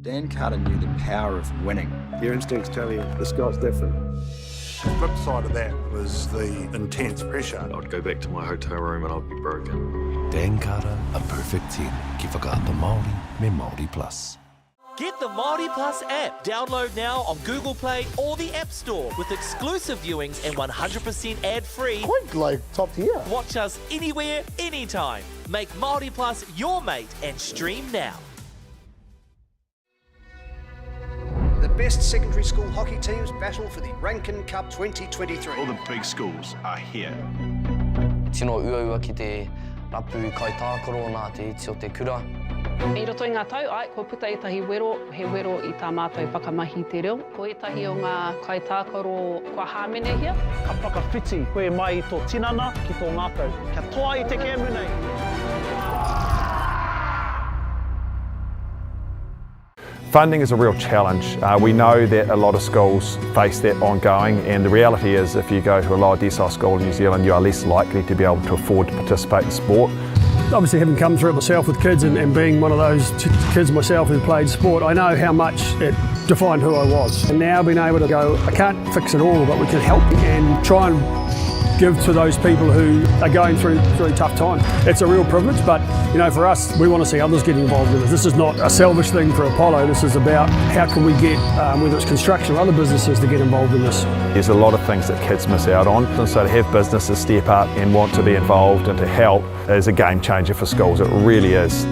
Dan Carter knew the power of winning. Your instincts tell you the sky's different. The flip side of that was the intense pressure. I'd go back to my hotel room and I'd be broken. Dan Carter, a perfect 10. Ki whakaata Māori me Māori Plus. Get the Māori Plus app. Download now on Google Play or the App Store with exclusive viewings and 100% ad-free. Quite like top tier. Watch us anywhere, anytime. Make Māori Plus your mate and stream now. The best secondary school hockey teams battle for the Rankin Cup 2023. All the big schools are here. Tino uaua ki te rapu kai tākaro nā te iti o te kura. I roto i ngā tau, ko puta etahi wero, he wero i tā mātou whakamahi te reo. Ko etahi o ngā kai tākaro kua hāmene hia. Ka whakawhiti koe mai i tō tinana ki tō ngātau. Kia toa i te kēmu nei. Funding is a real challenge. We know that a lot of schools face that ongoing, and the reality is if you go to a lower decile school in New Zealand, you are less likely to be able to afford to participate in sport. Obviously, having come through it myself with kids and being one of those kids myself who played sport, I know how much it defined who I was. And now being able to go, I can't fix it all, but we can help and try and give to those people who are going through really tough times. It's a real privilege, but you know, for us, we want to see others get involved in this. This is not a selfish thing for Apollo. This is about how can we get, whether it's construction or other businesses, to get involved in this. There's a lot of things that kids miss out on, and so to have businesses step up and want to be involved and to help is a game changer for schools. It really is.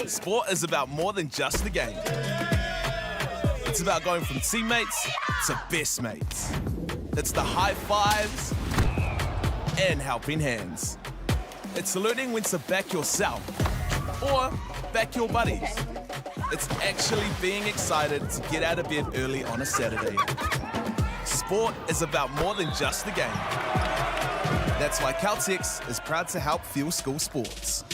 Sport is about more than just the game. It's about going from teammates to best mates. It's the high fives and helping hands. It's learning when to back yourself or back your buddies. It's actually being excited to get out of bed early on a Saturday. Sport is about more than just the game. That's why Caltex is proud to help fuel school sports.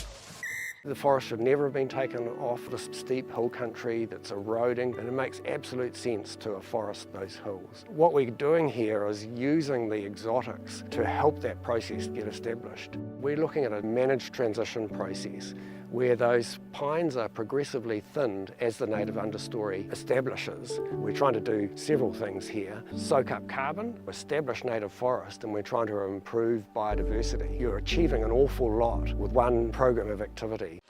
The forest should never have been taken off this steep hill country that's eroding, and it makes absolute sense to afforest those hills. What we're doing here is using the exotics to help that process get established. We're looking at a managed transition process where those pines are progressively thinned as the native understory establishes. We're trying to do several things here. Soak up carbon, establish native forest, and we're trying to improve biodiversity. You're achieving an awful lot with one program of activity.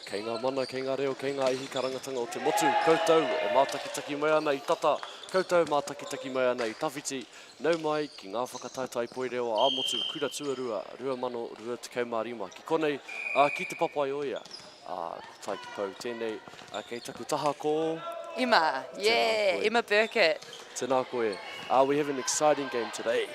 Kei ngā mana, kei ngā reo, kei ngā ihi karangatanga o te motu. Koutou e mātakitaki mai ana I tata. Koutou mātakitaki mai ana I tawhiti. Nau mai ki ngā whakatautai poireo a motu. Kura tuarua, 2025. Ki konei, ki te papai oia. Tai ki pau tēnei, kei taku taha ko... Emma, yeah, Emma Burkett. Tēnā koe. We have an exciting game today.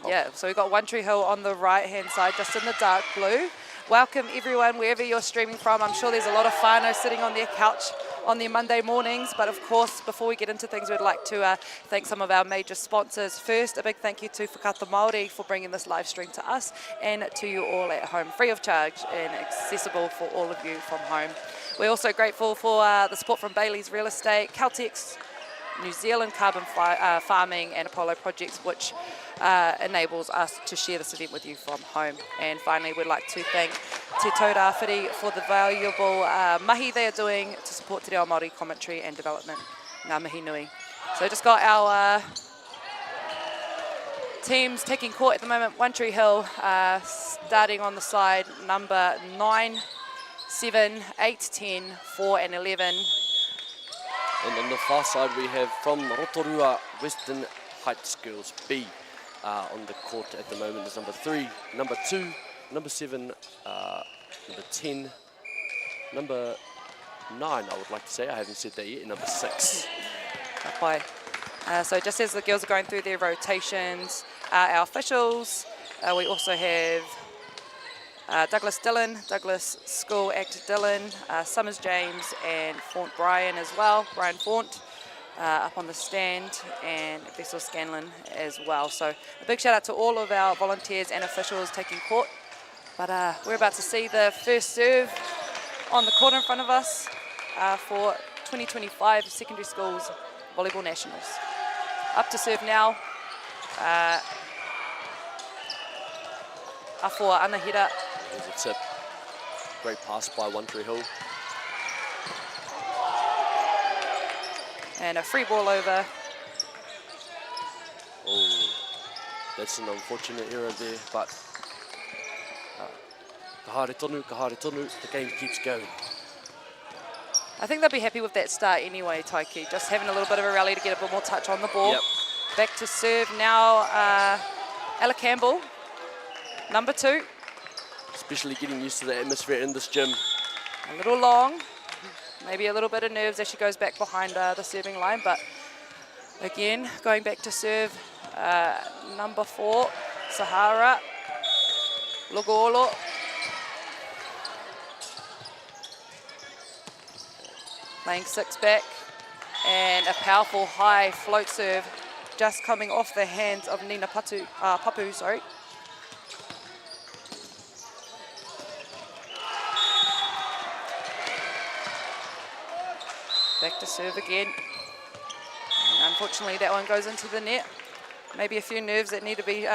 Yeah, so we've got One Tree Hill on the right-hand side, just in the dark blue. Welcome everyone, wherever you're streaming from. I'm sure there's a lot of whānau sitting on their couch on their Monday mornings, but of course, before we get into things, we'd like to thank some of our major sponsors. First, a big thank you to Whakatane Māori for bringing this live stream to us and to you all at home, free of charge and accessible for all of you from home. We're also grateful for the support from Bailey's Real Estate, Caltex, New Zealand Carbon Farming and Apollo Projects, which enables us to share this event with you from home. And finally, we'd like to thank Te Taura Whiri for the valuable mahi they are doing to support Te Reo Māori commentary and development. Ngā mihi nui. So just got our teams taking court at the moment. One Tree Hill starting on the side, number 9, 7, 8, 10, 4 and 11. And on the far side we have from Rotorua, Western Heights Girls B. On the court at the moment is number 3, number 2, number 7, number 10, number 9 I would like to say, I haven't said that yet, number 6. So just as the girls are going through their rotations, our officials, we also have Douglas Dillon, Douglas School Actor Dillon, Summers James and Faunt Brian as well, Brian Faunt. Up on the stand, and Vessel Scanlon as well. So a big shout out to all of our volunteers and officials taking court. But we're about to see the first serve on the court in front of us for 2025 Secondary Schools Volleyball Nationals. Up to serve now. Afua Anahira. There's a tip. Great pass by One Tree Hill. And a free ball over. Oh, that's an unfortunate error there, but kahare tonu, the game keeps going. I think they'll be happy with that start anyway, Taiki. Just having a little bit of a rally to get a bit more touch on the ball. Yep. Back to serve now, Ella Campbell, number 2. Especially getting used to the atmosphere in this gym. A little long. Maybe a little bit of nerves as she goes back behind the serving line, but again, going back to serve, number 4, Sahara, Logolo. Playing 6 back, and a powerful high float serve just coming off the hands of Nina Papu, sorry. Back to serve again. And unfortunately, that one goes into the net. Maybe a few nerves that need to be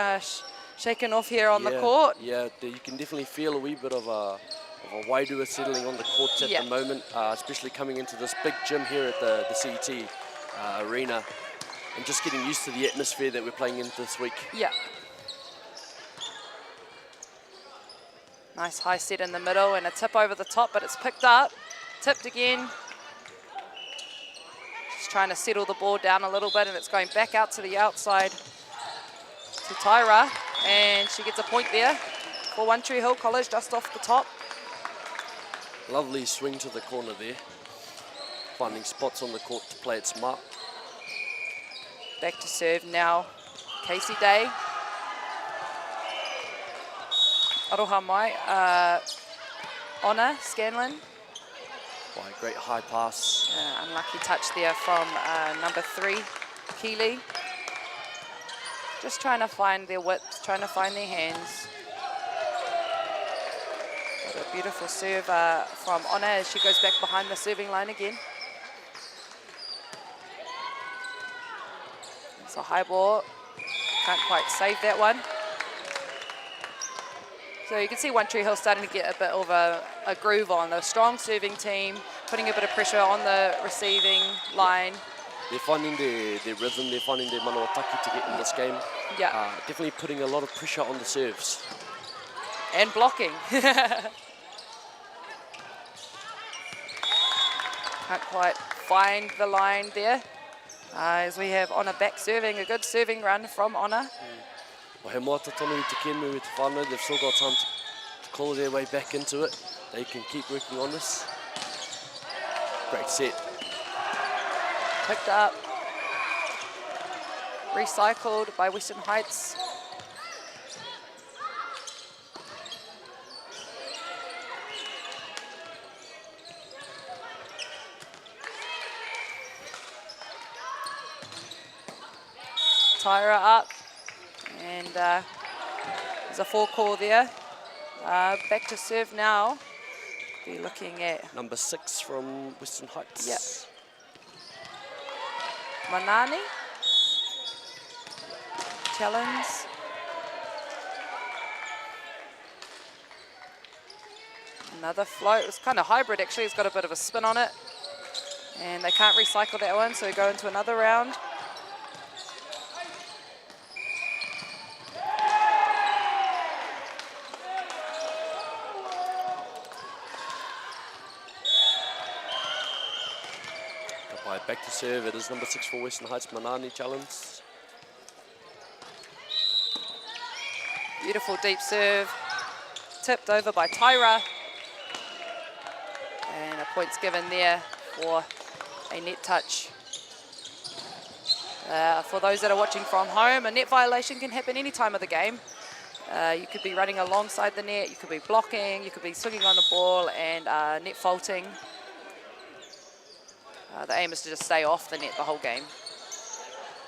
shaken off here on the court. Yeah, you can definitely feel a wee bit of a wairua settling on the courts at the moment, especially coming into this big gym here at the CET arena and just getting used to the atmosphere that we're playing in this week. Yeah. Nice high set in the middle and a tip over the top, but it's picked up. Tipped again. Trying to settle the ball down a little bit, and it's going back out to the outside to Tyra, and she gets a point there for One Tree Hill College just off the top. Lovely swing to the corner there, finding spots on the court to play it smart. Back to serve now, Casey Day. Aroha mai, Honor Scanlon. By a great high pass. Unlucky touch there from number 3, Keeley. Just trying to find their width, trying to find their hands. Got a beautiful serve from Honor as she goes back behind the serving line again. It's a high ball. Can't quite save that one. So you can see One Tree Hill starting to get a bit of a groove on. A strong serving team, putting a bit of pressure on the receiving line. They're finding their rhythm, they're finding their manaotaki to get in this game. Yeah. Definitely putting a lot of pressure on the serves. And blocking. Can't quite find the line there. As we have Honor back serving, a good serving run from Honor. Well, he moata tonu I te kemu, I te whānau, they've still got time to claw their way back into it. They can keep working on this. Great set. Picked up. Recycled by Western Heights. Tyra up, and there's a 4 call there. Back to serve now. Be looking at number 6 from Western Heights. Yep. Manani. Challenge. Another float. It's kind of hybrid actually. It's got a bit of a spin on it, and they can't recycle that one, so we go into another round. Back to serve, it is number 6 for Western Heights, Manani challenge. Beautiful deep serve, tipped over by Tyra. And a point's given there for a net touch. For those that are watching from home, a net violation can happen any time of the game. You could be running alongside the net, you could be blocking, you could be swinging on the ball and net faulting. The aim is to just stay off the net the whole game.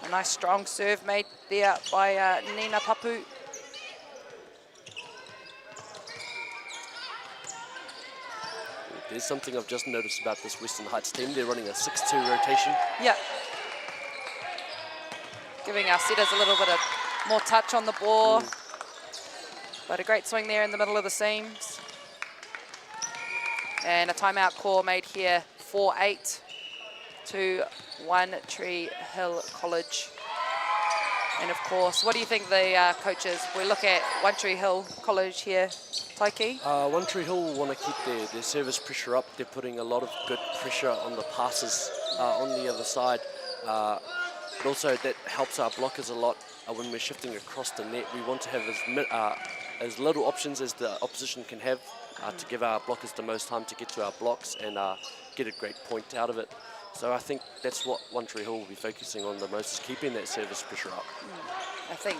A nice strong serve made there by Nina Papu. There's something I've just noticed about this Western Heights team. They're running a 6-2 rotation. Yeah. Giving our setters a little bit of more touch on the ball. But a great swing there in the middle of the seams. And a timeout call made here, 4-8. To One Tree Hill College. And of course, what do you think the coaches, we look at One Tree Hill College here, Taiki? One Tree Hill will want to keep their service pressure up. They're putting a lot of good pressure on the passes on the other side. But also that helps our blockers a lot when we're shifting across the net. We want to have as little options as the opposition can have to give our blockers the most time to get to our blocks and get a great point out of it. So I think that's what One Tree Hill will be focusing on the most, is keeping that service pressure up. I think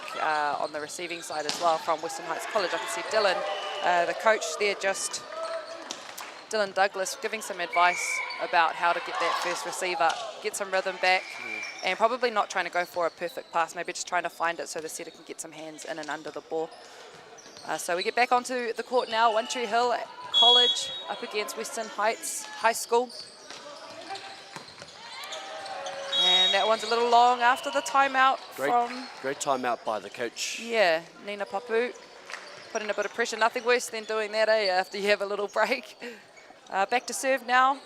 on the receiving side as well from Western Heights College, I can see Dylan, the coach there, Dylan Douglas, giving some advice about how to get that first receiver, get some rhythm back, and probably not trying to go for a perfect pass, maybe just trying to find it so the setter can get some hands in and under the ball. So we get back onto the court now, One Tree Hill College up against Western Heights High School. And that one's a little long after the timeout Great timeout by the coach. Yeah, Nina Papu. Putting a bit of pressure. Nothing worse than doing that, after you have a little break. Back to serve now,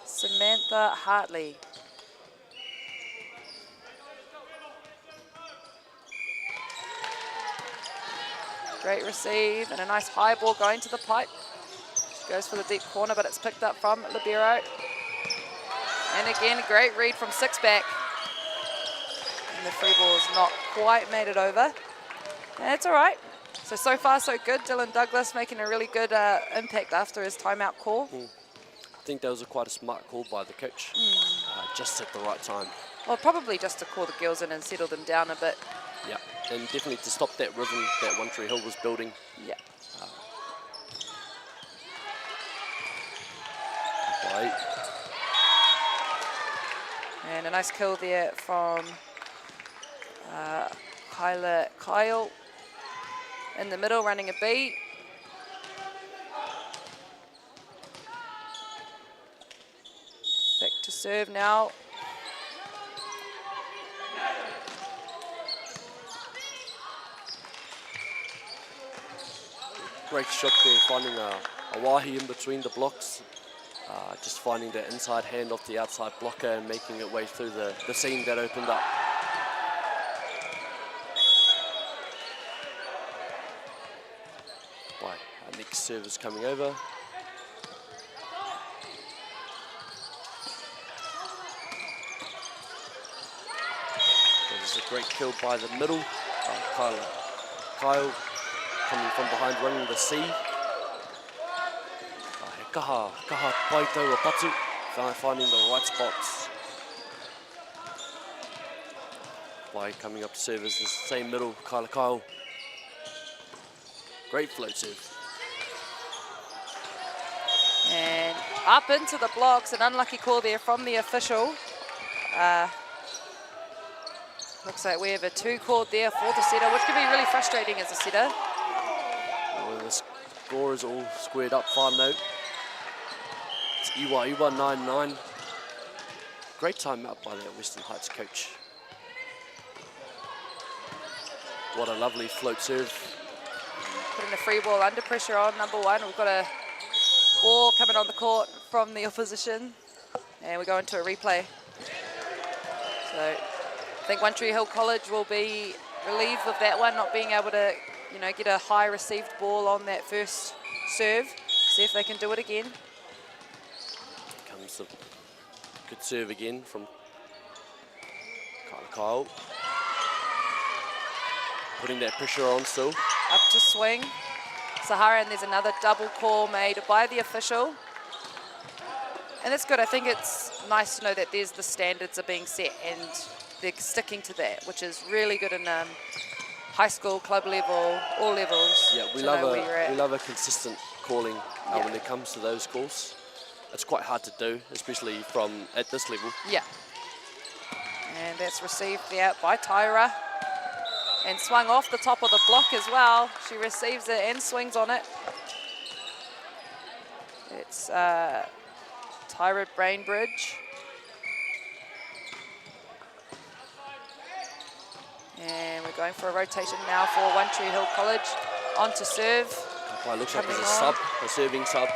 Samantha Hartley. Great receive and a nice high ball going to the pipe. She goes for the deep corner, but it's picked up from Libero. And again, a great read from 6 back. And the free ball's not quite made it over. That's all right. So far, so good. Dylan Douglas making a really good impact after his timeout call. I think that was quite a smart call by the coach, just at the right time. Well, probably just to call the girls in and settle them down a bit. Yeah, and definitely to stop that rhythm that One Tree Hill was building. Yeah. Right. And a nice kill there from Kyle in the middle, running a beat. Back to serve now. Great shot there, finding a wahi in between the blocks. Just finding the inside hand off the outside blocker and making it way through the seam that opened up. Right, our next serve is coming over. This is a great kill by the middle. Kyle coming from behind, running the C. Kaha paitau o patu, finding the right spots. By coming up to serve is the same middle, Kyle. Great float serve. And up into the blocks, an unlucky call there from the official. Looks like we have a 2 called there for the setter, which can be really frustrating as a setter. Well, the score is all squared up, 5-0. It's Iwa 9-9. Great timeout by that Western Heights coach. What a lovely float serve. Putting the free ball under pressure on number 1. We've got a ball coming on the court from the opposition. And we go into a replay. So I think One Tree Hill College will be relieved of that one, not being able to, get a high received ball on that first serve. See if they can do it again. Comes the good serve again from Kyle. Putting that pressure on still. Up to swing. Sahara, and there's another double call made by the official. And that's good. I think it's nice to know that there's the standards are being set and they're sticking to that, which is really good in high school, club level, all levels. Yeah, we love a consistent calling when it comes to those calls. It's quite hard to do, especially from at this level. Yeah. And that's received there by Tyra. And swung off the top of the block as well. She receives it and swings on it. It's Tyra Brainbridge. And we're going for a rotation now for One Tree Hill College. On to serve. Looks like there's a sub, a serving sub.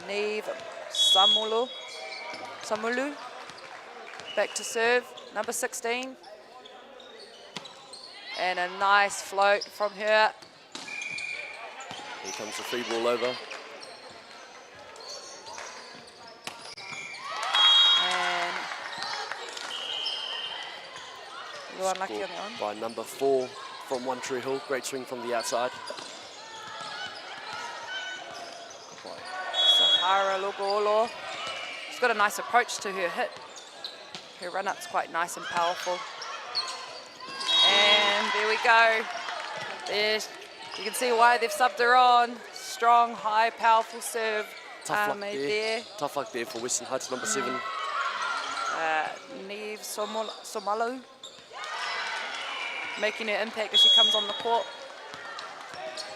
Neve Samulu. Back to serve, number 16. And a nice float from her. Here comes the free ball over. And a little unlucky on that one. By number 4 from One Tree Hill. Great swing from the outside. Sahara Lugolo. She's got a nice approach to her hit. Her run-up's quite nice and powerful. And there we go. You can see why they've subbed her on. Strong, high, powerful serve. Tough luck made there. Tough luck there for Western Heights, number 7. Neve Somalo. Making her impact as she comes on the court.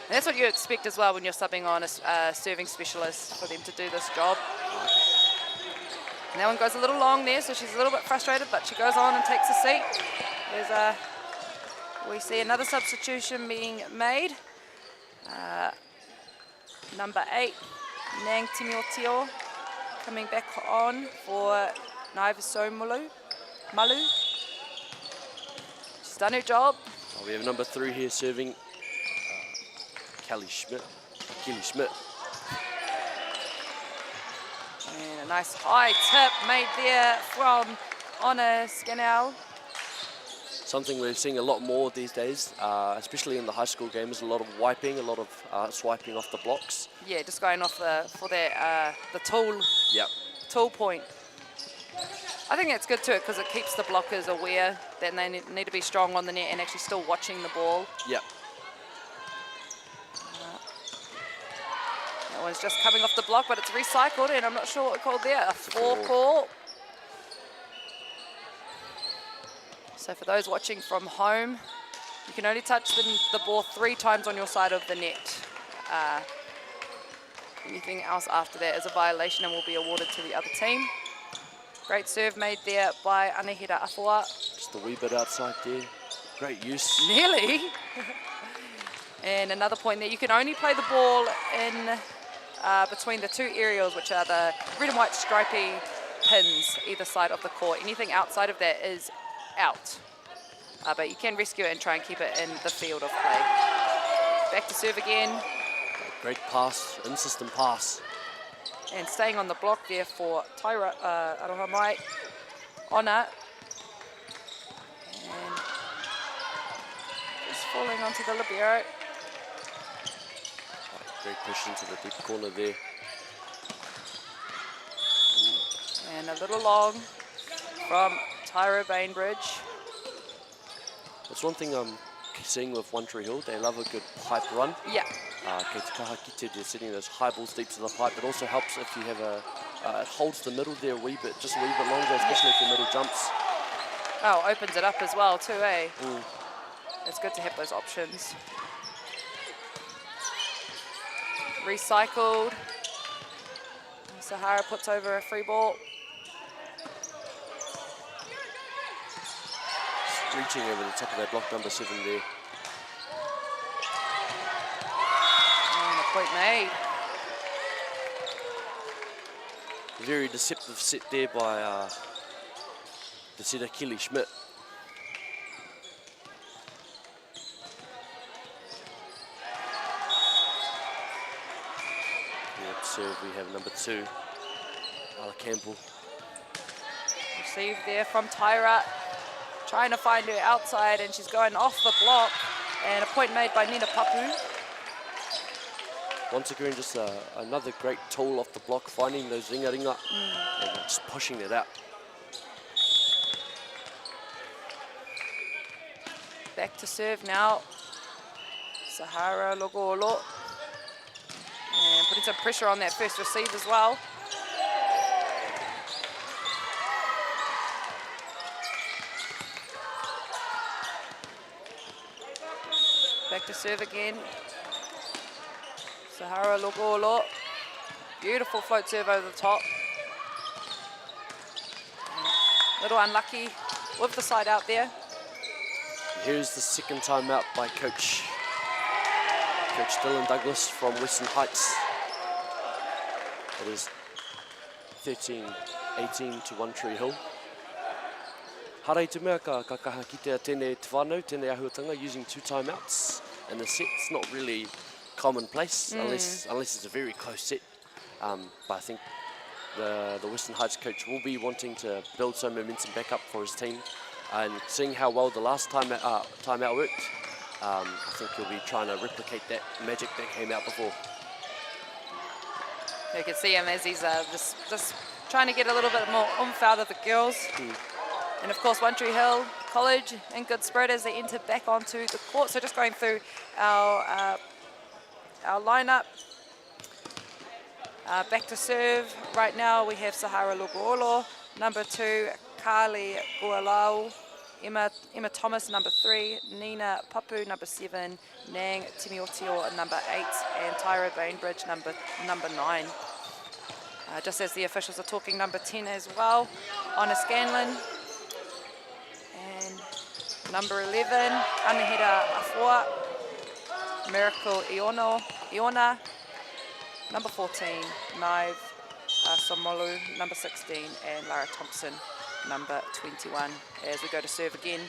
And that's what you expect as well when you're subbing on a serving specialist, for them to do this job. And that one goes a little long there, so she's a little bit frustrated, but she goes on and takes a seat. We see another substitution being made. Number 8, Nang Timiotio, coming back on for Naivaso Malu. She's done her job. We have number 3 here serving, Kelly Schmidt. And a nice high tip made there from Anna Scannell. Something we're seeing a lot more these days, especially in the high school games, a lot of wiping, a lot of swiping off the blocks. Yeah, just going off the tool. Yep. Tool point. I think that's good too, because it keeps the blockers aware that they need to be strong on the net and actually still watching the ball. Yep. That one's just coming off the block, but it's recycled, and I'm not sure what called there. A 4 call. So for those watching from home, you can only touch the ball 3 times on your side of the net. Anything else after that is a violation and will be awarded to the other team. Great serve made there by Anahira Afua. Just a wee bit outside there. Great use. Nearly. And another point there, you can only play the ball in between the 2 aerials, which are the red and white stripy pins either side of the court. Anything outside of that is out. But you can rescue it and try and keep it in the field of play. Back to serve again. Great pass, in-system pass. And staying on the block there for Tyra Arohamai. Ona falling onto the libero. Great push into the deep corner there. And a little long from Tyra Bainbridge. That's one thing I'm seeing with One Tree Hill. They love a good pipe run. Yeah. Kei te kaha kite, they're setting those high balls deep to the pipe. It also helps if you have it holds the middle there a wee bit, just a wee bit longer, especially if your middle jumps. Oh, opens it up as well too, eh? It's good to have those options. Recycled. Sahara puts over a free ball. Reaching over the top of that block, number 7 there. And a point made. Very deceptive set there by the setter Kelly Schmidt. Serve, we have number 2, Ala Campbell. Receive there from Tyra. Trying to find her outside, and she's going off the block. And a point made by Nina Papu. Once again, just another great tool off the block, finding those ringa and just pushing it out. Back to serve now. Sahara Logolo. And putting some pressure on that first receive as well. Back to serve again. Sahara Logolo. Beautiful float serve over the top. Little unlucky with the side out there. Here's the second time out by Coach Dylan Douglas from Western Heights. It is 13-18 to One Tree Hill. Harei te mea ka kaha ki te tēnei te whānau, tēnei ahuatanga using 2 timeouts in the set. It's not really commonplace unless it's a very close set. But I think the Western Heights coach will be wanting to build some momentum back up for his team. And seeing how well the last timeout worked, I think he'll be trying to replicate that magic that came out before. You can see him as he's just trying to get a little bit more oomph out of the girls. And of course, One Tree Hill College in good spirit as they enter back onto the court. So just going through our lineup. Back to serve. Right now we have Sahara Lugolo, number 2, Carly Gualau, Emma Thomas, number 3, Nina Papu, number 7, Nang Timiotio, number 8, and Tyra Bainbridge, number 9. Just as the officials are talking, number 10 as well, Anna Scanlon, and number 11, Anahira Afua, Miracle Iona, number 14, Nive Somolu, number 16, and Lara Thompson, number 21, as we go to serve again.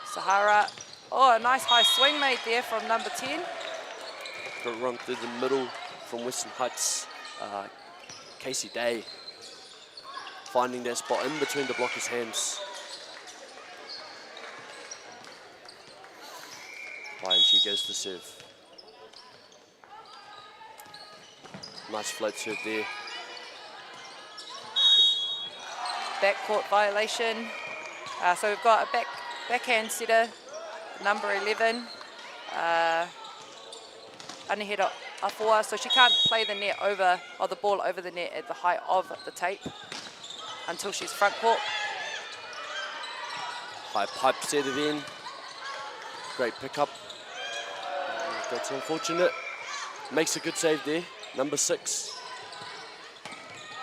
Sahara, oh, a nice high swing made there from number 10. Good run through the middle from Western Heights. Casey Day finding that spot in between the blocker's hands. And she goes to serve. Nice float serve there. Backcourt violation. So we've got a backhand setter, number 11, Anahira Afua, so she can't play the net over, or the ball over the net at the height of the tape until she's front court. High pipe set it in. Great pickup. That's unfortunate. Makes a good save there. Number 6.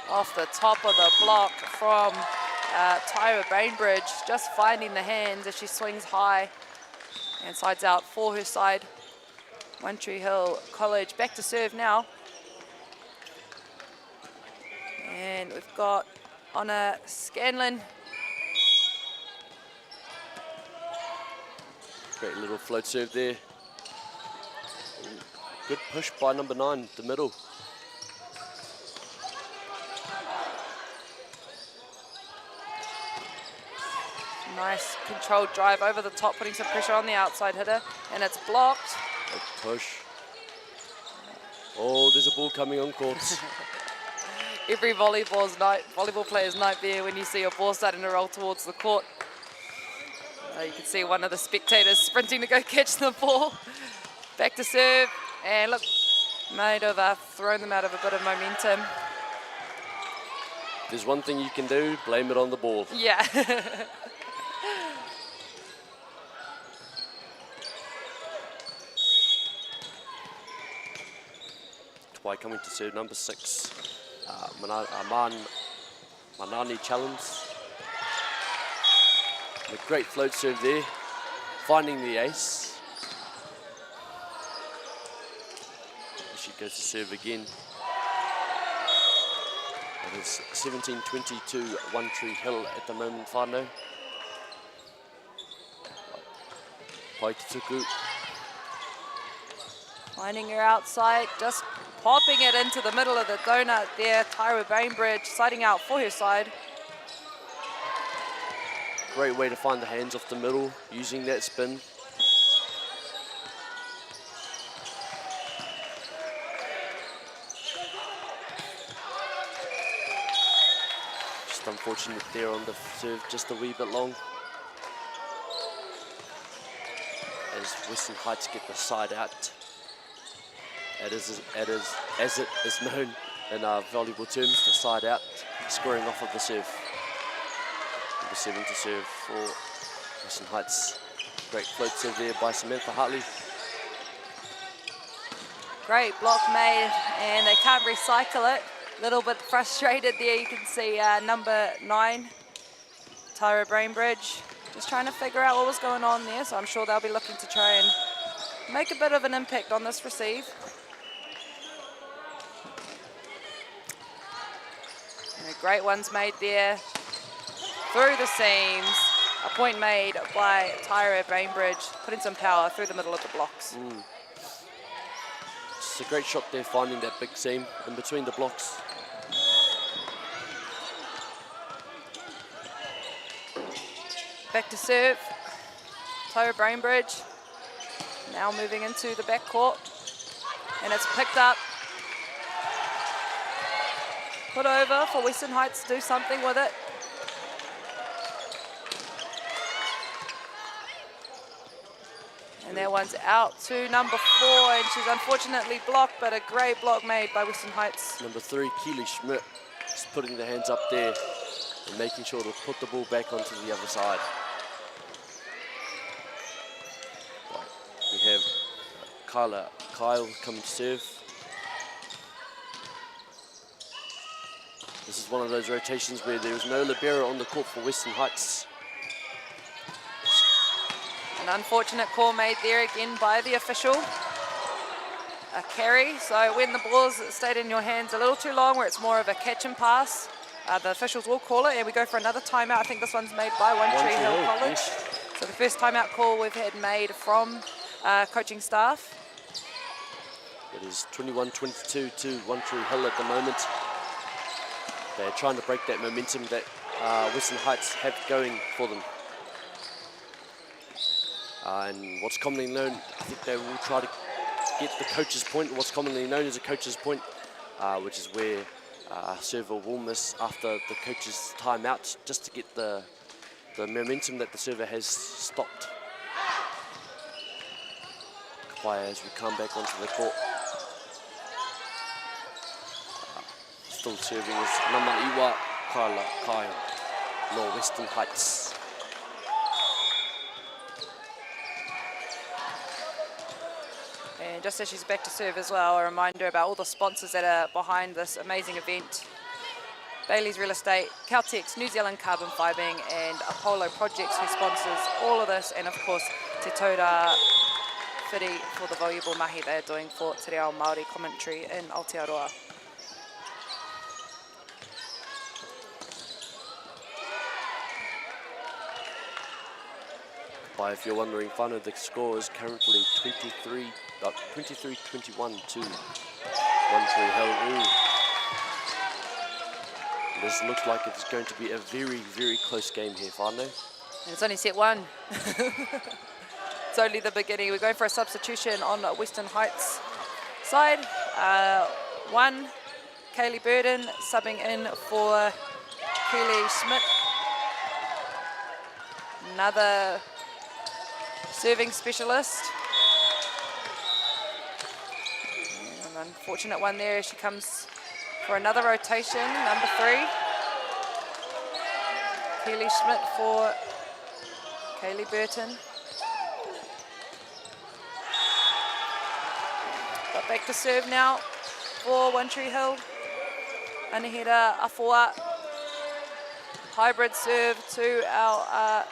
Off the top of the block from Tyra Bainbridge, just finding the hands as she swings high and sides out for her side. One Tree Hill College back to serve now. And we've got Anna Scanlon. Great little float serve there. Good push by number 9, the middle. Nice controlled drive over the top, putting some pressure on the outside hitter, and it's blocked. A push. Oh, there's a ball coming on court. Every volleyball player's nightmare when you see a ball starting to roll towards the court. You can see one of the spectators sprinting to go catch the ball. Back to serve, and look, might have thrown them out of a bit of momentum. There's one thing you can do, blame it on the ball. Yeah. Twai coming to serve number 6. Manani challenge. And a great float serve there, finding the ace. She goes to serve again. It is 17-22, One Tree Hill at the moment, whānau. Paitutuku. Finding her outside, just popping it into the middle of the donut there. Tyra Bainbridge siding out for her side. Great way to find the hands off the middle, using that spin. Just unfortunate there on the serve, just a wee bit long. As Western Heights get the side out. As it is known in volleyball terms, the side out, scoring off of the serve. Number 7 to serve for Western Heights. Great float serve there by Samantha Hartley. Great block made, and they can't recycle it. A little bit frustrated there. You can see number 9, Tyra Bainbridge, just trying to figure out what was going on there. So I'm sure they'll be looking to try and make a bit of an impact on this receive. And great ones made there. Through the seams, a point made by Tyra Bainbridge, putting some power through the middle of the blocks. It's a great shot there, finding that big seam in between the blocks. Back to serve, Tyra Bainbridge, now moving into the backcourt, and it's picked up. Put over for Western Heights to do something with it. And that one's out to number 4, and she's unfortunately blocked, but a great block made by Western Heights. Number 3, Keely Schmidt, just putting the hands up there and making sure to put the ball back onto the other side. We have Kyle coming to serve. This is one of those rotations where there is no libero on the court for Western Heights. An unfortunate call made there again by the official. A carry, so when the ball's stayed in your hands a little too long, where it's more of a catch and pass, the officials will call it, and we go for another timeout. I think this one's made by One Tree Hill College. Yes. So the first timeout call we've had made from coaching staff. It is 21-22 to One Tree Hill at the moment. They're trying to break that momentum that Western Heights have going for them. And what's commonly known, I think they will try to get the coach's point, what's commonly known as a coach's point, which is where a server will miss after the coach's timeout, just to get the momentum that the server has stopped. Kapaya as we come back onto the court. Still serving is Namaiwa Kyle, Law Western Heights. And just as she's back to serve as well, a reminder about all the sponsors that are behind this amazing event. Bailey's Real Estate, Caltex, New Zealand Carbon Fibing, and Apollo Projects, who sponsors all of this, and of course Te Taura Whiri for the volleyball mahi they're doing for Te Reo Māori commentary in Aotearoa. If you're wondering, whānau, the score is currently 23-21 to One Tree Hill. This looks like it's going to be a very, very close game here, whānau. And it's only set one. It's only the beginning. We're going for a substitution on Western Heights side. One, Kaylee Burden subbing in for Keely Schmidt. Another serving specialist. An unfortunate one there as she comes for another rotation, number 3. Keely Schmidt for Kaylee Burton. But back to serve now for One Tree Hill. Anahira Afoa. Hybrid serve to our...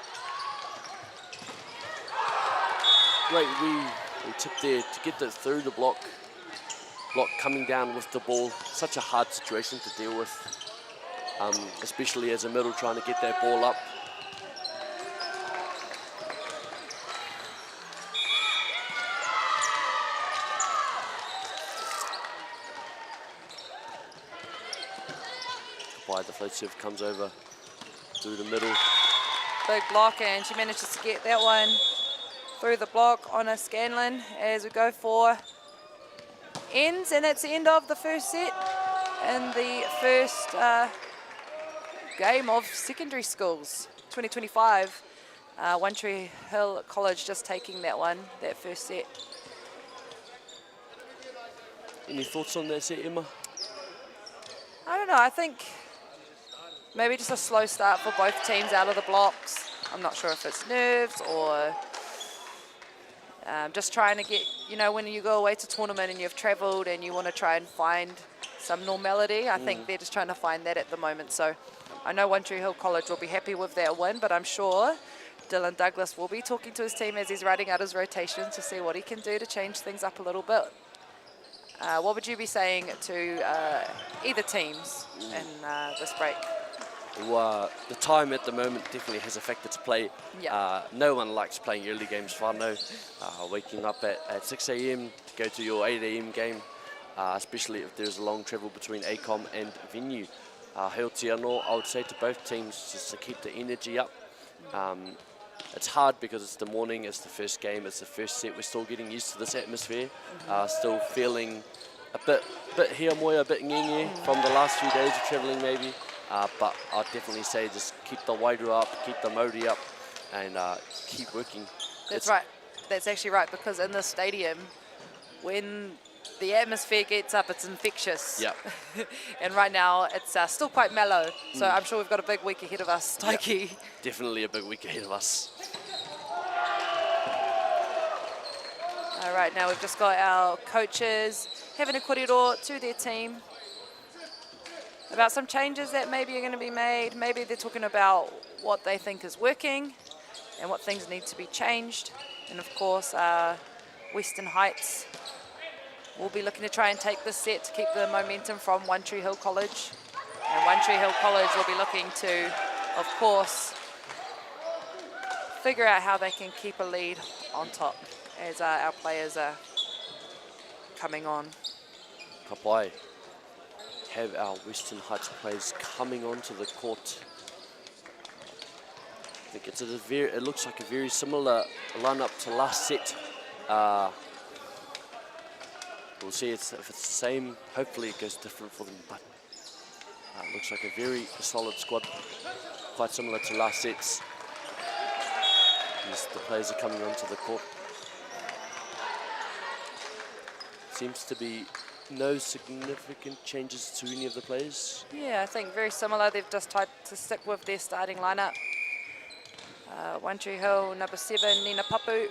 Great we tip there to get that through the block coming down with the ball. Such a hard situation to deal with, especially as a middle trying to get that ball up. The float serve comes over through the middle. Big block, and she manages to get that one through the block on a Scanlon as we go for ends, and that's the end of the first set and the first game of secondary schools 2025. One Tree Hill College just taking that first set. Any thoughts on that set, Emma? I don't know, I think maybe just a slow start for both teams out of the blocks. I'm not sure if it's nerves or just trying to get, when you go away to tournament and you've travelled and you want to try and find some normality, I think they're just trying to find that at the moment. So I know One Tree Hill College will be happy with their win, but I'm sure Dylan Douglas will be talking to his team as he's writing out his rotations to see what he can do to change things up a little bit. What would you be saying to either teams in this break? Well, the time at the moment definitely has a factor to play. Yeah. No one likes playing early games, whānau. Waking up at 6 a.m. to go to your 8 a.m. game, especially if there's a long travel between ACOM and venue. Heo te anō, I would say to both teams, just to keep the energy up. It's hard because it's the morning, it's the first game, it's the first set. We're still getting used to this atmosphere, still feeling a bit hea moe, a bit ngenge from the last few days of travelling maybe. But I'd definitely say just keep the wairu up, keep the mauri up, and keep working. That's right. That's actually right, because in the stadium, when the atmosphere gets up, it's infectious. Yep. And right now, it's still quite mellow. So I'm sure we've got a big week ahead of us, Taiki. Yep. Definitely a big week ahead of us. All right, now we've just got our coaches having a korero to their team about some changes that maybe are going to be made. Maybe they're talking about what they think is working and what things need to be changed. And of course, Western Heights will be looking to try and take this set to keep the momentum from One Tree Hill College. And One Tree Hill College will be looking to, of course, figure out how they can keep a lead on top as our players are coming on. Ka pai. Have our Western Heights players coming onto the court. I think it looks like a very similar lineup to last set. We'll see if it's the same. Hopefully it goes different for them, but it looks like a very solid squad, quite similar to last sets. As the players are coming onto the court. Seems to be no significant changes to any of the players. Yeah, I think very similar. They've just tried to stick with their starting lineup. One Tree Hill, number 7, Nina Papu.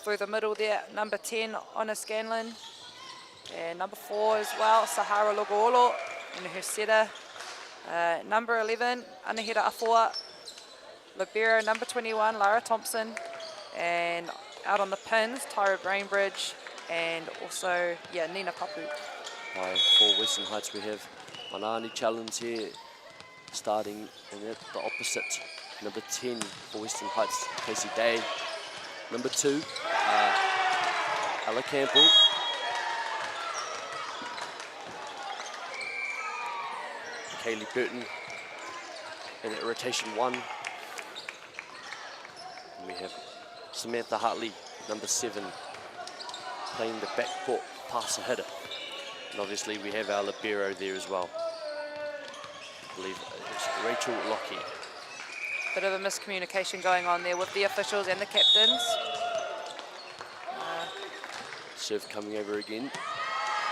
Through the middle there, number 10, Ona Scanlon. And number 4 as well, Sahara Logoolo in her setter. Number 11, Anahira Afoa. Libero, number 21, Lara Thompson. And out on the pins, Tyra Brainbridge. And also, Nina Papu. For Western Heights, we have Manani Challenge here, starting and at the opposite. Number 10 for Western Heights, Casey Day. Number 2, Ella Campbell. Kaylee Burton. And at rotation 1, And we have Samantha Hartley, number 7, playing the backcourt passer hitter. And obviously we have our libero there as well. I believe it's Rachel Lockie. Bit of a miscommunication going on there with the officials and the captains. Serve coming over again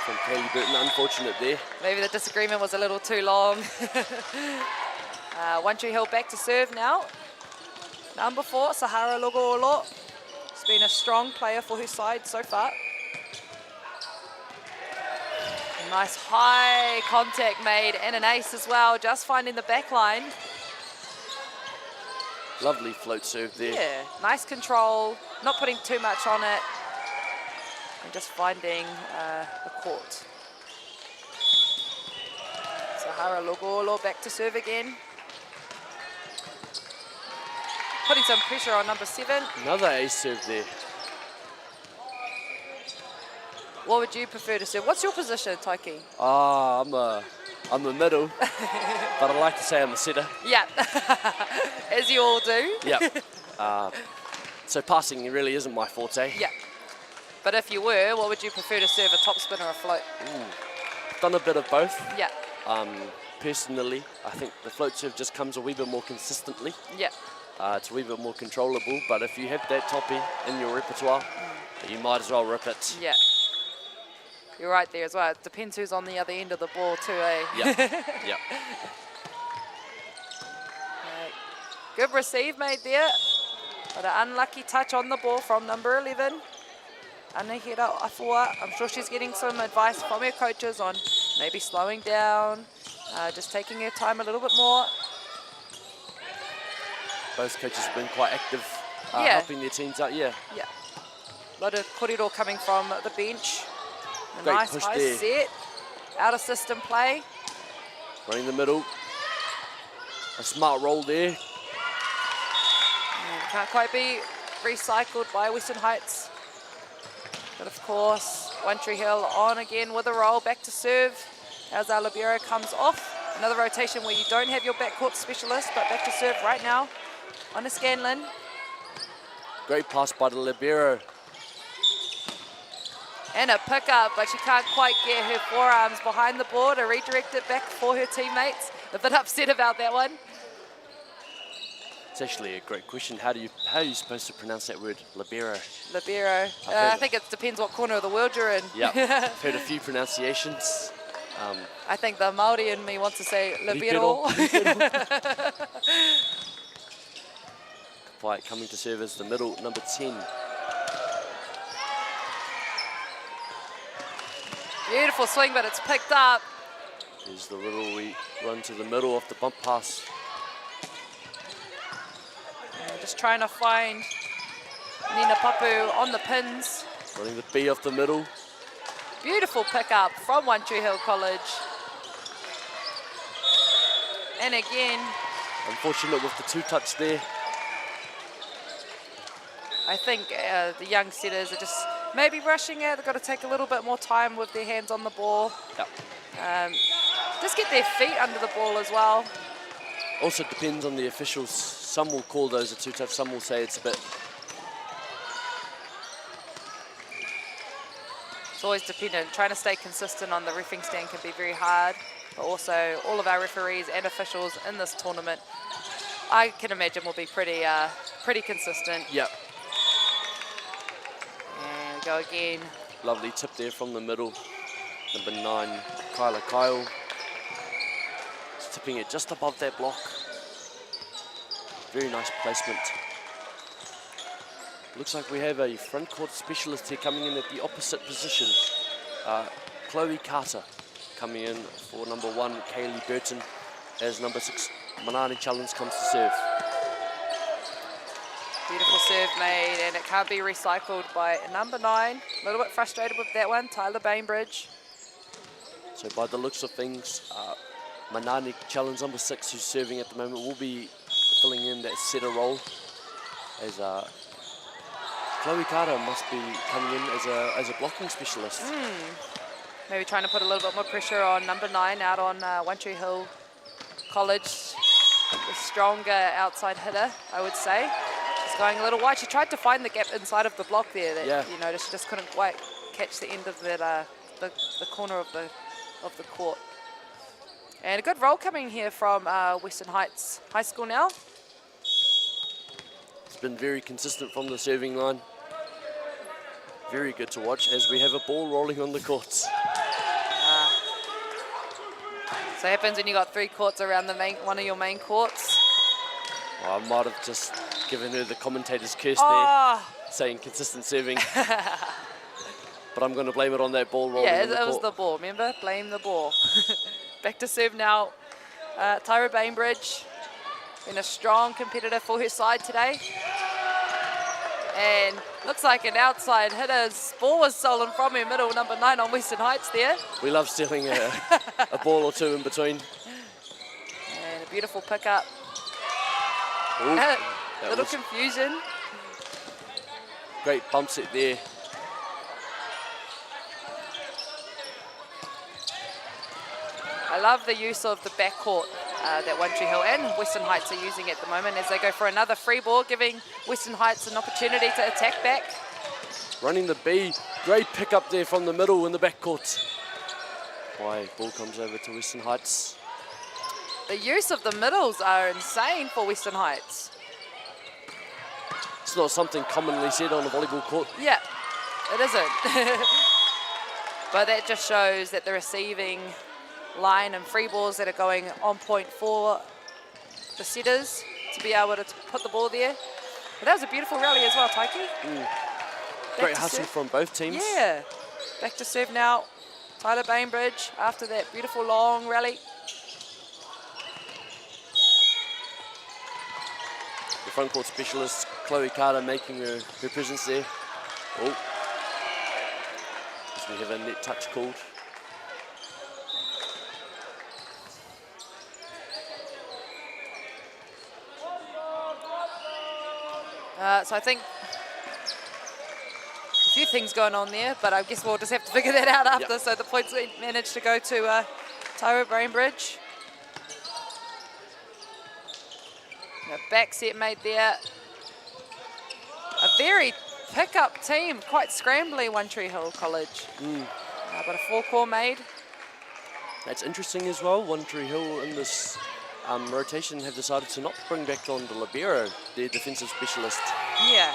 from Kaylee Burton. Unfortunate there. Maybe the disagreement was a little too long. One Tree Hill back to serve now. Number 4, Sahara Logoolo. She's been a strong player for her side so far. Nice high contact made and an ace as well, just finding the back line. Lovely float serve there. Yeah, nice control, not putting too much on it, and just finding the court. Sahara Logoolo back to serve again. Putting some pressure on number 7. Another ace serve there. What would you prefer to serve? What's your position, Taiki? I'm the middle, but I like to say I'm a setter. Yeah, as you all do. Yeah. So passing really isn't my forte. Yeah. But if you were, what would you prefer to serve, a top spin or a float? Done a bit of both. Yeah. Personally, I think the float serve just comes a wee bit more consistently. Yeah. It's a wee bit more controllable, but if you have that toppy in your repertoire, you might as well rip it. Yeah. You're right there as well. It depends who's on the other end of the ball too, eh? Yeah. Yeah. Good receive made there, but an unlucky touch on the ball from number 11. Anahira Afua. I'm sure she's getting some advice from her coaches on maybe slowing down, just taking her time a little bit more. Both coaches have been quite active, Yeah. helping their teams out. Yeah. Yeah. A lot of korero coming from the bench. A Great nice push high there. set, out of system play. Running the middle. A smart roll there. Can't quite be recycled by Western Heights. But of course, One Tree Hill on again with a roll, back to serve. As our libero comes off. Another rotation where you don't have your backcourt specialist, but back to serve right now on a Scanlon. Great pass by the libero. And a pickup, but she can't quite get her forearms behind the ball to redirect it back for her teammates. A bit upset about that one. It's actually a great question. How are you supposed to pronounce that word, libero? Libero. I think it depends what corner of the world you're in. Yeah, I've heard a few pronunciations. I think the Māori in me wants to say libero. Fight coming to serve as the middle, number 10. Beautiful swing, but it's picked up. There's the little wee run to the middle of the bump pass. Just trying to find Nina Papu on the pins. Running the B off the middle. Beautiful pickup from One Tree Hill College. And again, Unfortunate with the 2-touch there. I think the young setters are just maybe rushing it. They've got to take a little bit more time with their hands on the ball. Yep. Just get their feet under the ball as well. Also depends on the officials. Some will call those a 2-touch, some will say it's a bit. It's always dependent. Trying to stay consistent on the reffing stand can be very hard. But also, all of our referees and officials in this tournament, I can imagine, will be pretty consistent. Yep. And we go again. Lovely tip there from the middle. Number 9, Kyla Kyle. Just tipping it just above that block. Very nice placement. Looks like we have a front court specialist here coming in at the opposite position. Chloe Carter coming in for number 1, Kaylee Burton, as number 6, Manani Challenge comes to serve. Beautiful serve made, and it can't be recycled by number 9. A little bit frustrated with that one, Tyler Bainbridge. So by the looks of things, Manani Challenge number 6, who's serving at the moment, will be filling in that setter role, as Chloe Carter must be coming in as a blocking specialist. Maybe trying to put a little bit more pressure on number 9 out on One Tree Hill College. The stronger outside hitter, I would say. She's going a little wide. She tried to find the gap inside of the block there that Yeah. you noticed. She just couldn't quite catch the end of that the corner of the court. And a good roll coming here from Western Heights High School now. It's been very consistent from the serving line. Very good to watch as we have a ball rolling on the courts. So it happens when you got 3 courts around one of your main courts. Well, I might have just given her the commentator's curse there, saying consistent serving. But I'm going to blame it on that ball rolling Yeah, on the it was court. the ball, remember? Blame the ball. Back to serve now, Tyra Bainbridge. Been a strong competitor for her side today. And looks like an outside hitter's ball was stolen from her, middle number 9 on Western Heights there. We love stealing a ball or two in between. And a beautiful pickup. Ooh, that Little was confusion. great bump set there. I love the use of the backcourt that One Tree Hill and Western Heights are using at the moment as they go for another free ball, giving Western Heights an opportunity to attack back. Running the B, great pick up there from the middle in the backcourt. Why, ball comes over to Western Heights. The use of the middles are insane for Western Heights. It's not something commonly said on a volleyball court. Yeah, it isn't. But that just shows that the receiving line and free balls that are going on point for the setters to be able to put the ball there. But that was a beautiful rally as well, Taiki. Great hustle from both teams. Yeah. Back to serve now, Tyler Bainbridge after that beautiful long rally. The front court specialist, Chloe Carter, making her presence there. Oh. As we have a net touch called. So I think a few things going on there, but I guess we'll just have to figure that out after. Yep. So the points managed to go to Tyra Bainbridge. Back set made there. A very pick-up team, quite scrambly, One Tree Hill College. But a 4-core made. That's interesting as well. One Tree Hill in this rotation have decided to not bring back on the libero, their defensive specialist. Yeah.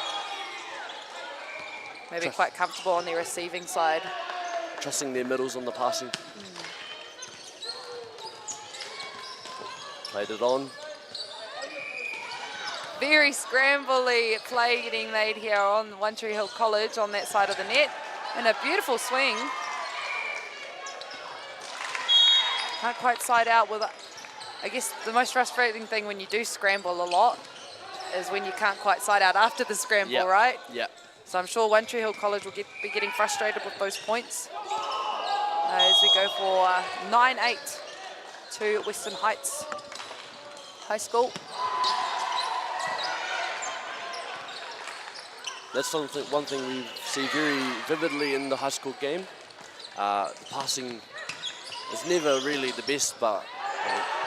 Maybe quite comfortable on their receiving side. Trusting their middles on the passing. Played it on. Very scrambly play getting made here on One Tree Hill College on that side of the net. And a beautiful swing. Can't quite side out with it. I guess the most frustrating thing when you do scramble a lot is when you can't quite side out after the scramble, right? Yeah. So I'm sure One Tree Hill College will be getting frustrated with those points. As we go for 9-8 to Western Heights High School. That's one thing we see very vividly in the high school game. The passing is never really the best, but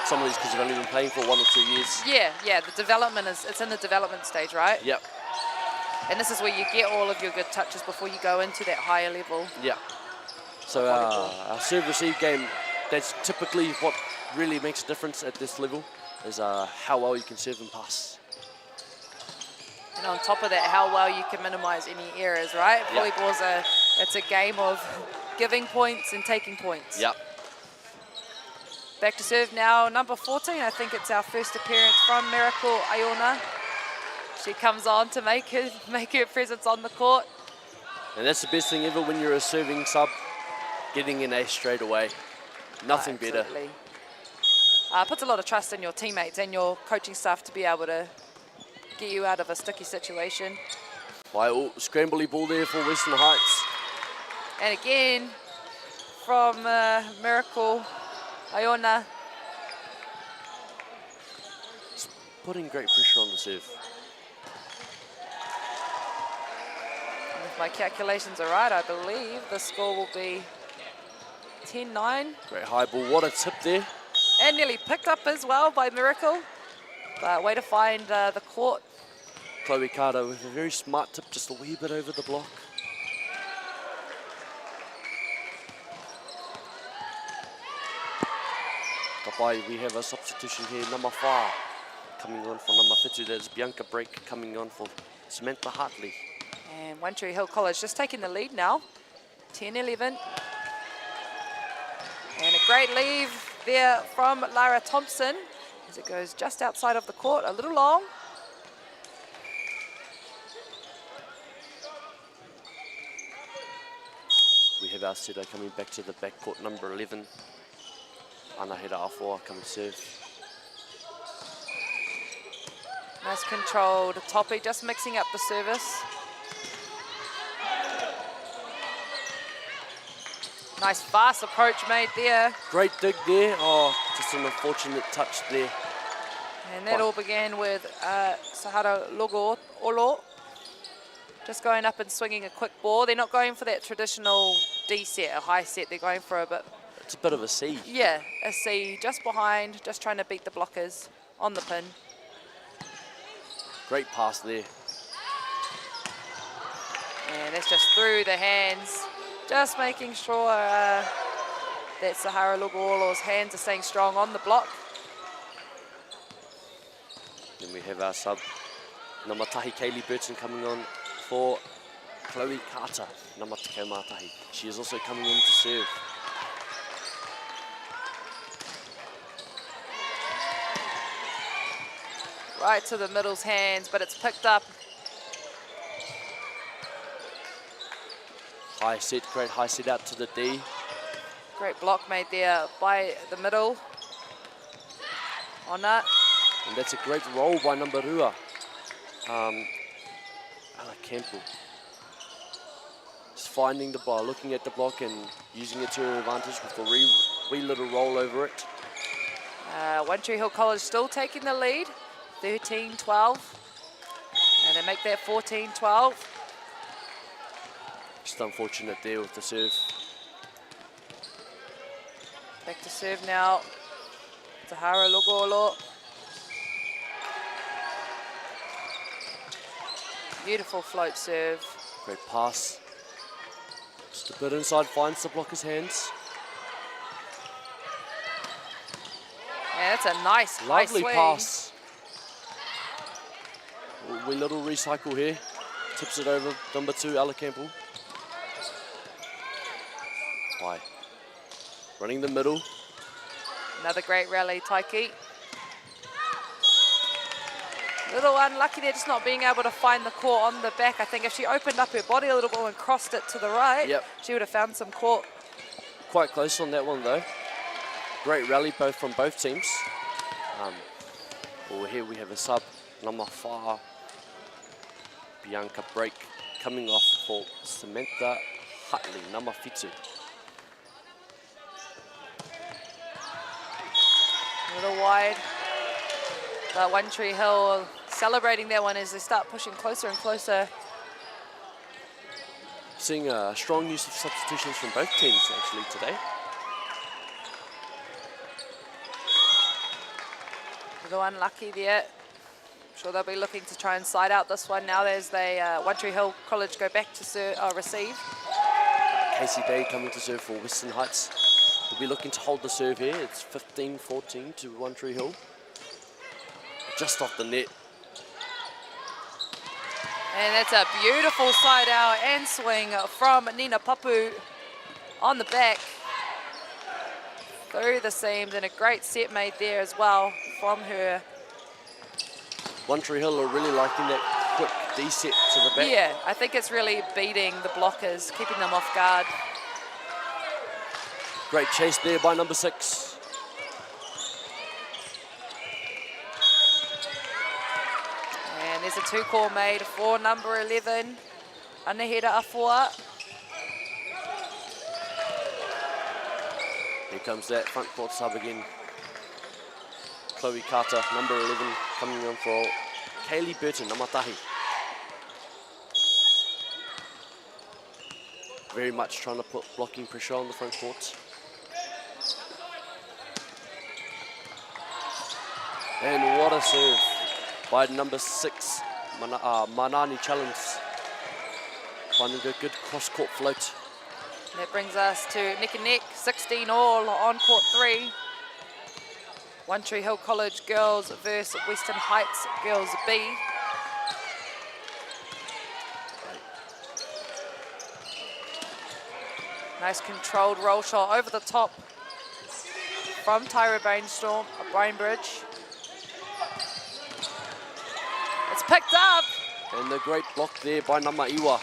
some of these kids have only been playing for 1 or 2 years. Yeah, the development it's in the development stage, right? Yep. And this is where you get all of your good touches before you go into that higher level. Yeah. So our serve-receive game, that's typically what really makes a difference at this level, is how well you can serve and pass. And on top of that, how well you can minimize any errors, right? Yep. Volleyball's it's a game of giving points and taking points. Yep. Back to serve now, number 14. I think it's our first appearance from Miracle Iona. She comes on to make her presence on the court. And that's the best thing ever when you're a serving sub, getting an ace straight away. Nothing better. Puts a lot of trust in your teammates and your coaching staff to be able to get you out of a sticky situation. Scrambly ball there for Western Heights. And again, from Miracle Iona. It's putting great pressure on the serve. And if my calculations are right, I believe the score will be 10-9. Great high ball, what a tip there. And nearly picked up as well by Miracle. But way to find the court. Chloe Carter with a very smart tip, just a wee bit over the block. Kapai, we have a substitution here, number 5 coming on for number 52. There's Bianca Break coming on for Samantha Hartley. And One Tree Hill College just taking the lead now, 10-11. And a great leave there from Lara Thompson as it goes just outside of the court, a little long. We have our setter coming back to the backcourt, number 11. Anahera Afoa coming to serve. Nice controlled Toppy, just mixing up the service. Nice fast approach made there. Great dig there. Oh, just an unfortunate touch there. And that all began with Sahara Logo Olo just going up and swinging a quick ball. They're not going for that traditional D set, a high set. They're going for a bit. It's a bit of a C. Yeah, a C just behind, just trying to beat the blockers on the pin. Great pass there. And that's just through the hands. Just making sure that Sahara Luguolo's hands are staying strong on the block. Then we have our sub, number tahi Kaylee Burton coming on for Chloe Carter, number Te Matahi. She is also coming in to serve. Right to the middle's hands, but it's picked up. High set, great high set out to the D. Great block made there by the middle. On that. And that's a great roll by number Rua. Ala Campbell. Just finding the ball, looking at the block and using it to her advantage with a wee little roll over it. One Tree Hill College still taking the lead, 13-12. And they make that 14-12. Just unfortunate there with the serve. Back to serve now. Tahara Logolo. Beautiful float serve. Great pass. Just a bit inside, finds the blocker's hands. Yeah, that's a nice Lovely high swing. pass. Wee little recycle here. Tips it over, number 2, Ella Campbell. Bye. Running the middle. Another great rally, Taiki. Little unlucky there, just not being able to find the court on the back. I think if she opened up her body a little bit and crossed it to the right, she would have found some court. Quite close on that one though. Great rally from both teams. Here we have a sub, number 5, Bianca Break, coming off for Samantha Hartley, number 52. A little wide. But One Tree Hill celebrating that one as they start pushing closer and closer. Seeing a strong use of substitutions from both teams actually today. A little unlucky there. I'm sure they'll be looking to try and side out this one now as they One Tree Hill College go back to receive. Casey Day coming to serve for Western Heights. We'll be looking to hold the serve here. It's 15-14 to One Tree Hill. Just off the net. And that's a beautiful side out and swing from Nina Papu on the back. Through the seams, and a great set made there as well from her. One Tree Hill are really liking that quick D set to the back. Yeah, I think it's really beating the blockers, keeping them off guard. Great chase there by number 6. And there's a 2-call made for number 11, Anahera Afua. Here comes that front court sub again. Chloe Carter, number 11, coming on for Kaylee Burton, number tahi. Very much trying to put blocking pressure on the front court. And what a serve by number 6, Manani challenge. Finding a good cross-court float. That brings us to neck and neck, 16 all on court 3. One Tree Hill College girls versus Western Heights girls B. Nice controlled roll shot over the top from Tyra Bainbridge. It's picked up. And the great block there by Namaiwa.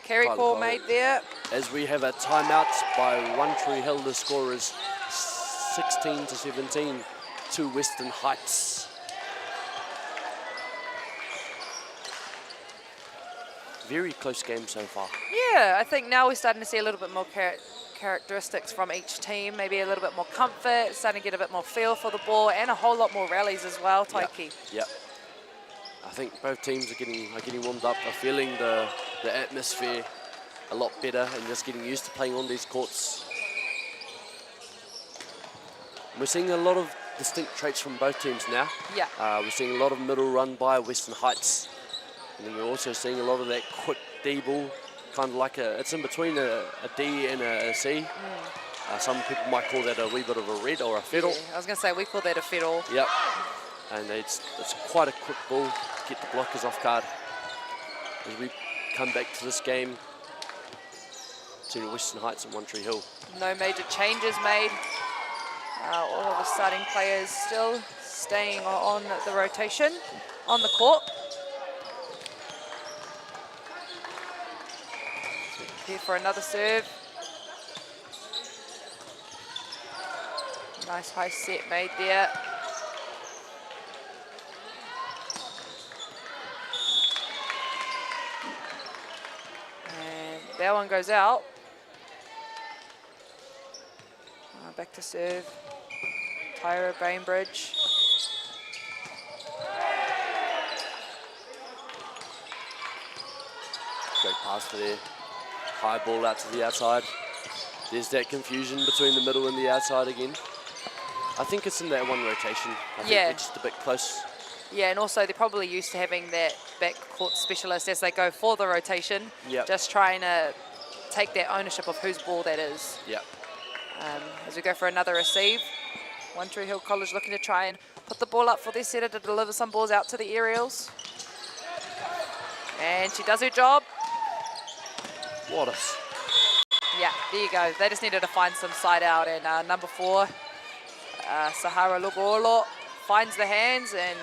Carry call made there. As we have a timeout by One Tree Hill, the score is 16-17 to Western Heights. Very close game so far. Yeah, I think now we're starting to see a little bit more characteristics from each team, maybe a little bit more comfort, starting to get a bit more feel for the ball, and a whole lot more rallies as well, Taiki. Yep. I think both teams are getting warmed up, are feeling the atmosphere a lot better and just getting used to playing on these courts. We're seeing a lot of distinct traits from both teams now. Yeah. We're seeing a lot of middle run by Western Heights. And then we're also seeing a lot of that quick D ball, kind of like it's in between a D and a C. Some people might call that a wee bit of a red or a fiddle. Yeah, I was going to say, we call that a fiddle. Yep. And it's quite a quick ball to get the blockers off guard. As we come back to this game between Western Heights and One Tree Hill. No major changes made. All of the starting players still staying on the rotation on the court. Here for another serve. Nice high set made there. And that one goes out. Back to serve. Tyra Bainbridge. Great pass for there. High ball out to the outside. There's that confusion between the middle and the outside again. I think it's in that one rotation. I think they're just a bit close. Yeah, and also they're probably used to having that backcourt specialist as they go for the rotation. Yep. Just trying to take that ownership of whose ball that is. Yeah. As we go for another receive. One Tree Hill College looking to try and put the ball up for their setter to deliver some balls out to the aerials. And she does her job. Waters. Yeah, there you go. They just needed to find some side out. And number 4, Sahara Lugolo, finds the hands and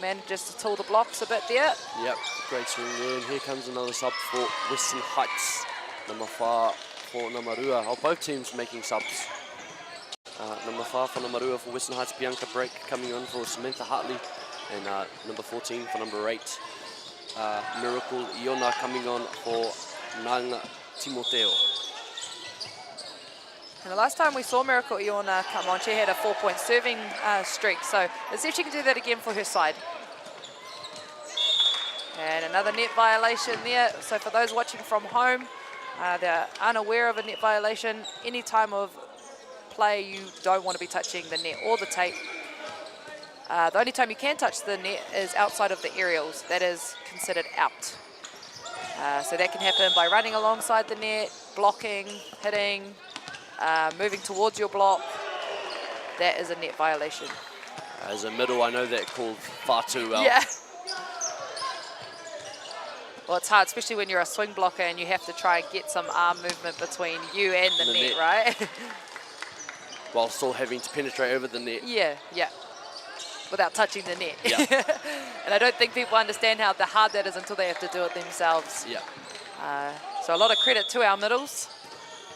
manages to tool the blocks a bit there. Yep, great swing there. And here comes another sub for Western Heights. Number 5 for Namarua. Both teams making subs. Number 5 for Namarua for Western Heights, Bianca Brake coming on for Samantha Hartley. And number 14 for number 8, Miracle Iona coming on for Nang Timoteo. And the last time we saw Miracle Iona come on, she had a 4-point serving streak. So let's see if she can do that again for her side. And another net violation there. So for those watching from home, they're unaware of a net violation. Any time of play, you don't want to be touching the net or the tape. The only time you can touch the net is outside of the aerials. That is considered out. So that can happen by running alongside the net, blocking, hitting, moving towards your block. That is a net violation. As a middle, I know that called far too well. Yeah. Well, it's hard, especially when you're a swing blocker and you have to try and get some arm movement between you and the net, right? While still having to penetrate over the net. Yeah. Without touching the net. Yeah. And I don't think people understand how hard that is until they have to do it themselves. Yeah. So a lot of credit to our middles,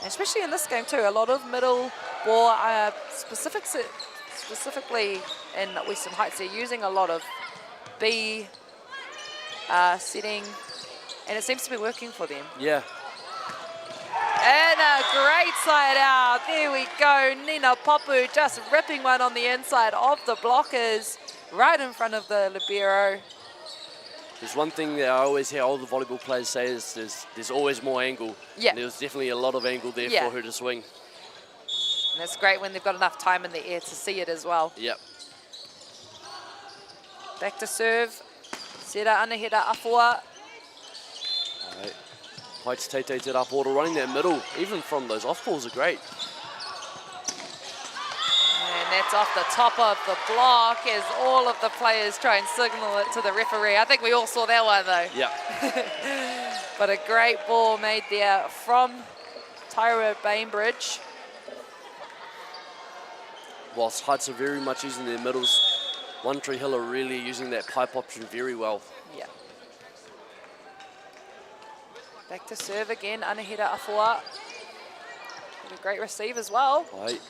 and especially in this game too. A lot of middle ball, specifically in Western Heights, they're using a lot of B setting, and it seems to be working for them. Yeah. And a great side out. There we go. Nina Popu just ripping one on the inside of the blockers, right in front of the libero. There's one thing that I always hear all the volleyball players say is there's always more angle. Yeah. And there was definitely a lot of angle there for her to swing. And that's great when they've got enough time in the air to see it as well. Yep. Back to serve. Sera anahera Afua. Alright. Heights Tete Te Raporo running that middle, even from those off balls are great. And that's off the top of the block as all of the players try and signal it to the referee. I think we all saw that one though. Yeah. But a great ball made there from Tyra Bainbridge. Whilst Heights are very much using their middles, One Tree Hill are really using that pipe option very well. Yeah. Back to serve again, Anahira Afua. A great receive as well. Right.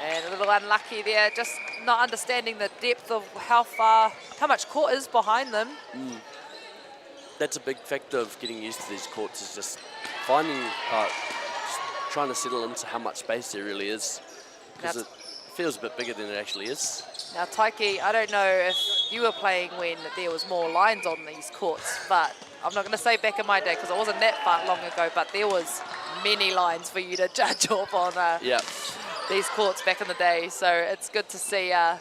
And a little unlucky there, just not understanding the depth of how much court is behind them. That's a big factor of getting used to these courts, is just finding, just trying to settle into how much space there really is. Because it feels a bit bigger than it actually is. Now Taiki, I don't know if you were playing when there was more lines on these courts, but I'm not going to say back in my day because it wasn't that far long ago, but there was many lines for you to judge off on these courts back in the day. So it's good to see a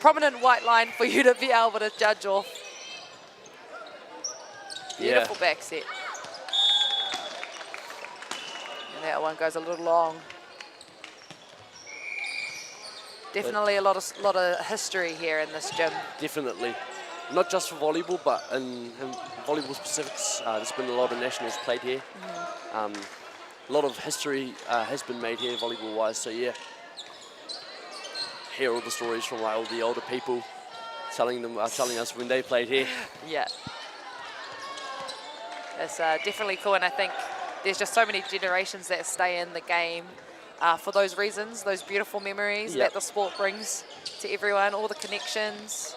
prominent white line for you to be able to judge off. Beautiful back set. And that one goes a little long. Definitely a lot of history here in this gym. Definitely. Not just for volleyball, but in volleyball specifics. There's been a lot of nationals played here. A lot of history has been made here volleyball-wise, so yeah. Hear all the stories from like all the older people telling us when they played here. Yeah. It's definitely cool, and I think there's just so many generations that stay in the game for those reasons, those beautiful memories that the sport brings to everyone, all the connections.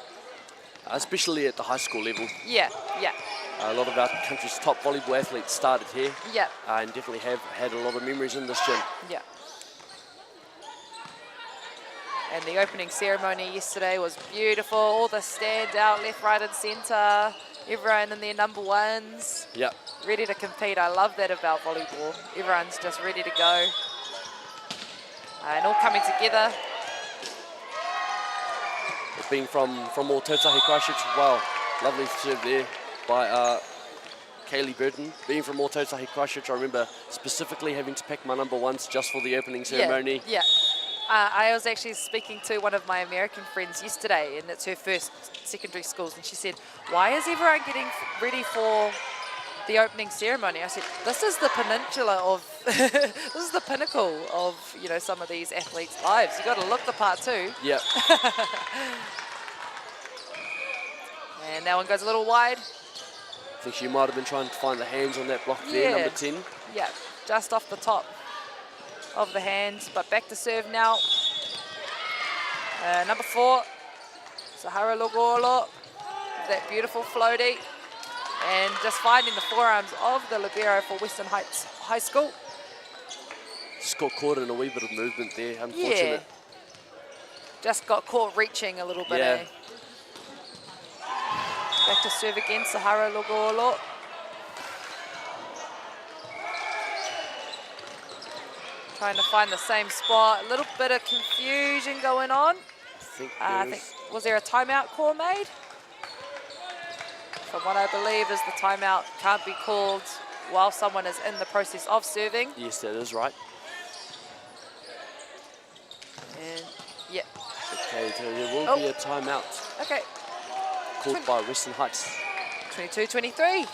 Especially at the high school level. Yeah, yeah. A lot of our country's top volleyball athletes started here. Yeah. And definitely have had a lot of memories in this gym. Yeah. And the opening ceremony yesterday was beautiful. All the stand out left, right and centre. Everyone in their number ones. Yeah. Ready to compete. I love that about volleyball. Everyone's just ready to go. And all coming together. Being from all Tautahi Christchurch, wow, lovely serve there by Kaylee Burton. Being from all Tautahi Christchurch, I remember specifically having to pick my number ones just for the opening ceremony. Yeah. I was actually speaking to one of my American friends yesterday, and it's her first secondary schools, and she said, "Why is everyone getting ready for the opening ceremony?" I said, "This is the peninsula of, this is the pinnacle of, you know, some of these athletes' lives. You got to look the part too." Yeah. And that one goes a little wide. I think she might have been trying to find the hands on that block there, number 10. Yeah, just off the top of the hands, but back to serve now. Number 4, Sahara Logolo, that beautiful floaty. And just finding the forearms of the libero for Western Heights High School. Just got caught in a wee bit of movement there, unfortunate. Yeah. Just got caught reaching a little bit, eh? Back to serve again, Sahara Logolo. Trying to find the same spot. A little bit of confusion going on. I think was there a timeout call made? From what I believe is the timeout can't be called while someone is in the process of serving. Yes, that is right. And yeah. Okay, so there will be a timeout. Okay. Called by Western Heights. 22-23.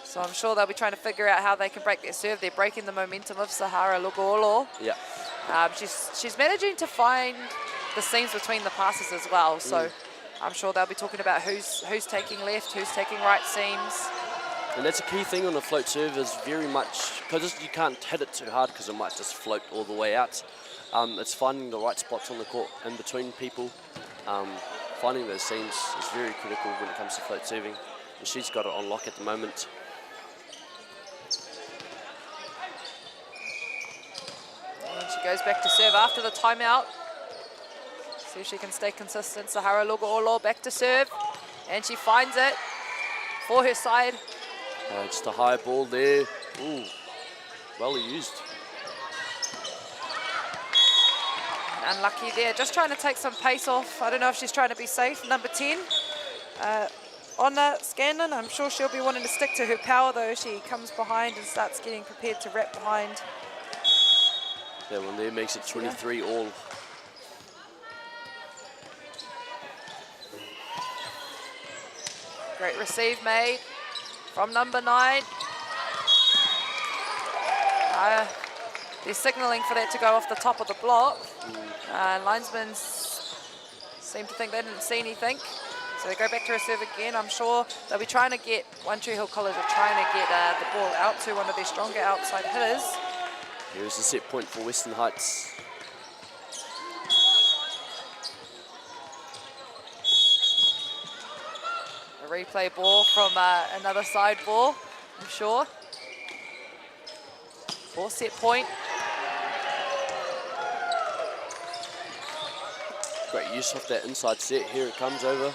So I'm sure they'll be trying to figure out how they can break their serve. They're breaking the momentum of Sahara Logolo. Yeah. She's managing to find the seams between the passes as well. So I'm sure they'll be talking about who's taking left, who's taking right seams. And that's a key thing on a float serve, is very much, because you can't hit it too hard because it might just float all the way out. It's finding the right spots on the court in between people. Finding those seams is very critical when it comes to float serving. And she's got it on lock at the moment. And she goes back to serve after the timeout. See if she can stay consistent. Sahara Logolo back to serve. And she finds it for her side. Just a high ball there. Ooh, well used. unlucky there. Just trying to take some pace off. I don't know if she's trying to be safe. Number 10, Anna Scanlon. I'm sure she'll be wanting to stick to her power though. She comes behind and starts getting prepared to wrap behind. That one there makes it 23 all. Great receive made from number 9. They're signalling for that to go off the top of the block. Linesmen seem to think they didn't see anything. So they go back to reserve again. I'm sure they'll be trying to get, One Tree Hill College are trying to get the ball out to one of their stronger outside hitters. Here's the set point for Western Heights. A replay ball from another side ball, I'm sure. For set point. Great use of that inside set. Here it comes over.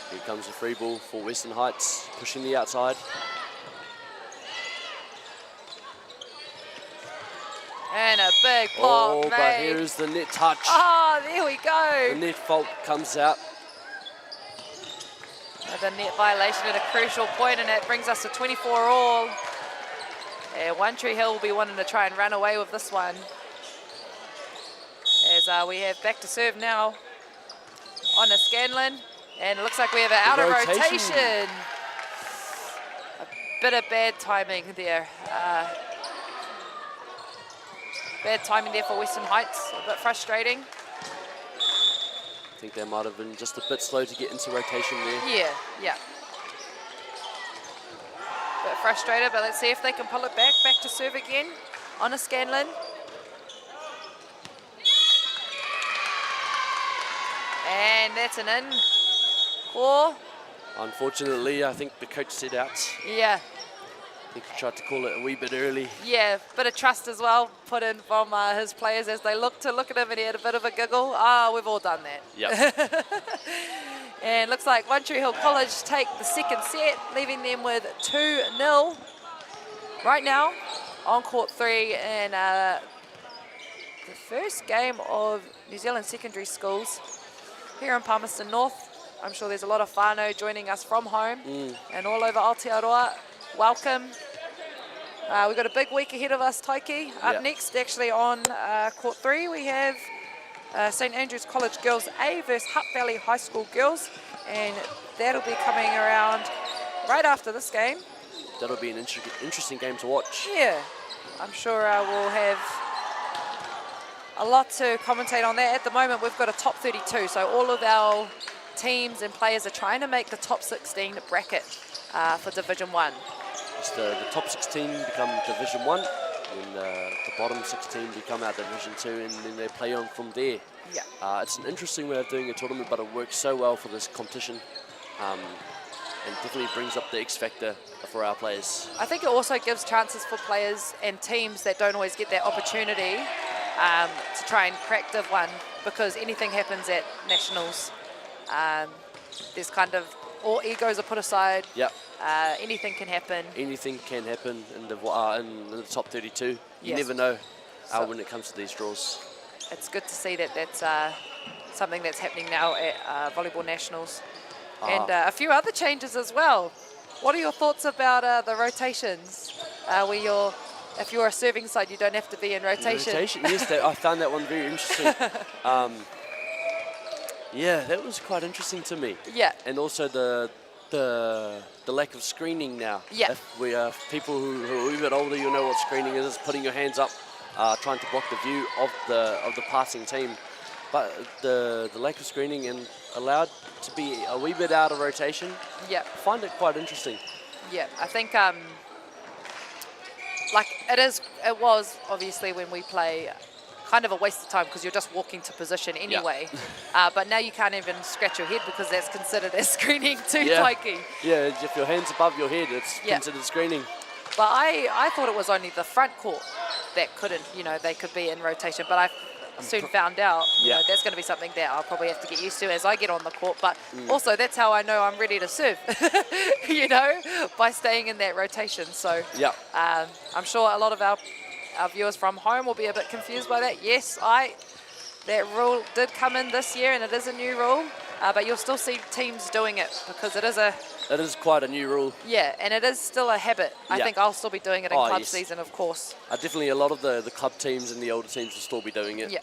Here comes the free ball for Western Heights, pushing the outside. And a big block made. But here's the net touch. Oh, there we go. The net fault comes out. The net violation at a crucial point, and that brings us to 24 all. Yeah, One Tree Hill will be wanting to try and run away with this one. As we have back to serve now on a Scanlon, and it looks like we have an out of rotation. A bit of bad timing there. Bad timing there for Western Heights, a bit frustrating. I think they might have been just a bit slow to get into rotation there. Yeah. Bit frustrated, but let's see if they can pull it back to serve again on a Scanlon. And that's an in. 4. Unfortunately, I think the coach said out. Yeah. I think he tried to call it a wee bit early. Yeah, bit of trust as well put in from his players as they look at him, and he had a bit of a giggle. We've all done that. Yep. And looks like One Tree Hill College take the second set, leaving them with 2-0 right now on court 3. And the first game of New Zealand secondary schools here in Palmerston North. I'm sure there's a lot of whānau joining us from home and all over Aotearoa. Welcome. We've got a big week ahead of us, Taiki. Up next, actually on court 3, we have St Andrews College Girls A versus Hutt Valley High School Girls, and that'll be coming around right after this game. That'll be an interesting game to watch. Yeah, I'm sure we'll have a lot to commentate on that. At the moment, we've got a top 32, so all of our teams and players are trying to make the top 16 bracket for Division 1. The top 16 become Division 1, and the bottom 16 become our Division 2, and then they play on from there. Yeah. It's an interesting way of doing a tournament, but it works so well for this competition, and definitely brings up the X factor for our players. I think it also gives chances for players and teams that don't always get that opportunity to try and crack Div 1, because anything happens at nationals. There's kind of all egos are put aside. Yep. Anything can happen. Anything can happen in the top 32. You never know when it comes to these draws. It's good to see that that's something that's happening now at Volleyball Nationals. And a few other changes as well. What are your thoughts about the rotations? Where if you're a serving side, you don't have to be in rotation. Yes, I found that one very interesting. Yeah, that was quite interesting to me. Yeah. And also the lack of screening now. Yeah. If we are people who are a bit older, you know what screening is. Putting your hands up, trying to block the view of the passing team. But the lack of screening and allowed to be a wee bit out of rotation. Yeah. Find it quite interesting. Yeah, I think like it was obviously when we play kind of a waste of time because you're just walking to position anyway. Yeah. But now you can't even scratch your head because that's considered as screening too, Taiki. Yeah, if your hand's above your head, it's considered screening. But I thought it was only the front court that couldn't, they could be in rotation. But soon found out, you Yeah. know, that's going to be something that I'll probably have to get used to as I get on the court. But also, that's how I know I'm ready to serve, you know, by staying in that rotation. So Yeah. I'm sure a lot of our viewers from home will be a bit confused by that. Yes, that rule did come in this year, and it is a new rule, but you'll still see teams doing it because it is quite a new rule. Yeah, and it is still a habit. I Yeah. think I'll still be doing it in Oh, club yes. season, of course. Definitely a lot of the club teams and the older teams will still be doing it. Yeah.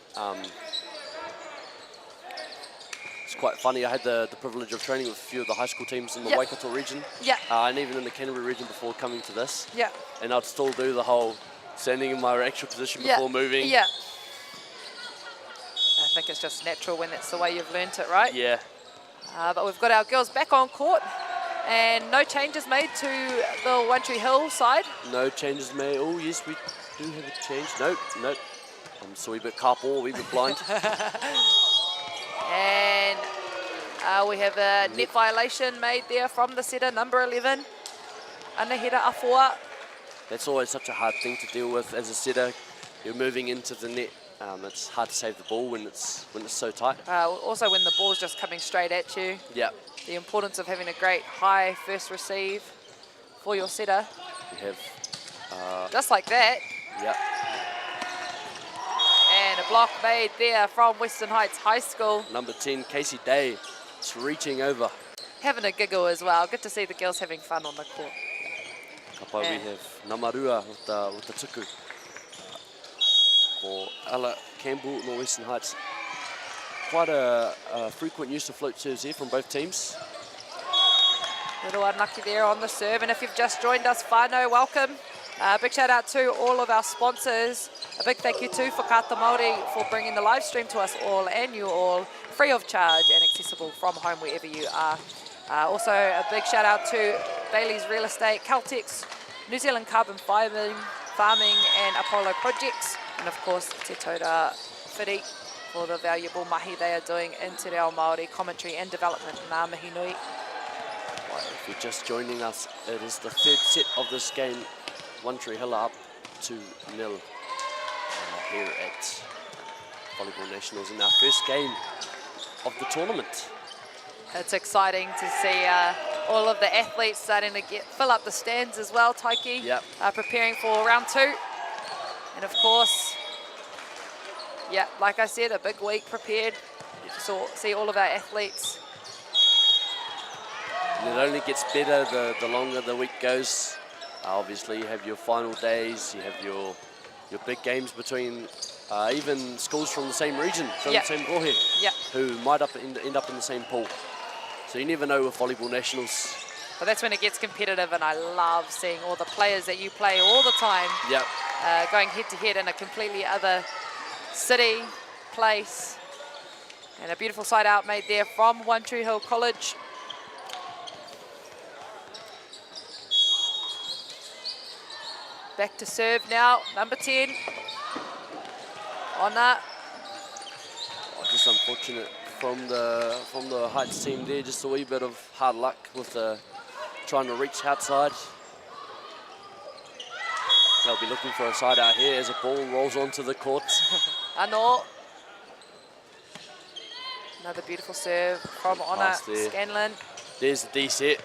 It's quite funny. I had the privilege of training with a few of the high school teams in the Yep. Waikato region. Yeah. And even in the Canterbury region before coming to this. Yeah. And I'd still do the whole standing in my actual position before moving. Yeah. I think it's just natural when that's the way you've learnt it, right? Yeah. But we've got our girls back on court, and no changes made to the One Tree Hill side. No changes made. Oh, yes, we do have a change. Nope. I'm so a wee bit carpool, a wee bit blind. And we have a net violation made there from the setter, number 11, Anahira Afua. That's always such a hard thing to deal with as a setter. You're moving into the net. It's hard to save the ball when it's so tight. Also when the ball's just coming straight at you. Yeah. The importance of having a great high first receive for your setter. We have... Just like that. Yeah. And a block made there from Western Heights High School. Number 10, Casey Day, is reaching over. Having a giggle as well. Good to see the girls having fun on the court. Kapa we have Namarua with the tuku. For Ella Campbell, North Western Heights. Quite a frequent use of float serves here from both teams. Little unlucky there on the serve. And if you've just joined us, whānau, welcome. Big shout out to all of our sponsors. A big thank you to Whakatane Māori for bringing the live stream to us all and you all, free of charge and accessible from home wherever you are. Also a big shout out to Bailey's Real Estate, Caltex, New Zealand Carbon Farming and Apollo Projects. And of course, Te Tauda Whiri for the valuable mahi they are doing in Te Reo Māori commentary and development. Ngā mihi nui. Well, if you're just joining us, it is the third set of this game. One Tree Hill up 2-0 here at Volleyball Nationals in our first game of the tournament. It's exciting to see all of the athletes starting to fill up the stands as well, Taiki. Yep. Preparing for round 2. And of course, yeah, like I said, a big week prepared. So see all of our athletes. And it only gets better the longer the week goes. Obviously, you have your final days, you have your big games between even schools from the same region, from the same rohe, who might end up in the same pool. So you never know with Volleyball Nationals. But that's when it gets competitive, and I love seeing all the players that you play all the time going head-to-head in a completely other city, place. And a beautiful side out made there from One Tree Hill College. Back to serve now, number 10. Ona. Just unfortunate from the Heights team there, just a wee bit of hard luck with trying to reach outside. They'll be looking for a side out here as a ball rolls onto the court. Ano. Another beautiful serve from Ona Scanlon. There's the D set.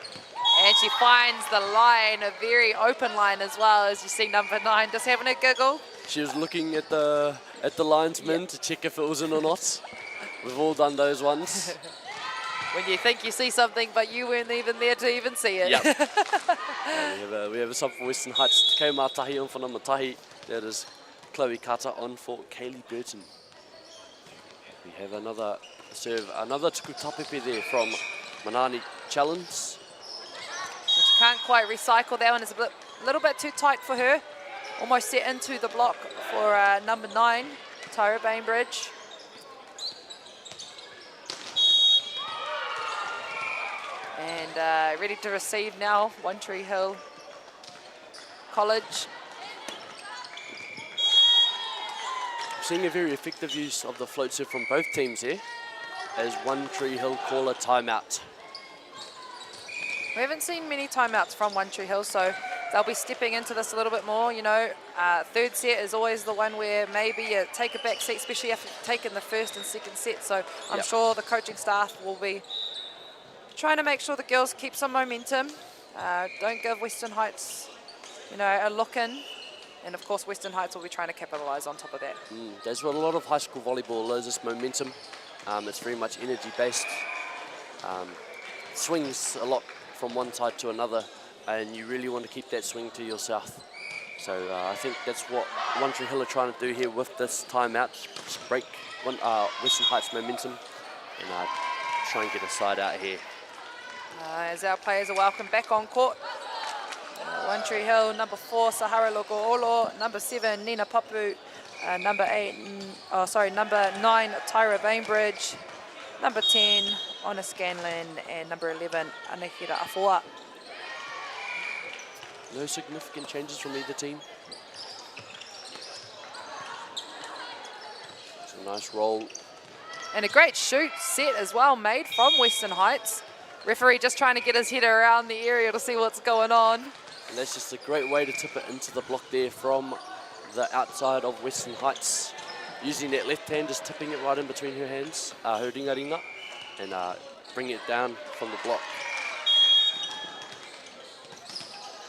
And she finds the line, a very open line as well, as you see number 9 just having a giggle. She was looking at the linesman to check if it was in or not. We've all done those ones. When you think you see something, but you weren't even there to even see it. Yep. We have a sub for Western Heights. Te Kei Tahi on for number tahi. That is Chloe Carter on for Kaylee Burton. We have another serve, another tuku tapepe there from Manani Challenge. But she can't quite recycle. That one is a little bit too tight for her. Almost set into the block for number 9, Tyra Bainbridge. And ready to receive now, One Tree Hill College. Seeing a very effective use of the float serve from both teams here as One Tree Hill call a timeout. We haven't seen many timeouts from One Tree Hill, so they'll be stepping into this a little bit more. You know, third set is always the one where maybe you take a back seat, especially after taking the first and second set. So I'm sure the coaching staff will be trying to make sure the girls keep some momentum. Don't give Western Heights, you know, a look in. And of course, Western Heights will be trying to capitalise on top of that. That's what a lot of high school volleyball is, this momentum. It's very much energy-based. Swings a lot from one side to another, and you really want to keep that swing to yourself. So I think that's what One Tree Hill are trying to do here with this timeout. Just break Western Heights momentum and try and get a side out here. As our players are welcome back on court. One Tree Hill, number 4, Sahara Logo'olo, number 7, Nina Papu, number 9, Tyra Bainbridge, number 10, Ona Scanlon, and number 11, Anahira Afua. No significant changes from either team. It's a nice roll. And a great shoot set as well made from Western Heights. Referee just trying to get his head around the area to see what's going on. And that's just a great way to tip it into the block there from the outside of Western Heights. Using that left hand, just tipping it right in between her hands, her ringa, and bringing it down from the block.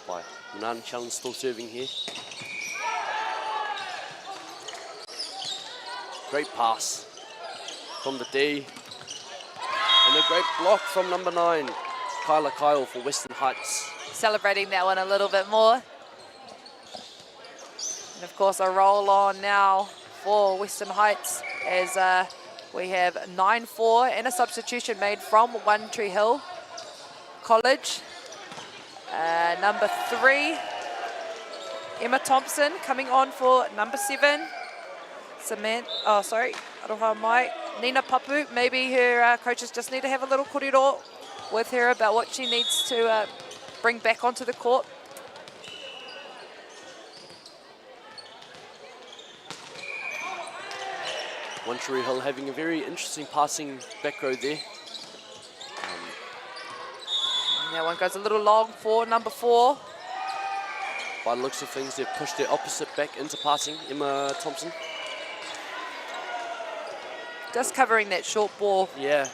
By Manani Challenge still serving here. Great pass from the D. And a great block from number 9, Kyla Kyle for Western Heights. Celebrating that one a little bit more. And of course a roll on now for Western Heights as we have 9-4 and a substitution made from One Tree Hill College. Number 3, Emma Thompson coming on for number 7. Aroha Mai. Nina Papu, maybe her coaches just need to have a little korero with her about what she needs to bring back onto the court. One Tree Hill having a very interesting passing back row there. And that one goes a little long for number 4. By the looks of things, they've pushed their opposite back into passing, Emma Thompson. Just covering that short ball. Yeah.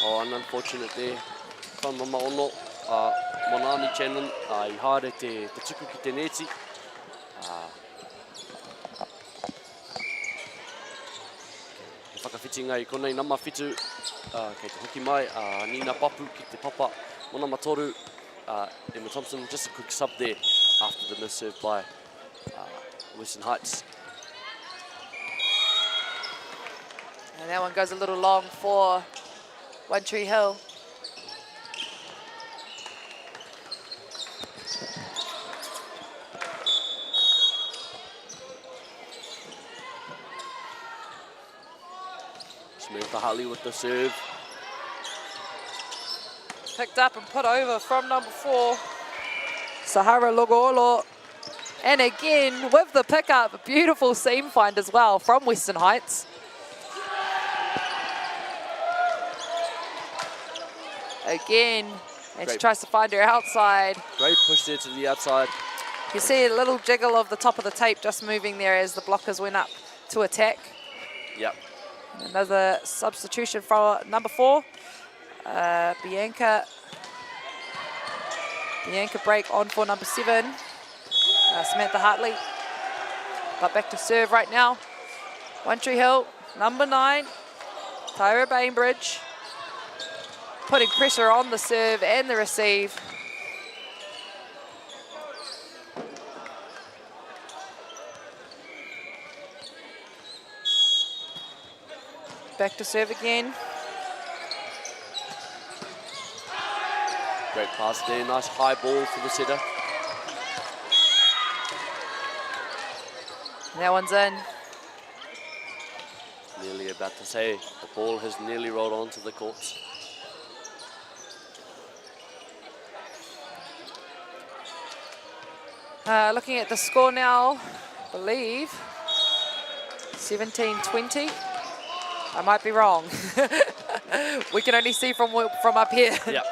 Oh, an unfortunate there. From Mama Ono, Monani Channon, I haere te tuku ki te neti. E whakawhitinga I konei nama whitu, kei te hoki mai, Nina Papu ki te papa, Mona Matoru, Emma Thompson, just a quick sub there after the miss serve by Western Heights. And that one goes a little long for One Tree Hill. Samantha Hartley with the serve. Picked up and put over from number 4, Sahara Logo'olo. And again, with the pickup, a beautiful seam find as well from Western Heights. Again, and she tries to find her outside. Great push there to the outside. You see a little jiggle of the top of the tape just moving there as the blockers went up to attack. Yep. Another substitution for number 4. Bianca break on for number 7. Samantha Hartley. But back to serve right now. One Tree Hill, number 9, Tyra Bainbridge. Putting pressure on the serve and the receive. Back to serve again. Great pass there, nice high ball for the setter. That one's in. Nearly about to say, the ball has nearly rolled onto the courts. Looking at the score now, I believe 17-20. I might be wrong. We can only see from up here. Yeah.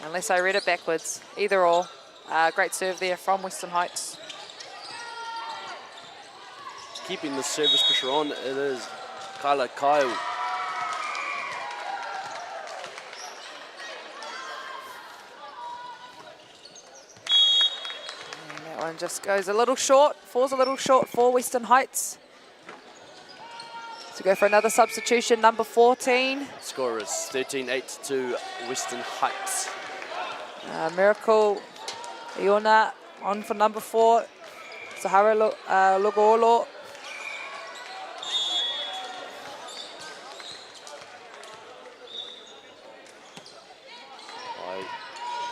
Unless I read it backwards. Either or. Great serve there from Western Heights. Keeping the service pressure on, it is Kyla Kyle. And that one just goes a little short, falls a little short for Western Heights. So go for another substitution, number 14. Score is 13-8 to Western Heights. Miracle Iona on for number 4. Sahara Logolo.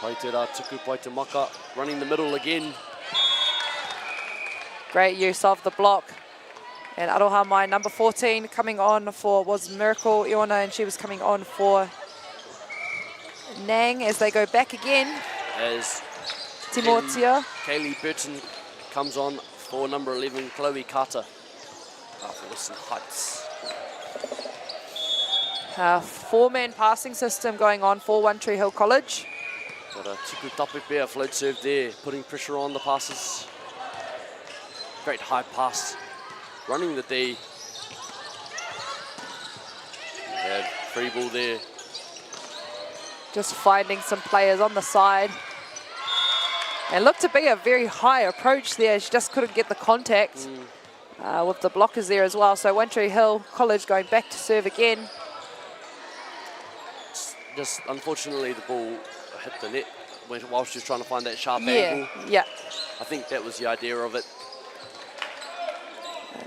Paitera Tuku Paitamaka running the middle again. Great use of the block. And Aroha Mai, number 14, coming on for, was Miracle Iona, and she was coming on for Nang as they go back again. As Timotia. Kaylee Burton comes on for number 11, Chloe Carter for Western Heights. Four-man passing system going on for One Tree Hill College. Got a Tuku Tapepe, a float serve there, putting pressure on the passes. Great high pass, running the D. Yeah, free ball there. Just finding some players on the side. And looked to be a very high approach there. She just couldn't get the contact with the blockers there as well. So One Tree Hill College going back to serve again. Just unfortunately the ball hit the net while she was trying to find that sharp angle. Yeah. I think that was the idea of it.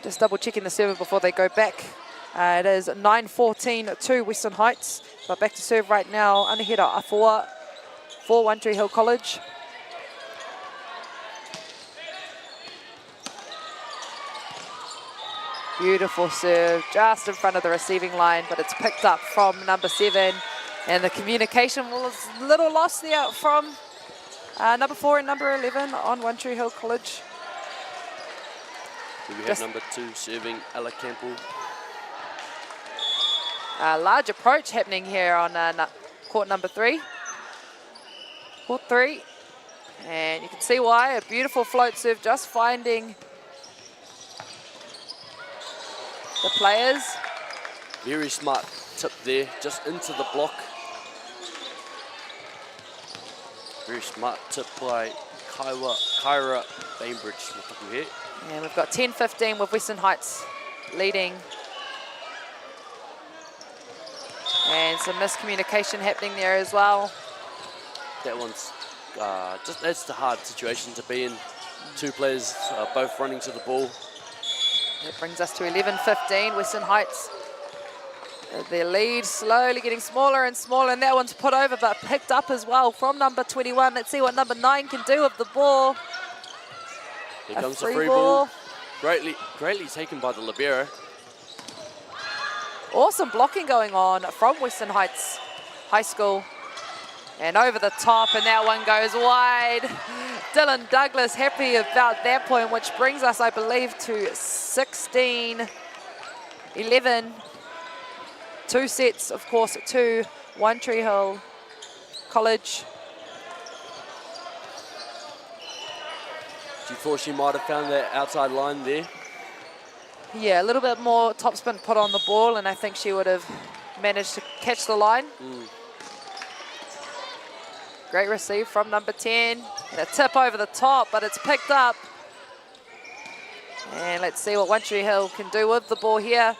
Just double checking the server before they go back. It is 9-14 to Western Heights. But back to serve right now, Anahira Afua for One Tree Hill College. Beautiful serve, just in front of the receiving line, but it's picked up from number 7. And the communication was a little lost there from number 4 and number 11 on One Tree Hill College. We have number 2 serving Ella Campbell. Large approach happening here on court number 3. Court 3. And you can see why. A beautiful float serve, just finding the players. Very smart tip there, just into the block. Very smart tip by Kyra Bainbridge. And we've got 10-15 with Western Heights leading. And some miscommunication happening there as well. That one's just, that's the hard situation to be in. 2 players both running to the ball. That brings us to 11-15, Western Heights. Their lead slowly getting smaller and smaller, and that one's put over but picked up as well from number 21. Let's see what number 9 can do with the ball. Here comes the free ball. Greatly taken by the libero. Awesome blocking going on from Western Heights High School. And over the top, and that one goes wide. Dylan Douglas happy about that point, which brings us, I believe, to 16-11. 2 sets, of course, to One Tree Hill College. Do you thought she might have found that outside line there? Yeah, a little bit more topspin put on the ball, and I think she would have managed to catch the line. Great receive from number 10. And a tip over the top, but it's picked up. And let's see what One Tree Hill can do with the ball here.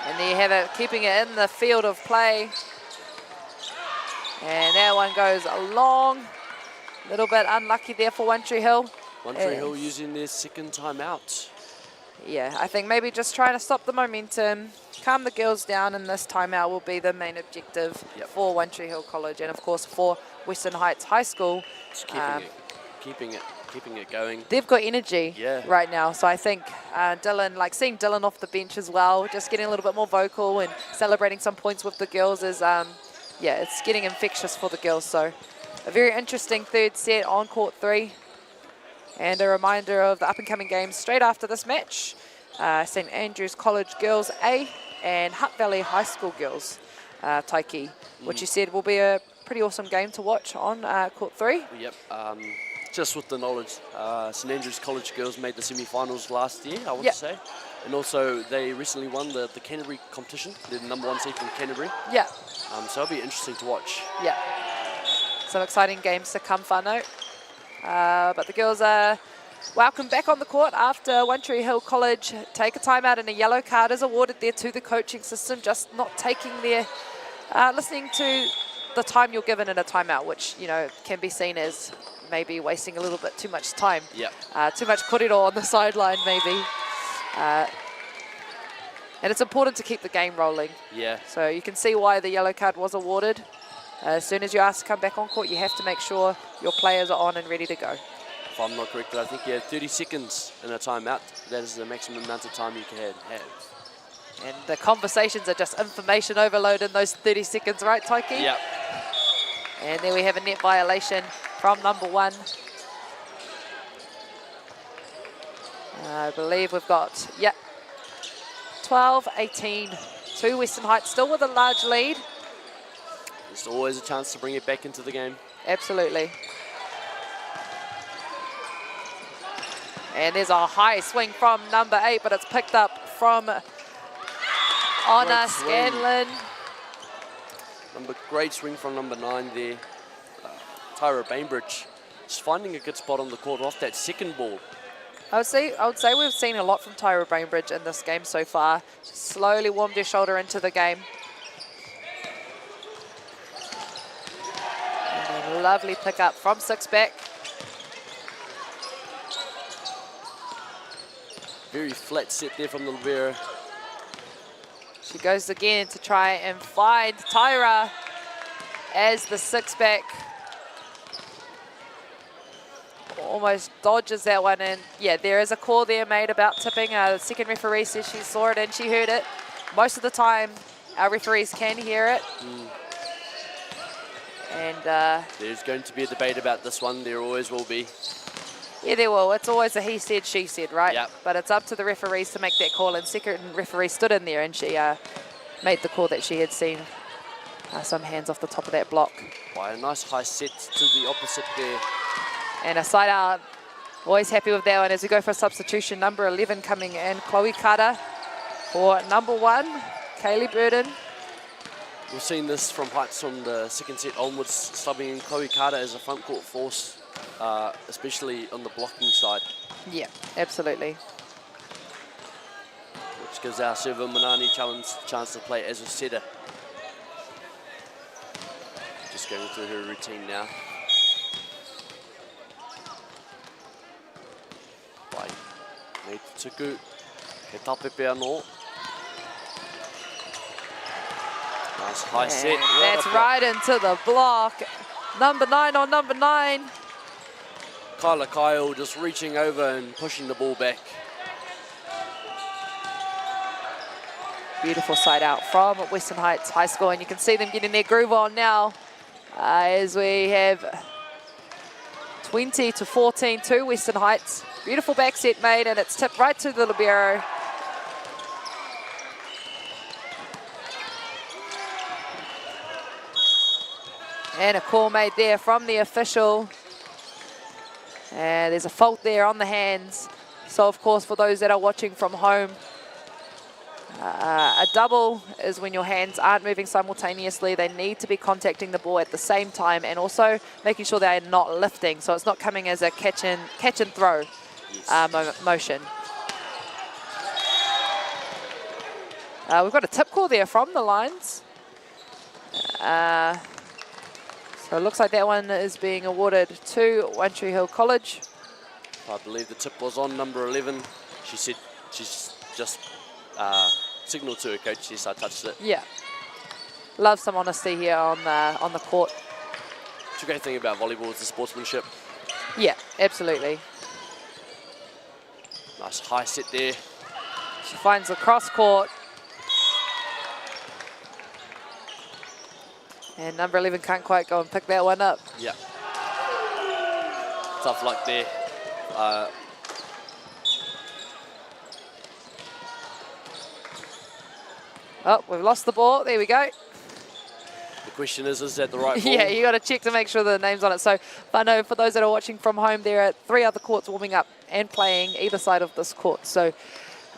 And there you have it, keeping it in the field of play. And that one goes long. A little bit unlucky there for One Tree Hill. One Tree Hill using their second timeout. Yeah, I think maybe just trying to stop the momentum, calm the girls down, and this timeout will be the main objective for One Tree Hill College and, of course, for Western Heights High School. Just keeping it going. They've got energy right now, so I think Dylan, like seeing Dylan off the bench as well, just getting a little bit more vocal and celebrating some points with the girls is yeah, it's getting infectious for the girls. So a very interesting third set on court 3. And a reminder of the up-and-coming games straight after this match. St Andrews College Girls A and Hutt Valley High School Girls Taiki, which you said will be a pretty awesome game to watch on court 3. Yep. Just with the knowledge, St Andrews College Girls made the semi-finals last year, I would say. And also, they recently won the Canterbury competition. They're the #1 seed from Canterbury. Yeah. So it'll be interesting to watch. Yeah. Some exciting games to come, whānau. But the girls are welcome back on the court after One Tree Hill College take a timeout, and a yellow card is awarded there to the coaching system, just not taking their, listening to the time you're given in a timeout, which, you know, can be seen as maybe wasting a little bit too much time. Yeah. Too much korero on the sideline, maybe. And it's important to keep the game rolling. Yeah. So you can see why the yellow card was awarded. As soon as you're asked to come back on court, you have to make sure your players are on and ready to go. If I'm not correct, I think you have 30 seconds in a timeout. That is the maximum amount of time you can have. And the conversations are just information overload in those 30 seconds, right, Taiki? Yep. And there we have a net violation from #1. I believe we've got, 12-18 to Western Heights, still with a large lead. There's always a chance to bring it back into the game. Absolutely. And there's a high swing from #8, but it's picked up from Anna Scanlon. Great swing from #9 there. Tyra Bainbridge just finding a good spot on the court off that second ball. I would say we've seen a lot from Tyra Bainbridge in this game so far. She slowly warmed her shoulder into the game. And a lovely pick up from 6 back. Very flat set there from the libero. She goes again to try and find Tyra as the 6 back. Almost dodges that one, and yeah, there is a call there made about tipping. The second referee says she saw it and she heard it. Most of the time, our referees can hear it. And there's going to be a debate about this one. There always will be. yeah, there will. It's always a he said, she said, right? Yep. But it's up to the referees to make that call, and second referee stood in there and she made the call that she had seen some hands off the top of that block. By a nice high set to the opposite there. And a side out. Always happy with that one as we go for a substitution. Number 11 coming in, Chloe Carter. For #1, Kaylee Burden. We've seen this from Heights from the second set onwards, subbing in Chloe Carter as a front court force, especially on the blocking side. Yeah, absolutely. Which gives our server Manani chance to play as a setter. Just going through her routine now. By Nate Tuku, he tapepe anō. Nice high set. That's right into the block. #9 on #9. Kyla Kyle just reaching over and pushing the ball back. Beautiful side out from Western Heights High School, and you can see them getting their groove on now as we have 20-14 to Western Heights. Beautiful back set made, and it's tipped right to the libero. And a call made there from the official. And there's a fault there on the hands. So, of course, for those that are watching from home, a double is when your hands aren't moving simultaneously. They need to be contacting the ball at the same time, and also making sure they are not lifting. So it's not coming as a catch and throw motion. We've got a tip call there from the lines. So it looks like that one is being awarded to One Tree Hill College. I believe the tip was on number 11. She said she's just signaled to her coach, yes, I touched it. Yeah. Love some honesty here on the court. The great thing about volleyball is the sportsmanship. Yeah, absolutely. Nice high set there. She finds the cross court. And number 11 can't quite go and pick that one up. Yeah. Tough luck there. Oh, we've lost the ball. There we go. The question is that the right ball? Yeah, you got to check to make sure the name's on it. So, I know for those that are watching from home, there are 3 other courts warming up and playing either side of this court. So,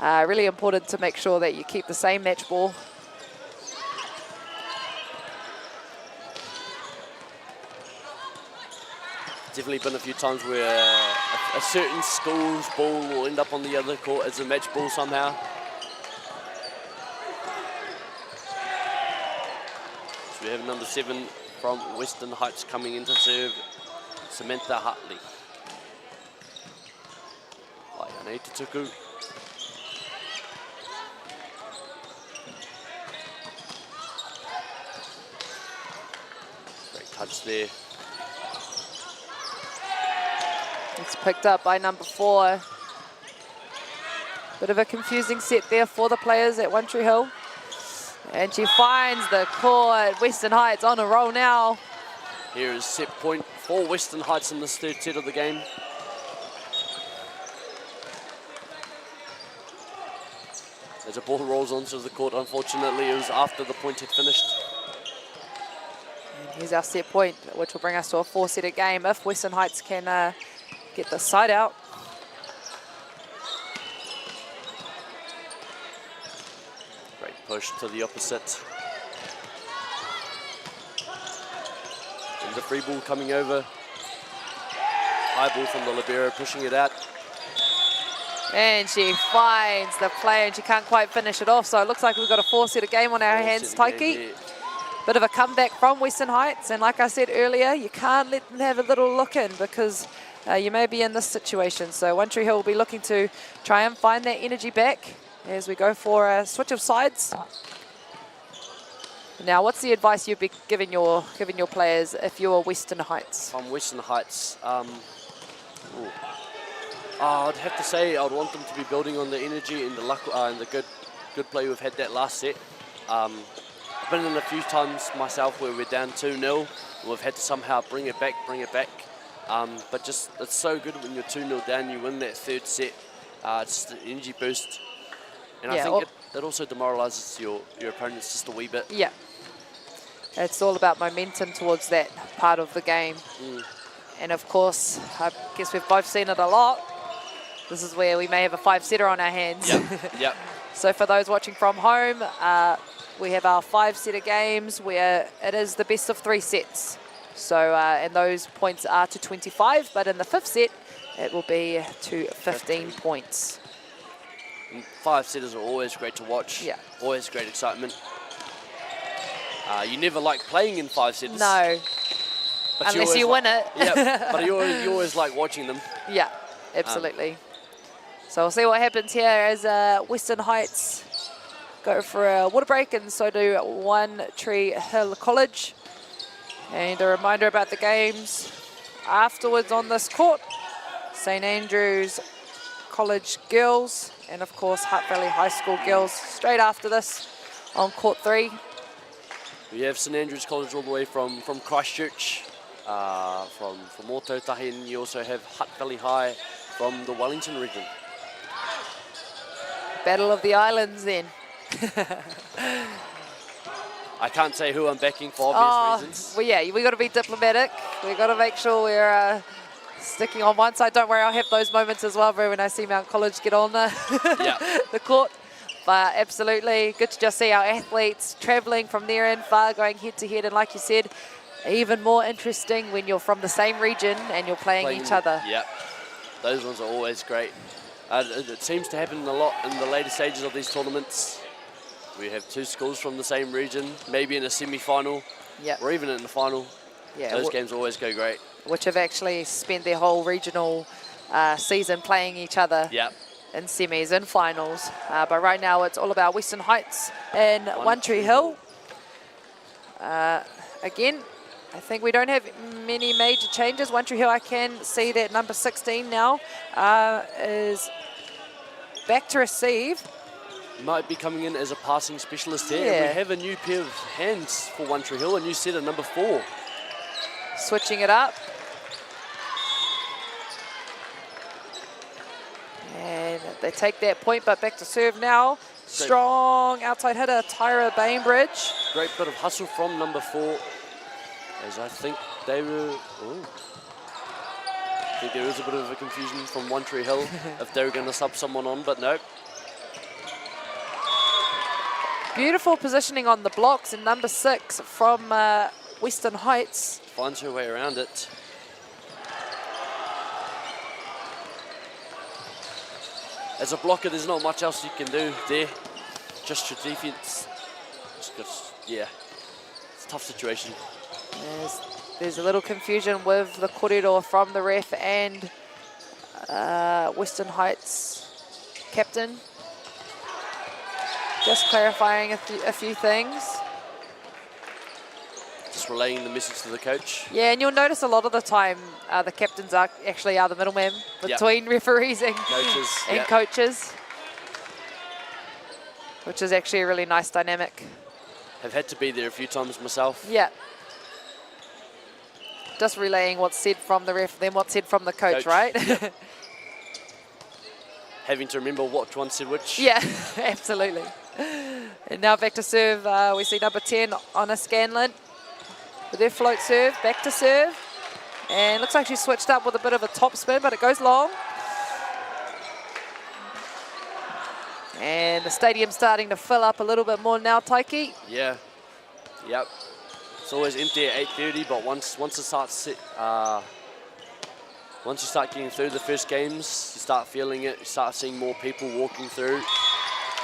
really important to make sure that you keep the same match ball. Definitely been a few times where a certain school's ball will end up on the other court as a match ball somehow. So we have number 7 from Western Heights coming in to serve, Samantha Hartley. Waianei Tutuku. Great touch there. It's picked up by number 4. Bit of a confusing set there for the players at One Tree Hill. And she finds the court. Western Heights on a roll now. Here is set point for Western Heights in this 3rd set of the game. As the ball rolls onto the court, unfortunately, it was after the point had finished. And here's our set point, which will bring us to a 4-setter game if Western Heights can get the side out. Great push to the opposite. And the free ball coming over. High ball from the libero, pushing it out. And she finds the play and she can't quite finish it off. So it looks like we've got a 4-setter game on our hands, Taiki. Bit of a comeback from Western Heights. And like I said earlier, you can't let them have a little look in because you may be in this situation. So One Tree Hill will be looking to try and find that energy back as we go for a switch of sides. Now, what's the advice you'd be giving your players if you're Western Heights? From Western Heights, I'd have to say I'd want them to be building on the energy and the luck and the good play we've had that last set. I've been in a few times myself where we're down 2-0 and we've had to somehow bring it back. But just, it's so good when you're 2-0 down, you win that 3rd set. It's just an energy boost. And I think it also demoralises your opponents just a wee bit. Yeah. It's all about momentum towards that part of the game. And of course, I guess we've both seen it a lot. This is where we may have a 5-setter on our hands. Yep. So for those watching from home, we have our 5-setter games where it is the best of 3 sets. So, and those points are to 25, but in the 5th set, it will be to 15 points. And 5-setters are always great to watch. Yeah. Always great excitement. You never like playing in 5-setters. No. But unless you win it. Yeah, but you always like watching them. Yeah, absolutely. So we'll see what happens here as Western Heights go for a water break, and so do One Tree Hill College. And a reminder about the games afterwards on this court. St Andrews College girls and of course Hutt Valley High School girls straight after this on court 3. We have St Andrews College all the way from Christchurch, from Ōtautahi, and you also have Hutt Valley High from the Wellington region. Battle of the Islands then. I can't say who I'm backing for obvious reasons. Well, yeah, we got to be diplomatic. We got to make sure we're sticking on one side. Don't worry, I'll have those moments as well, bro, when I see Mount College get on the court. But absolutely, good to just see our athletes travelling from near and far, going head to head. And like you said, even more interesting when you're from the same region and you're playing each other. Yeah, those ones are always great. It seems to happen a lot in the later stages of these tournaments. We have 2 schools from the same region, maybe in a semi-final, or even in the final. Yeah, those games always go great. Which have actually spent their whole regional season playing each other in semis and finals. But right now it's all about Western Heights and One Tree Hill. Again, I think we don't have many major changes. One Tree Hill, I can see that number 16 now is back to receive. might be coming in as a passing specialist here. Yeah. And we have a new pair of hands for One Tree Hill, a new setter, number 4. Switching it up. And they take that point, but back to serve now. Strong outside hitter, Tyra Bainbridge. Great bit of hustle from number 4, as I think they were... I think there was a bit of a confusion from One Tree Hill if they were going to sub someone on, but no. Beautiful positioning on the blocks, and number 6 from Western Heights. Finds her way around it. As a blocker, there's not much else you can do there. Just your defense. Yeah, it's a tough situation. There's a little confusion with the korero from the ref and Western Heights captain. Just clarifying a few things. Just relaying the message to the coach. Yeah, and you'll notice a lot of the time the captains are the middlemen between referees and coaches, which is actually a really nice dynamic. Have had to be there a few times myself. Yeah. Just relaying what's said from the ref, then what's said from the coach. Right? Yep. Having to remember what one said which. Yeah, absolutely. And now back to serve, we see number 10, Anna Scanlon, with their float serve, back to serve. And looks like she switched up with a bit of a top spin, but it goes long. And the stadium's starting to fill up a little bit more now, Taiki. Yeah, yep. It's always empty at 8:30, but once it starts, once you start getting through the first games, you start feeling it. You start seeing more people walking through.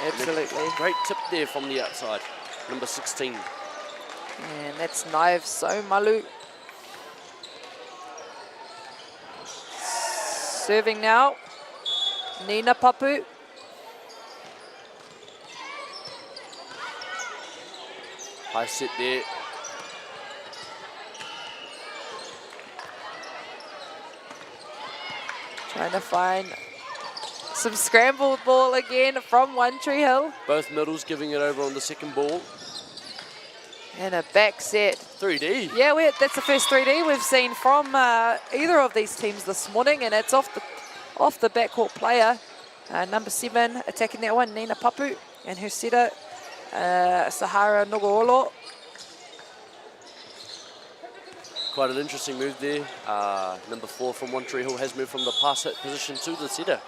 Absolutely. Great tip there from the outside, number 16. And that's Naive Somalu. Serving now, Nina Papu. High set there. Trying to find some scrambled ball again from One Tree Hill. Both middles giving it over on the second ball. And a back set. 3D. Yeah, that's the first 3D we've seen from either of these teams this morning, and it's off the backcourt player. Number 7 attacking that one, Nina Papu, and her setter, Sahara Nogoolo. Quite an interesting move there. Number 4 from One Tree Hill has moved from the pass hit position to the setter.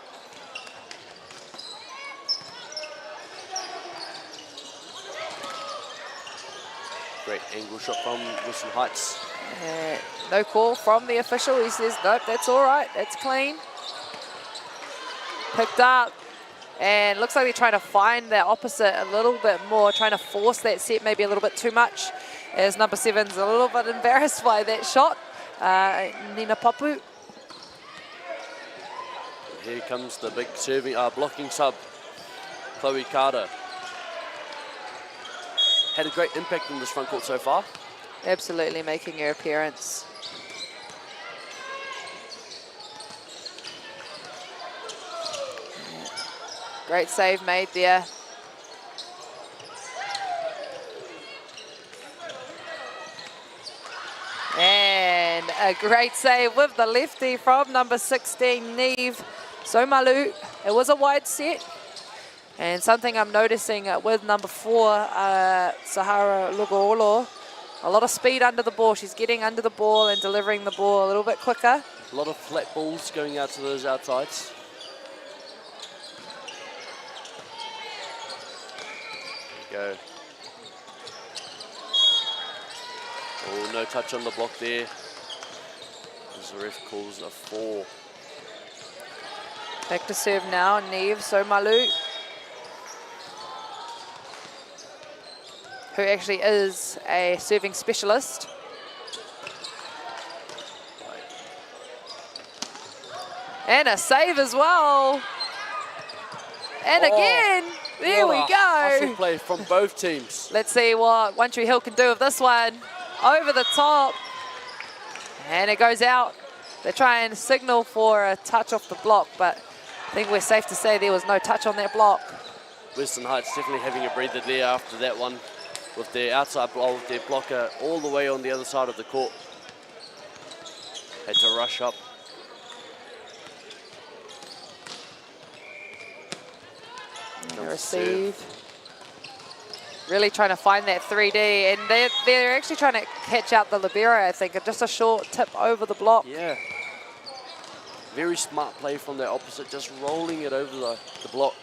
Great angle shot from Western Heights. No call from the official. He says, nope, that's all right. That's clean. Picked up. And looks like they're trying to find that opposite a little bit more, trying to force that set maybe a little bit too much, as number 7's a little bit embarrassed by that shot. Nina Papu. Here comes the big serving, blocking sub, Chloe Carter. Had a great impact in this front court so far. Absolutely making her appearance. Great save made there. And a great save with the lefty from number 16, Neve Somalu. It was a wide set. And something I'm noticing with number 4, Sahara Lugoolo, a lot of speed under the ball. She's getting under the ball and delivering the ball a little bit quicker. A lot of flat balls going out to those outsides. Go. Oh, no touch on the block there. As the ref calls a 4. Back to serve now, Neve Somalu, who actually is a serving specialist. And a save as well. And again, there we go. Hustle play from both teams. Let's see what One Tree Hill can do with this one. Over the top. And it goes out. They try and signal for a touch off the block, but I think we're safe to say there was no touch on that block. Western Heights definitely having a breather there after that one with their outside with their blocker all the way on the other side of the court. Had to rush up. Receive. Really trying to find that 3D, and they're actually trying to catch out the libero, I think. Just a short tip over the block. Yeah. Very smart play from their opposite, just rolling it over the block.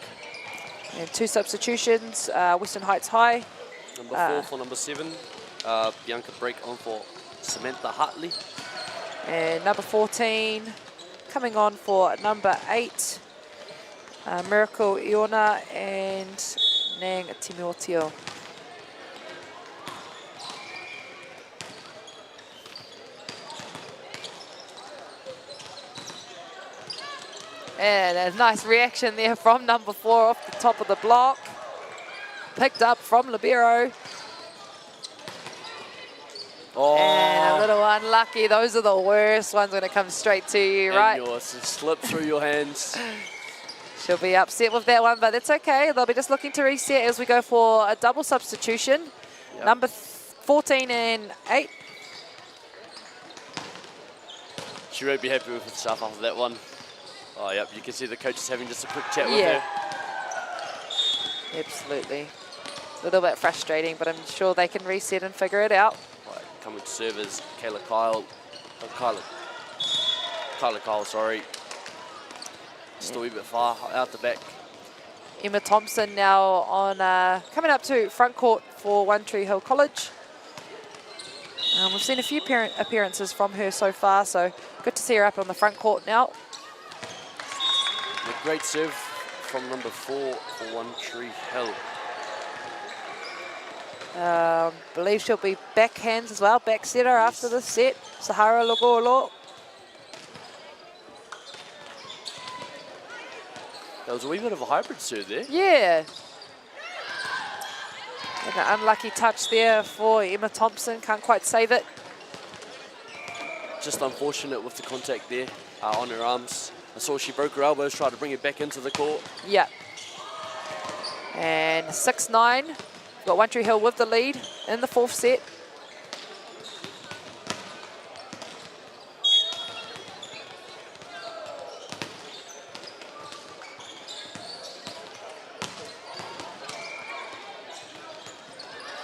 And 2 substitutions, Western Heights High. Number 4 for number 7. Bianca break on for Samantha Hartley. And number 14 coming on for number 8. Miracle Iona and Nang Timiotio. And a nice reaction there from number 4 off the top of the block. Picked up from libero. Oh. And a little unlucky. Those are the worst ones when it comes straight to you, right? And yours slip through your hands. She'll be upset with that one, but it's okay. They'll be just looking to reset as we go for a double substitution. Yep. Number 14 and 8. She won't be happy with herself after that one. Oh, yep, you can see the coach is having just a quick chat with her. Absolutely. A little bit frustrating, but I'm sure they can reset and figure it out. Right, coming to serve is Kyla Kyle, sorry. Just a wee bit far out the back. Emma Thompson now on coming up to front court for One Tree Hill College. We've seen a few appearances from her so far, so good to see her up on the front court now. A great serve from number 4 for One Tree Hill. Believe she'll be backhands as well, back setter after the set. Sahara Logolo. That was a wee bit of a hybrid serve there. Yeah. And an unlucky touch there for Emma Thompson, can't quite save it. Just unfortunate with the contact there on her arms. I saw she broke her elbows, tried to bring it back into the court. Yeah. And 6-9. We've got One Tree Hill with the lead in the 4th set.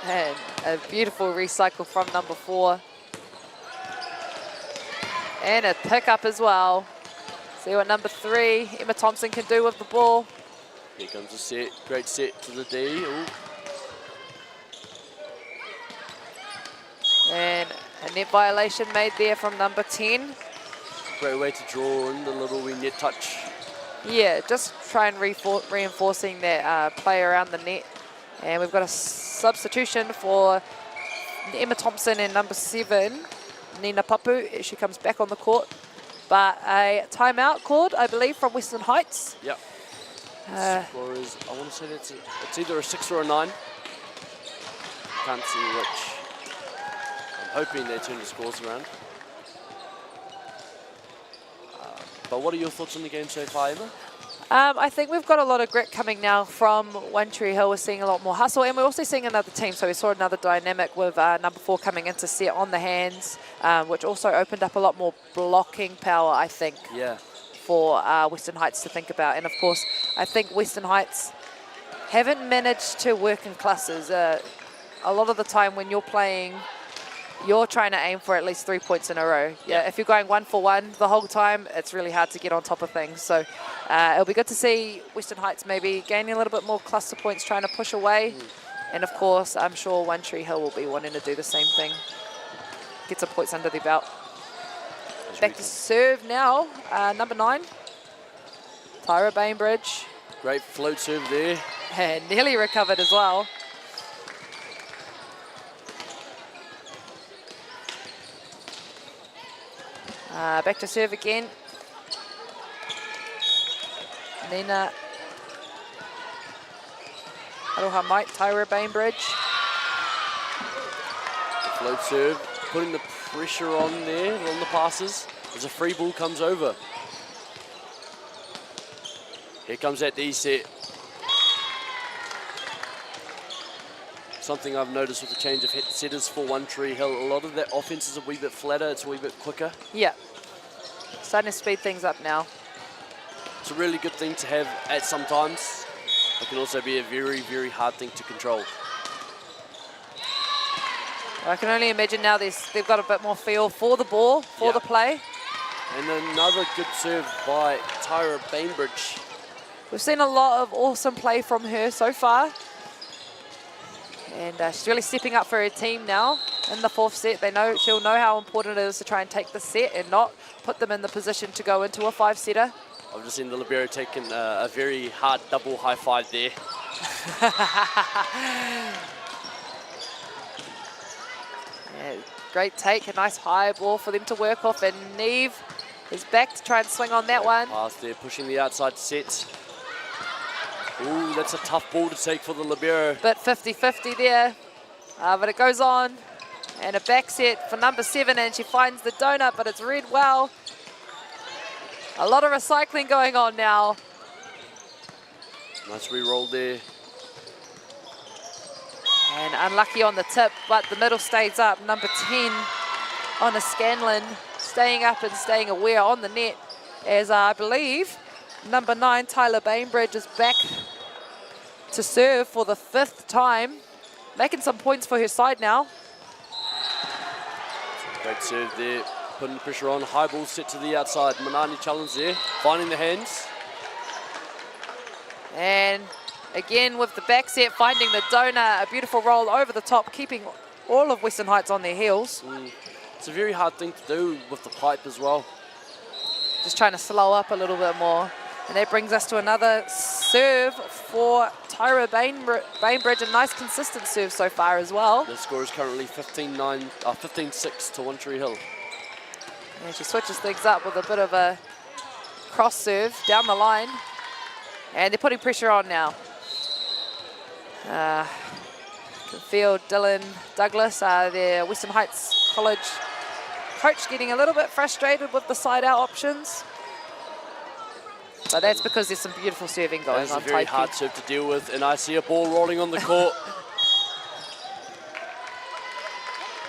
And a beautiful recycle from number 4. And a pick-up as well. See what number 3, Emma Thompson, can do with the ball. Here comes a set, great set to the D. Ooh. And a net violation made there from number 10. Great way to draw in the little wee net touch. Yeah, just try and reinforcing that play around the net. And we've got a substitution for Emma Thompson and number 7, Nina Papu. She comes back on the court. But a timeout called, I believe, from Western Heights. Yep. Score is, I want to say it's either a 6 or a 9. Can't see which. I'm hoping they turn the scores around. But what are your thoughts on the game so far, Emma? I think we've got a lot of grit coming now from One Tree Hill. We're seeing a lot more hustle, and we're also seeing another team. So we saw another dynamic with number 4 coming into set on the hands, which also opened up a lot more blocking power, I think, for Western Heights to think about. And of course, I think Western Heights haven't managed to work in clusters. A lot of the time when you're playing, you're trying to aim for at least 3 points in a row. Yeah, if you're going 1 for 1 the whole time, it's really hard to get on top of things. So it'll be good to see Western Heights maybe gaining a little bit more cluster points, trying to push away. And of course, I'm sure One Tree Hill will be wanting to do the same thing. Get some points under their belt. Back to serve now, number 9, Tyra Bainbridge. Great float serve there. And nearly recovered as well. Back to serve again. Nina Aroha Mike, Tyra Bainbridge. The float serve, putting the pressure on there, on the passes, as a free ball comes over. Here comes that D set. Something I've noticed with the change of setters for One Tree Hill, a lot of that offense is a wee bit flatter, it's a wee bit quicker. Yeah. Starting to speed things up now. It's a really good thing to have at some times. It can also be a very, very hard thing to control. I can only imagine now they've got a bit more feel for the ball, for the play. And another good serve by Tyra Bainbridge. We've seen a lot of awesome play from her so far. And she's really stepping up for her team now in the fourth set. She'll know how important it is to try and take the set and not put them in the position to go into a 5-setter. I've just seen the libero taking a very hard double high five there. Yeah, great take, a nice high ball for them to work off, and Neve is back to try and swing on that one. Pass there, pushing the outside set. Ooh, that's a tough ball to take for the libero. Bit 50-50 there, but it goes on. And a back set for number 7, and she finds the donut, but it's read well. A lot of recycling going on now. Nice re-roll there. And unlucky on the tip, but the middle stays up. Number 10 on a Scanlon, staying up and staying aware on the net, as I believe number 9, Tyler Bainbridge, is back to serve for the 5th time, making some points for her side now. Great serve there, putting the pressure on. High ball set to the outside. Manani challenge there, finding the hands. And again with the back set, finding the donut, a beautiful roll over the top, keeping all of Western Heights on their heels. It's a very hard thing to do with the pipe as well. Just trying to slow up a little bit more. And that brings us to another serve for Tyra Bainbridge, a nice consistent serve so far as well. The score is currently 15-6 to One Tree Hill. And she switches things up with a bit of a cross serve down the line. And they're putting pressure on now. Can feel Dylan Douglas, their Western Heights College coach, getting a little bit frustrated with the side-out options. But that's because there's some beautiful serving going on. That's a very hard serve to deal with, and I see a ball rolling on the court.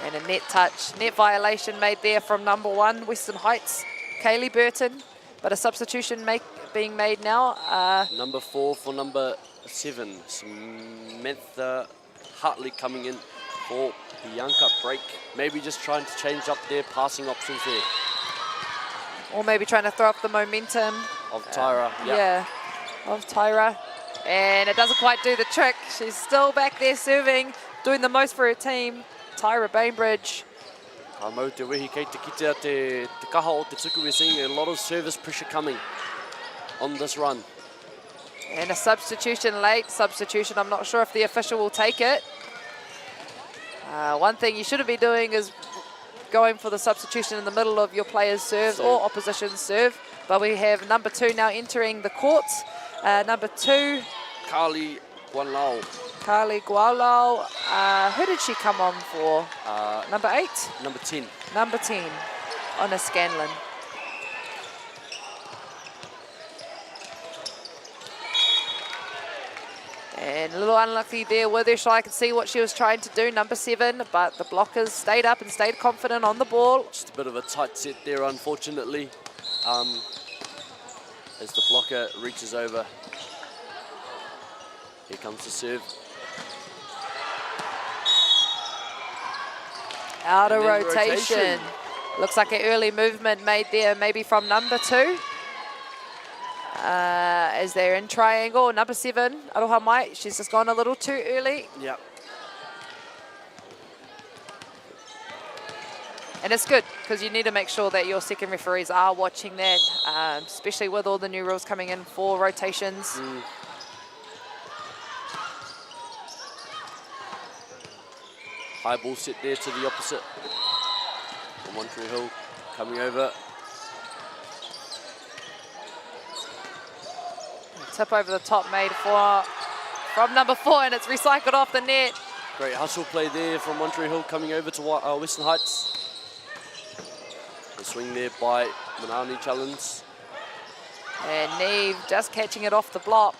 And a net touch, net violation made there from number 1, Western Heights, Kaylee Burton. But a substitution being made now. Number 4 for number 7, Samantha Hartley coming in for Bianca break. Maybe just trying to change up their passing options there. Or maybe trying to throw up the momentum. Of Tyra, yeah, of Tyra. And it doesn't quite do the trick. She's still back there serving, doing the most for her team. Tyra Bainbridge. Ka mau te wehi kei te kitea te kaha o te tuku. We're seeing a lot of service pressure coming on this run. And a substitution late. Substitution, I'm not sure if the official will take it. One thing you shouldn't be doing is going for the substitution in the middle of your player's serves or opposition's serve. But we have number 2 now entering the courts. Number 2. Carly Guanlao. Carly Guanlao. Who did she come on for? Number 8? Number 10. Number 10 on a Scanlon. And a little unlucky there with her. I could see what she was trying to do, number 7, but the blockers stayed up and stayed confident on the ball. Just a bit of a tight set there, unfortunately, as the blocker reaches over. Here comes the serve. Out of rotation. Looks like an early movement made there, maybe from number 2. As they're in triangle. Number 7, Aroha Mai, she's just gone a little too early. Yep. And it's good, because you need to make sure that your second referees are watching that, especially with all the new rules coming in for rotations. High ball set there to the opposite. From One Tree Hill coming over. Tip over the top made from number 4, and it's recycled off the net. Great hustle play there from One Tree Hill coming over to Western Heights. The swing there by Manani challenge. And Neve just catching it off the block.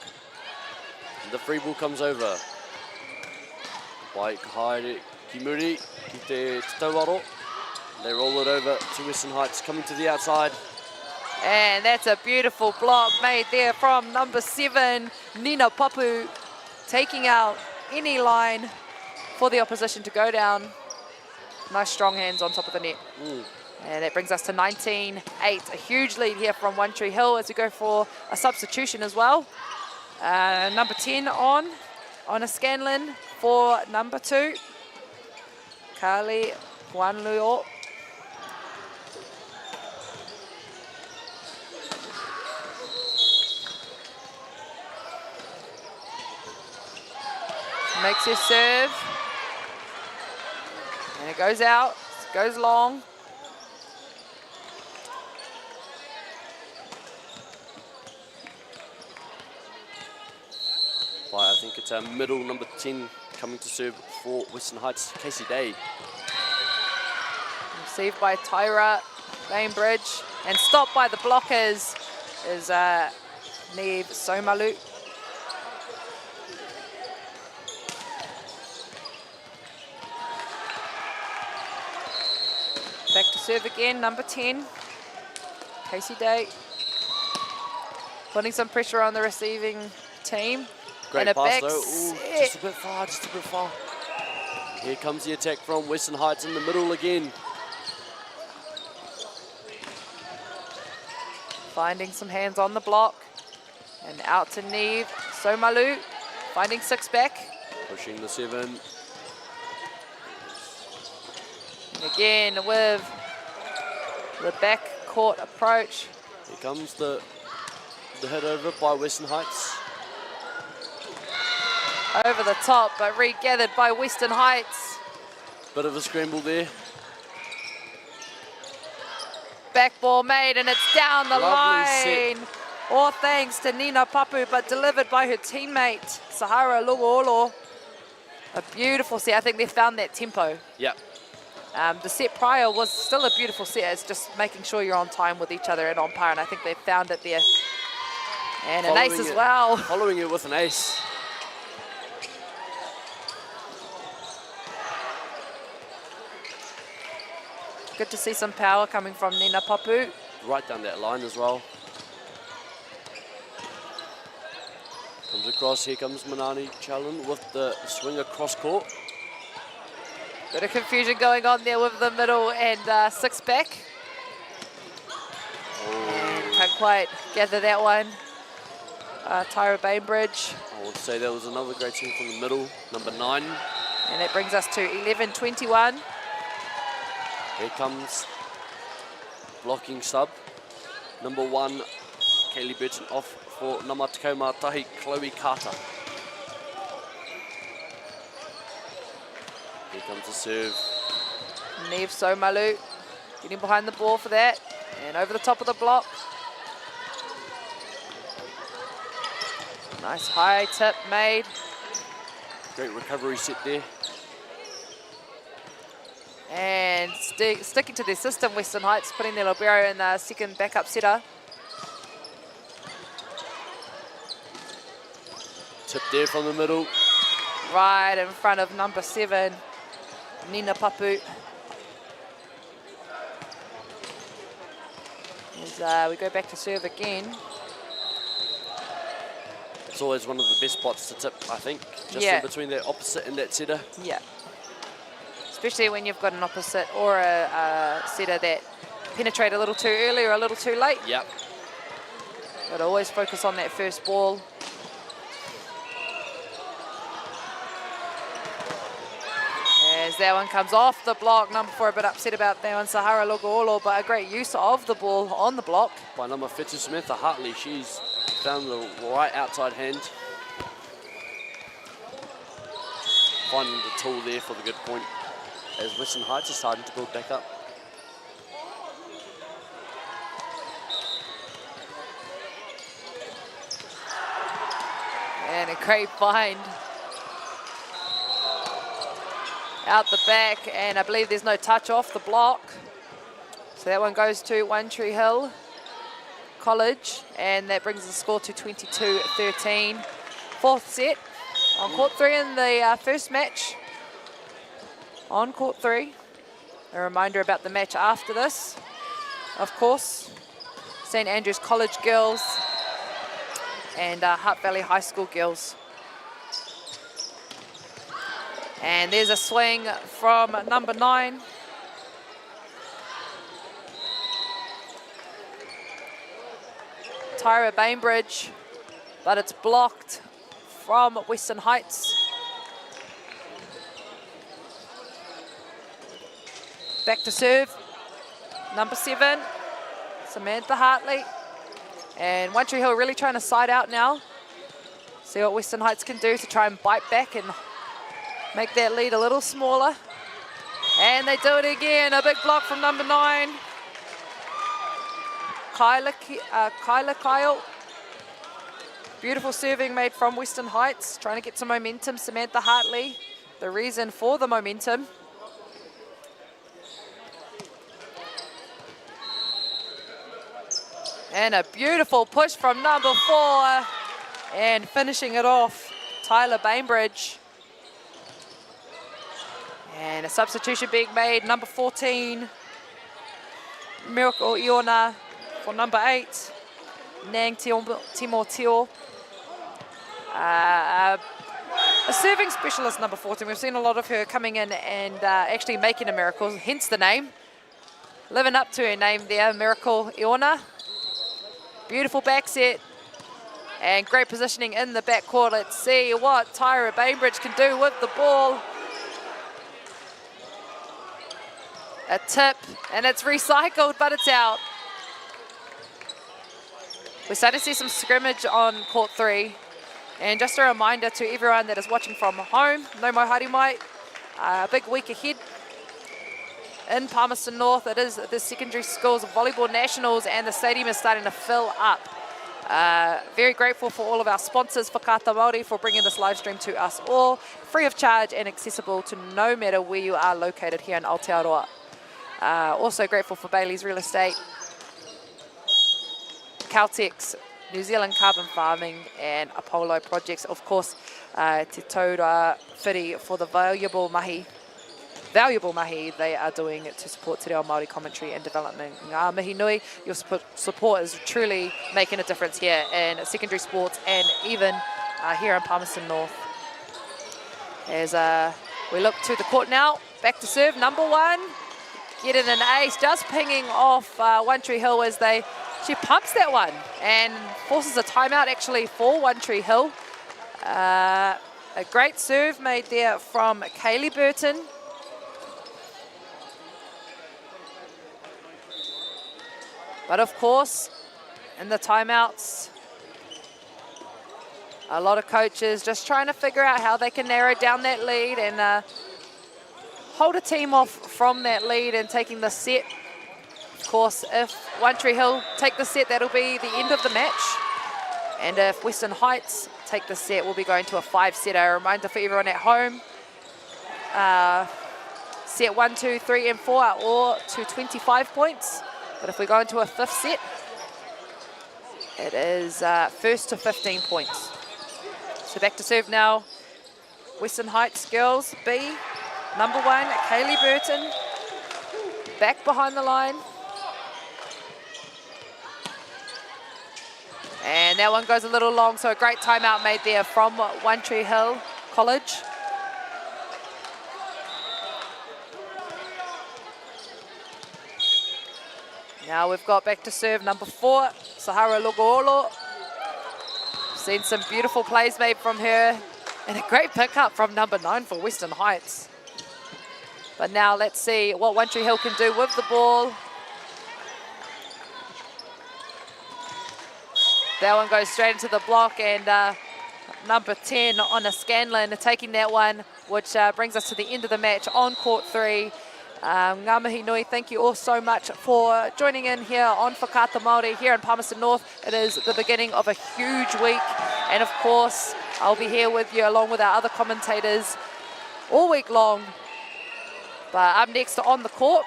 And the free ball comes over. by Haere Kimuri, ki te Tauaro. They roll it over to Western Heights, coming to the outside. And that's a beautiful block made there from number 7, Nina Papu, taking out any line for the opposition to go down. Nice strong hands on top of the net. And that brings us to 19-8, a huge lead here from One Tree Hill as we go for a substitution as well. Number 10 on a Scanlon for number 2, Kali Puanluo. Makes his serve. And it goes out, goes long. I think it's middle number 10 coming to serve for Western Heights, Casey Day. Received by Tyra Bainbridge and stopped by the blockers is Neve Somalu. Back to serve again, number 10, Casey Day. Putting some pressure on the receiving team. Great and a pass back though. Ooh, just a bit far, just a bit far. Here comes the attack from Western Heights in the middle again. Finding some hands on the block. And out to Neve Somalu, finding 6 back. Pushing the 7. And again with the back court approach. Here comes the hit over by Western Heights. Over the top, but regathered by Western Heights. Bit of a scramble there. Back ball made, and it's down the Lovely line. All thanks to Nina Papu, but delivered by her teammate, Sahara Lugoolo. A beautiful set. I think they found that tempo. Yep. The set prior was still a beautiful set. It's just making sure you're on time with each other and on par, and I think they found it there. And an ace as well. Following it with an ace. Good to see some power coming from Nina Papu. Right down that line as well. Comes across, here comes Manani Challen with the swing across court. Bit of confusion going on there with the middle and 6 back. And can't quite gather that one. Tyra Bainbridge. I would say that was another great swing from the middle, number 9. And that brings us to 11-21. Here comes blocking sub. Number 1, Kaylee Burton off for Namatakoma Tahi, Chloe Carter. Here comes the serve. Neve Somalu getting behind the ball for that. And over the top of the block. Nice high tip made. Great recovery set there. And sticking to their system, Western Heights putting their libero in the second backup setter. Tip there from the middle. Right in front of number 7, Nina Papu. As we go back to serve again. It's always one of the best spots to tip, I think. Just in between that opposite and that setter. Yeah. Especially when you've got an opposite or a setter that penetrate a little too early or a little too late. Yep. But always focus on that first ball. As that one comes off the block, number 4 a bit upset about that one, Sahara Lugoolo, but a great use of the ball on the block. By number 50, Samantha Hartley, she's found the right outside hand. Finding the tool there for the good point. As Western Heights are starting to build back up. And a great find. Out the back, and I believe there's no touch off the block. So that one goes to One Tree Hill College, and that brings the score to 22-13. Fourth set on court 3 in the first match. on court 3. A reminder about the match after this, of course. St Andrews College girls and Hutt Valley High School girls. And there's a swing from number 9. Tyra Bainbridge, but it's blocked from Western Heights. Back to serve, number 7, Samantha Hartley. And One Tree Hill really trying to side out now. See what Western Heights can do to try and bite back and make that lead a little smaller. And they do it again, a big block from number 9. Kyla Kyle. Beautiful serving made from Western Heights, trying to get some momentum. Samantha Hartley, the reason for the momentum. And a beautiful push from number 4. And finishing it off, Tyler Bainbridge. And a substitution being made, number 14, Miracle Iona for number 8, Nang Timoteo. A serving specialist, number 14. We've seen a lot of her coming in and actually making a miracle, hence the name. Living up to her name there, Miracle Iona. Beautiful back set and great positioning in the backcourt. Let's see what Tyra Bainbridge can do with the ball. A tip, and it's recycled, but it's out. We're starting to see some scrimmage on court 3. And just a reminder to everyone that is watching from home, no mo harimai, a big week ahead. In Palmerston North, it is the secondary schools volleyball nationals, and the stadium is starting to fill up. Very grateful for all of our sponsors, Whakatane Māori, for bringing this live stream to us all, free of charge and accessible to no matter where you are located here in Aotearoa. Also grateful for Bailey's Real Estate, Caltex, New Zealand Carbon Farming, and Apollo Projects. Of course, Te Taura Whiri for the valuable mahi they are doing to support Te Reo Māori commentary and development. Ngā mihi nui, your support is truly making a difference here in secondary sports and even here in Palmerston North. As we look to the court now, back to serve, number 1, getting an ace, just pinging off One Tree Hill as she pumps that one and forces a timeout actually for One Tree Hill. A great serve made there from Kaylee Burton. But of course, in the timeouts, a lot of coaches just trying to figure out how they can narrow down that lead and hold a team off from that lead and taking the set. Of course, if One Tree Hill take the set, that'll be the end of the match. And if Western Heights take the set, we'll be going to a 5-setter. A reminder for everyone at home, set 1, 2, 3, and 4 are all to 25 points. But if we go into a 5th set, it is first to 15 points. So back to serve now, Western Heights girls, B, number 1, Kaylee Burton, back behind the line. And that one goes a little long, so a great timeout made there from One Tree Hill College. Now we've got back to serve number 4, Sahara Logoolo. Seen some beautiful plays made from her and a great pickup from number 9 for Western Heights. But now let's see what One Tree Hill can do with the ball. That one goes straight into the block, and number 10 on a Scanlon taking that one, which brings us to the end of the match on court 3. Ngā mihi nui, thank you all so much for joining in here on Whakatane Māori here in Palmerston North. It is the beginning of a huge week, and of course I'll be here with you along with our other commentators all week long. But up next on the court,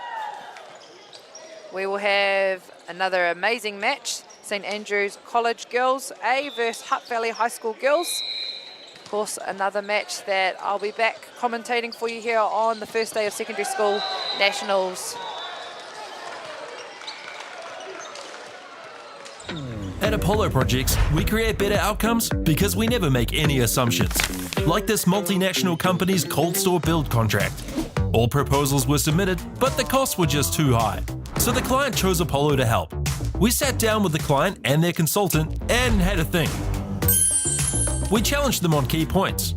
we will have another amazing match. St Andrews College girls A versus Hutt Valley High School girls. course, another match that I'll be back commentating for you here on the first day of secondary school nationals. At Apollo Projects, we create better outcomes because we never make any assumptions. Like this multinational company's cold store build contract. All proposals were submitted, but the costs were just too high. So the client chose Apollo to help. We sat down with the client and their consultant and had a think. We challenged them on key points.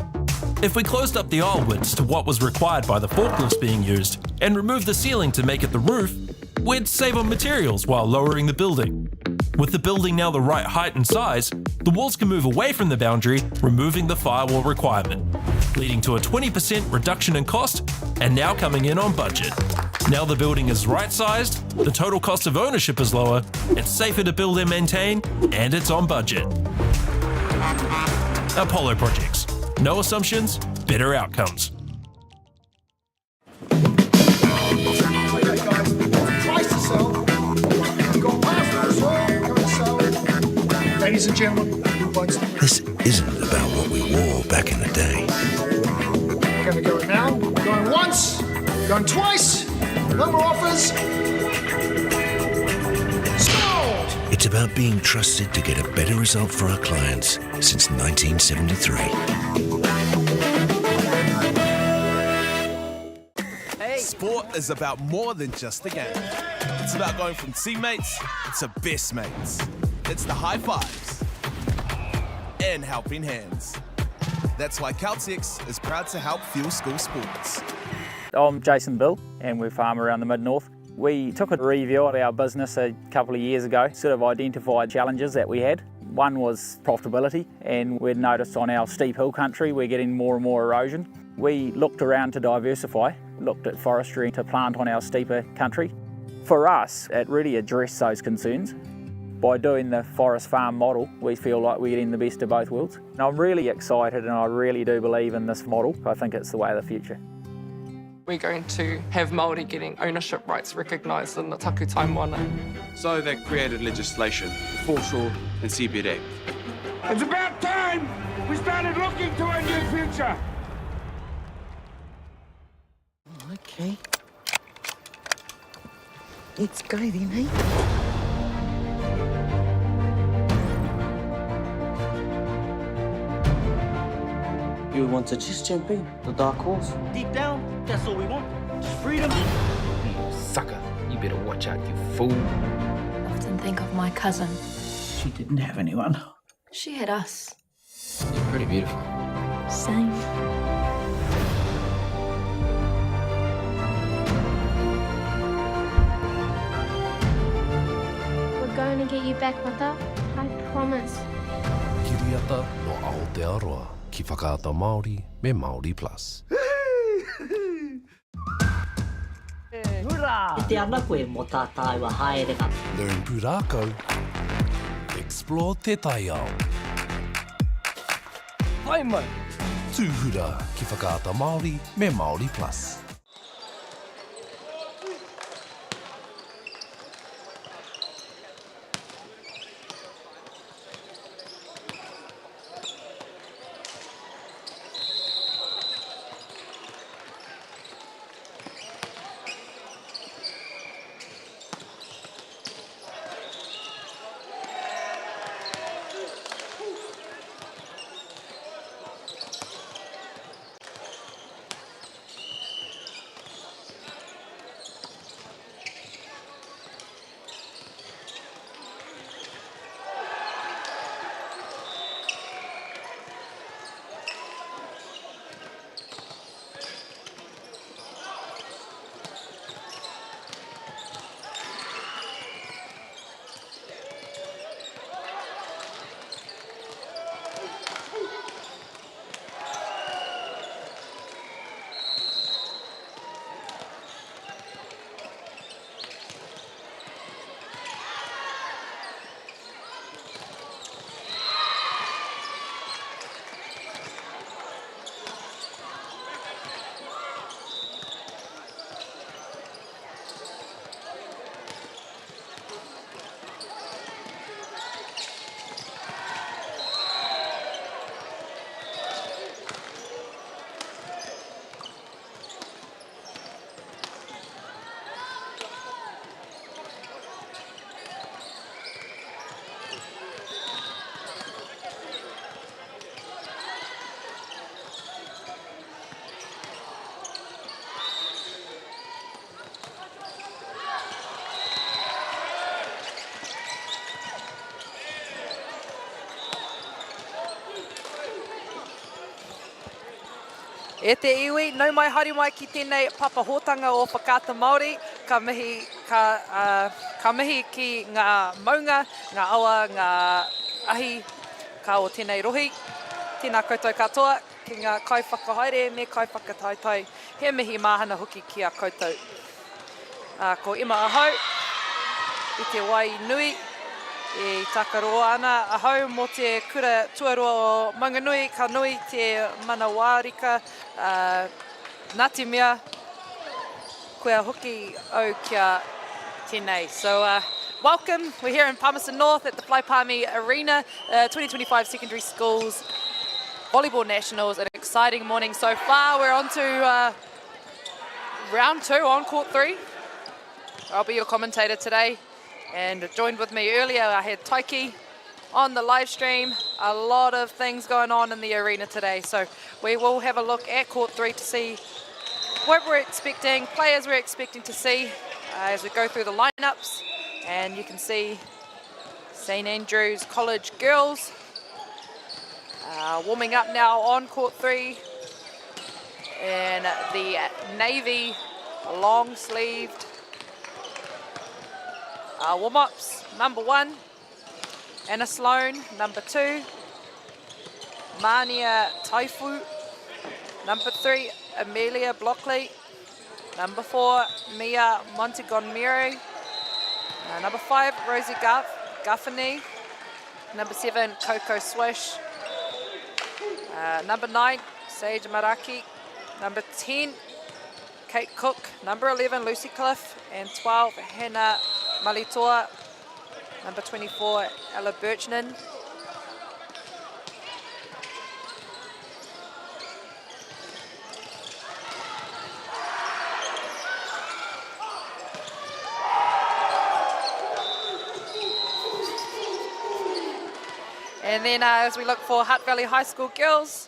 If we closed up the aisle widths to what was required by the forklifts being used and removed the ceiling to make it the roof, we'd save on materials while lowering the building. With the building now the right height and size, the walls can move away from the boundary, removing the firewall requirement, leading to a 20% reduction in cost and now coming in on budget. Now the building is right-sized, the total cost of ownership is lower, it's safer to build and maintain, and it's on budget. Apollo Projects. No assumptions, better outcomes. Ladies and gentlemen, this isn't about what we wore back in the day. we're going to go now. Going once, going twice, no more offers. Sold! It's about being trusted to get a better result for our clients since 1973. Sport is about more than just a game. It's about going from teammates to best mates. It's the high fives and helping hands. That's why Caltex is proud to help fuel school sports. I'm Jason Bill and we farm around the Mid-North. We took a review at our business a couple of years ago, sort of identified challenges that we had. One was profitability, and we'd noticed on our steep hill country we're getting more and more erosion. We looked around to diversify, looked at forestry to plant on our steeper country. For us, it really addressed those concerns. By doing the forest farm model, we feel like we're getting the best of both worlds. And I'm really excited and I really do believe in this model. I think it's the way of the future. We're going to have Māori getting ownership rights recognised in the taku taimana. So they created legislation, foreshore and CBD. It's about time we started looking to a new future. Okay. Let's go then, eh? You want to just jump in, the dark horse? Deep down, that's all we want. Just freedom. You sucker. You better watch out, you fool. I often think of my cousin. She didn't have anyone. She had us. You're pretty beautiful. Same. We're going to get you back, Mata. I promise. Kiriata no Aotearoa. Ki whakaata Māori me Māori Plus. Hurrah! E te ana koe mo tā tāua haereka. Learn pūrākau. Explore te tai ao. Vai mai! Tūhura ki whakaata Māori me Māori Plus. E te iwi, nau mai haere mai ki tēnei papahotanga o whakaata Māori, ka mihi ki ngā maunga, ngā awa, ngā ahi, ka o tēnei rohi. Tēnā koutou katoa, ki ngā kai whakahaere me kai whakataitai. He mihi māhana hoki ki a koutou. Ko ima ahau, i te wai nui, i takaroa ana ahau mo te kura tuaroa o Maunganui, ka nui te mana wārika, Ngāti mea, koe hoki au kia tēnei. So welcome, we're here in Palmerston North at the Palmy Arena, 2025 Secondary Schools Volleyball Nationals, an exciting morning so far. We're on to round 2 on court 3. I'll be your commentator today, and joined with me earlier I had Taiki on the live stream. A lot of things going on in the arena today, so we will have a look at court 3 to see what we're expecting, players we're expecting to see as we go through the lineups. And you can see St Andrews College girls warming up now on court 3 in the navy long-sleeved warm-ups. Number 1, Anna Sloan. Number 2, Mania Taifu. Number 3, Amelia Blockley. Number 4, Mia Montegomery. Number 5, Rosie Gaffney. Number 7, Coco Swish. Number 9, Sage Maraki. Number 10, Kate Cook. Number 11, Lucy Cliff. And 12, Hannah Malitoa. Number 24, Ella Birchnan. And then as we look for Hutt Valley High School girls,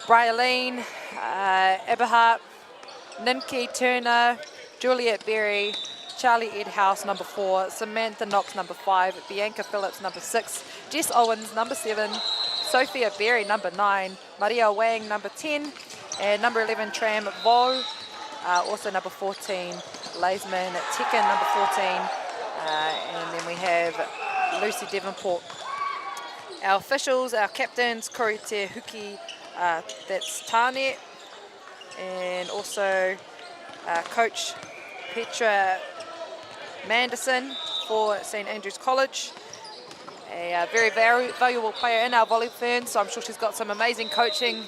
Brialeen, Eberhardt, Ninki Turner, Juliet Berry, Charlie Edhouse, number 4, Samantha Knox, number 5, Bianca Phillips, number 6, Jess Owens, number 7, Sophia Berry, number 9, Maria Wang, number 10, and number 11, Tram Vo, also number 14, Laisman Tekin, number 14, and then we have Lucy Devonport. Our officials, our captains, Kori Te Huki, that's Tane, and also Coach Petra Manderson for St Andrews College, a very valuable player in our volley firm, so I'm sure she's got some amazing coaching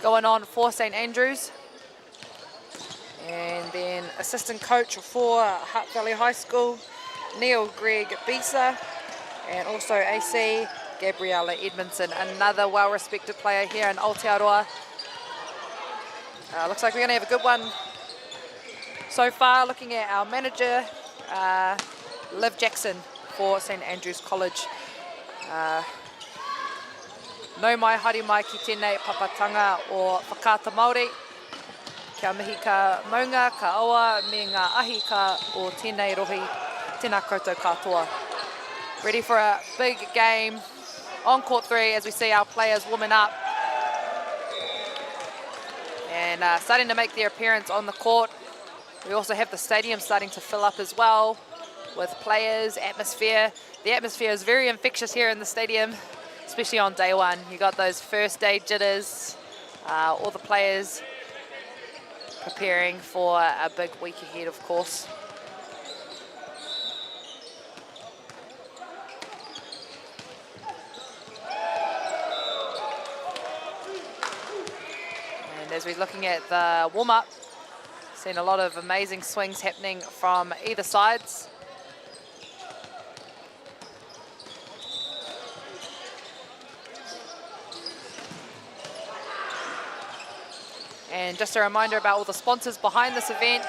going on for St Andrews. And then assistant coach for Hutt Valley High School, Neil Greg Bisa, and also AC Gabriella Edmondson, another well-respected player here in Aotearoa. Looks like we're going to have a good one so far. Looking at our manager, Liv Jackson for St Andrews College. Nau mai haere mai ki tēnei papatanga o whakaata Māori. Kia mihi ka maunga, ka awa, me ngā ahi ka o tēnei rohi, tēnā koutou katoa. Ready for a big game on court 3 as we see our players warming up and starting to make their appearance on the court. We also have the stadium starting to fill up as well with players, atmosphere. The atmosphere is very infectious here in the stadium, especially on day 1. You got those first day jitters, all the players preparing for a big week ahead, of course. As we're looking at the warm-up, seen a lot of amazing swings happening from either sides. And just a reminder about all the sponsors behind this event.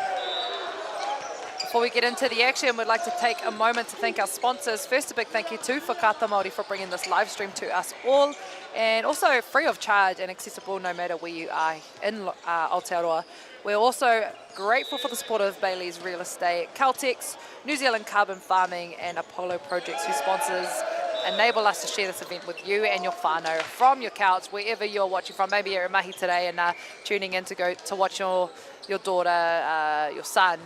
Before we get into the action, we'd like to take a moment to thank our sponsors. First, a big thank you to Whakaata Māori for bringing this live stream to us all, and also free of charge and accessible no matter where you are in Aotearoa. We're also grateful for the support of Bailey's Real Estate, Caltex, New Zealand Carbon Farming, and Apollo Projects, who sponsors enable us to share this event with you and your whānau from your couch, wherever you're watching from. Maybe you're at Mahi today and tuning in to go to watch your daughter, your son,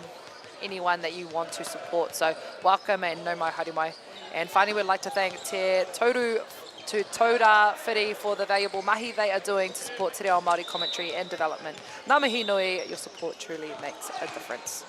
anyone that you want to support. So welcome and no mai haere mai. And finally, we'd like to thank Te Toru to Tauda Whiri for the valuable mahi they are doing to support Te Reo Māori commentary and development. Ngā mihi nui, your support truly makes a difference.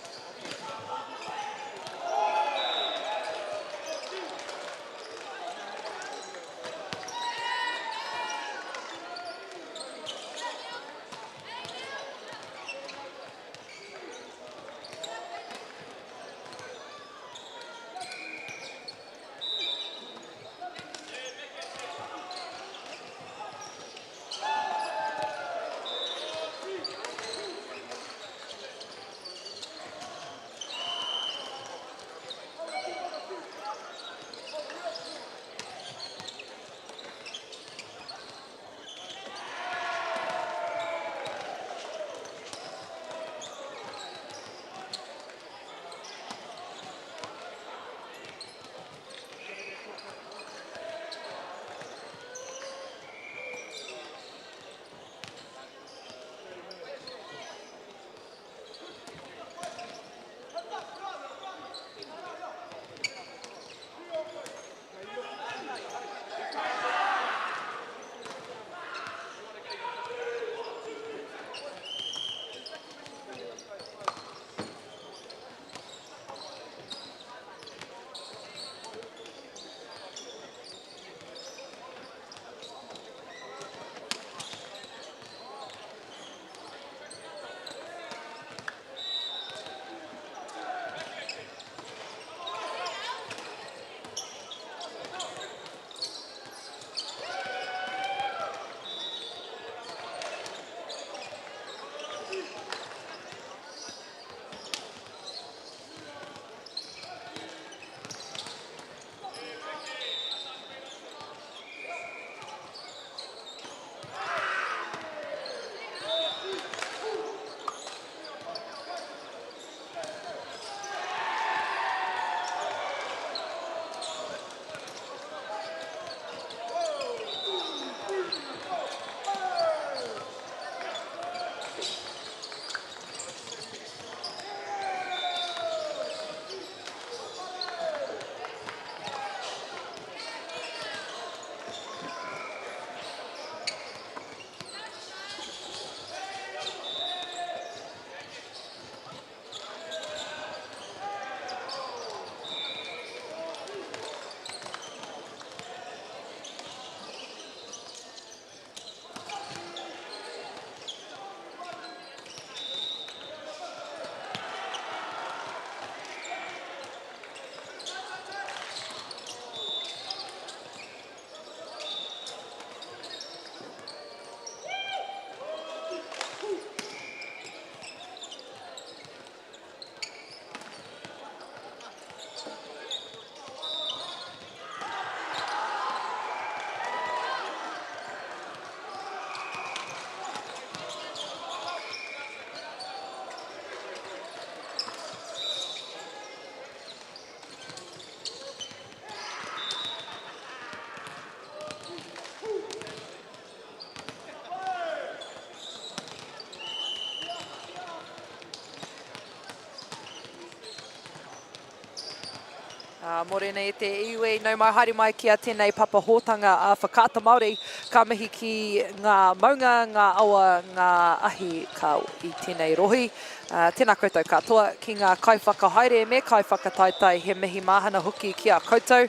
Morena e te iwi, nau mai haere mai ki a tēnei papahotanga a whakaata Māori, ka mihi ki ngā maunga, ngā awa, ngā ahi ka i tēnei rohi. Tēnā koutou katoa ki ngā kaiwhakahaere me kaiwhakataitai he mihi mahana hoki ki a koutou.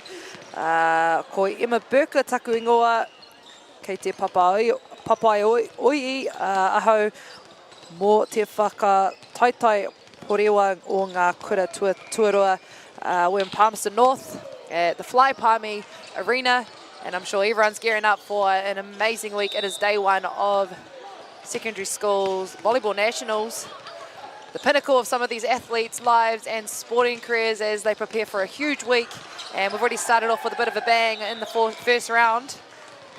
Ko Emma Burker taku ingoa, kei te papai oi ahau mō te whakataitai Orewa o ngā kura tuarua. We're in Palmerston North at the Fly Palmy Arena, and I'm sure everyone's gearing up for an amazing week. It is day one of secondary schools volleyball nationals, the pinnacle of some of these athletes' lives and sporting careers as they prepare for a huge week. And we've already started off with a bit of a bang in the first round.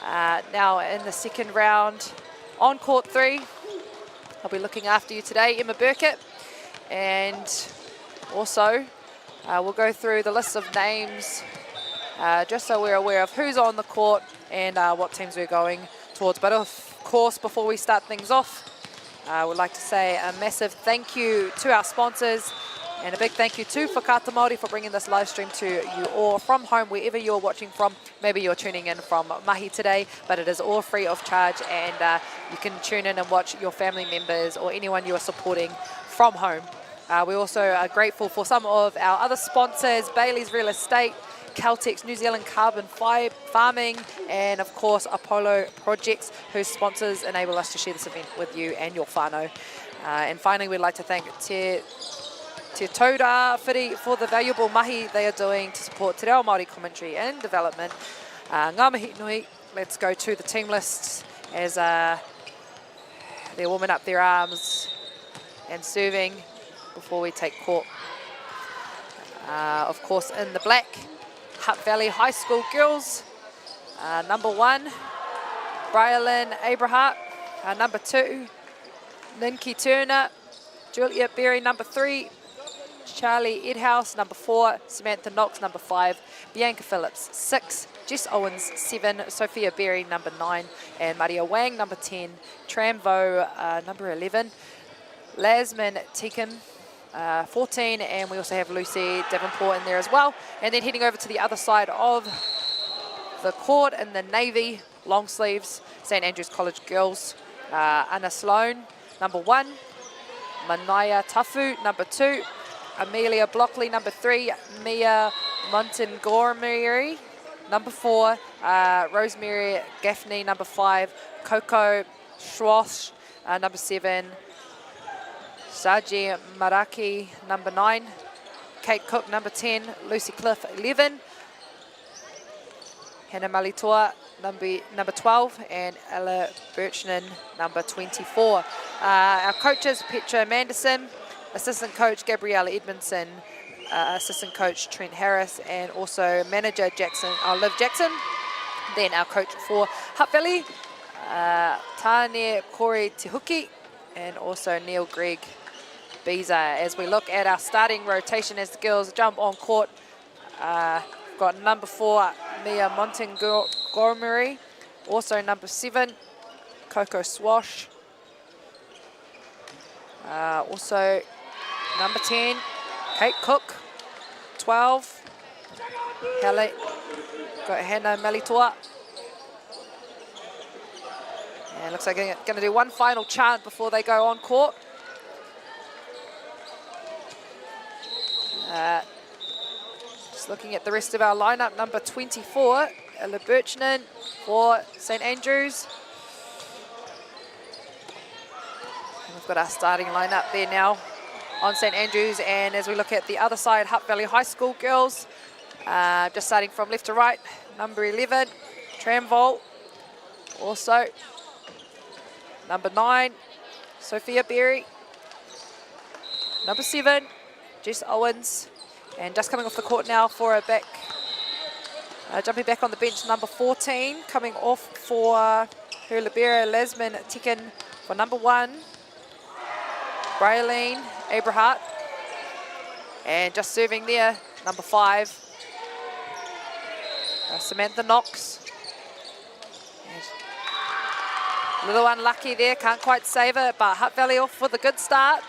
Now in the second round, on court 3, I'll be looking after you today, Emma Burkett, and also we'll go through the list of names just so we're aware of who's on the court and what teams we're going towards. But of course, before we start things off, I would like to say a massive thank you to our sponsors and a big thank you to Whakatane Māori for bringing this live stream to you all from home, wherever you're watching from. Maybe you're tuning in from Mahi today, but it is all free of charge, and you can tune in and watch your family members or anyone you are supporting from home. We also are grateful for some of our other sponsors, Bailey's Real Estate, Caltex New Zealand Carbon Farming, and of course Apollo Projects, whose sponsors enable us to share this event with you and your whānau. And finally, we'd like to thank Te Tauda Whiri for the valuable mahi they are doing to support Te Reo Māori commentary and development. Ngā mihi nui, let's go to the team lists as they're warming up their arms and serving before we take court. Of course, in the black, Hutt Valley High School girls. Number 1, Bryalyn Abrahart. Number 2, Ninki Turner. Julia Berry, number 3. Charlie Edhouse, number 4. Samantha Knox, number 5. Bianca Phillips, 6. Jess Owens, 7. Sophia Berry, number 9. And Maria Wang, number 10. Tramvo, number 11. Lasman Tekin, 14, and we also have Lucy Davenport in there as well. And then heading over to the other side of the court in the navy long sleeves, St Andrews College girls, Anna Sloan, number 1, Manaya Tafu, number 2, Amelia Blockley, number 3, Mia Montgomery, number 4, Rosemary Gaffney, number 5, Coco Schwash, number 7, Saji Maraki, number 9. Kate Cook, number 10. Lucy Cliff, 11. Hannah Malitoa, number 12. And Ella Birchnan, number 24. Our coaches, Petra Manderson. Assistant coach, Gabriella Edmondson. Assistant coach, Trent Harris. And also manager, Liv Jackson. Then our coach for Hutt Valley, Tane Corey Tihuki. And also Neil Gregg Beezer. As we look at our starting rotation as the girls jump on court, we've got number 4, Mia Montgomery. Also number 7, Coco Swash. Also number 10, Kate Cook. 12, got Hannah Malitoa. And looks like they're going to do one final chant before they go on court. Just looking at the rest of our lineup, number 24, Ella Birchnan for St Andrews. And we've got our starting lineup there now on St Andrews. And as we look at the other side, Hutt Valley High School girls, just starting from left to right, number 11, Tramvolt. Also, number 9, Sophia Berry. Number 7, Jess Owens. And just coming off the court now for a back, jumping back on the bench, number 14. Coming off for her libero, Lasman Tekin for number 1, Bryalyn Abrahart. And just serving there, number 5, Samantha Knox. A little unlucky there, can't quite save it, but Hutt Valley off with a good start.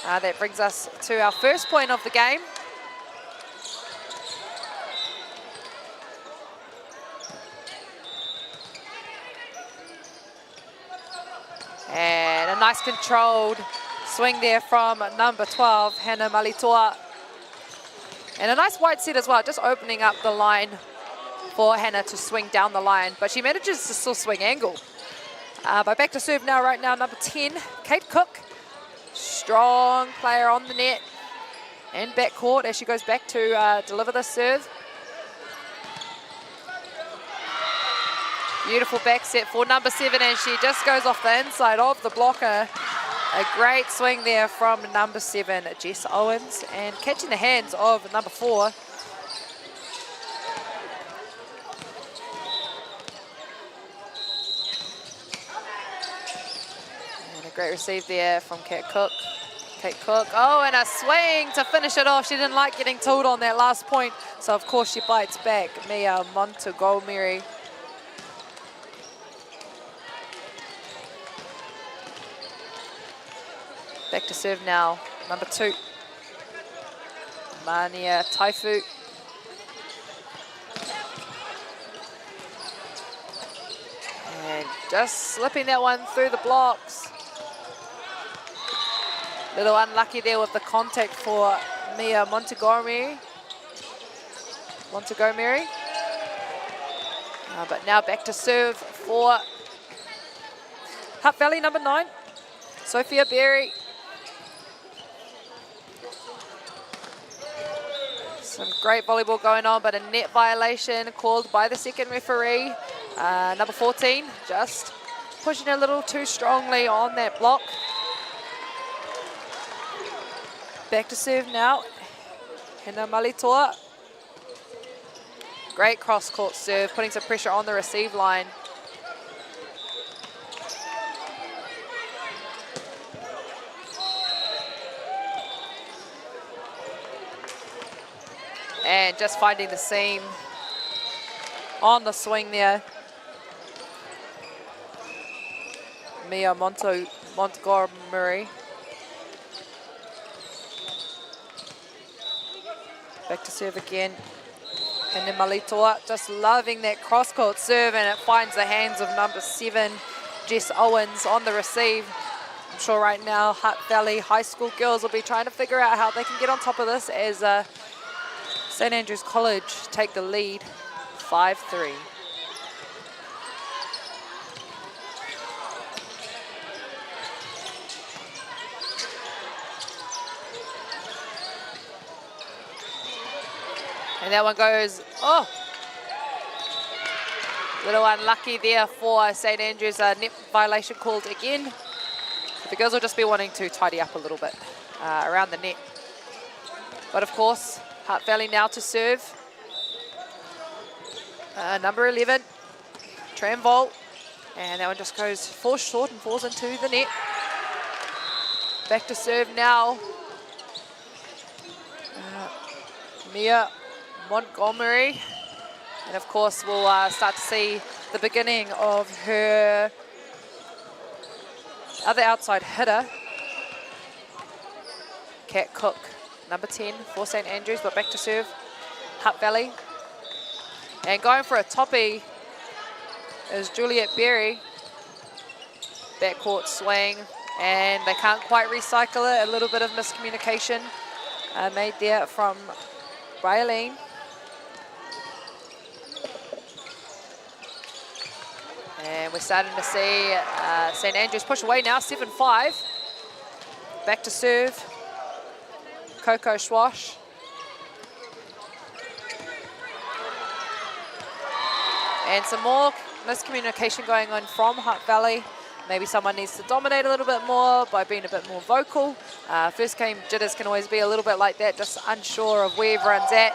That brings us to our first point of the game. And a nice controlled swing there from number 12, Hannah Malitoa. And a nice wide set as well, just opening up the line for Hannah to swing down the line, but she manages to still swing angle. But back to serve now, right now, number 10, Kate Cook. Strong player on the net and backcourt as she goes back to deliver the serve. Beautiful back set for number 7, and she just goes off the inside of the blocker. A great swing there from number 7, Jess Owens, and catching the hands of number 4. And a great receive there from Kat Cook. Kate Cook, oh, and a swing to finish it off. She didn't like getting tooled on that last point, so of course she bites back. Mia Montgomery. Back to serve now, number 2. Mania Taifu. And just slipping that one through the blocks. Little unlucky there with the contact for Mia Montgomery. But now back to serve for Hutt Valley, number 9, Sophia Berry. Some great volleyball going on, but a net violation called by the second referee. Number 14, just pushing a little too strongly on that block. Back to serve now, Hina Malitoa. Great cross-court serve, putting some pressure on the receive line. And just finding the seam on the swing there. Mia Montgomery. Back to serve again. And then Malitoa just loving that cross-court serve, and it finds the hands of number 7, Jess Owens, on the receive. I'm sure right now Hutt Valley High School girls will be trying to figure out how they can get on top of this as St Andrews College take the lead 5-3. And that one goes, oh, little unlucky there for St Andrews. Net violation called again. But the girls will just be wanting to tidy up a little bit around the net. But of course, Hutt Valley now to serve. Number 11, Tramvol. And that one just goes falls short and falls into the net. Back to serve now. Mia Montgomery. And of course, we'll start to see the beginning of her other outside hitter, Kat Cook, number 10 for St Andrews, but back to serve Hutt Valley. And going for a toppy is Juliet Berry. Backcourt swing, and they can't quite recycle it. A little bit of miscommunication made there from Raylene. And we're starting to see St Andrews push away now, 7-5. Back to serve, Coco Schwash. And some more miscommunication going on from Hutt Valley. Maybe someone needs to dominate a little bit more by being a bit more vocal. First game jitters can always be a little bit like that, just unsure of where everyone's at.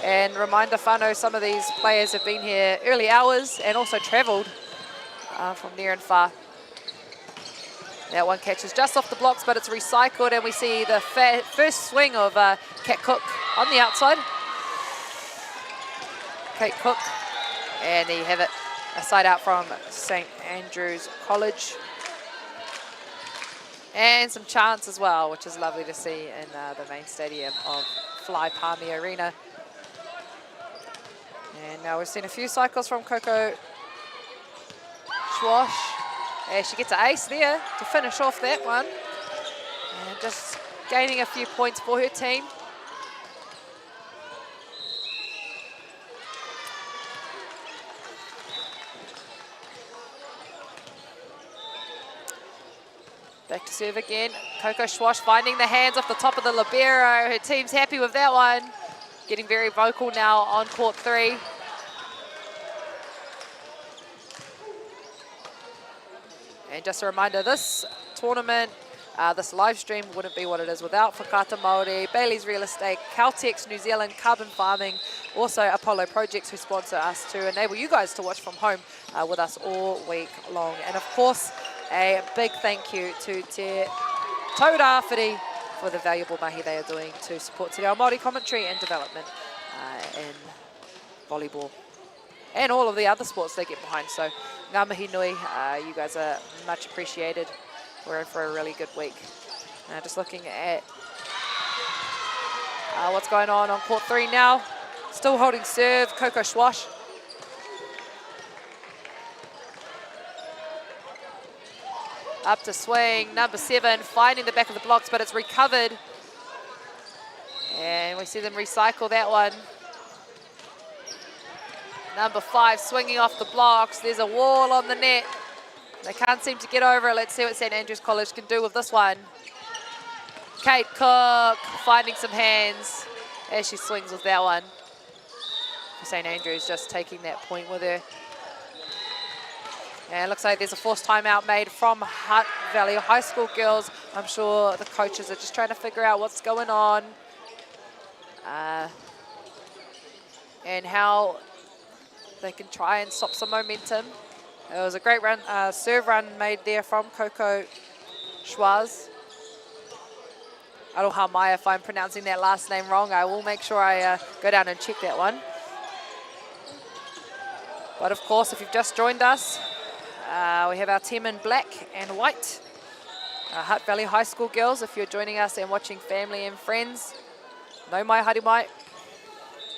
And reminder, whānau, some of these players have been here early hours and also travelled from near and far. That one catches just off the blocks, but it's recycled, and we see the first swing of Kat Cook on the outside. Kate Cook, and there you have it, a side out from St Andrews College. And some chants as well, which is lovely to see in the main stadium of Fly Palmy Arena. And now we've seen a few cycles from Coco Schwash. And she gets an ace there to finish off that one. And just gaining a few points for her team. Back to serve again. Coco Schwash finding the hands off the top of the libero. Her team's happy with that one. Getting very vocal now on court 3. And just a reminder, this tournament, this live stream wouldn't be what it is without Whakata Māori, Bailey's Real Estate, Caltex New Zealand, Carbon Farming, also Apollo Projects, who sponsor us to enable you guys to watch from home with us all week long. And of course, a big thank you to Te Taurāwhiti for the valuable mahi they are doing to support Te Reo Māori commentary and development in volleyball and all of the other sports they get behind. So ngā mihi nui, you guys are much appreciated. We're in for a really good week. Just looking at what's going on court 3 now. Still holding serve, Coco Schwash. Up to swing, number 7, finding the back of the blocks, but it's recovered. And we see them recycle that one. Number 5 swinging off the blocks. There's a wall on the net. They can't seem to get over it. Let's see what St Andrews College can do with this one. Kate Cook finding some hands as she swings with that one. St Andrews just taking that point with her. And it looks like there's a forced timeout made from Hutt Valley High School girls. I'm sure the coaches are just trying to figure out what's going on and how they can try and stop some momentum. It was a great run, serve run made there from Coco Schwaz. Aroha Mai, if I'm pronouncing that last name wrong, I will make sure I go down and check that one. But of course, if you've just joined us, we have our team in black and white. Hutt Valley High School girls, if you're joining us and watching family and friends, no mai haere mai.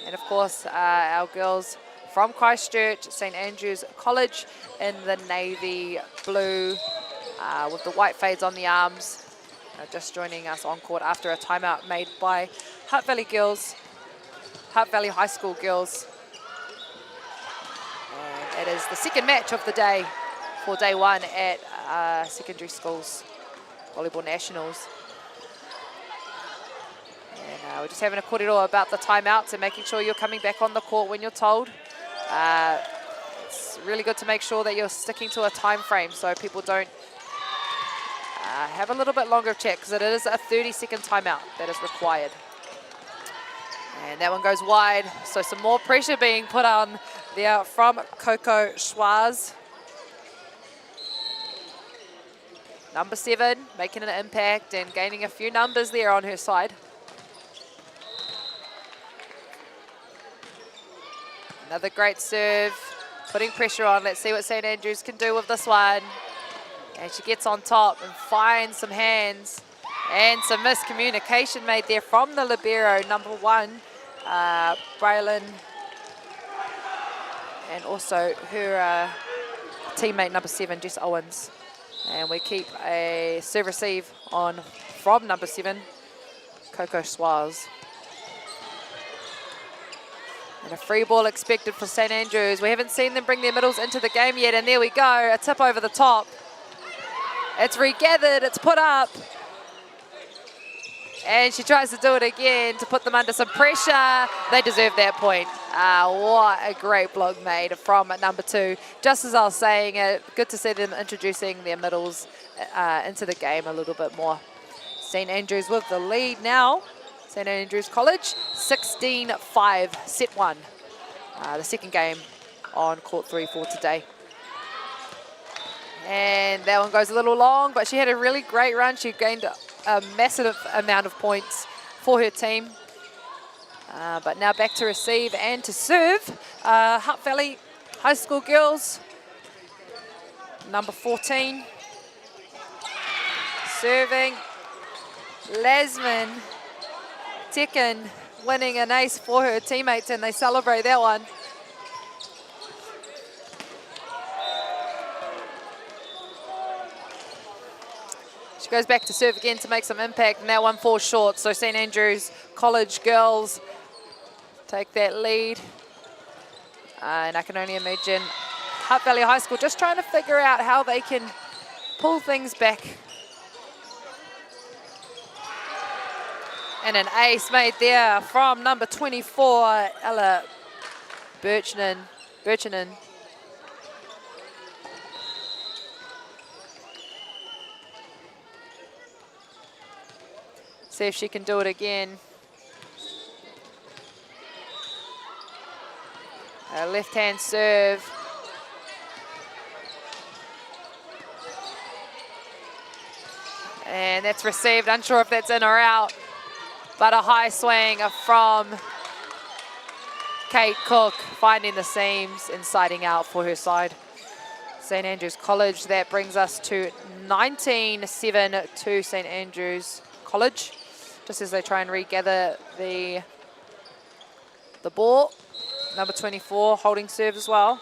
And of course, our girls from Christchurch, St Andrews College in the navy blue with the white fades on the arms. Just joining us on court after a timeout made by Hutt Valley girls, Hutt Valley High School girls. And it is the second match of the day for day 1 at secondary schools volleyball nationals. And we're just having a kōrero about the timeouts and making sure you're coming back on the court when you're told. It's really good to make sure that you're sticking to a time frame so people don't have a little bit longer of chat, because it is a 30-second timeout that is required. And that one goes wide, so some more pressure being put on there from Coco Schwaz. Number 7 making an impact and gaining a few numbers there on her side. Another great serve, putting pressure on. Let's see what St Andrews can do with this one. And she gets on top and finds some hands. And some miscommunication made there from the libero, number 1, Braylon. And also her teammate, number 7, Jess Owens. And we keep a serve receive on from number 7, Coco Schwaz. And a free ball expected for St Andrews. We haven't seen them bring their middles into the game yet. And there we go, a tip over the top. It's regathered, it's put up. And she tries to do it again to put them under some pressure. They deserve that point. What a great block made from number 2. Just as I was saying, good to see them introducing their middles into the game a little bit more. St Andrews with the lead now. St Andrews College, 16-5, set 1. The second game on court 3 for today. And that one goes a little long, but she had a really great run. She gained a massive amount of points for her team. But now back to receive and to serve. Hutt Valley High School girls, number 14. Serving, Lasman Tekin winning an ace for her teammates, and they celebrate that one. She goes back to serve again to make some impact, and that one falls short. So St Andrews College girls take that lead. And I can only imagine Hutt Valley High School just trying to figure out how they can pull things back. And an ace made there from number 24, Ella Birchinen. See if she can do it again. A left-hand serve. And that's received, unsure if that's in or out. But a high swing from Kate Cook, finding the seams and siding out for her side. St Andrews College, that brings us to 19-7 to St Andrews College. Just as they try and regather the ball. Number 24 holding serve as well.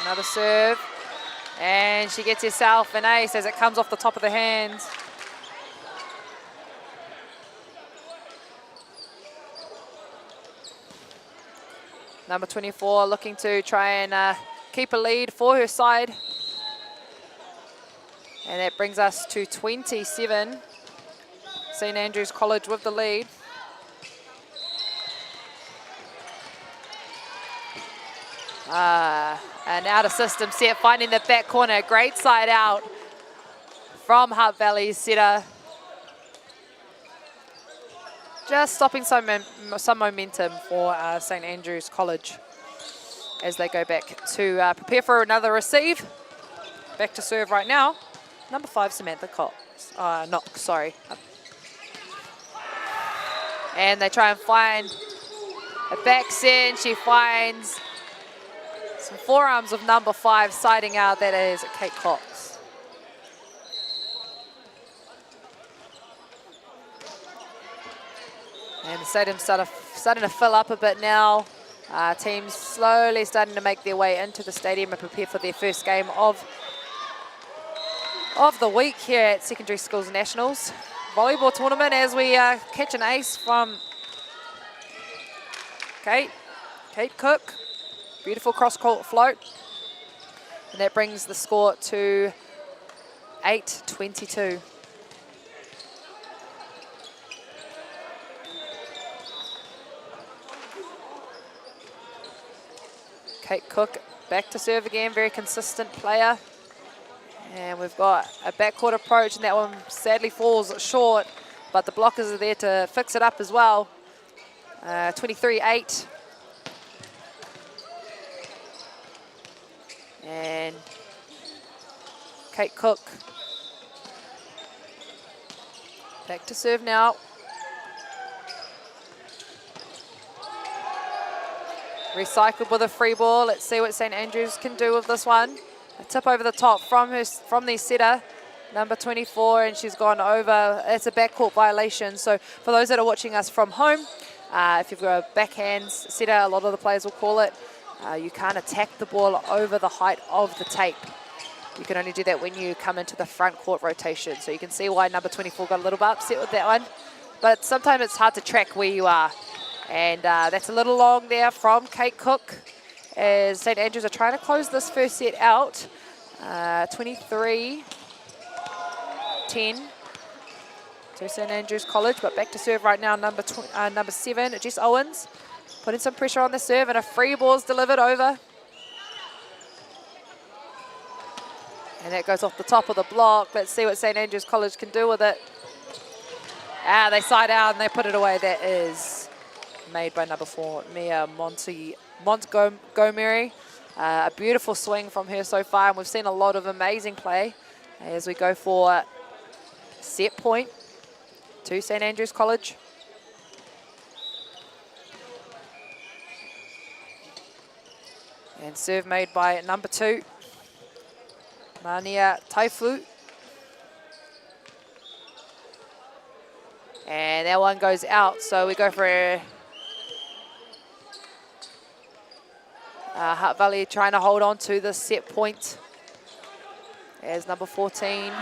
Another serve. And she gets herself an ace as it comes off the top of the hands. Number 24 looking to try and keep a lead for her side. And that brings us to 27. St Andrews College with the lead. An out of system set, finding the back corner. Great side out from Hutt Valley's setter. Just stopping some momentum for St Andrews College as they go back to prepare for another receive. Back to serve right now. Number 5, Samantha Cox. Knox, sorry. And they try and find a back set. She finds some forearms of number 5 siding out. That is Kate Cox. And the stadium's starting to fill up a bit now. Teams slowly starting to make their way into the stadium and prepare for their first game of the week here at Secondary Schools Nationals. Volleyball tournament as we catch an ace from Kate Cook. Beautiful cross-court float. And that brings the score to 8-22. Kate Cook back to serve again, very consistent player. And we've got a backcourt approach, and that one sadly falls short, but the blockers are there to fix it up as well. 23-8. And Kate Cook back to serve now. Recycled with a free ball. Let's see what St Andrews can do with this one. A tip over the top from the setter, number 24, and she's gone over. It's a backcourt violation. So for those that are watching us from home, if you've got a backhand setter, a lot of the players will call it, you can't attack the ball over the height of the tape. You can only do that when you come into the front court rotation. So you can see why number 24 got a little bit upset with that one. But sometimes it's hard to track where you are. And that's a little long there from Kate Cook as St Andrews are trying to close this first set out. 23-10 to St Andrews College, but back to serve right now, number 7, Jess Owens, putting some pressure on the serve, and a free ball's delivered over. And that goes off the top of the block. Let's see what St Andrews College can do with it. They side out and they put it away. That is made by number 4, Mia Montgomery. A beautiful swing from her so far, and we've seen a lot of amazing play as we go for set point to St Andrews College. And serve made by number 2, Mania Taifu. And that one goes out, so we go for a Hutt Valley trying to hold on to the set point as number 14,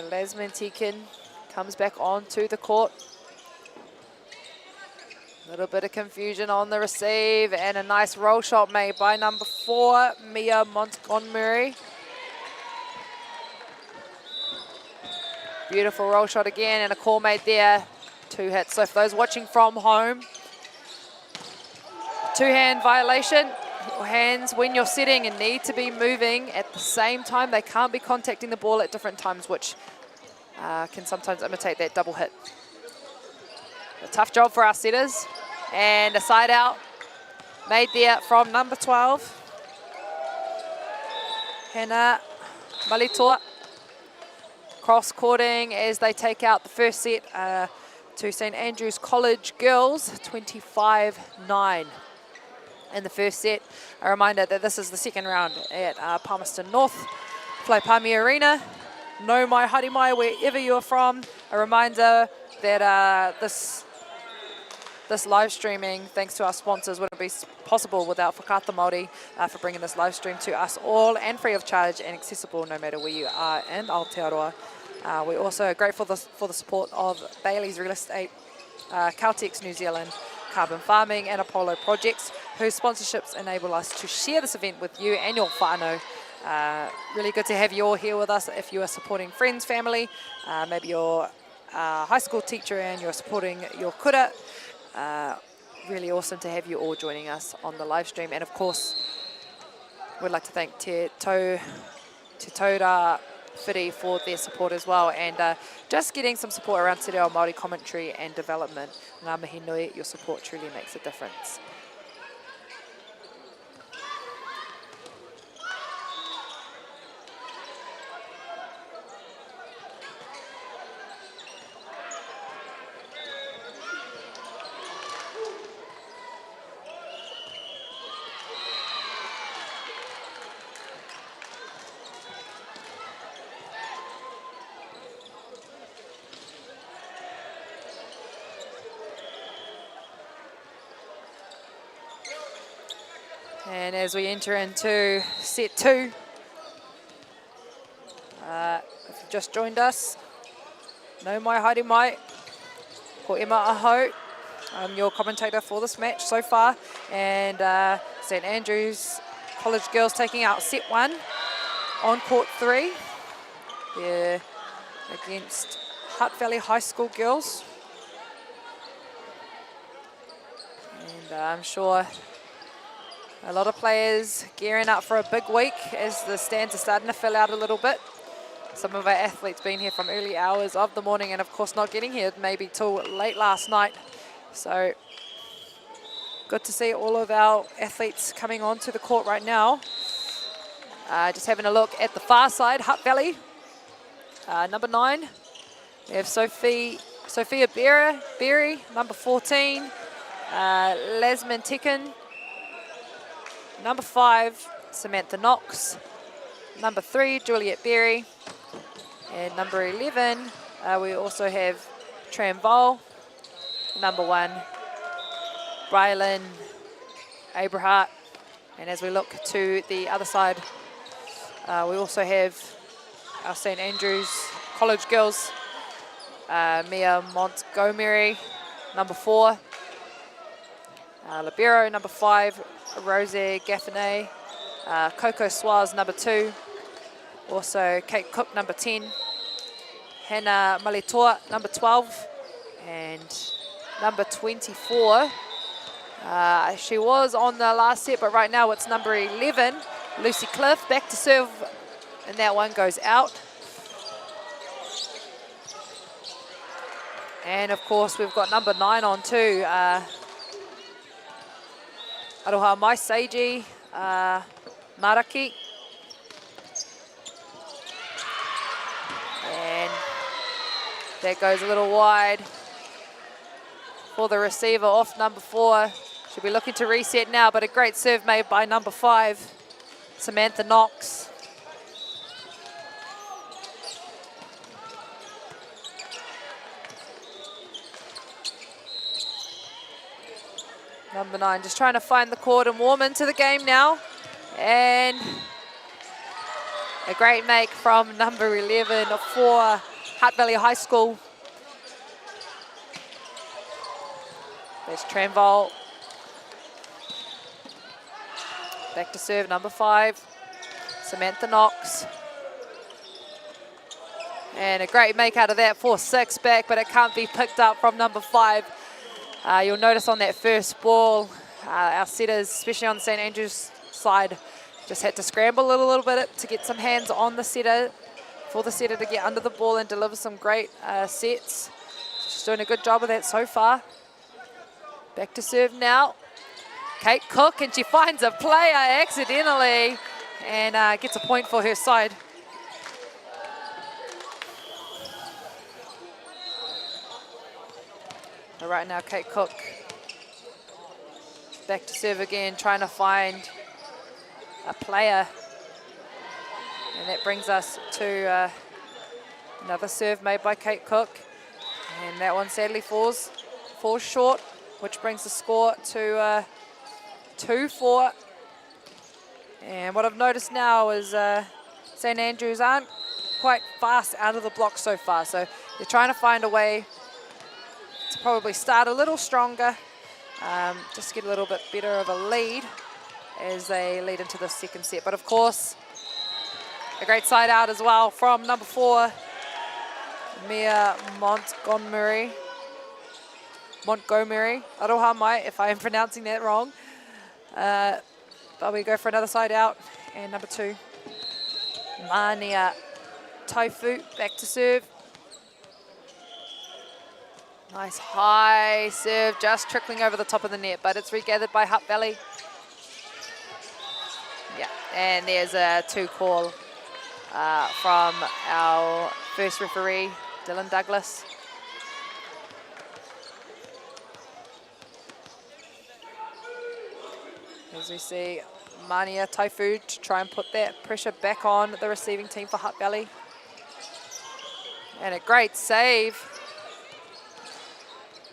Lasman Tekin, comes back onto the court. A little bit of confusion on the receive, and a nice roll shot made by number 4, Mia Montgomery. Beautiful roll shot again, and a call made there. 2 hits. So for those watching from home, 2-hand violation. Your hands, when you're sitting, and need to be moving at the same time. They can't be contacting the ball at different times, which can sometimes imitate that double hit. A tough job for our setters. And a side out made there from number 12. Hannah Malitoa cross-courting as they take out the first set to St Andrews College girls, 25-9 in the first set. A reminder that this is the second round at Palmerston North, Flaipami Arena. No mai haere mai wherever you're from. A reminder that this live streaming, thanks to our sponsors, wouldn't be possible without Whakatane Māori for bringing this live stream to us all and free of charge and accessible no matter where you are in Aotearoa. We're also grateful for the support of Bailey's Real Estate, Caltex New Zealand, Carbon Farming and Apollo Projects, whose sponsorships enable us to share this event with you and your whānau. Really good to have you all here with us. If you are supporting friends, family, maybe you're a high school teacher and you're supporting your kura, really awesome to have you all joining us on the live stream. And of course, we'd like to thank Te Taura Whiri for their support as well, and just getting some support around Te Reo Māori commentary and development. Ngā mihi nui, your support truly makes a difference. And as we enter into set 2, if you've just joined us, no mai haere mai, ko Emma Aho. I'm your commentator for this match so far. And St Andrews College girls taking out set 1 on court 3. They're against Hutt Valley High School girls. And I'm sure a lot of players gearing up for a big week as the stands are starting to fill out a little bit. Some of our athletes been here from early hours of the morning and of course not getting here maybe till late last night. So good to see all of our athletes coming onto the court right now. Just having a look at the far side, Hutt Valley, number 9. We have Sophia Berry, number 14, Lasman Tekin, number 5, Samantha Knox, number 3, Juliet Berry, and number 11, we also have Tramvol, number 1, Brylan Abrahart. And as we look to the other side, we also have our St Andrews College girls, Mia Montgomery, number 4, Libero, number 5, Rose Gaffinet, Coco Suarez, number 2, also Kate Cook, number 10, Hannah Malitoa, number 12, and number 24. She was on the last set, but right now it's number 11, Lucy Cliff, back to serve, and that one goes out. And of course we've got number 9 on too, Aroha Mai Seiji Maraki. And that goes a little wide for the receiver off number 4. Should be looking to reset now, but a great serve made by number 5, Samantha Knox. Number 9 just trying to find the court and warm into the game now. And a great make from number 11 for Hutt Valley High School. There's Tramvol. Back to serve, number 5, Samantha Knox. And a great make out of that for 6 back, but it can't be picked up from number 5. You'll notice on that first ball, our setters, especially on the St Andrews side, just had to scramble a little bit to get some hands on the setter, for the setter to get under the ball and deliver some great sets. She's doing a good job of that so far. Back to serve now. Kate Cook, and she finds a player accidentally and gets a point for her side. But right now, Kate Cook back to serve again, trying to find a player. And that brings us to another serve made by Kate Cook. And that one sadly falls short, which brings the score to 2-4. And what I've noticed now is St Andrews aren't quite fast out of the block so far. So they're trying to find a way to probably start a little stronger, just get a little bit better of a lead as they lead into the second set. But of course, a great side out as well from number 4, Mia Montgomery. Aroha mai, if I am pronouncing that wrong. But we go for another side out. And number 2, Mania Tofu, back to serve. Nice high serve, just trickling over the top of the net, but it's regathered by Hutt Valley. Yeah, and there's a 2 call from our first referee, Dylan Douglas. As we see Mania Tofu to try and put that pressure back on the receiving team for Hutt Valley. And a great save.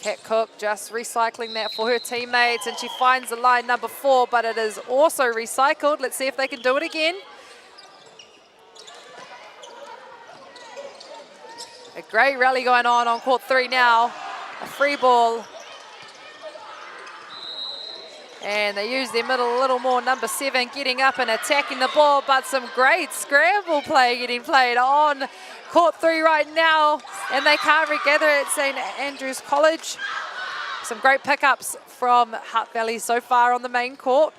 Kat Cook just recycling that for her teammates, and she finds the line number 4, but it is also recycled. Let's see if they can do it again. A great rally going on court 3 now. A free ball. And they use their middle a little more. Number 7 getting up and attacking the ball, but some great scramble play getting played on court 3 right now, and they can't regather at St Andrews College. Some great pickups from Hutt Valley so far on the main court.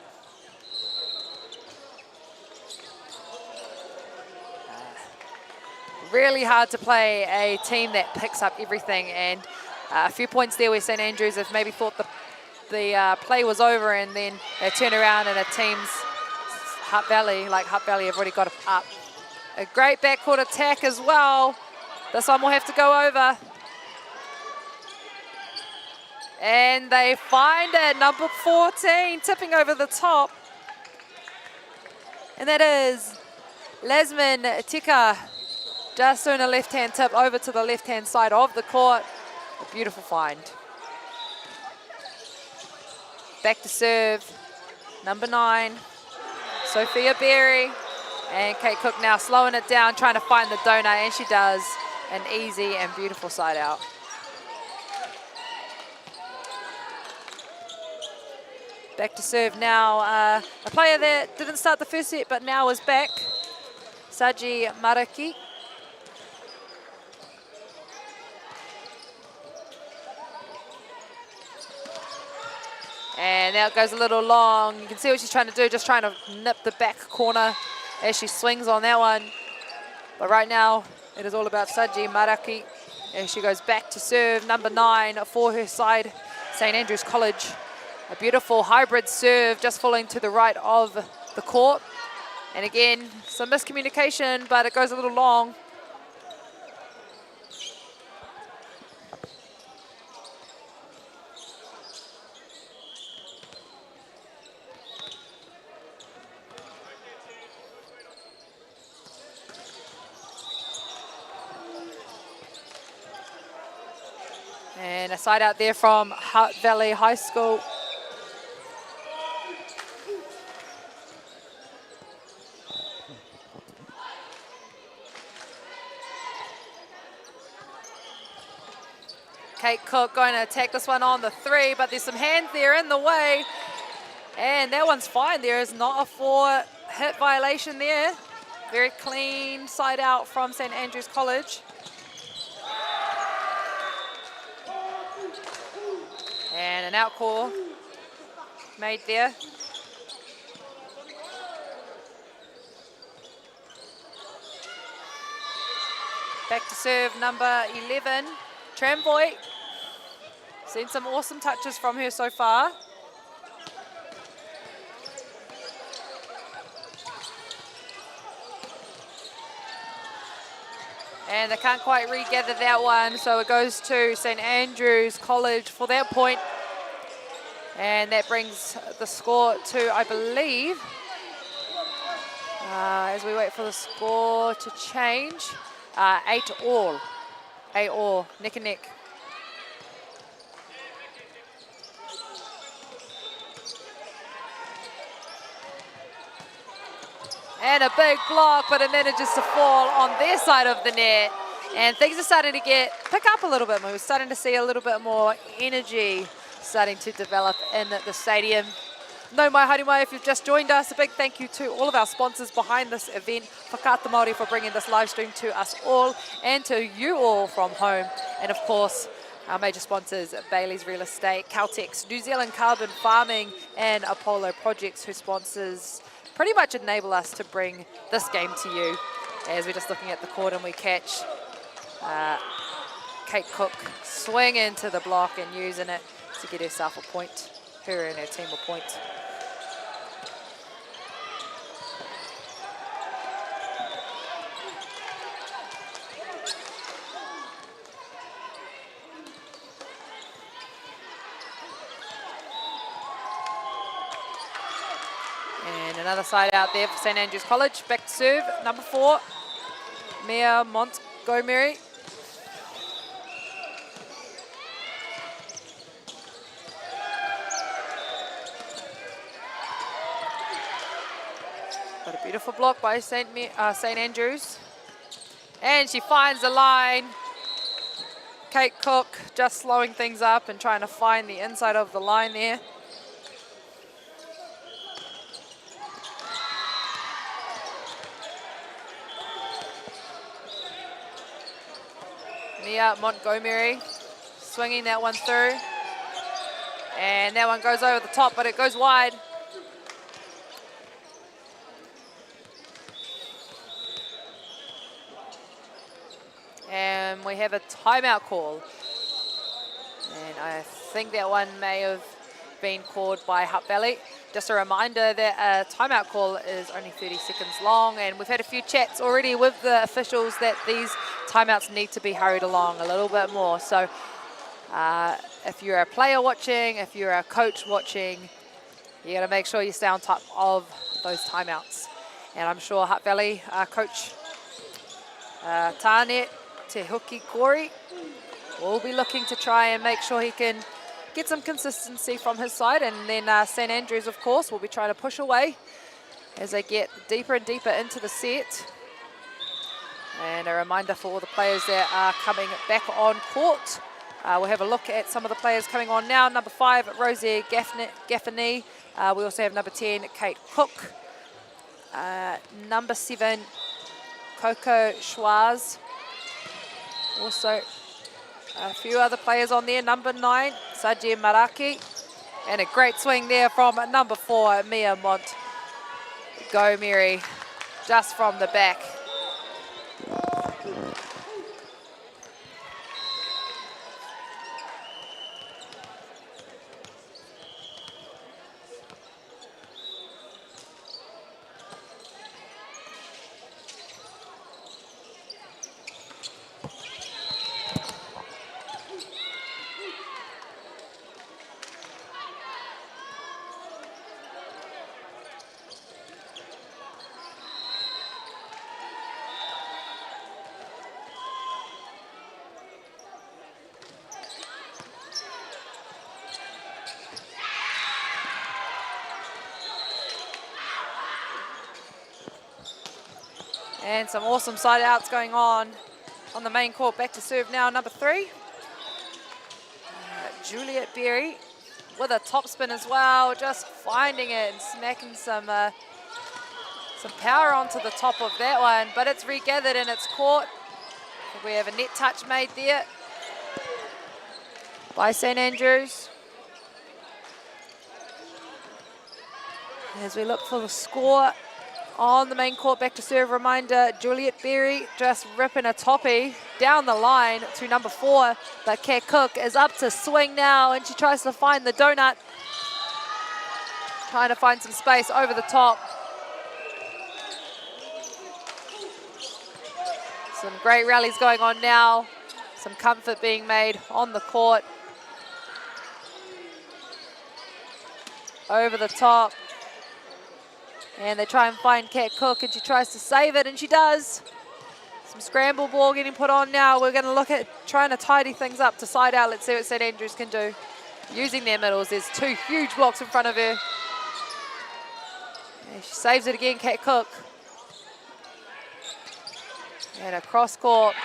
Really hard to play a team that picks up everything, and a few points there where St Andrews have maybe thought the play was over, and then they turn around and a team's Hutt Valley have already got it up. A great backcourt attack as well. This one will have to go over. And they find it, number 14, tipping over the top. And that is Lasmin Tika, just doing a left-hand tip over to the left-hand side of the court. A beautiful find. Back to serve, number 9, Sophia Berry. And Kate Cook now slowing it down, trying to find the donut, and she does. An easy and beautiful side out. Back to serve now. A player that didn't start the first set, but now is back. Saji Maraki. And now it goes a little long. You can see what she's trying to do, just trying to nip the back corner as she swings on that one. But right now, it is all about Saji Maraki as she goes back to serve, number 9 for her side, St Andrews College. A beautiful hybrid serve, just falling to the right of the court. And again, some miscommunication, but it goes a little long. And a side out there from Hutt Valley High School. Kate Cook going to attack this one on the 3, but there's some hands there in the way. And that one's fine. There is not a 4-hit violation there. Very clean side out from St Andrews College. And an out call made there. Back to serve number 11, Tramvoy. Seen some awesome touches from her so far. And they can't quite regather that one, so it goes to St Andrews College for that point. And that brings the score to, I believe, as we wait for the score to change, 8-all. 8-all, neck and neck. And a big block, but it manages to fall on their side of the net. And things are starting to pick up a little bit more. We're starting to see a little bit more energy starting to develop in the stadium. No mai haere mai, if you've just joined us, a big thank you to all of our sponsors behind this event. Whakata Māori for bringing this live stream to us all and to you all from home. And of course, our major sponsors, Bailey's Real Estate, Caltex, New Zealand Carbon Farming, and Apollo Projects, who sponsors pretty much enable us to bring this game to you. As we're just looking at the court and we catch Kate Cook swing into the block and using it to get herself a point, her and her team a point. And another side out there for St Andrews College. Back to serve, number 4, Mia Montgomery. Got a beautiful block by St Andrews. And she finds the line. Kate Cook just slowing things up and trying to find the inside of the line there. Mia Montgomery swinging that one through. And that one goes over the top, but it goes wide. And we have a timeout call. And I think that one may have been called by Hutt Valley. Just a reminder that a timeout call is only 30 seconds long, and we've had a few chats already with the officials that these timeouts need to be hurried along a little bit more. So if you're a player watching, if you're a coach watching, you got to make sure you stay on top of those timeouts. And I'm sure Hutt Valley coach Tāne Te Huki Kori will be looking to try and make sure he can get some consistency from his side. And then St Andrews, of course, will be trying to push away as they get deeper and deeper into the set. And a reminder for all the players that are coming back on court. We'll have a look at some of the players coming on now. Number 5, Rosie Gaffney. We also have number 10, Kate Cook. Number 7, Coco Schwarz. Also a few other players on there. Number 9, Sajir Maraki. And a great swing there from number 4, Mia Montgomery, just from the back. And some awesome side outs going on the main court. Back to serve now, number 3. Juliet Berry with a topspin as well, just finding it and smacking some power onto the top of that one, but it's regathered in its court. We have a net touch made there by St Andrews. As we look for the score on the main court. Back to serve. Reminder, Juliet Berry just ripping a toppy down the line to number 4. But Kat Cook is up to swing now, and she tries to find the donut. Trying to find some space over the top. Some great rallies going on now. Some comfort being made on the court. Over the top. And they try and find Kat Cook, and she tries to save it, and she does. Some scramble ball getting put on now. We're going to look at trying to tidy things up to side out. Let's see what St Andrews can do. Using their middles. There's 2 huge blocks in front of her. And she saves it again, Kat Cook. And a cross court,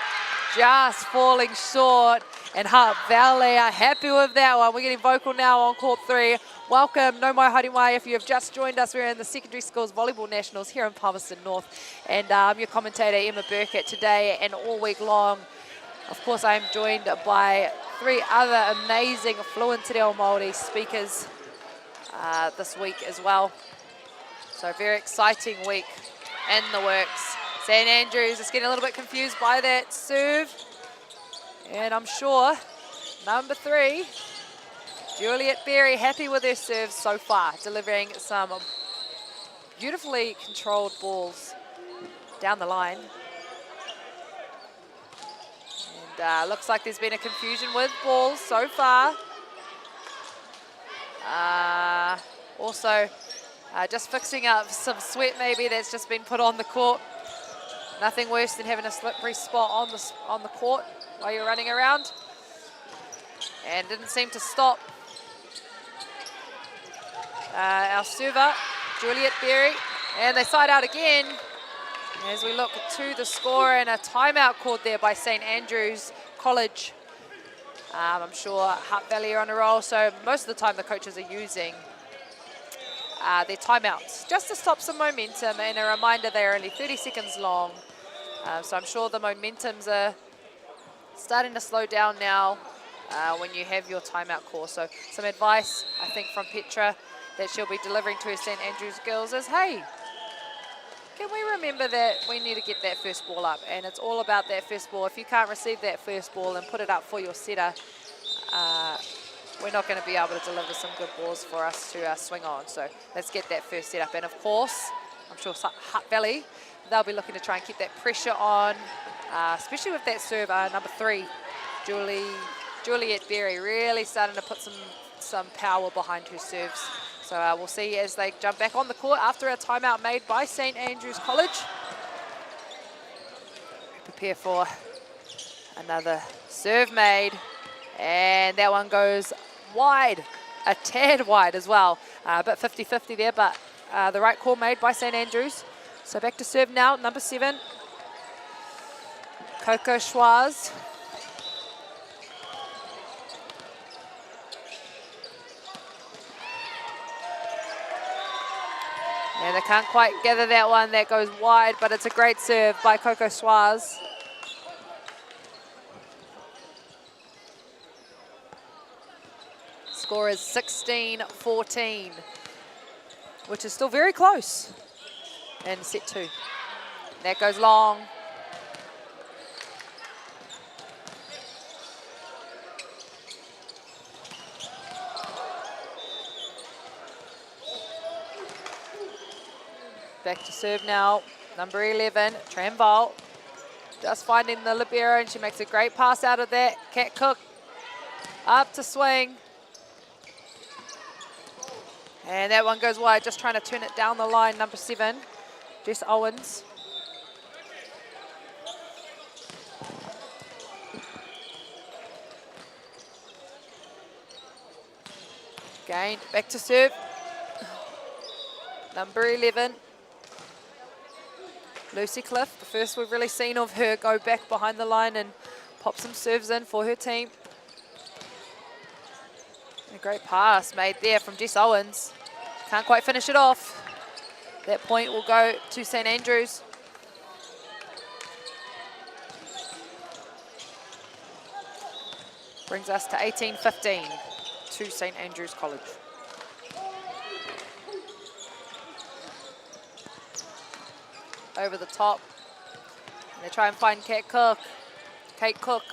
just falling short. And Hutt Valley are happy with that one. We're getting vocal now on court 3. Welcome, no mai haere mai. If you have just joined us, we're in the Secondary Schools Volleyball Nationals here in Palmerston North. And I'm your commentator, Emma Burkett, today and all week long. Of course, I am joined by 3 other amazing fluent Te Reo Māori speakers this week as well. So a very exciting week in the works. St Andrews is getting a little bit confused by that serve. And I'm sure number 3, Juliet Berry, happy with her serves so far, delivering some beautifully controlled balls down the line. And looks like there's been a confusion with balls so far. Also, just fixing up some sweat maybe that's just been put on the court. Nothing worse than having a slippery spot on the court while you're running around. And didn't seem to stop our server, Juliet Berry. And they side out again as we look to the score, and a timeout called there by St Andrews College. I'm sure Hutt Valley are on a roll, so most of the time the coaches are using their timeouts just to stop some momentum. And a reminder, they're only 30 seconds long. So I'm sure the momentums are starting to slow down now when you have your timeout call. So some advice, I think, from Petra that she'll be delivering to her St Andrews girls is, hey, can we remember that we need to get that first ball up? And it's all about that first ball. If you can't receive that first ball and put it up for your setter, we're not going to be able to deliver some good balls for us to swing on. So let's get that first set up. And of course, I'm sure Hutt Valley, they'll be looking to try and keep that pressure on, especially with that serve, number 3, Juliet Berry, really starting to put some power behind her serves. So we'll see as they jump back on the court after a timeout made by St Andrews College. Prepare for another serve made, and that one goes wide, a tad wide as well. A bit 50-50 there, but the right call made by St Andrews. So back to serve now, number 7, Coco Schwaz. And they can't quite gather that one. That goes wide, but it's a great serve by Coco Schwaz. Score is 16-14, which is still very close in set 2. That goes long. Back to serve now, number 11, Tramvol. Just finding the libero, and she makes a great pass out of that. Kat Cook up to swing. And that one goes wide, just trying to turn it down the line, number 7, Jess Owens. Again, back to serve, number 11, Lucy Cliff, the first we've really seen of her go back behind the line and pop some serves in for her team. A great pass made there from Jess Owens. Can't quite finish it off. That point will go to St Andrews. Brings us to 18-15 to St Andrews College. over the top. And they try and find Kate Cook. Kate Cook.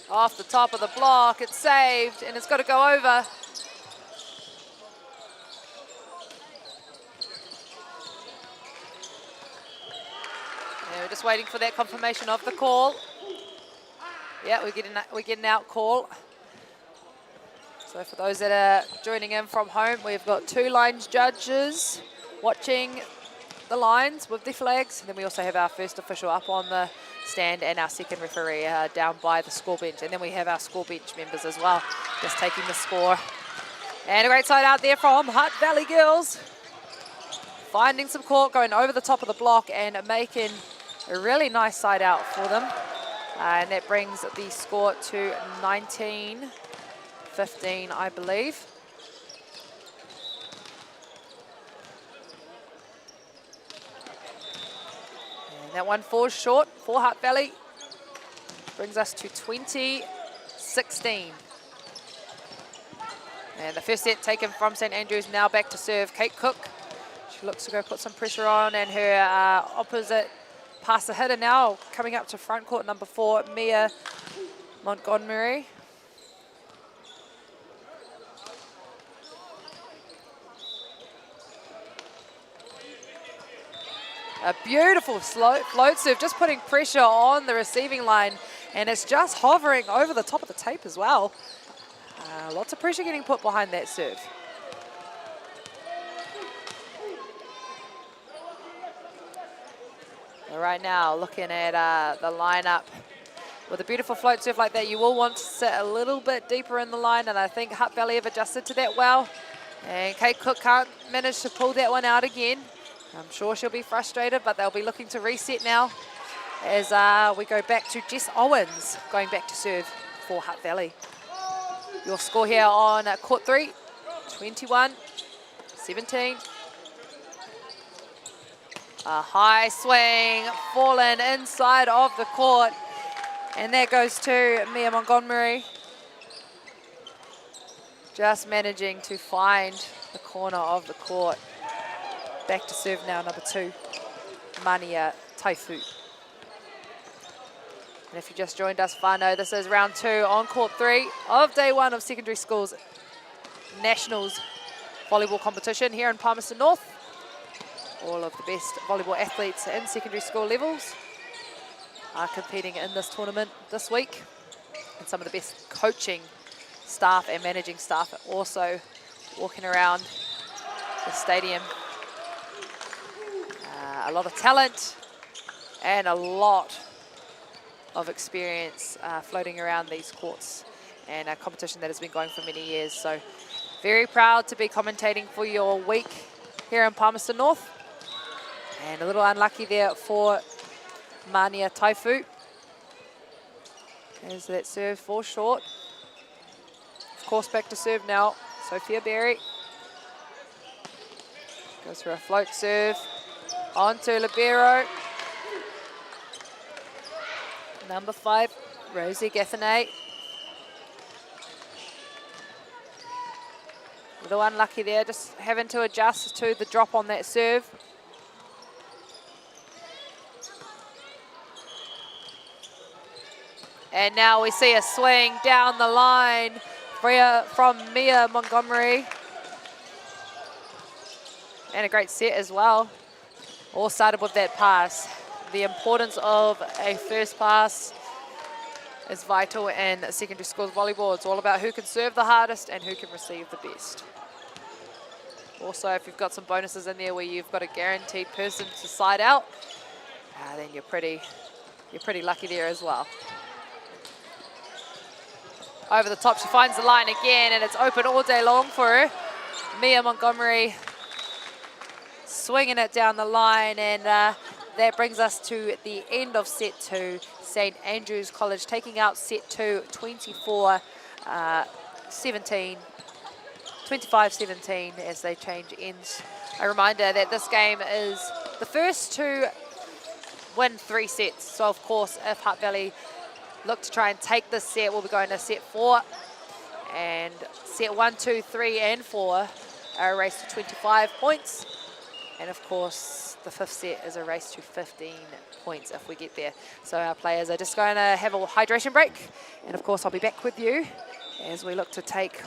Off the top of the block, it's saved, and it's got to go over. Yeah, we're just waiting for that confirmation of the call. Yeah, we're getting out call. So for those that are joining in from home, we've got 2 lines judges watching the lines with their flags, and then we also have our first official up on the stand and our second referee down by the score bench, and then we have our score bench members as well, just taking the score. And a great side out there from Hutt Valley Girls, finding some court, going over the top of the block and making a really nice side out for them. And that brings the score to 19-15, I believe. And that one falls short for Hutt Valley. Brings us to 20-16. And the first set taken from St Andrews, now back to serve Kate Cook. She looks to go put some pressure on, and her opposite passer hitter now coming up to front court, number 4, Mia Montgomery. A beautiful float serve, just putting pressure on the receiving line, and it's just hovering over the top of the tape as well. Lots of pressure getting put behind that serve. All right, now looking at the lineup. With a beautiful float serve like that, you will want to sit a little bit deeper in the line, and I think Hutt Valley have adjusted to that well. And Kate Cook can't manage to pull that one out again. I'm sure she'll be frustrated, but they'll be looking to reset now as we go back to Jess Owens going back to serve for Hutt Valley. Your score here on court 3, 21-17. A high swing, fallen inside of the court, and that goes to Mia Montgomery. Just managing to find the corner of the court. Back to serve now, number 2, Mania Taifu. And if you just joined us, whānau, this is round 2 on court 3 of day 1 of secondary schools nationals volleyball competition here in Palmerston North. All of the best volleyball athletes in secondary school levels are competing in this tournament this week. And some of the best coaching staff and managing staff are also walking around the stadium. A lot of talent and a lot of experience floating around these courts, and a competition that has been going for many years. So very proud to be commentating for your week here in Palmerston North. And a little unlucky there for Mania Taifu, as that serve falls short. Of course, back to serve now, Sophia Berry. Goes for a float serve onto libero. Number 5, Rosie Gaffney. A little unlucky there, just having to adjust to the drop on that serve. And now we see a swing down the line from Mia Montgomery. And a great set as well. All started with that pass. The importance of a first pass is vital in secondary schools volleyball. It's all about who can serve the hardest and who can receive the best. Also, if you've got some bonuses in there where you've got a guaranteed person to side out, then you're pretty lucky there as well. Over the top, she finds the line again, and it's open all day long for her. Mia Montgomery swinging it down the line, and that brings us to the end of set 2. St Andrews College taking out set 2, 25-17, as they change ends. A reminder that this game is the first to win 3 sets. So, of course, if Hutt Valley look to try and take this set, we'll be going to set 4. And set 1, 2, 3, and 4 are a race to 25 points. And of course, the 5th set is a race to 15 points if we get there. So our players are just going to have a hydration break. And of course, I'll be back with you as we look to take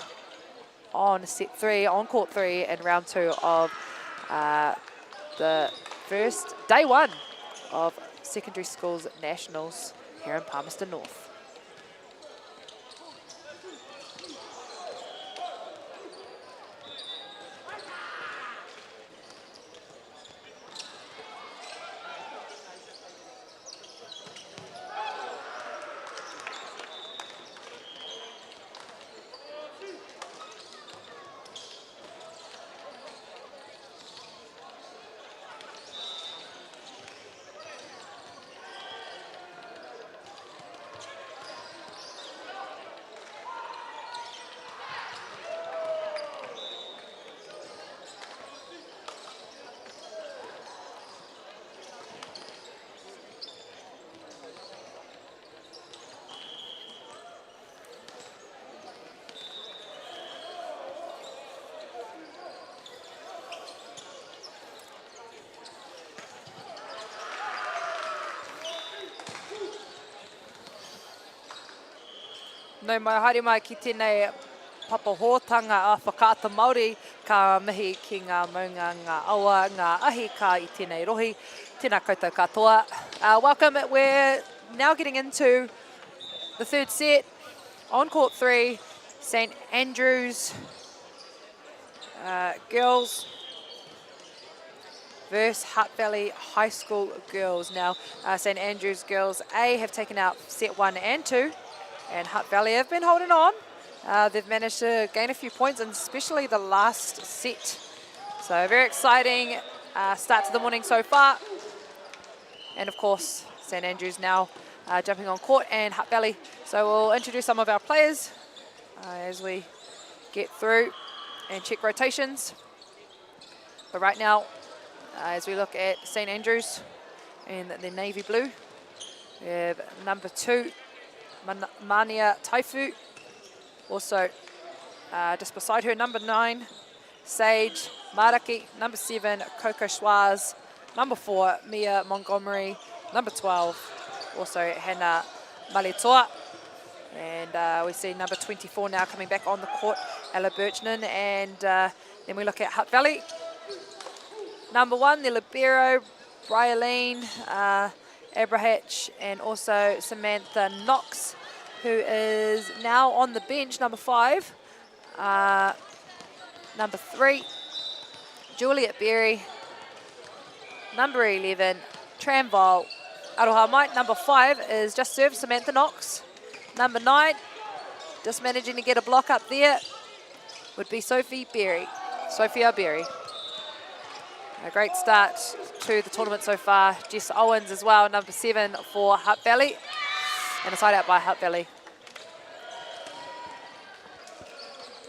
on set 3, on court 3 in round 2 of the first day 1 of Secondary Schools Nationals here in Palmerston North. No mai haere mai ki tēnei papahōtanga a whakaata Māori ka mihi ki ngā maunga, ngā awa, ngā ahi ka I tēnei rohi. Tēnā koutou katoa. Welcome. We're now getting into the 3rd set on court 3, St Andrews girls versus Hutt Valley High School girls. Now, St Andrews girls A have taken out set 1 and 2. And Hutt Valley have been holding on. They've managed to gain a few points, and especially the last set. So very exciting start to the morning so far. And of course, St Andrews now jumping on court, and Hutt Valley. So we'll introduce some of our players as we get through and check rotations. But right now, as we look at St Andrews in the navy blue, we have number 2, Mania Taifu. Also, just beside her, number 9, Sage Maraki. Number 7, Coco Schwaz. Number 4, Mia Montgomery. Number 12, also Hannah Maletoa. And we see number 24 now coming back on the court, Ella Birchnan. And then we look at Hutt Valley. Number 1, the libero, Bryaleen Abrahach, and also Samantha Knox, who is now on the bench. Number 5, number 3, Juliet Berry. Number 11, Tramvol Aroha Mike. Number 5 is just served, Samantha Knox. Number 9, just managing to get a block up there, would be Sophia Berry. A great start to the tournament so far. Jess Owens as well, number 7 for Hutt Valley. And a side out by Hutt Valley.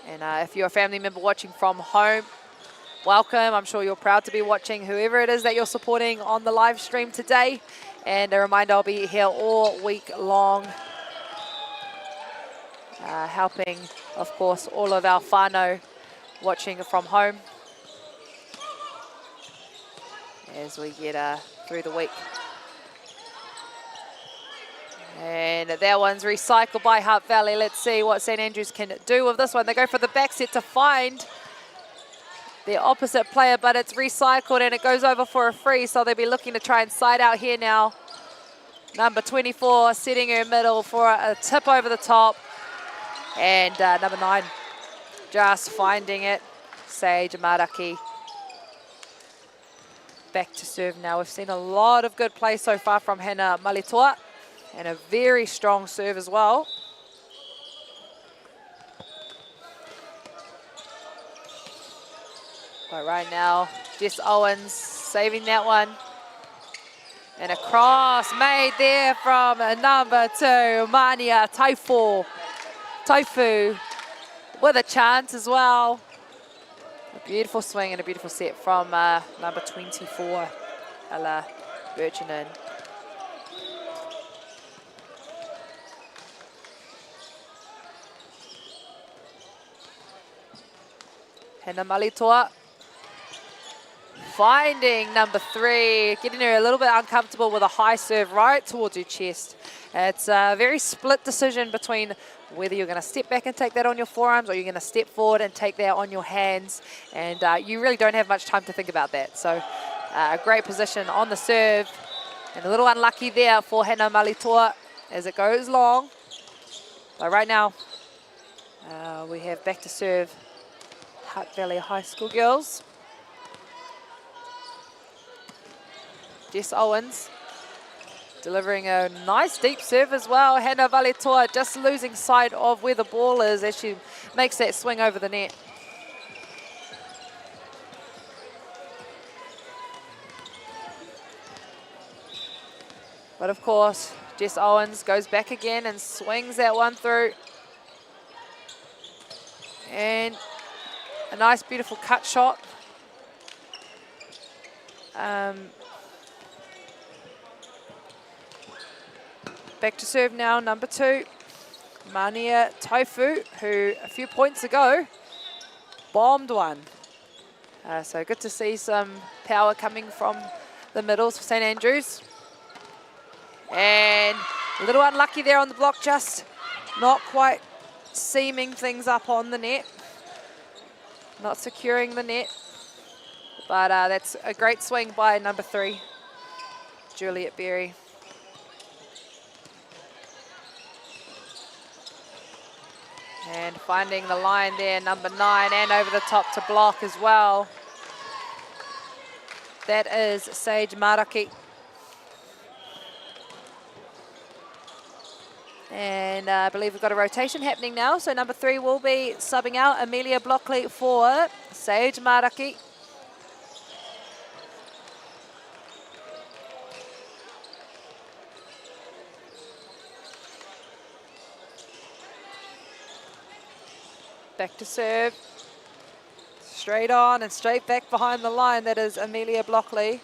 And if you're a family member watching from home, welcome. I'm sure you're proud to be watching whoever it is that you're supporting on the live stream today. And a reminder, I'll be here all week long, helping, of course, all of our whānau watching from home as we get through the week. And that one's recycled by Hutt Valley. Let's see what St Andrews can do with this one. They go for the back set to find the opposite player, but it's recycled and it goes over for a free, so they'll be looking to try and side out here now. Number 24 setting her middle for a tip over the top. And number 9 just finding it, Sage Maraki. Back to serve now. We've seen a lot of good play so far from Hannah Maletoa, and a very strong serve as well. But right now, Jess Owens saving that one. And a cross made there from number 2, Mania Taifu with a chance as well. A beautiful swing and a beautiful set from number 24, Ella Birchnan. Hannah Maletoa finding number 3, getting her a little bit uncomfortable with a high serve right towards her chest. It's a very split decision between whether you're going to step back and take that on your forearms or you're going to step forward and take that on your hands. And you really don't have much time to think about that. So a great position on the serve. And a little unlucky there for Hannah Malitoa as it goes long. But right now, we have back to serve Hutt Valley High School girls. Jess Owens delivering a nice deep serve as well. Hannah Valetoa just losing sight of where the ball is as she makes that swing over the net. But of course, Jess Owens goes back again and swings that one through. And a nice, beautiful cut shot. Back to serve now, number 2, Mania Tofu, who a few points ago bombed one. So good to see some power coming from the middles for St Andrews. And a little unlucky there on the block, just not quite seaming things up on the net. Not securing the net. But that's a great swing by number 3, Juliet Berry. And finding the line there, number 9, and over the top to block as well. That is Sage Maraki. And I believe we've got a rotation happening now. So number 3 will be subbing out Amelia Blockley for Sage Maraki. Back to serve. Straight on and straight back behind the line. That is Amelia Blockley.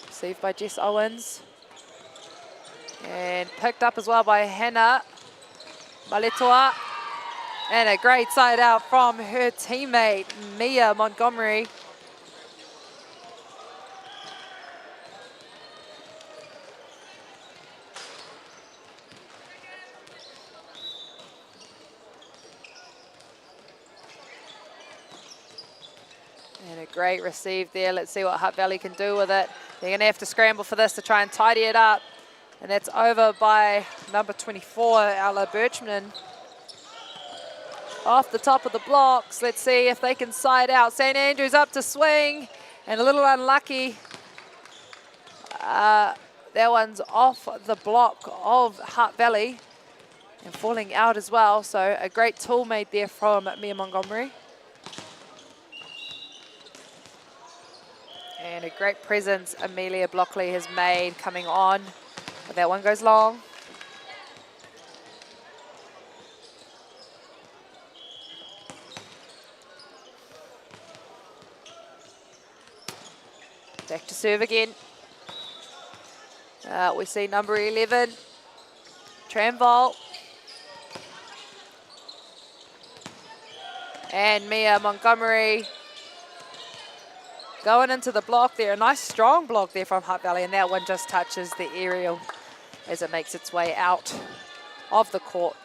Received by Jess Owens. And picked up as well by Hannah Maletoa. And a great side out from her teammate, Mia Montgomery. And a great receive there. Let's see what Hutt Valley can do with it. They're going to have to scramble for this to try and tidy it up. And that's over by number 24, Ella Birchman. Off the top of the blocks. Let's see if they can side out. St Andrews up to swing. And a little unlucky. That one's off the block of Hutt Valley. And falling out as well. So a great tool made there from Mia Montgomery. And a great presence Amelia Blockley has made coming on. But that one goes long. Back to serve again. We see number 11, Tramvol. And Mia Montgomery going into the block there. A nice strong block there from Hutt Valley, and that one just touches the aerial as it makes its way out of the court.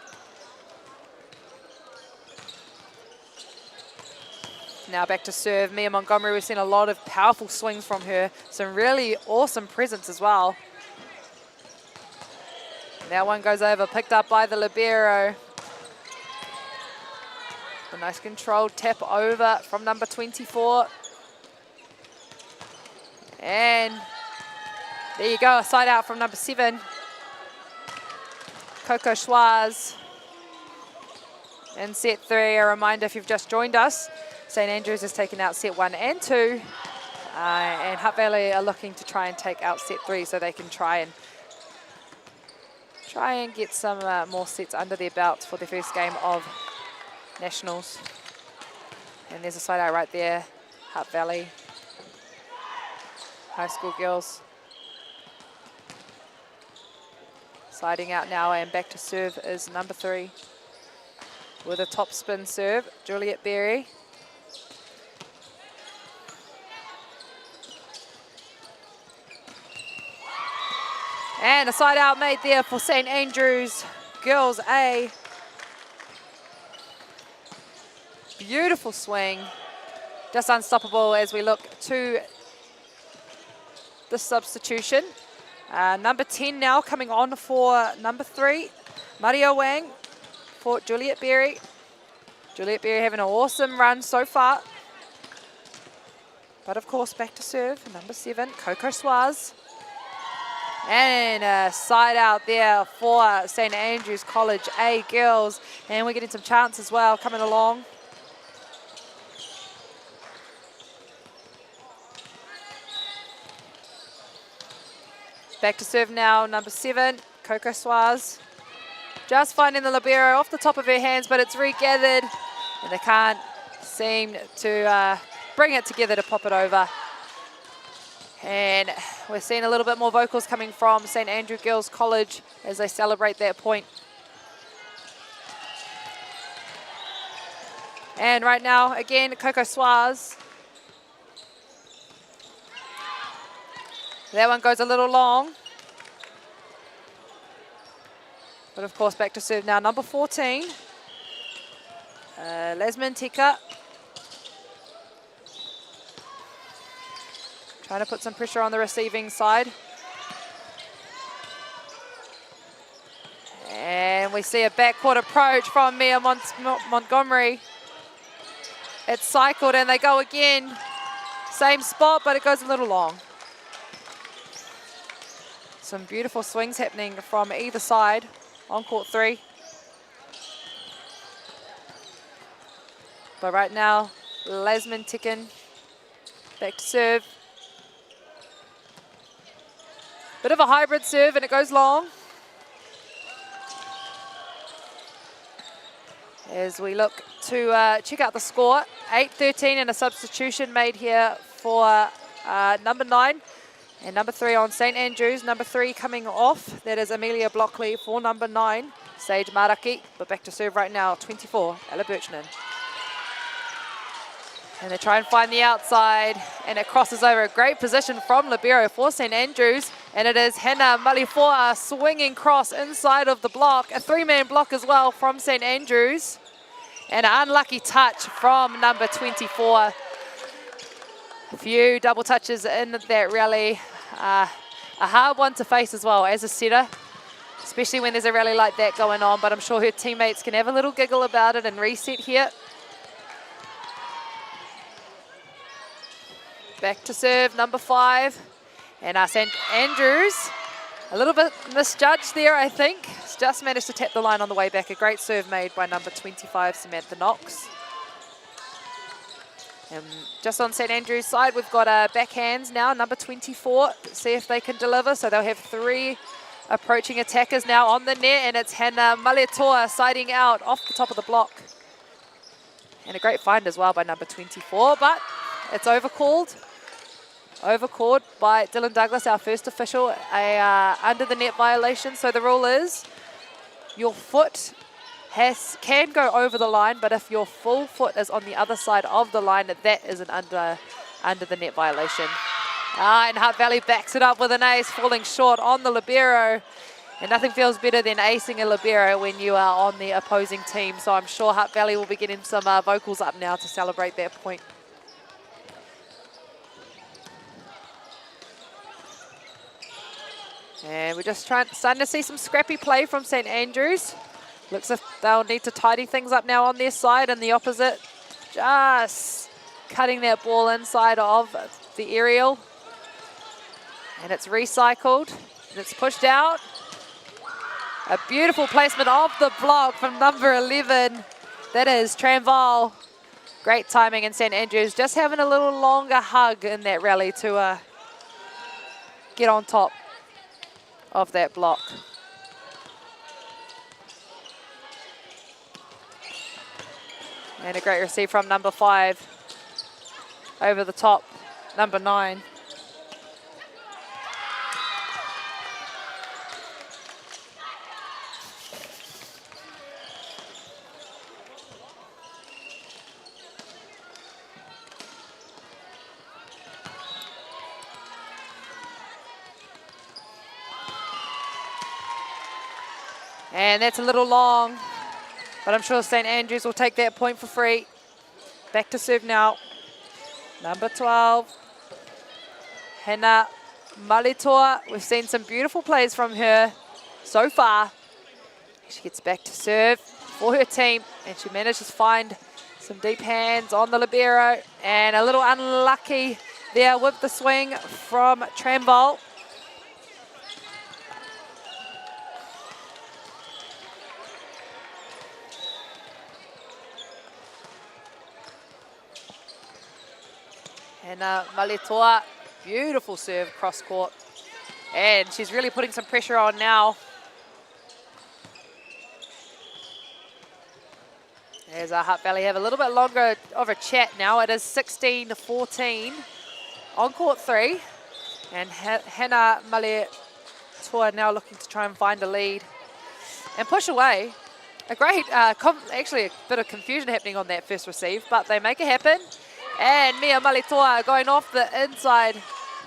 Now back to serve, Mia Montgomery. We've seen a lot of powerful swings from her. Some really awesome presence as well. That one goes over, picked up by the libero. A nice controlled tap over from number 24. And there you go, a side out from number 7. Coco Schwaz. And set 3, a reminder if you've just joined us, St Andrews has taken out set 1 and 2. And Hutt Valley are looking to try and take out set 3 so they can try and get some more sets under their belts for their first game of Nationals. And there's a side out right there, Hutt Valley High School girls. Sliding out now, and back to serve is number 3. With a top spin serve, Juliet Berry. And a side out made there for St. Andrews Girls A. Beautiful swing. Just unstoppable as we look to the substitution. Number 10 now coming on for number 3. Mario Wang for Juliet Berry. Juliet Berry having an awesome run so far. But of course, back to serve, number 7, Coco Suarez. And a side out there for St. Andrews College A girls. And we're getting some chance as well coming along. Back to serve now, number 7, Coco Suarez. Just finding the libero off the top of her hands, but it's regathered. And they can't seem to bring it together to pop it over. And we're seeing a little bit more vocals coming from St. Andrew Girls College as they celebrate that point. And right now, again, Coco Suarez. That one goes a little long. But of course, back to serve now, number 14. Lesman Tika. Trying to put some pressure on the receiving side. And we see a backcourt approach from Mia Montgomery. It's cycled and they go again. Same spot, but it goes a little long. Some beautiful swings happening from either side on court 3. But right now, Lasman Tikin back to serve. Bit of a hybrid serve and it goes long. As we look to check out the score, 8-13 and a substitution made here for number 9 and number 3 on St. Andrews. Number 3 coming off, that is Amelia Blockley for number 9, Sage Maraki. But back to serve right now, 24, Ella Birchnan. And they try and find the outside, and it crosses over. A great position from libero for St. Andrews, and it is Hannah Malifoa swinging cross inside of the block. A 3-man block as well from St. Andrews, and an unlucky touch from number 24. A few double touches in that rally. A hard one to face as well as a setter, especially when there's a rally like that going on, but I'm sure her teammates can have a little giggle about it and reset here. Back to serve, number 5. And St. Andrews, a little bit misjudged there, I think. It's just managed to tap the line on the way back. A great serve made by number 25, Samantha Knox. And just on St. Andrews' side, we've got backhands now, number 24. See if they can deliver. So they'll have 3 approaching attackers now on the net, and it's Hannah Maletoa siding out off the top of the block. And a great find as well by number 24, but it's overcalled. Overcalled by Dylan Douglas, our first official, a under the net violation. So the rule is your foot can go over the line, but if your full foot is on the other side of the line, that is an under the net violation. And Hutt Valley backs it up with an ace, falling short on the libero. And nothing feels better than acing a libero when you are on the opposing team. So I'm sure Hutt Valley will be getting some vocals up now to celebrate that point. And we're just starting to see some scrappy play from St. Andrews. Looks as if they'll need to tidy things up now on their side, and the opposite just cutting that ball inside of the aerial. And it's recycled, and it's pushed out. A beautiful placement of the block from number 11. That is Tranval. Great timing, and St. Andrews just having a little longer hug in that rally to get on top of that block. And a great receive from number 5 over the top, number 9. And that's a little long, but I'm sure St Andrews will take that point for free. Back to serve now. Number 12, Hena Malitoa. We've seen some beautiful plays from her so far. She gets back to serve for her team, and she manages to find some deep hands on the libero, and a little unlucky there with the swing from Tramvol. And Malitoa, beautiful serve cross court. And she's really putting some pressure on now. As Hutt Valley have a little bit longer of a chat now. It is 16-14 on court 3. And Hena Malitoa now looking to try and find a lead and push away. A great, actually a bit of confusion happening on that first receive, but they make it happen. And Mia Malitoa going off the inside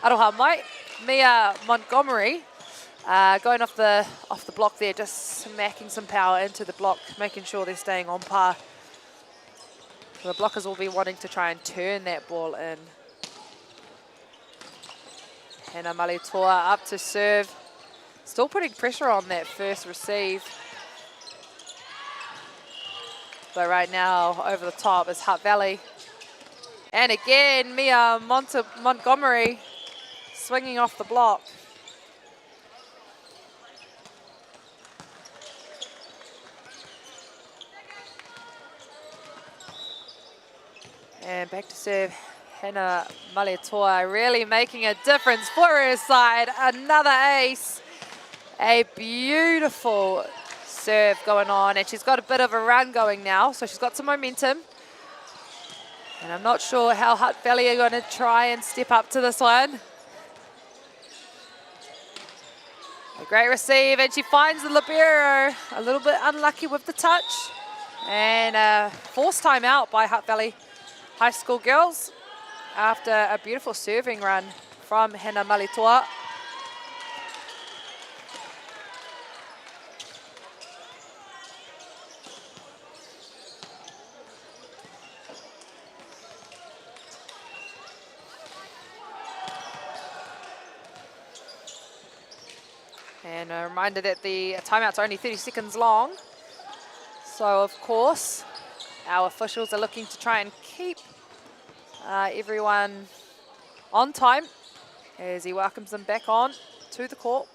aroha mai. Mia Montgomery going off the block there, just smacking some power into the block, making sure they're staying on par. The blockers will be wanting to try and turn that ball in. Hena Malitoa up to serve. Still putting pressure on that first receive. But right now, over the top is Hutt Valley. And again, Mia Montgomery swinging off the block. And back to serve, Hena Malitoa really making a difference for her side. Another ace. A beautiful serve going on, and she's got a bit of a run going now, so she's got some momentum. And I'm not sure how Hutt Valley are going to try and step up to this one. A great receive, and she finds the libero. A little bit unlucky with the touch. And a forced timeout by Hutt Valley High School girls after a beautiful serving run from Hena Malitoa. And a reminder that the timeouts are only 30 seconds long. So, of course, our officials are looking to try and keep everyone on time as he welcomes them back on to the court.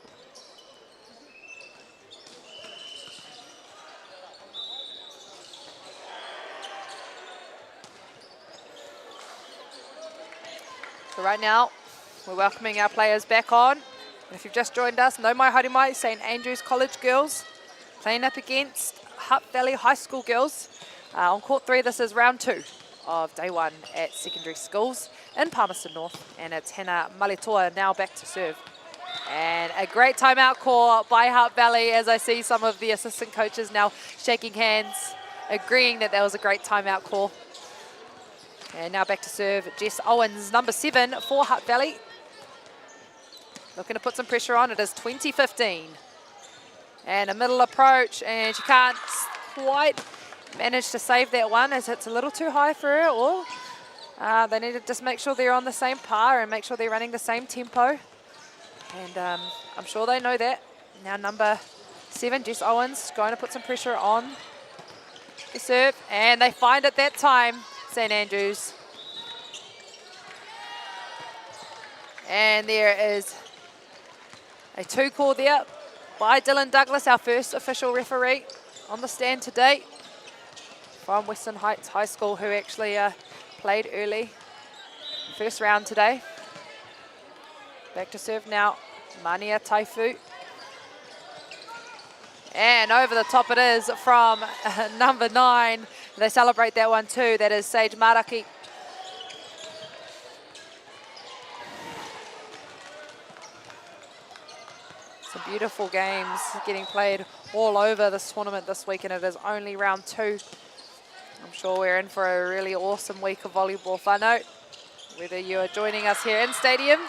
So right now, we're welcoming our players back on. And if you've just joined us, no mai haere mai, St Andrews College girls playing up against Hutt Valley High School girls. On court 3, this is round 2 of day 1 at secondary schools in Palmerston North. And it's Hena Malitoa now back to serve. And a great timeout call by Hutt Valley, as I see some of the assistant coaches now shaking hands, agreeing that was a great timeout call. And now back to serve, Jess Owens, number 7 for Hutt Valley. Looking to put some pressure on. It is 20-15. And a middle approach, and she can't quite manage to save that one as it's a little too high for her. Or they need to just make sure they're on the same par and make sure they're running the same tempo. And I'm sure they know that. Now number 7, Jess Owens, going to put some pressure on the serve. And they find it that time, St Andrews. And there is a 2 call there by Dylan Douglas, our first official referee on the stand today from Western Heights High School, who actually played early, first round today. Back to serve now, Mania Taifu. And over the top it is from number 9. They celebrate that one too. That is Sage Maraki. Some beautiful games getting played all over this tournament this week, and it is only round 2. I'm sure we're in for a really awesome week of volleyball whānau. Whether you are joining us here in stadium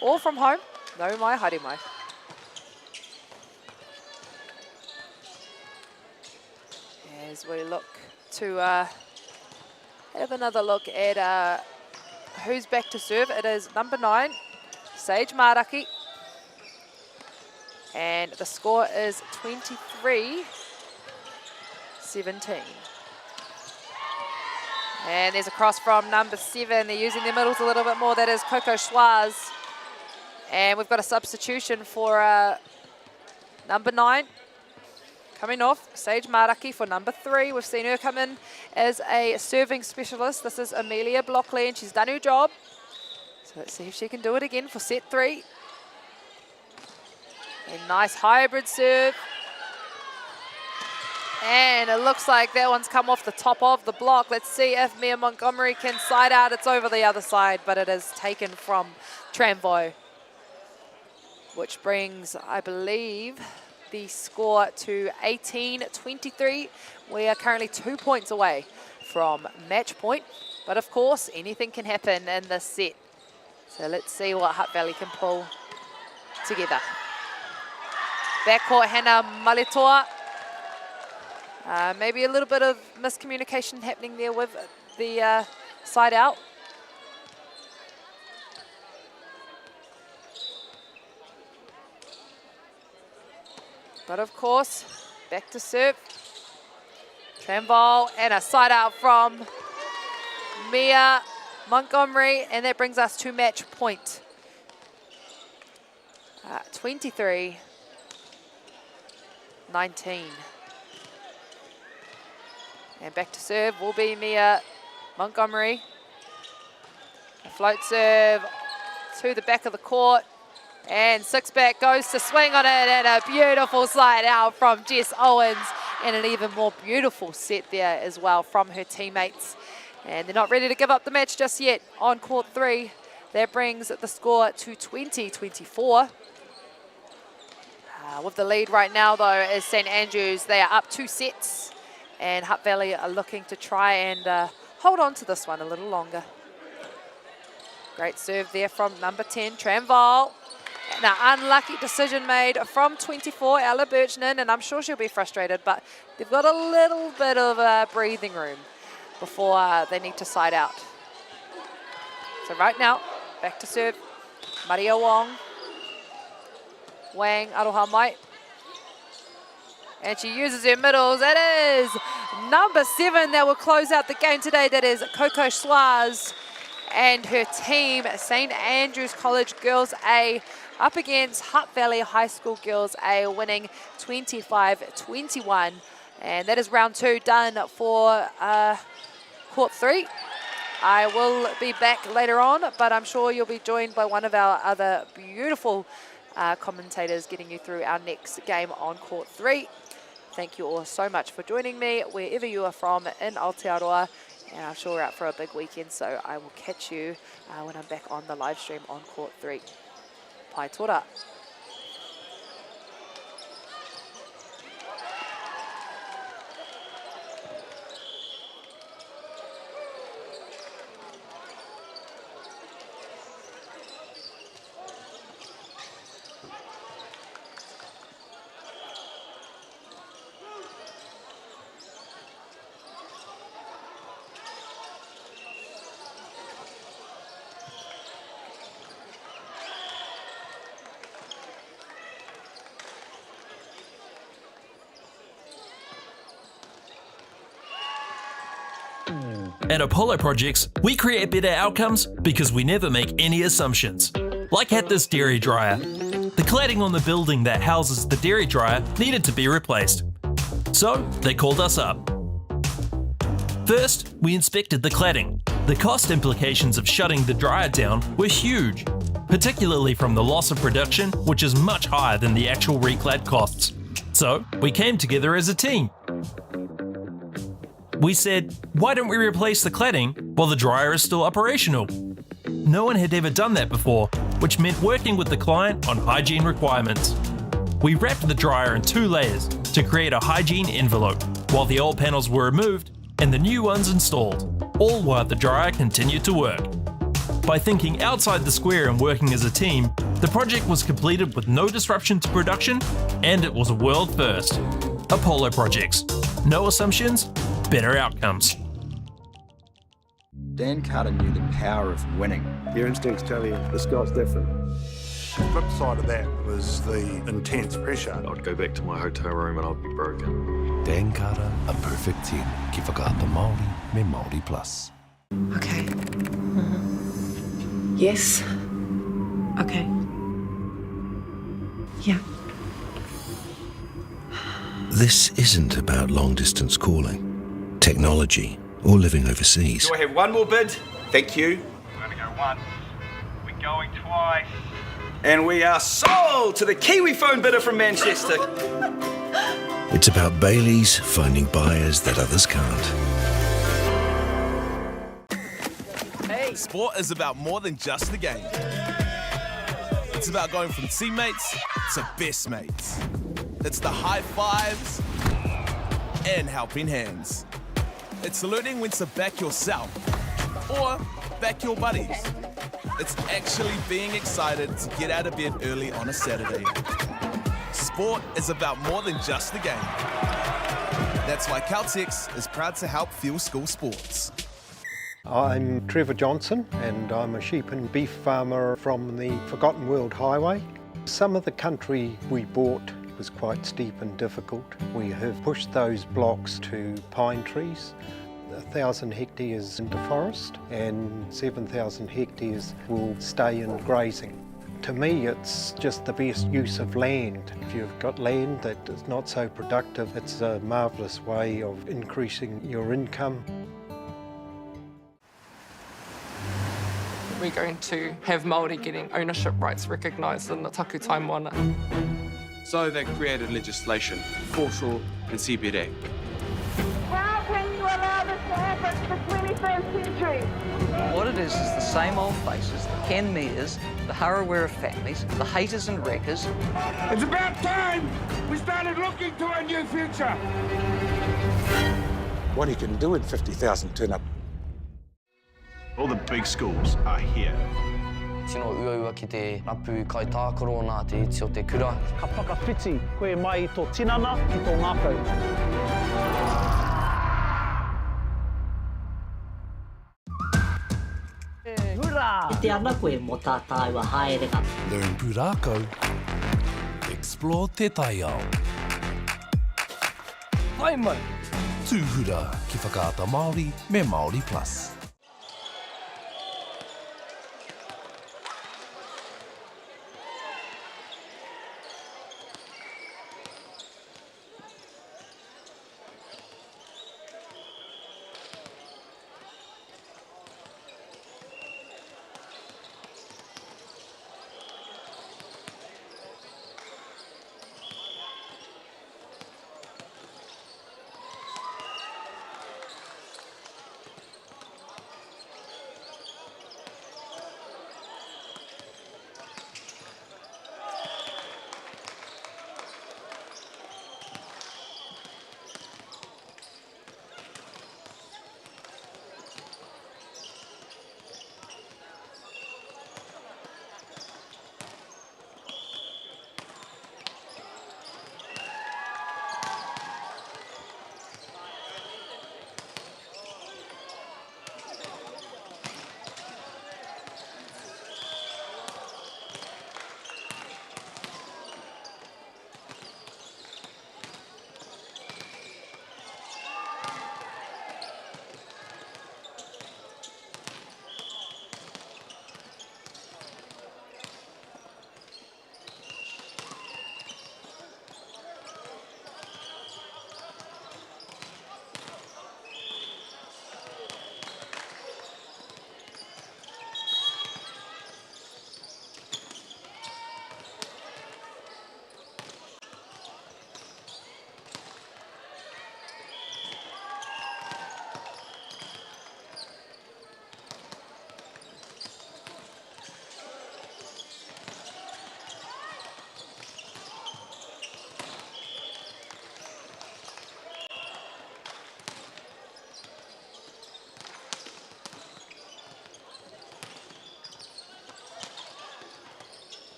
or from home, no mai haere mai. as we look to have another look at who's back to serve. It is number 9, Sage Maraki. And the score is 23-17. And there's a cross from number 7. They're using their middles a little bit more. That is Coco Schwaz. And we've got a substitution for number 9. Coming off, Sage Maraki for number 3. We've seen her come in as a serving specialist. This is Amelia Blockley, and she's done her job. So let's see if she can do it again for set 3. A nice hybrid serve. And it looks like that one's come off the top of the block. Let's see if Mia Montgomery can side out. It's over the other side, but it is taken from Tramvo, which brings, I believe, the score to 18-23. We are currently 2 points away from match point, but of course, anything can happen in this set. So let's see what Hutt Valley can pull together. Backcourt, Hannah Maletoa. Maybe a little bit of miscommunication happening there with the side out. But of course, back to serve. Tramvol and a side out from Mia Montgomery, and that brings us to match point. 23-19. And back to serve will be Mia Montgomery. A float serve to the back of the court. And 6-back goes to swing on it, and a beautiful slide out from Jess Owens. And an even more beautiful set there as well from her teammates. And they're not ready to give up the match just yet on court 3. That brings the score to 20-24. With the lead right now, though, is St Andrews. They are up 2 sets. And Hutt Valley are looking to try and hold on to this one a little longer. Great serve there from number 10, Tramvol. And an unlucky decision made from 24, Ella Birchnan, and I'm sure she'll be frustrated, but they've got a little bit of breathing room before they need to side out. So right now, back to serve, Maria Wong. Wang Aroha Mai. And she uses her middles. It is number 7 that will close out the game today. That is Coco Schwaz and her team, St Andrews College Girls A, up against Hutt Valley High School Girls A, winning 25-21. And that is round 2 done for court 3. I will be back later on, but I'm sure you'll be joined by one of our other beautiful commentators getting you through our next game on court 3. Thank you all so much for joining me wherever you are from in Aotearoa, and I'm sure we're out for a big weekend, so I will catch you when I'm back on the live stream on court 3. Pai tora. At Apollo Projects, we create better outcomes because we never make any assumptions. Like at this dairy dryer. The cladding on the building that houses the dairy dryer needed to be replaced. So they called us up. First, we inspected the cladding. The cost implications of shutting the dryer down were huge, particularly from the loss of production, which is much higher than the actual reclad costs. So we came together as a team. We said, why don't we replace the cladding while the dryer is still operational? No one had ever done that before, which meant working with the client on hygiene requirements. We wrapped the dryer in 2 layers to create a hygiene envelope, while the old panels were removed and the new ones installed, all while the dryer continued to work. By thinking outside the square and working as a team, the project was completed with no disruption to production, and it was a world first. Apollo Projects. No assumptions, better outcomes. Dan Carter knew the power of winning. Your instincts tell you this guy's different. The flip side of that was the intense pressure. I'd go back to my hotel room and I'd be broken. Dan Carter, a perfect 10. Ki whakaata Māori me Māori Plus. Okay. Yes. Okay. Yeah. This isn't about long-distance calling, technology, or living overseas. Do I have one more bid? Thank you. We're going to go once. We're going twice. And we are sold to the Kiwi phone bidder from Manchester. It's about Bailey's finding buyers that others can't. Hey. Sport is about more than just the game. It's about going from teammates to best mates. It's the high fives and helping hands. It's learning when to back yourself or back your buddies. It's actually being excited to get out of bed early on a Saturday. Sport is about more than just the game. That's why Caltex is proud to help fuel school sports. I'm Trevor Johnson and I'm a sheep and beef farmer from the Forgotten World Highway. Some of the country we bought was quite steep and difficult. We have pushed those blocks to pine trees. 1,000 hectares into forest and 7,000 hectares will stay in grazing. To me, it's just the best use of land. If you've got land that is not so productive, it's a marvellous way of increasing your income. We're going to have Māori getting ownership rights recognised in the taku taimana. So they created legislation, foreshore and CBD. How can you allow this to happen in the 21st century? What it is the same old faces, the Ken Mears, the Harawira families, the haters and wreckers. It's about time we started looking to a new future. What you can do in 50,000 turn up. All the big schools are here. Tino uaua ki te rapu kai tākaro nā te iti o te kura. Ka whakawhiti koe mai I tō tinana ki tō ngākau. Hurrah! E te ana koe mō tā tāua haerenga. Learn pūrākau. Explore te taiao. Hai mai! Tūhura ki whakaata Māori me Māori Plus.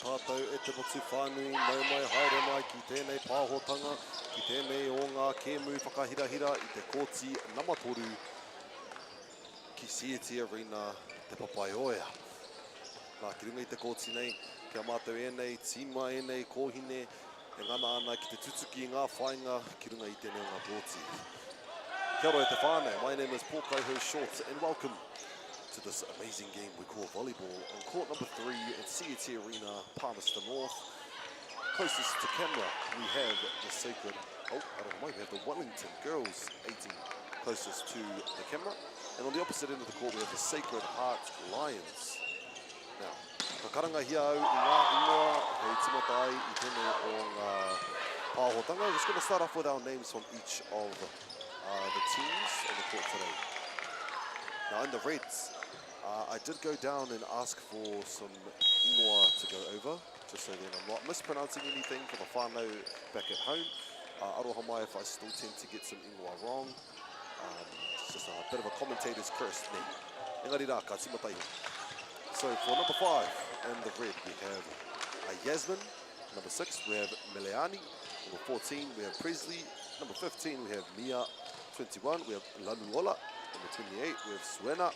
tātou e te motu whānui, nau mai, haere mai ki tēnei pāhotanga, ki tēnei o ngā kēmu whakahirahira i te kōti namatoru ki Sieti Arena te Papaioea. Nā, ki runga i te kōti nei, kia mātou enei, tīma enei, kōhine, e ngana ana ki te tutuki i ngā whainga, ki runga i tēnei o ngā kōti. Kia ora e te whānau, my name is Paul Kaiho Short, and welcome to this amazing game we call volleyball on court number 3 at Sieti Arena, Palmerston North. Closest to camera, we have the sacred, we have the Wellington girls 18 closest to the camera. And on the opposite end of the court, we have the Sacred Heart Lions. Now, ka karanga hia au i ngā ingoa, hei timatai i tēnei o ngā pāhotanga. We're just going to start off with our names from each of the teams on the court today. Now, in the Reds, I did go down and ask for some ingoa to go over, just so that I'm not mispronouncing anything for the whānau back at home. Aroha mai if I still tend to get some ingoa wrong. It's just a bit of a commentator's curse. Engari rā, ka timatai. So for number 5 and the red, we have Yasmin. Number 6, we have Meleani. Number 14, we have Presley. Number 15, we have Mia. 21, we have Lanuola. Number 28, we have Suena.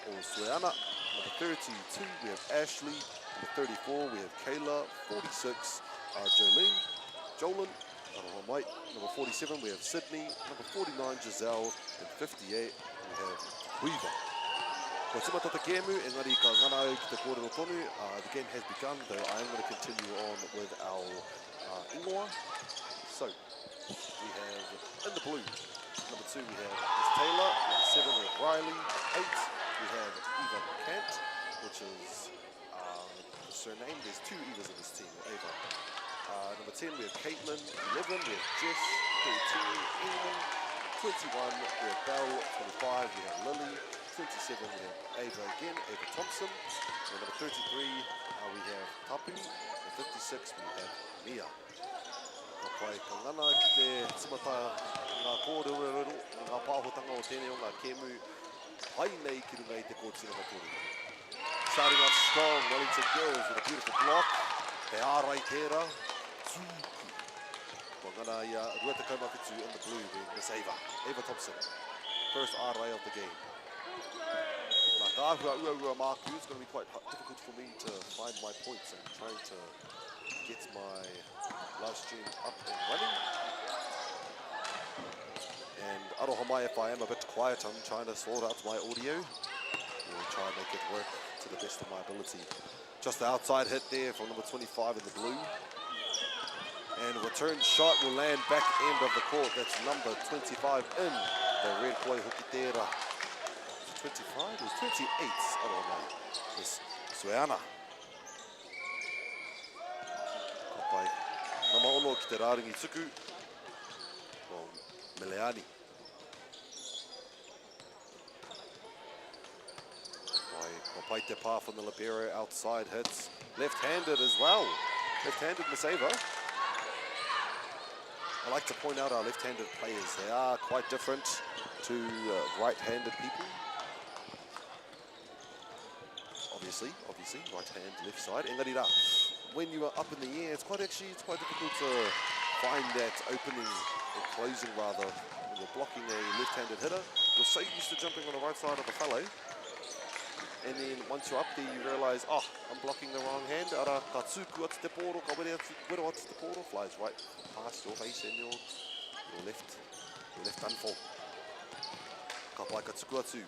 Or Suena. Number 32, we have Ashley. Number 34, we have Kayla. 46, Jolyn. Number 47, we have Sydney. Number 49, Giselle. And 58, we have Weaver. Ko timata te kēmu, engari ka ngana au ki te kōrero tonu. The game has begun, though I am going to continue on with our ingoa. So, we have in the blue, number 2, we have Miss Taylor. Number 7, we have Riley. 8, we have Eva Kant, which is the surname. There's 2 Evas in this team, Eva. Number 10, we have Caitlin. 11, we have Jess. 13, Amy. 21, we have Belle. 25, we have Lily. 27, we have Ava again, Ava Thompson. And number 33, we have Tapu. And 56, we have Mia. Ka pai ka ngana ki te timata ngā kōrero, ngā pāhotanga o tēnei o ngā kēmu. Pai nei ki runga i te kōtira matoru. Starting off strong, Wellington girls with a beautiful block. Te ārai tērā. Ko ngana ia ruata kaumawhitu in the blue, being Miss Ava Thompson. First ārai of the game. It's going to be quite difficult for me to find my points and trying to get my live stream up and running. And aroha mai if I am a bit quiet, I'm trying to sort out my audio. We'll try and make it work to the best of my ability. Just the outside hit there from number 25 in the blue. And return shot will land back end of the court. That's number 25 in the red koi Hukitera. 25, it was 28, I don't know. It's Sueana. Kapai. Nama ono ki te rāringi tuku. Well, Meleani. Kapai te pā from the libero, outside hits. Left-handed as well. Left-handed Miss Ava. I like to point out our left-handed players. They are quite different to right-handed people. Obviously, right hand, left side. Engari rā, when you are up in the air, it's quite difficult to find that opening or closing rather when you're blocking a left-handed hitter. You're so used to jumping on the right side of the fellow, and then once you're up there, you realise, oh, I'm blocking the wrong hand. Ara ka tūku atu te pōro, ka wera atu te pōro, flies right past your face and your left unfold. Ka pai ka tuku atu.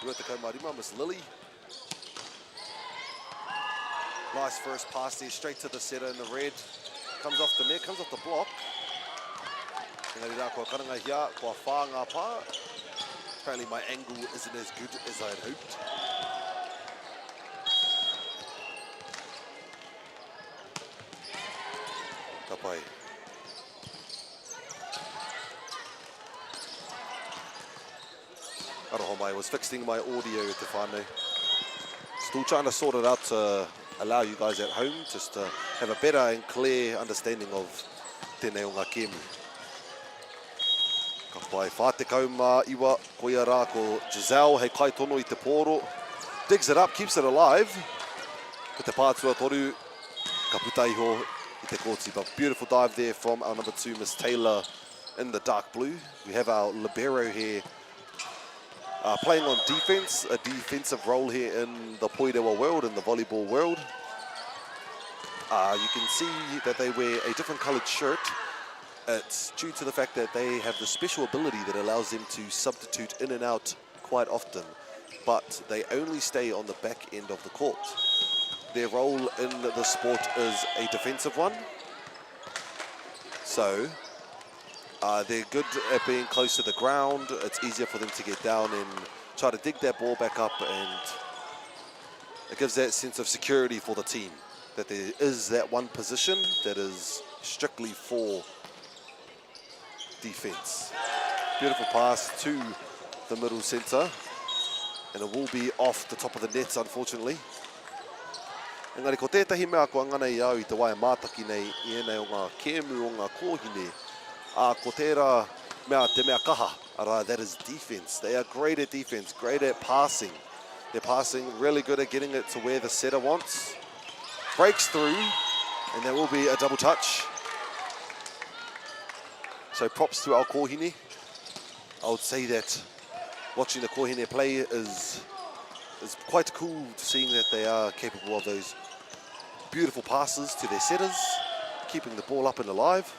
Ruata kaumarima, Miss Lily. Nice first pass there, straight to the setter in the red. Comes off the net, comes off the block. Engari rā, kua karanga hia, kua whā ngā pā. Apparently my angle isn't as good as I had hoped. Ka pai. Aroha mai, was fixing my audio at the whānau. Still trying to sort it out to allow you guys at home just to have a better and clear understanding of tēnei o ngā kēmu. Ka pai, whātekau mā iwa, koia rā ko Giselle, hei kai tono I te pōro. Digs it up, keeps it alive. Ko te pātua toru, ka puta iho I te kōti, but beautiful dive there from our number 2, Miss Taylor, in the dark blue. We have our libero here playing on defense, a defensive role here in the Orewa world, in the volleyball world. You can see that they wear a different coloured shirt. It's due to the fact that they have the special ability that allows them to substitute in and out quite often, but they only stay on the back end of the court. Their role in the sport is a defensive one, so they're good at being close to the ground. It's easier for them to get down and try to dig that ball back up, and it gives that sense of security for the team, that there is that one position that is strictly for defense. Beautiful pass to the middle center, and it will be off the top of the nets, unfortunately. Engari, ko tētahi mea kua ngana I au I te waia mātaki nei I ēnei o ngā kēmu o ngā kōhine. Ko tērā mea te mea kaha, ara, that is defense. They are great at defense, great at passing. They're passing really good at getting it to where the setter wants. Breaks through, and there will be a double touch. So props to our kōhine. I would say that watching the kōhine play is quite cool, seeing that they are capable of those beautiful passes to their setters, keeping the ball up and alive.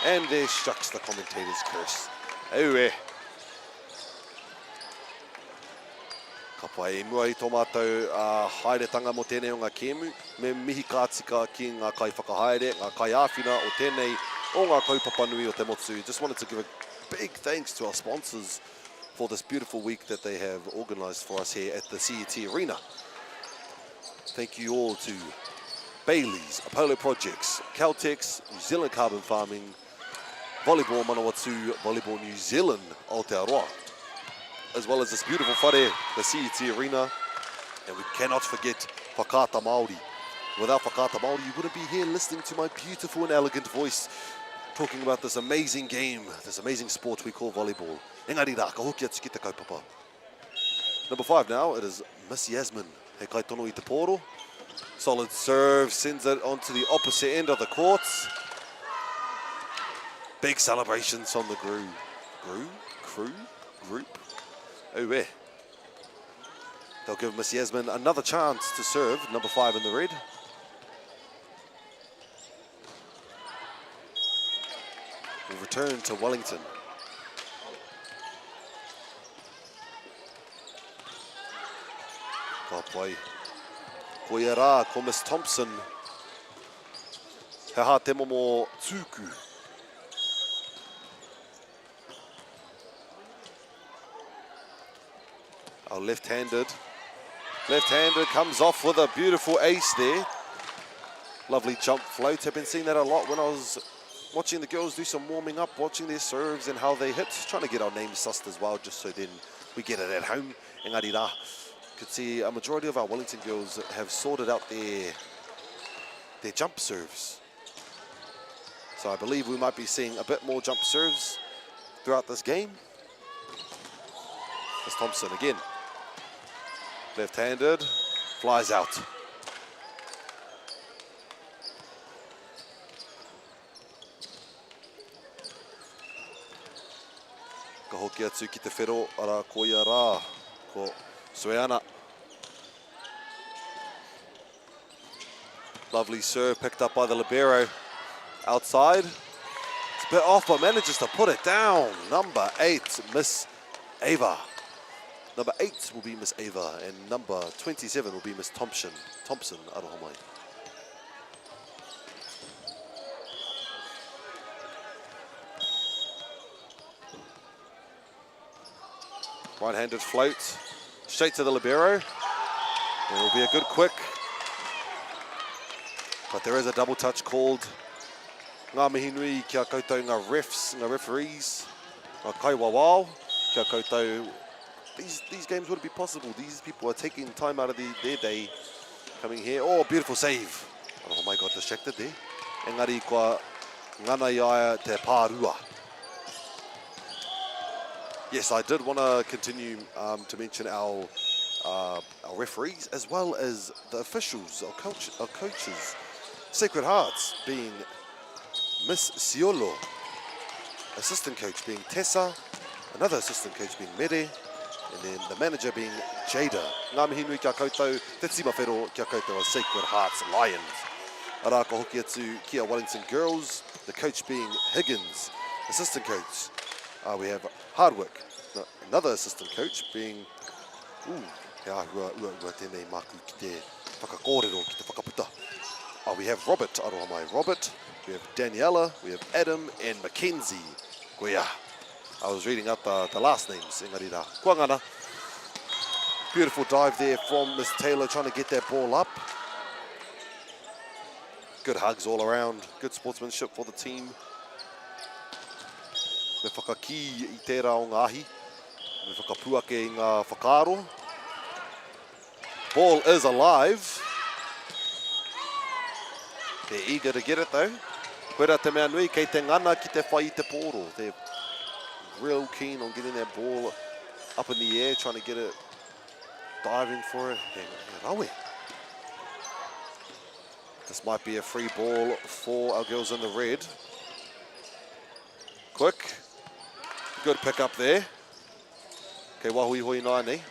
And there shucks the commentator's curse. Ewe. Ka pai e mua I tō mātou haeretanga mo tēnei o ngā kēmu, me mihi kātika ki ngā kai whakahaere, ngā kai āwhina o tēnei o ngā kaupapa nui o te motu. Just wanted to give a big thanks to our sponsors for this beautiful week that they have organised for us here at the CET Arena. Thank you all to Bailey's, Apollo Projects, Caltex, New Zealand Carbon Farming, Volleyball Manawatu, Volleyball New Zealand, Aotearoa, as well as this beautiful whare, the CET Arena. And we cannot forget Whakata Māori. Without Whakata Māori, you wouldn't be here listening to my beautiful and elegant voice talking about this amazing game, this amazing sport we call volleyball. Engari rā, ka hoki atu ki te kaupapa. Number 5 now, it is Miss Yasmin. He kai tono I te pōro. Solid serve, sends it onto the opposite end of the court. Big celebrations from the group. Oh, yeah. They'll give Miss Yasmin another chance to serve, number 5 in the red. We'll return to Wellington. Ka pai. Ko ia rā, ko Miss Thompson. He hā te momo tūku. Our left-handed comes off with a beautiful ace there. Lovely jump float. I've been seeing that a lot when I was watching the girls do some warming up, watching their serves and how they hit, trying to get our names sussed as well, just so then we get it at home. Engari rā. Could see a majority of our Wellington girls have sorted out their jump serves. So I believe we might be seeing a bit more jump serves throughout this game. Miss Thompson again. Left-handed, flies out. Ka hoki atu ki te whero, ara ko ia rā, ko Sueana. Lovely serve picked up by the libero. Outside. It's a bit off, but manages to put it down. Number 8, Miss Ava. Number 8 will be Miss Ava, and number 27 will be Miss Thompson. Aroha mai. Right-handed float, straight to the libero. It will be a good quick. But there is a double touch called. Ngā mihi nui kia koutou ngā refs, ngā referees, ngā kaiwawao, kia koutou. These games wouldn't be possible. These people are taking time out of their day coming here. Oh, beautiful save. Oh my God, distracted there. Engari kua ngana iaia te pārua. Yes, I did want to continue to mention our our referees, as well as the officials, our coaches. Sacred Hearts being Miss Siolo, assistant coach being Tessa, another assistant coach being Mere, and then the manager being Jada. Ngā mihi nui kia koutou, te tima whero kia koutou a Sacred Hearts Lions. Ara ka hoki atu kia Wellington Girls, the coach being Higgins, assistant coach. We have Hardwick, another assistant coach being ua tēnei māku ki te whakakōrero, ki te whakaputa. We have Robert, aroha mai Robert, we have Daniela, we have Adam and Mackenzie. Koia. I was reading out the last names, engari rā. Kua ngana. Beautiful dive there from Miss Taylor, trying to get that ball up. Good hugs all around, good sportsmanship for the team. Me whakaki I tērā o ngā ahi, me whakapuake I ngā whakaaro. Ball is alive. They're eager to get it though. Koera te mea nui, kei te ngana ki te whai I te pōro. They're real keen on getting that ball up in the air, trying to get it, diving for it. He rawe. This might be a free ball for our girls in the red. Quick. Good pick up there. Okay, wahui hoi nai nei.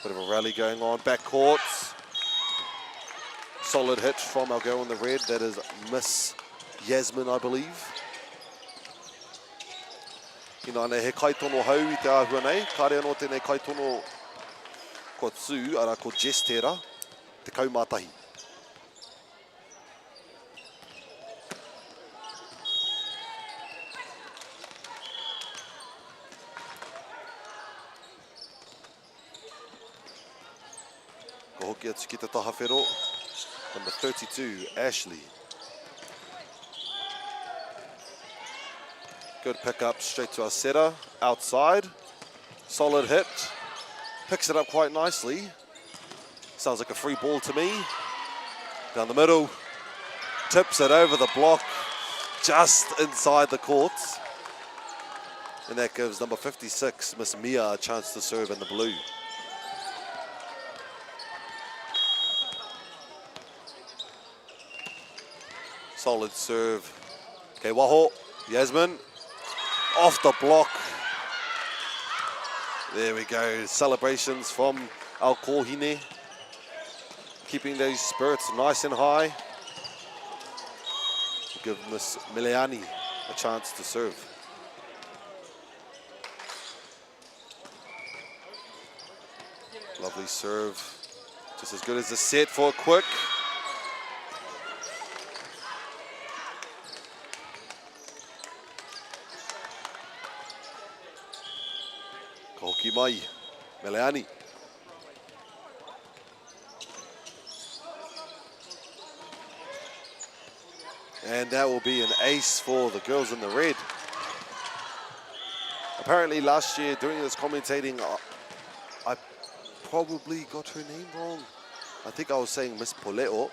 Bit of a rally going on. Back courts. Solid hit from our girl in the red. That is Miss Yasmin, I believe. Ina nei he kaitono hau I te āhua nei. Kāre anō tēnei kaitono ko tū, ara ko Jess tērā, te kaumātahi. Ko hoki atu ki te tahawhero. Number 32, Ashley. Good pick up straight to our setter, outside. Solid hit. Picks it up quite nicely. Sounds like a free ball to me. Down the middle. Tips it over the block, just inside the court. And that gives number 56, Miss Mia, a chance to serve in the blue. Solid serve. Okay, waho, Yasmin, off the block. There we go, celebrations from our kohine. Keeping those spirits nice and high. Give Miss Miliani a chance to serve. Lovely serve. Just as good as the set for a quick. Koki mai, Miliani. And that will be an ace for the girls in the red. Apparently last year during this commentating, I probably got her name wrong. I think I was saying Miss Poleo,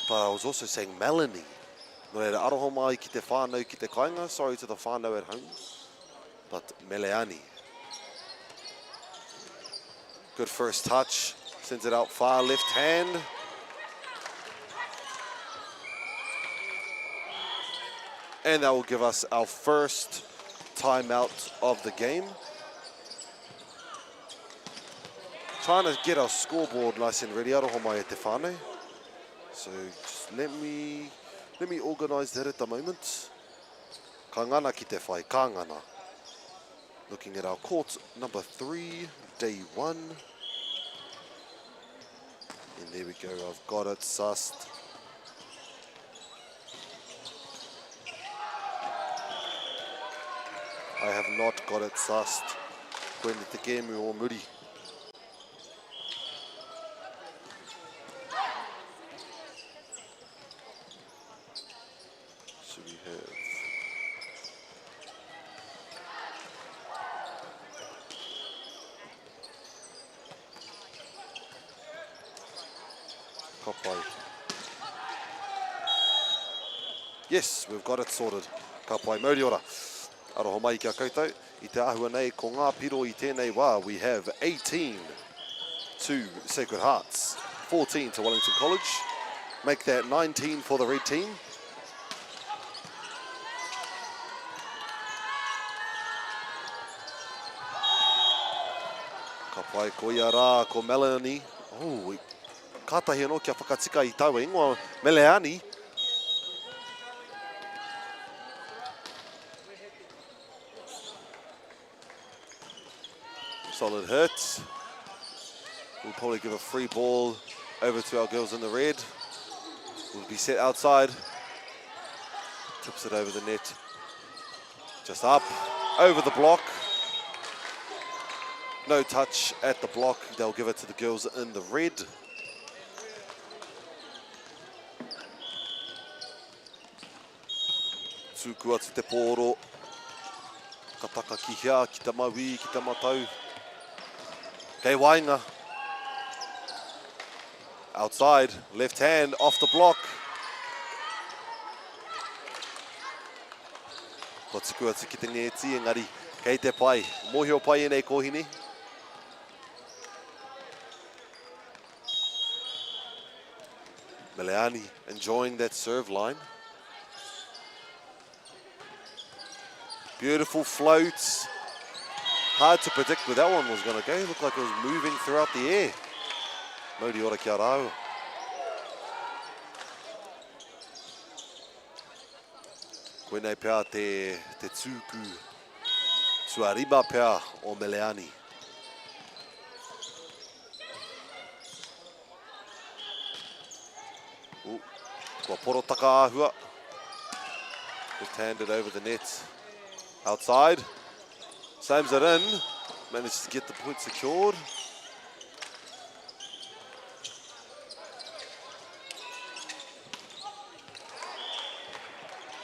but I was also saying Melanie. No reira, aroho mai ki te whānau ki te kainga, sorry to the whānau at home, but Meleani. Good first touch, sends it out far left hand. And that will give us our first timeout of the game. Trying to get our scoreboard nice and ready. Aroho mai e te whānau. So just let me organise that at the moment. Ka ngana ki te whai, ka ngana. Looking at our court number 3, day 1. And there we go, I've got it sussed. I have not got it sussed. Koe ni te kēmu o muri. So we have Kapai. Yes, we've got it sorted. Kapai, mauri ora. Aroho mai kia koutou. I te ahua nei ko ngā piro I tēnei wā, we have 18 to Sacred Hearts, 14 to Wellington College. Make that 19 for the red team. Ka pai ko ia rā ko Melanie. Oh, kātahi anō kia whakatika I taua ingoa Meleani. Solid hit. We'll probably give a free ball over to our girls in the red. We'll be set outside. Tips it over the net. Just up, over the block. No touch at the block. They'll give it to the girls in the red. Tūku atu te pōro. Ka taka ki hea, ki ta maui, ki ta matau. Kei Wainga. Outside, left hand, off the block. Ko tuku atu ki te ngeti, engari, kei te pai. Mohio pai nei kohine. Meleani enjoying that serve line. Beautiful floats. Hard to predict where that one was going to go. Looked like it was moving throughout the air. Mauri ora kia rau. Koe nei pēr te tūku tuarima pēr o Meleani. Kua porotaka āhua. Just handed over the net. Outside. Sames it in. Manages to get the point secured.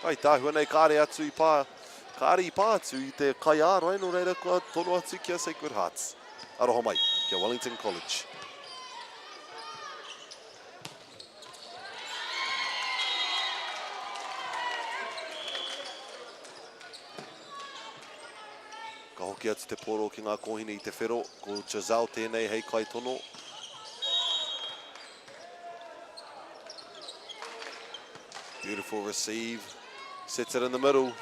Ai tāhua nei kāre atu I pā. Kāre I pā atu I te kai ārai no reira kua tono atu kia Sacred Hearts. Aroha mai, kia Wellington College. Ka hoki atu te poro ki ngā kohine I te whero, ko Giselle tēnei hei kai tono. Beautiful receive, sets it in the middle,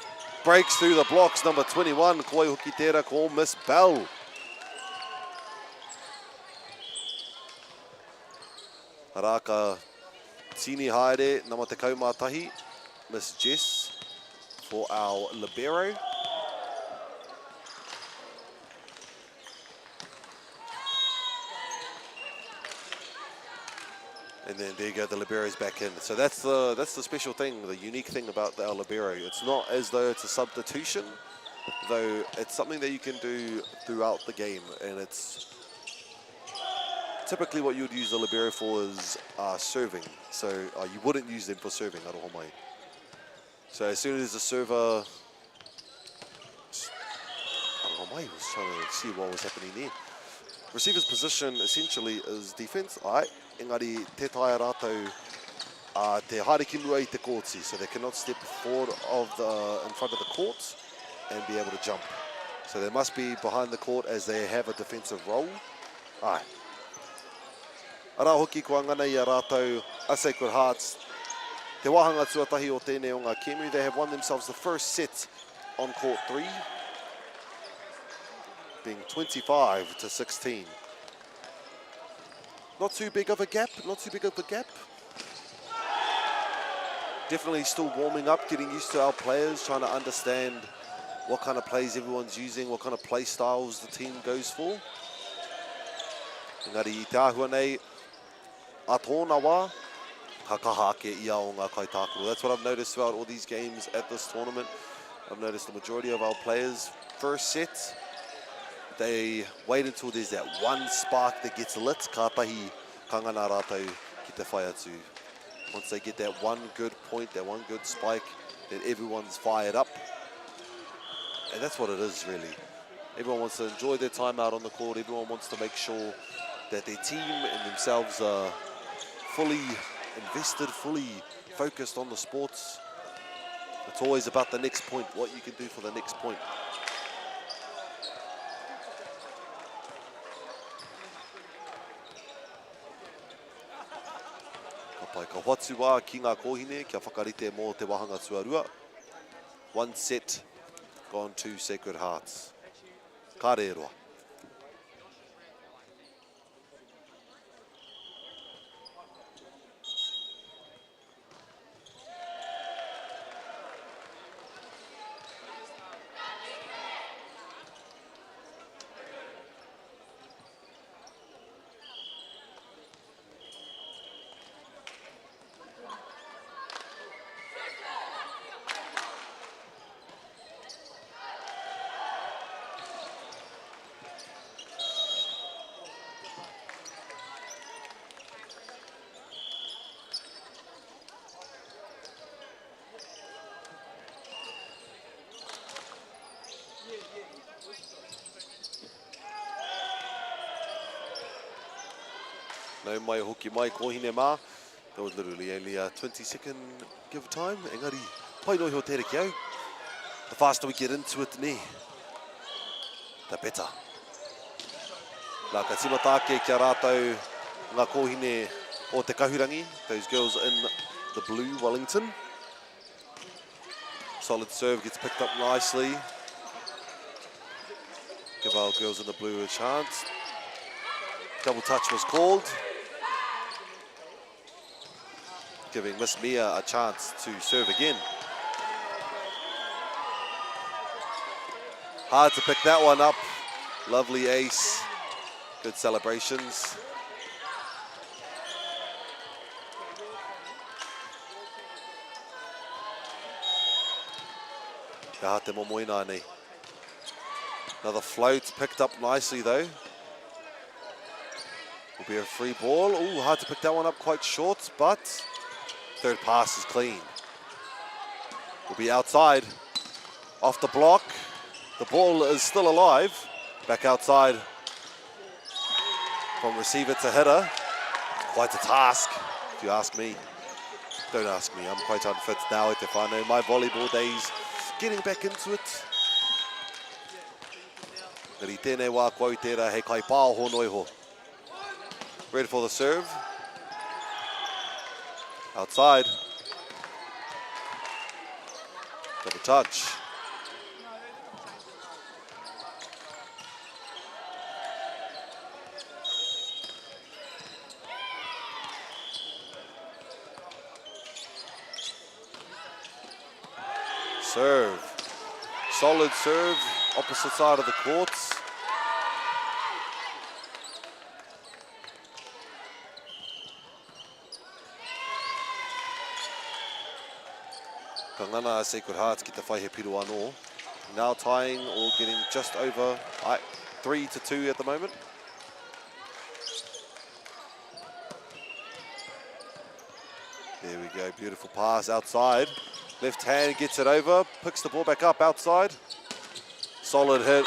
breaks through the blocks, number 21, Koi hoki tērā ko Miss Bell. Haraka tini haere, nama te kaumātahi, Miss Jess for our libero. And then there you go, the libero's back in. So that's the special thing, the unique thing about our libero. It's not as though it's a substitution, though it's something that you can do throughout the game. And it's typically what you would use the libero for is serving. So you wouldn't use them for serving, aroha mai. So as soon as the server, aroha mai, was trying to see what was happening there. Receiver's position essentially is defense. Engari, te taia rātou te haere ki mua I te kōti, so they cannot step forward in front of the court and be able to jump. So they must be behind the court as they have a defensive role. Ai. Ara hoki kua ngana I a rātou a Sacred Hearts. Te wahanga tuatahi o tēnei o ngā Kēmu, they have won themselves the first set on court 3, being 25 to 16. Not too big of a gap, not too big of a gap. Definitely still warming up, getting used to our players, trying to understand what kind of plays everyone's using, what kind of play styles the team goes for. Engari I te āhua nei, a tōna wā, ka kaha ake ia o ngā kaitākaro. That's what I've noticed throughout all these games at this tournament. I've noticed the majority of our players, first set, they wait until there's that one spark that gets lit, kātahi kangana rātou ki te whai atu. Once they get that one good point, that one good spike, then everyone's fired up. And that's what it is, really. Everyone wants to enjoy their time out on the court. Everyone wants to make sure that their team and themselves are fully invested, fully focused on the sports. It's always about the next point, what you can do for the next point. Pai ka hoatu wā ki ngā kōhine, kia whakarite mō te wahanga tuarua. One set gone to Sacred Hearts. Ka re roa. No mai hoki mai kōhine mā. That was literally only a 20-second give time. Engari, pai no ho tere ki au. The faster we get into it, ne, the better. Nā ka timatake kia rātou ngā kōhine o te kahurangi. Those girls in the blue, Wellington. Solid serve gets picked up nicely. Give our girls in the blue a chance. Double touch was called, giving Miss Mia a chance to serve again. Hard to pick that one up. Lovely ace. Good celebrations. Ka te momoina nei. Another float picked up nicely though. Will be a free ball. Ooh, hard to pick that one up, quite short, but third pass is clean. Will be outside, off the block. The ball is still alive. Back outside from receiver to hitter. Quite a task, if you ask me. Don't ask me, I'm quite unfit now at whānau. My volleyball days, getting back into it. Ngari tēnei wā kau tērā hei kai pāho noiho. Ready for the serve. Outside. Double touch. Serve. Solid serve. Opposite side of the courts. Kangana Sacred Hearts ki te whai he piru anō. Now tying or getting just over 3-2 at the moment. There we go, beautiful pass outside. Left hand gets it over, picks the ball back up outside. Solid hit.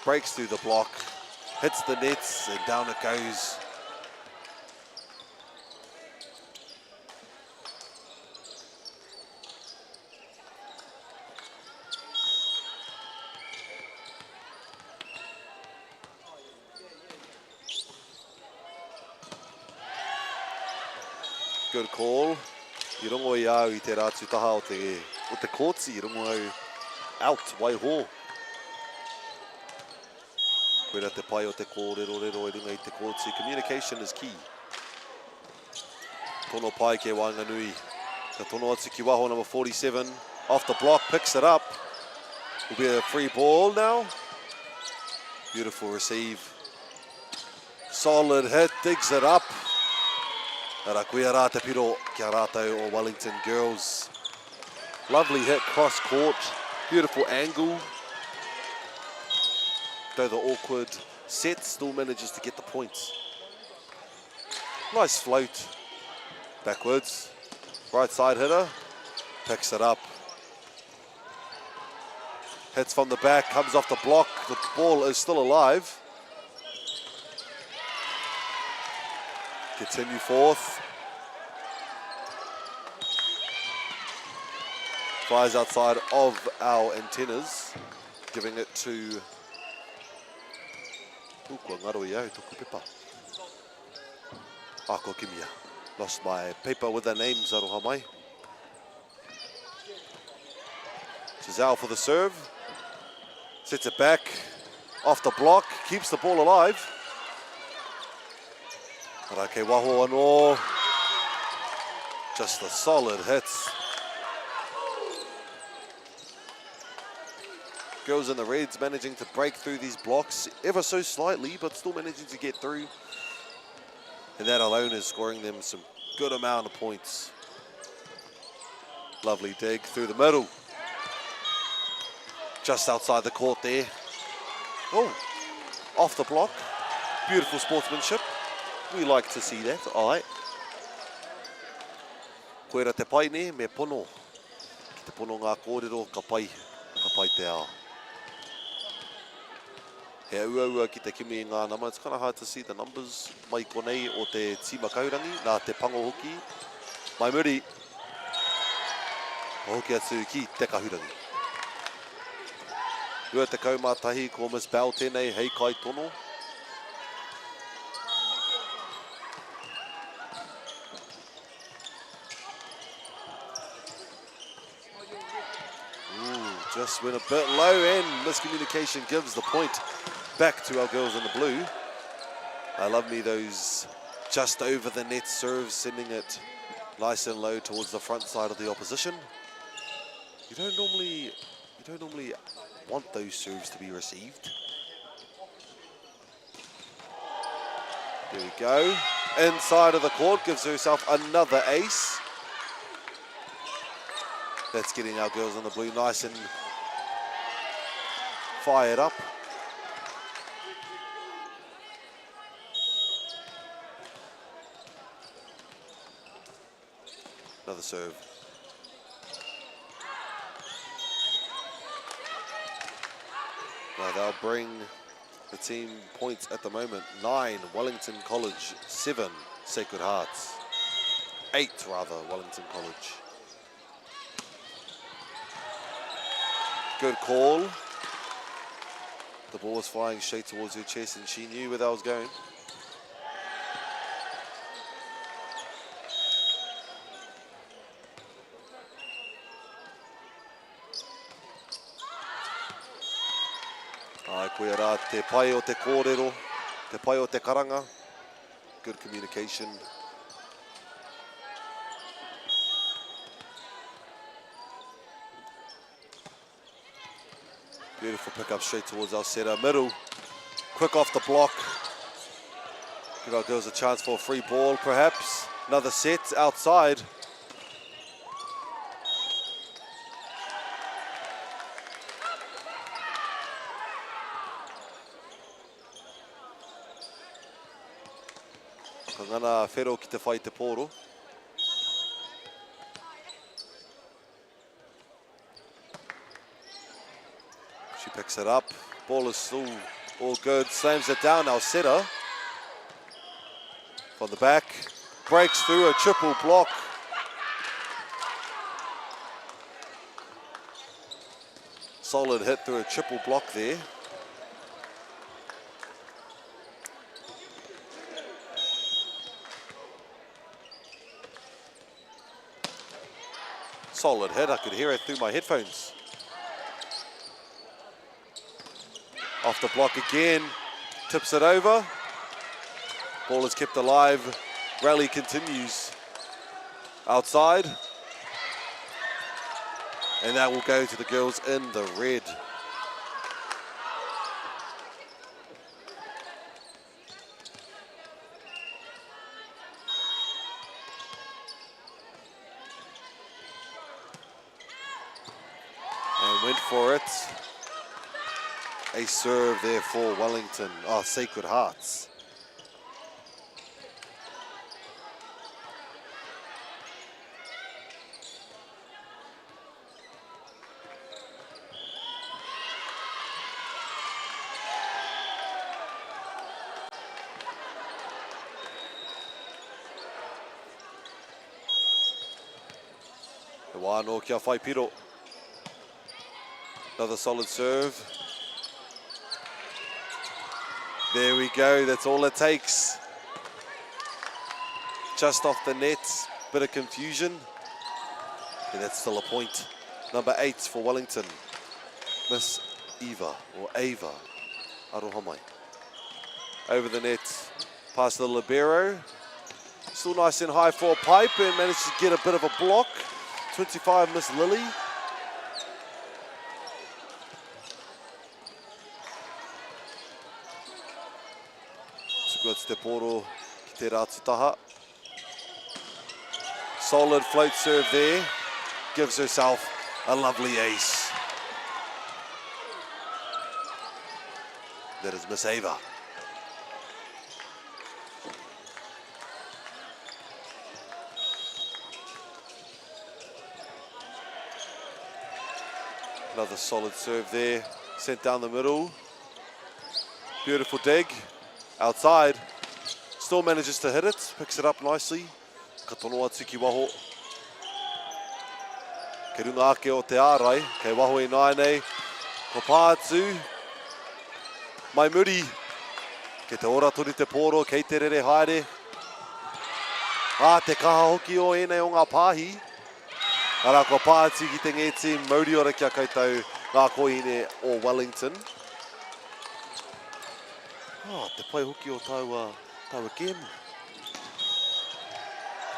Breaks through the block, hits the nets, and down it goes. Good call. I rongo i au I te rātu taha o te courts, I rongo au out, waiho. Koera te pai o te kōrero rero I runga I te courts. Communication is key. Tono pai ke Wainganui. Ka tono atu ki waho number 47. Off the block, picks it up. Will be a free ball now. Beautiful receive. Solid hit, digs it up. Ara kuia rā te piro kia rātou o Wellington girls. Lovely hit cross court, beautiful angle. Though the awkward set, still manages to get the points. Nice float, backwards. Right side hitter, picks it up. Hits from the back, comes off the block. The ball is still alive. Continue forth. Flies outside of our antennas, giving it to Ako Kimia. Lost my paper with their names, aroha mai. Giselle for the serve. Sets it back. Off the block. Keeps the ball alive. Rake waho anō. Just a solid hits. Girls in the Reds managing to break through these blocks ever so slightly, but still managing to get through. And that alone is scoring them some good amount of points. Lovely dig through the middle. Just outside the court there. Oh, off the block. Beautiful sportsmanship. We like to see that, all right. Koera te pai ne, me pono. Ki te pono ngā kōrero, ka pai te ao. He ua ki te kimi i ngā nama. It's kind of hard to see the numbers mai konei o te tima kaurangi, nā te pango hoki. Mai muri, hoki atu ki te kahurangi. Ua te kaumātahi ko Miss Bell tēnei, hei kai tono. Just went a bit low and miscommunication gives the point back to our girls in the blue. I love me those just over the net serves, sending it nice and low towards the front side of the opposition. You don't normally want those serves to be received. There we go. Inside of the court, gives herself another ace. That's getting our girls in the blue nice and fired up. Another serve. Now they'll bring the team points at the moment. 9, Wellington College. 7, Sacred Hearts. 8, rather, Wellington College. Good call. The ball was flying straight towards her chest and she knew where that was going. Ai koe rā te pai o te kōrero, te pai o te karanga. Good communication. Beautiful pick up straight towards our setter. Middle, quick off the block. Give our girls a chance for a free ball, perhaps. Another set outside. Kangana whero ki te whai te pōro. She picks it up. Ball is still all good. Slams it down. Our setter from the back breaks through a triple block. Solid hit through a triple block there. Solid hit. I could hear it through my headphones. Off the block again, tips it over. Ball is kept alive. Rally continues outside. And that will go to the girls in the red. And went for it. A serve there for Wellington. Oh, Sacred Hearts. The wāno kia whai piro. Another solid serve. There we go, that's all it takes. just off the net. Bit of confusion. And that's still a point. Number 8 for Wellington. Miss Eva, or Ava, Arohamai. Over the net, past the libero. Still nice and high for a pipe and managed to get a bit of a block. 25, Miss Lily. Tukuats te poro ki te rātutaha. Solid float serve there. Gives herself a lovely ace. That is Miss Ava. Another solid serve there, sent down the middle. Beautiful dig, outside. Still manages to hit it, picks it up nicely. Katonoa tiki waho. Ke runga ake o te ārai, kei waho e nai nei. Ko pātu. Mai muri. Ke te ora turi te poro, kei te rere haere. Te kaha hoki o enei o ngā pāhi. Ara ko pāti ki te ngeti, mauri ora kia koutou ngā kohine o Wellington. Te pai hoki o taua gemu.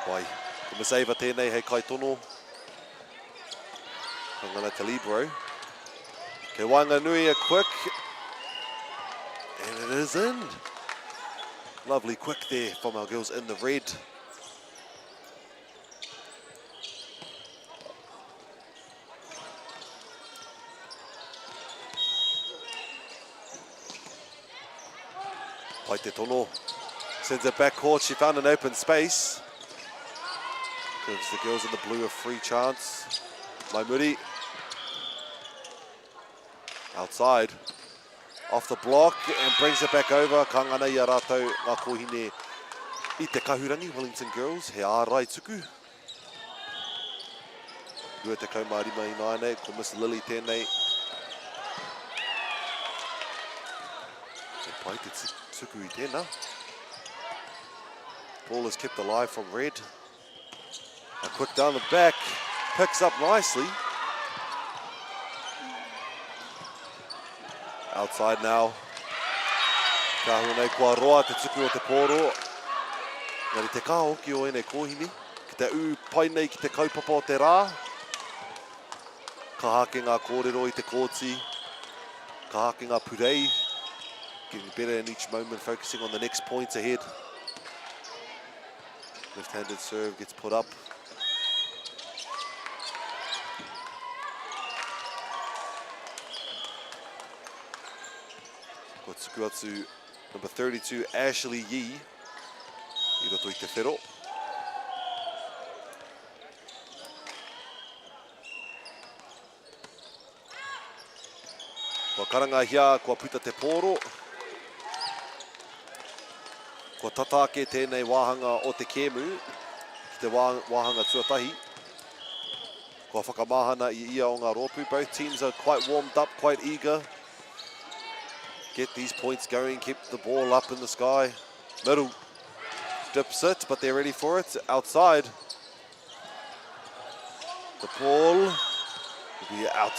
Pai, ko Miss Ava tēnei hei kai tono. Hangana te libero. Ke wanga nui a quick. And it is in. Lovely quick there from our girls in the red. Pai te tono, sends it back court, she found an open space. Gives the girls in the blue a free chance. Maimuri. Outside. Off the block and brings it back over. Kangana ia rātou ngā kohine i te kahurangi, Wellington girls. He ārai tuku. Rua te kaumarima i nāne, ko Miss Lily tēnei. Te pai te tuku i tēnā. Ball is kept alive from red. A quick down the back, picks up nicely. Outside now. Ka huna kua roa te tuku o te poro. Ngari te kaha hoki o ene kohini. Ki te u pai nei ki te kaupapa o te rā. Ka hake ngā kōrero i te kōti. Ka hake ngā purei. Getting better in each moment, focusing on the next points ahead. Left-handed serve gets put up. Ko tuku atu number 32, Ashley Yee. I roto i te whero. Kua karanga hia, kua puta te poro. Kua tatake tēnei wāhanga o te kēmu, ki te wāhanga tuatahi. Kua whakamahana i ia o ngā rōpu. Both teams are quite warmed up, quite eager. Get these points going, keep the ball up in the sky. Middle, dips it, but they're ready for it. Outside, the ball will be out.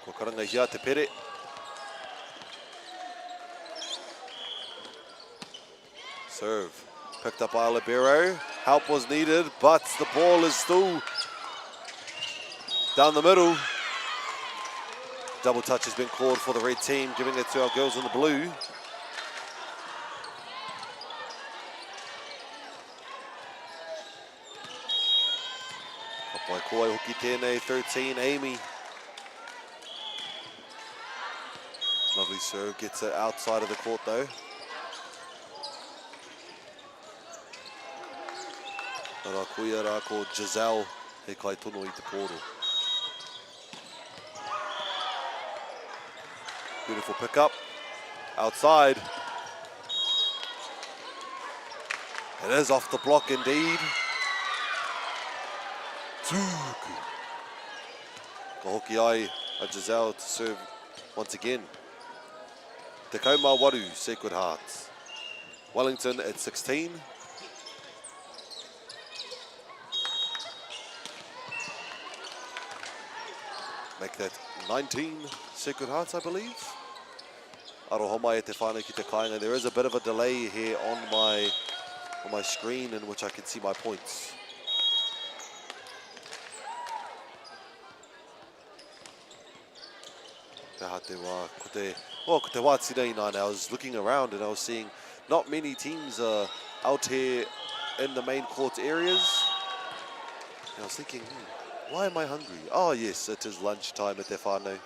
Kua karanga hia te pere. Serve, picked up by libero. Help was needed, but the ball is still down the middle. Double touch has been called for the red team, giving it to our girls in the blue. Kapai koe hoki tēnei, 13, Amy. Lovely serve, gets it outside of the court though. Ara kuia rā ko Giselle, He kai tono I te poro. Beautiful pickup. Outside. It is off the block indeed. Tuku. Ka hoki ai a Giselle to serve once again. Te kaumā waru, Sacred Hearts. Wellington at 16. Make that 19 Sacred Hearts, I believe. Arohomai e te whānau ki te kāinga. There is a bit of a delay here on my screen in which I can see my points. Ko te wā tirei nāne. I was looking around and I was seeing not many teams out here in the main court areas. And I was thinking, why am I hungry? Oh yes, it is lunchtime at te whānau.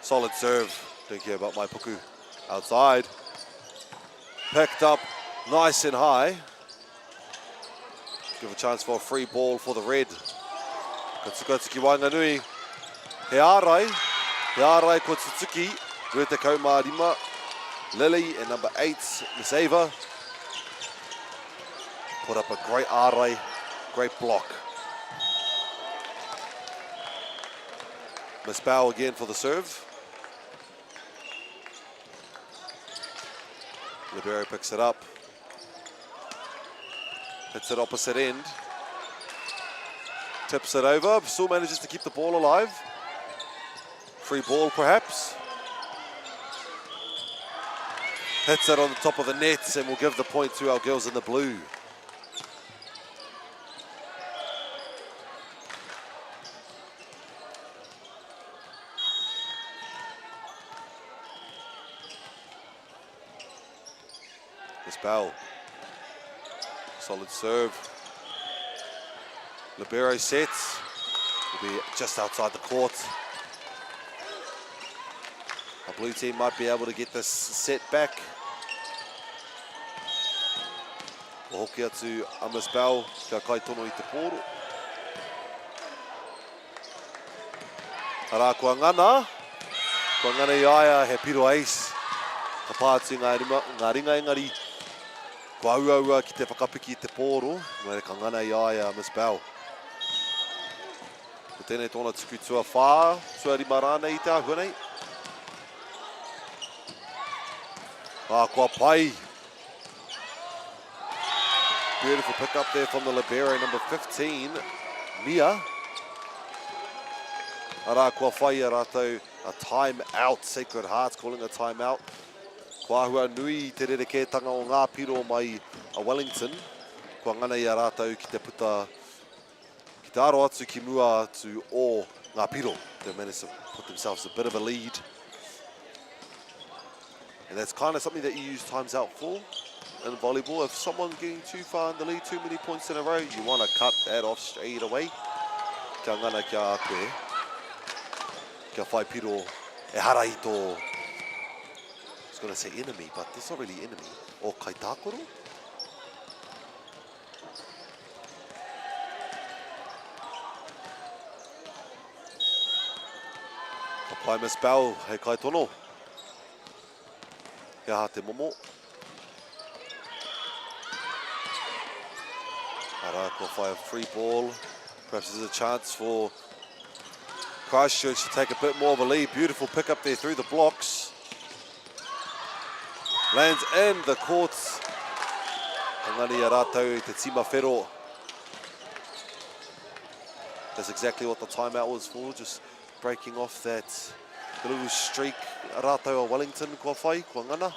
Solid serve. Don't care about my puku. Outside. Picked up nice and high. Give a chance for a free ball for the red. Katsukatsuki Wainganui. He ārai. He ārai ko Tsutsuki. Rue te kaumā rima. Lily and number 8, Maseva. Put up a great ārai. Great block. Miss Bow again for the serve. Libero picks it up. Hits it opposite end. Tips it over. Still manages to keep the ball alive. Free ball perhaps. Hits it on the top of the nets and will give the point to our girls in the blue. Bell. Solid serve. Libero sets. Will be just outside the court. Our blue team might be able to get this set back. Hoki atu Miss Bell. Kia kai tono I te poro. Ara kua ngana. Kua ngana I aia he piro ace. Ka pātu ngā ringa engari. Kua ua ki te whakapiki I te pōro, mai ka ngana I aia Miss Bell. Ko tēnei tōna tuku tua whā, tua rima rāna I te ahua nei. Kua pai. Beautiful pick up there from the libero, number 15, Mia. Ara kua whai a rātou, a time out, Sacred Hearts calling a time out. Kua hua nui te rerekētanga o ngā piro mai a Wellington. Kua ngana I a rātou ki te puta, ki te aro atu ki mua atu o ngā piro. They managed to put themselves a bit of a lead. And that's kind of something that you use times out for in volleyball. If someone's getting too far in the lead, too many points in a row, you want to cut that off straight away. Kia ngana kia a koe. Kia whai piro e hara I tō, I was going to say enemy, but it's not really enemy. O kai tākoro? Ka pai Miss Bell, hei kai tono. Kia ha te momo. Ara kua whai a free ball. Perhaps there's a chance for Christchurch to take a bit more of a lead. Beautiful pick up there through the blocks. Lands in the courts. Ngani a rātou te tima whero. That's exactly what the timeout was for, just breaking off that little streak a rātou a Wellington kua whai, kua ngana.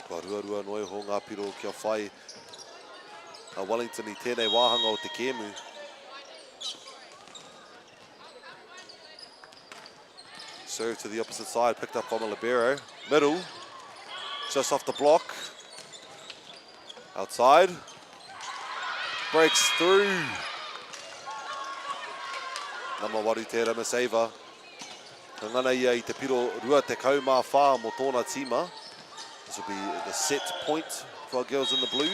Kua ruarua noi ho ngā piro kia whai. Wellington I tēnei wāhanga o te kēmu. Serve to the opposite side, picked up on the libero. Middle, just off the block. Outside. Breaks through. Nama waru te Maseva. Ka ngana ia I te piro rua te kaumā whā mo tōna tīma. This will be the set point for our girls in the blue.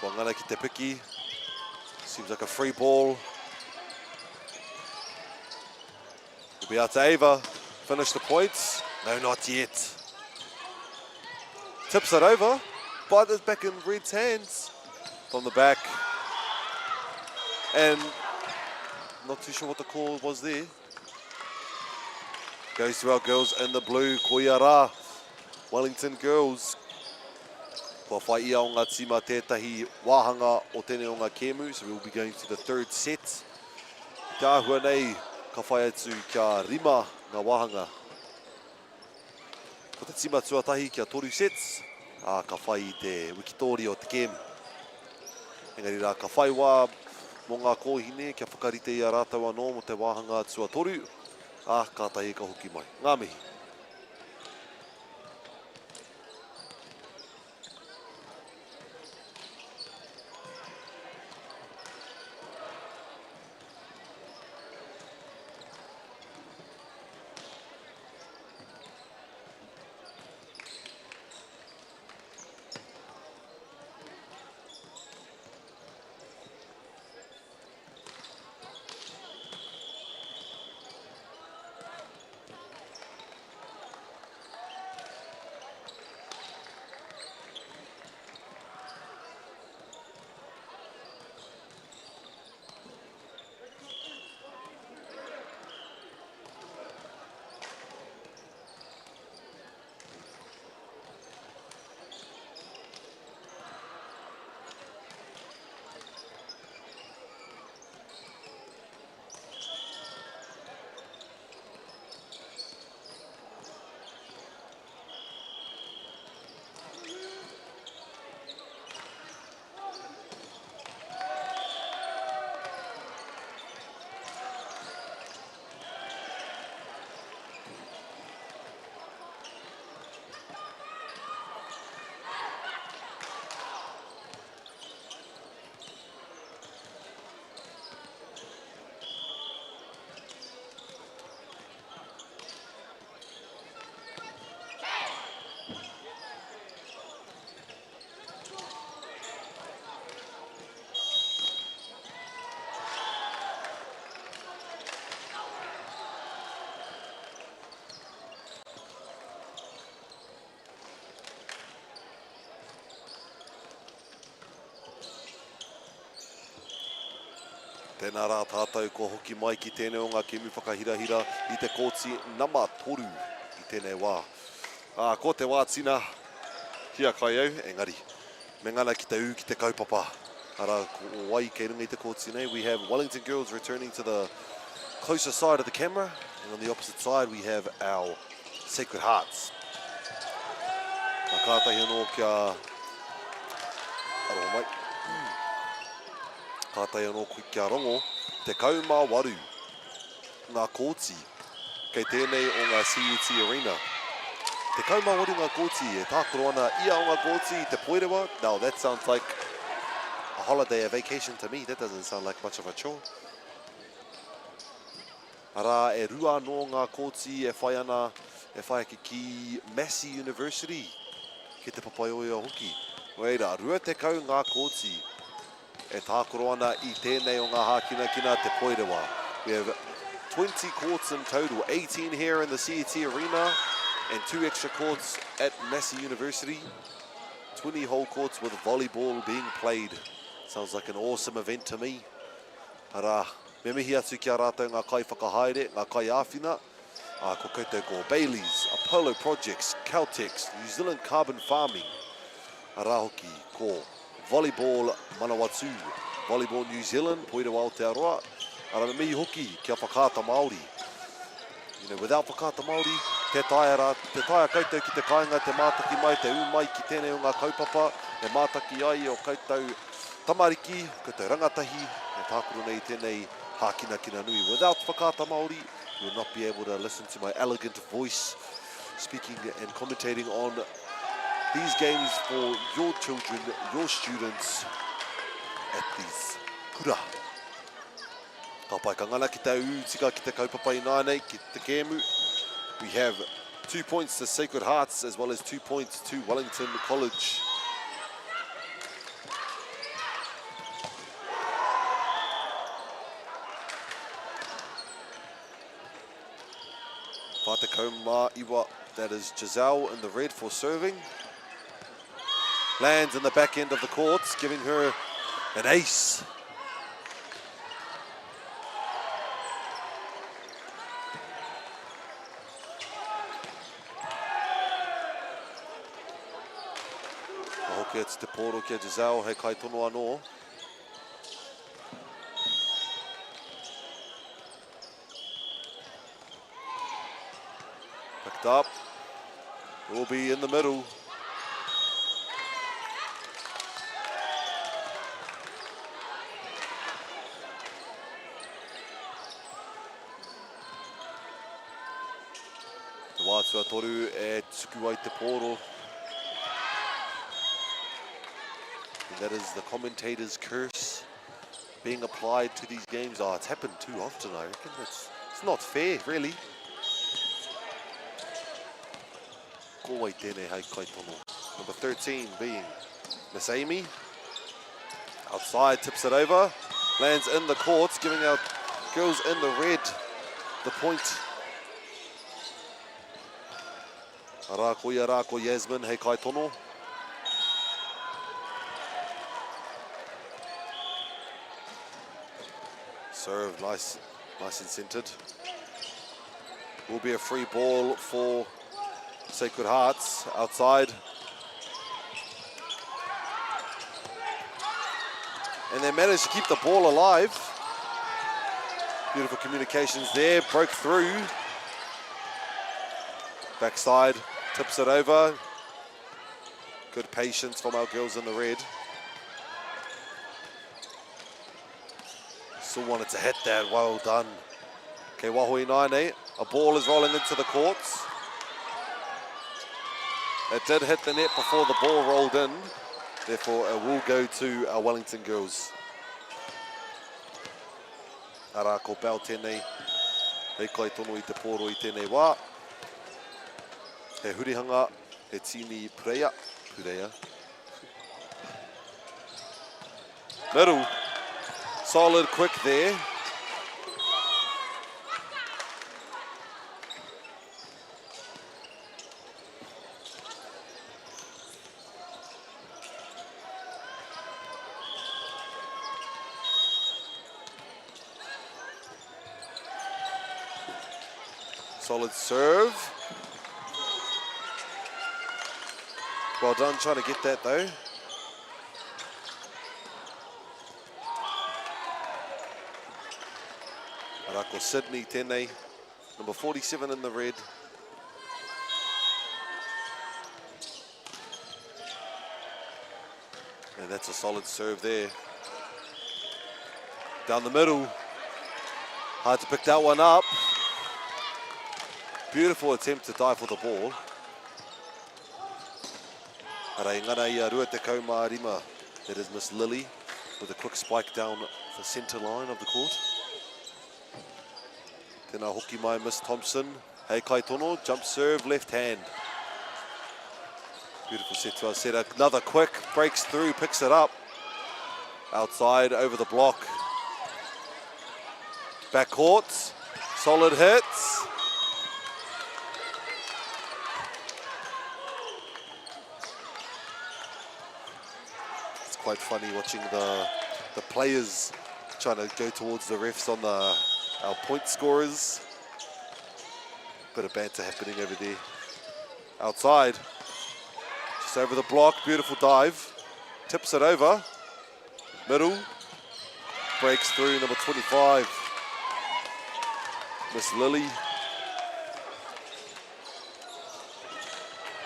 Kua ngana ki te piki. Seems like a free ball. It'll be out to Ava. Finish the points. No, not yet. Tips it over. But it's back in Red's hands. From the back. And not too sure what the call was there. Goes to our girls in the blue. Koiara. Wellington girls. Kua whai ia o ngā tīma tētahi wāhanga o tēnei o ngā kēmu. So we'll be going to the third set. Ka hua nei, ka whai atu kia rima ngā wāhanga. Ko te tīma tuatahi kia toru sets. Ka whai I te wikitori o te kēmu. Engari rā, ka whai wā mo ngā kōhine, kia whakarite I a rātou anō mo te wāhanga tuatoru. Ka tahi ka hoki mai. Ngā mihi. Tēnā rā tātou ko hoki mai ki tēnei o ngā kēmu whakahirahira I te kōti nama toru I tēnei wā. Ko te wā tina, kia kai au, engari. Me ngana ki te u ki te kaupapa. Ara ko wai kei runga I te kōti nei. We have Wellington girls returning to the closer side of the camera. And on the opposite side we have our Sacred Hearts. Kātahi anō kia... Aroha mai. Kātai anō kia rongo, te kaumā waru, ngā kōti, kei tēnei o ngā CUT Arena. Te kaumā waru ngā kōti, e tākoro ana ia o ngā kōti, te Orewa. Now that sounds like a holiday, a vacation to me. That doesn't sound like much of a chore. Ara, e rua no ngā kōti, e whai ana, e whai ki Massey University, ki te papaioia hoki. Weira, rua te kau ngā kōti, e tākoro ana I tēnei o ngā hākina te Orewa. We have 20 courts in total, 18 here in the CET Arena and 2 extra courts at Massey University. 20 whole courts with volleyball being played. Sounds like an awesome event to me. Ara, me mihi atu ki a rātou ngā kai whakahaere, ngā kai āwhina. Ko koutou ko Bailey's, Apollo Projects, Caltex, New Zealand Carbon Farming. Ara hoki ko Volleyball Manawatu, Volleyball New Zealand, Orewa Aotearoa. Ara me mihi hoki kia whakata Māori. You know, without whakata Māori, te taia koutou ki te kāinga, te mātaki mai, te umai ki tēnei o ngā kaupapa, e mātaki ai o koutou tamariki, koutou rangatahi, e tākoro nei tēnei hākina nui. Without whakata Māori, you will not be able to listen to my elegant voice speaking and commentating on these games for your children, your students, at these kura. Ka pai ka ngana ki te u, tika ki te kaupapa I nānei, ki te kēmu. We have 2 points to Sacred Hearts as well as 2 points to Wellington College. Whātakau mā iwa, that is Giselle in the red for serving. Lands in the back end of the courts, giving her an ace. Hoki atu te pōro kia Giselle, hei kai tono anō. Picked up, will be in the middle. Te wātua toru e tuku ai te pōro. And that is the commentator's curse being applied to these games. Oh, it's happened too often, I reckon. It's not fair, really. Kōwai tēnei hei kai tono. Number 13 being Massey. Outside, tips it over. Lands in the courts, giving our girls in the red the point. Arako Yasmin, hei kai tono. Serve, nice and centered. Will be a free ball for Sacred Hearts outside. And they managed to keep the ball alive. Beautiful communications there, broke through. Backside, tips it over. Good patience from our girls in the red. Still wanted to hit that, well done. Okay, Wahui Naine, a ball is rolling into the courts. It did hit the net before the ball rolled in. Therefore, it will go to our Wellington girls. Arako pau tēnei. Hei kai tono I te pōro I tēnei wā. He hurihanga, he tini Purea. Middle. Solid, quick there. Solid serve. Well done trying to get that though. Arako Sydney tēnei, number 47 in the red. And that's a solid serve there. Down the middle. Hard to pick that one up. Beautiful attempt to dive for the ball. Arai ngana I rua te kaumā rima. That is Miss Lily with a quick spike down the centre line of the court. Tēnā hoki mai Miss Thompson. Hei kai tono, jump serve, left hand. Beautiful set to our setter. Another quick, breaks through, picks it up. Outside, over the block. Back court, solid hits. It's quite funny watching the players trying to go towards the refs on our point scorers. Bit of banter happening over there. Outside, just over the block, beautiful dive. Tips it over, middle, breaks through, number 25. Miss Lily.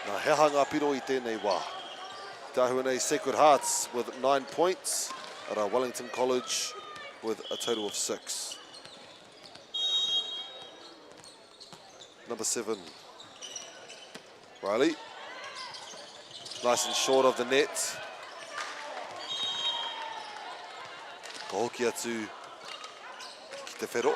Nā he hanga piro I tēnei wā. Tāhuanei Sacred Hearts with 9 points at our Wellington College with a total of 6. Number 7, Riley. Nice and short of the net. Ka hoki atu ki te whero.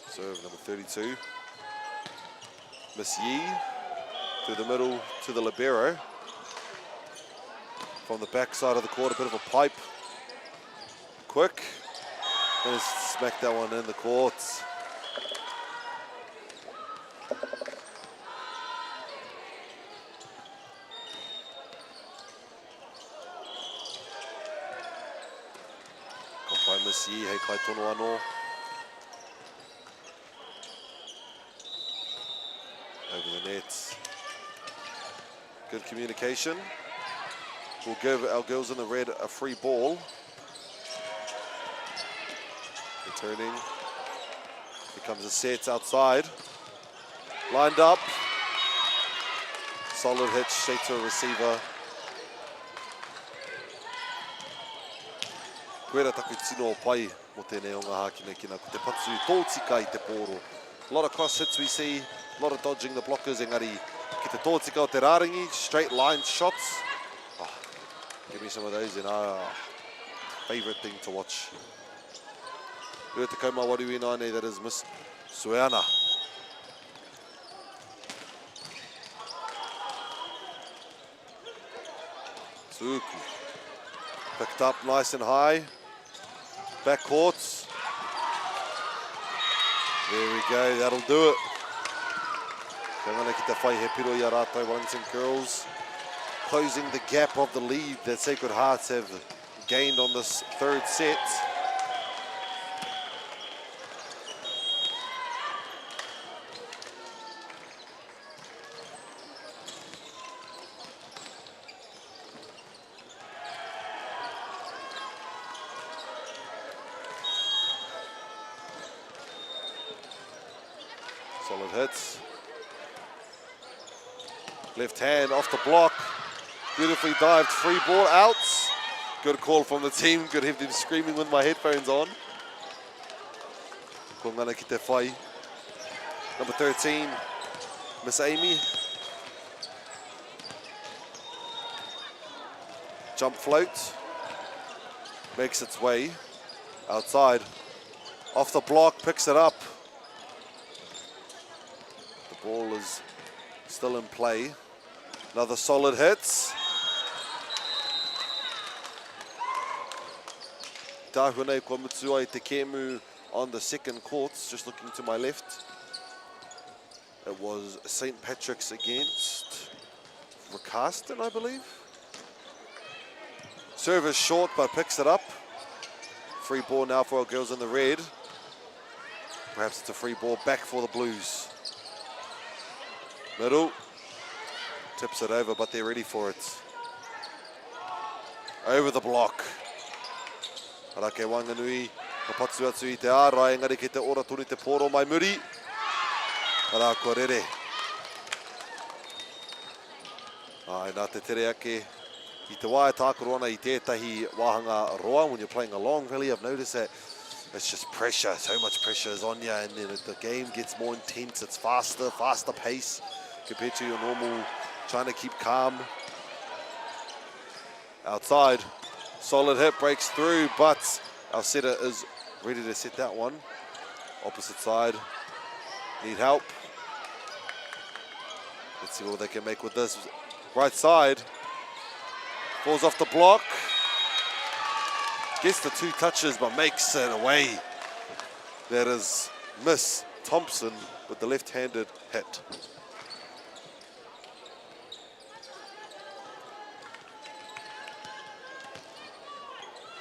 Serve number 32. Massey through the middle to the libero. From the back side of the court, a bit of a pipe. Quick. And smack that one in the court. Kopai Massey, hei kai tono anō. Over the net. Good communication. We'll give our girls in the red a free ball. Returning. Here comes a set outside. Lined up. Solid hit straight to a receiver. Kuera taku tino o pai mo tēnei o ngā hākina kina. Ko te patu tōtika i te pōro. A lot of cross hits we see. A lot of dodging the blockers. Engari ki te tōtika o te rārangi. Straight line shots. Oh, give me some of those and favourite thing to watch. Ua te kaumā warui nāne, that is Miss Sueana. Suku. Picked up nice and high. Back courts. There we go, that'll do it. Kangana ki te whai he piro i a rātou Wellington girls. Closing the gap of the lead that Sacred Hearts have gained on this third set. Solid hits. Left hand off the block. Beautifully dived, free ball out. Good call from the team. Good have been screaming with my headphones on. Ko ngana ki te whai. Number 13, Miss Amy. Jump float. Makes its way outside. Off the block, picks it up. The ball is still in play. Another solid hit. Tahune kua mutua I te kemu on the second courts, just looking to my left. It was St. Patrick's against Whakatane, I believe. Serve is short, but picks it up. Free ball now for our girls in the red. Perhaps it's a free ball back for the Blues. Middle. Tips it over, but they're ready for it. Over the block. Arake Wanganui, ka patu atu I te ārai, engari ki te ora turi te pōro mai muri. Ara ko rere. Ai, nā te tere ake. I te wae tākoro ana I tētahi wāhanga roa. When you're playing a long rally, I've noticed that it's just pressure. So much pressure is on you, and then the game gets more intense. It's faster pace compared to your normal trying to keep calm. Outside. Solid hit, breaks through, but our setter is ready to set that one. Opposite side. Need help. Let's see what they can make with this. Right side. Falls off the block. Gets the two touches, but makes it away. That is Miss Thompson with the left-handed hit.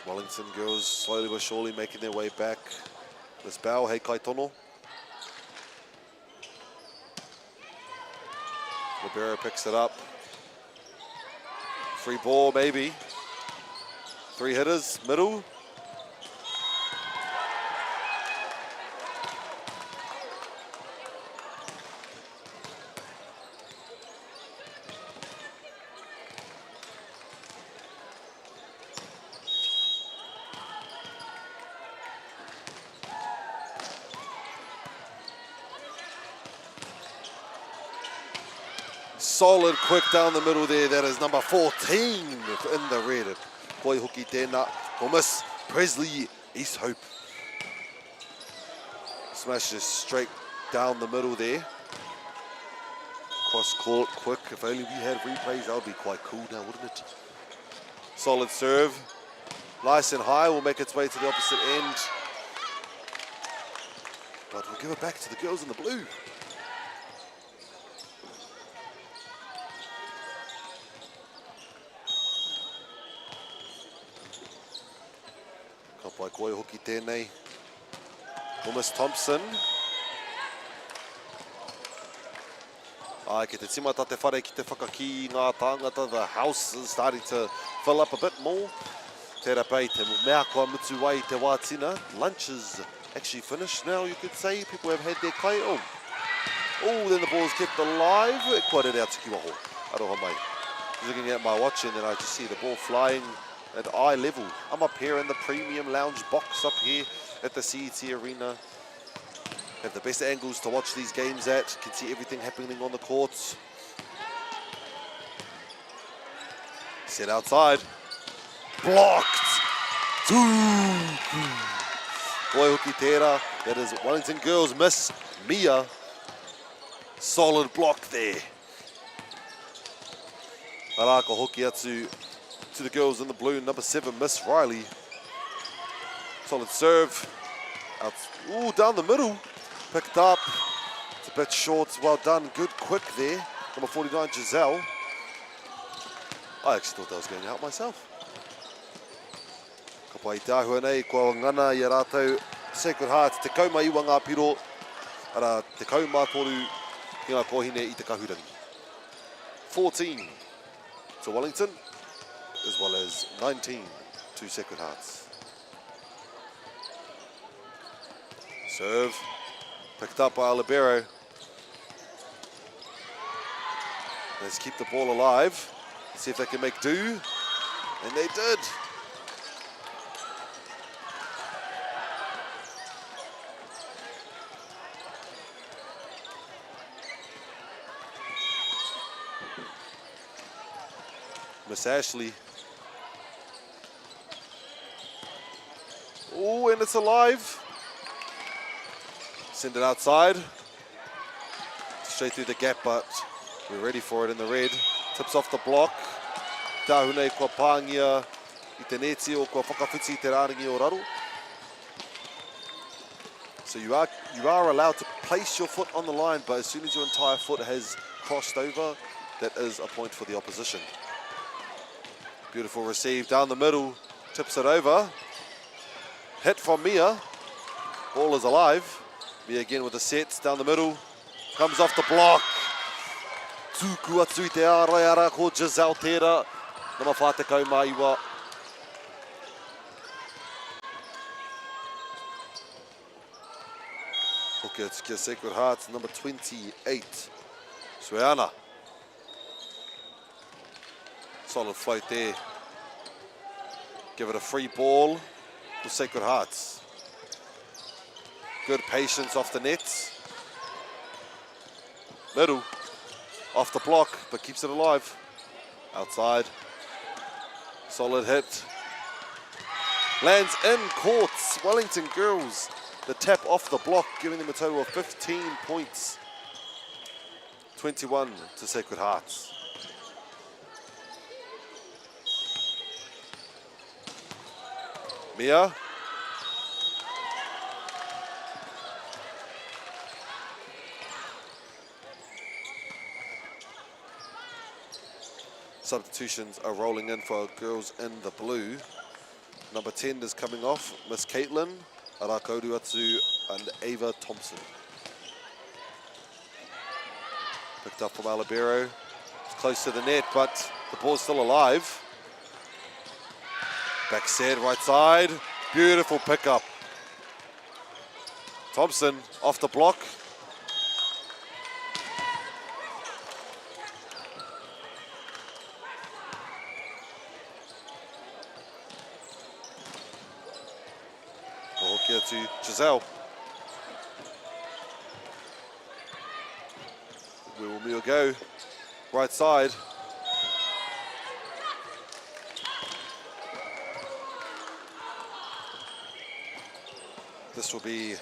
Wellington girls slowly but surely making their way back. Miss Bow, hei kai tono. Libero picks it up. Free ball, maybe. Three hitters, middle. Solid, quick down the middle there. That is number 14 in the red. Koi hoki tēnā, ko Miss Presley East Hope. Smashes straight down the middle there. Cross court, quick. If only we had replays, that would be quite cool now, wouldn't it? Solid serve. Nice and high, will make its way to the opposite end. But we'll give it back to the girls in the blue. Kapai koe hoki tēnei. Miss Thompson. Ai, ki te timata te whare ki te whakaki ngā tāngata. The house is starting to fill up a bit more. Tērā pei, te mea kua mutu wai te wātina. Lunch is actually finished now, you could say. People have had their kai. Oh, then the ball's kept alive. E kua rere atu ki waho. Aroha mai. Looking at my watch and then I just see the ball flying at eye level. I'm up here in the premium lounge box up here at the CET Arena. Have the best angles to watch these games at. Can see everything happening on the courts. Set outside. Blocked. Koi hoki tērā. That is Wellington girls Miss Mia. Solid block there. Araka hoki atu to the girls in the blue. Number 7, Miss Riley. Solid serve. Out. Ooh, down the middle. Picked up. It's a bit short. Well done. Good quick there. Number 49, Giselle. I actually thought that was going out myself. Ka pai tāhua nei, kua ngana I a rātou Sacred Heart. Te kauma iwa ngā piro. Ara te kauma toru ki ngā kohine I te kahurangi. 14 to Wellington, as well as 19 to Sacred Hearts. Serve, picked up by Libero. Let's keep the ball alive. Let's see if they can make do. And they did. Miss Ashley. Oh, and it's alive. Send it outside. Straight through the gap, but we're ready for it in the red. Tips off the block. Tāhunei kua pāngia I te neti o kua whakawhiti te rāringi o raru. So you are allowed to place your foot on the line, but as soon as your entire foot has crossed over, that is a point for the opposition. Beautiful receive down the middle. Tips it over. Hit from Mia. Ball is alive. Mia again with the sets down the middle. Comes off the block. Tūku atu I te ārai ara ko Giselle tērā. Nama whātekau maiwa. Hoki atu kia Sacred Hearts, number 28. Sueana. Solid float there. Give it a free ball for Sacred Hearts. Good patience off the net. Middle. Off the block, but keeps it alive. Outside. Solid hit. Lands in courts. Wellington girls. The tap off the block, giving them a total of 15 points. 21 to Sacred Hearts. Mia. Substitutions are rolling in for girls in the blue. Number 10 is coming off, Miss Caitlin, Arakoru Atu, and Ava Thompson. Picked up from Alibero. It's close to the net, but the ball's still alive. Back set, right side. Beautiful pickup. Thompson off the block. Hokia to Giselle. Where will Mia go? Right side. This will be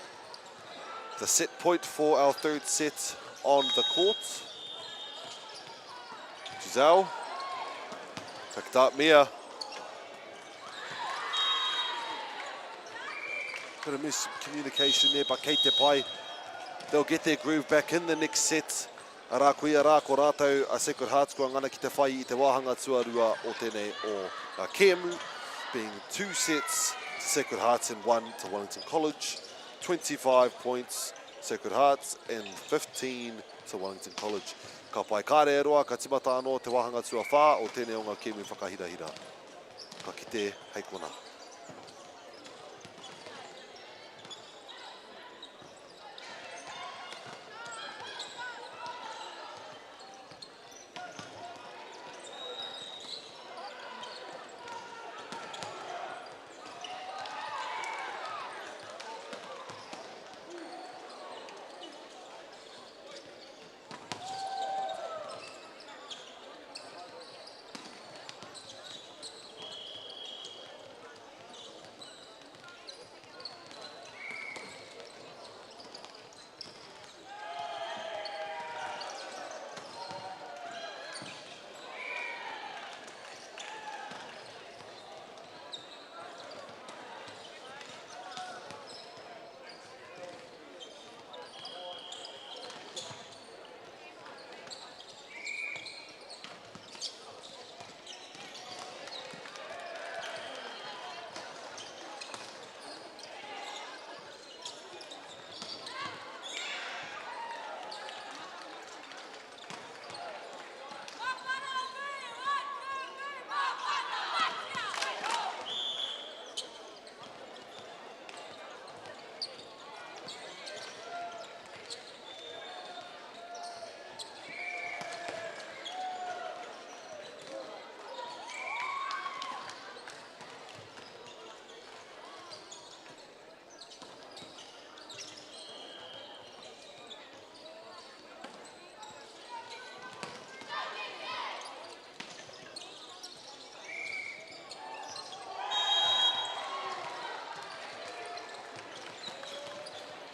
the set point for our third set on the court. Giselle. Picked up Mia. Bit of miscommunication there by Kate Te Pai. They'll get their groove back in the next set. Ara koe ara ko rātou a Sacred Hearts kua ngana ki te whai I te wāhanga tuarua o tēnei o Keamu, being 2 sets to Sacred Hearts and 1 to Wellington College. 25 points Sacred Hearts and 15 to Wellington College. Ka pai kāre roa, ka timata anō te wāhanga tua whā o tēnei o ngā Keamu whakahirahira. Ka kite hei kona.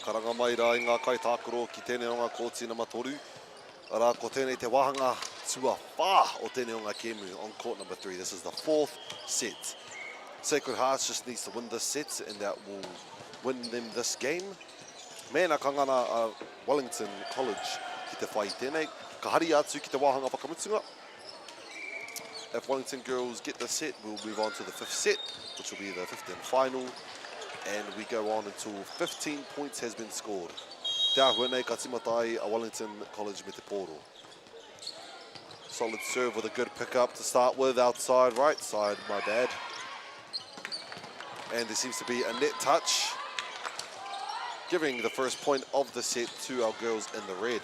Karanga mai rā I ngā kai tākoro ki tēnei o ngā kōti nama toru. Arā ko tēnei te wahanga tua whā o tēnei o ngā Kemu on court number 3. This is the 4th set. Sacred Hearts just needs to win this set and that will win them this game. Mēnā ka ngana a Wellington College ki te whai tēnei. Ka hari atu ki te wahanga whakamutunga. If Wellington girls get the set, we'll move on to the 5th set, which will be the 5th and final. And we go on until 15 points has been scored. Te ahuenei ka timatai a Wellington College me te pōro. Solid serve with a good pick-up to start with, outside, right side, my bad. And there seems to be a net touch, giving the first point of the set to our girls in the red.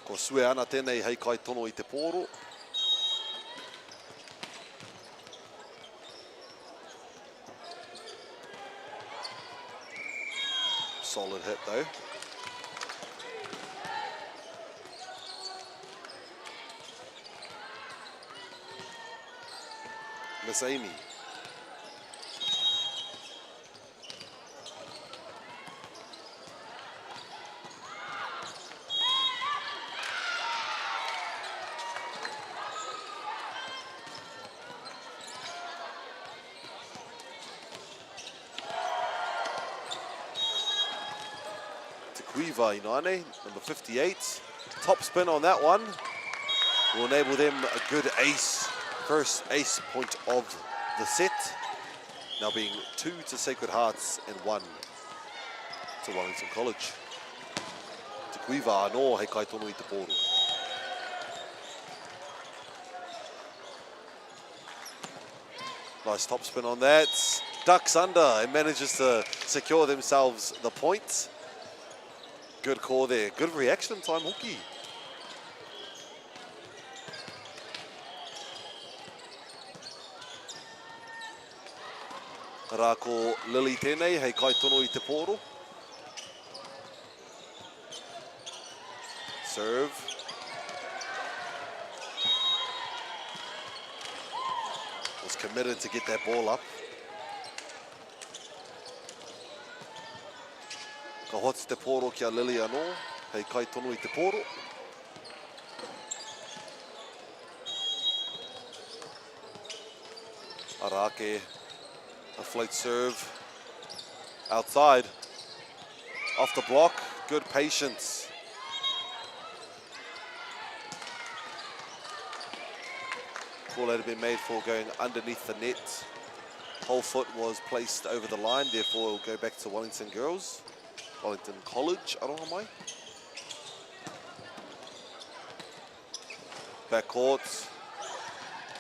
Ko sue ana tēnei hei kai tono I te pōro. Solid hit though. Miss Amy. Quiva Inane, number 58. Top spin on that one will enable them a good ace, first ace point of the set. Now being 2 to Sacred Hearts and 1 to Wellington College. Te Quiva anō hei kai tono I te pōro. Nice top spin on that. Ducks under and manages to secure themselves the point. Good call there. Good reaction time, hoki. Rā ko Lily tēnei, hei kai tono I te pōro. Serve. Was committed to get that ball up. Ka hoti te poro kia lili anō. Hei kai tonu I te poro. Arake, a float serve. Outside. Off the block. Good patience. Call had been made for going underneath the net. Whole foot was placed over the line, therefore it will go back to Wellington girls. Wellington College, aroha mai. Back court.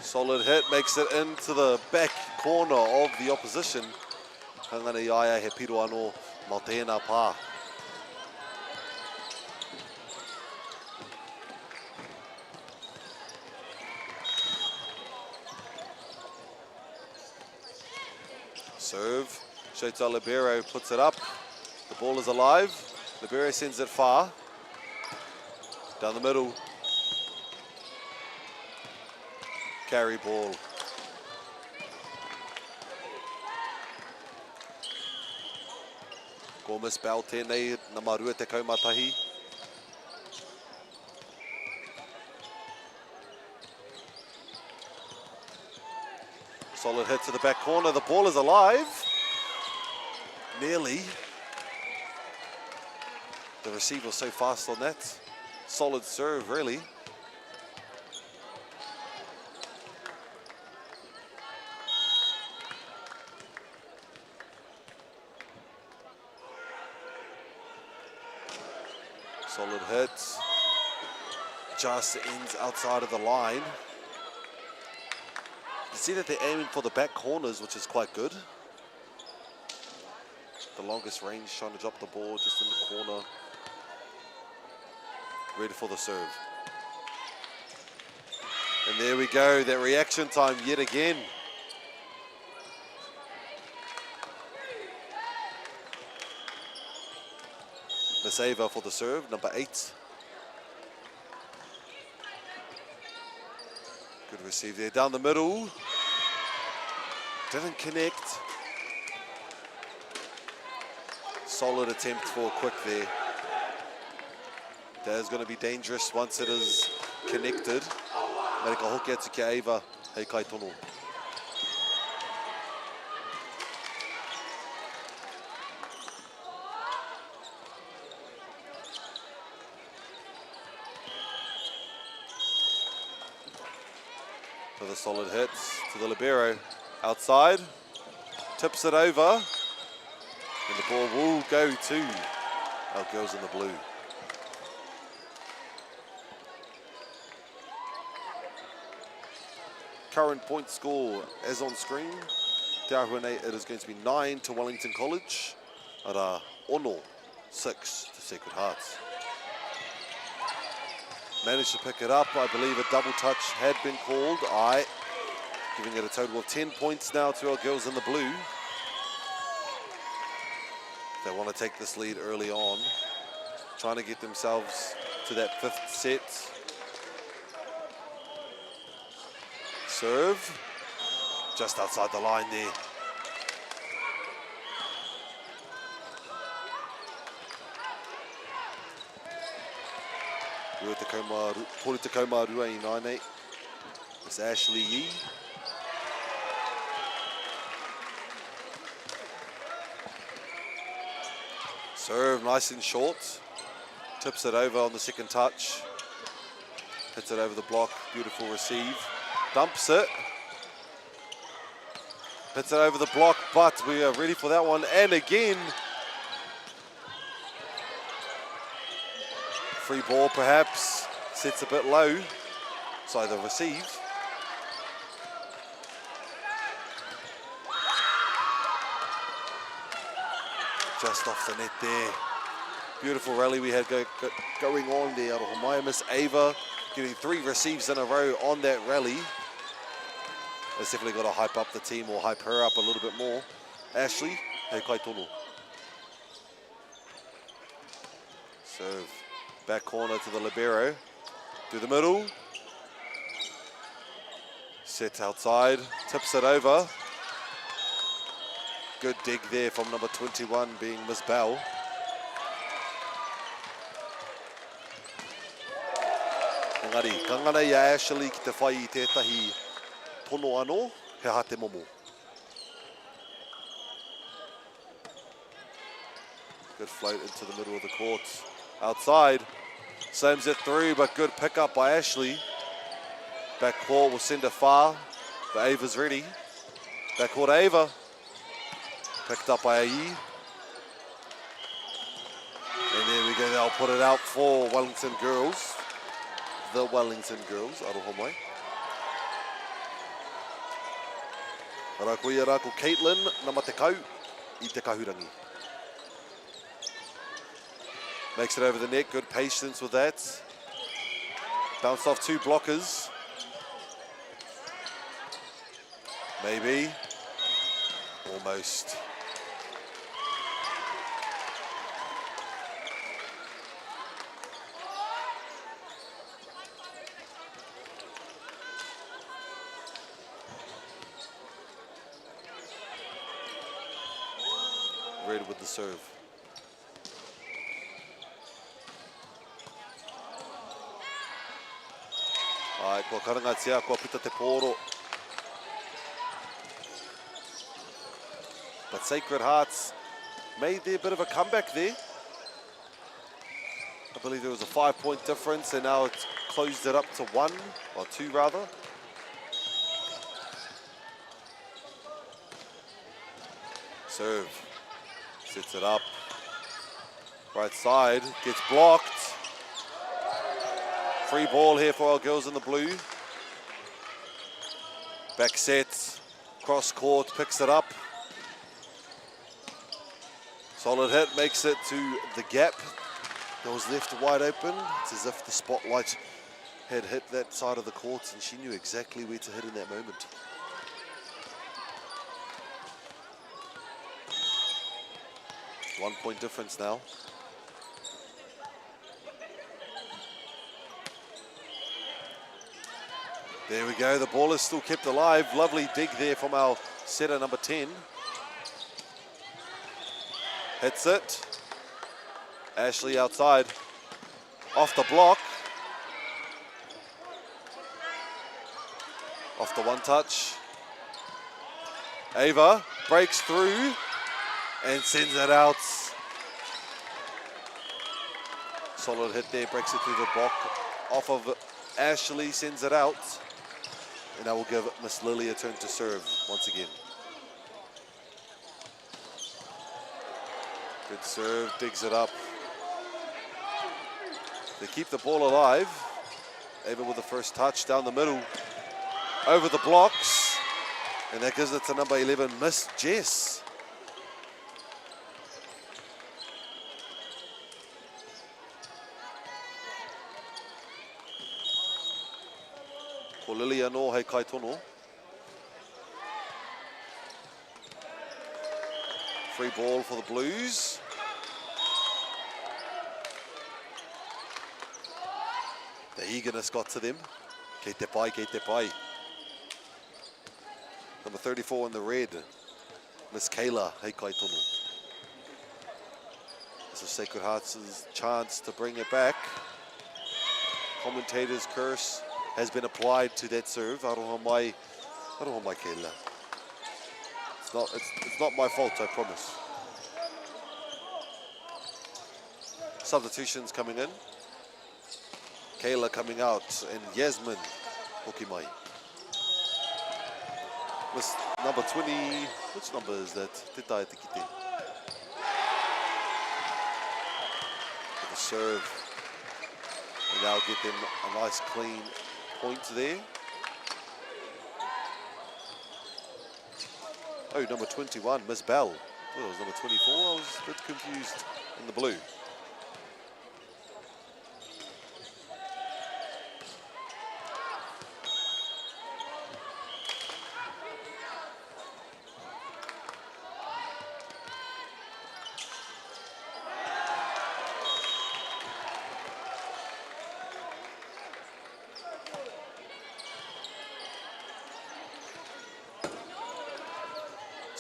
Solid hit, makes it into the back corner of the opposition. Hangana iaia he piro anō mā tēnā pā. Serve. Shota Libero puts it up. The ball is alive. Libero sends it far. Down the middle. Carry ball. Gomes bell tēnei na marua te kaumatahi. Solid hit to the back corner. The ball is alive. Nearly. The receiver was so fast on that. Solid serve, really. Solid hit. Just ends outside of the line. You see that they're aiming for the back corners, which is quite good. The longest range, trying to drop the ball just in the corner. Ready for the serve. And there we go, that reaction time yet again. Massey for the serve, number 8. Good receive there, down the middle. Didn't connect. Solid attempt for a quick there. That is going to be dangerous once it is connected. Mereka hoki atu kia Eva, hei kai tono. For the solid hits to the libero. Outside, tips it over, and the ball will go to our girls in the blue. Current point score as on screen. Te Ahuane, it is going to be 9 to Wellington College. Ara Ono, 6 to Sacred Hearts. Managed to pick it up. I believe a double touch had been called. Giving it a total of 10 points now to our girls in the blue. They want to take this lead early on. Trying to get themselves to that 5th set. Serve. Just outside the line there. Pori te kaumarua I 9-8. It's Ashley Yee. Serve nice and short. Tips it over on the second touch. Hits it over the block. Beautiful receive. Dumps it. Hits it over the block, but we are ready for that one. And again, free ball perhaps. Sets a bit low. So the receive. Just off the net there. Beautiful rally we had going on there. Aroha Miss Ava getting 3 receives in a row on that rally. It's definitely got to hype up the team or hype her up a little bit more. Ashley, hei kai tono. Serve. Back corner to the libero. Through the middle. Set outside. Tips it over. Good dig there from number 21 being Miss Bell. Engari, kangana ia Ashley ki te whai I tētahi tono anō, he ha te momo. Good float into the middle of the court. Outside, slams it through, but good pick up by Ashley. Back court will send it far, but Ava's ready. Back court Ava. Picked up by Ai. And there we go, they'll put it out for Wellington girls. The Wellington girls, aroha mai. Rakoia rako Caitlin, nama te kau, I te kahurangi. Makes it over the net, good patience with that. Bounced off 2 blockers. Maybe. Almost. Red with the serve. Ai, kua karangatia, kua pita te pōro. But Sacred Hearts made their bit of a comeback there. I believe there was a 5-point difference and now it's closed it up to 1, or 2 rather. Serve. Sets it up. Right side, gets blocked. Free ball here for our girls in the blue. Back set, cross court, picks it up. Solid hit, makes it to the gap. Goes left wide open. It's as if the spotlight had hit that side of the court and she knew exactly where to hit in that moment. One-point difference now. There we go, the ball is still kept alive. Lovely dig there from our setter number 10. Hits it. Ashley outside. Off the block. Off the one touch. Ava breaks through and sends it out. Solid hit there, breaks it through the block. Off of Ashley, sends it out. And I will give Miss Lily a turn to serve once again. Good serve, digs it up. They keep the ball alive. Ava with the first touch down the middle. Over the blocks. And that gives it to number 11, Miss Jess. Ko Lilia no hei kai tono. Free ball for the Blues. The eagerness got to them. Kei te pai, kei te pai. Number 34 in the red, Miss Kayla hei kai tono. This is Sacred Hearts' chance to bring it back. Commentator's curse has been applied to that serve. Aroha mai Kayla. It's not my fault, I promise. Substitutions coming in. Kayla coming out and Yasmin Hokimai. Miss number 20, which number is that? Te tae te kite. With the serve. And now get them a nice clean point there. Oh, number 21, Miss Bell. Oh, it was number 24. I was a bit confused in the blue.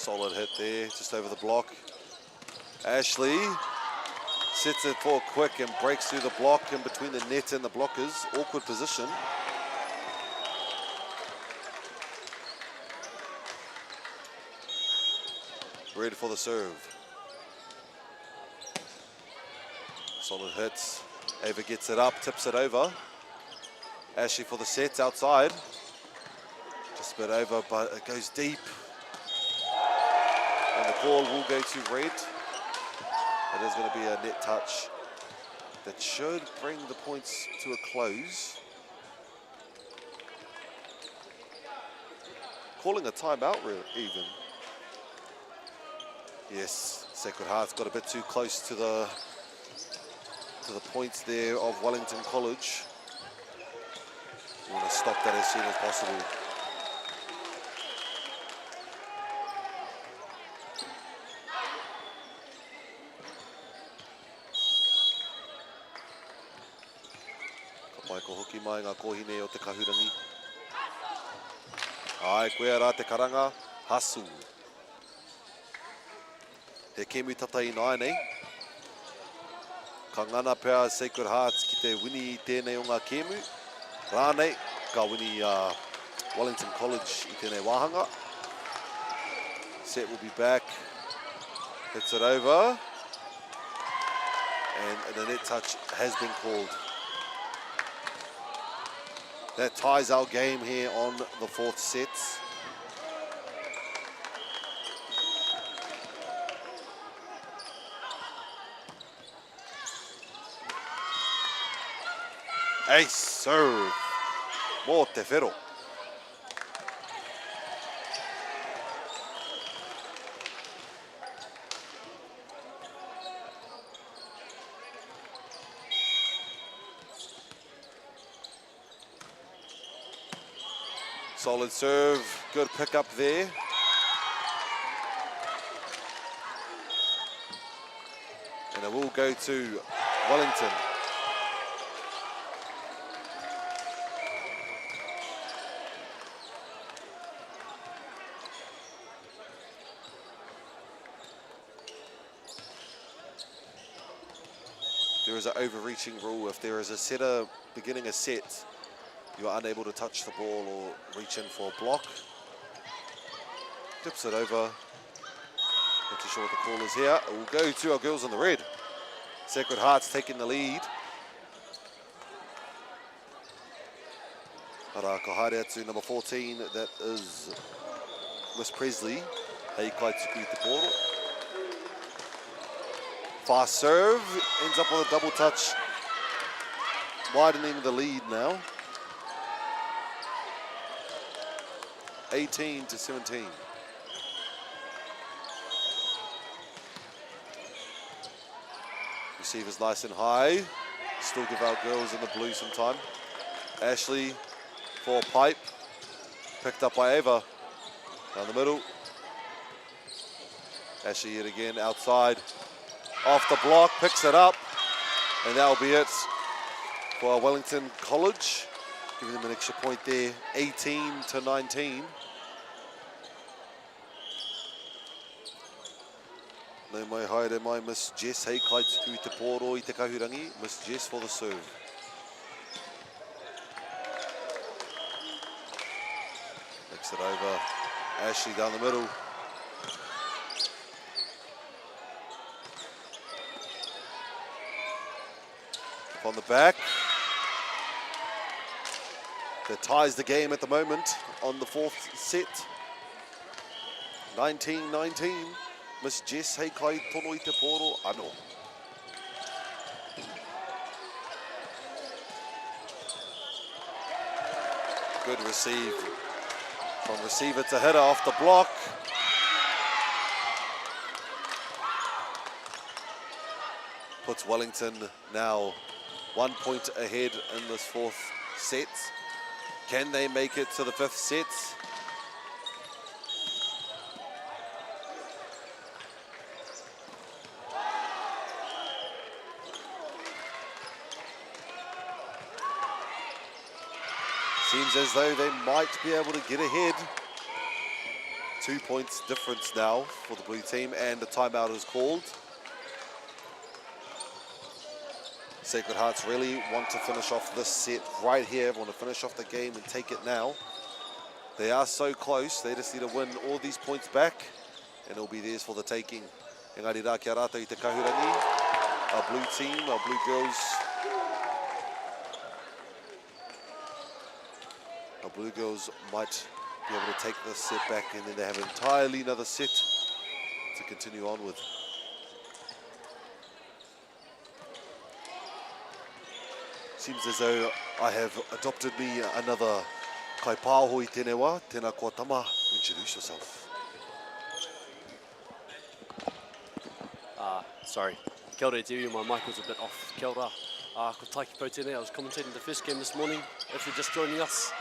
Solid hit there, just over the block. Ashley sets it for quick and breaks through the block in between the net and the blockers. Awkward position. Ready for the serve. Solid hits. Ava gets it up, tips it over. Ashley for the set outside. Just a bit over, but it goes deep. And the call will go to red. It is going to be a net touch that should bring the points to a close. Calling a timeout even. Yes, Sacred Heart's got a bit too close to the points there of Wellington College. We want to stop that as soon as possible. Ka pai ko hoki mai ngā kohine o te kahurangi. Ai, koe ara te karanga, hasu. He kemu tata I nai nei. Ka ngana pēr Sacred Hearts ki te wini I tēnei o ngā kemu. Rānei, ka wini Wellington College I tēnei wāhanga. Set will be back. Hits it over. And the net touch has been called. That ties our game here on the fourth set. Ace serve. Mo te whero. Solid serve. Good pick up there. And it will go to Wellington. There is an overreaching rule. If there is a setter beginning a set, you are unable to touch the ball or reach in for a block. Tips it over. Not too sure what the call is here. It will go to our girls in the red. Sacred Hearts taking the lead. Ara ka haere atu number 14, that is Miss Presley. Hei kai tuku te poro. Fast serve, ends up with a double touch, widening the lead now. 18-17. Receivers nice and high. Still give our girls in the blue some time. Ashley for a pipe. Picked up by Ava. Down the middle. Ashley yet again outside. Off the block, picks it up. And that'll be it for Wellington College. Giving them an extra point there, 18-19. Nau mai haere mai Miss Jess, hei kai tuku te pōro I te kahurangi. Miss Jess for the serve. Makes it over. Ashley down the middle. Up on the back. That ties the game at the moment on the fourth set. 19-19. Miss Jess, hei kai tono I te pōro ano. Good receive. From receiver to hitter off the block. Puts Wellington now 1 point ahead in this fourth set. Can they make it to the fifth set? Seems as though they might be able to get ahead. 2 points difference now for the blue team, and the timeout is called. Sacred Hearts really want to finish off this set right here, want to finish off the game and take it now. They are so close, they just need to win all these points back, and it'll be theirs for the taking. Engari rā kia rātou I te kahurangi. Our blue team, our blue girls, our blue girls might be able to take this set back, and then they have entirely another set to continue on with. Seems as though I have adopted me another kaipāho I tēnei wā. Tēnā kua tama, introduce yourself. Sorry, kia ora te iwi, my mic was a bit off. Kia ora, ko Taiki Pau tēnei. I was commentating the first game this morning, if you're just joining us.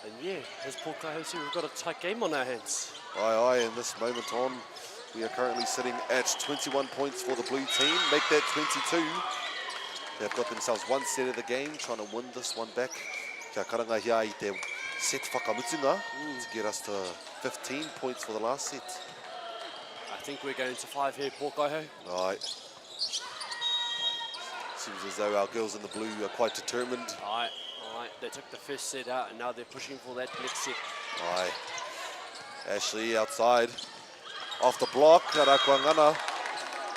And yeah, as Paul Kaiho said, we've got a tight game on our hands. Aye, and this moment on, we are currently sitting at 21 points for the blue team. Make that 22. They've got themselves one set of the game, trying to win this one back. Kia karangahia I te set whakamutunga to get us to 15 points for the last set. I think we're going to 5 here, Paul Kaiho. Right. Seems as though our girls in the blue are quite determined. Aye. They took the first set out and now they're pushing for that next set. Aye. Ashley outside. Off the block, Karakuangana.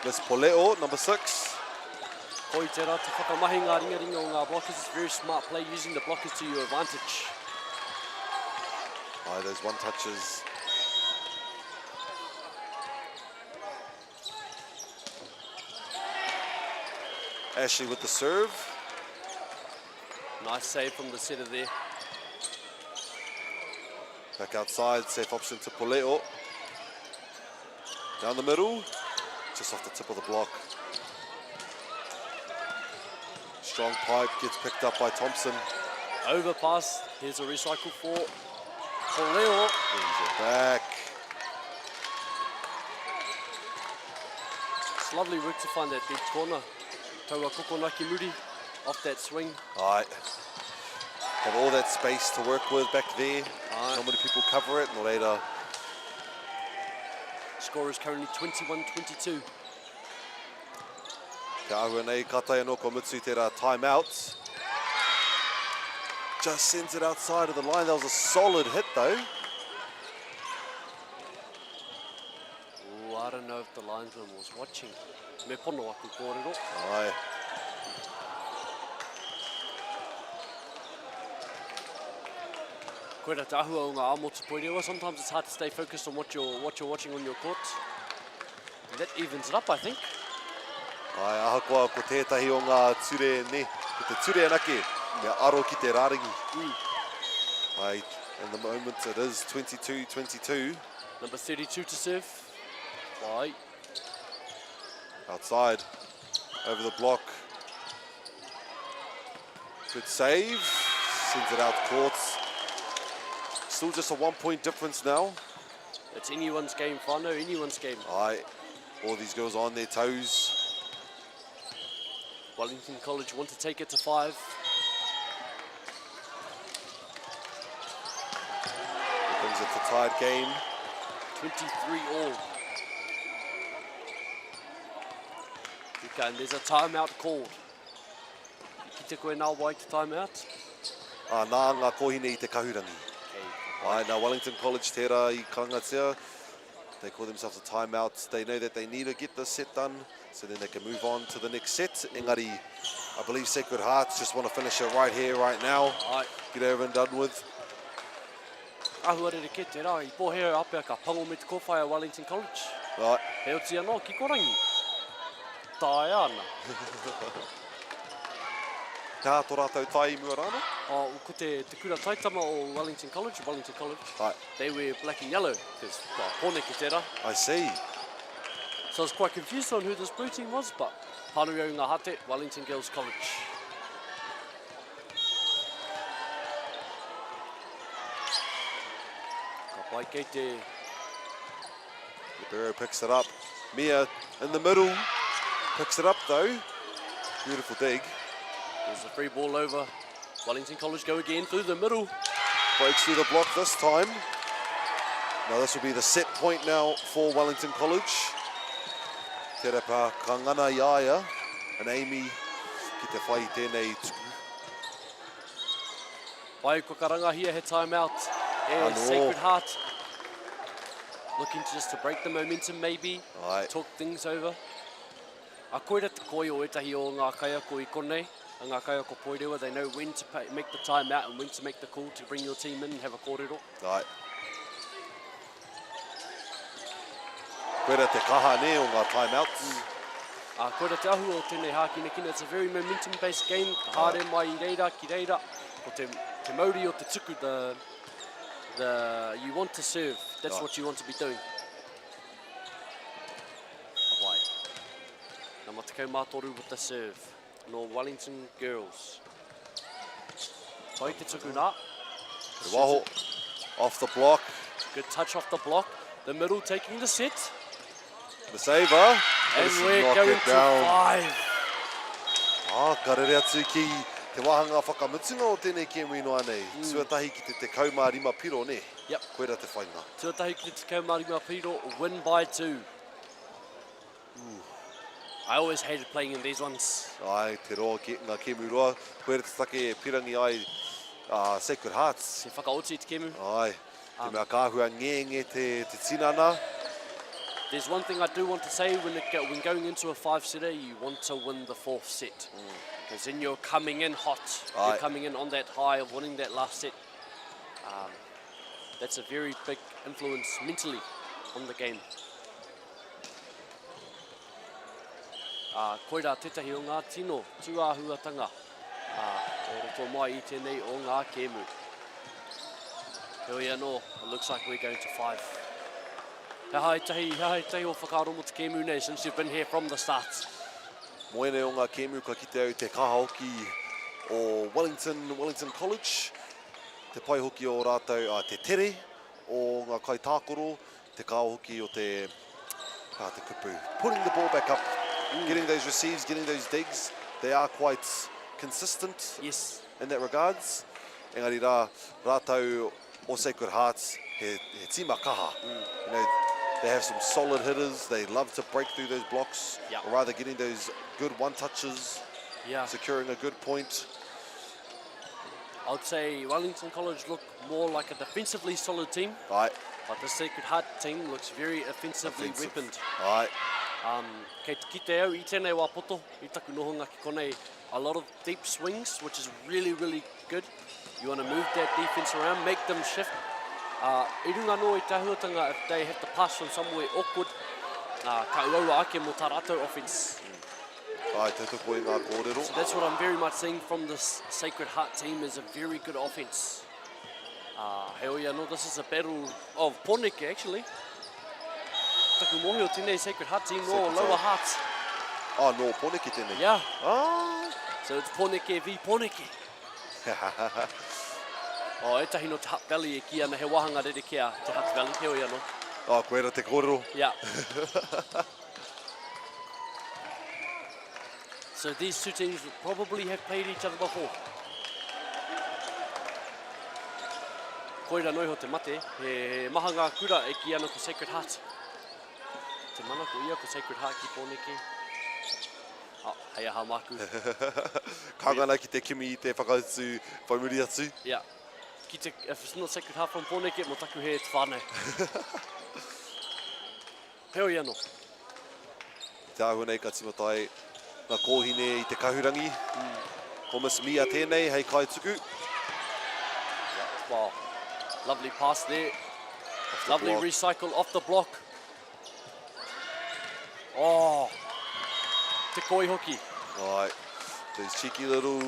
Miss Poleo, number 6. Koi te rā te whakamahi ngā ringa o ngā blockers. It's very smart play using the blockers to your advantage. Aye, those one touches. Ashley with the serve. Nice save from the setter there. Back outside, safe option to Poleo. Down the middle, just off the tip of the block. Strong pipe gets picked up by Thompson. Overpass, here's a recycle for Poleo. Brings it back. It's lovely work to find that deep corner. Taua Kokonaki Muri off that swing. Aye. Have all that space to work with back there. Not many people cover it, and later. Score is currently 21-22. Te ahua nei, katai anō ko Mitsu tērā timeout. Just sends it outside of the line. That was a solid hit though. Ooh, I don't know if the linesman was watching. Me pono aku kōrero. Aye. Koera te ahua o ngā amo te poirewa. Sometimes it's hard to stay focused on what you're watching on your court. And that evens it up, I think. Ai, ahakoa ko tētahi o ngā ture ne. Ko te ture anake, mea aro ki te rāringi. Ai, in the moment it is 22-22. Number 32 to serve. Bye. Outside, over the block. Good save. Sends it out courts. Still just a 1 point difference now. It's anyone's game, whānau, anyone's game. Aye, all these girls on their toes. Wellington College want to take it to 5. It brings it to tied game. 23 all. Okay, and there's a timeout called. Ki te koe nā wai te timeout? Nā ngā kohine I te kahurangi. Aye, now Wellington College tērā I karangatia. They call themselves a timeout. They know that they need to get this set done, so then they can move on to the next set. Engari, I believe Sacred Hearts just want to finish it right here, right now. Aye. Get over and done with. Ahua rere ke te rā, I pōhea apea ka pango me te kōwhai a Wellington College. Right. He oti anō ki korangi. Tai ana. Kā tō rātou tai mua rāna? Ko te kura taitama o Wellington College. Right. They wear black and yellow, because pōne ki te rā. I see. So I was quite confused on who this blue team was, but Pānui o ngā Hutt, Wellington Girls College. Ka pai kei te... Libero picks it up. Mia in the middle. Picks it up though. Beautiful dig. There's a free ball over. Wellington College go again through the middle. Breaks through the block this time. Now this will be the set point now for Wellington College. Te repa ka ngana iaia, and Amy ki te whai tēnei tuku. Pai ko karanga here, he timeout. And Sacred Heart looking just to break the momentum maybe, talk things over. A koera te koi o etahi o ngā kaia ko I konei, a ngā kaia ko Poirewa, they know when to make the timeout and when to make the call to bring your team in and have a kōrero. Right. Koera te kaha ne o ngā timeouts. Koera te ahu o tēnei hākinakina, it's a very momentum-based game. Ka haere mai I reira, ki reira. Ko te mauri o te tuku, you want to serve, that's what you want to be doing. Wai. Nā matakau mātoru with the serve. No Wellington girls. Tai te tuku nā. Te waho off the block. Good touch off the block. The middle taking the set. The saver. And we're going to 5. Karere atu ki te wahanga whakamutunga o tēnei kēmui noa nei. Tuatahi ki te kauma rima piro ne. Yep. Koera te whainga. Tuatahi ki te kauma rima piro, win by 2. I always hated playing in these ones. Ai, te roa ki ngā kēmui roa. Koera te take e pirangi ai Sacred Hearts. Se whakaoti te kēmu. Ai, te mea kāhua ngenge te tinana. There's one thing I do want to say, when going into a 5-setter, you want to win the 4th set. Because then you're coming in hot. You're coming in on that high of winning that last set. That's a very big influence mentally on the game. Koira tetahi o ngā tino, tuāhuatanga. O roto mai I tēnei o ngā kēmu. Heoi anō, it looks like we're going to 5. He hai tahi o whakaromo te kēmu nei since you've been here from the start. Moene o ngā kēmu ka kite au te kaha hoki o Wellington College. Te pai hoki o rātou te tere o ngā kai tākoro. Te kaha hoki o te kupu. Putting the ball back up, getting those receives, getting those digs. They are quite consistent in that regards. Engari rātou o Sacred Hearts he tima kaha. You know, they have some solid hitters. They love to break through those blocks, or rather getting those good one-touches, securing a good point. I'd say Wellington College look more like a defensively solid team. But the Sacred Heart team looks very offensively weaponed. Kei te kite au I tēnei wā poto, I taku nohonga ki konei, a lot of deep swings, which is really, really good. You want to move that defense around, make them shift. I runga no I tahuatanga, if they have to pass from somewhere awkward, ka uaua ake mo tā rātou offense. So that's what I'm very much seeing from this Sacred Heart team, is a very good offense. Heoi anō, this is a battle of Poneke actually. Taku mohi o tēnei Sacred Heart team, no Lower Heart. No Poneke tēnei. Yeah. So it's Poneke v Poneke. Etahi no te Hutt Valley e ki ana he wahanga rere kia te Hutt Valley, heoi anō. Koera te kōrero. Yeah. So these two teams would probably have played each other before. Koira noi ho te mate, he maha ngā kura e ki ana ko Sacred Heart. Te mana ko ia ko Sacred Heart ki Poneke. Hei aha maku. Kangana ki te kimi I te whakautu whaimuri atu. Yeah. If it's not Sacred Heart from Poneke, mo taku he te whānau. Heoi anō. Te ahu nei ka timatai ngā kōhine I te kahurangi. Ko Miss Mia tēnei, hei kai tuku. Wow. Lovely pass there. Lovely block. Recycle off the block. Te koi hoki. Right. Those cheeky little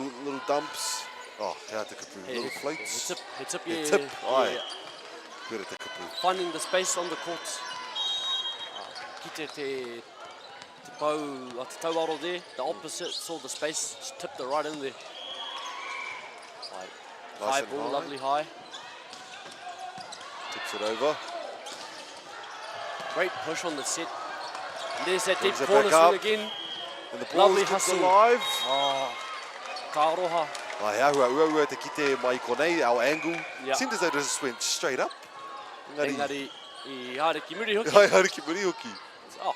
dumps. Hea te kupu. Little floats. He tip, yeah. Tip. Kura te kupu. Finding the space on the court. Ki te pau, te tauaro there. The opposite saw the space, just tipped it right in there. High ball, lovely high. Tips it over. Great push on the set. And there's that deep corner swing again. And the ball lovely is hustle. Alive. Ka aroha. Hea ua te kite mai konei, our angle. Seemed as though it just went straight up. Engari, I haere ki muri hoki. Hai haere ki muri hoki. Oh.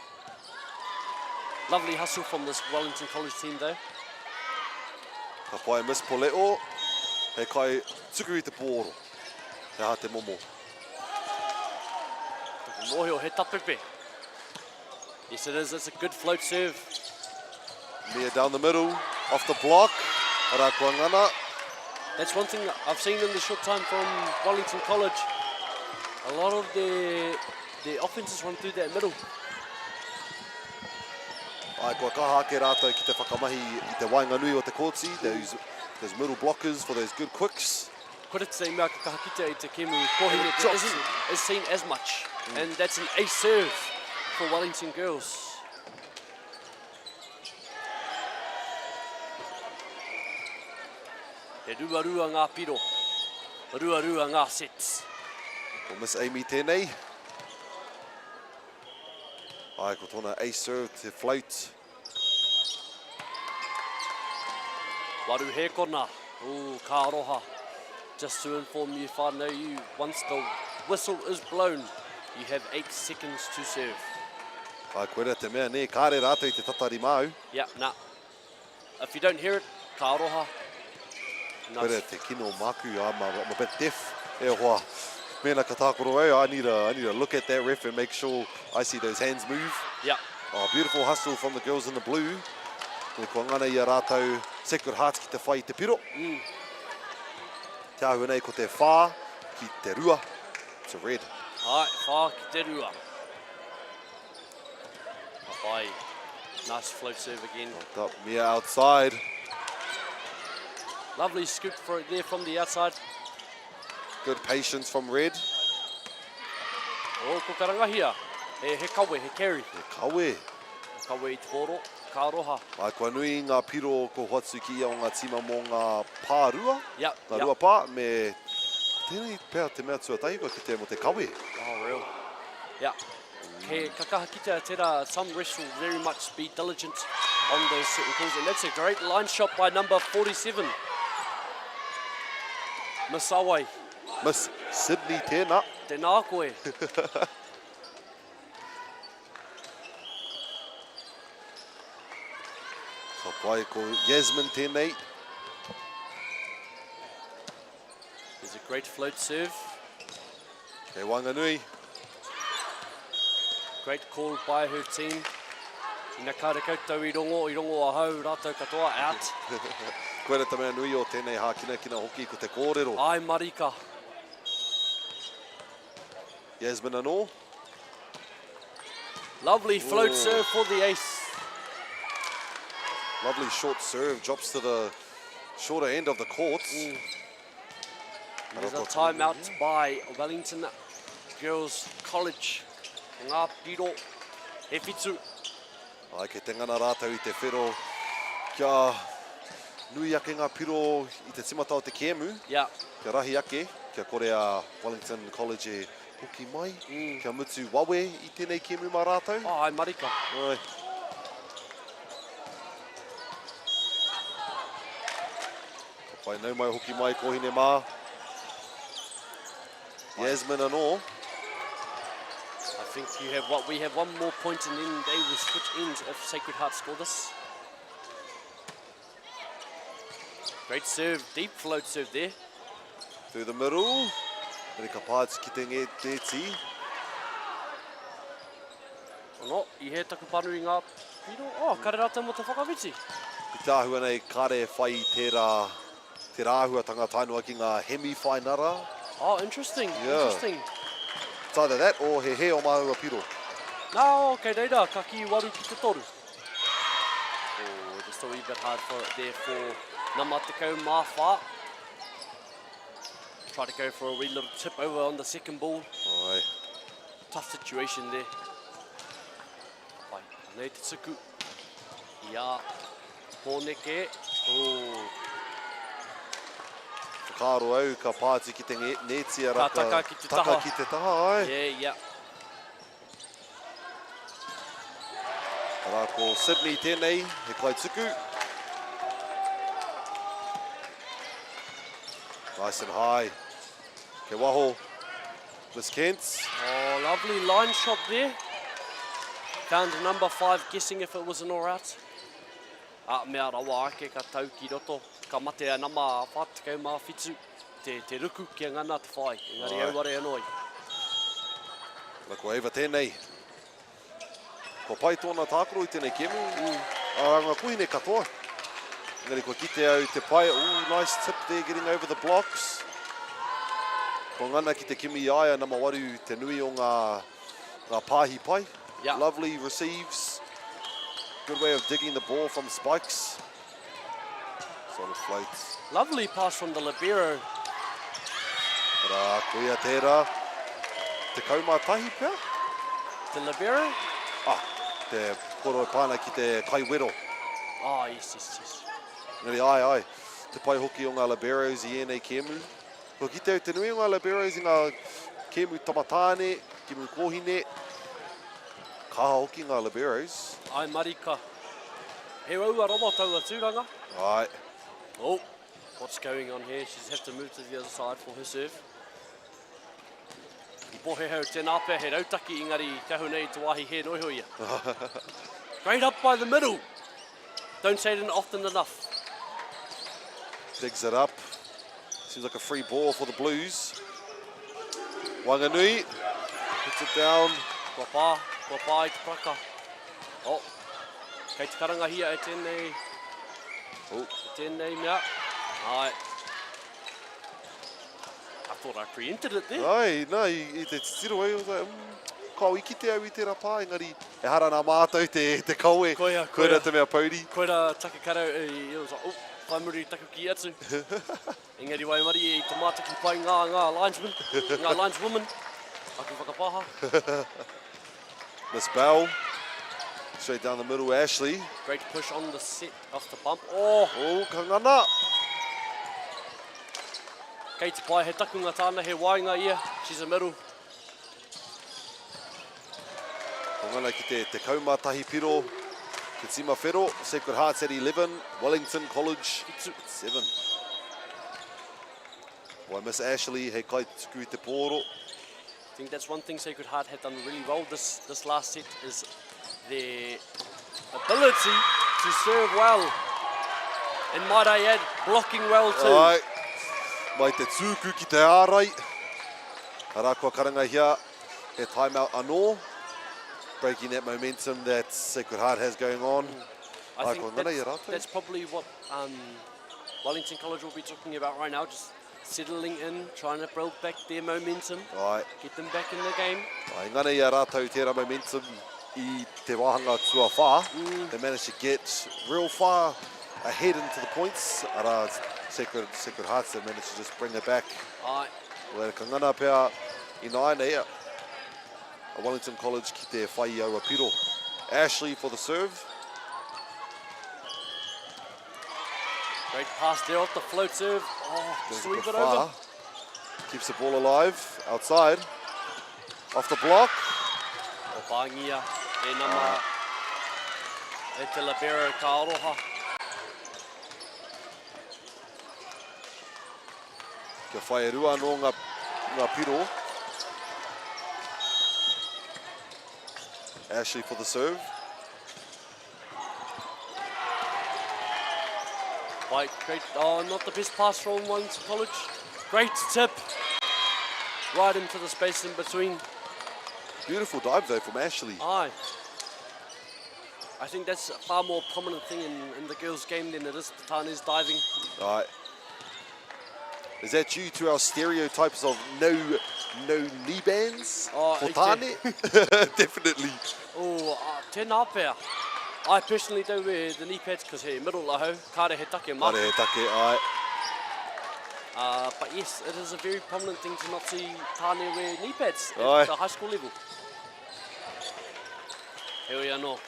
Lovely hustle from this Wellington College team though. Ka pai Miss Poleo. He kai tuku I te pōro. He ha te momo. Mohio he tapepe. Yes it is, it's a good float serve. Mia down the middle, off the block. Ara kua ngana. That's one thing I've seen in the short time from Wellington College. A lot of their offenses run through that middle. Ai kua kaha ke rātou ki te whakamahi I te wainganui o te kōti, those middle blockers for those good quicks. Kore te mea ka kahakita I te kemu kohine that isn't seen as much. And that's an ace serve for Wellington girls. He rua ngā piro, rua ngā sets. Ko Miss Amy tēnei. Ai ko tōna ace serve te float. Waru he kona, ka aroha. Just to inform you, whānau, you, once the whistle is blown, you have 8 seconds to serve. Ai koera te mea ne, kāre rātou I te tatari māu. Yeah, nah. If you don't hear it, ka aroha. Koera te kino maku, I'm a bit deaf. E hoa, mena ka tākoro au, I need to look at that ref and make sure I see those hands move. Yeah. Oh, beautiful hustle from the girls in the blue. Me kua ngana I a rātou Sacred Hearts ki te whai te piro. Te ahu nei ko te whā ki te rua. It's a red. Ai, whā ki te rua. Ai, nice float serve again. Up, Mia outside. Lovely scoop for it there from the outside. Good patience from red. Oh, ko karangahia. He kawe, he carry. He kawe. Kawe I te poro, ka aroha. Ai kua nui ngā piro ko Hutt ki o ngā tima mō ngā pā rua. Yep. Ngā rua pā, me tēnei pēr te mea tuatahi ko te mo te kawe. Oh, real. Yeah. He kakahakita tera, some wrestle very much be diligent on those certain calls. And that's a great line shot by number 47. Miss Awai. Miss Sydney tēnā. Tēnā koe. Ka pai ko Yasmin tēnei. There's a great float serve. Kei Wanganui. Great call by her team. Ina kāre koutou I rongo a hau, rātou katoa, out. Koera te mea nui o tēnei hākina kina hoki ko te kōrero. Ai marika. Yasmin anō. Lovely float serve for the ace. Lovely short serve, drops to the shorter end of the court. There's a timeout by Wellington Girls College. Ngā piro, he whitu. Ai ke te ngana rātou I te whero. Kia nui ake ngā piro I te timata o te kēmu. Yeah. Kia rahi ake, kia kore a Wellington College e hoki mai. Kia mutu wawe I tēnei kēmu mā rātou. Oh, ai marika. Ai. Ka pai nau mai hoki mai kohine mā. Yasmin anō. I think we have one more point and then they will switch ends if Sacred Heart score this. Great serve, deep float serve there. Through the middle. Mene ka pāti ki te nge tēti. No, I he taku panu I ngā piro. Oh, kare rata mo te whakawiti. I tāhua nei kare whai tērā te rāhuatanga tainua ki ngā hemi whainara. Oh, interesting, Yeah. interesting. It's either that or he o mahua piro. No, okay, reira, ka ki waru ki te toru. Oh, just a wee bit hard for it there for Nama Tekau Mawha. Try to go for a wee little tip over on the second ball. Aye. Tough situation there. Pai, nei te tuku. Ia, Pōneke. Oh. Whakaro au ka pāti ki te neti a Ka raka. taka ki te taha. Taka ki te taha, ai. Yeah, yeah. Ara ko Sydney tēnei, he kai tuku. Nice and high. Ke waho. Miss Kent. Oh, lovely line shot there. Found number 5 guessing if it was an or out. Mea rawa ake ka tau ki roto. Ka mate a nama whatikau mā whitu. Te ruku kia ngana te whai. Engari auare anoi. Na ko Eva tēnei. Ko pai tōna tākoro I tēnei kemu. Ngā kuhine katoa. Engari ko kite au te pai. Nice tip there getting over the blocks. Ko ngana ki te kimi aia nama waru te nui o ngā pāhi pai. Yeah. Lovely receives. Good way of digging the ball from spikes. Solid floats. Lovely pass from the libero. Ra kuia tērā. Te kaumātahi pia? The libero? Te koro pāna ki te kaiwero. Yes. Ngari ai. Te pai hoki o ngā liberos I ēnei kemu. Ko ki te nui o ngā liberos I ngā kemu tamatane, kemu kohine. Kaha hoki ngā liberos. Ai marika. He raua rowa taua tūranga. Ai. Oh, what's going on here? She's have to move to the other side for her serve. I pohe hau tēnā pēr, he rautaki ingari kahu nei te wahi he noihoia. Great up by the middle. Don't say it often enough. Digs it up. Seems like a free ball for the Blues. Wanganui puts it down. Kua pā I te praka. Oh, kei te karanga hia e tēnei. Oh. Tēnei mea. Ai. I thought I preempted it there. Ai, nā, I te tiro e, I was like, kau I kite au I tērā pā, engari, e hara nā mātou te kaue. Koira te mea pauri. Koira take karau, I was like, oh, whaimuri taku ki atu. Engari waimari I te mātaki pai ngā linesman, ngā lineswoman. Aku whakapaha. Miss Bell, straight down the middle, Ashley. Great push on the set off the bump. Oh, kangana. Kei te pai, he takunga tāna, he wainga ia. She's a middle. Kangana ki te kaumātahi piro. Te tima whero, Sacred Hearts at 11, Wellington College 7. Wai Miss Ashley, he kai tuku te pōro. I think that's one thing Sacred Heart had done really well this last set is their ability to serve well. And might I add, blocking well too. Ai, mai te tūku ki te ārai. Ara kua karanga hia, he timeout anō. Breaking that momentum that Sacred Heart has going on. I think that's probably what Wellington College will be talking about right now, just settling in, trying to build back their momentum, get them back in the game. Ai, ngana ia rātou tērā momentum I te wāhanga tua whā. They managed to get real far ahead into the points. Ara Sacred Hearts, they managed to just bring it back. Ai. Well, ka ngana pēr I nāne ia. A Wellington College ki te whai aua piro. Ashley for the serve. Great pass there off the float serve. Oh, sweep it over. Keeps the ball alive, outside. Off the block. O pāngia, e nama, e te libero ka aroha. Kia whai rua no ngā piro. Ashley for the serve. Great, not the best pass from Wellington College. Great tip. Right into the space in between. Beautiful dive though from Ashley. Aye. I think that's a far more prominent thing in the girls' game than it is the Tane's diving. Right. Is that due to our stereotypes of no knee bands for Tane? Definitely. Oh, tēnā pēr. I personally do wear the knee pads because he middle laho, kāre he take mā. Kāre he take, aye. But yes, it is a very prominent thing to not see Tane wear knee pads at the high school level. Here we are now.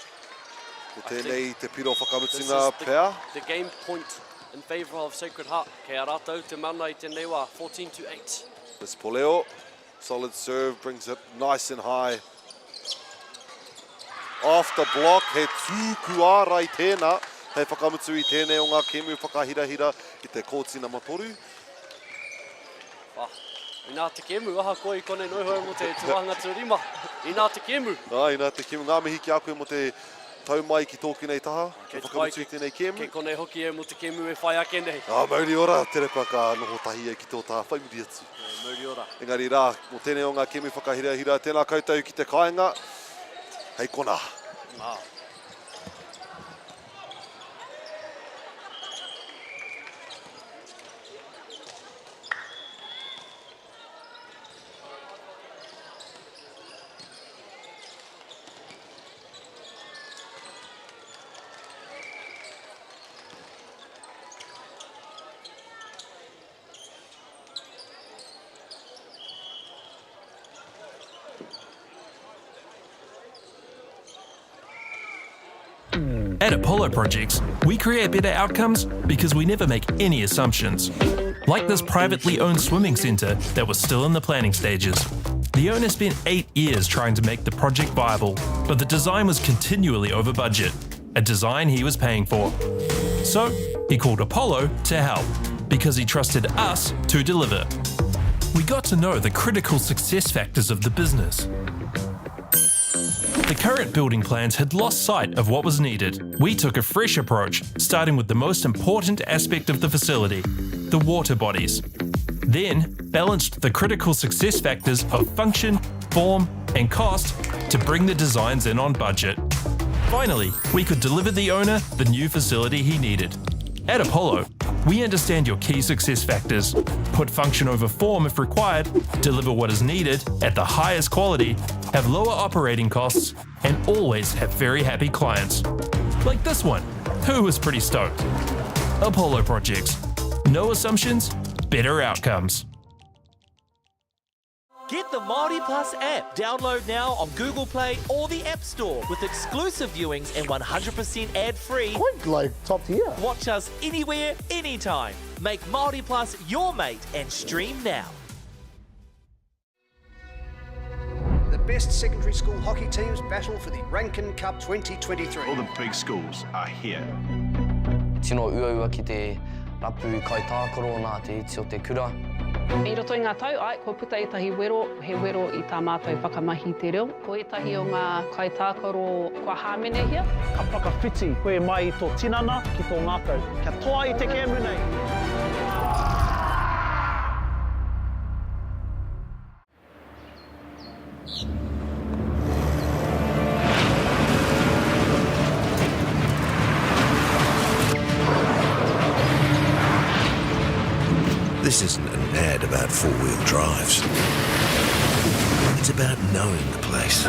Tēnei te piro whakamutunga pēr. The game point in favour of Sacred Heart. Kei a rātou te mana I tēnei wā, 14-8. This Poleo, solid serve, brings it nice and high. Off the block, he tūku āra I tēnā. Hei whakamutu I tēnei o ngā kemu whakahirahira I te kōtina matoru. Nā te kemu, aha koe kone noihoi mo te tuahanga tūrima. I nā te kemu. I nā te kemu. Ngā mihi ki a koe mo te tau mai ki tōku nei taha. Ke whakamutu i tēnei kemu. Ke kone hoki e mo te kemu e whai ake nei. Mauri ora, tere paka noho tahi e ki tō tā whaimuri atu. Mauri ora. Engari rā, mo tēnei o ngā kemu whakahira, tēnā koutou ki te kāinga. Hei kona. At Apollo Projects, we create better outcomes because we never make any assumptions. Like this privately owned swimming centre that was still in the planning stages. The owner spent 8 years trying to make the project viable, but the design was continually over budget, a design he was paying for. So he called Apollo to help, because he trusted us to deliver. We got to know the critical success factors of the business. The current building plans had lost sight of what was needed. We took a fresh approach, starting with the most important aspect of the facility, the water bodies. Then balanced the critical success factors of function, form, and cost to bring the designs in on budget. Finally, we could deliver the owner the new facility he needed. At Apollo, we understand your key success factors, put function over form if required, deliver what is needed at the highest quality, have lower operating costs, and always have very happy clients. Like this one, who was pretty stoked. Apollo Projects. No assumptions, better outcomes. Get the Māori Plus app. Download now on Google Play or the App Store with exclusive viewings and 100% ad-free. Quite like top tier. Watch us anywhere, anytime. Make Māori Plus your mate and stream now. The best secondary school hockey teams battle for the Rankin Cup 2023. All the big schools are here. Tino uaua ki te rapu kai tākaro nā te iti o te kura. I roto i ngā tau, ko puta i tahi wero, he wero i tā mātou whakamahi te reo. Ko etahi o ngā kai tākaro kua hāmene hia. Ka whakawhiti koe mai i tō tinana ki tō ngākau. Kia toa i te kēmu nei. This isn't an ad about four-wheel drives. It's about knowing the place,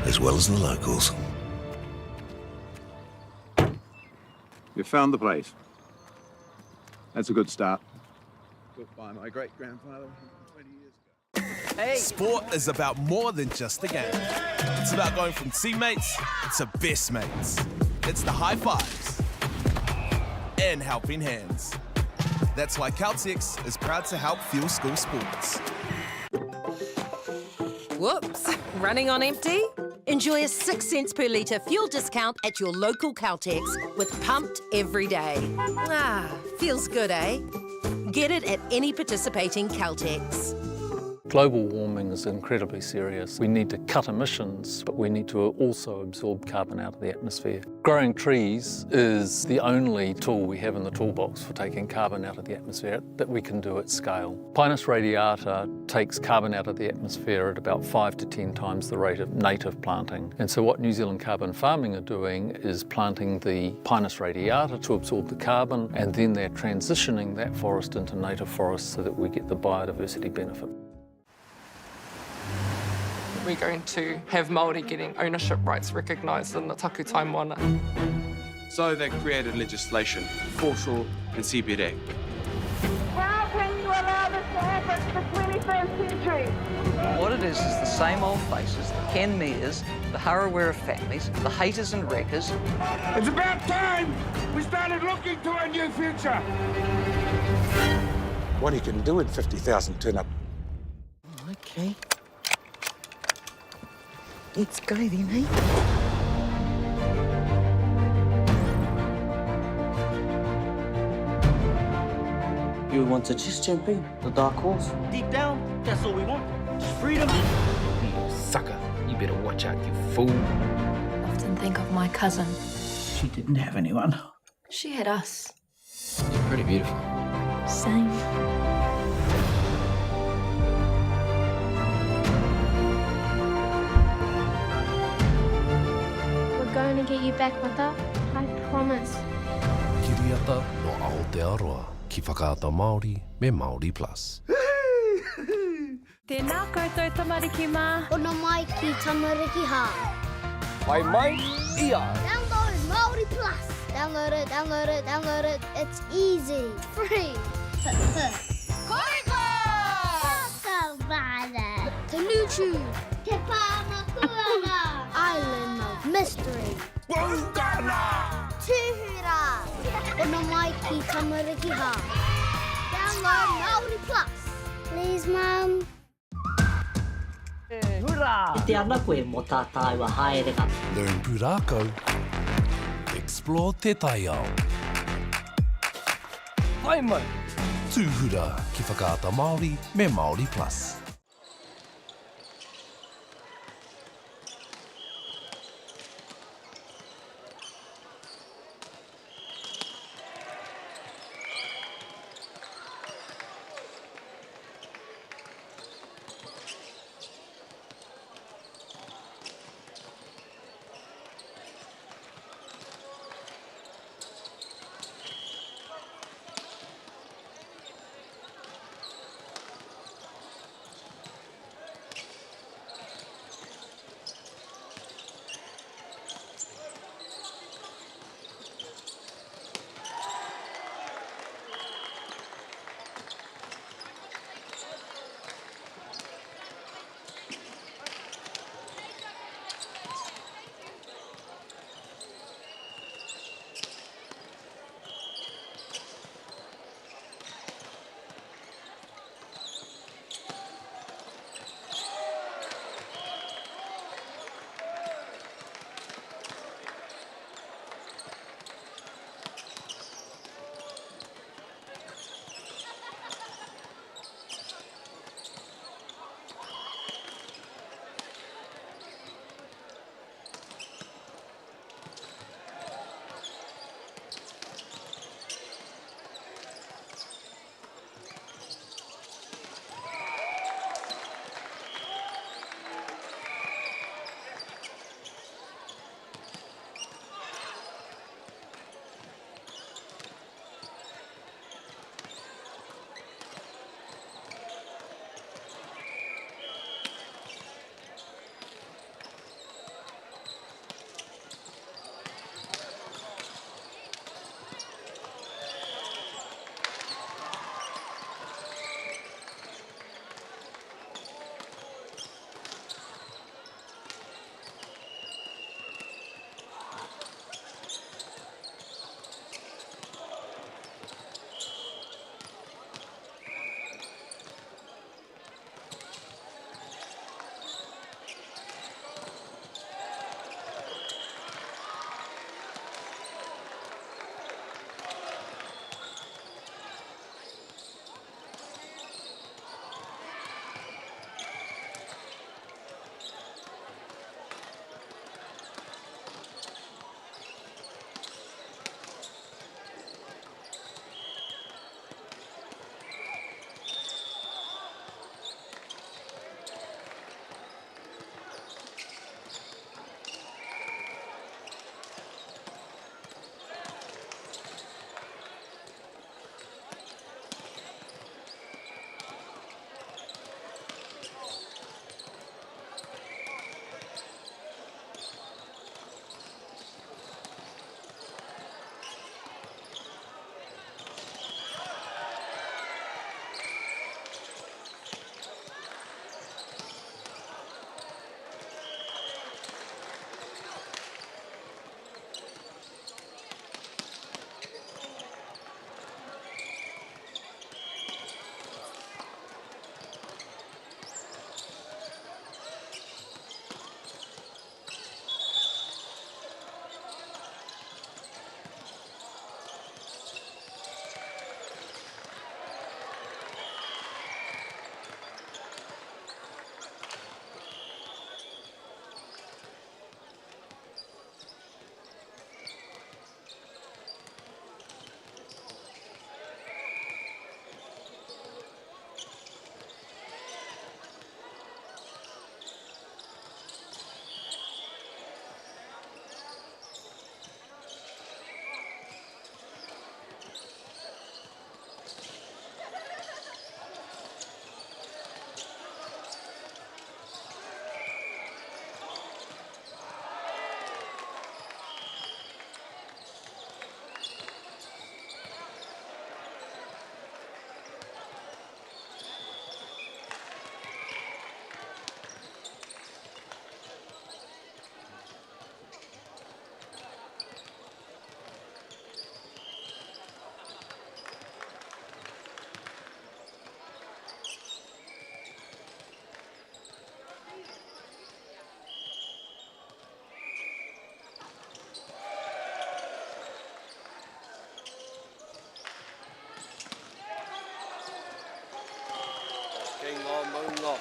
as well as the locals. You found the place. That's a good start. Built by my great-grandfather 20 years ago. Hey. Sport is about more than just a game. It's about going from teammates to best mates. It's the high fives and helping hands. That's why Caltex is proud to help fuel school sports. Whoops, running on empty? Enjoy a 6 cents per litre fuel discount at your local Caltex with Pumped every day. Ah, feels good, eh? Get it at any participating Caltex. Global warming is incredibly serious. We need to cut emissions, but we need to also absorb carbon out of the atmosphere. Growing trees is the only tool we have in the toolbox for taking carbon out of the atmosphere that we can do at scale. Pinus radiata takes carbon out of the atmosphere at about 5 to 10 times the rate of native planting. And so what New Zealand Carbon Farming are doing is planting the Pinus radiata to absorb the carbon, and then they're transitioning that forest into native forest so that we get the biodiversity benefit. We're going to have Māori getting ownership rights recognised in the taku taimoana. So they created legislation, foreshore and CBD. How can you allow this to happen in the 21st century? What it is the same old faces, the Ken Mears, the Harawira families, the haters and wreckers. It's about time we started looking to a new future. What you can do in 50,000 turn up. Okay. Let's go then, eh? You want to just jump in, the dark horse? Deep down, that's all we want. Just freedom. You sucker. You better watch out, you fool. Often think of my cousin. She didn't have anyone. She had us. You're pretty beautiful. Same. We're going to get you back, Mata. I promise. Kiriata no Aotearoa, ki whakaata Māori me Māori Plus. Tēnā koutou tamariki mā. Ona mai ki tamariki hā. Mai, ia. Download Māori Plus. Download it, download it, download it. It's easy. Free. Koiko! Savada. Tanuchu. Te Pānakuana. Island of Mystery. Whakatane. Tuhura. Ona mai ki tamariki hā. Download Māori Plus. Please, Mum. Hurrah! E te ana koe mō tātai wa haerenga. Learn pūrākau. Explore te taiao. Hai mai. Tūhura ki whakaata Māori me Māori Plus.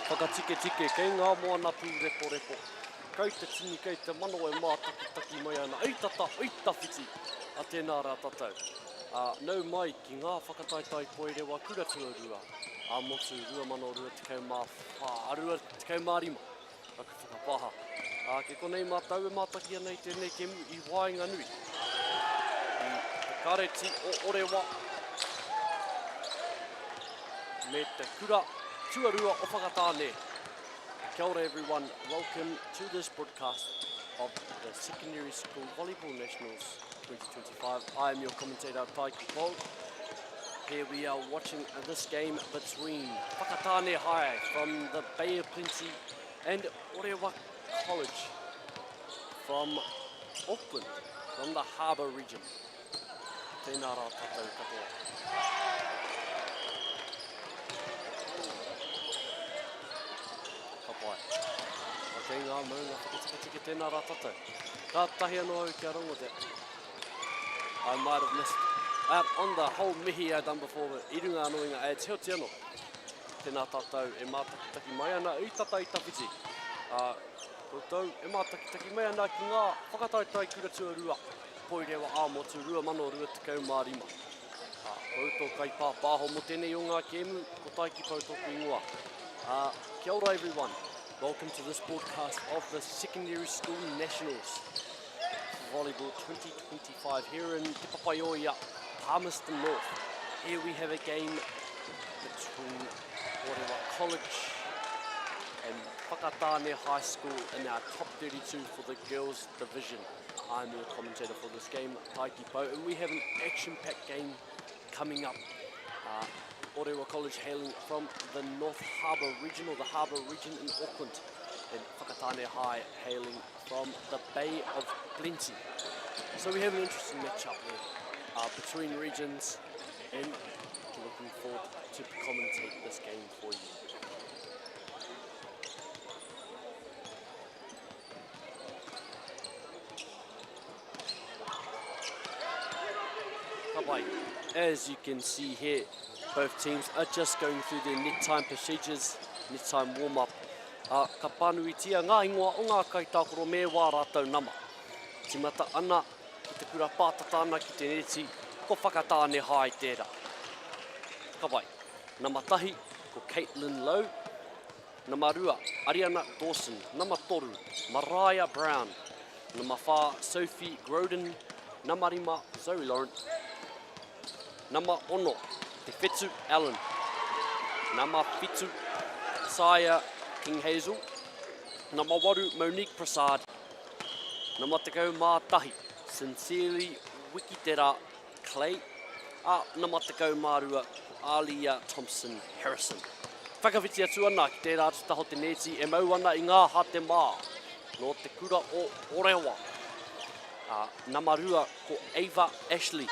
Whakatike tike, kei ngā moana pū repo repo. Kei te tini, kei te mano e mā taki mai ana. Ei tata, ei tawhiti, a tēnā rā tātou. Nau mai ki ngā whakataitai Orewa kura tuarua. A motu rua mano rua tekau mā whaarua tekau mā rima. Aku whakapaha. Ke konei mātau e mātaki anei tēnei ke mu I Wainga Nui. I te kareti o Orewa. Me te kura tuarua o Whakatane. Kia ora everyone, welcome to this broadcast of the Secondary School Volleyball Nationals 2025. I am your commentator, Taiki Paul. Here we are watching this game between Whakatane High from the Bay of Plenty and Orewa College from Auckland, from the Harbour region. Tēnā rā tātou katoa. Kapai. Ok, ngā maunga whakatike tēnā rā tātou. Ka tahi anō au kia rongote. I might have missed out on the whole mihi I done before, but I runga anō inga e teo te anō. Tēnā tātou e mātakitaki mai ana I tata I tawhiti. Koutou e mātakitaki mai ana ki ngā whakataitai kura tuarua. Orewa a motu rua mano rua tekau mā rima. Koutou kai pāpāho mo tēnei o ngā kēmu, ko taiki pautoku ingoa. Kia ora everyone, welcome to this broadcast of the Secondary School Nationals Volleyball 2025 here in Te Papaioia, Palmerston North. Here we have a game between Orewa College and Whakatane High School in our top 32 for the girls division. I'm your commentator for this game, Taiki Po, and we have an action-packed game coming up. Orewa College hailing from the North Harbour region, or the Harbour region in Auckland, and Whakatane High hailing from the Bay of Plenty. So we have an interesting matchup here between regions, and looking forward to commentate this game for you. As you can see here, both teams are just going through their net time procedures, net time warm-up. Ka panuitia ngā ingoa o ngā kaitākoro me wā rātou nama. Timata ana ki te kura pātatana ki te neti, ko Whakatane High tērā. Ka pai, nama tahi ko Caitlin Lowe, nama rua Ariana Dawson, nama toru Mariah Brown, nama whā Sophie Groden, nama rima Zoe Lawrence, nama ono, Te Whetū Allen. Nama Whetū, Saya King Hazel. Nama waru, Monique Prasad. Nama tekau mā tahi, Sincerely Wikitera Clay. Nama tekau mā rua, Alia Thompson Harrison. Whakawhiti atu ana ki tērā taho te neti e mau ana I ngā hate mā no te kura o Orewa. Nama rua ko Ava Ashley.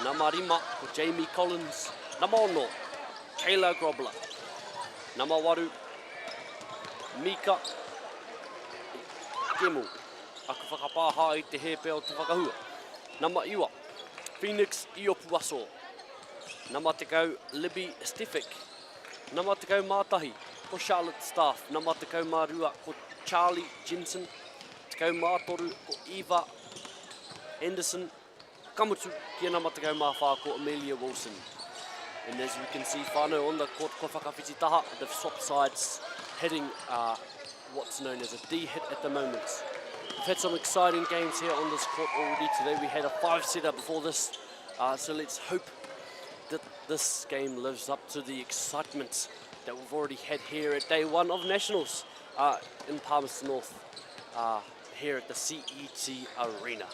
Nama rima ko Jamie Collins. Nama ono, Kayla Grobler. Nama waru, Mika Gemu. Aku whakapāha I te hepe o te whakahua. Nama iwa, Phoenix Iopuaso. Nama tekau, Libby Stefik. Nama tekau mātahi, ko Charlotte Staff. Nama tekau mā rua, ko Charlie Jensen. Tekau mā toru, ko Eva Anderson. Kamutu kia nama tekau mā whā ko Amelia Wilson. And as we can see, whānau on the court, ko whakawhiti taha, they've swapped sides, hitting what's known as a D hit at the moment. We've had some exciting games here on this court already today. We had a 5-setter before this, so let's hope that this game lives up to the excitement that we've already had here at day one of Nationals in Palmerston North, here at the CET Arena.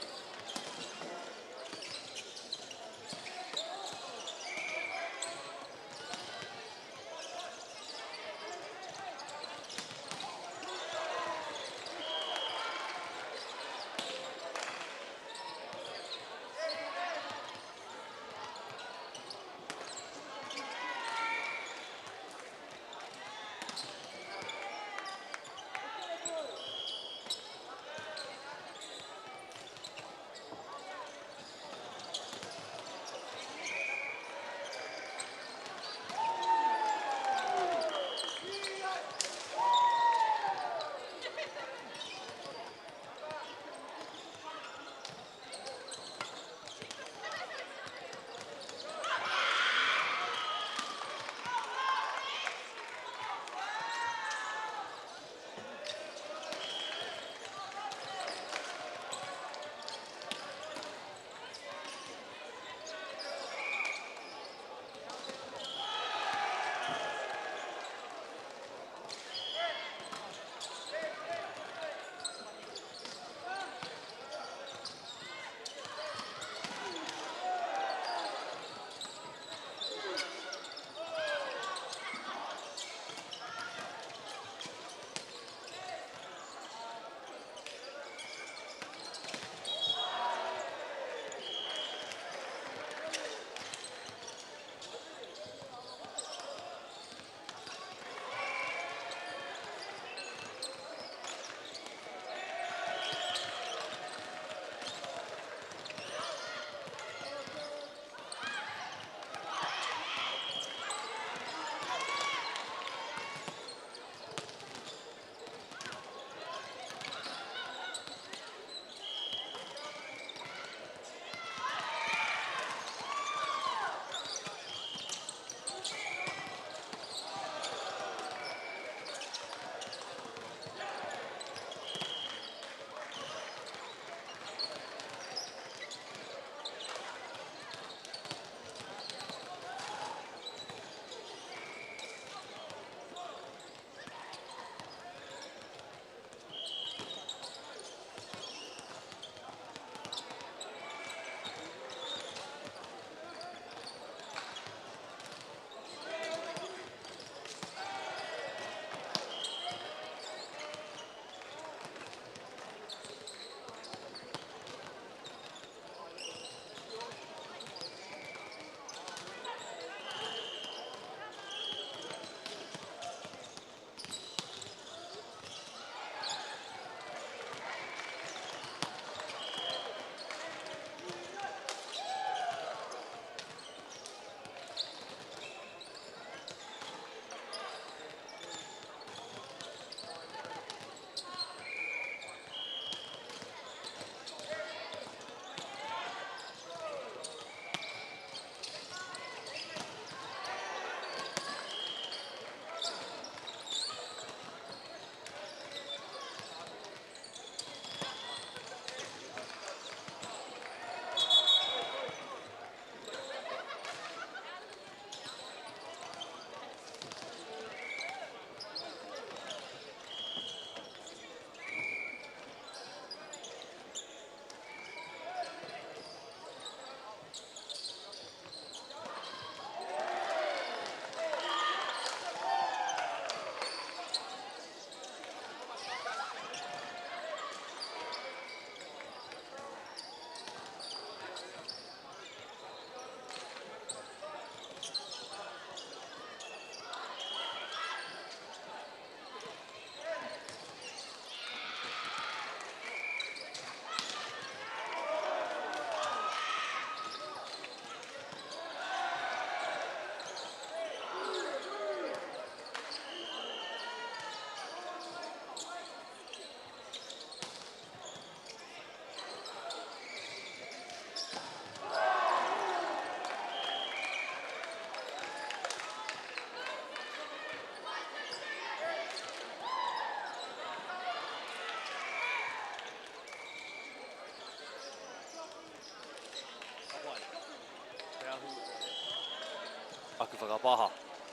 Taku whakapaha.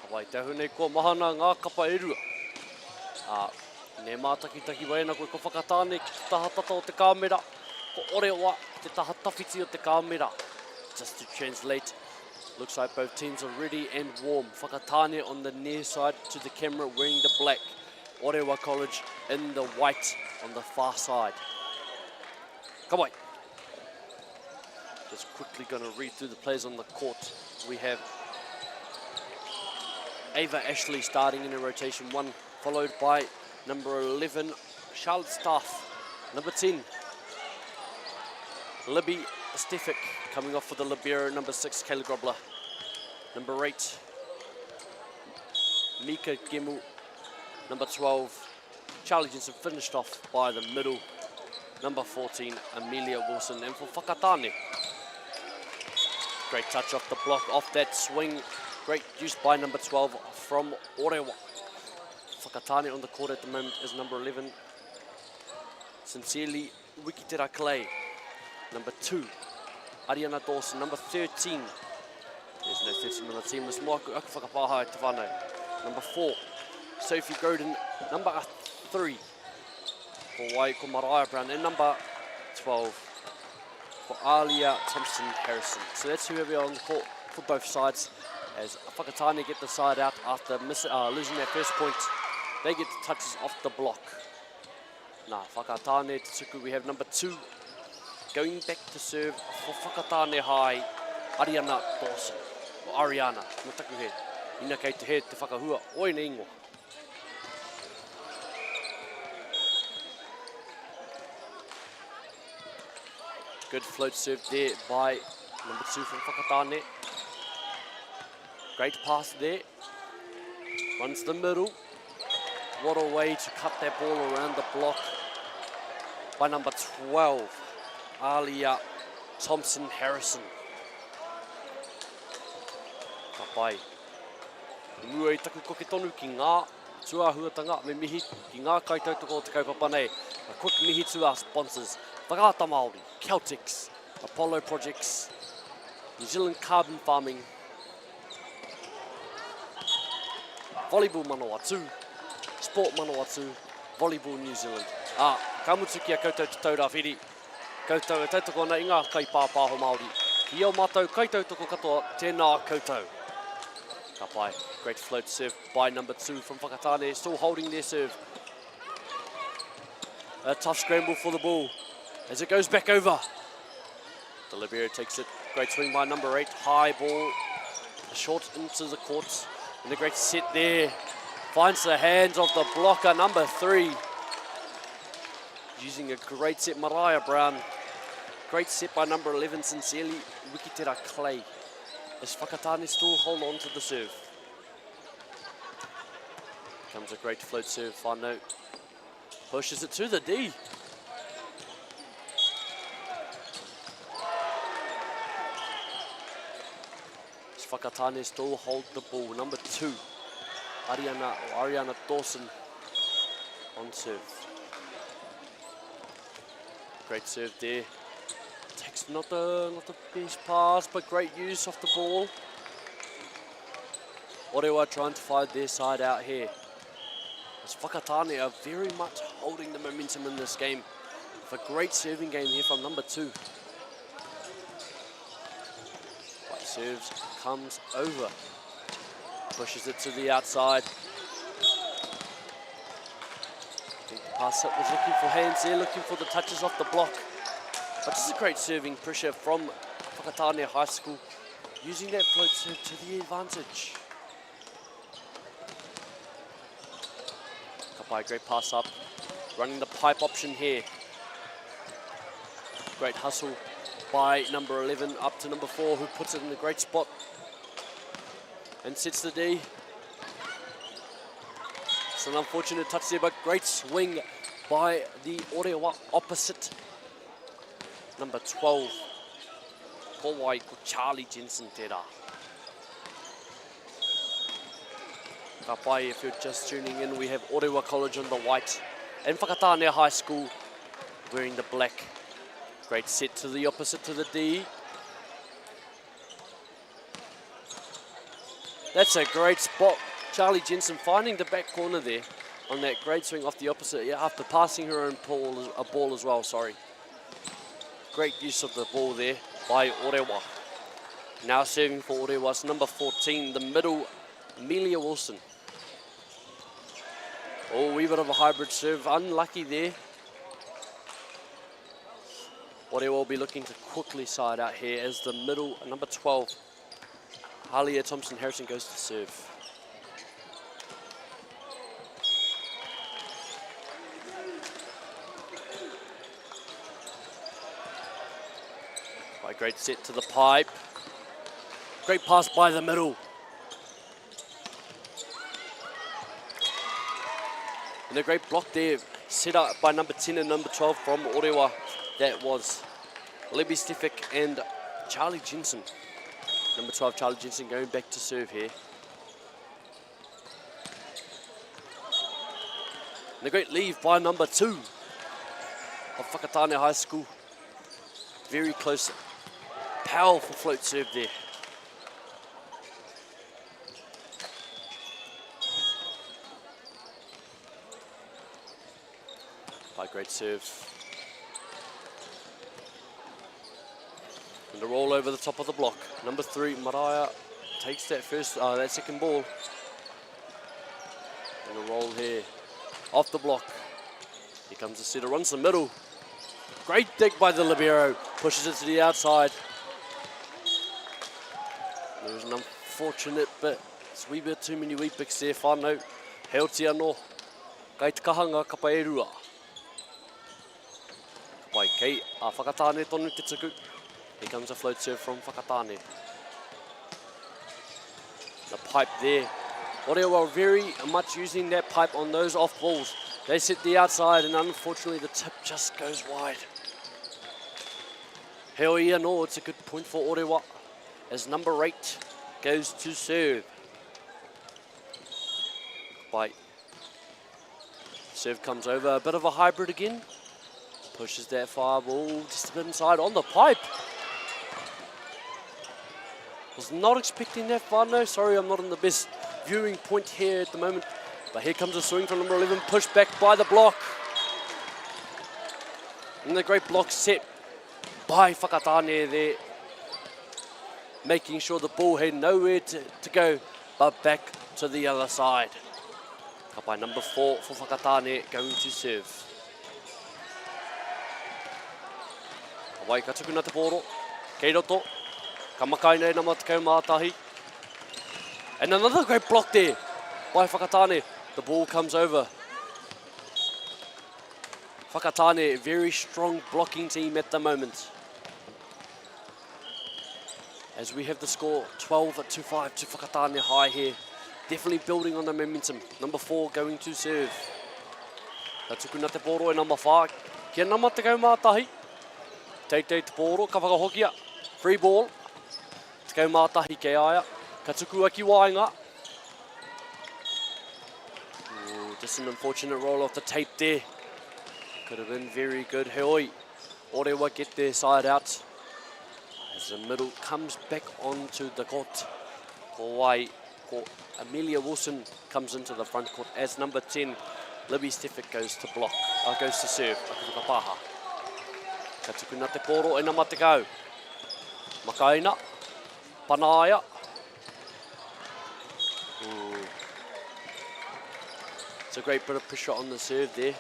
Hawai te hune ko mahana ngā kapa e rua. Ne mātaki waena koe ko Whakatane ki te taha tata o te kāmera. Ko Orewa ki te taha tawhiti o te kāmera. Just to translate, looks like both teams are ready and warm. Whakatane on the near side to the camera wearing the black. Orewa College in the white on the far side. Come on. Just quickly going to read through the players on the court. We have Ava Ashley starting in a rotation 1, followed by number 11, Charlotte Staff. Number 10, Libby Stefik coming off for the Libero. Number 6, Kayla Grobler. Number 8, Mika Gemu. Number 12, Charlie Jensen finished off by the middle. Number 14, Amelia Wilson. And for Whakatane, great touch off the block, off that swing. Great use by number 12 from Orewa. Whakatane on the court at the moment is number 11, Sincerely Wikitera Clay. Number 2, Ariana Dawson. Number 13, there's no 13 on the team, it's Moaku Akawhakapaha e te whānau. Number 4, Sophie Groden. Number 3, for Waiko Mariah Brown. And number 12, for Alia Thompson Harrison. So that's whoever on the court for both sides. As Whakatane get the side out after losing that first point, they get the touches off the block. Now, Whakatane Tsuku, we have number 2 going back to serve for Whakatane High, Ariana Dawson. Or Ariana, no taku he. Ina kei te he te whakahua, oi ne ingoa. Good float serve there by number 2 from Whakatane. Great pass there. Runs the middle. What a way to cut that ball around the block by number 12, Alia Thompson Harrison. Ka pai. Mua I taku koke tonu ki ngā tuahuatanga me mihi ki ngā kaitautoko o te kaupapa nei. A quick mihi to our sponsors. Whakaata Māori, Celtics, Apollo Projects, New Zealand Carbon Farming, Volleyball Manawatu, Sport Manawatu, Volleyball New Zealand. Ka mutu ki a koutou te taura whiri. Koutou e tautoko ana I ngā kai pāpāho Māori. Ki au mātou kaitautoko katoa, tēnā koutou. Ka pai, great float serve by number 2 from Whakatane, still holding their serve. A tough scramble for the ball as it goes back over. The Libero takes it, great swing by number 8, high ball, short into the court. And a great set there, finds the hands of the blocker, number 3. Using a great set, Mariah Brown. Great set by number 11, Sincerely Wikitera Clay. As Whakatane still hold on to the serve. Comes a great float serve, whānau. Pushes it to the D. As Whakatane still hold the ball. Number 2, Ariana Dawson on serve. Great serve there. Takes not the best pass, but great use of the ball. Orewa trying to find their side out here. As Whakatane are very much holding the momentum in this game. With a great serving game here from number 2. White serves, comes over. Pushes it to the outside. I think the pass up was looking for hands there, looking for the touches off the block. But this is a great serving pressure from Whakatane High School, using that float serve to the advantage. Kapai, great pass up, running the pipe option here. Great hustle by number 11 up to number 4, who puts it in a great spot and sets the D. It's an unfortunate touch there, but great swing by the Orewa opposite. Number 12, Kowai ko Charlie Jensen tērā. Ka pai, if you're just tuning in, we have Orewa College on the white and Whakatane High School wearing the black. Great set to the opposite to the D. That's a great spot. Charlie Jensen finding the back corner there on that great swing off the opposite, after passing her own ball as well, sorry. Great use of the ball there by Orewa. Now serving for Orewa, it's number 14, the middle, Amelia Wilson. Oh, wee bit of a hybrid serve, unlucky there. Orewa will be looking to quickly side out here as the middle, number 12, Halia Thompson-Harrison goes to serve. By great set to the pipe. Great pass by the middle. And a great block there, set up by number 10 and number 12 from Orewa. That was Libby Stiffick and Charlie Jensen. Number 12, Charlie Jensen, going back to serve here. And a great leave by number 2 of Whakatane High School. Very close, powerful float serve there. By great serve. And a roll over the top of the block. Number 3, Mariah, takes that that second ball. And a roll here, off the block. Here comes the setter, runs the middle. Great dig by the libero, pushes it to the outside. There was an unfortunate bit, it's a wee bit too many wee picks there, whānau. Heoti anō, kai te kahanga ka pai e rua. Ka pai kei a Whakatane tonu te tuku. Here comes a float serve from Whakatane. The pipe there. Orewa very much using that pipe on those off balls. They set the outside and unfortunately the tip just goes wide. Heo ia no, it's a good point for Orewa as number 8 goes to serve. Bite. Serve comes over, a bit of a hybrid again. Pushes that fire ball just a bit inside on the pipe. Was not expecting that far, no. Sorry, I'm not on the best viewing point here at the moment. But here comes a swing from number 11, pushed back by the block. And the great block set by Whakatane there. Making sure the ball had nowhere to go, but back to the other side. Ka pai number 4 for Whakatane going to serve. Awai ka tuku na te pōro, kei roto. Kamakaine na matakau mātahi. And another great block there by Whakatane. The ball comes over. Whakatane, very strong blocking team at the moment. As we have the score 12-5 to Whakatane High here. Definitely building on the momentum. Number 4 going to serve. Ka tuku na te pōro e number 5. Kia na matakau mātahi. Teitei te pōro, ka whakahokia. Free ball. Te kau mātahi ke aia. Ka tuku aki wainga. Just an unfortunate roll off the tape there. Could have been very good. Heoi. Orewa get their side out. As the middle comes back onto the court. Kowai. Amelia Wilson comes into the front court as number 10. Libby Steffick goes to block. Goes to serve. Akapaha. Ka tuku na te pōro e na matakau. Makaina. Panaya. It's a great bit of pressure on the serve there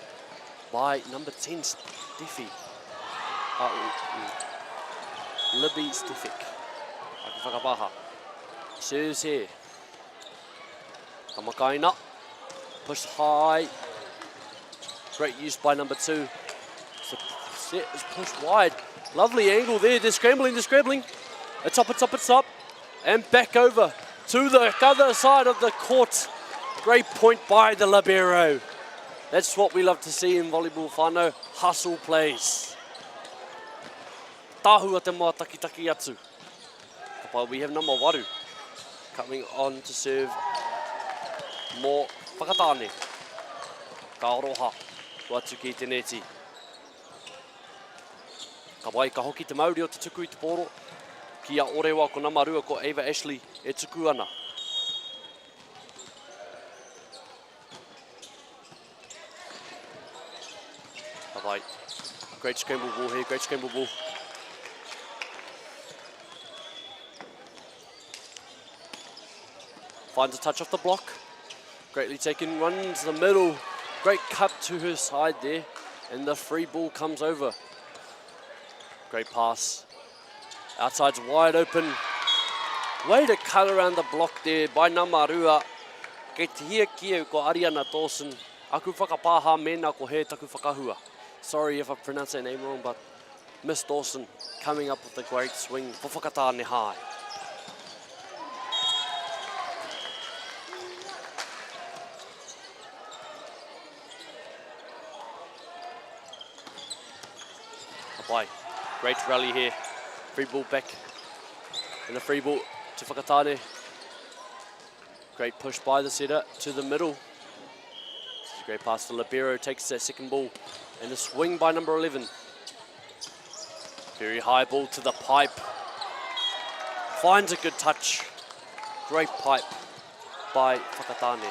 by number 10, Steffi. Libby Steffick. Whakapaha. Serves here. Kamakaina. Pushed high. Great use by number 2. The set is pushed wide. Lovely angle there. They're scrambling. It's up. And back over to the other side of the court. Great point by the libero. That's what we love to see in volleyball whānau. Hustle plays. Tahua te moa taki atu. We have number 8 coming on to serve more Whakatane. Ka oroha. Watu ki te neti. Ka wai ka hoki te mauri o te tuku i te pōro. Kia Orewa ko namarua ko Ava Ashley e tuku ana. Right. Great scramble ball here, great scramble ball. Finds a touch off the block. Greatly taken, runs the middle. Great cut to her side there. And the free ball comes over. Great pass. Outside's wide open. Way to cut around the block there by Namarua. Kei te hia kia ko Ariana Dawson. Aku whakapāha mena ko he taku whakahua. Sorry if I pronounce that name wrong, but Miss Dawson coming up with a great swing for Whakatane High. Bye. Great rally here. Free ball back. And the free ball to Whakatane. Great push by the setter to the middle. Great pass to Libero, takes that second ball. And a swing by number 11. Very high ball to the pipe. Finds a good touch. Great pipe by Whakatane.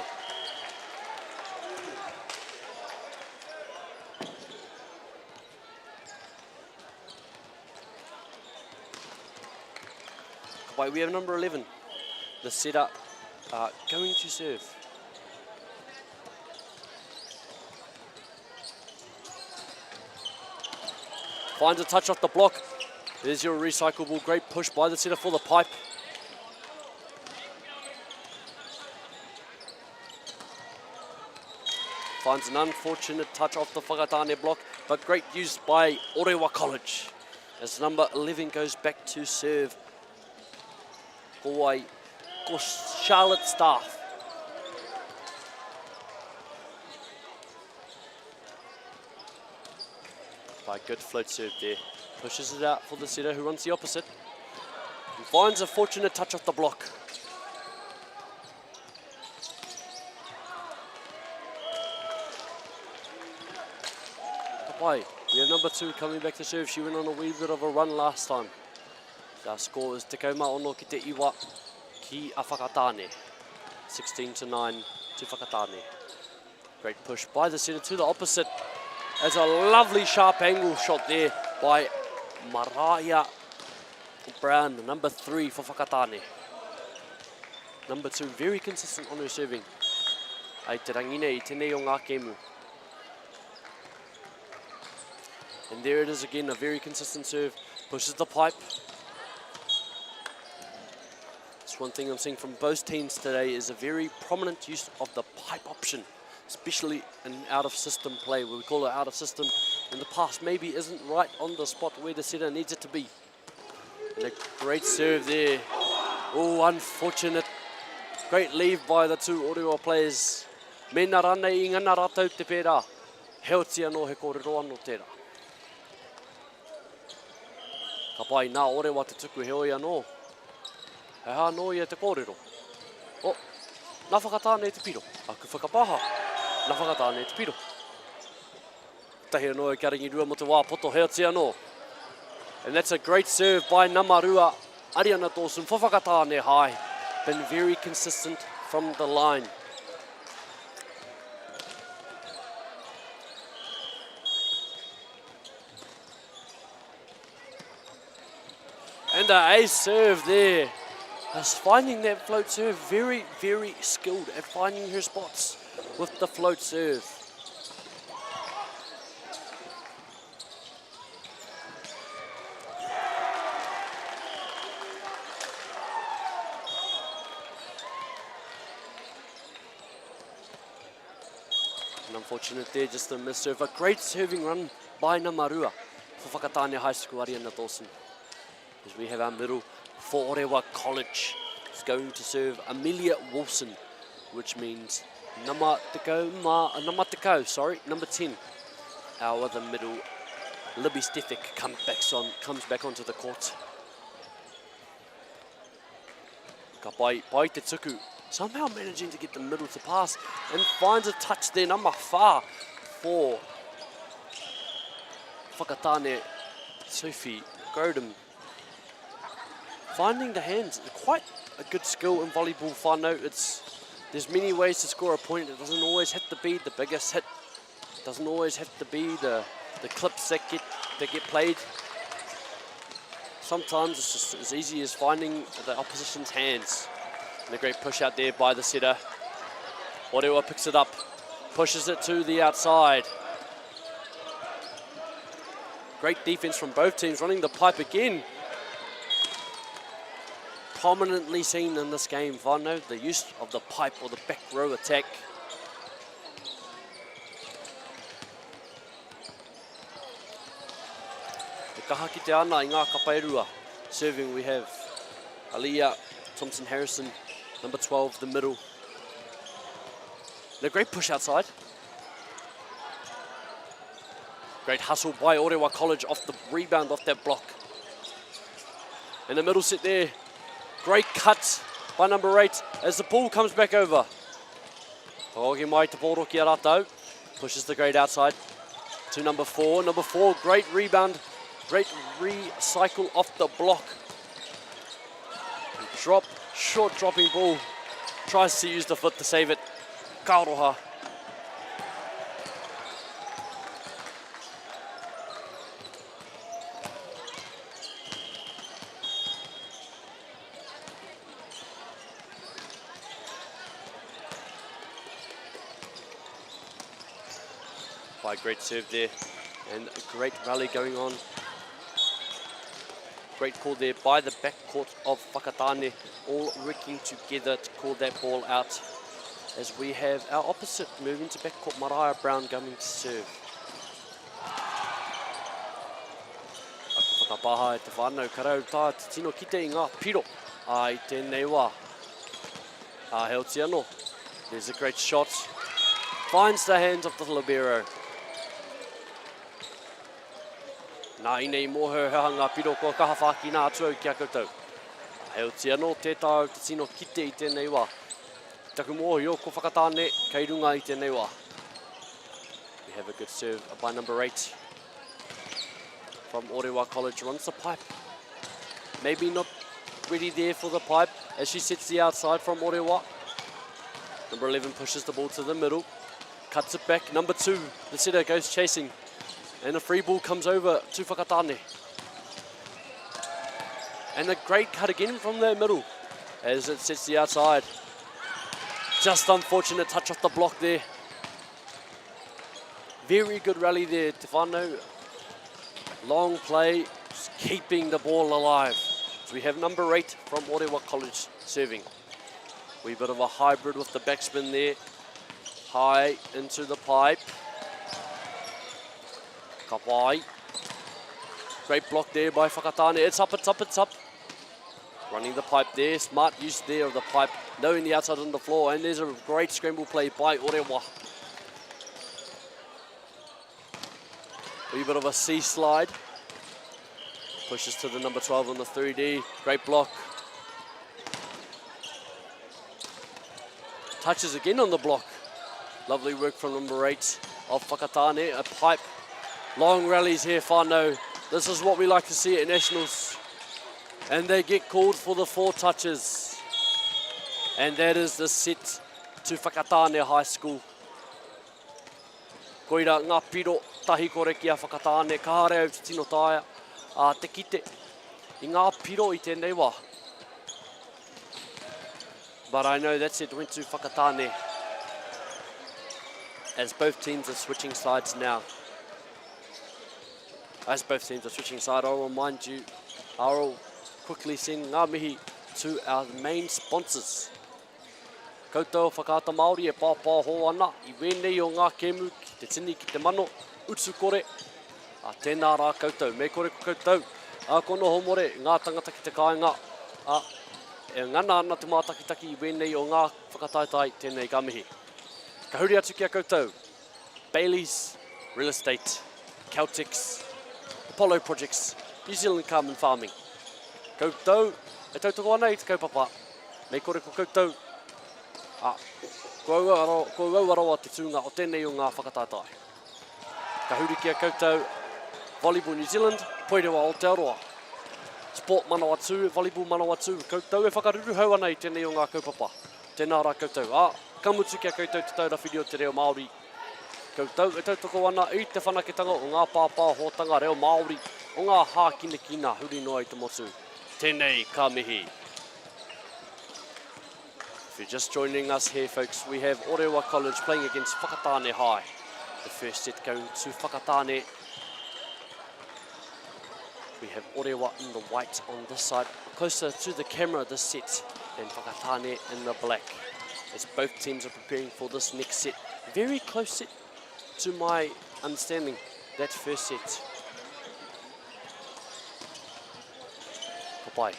We have number 11, the setter, going to serve. Finds a touch off the block. There's your recyclable. Great push by the setter for the pipe. Finds an unfortunate touch off the Whakatane block, but great use by Orewa College as number 11 goes back to serve. Ko Charlotte staff. By good float serve there. Pushes it out for the setter who runs the opposite. And finds a fortunate touch off the block. Kapai, we have number 2 coming back to serve. She went on a wee bit of a run last time. Our score is te kauma ono ki te iwa ki a Whakatane. 16-9 to Whakatane. Great push by the setter to the opposite. As a lovely sharp angle shot there by Mariah Brown, the number 3 for Whakatane. Number 2, very consistent on her serving. Ai te rangine I tēnei o ngā kemu. And there it is again, a very consistent serve. Pushes the pipe. One thing I'm seeing from both teams today is a very prominent use of the pipe option, especially in out-of-system play, where we call it out-of-system. In the past, maybe isn't right on the spot where the setter needs it to be. And a great serve there. Oh, unfortunate. Great leave by the two Orewa players. Mena ranei I ngana rātou te pērā. Heoti anō he kōrero anō tērā. Ka pai nā Orewa te tuku he oi anō. He hā no ia te kōrero. O, nā Whakatane te piro. Aku whakapaha. Nā Whakatane te piro. Tahi anō e karingi rua mo te wā poto heoti anō. And that's a great serve by Namarua. Ariana Dawson for Whakatane High. Been very consistent from the line. And an ace serve there. Just finding that float serve, very, very skilled at finding her spots with the float serve. And unfortunate there, just a miss serve. A great serving run by Namarua for Whakatane High School, Ariana Dawson. As we have our middle for Orewa College. It's going to serve Amelia Wilson, which means number 10. Our other middle, Libby Stefik, comes back onto the court. Ka pai te tuku, somehow managing to get the middle to pass and finds a touch there, number 4 for Whakatane, Sophie Grodham. Finding the hands, quite a good skill in volleyball, whānau. There's many ways to score a point. It doesn't always have to be the biggest hit. It doesn't always have to be the the clips that get played. Sometimes it's just as easy as finding the opposition's hands. And a great push out there by the setter. Orewa picks it up, pushes it to the outside. Great defense from both teams, running the pipe again. Prominently seen in this game, Vano, the use of the pipe or the back row attack. E kaha ki te ana I ngā kapairua. Serving we have Aliyah Thompson-Harrison, number 12, the middle. And a great push outside. Great hustle by Orewa College off the rebound off that block. In the middle set there. Great cut by number 8 as the ball comes back over. Oge mai te pōro ki a rātou. Pushes the great outside to number 4. Number 4, great rebound. Great recycle off the block. Short dropping ball. Tries to use the foot to save it. Ka roha. By great serve there, and a great rally going on. Great call there by the backcourt of Whakatane, all working together to call that ball out. As we have our opposite moving to backcourt, Mariah Brown coming to serve. Ako whakapaha e te whānau karau tā te tino kite I ngā piro. I tēnei wā. Healthy anō. There's a great shot. Finds the hands of the libero. Nā inei mōhau hanga piro ko kaha whaki nā atuau ki a koutou. Healthy anō tētau te tino kite I tēnei wā. Taku mōhi o ko Whakatane, kei runga I tēnei wā. We have a good serve by number 8 from Orewa College. Runs the pipe. Maybe not ready there for the pipe as she sets the outside from Orewa. Number 11 pushes the ball to the middle. Cuts it back. Number 2, the setter goes chasing. And a free ball comes over to Whakatane. And a great cut again from the middle as it sets the outside. Just unfortunate touch off the block there. Very good rally there, Te Whānau. Long play, just keeping the ball alive. So we have number 8 from Orewa College serving. Wee bit of a hybrid with the backspin there. High into the pipe. Kapai. Great block there by Whakatane. It's up, it's up, it's up. Running the pipe there. Smart use there of the pipe. Knowing the outside on the floor. And there's a great scramble play by Orewa. Wee bit of a C slide. Pushes to the number 12 on the 3D. Great block. Touches again on the block. Lovely work from number 8 of Whakatane. A pipe. Long rallies here, whānau. This is what we like to see at Nationals. And they get called for the 4 touches. And that is the set to Whakatane High School. Koira ngā piro tahi kore ki a Whakatane. Ka hare au te tino tāia. Te kite. I ngā piro I tēnei wā. But I know that set went to Whakatane. As both teams are switching sides now. As both teams are switching side, I'll remind you, I'll quickly send ngā mihi to our main sponsors. Koutou whakaata Māori e pāpā ho ana, I wēnei o ngā kēmu, ki te tini ki te mano, utsu kore, a tēnā rā koutou, me kore ko koutou, a kono homore, ngā tangata ki te kāinga, e ngana ana te mātakitaki I wēnei o ngā whakataitai tēnei ka mihi. Ka huri atu ki a koutou, Bailey's Real Estate, Celtics, Apollo Projects, New Zealand Carbon Farming. Koutou, e tautoko ana I te kaupapa. Me kore ko koutou. Ko auaroa te tūnga o tēnei o ngā whakataitai. Ka huri ki a koutou, Volleyball New Zealand, Poirewa Aotearoa. Sport Manawatu, Volleyball Manawatu. Koutou e whakaruru hau ana I tēnei o ngā kaupapa. Tēnā rā koutou. Ka mutu ki a koutou te taura whiri o te reo Māori. koutou e tautoko ana I te whanaketanga o ngā pāpā hōtanga reo Māori o ngā hākinakina huri noa I te motu. Tēnei ka mihi. If you're just joining us here, folks, we have Orewa College playing against Whakatane High. The first set going to Whakatane. We have Orewa in the white on this side, closer to the camera this set, and Whakatane in the black. As both teams are preparing for this next set. Very close set to my understanding, that first set. Kapai,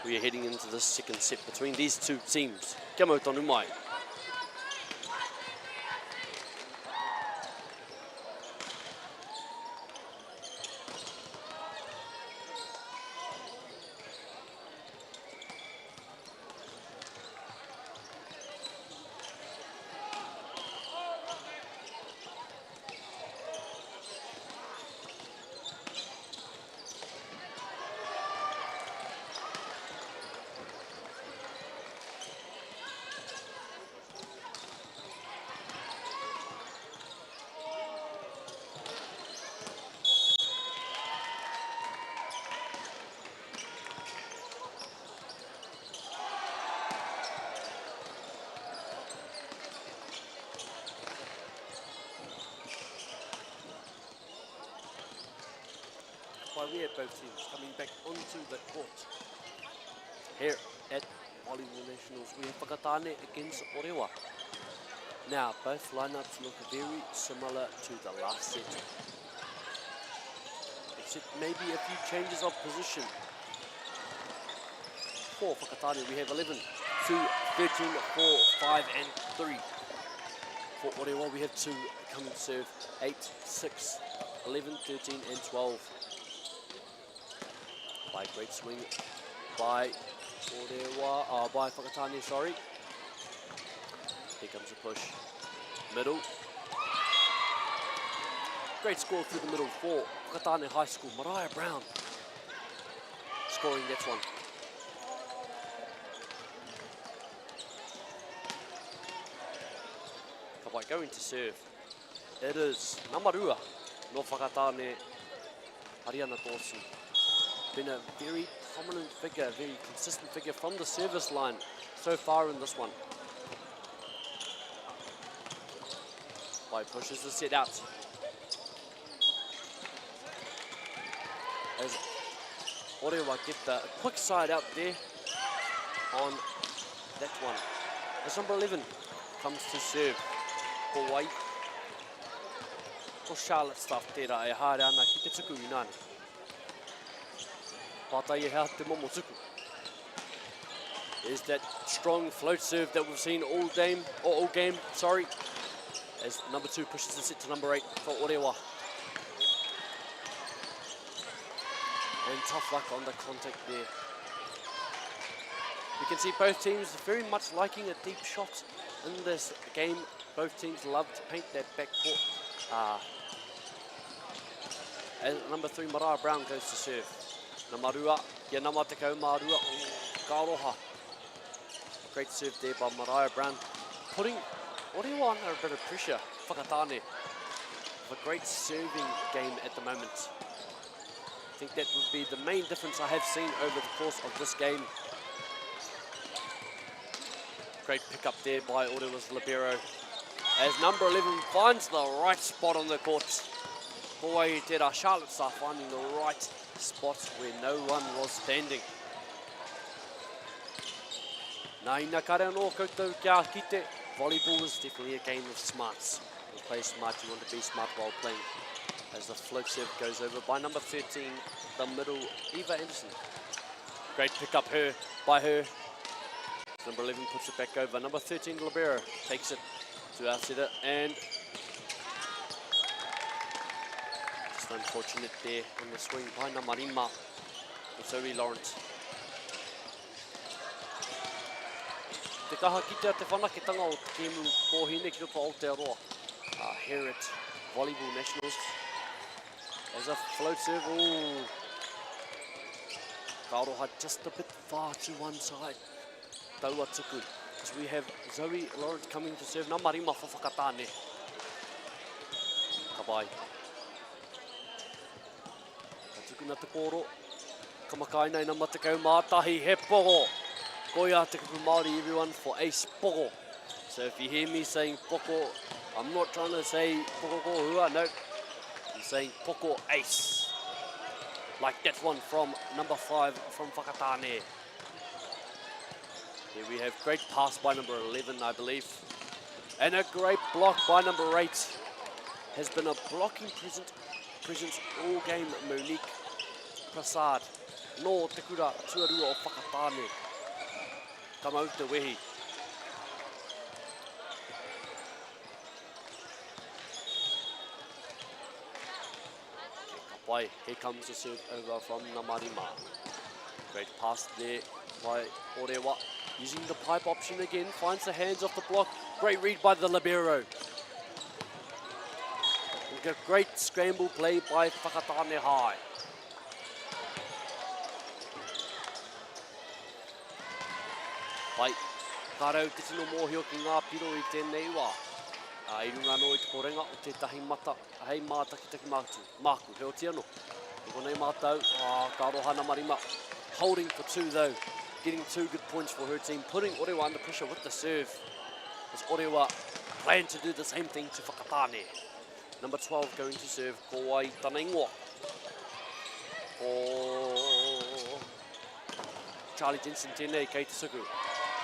we are heading into the second set between these two teams. Kia mau tonu mai. We have both teams coming back onto the court. Here at Volleyball Nationals, we have Whakatane against Orewa. Now, both lineups look very similar to the last set. Except maybe a few changes of position. For Whakatane, we have 11, 2, 13, 4, 5, and 3. For Orewa, we have 2 coming to serve, 8, 6, 11, 13, and 12. By great swing by Orewa, by Whakatane, sorry. Here comes a push. Middle. Great score through the middle for Whakatane High School. Mariah Brown scoring that one. Kapai going to serve. It is Namarua no Whakatane, Ariana Dawson. Been a very prominent figure, very consistent figure from the service line so far in this one. By pushes the set out. As Orewa get the quick side out there on that one. As number 11 comes to serve. Hawaii. Ko Charlotte stuff tērā e haere ana ki te tuku i nāne. Pātai e hea te momo tuku. There's that strong float serve that we've seen all game, sorry. As number 2 pushes the set to number 8 for Orewa. And tough luck on the contact there. You can see both teams very much liking a deep shot in this game. Both teams love to paint that backcourt. As number 3, Mariah Brown goes to serve. Namarua, kia nama te kau Marua, ka roha. Great serve there by Mariah Brown, putting Orewa under a bit of pressure. Whakatane, with a great serving game at the moment. I think that would be the main difference I have seen over the course of this game. Great pick up there by Orewa's libero. As number 11 finds the right spot on the court. Hawaii tērā, Charlotte Star finding the right spot where no one was standing. Nā ina kare anō koutou kia kite. Volleyball is definitely a game of smarts. You play smart, you want to be smart while playing. As the float serve goes over by number 13, the middle, Eva Anderson. Great pick up by her. Number 11 puts it back over. Number 13, libero, takes it to our setter, and just unfortunate there on the swing by Namarima. It's Zoe Lawrence. Te kaha kitea te whanaketanga o te kemu kōhine ki roto Aotearoa. Here at Volleyball Nationals. As a float serve, Kaoroha just a bit far to one side. Taua tuku. As we have Zoe Lawrence coming to serve. Namarima for Whakatane. Kabai. Tukuna te koro. Kamakaina ina matakau mātahi he pogo. Koia te kupu Māori everyone for ace pogo. So if you hear me saying poko, I'm not trying to say poko ko hua, no. I'm saying poko ace. Like that one from number 5 from Whakatane. Here we have great pass by number 11, I believe. And a great block by number 8. Has been a blocking presence all game, Monique Prasad. No te kura tuarua o Whakatane. Come out the wehi. Kapai, here comes the serve over from Namarima. Great pass there by Orewa. Using the pipe option again, finds the hands off the block. Great read by the libero. And a great scramble play by Whakatane High. Pai, karau te tino mōhio ki ngā piro I tēnei wā. I runga no I te korenga o tētahi mata, hei mātakitaki māku, he o te ano. I konei mātau, ka rohana marima. Holding for 2 though, getting 2 good points for her team, putting Orewa under pressure with the serve. As Orewa plan to do the same thing to Whakatane. Number 12 going to serve, ko ai tana ingoa. O Charlie Jensen tēnei kei te suku.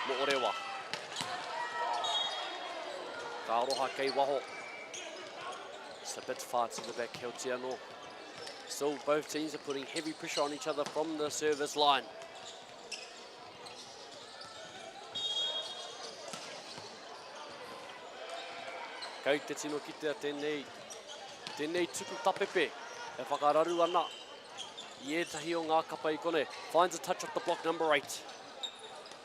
Mo Orewa. Ka aroha kei waho. It's a bit far to the back, he o te ano. Still, both teams are putting heavy pressure on each other from the service line. Kei te tino kitea tēnei tuku tapepe. E whakararu ana. I etahi o ngā kapa I kone. Finds a touch off the block, number 8.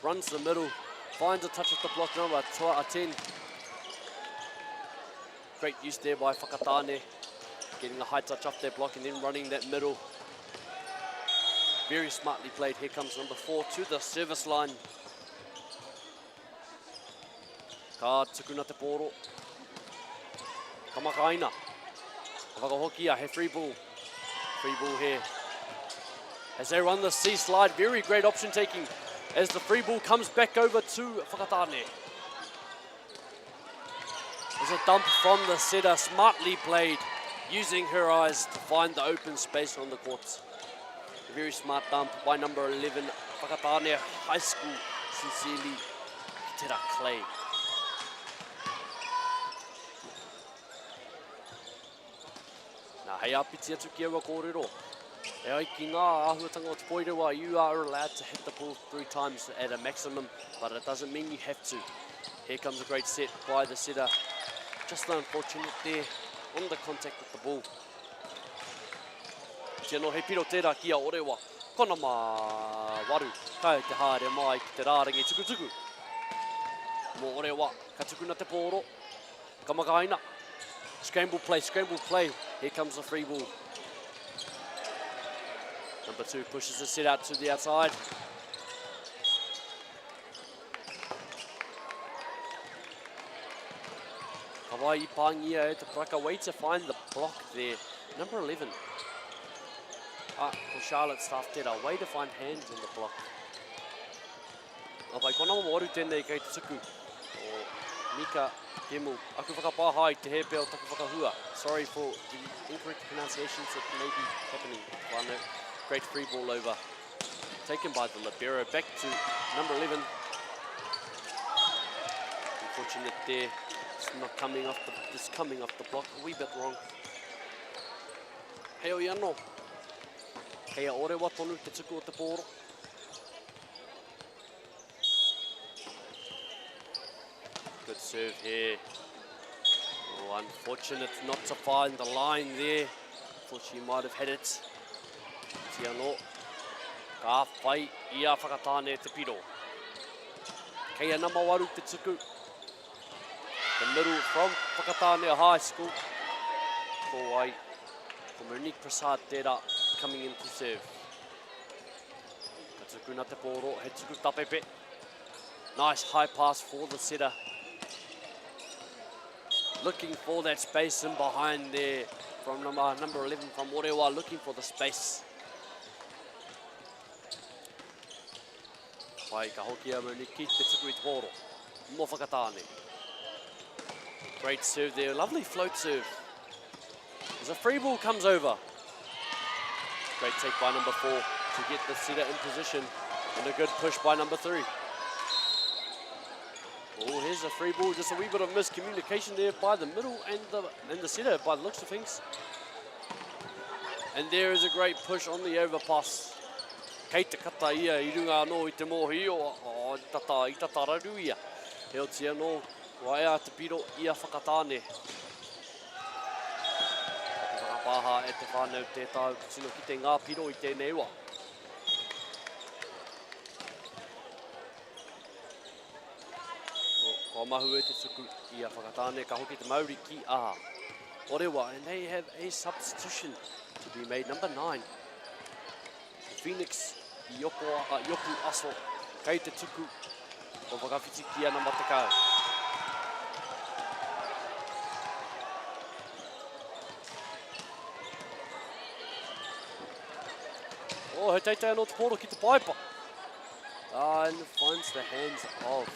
Runs the middle. Finds a touch off the block, number 10. Great use there by Whakatane. Getting a high touch off their block and then running that middle. Very smartly played. Here comes number 4 to the service line. Ka tukuna te poro. Kamakaina. Whakahokia, he free ball. Free ball here. As they run the C-slide, very great option taking as the free ball comes back over to Whakatane. There's a dump from the setter, smartly played, using her eyes to find the open space on the courts. A very smart dump by number 11, Whakatane High School, sincerely, Kitera Clay. Nā hei apiti atu ki awa kōrero. E ai ki ngā āhuatanga o te poirewa, you are allowed to hit the ball 3 times at a maximum, but it doesn't mean you have to. Here comes a great set by the setter. Just unfortunate there on the contact with the ball. Tēnō he piro tērā ki a Orewa. Kona mā waru, kai te haere mai ki te rārangi tukutuku. Mō Orewa, ka tukuna te pōro. Kamakaina. Scramble play. Here comes the free ball. Number 2 pushes the set out to the outside. Hawaii Pangia to Praka, way to find the block there. Number 11. For Charlotte staff did a way to find hands in the block. Awai kona waru tēnei kei te tuku. O Mika Kemu. Aku whakapāhai te hepe o taku whakahua. Sorry for the incorrect pronunciations that may be happening. Whānau. Great free ball over. Taken by the libero. Back to number 11. Unfortunate there. It's not coming off the block. A wee bit wrong. Hei o iano. Kei a Orewa tonu te tuku o te pōro. Good serve here. Oh, unfortunate not to find the line there. Thought she might have had it. Tiano. Ka whai ia Whakatane te piro. Kei a namawaru te tuku. The middle from Whakatane High School. Ko ai. Ko Monique Prasad tērā coming in to serve. Ka tukuna te pōro. He tuku tapepe. Nice high pass for the setter. looking for that space in behind there from number 11 from Orewa, looking for the space. Pai ka hoki a mani ki te tuku I te poro. Mo Whakatane. Great serve there, lovely float serve. As a free ball comes over. Great take by number 4 to get the setter in position. And a good push by number 3. Oh, here's a free ball, just a wee bit of miscommunication there by the middle and the setter by the looks of things. And there is a great push on the overpass. Kei te kata ia, I runga no I te mohi o tata I tatararu ia. He o tia no, waea te piro ia Whakatane. Whakapaha e te whānau tētau tino ki te ngā piro I tēnei wa. Ko mahu e te tuku ia Whakatane, ka hoki te Māori ki aha. Orewa, and they have a substitution to be made, number 9. Phoenix Yoku Aso, kei te tuku o whakawhiti ki ana matakau. Oh, he teitei anō te poro ki te paipa. And finds the hands of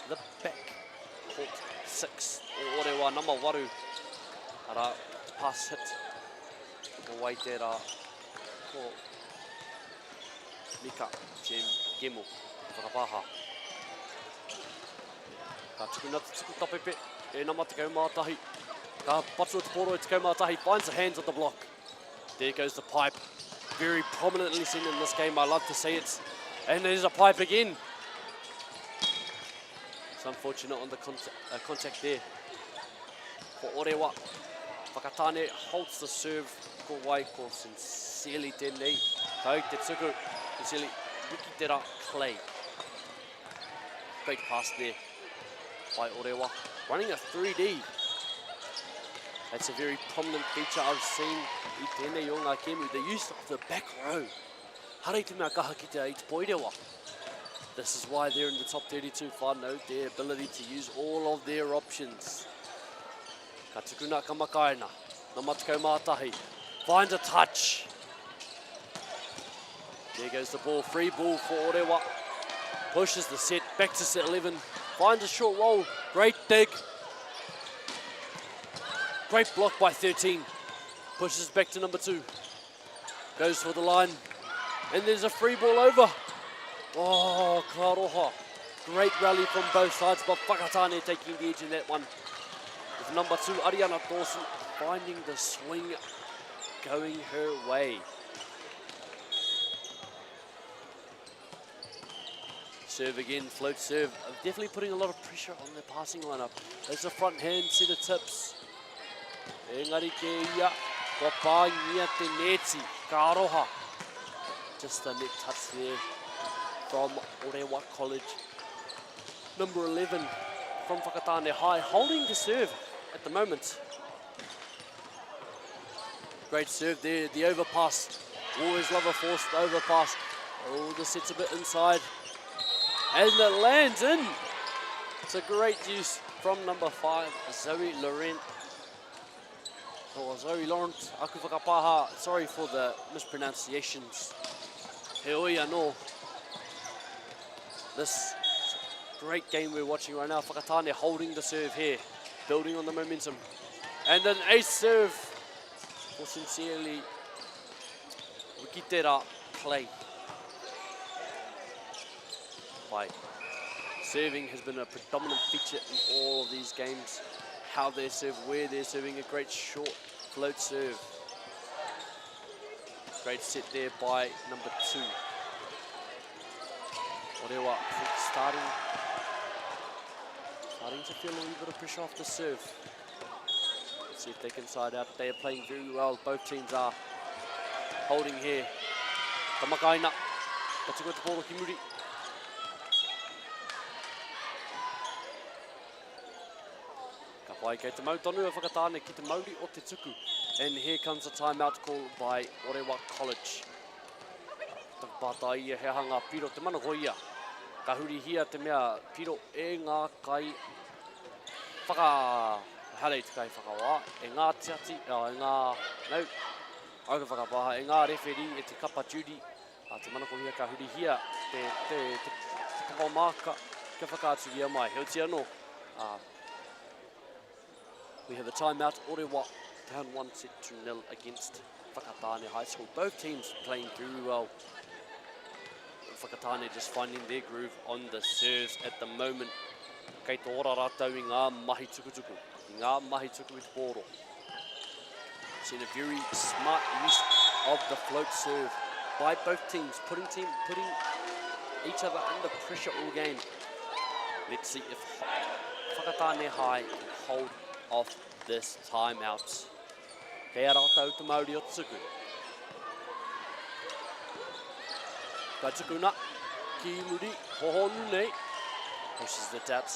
the back court 6 o Orewa, number 8. Ara, pass hit. O wai tērā ko Mika, Gemo, Whakapaha. Ka tukuna te tuku tapepe, e nama te kaumātahi. Ka patua te poro e te kaumātahi, finds the hands of the block. There goes the pipe. Very prominently seen in this game, I love to see it. And there's a pipe again. It's unfortunate on the contact there. For Orewa, Whakatane holds the serve. Ko wai ko sincerely tēnei. Kau te tuku, sincerely wiki te ra Clay. Great pass there by Orewa. Running a 3D. That's a very prominent feature I've seen I tēnei o ngā kēmu. The use of the back row. Harei te mea kaha ki te I te poirewa. This is why they're in the top 32 whānau, their ability to use all of their options. Ka tukuna ka makaina. Nā matakau mātahi. Finds a touch. There goes the ball. Free ball for Orewa. Pushes the set. Back to set 11. Finds a short roll. Great dig. Great block by 13. Pushes back to number 2. Goes for the line. And there's a free ball over. Oh, Karoha. Great rally from both sides, but Whakatane taking the edge in that one. With number 2, Ariana Dawson, finding the swing going her way. Serve again, float serve. Definitely putting a lot of pressure on the passing lineup. There's a front hand set of tips. Engari ke ia, ko pāngia te neti, Karoha. Just a net touch there from Orewa College. Number 11 from Whakatane High, holding the serve at the moment. Great serve there, the overpass. Always love a forced overpass. Oh, the set's a bit inside. And it lands in. It's a great use from number 5, Zoe Laurent. Oh, Zoe Laurent, aku whakapaha. Sorry for the mispronunciations. He oi anō. This great game we're watching right now. Whakatane holding the serve here, building on the momentum. And an ace serve for sincerely Wikitera Clay. By serving has been a predominant feature in all of these games. How they serve, where they're serving, a great short float serve. Great set there by number 2. Orewa, I think starting to feel a little bit of pressure off the serve. Let's see if they can side out. They are playing very well. Both teams are holding here. Kamakaina, Katuko te poro Kimuri. Ka pai kei te mautonu a Whakatane ki te mauri o te tuku. And here comes a timeout call by Orewa College. Tāpata ia he hanga piro te mana hoia. Ka huri hia te mea piro e ngā kai Harei te kai whakawa, e ngā tiati, e ngā, nau, au ka whakapaha, e ngā referi e te kapa Judy, te manakohia ka hurihia, te pakomaka, ka whakāturia mai, heuti anō. We have a timeout, Orewa down 1-0 against Whakatane High School. Both teams playing very well. Whakatane just finding their groove on the serves at the moment. Kei te ora rātau I ngā mahi tukutuku. I ngā mahi tuku I te pōro. Seen a very smart use of the float serve by both teams, putting each other under pressure all game. Let's see if Whakatane High can hold off this timeout. Kei rātau te Māori o tuku. Ka tukuna, ki muri, hohonu nei. Pushes it out.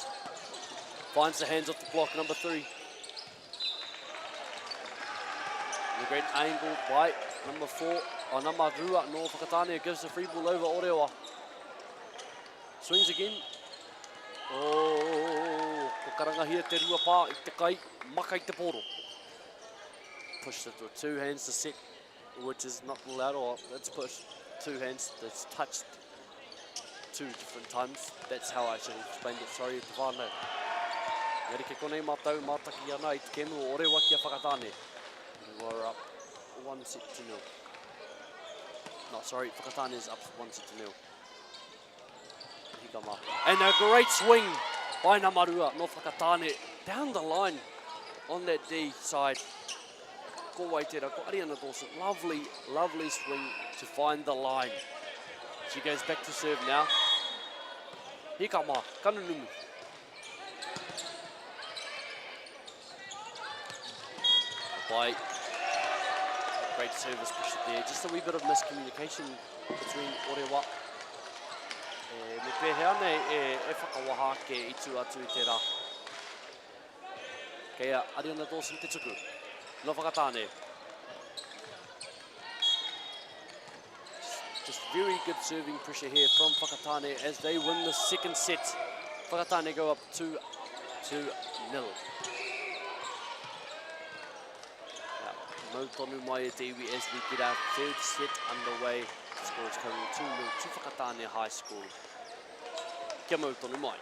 Finds the hands off the block, number 3. The great angle by number 4, Namarua no Whakatane gives the free ball over Orewa. Swings again. Oh, ko karanga hia te rua pā I te kai, maka I te poro. Pushed it with 2 hands to set, which is not allowed, or let's push 2 hands, that's touched 2 different times. That's how I should explain it, sorry te whānau. Ngari ke konei mātau, mātaki ana I te kemu o Orewa ki a Whakatane. We're up 1-0. No, sorry, Whakatane is up 1-0. Hikama. And a great swing by Namarua, no Whakatane, down the line on that D side. Ko Waitera, ko Ariana Dawson, lovely, lovely swing to find the line. She goes back to serve now. Hikama, Kanunumu. By great service push there. Just a wee bit of miscommunication between Orewa. Me pēhea nei e whakawaha ke itu atu I te rā. Kea Ariana Dawson te tuku. No Whakatane. Just very good serving pressure here from Whakatane as they win the second set. Whakatane go up 2-0. Mautonu mai e te iwi as we get our third set underway. The score is coming 2-0 to Whakatane High School. Kia mautonu mai.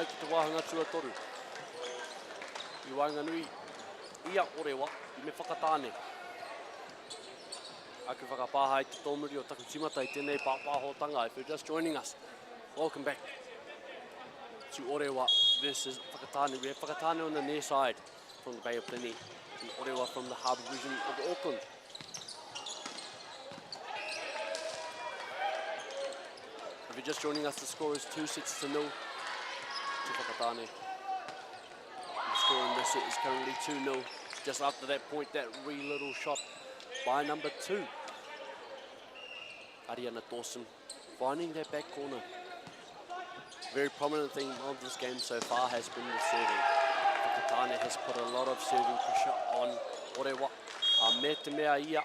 ai ki te wāhanga tuatoru. I Wainganui, ia Orewa, I me Whakatane. Aku whakapāha I te tōmuri o taku timata I tēnei pāpāhotanga. If you're just joining us, welcome back to Orewa versus Whakatane. We have Whakatane on the near side from the Bay of Plenty and Orewa from the harbour region of Auckland. If you're just joining us, the score is 2-0 to Whakatane. The score in this set is currently 2-0. Just after that point, that wee little shot by number 2. Ariana Dawson finding their back corner. Very prominent thing of this game so far has been the serving. Whakatane has put a lot of serving pressure on Orewa. A me te mea ia,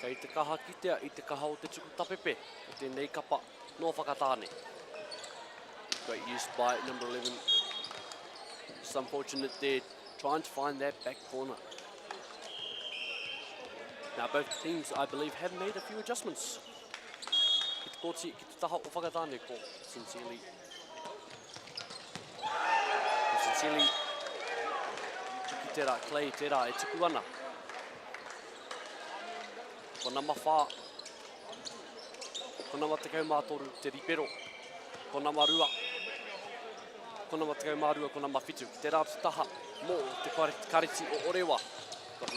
kei te kaha kitea I te kaha o te tuku tapepe, o te nei kapa no Whakatane. Great use by number 11. It's unfortunate they're trying to find that back corner. Now both teams, I believe, have made a few adjustments. Ki te taha o Whakatane ko sincerely. Sincerely, ki tērā Clay, tērā e tuku ana. Ko nama whā. Ko nama tekau mātoru te ripero. Ko nama rua. Ko nama tekau mārua, ko nama whitu. Ki tērā taha mō te kariti o Orewa. Got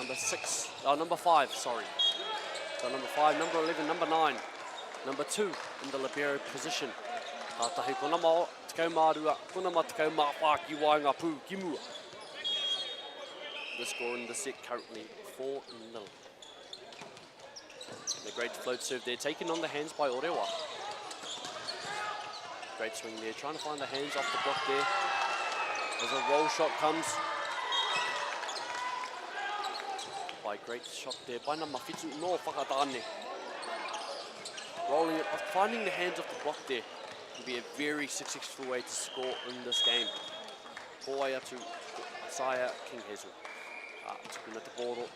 number 5, sorry. Got number 5, number 11, number 9, number 2 in the libero position. Tātahi ko nama tekau mārua, ko nama tekau māwhā ki wainga pū ki mua. The score in the set currently 4-0. The great float serve there, taken on the hands by Orewa. Great swing there, trying to find the hands off the block there. As a roll shot comes. By great shot there by number 5 no Whakatane. Rolling it, finding the hands off the block there can be a very successful way to score in this game. Pōai atu Isaiah King Hazel. Tukuna te pōro.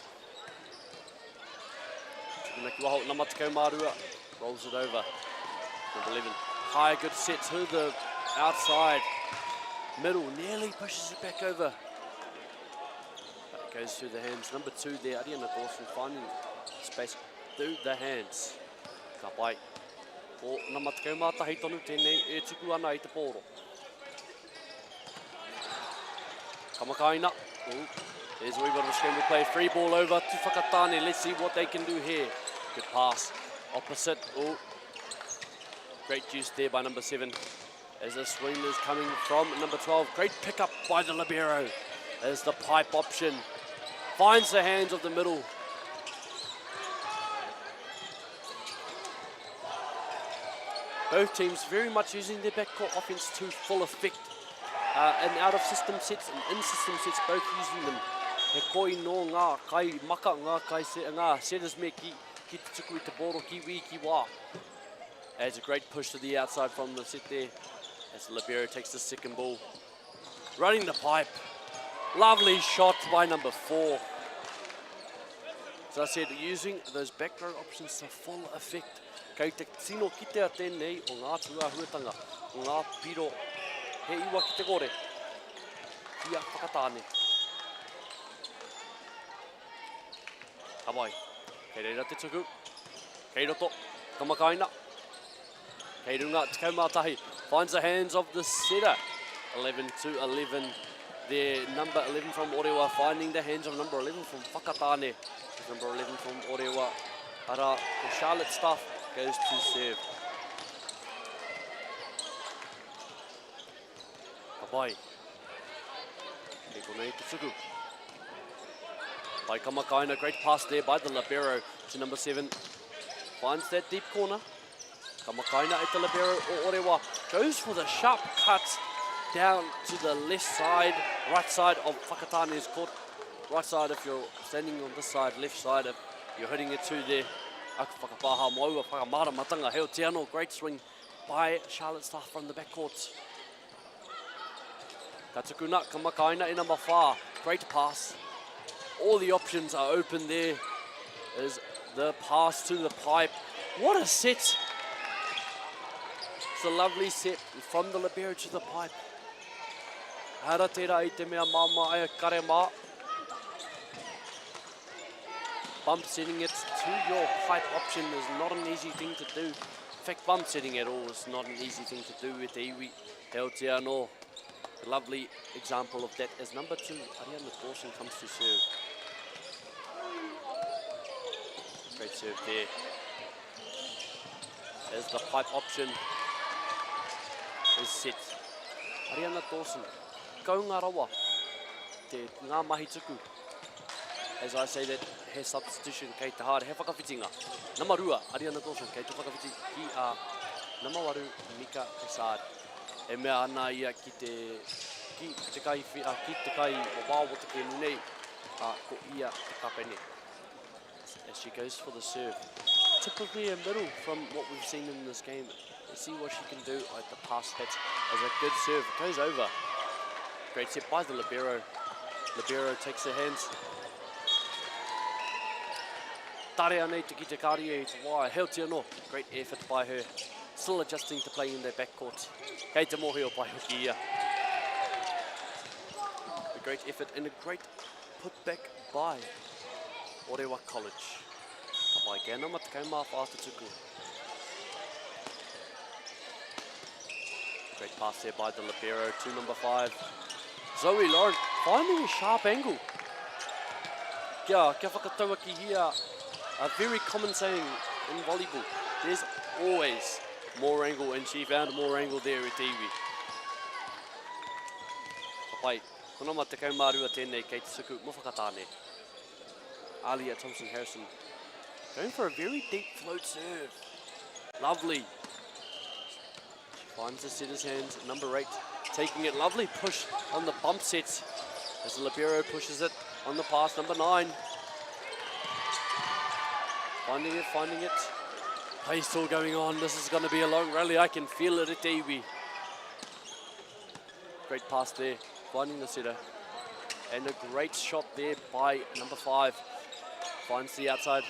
Tukuna ki waho, nama tekau mārua. Rolls it over. Number 11. High, good set to the outside. Middle, nearly pushes it back over. But it goes through the hands. Number 2 there, Ariana Dawson finding space through the hands. Ka pai. O nama tekau mātahi tonu tēnei e tuku ana I te pōro. Kamakaina. There's a wee bit of a scramble play. Free ball over to Whakatane. Let's see what they can do here. Good pass. Opposite. Oh. Great juice there by number 7. As the swing is coming from number 12. Great pickup by the libero. As the pipe option finds the hands of the middle. Both teams very much using their backcourt offense to full effect. And out of system sets and in system sets, both using them. He koi no ngā kai maka ngā kai se ngā setters me ki te tuku I te pōro ki wī ki wā. As a great push to the outside from the set there. As the libero takes the second ball. Running the pipe. Lovely shot by number 4. As I said, using those back row options to full effect. Kei te tino kitea tēnei o ngā tua huatanga, o ngā piro he iwa ki te kore. Kia Whakatane. Hawai. Kei reira te tuku. Kei roto. Kamakaina. Kei runga tekau mātahi. Finds the hands of the setter. 11-11. There, number 11 from Orewa finding the hands of number 11 from Whakatane. Number 11 from Orewa. Ara, the Charlotte stuff goes to serve. Kapai. Kei konei te tuku. By Kamakaina, great pass there by the libero to number 7. Finds that deep corner. Kamakaina at the libero or Orewa goes for the sharp cut down to the left side, right side of Whakatane's court. Right side if you're standing on this side, left side if you're hitting it to there. Aku whakapaha maua, whakamara matanga, heo te ano, great swing by Charlotte Staff from the backcourt. Katukuna, Kamakaina in number 4, great pass. All the options are open there. Is the pass to the pipe. What a set. It's a lovely set from the libero to the pipe. Hara tērā I te mea māma ai kare mā. Bump setting it to your pipe option is not an easy thing to do. In fact, bump setting at all is not an easy thing to do with iwi. Heo te anō. A lovely example of that is number 2, Ariana Dawson comes to serve. Great serve there. As the pipe option is set. Ariana Dawson, ko ngā rawa, te ngā mahi tuku. As I say that, he substitution kei te hāre, he whakawhitinga. Nama rua, Ariana Dawson, kei te whakawhiti ki a nama waru, Mika Kasad. E mea ana ia ki te kai o wāwo te ke nunei, ko ia te kapene. As she goes for the serve. Typically a middle from what we've seen in this game. Let's see what she can do at the pass hit as a good serve. It goes over. Great set by the libero. Libero takes her hands. Tare anei te ki te kāri e te wā. Heo te anō. Great effort by her. Still adjusting to playing in their backcourt. Kei te mōhio pai hoki ia. A great effort and a great putback by Orewa College. Ka pai kia nama te kaumā whātutuku. Great pass there by the libero to number 5. Zoe Lauren finding a sharp angle. Kia whakataua ki hia. A very common saying in volleyball. There's always more angle, and she found more angle there at iwi. Ka pai, konoma te kaumārua tēnei kei te suku mo Whakatane. Alia Thompson-Harrison going for a very deep float serve. Lovely. She finds the setter's hands, number 8, taking it. Lovely push on the bump set as the libero pushes it on the pass, number 9. Finding it. Play still going on. This is going to be a long rally. I can feel it at iwi. Great pass there, finding the setter. And a great shot there by number 5. Finds the outside.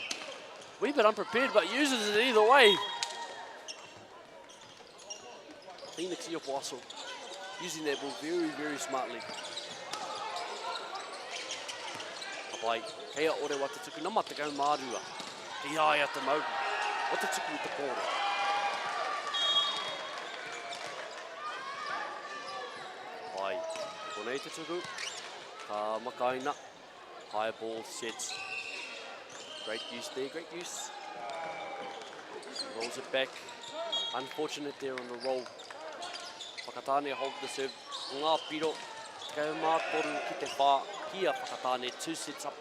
Wee bit unprepared, but uses it either way. Phoenix Iopoaso using that ball very, very smartly. Kapai, kea Orewa te tuku nama te kau mārua. Te ai at the mountain. What the tuku with the corner? Kapai, konei te tuku. Ka makaina. High ball sets. Great use there, great use. Rolls it back. Unfortunate there on the roll. Whakatane hold the serve. Ngā piro. Kau mātoru ki te whā. Kia Whakatane, 2 sets up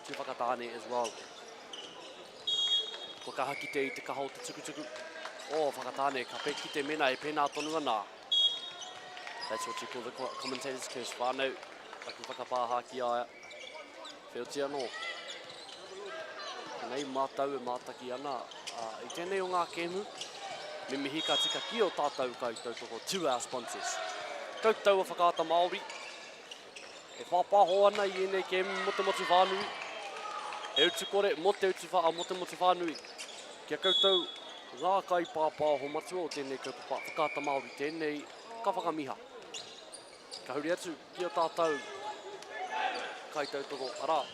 to Whakatane as well. Ko ka haki te I te kaho te tukutuku. Oh, Whakatane, ka pe ki te mena e pēnā tonunga nā. That's what you call the commentators curse. Whānau, aki whakapāha ki aia. Whioti anō. Nei mātau e mātaki ana. I tēnei o ngā kēmu, me mihi ka tika ki o tātou koutou toko to our sponsors. Koutou a whakaata Māori. E whāpāho ana I enei kēmu mo te motu whānui. He utu kore mo te utu wha mo te motu whānui. Kia koutou ngā kai pāpāho matua o tēnei kaupapa whakaata Māori, tēnei ka whakamiha. Ka huri atu ki o tātou koutou toko ara.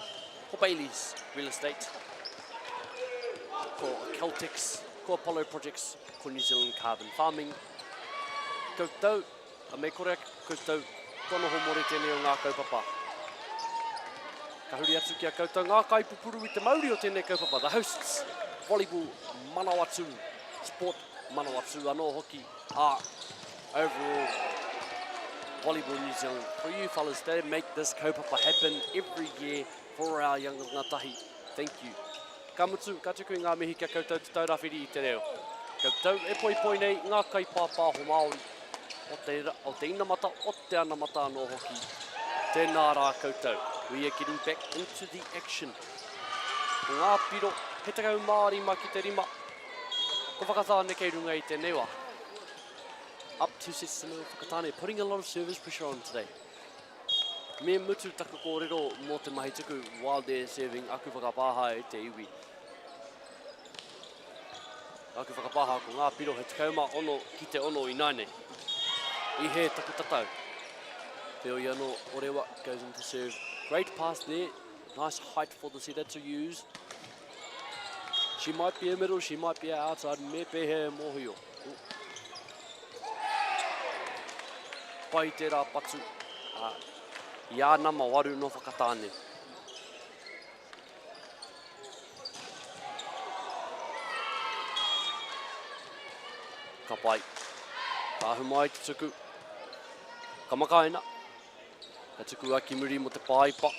Ko Bailey's Real Estate. Ko Celtics, ko Apollo Projects, ko New Zealand Carbon Farming. Koutou, a me kore koutou, tono ho more tēnei o ngā kaupapa. Ka huri atu kia koutou ngā kai pupuru I te Māori o tēnei kaupapa. The hosts, Volleyball Manawatu, Sport Manawatu, anō hoki, overall, Volleyball New Zealand. For you fellas, they make this kaupapa happen every year for our young ngatahi. Thank you. Ka mutu, ka tuku I ngā mihi kia koutou te taurawhiri I te reo. Koutou e poi nei ngā kai pāpāho Māori. O te inamata, o te anamata anō hoki. Tēnā rā koutou. We are getting back into the action. Ngā piro, he takau Māori ma ki te rima. Ko Whakatāne kei runga I te newa. Up 2 sets to 0 Whakatane, putting a lot of service pressure on today. Me mutu taka kōrero mō te mahi tuku while they're serving aku whakapāha te iwi. Aku whakapāha ko ngā piro he te kauma ono ki te ono I naine. I he taku tatau. Whioiano Orewa goes into serve. Great pass there. Nice height for the setter to use. She might be a middle, she might be outside. Me pehe mohio. Pai te rā patu. Ia nama waru no Whakatane. Ka pai. Ka humai te tuku. Kamakaina. Ka tuku a kimuri mo te paipa.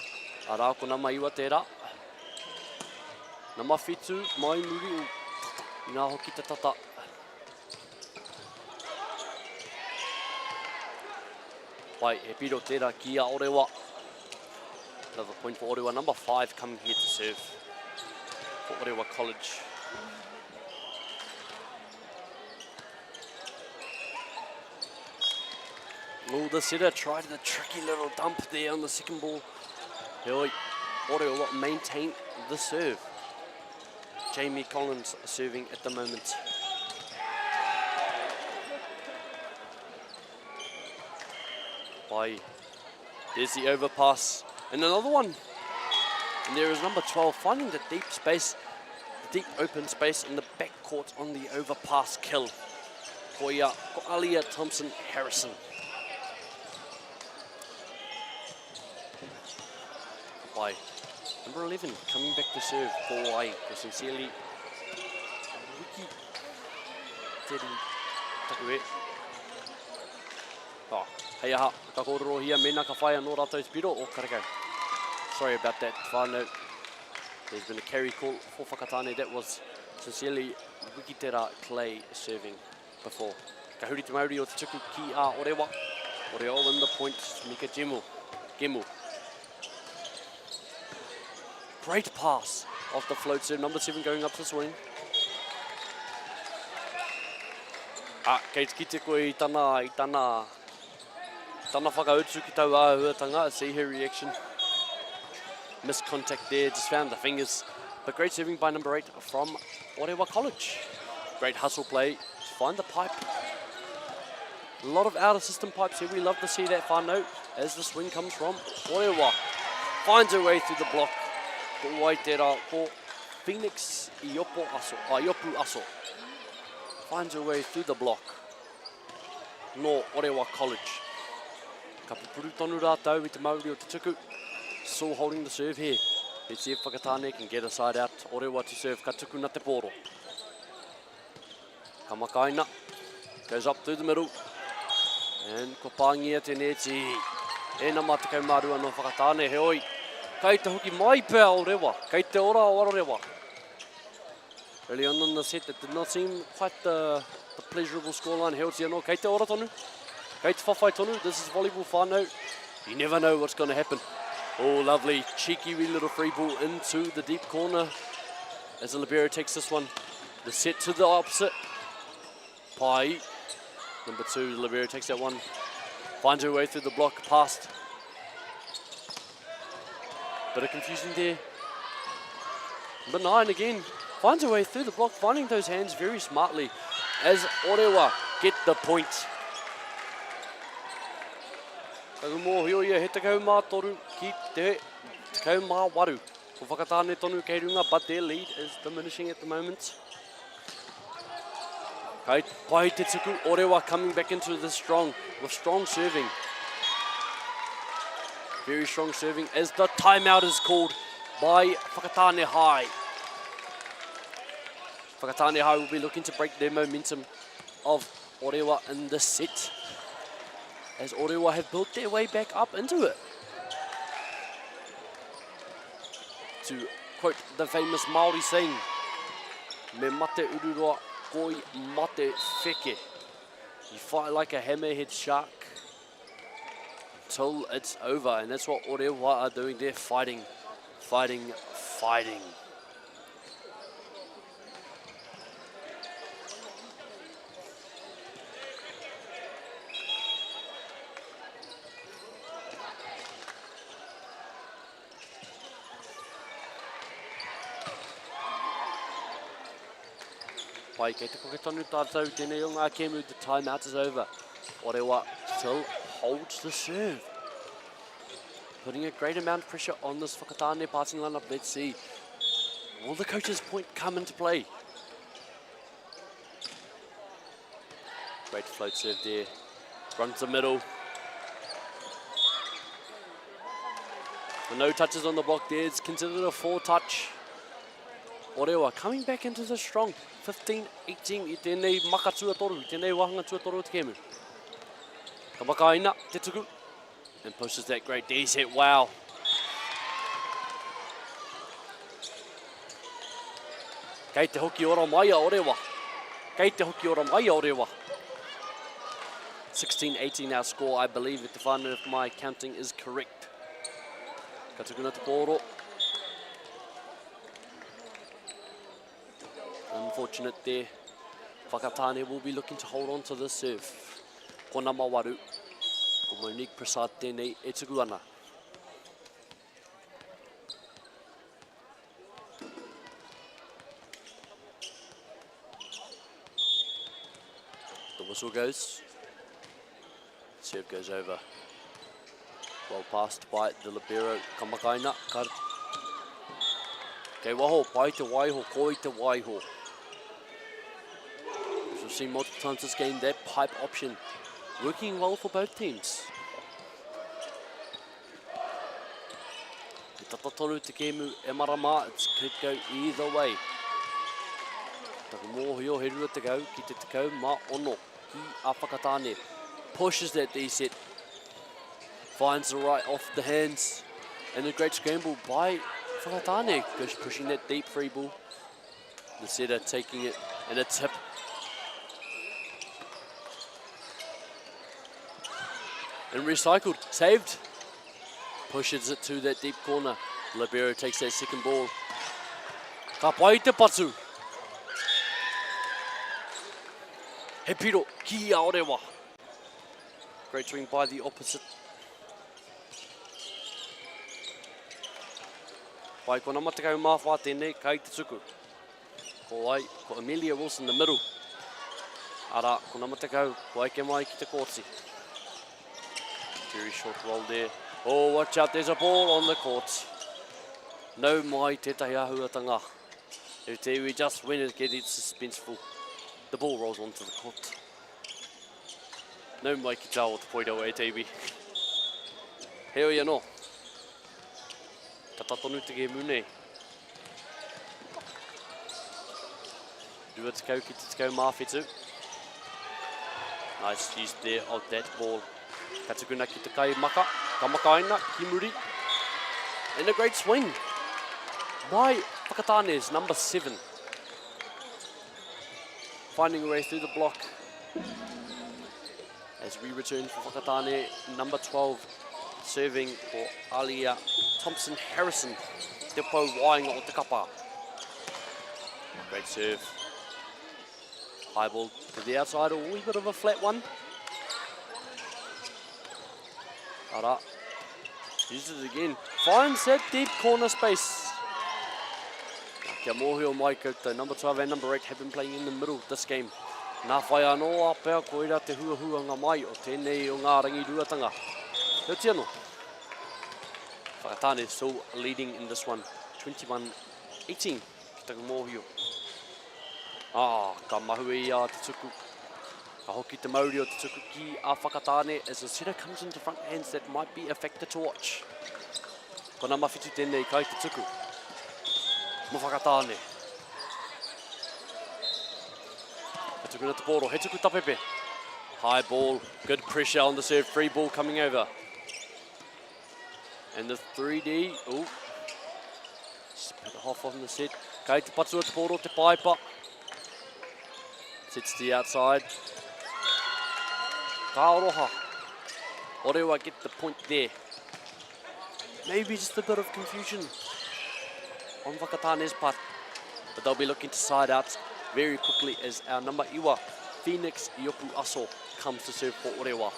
A rā ko nama iwa tērā. Nama whitu, mai muri o tata. Ina hoki te tata. Pai, he piro tērā ki a Orewa. Another point for Orewa. Number 5 coming here to serve for Orewa College. Oh, the setter tried the tricky little dump there on the second ball. Heoi, Orewa maintain the serve. Jamie Collins serving at the moment. Pai, there's the overpass. And another one. And there is number 12 finding the deep space, the deep open space in the backcourt on the overpass kill. Koia, Alia Thompson Harrison. Pai, number 11 coming back to serve for Hawaii. Sincerely, Wiki Teri Takue. Oh, hei aha, ka kororo hia mena ka whaia no rātou spiro o karakau. Sorry about that, whānau. There's been a carry call for Whakatane. That was sincerely Wikitera Clay serving before. Ka huri te mauri o te tuku ki a Orewa. Orewa win the point, Mika Gemu. Great pass off the float serve, number 7 going up to swing. Kei te kite koe i tana whakautu ki tau āhuatanga. See her reaction. Missed contact there, just found the fingers. But great serving by number 8 from Orewa College. Great hustle play to find the pipe. A lot of out-of-system pipes here. We love to see that far note as the swing comes from Orewa. Finds her way through the block. Ko wai tērā ko Phoenix Iopu Aso. Finds her way through the block. No Orewa College. Ka pupuru tonu rātou i te mauri o te tuku. Still holding the serve here. Let's see if Whakatane can get a side out. Orewa to serve ka tuku na te poro. Kamakaina goes up through the middle. And ko pāngia te neti. E na matakau marua no Whakatane he oi. Kei te hoki mai pēr Orewa. Kei te ora o Orewa. Early on in the set, it did not seem quite the pleasurable scoreline held here. No, kei te ora tonu. Kei te whawhai tonu. This is volleyball whānau. You never know what's going to happen. Oh, lovely. Cheeky wee little free ball into the deep corner. As the libero takes this one. The set to the opposite. Pai. Number 2, the libero takes that one. Finds her way through the block past. Bit of confusion there. Number 9 again. Finds her way through the block, finding those hands very smartly as Orewa get the point. Kagumo hioia he tekau mā toru ki te tekau mā waru. Ko Whakatane tonu kei runga, but their lead is diminishing at the moment. Kei pai te tuku, Orewa coming back into the strong, with strong serving. Very strong serving as the timeout is called by Whakatane High. Whakatane High will be looking to break their momentum of Orewa in the set, as Orewa have built their way back up into it. To quote the famous Māori saying, me mate ururoa koi mate wheke. You fight like a hammerhead shark till it's over, and that's what Orewa are doing. They're fighting. Pai kei te koke tonu tātou tēnei o ngā kemu, the timeout is over. Orewa still holds the serve. putting a great amount of pressure on this Whakatane passing lineup. Let's see. Will the coach's point come into play? Great float serve there. Run to the middle. No touches on the block there. It's considered a 4-touch. Orewa coming back into the strong. 15-18 I tēnei maka tuatoru, I tēnei wahanga tuatoru te kemu. Kamakaina, te tuku. And pushes that great D set. Wow. Kei te hoki ora mai a Orewa. Kei te hoki ora mai a Orewa. 16-18 our score, I believe, if my counting is correct. Ka tukuna te kōro. Unfortunate there. Whakatane will be looking to hold on to this serve. Kona mawaru. Ko Monique Prasad tēnei e tuku ana. The whistle goes. Serve goes over. Well passed by the libero, Kamakaina. Kei waho, pai te waiho, koi te waiho. As we've seen multiple times this game, that pipe option working well for both teams. Te tatatonu te kemu e marama, it could go either way. Taku mōhio he rua te kau, ki te kau ma ono, ki a Whakatane. Pushes that D set. Finds the right off the hands. And a great scramble by Whakatane. Just pushing that deep free ball. The setter taking it and a tip. And recycled. Saved. Pushes it to that deep corner. Libero takes that second ball. Ka pai te patu. He piro ki a Orewa. Great swing by the opposite. Pai ko nama te kau mawha tēnei, kai te tuku. Ko ai, ko Amelia Wilson in the middle. Ara, ko nama te kau, ko ai ke mai ki te kōti. Very short roll there. Oh, watch out, there's a ball on the court. No mai tētahi ahuatanga. If te we just win and get it suspenseful. The ball rolls onto the court. No mai ki tā o te poira e TV. Heo ia no. Tatatonu te ge mune. Rua te kau ki te kau mawhetu. Nice use there of that ball. Ka tukuna ki te kai maka. Kamakaina, Kimuri. And a great swing by Whakatane's number 7. Finding a way through the block. As we return for Whakatane, number 12, serving for Alia Thompson-Harrison. Te pau wainga o te kapa. Great serve. High ball to the outside, a wee bit of a flat one. Ara. Uses it again. Finds that deep corner space. Kia mōhio mai koutou. Number 12 and number 8 have been playing in the middle this game. Nā whai anō a pēr koira te huahuanga mai o tēnei o ngā rangi ruatanga. Heo te anō. Whakatane still leading in this one. 21-18. Ki taku mōhio. Ka mahui a te tuku. Ka hoki te mauri o te tuku ki a Whakatane as the setter comes into front hands that might be a factor to watch. Kona mawhitu tēnei kai te tuku. Mo Whakatane. He tukuna te pōro, he tuku tapepe. High ball, good pressure on the serve, free ball coming over. And the 3D, spit it off on the set. Kai te patua te pōro, te paipa. Sits to the outside. Ka oroha. Orewa get the point there. Maybe just a bit of confusion on Whakatane's part. But they'll be looking to side out very quickly as our number Iwa, Phoenix Yopu Aso, comes to serve for Orewa.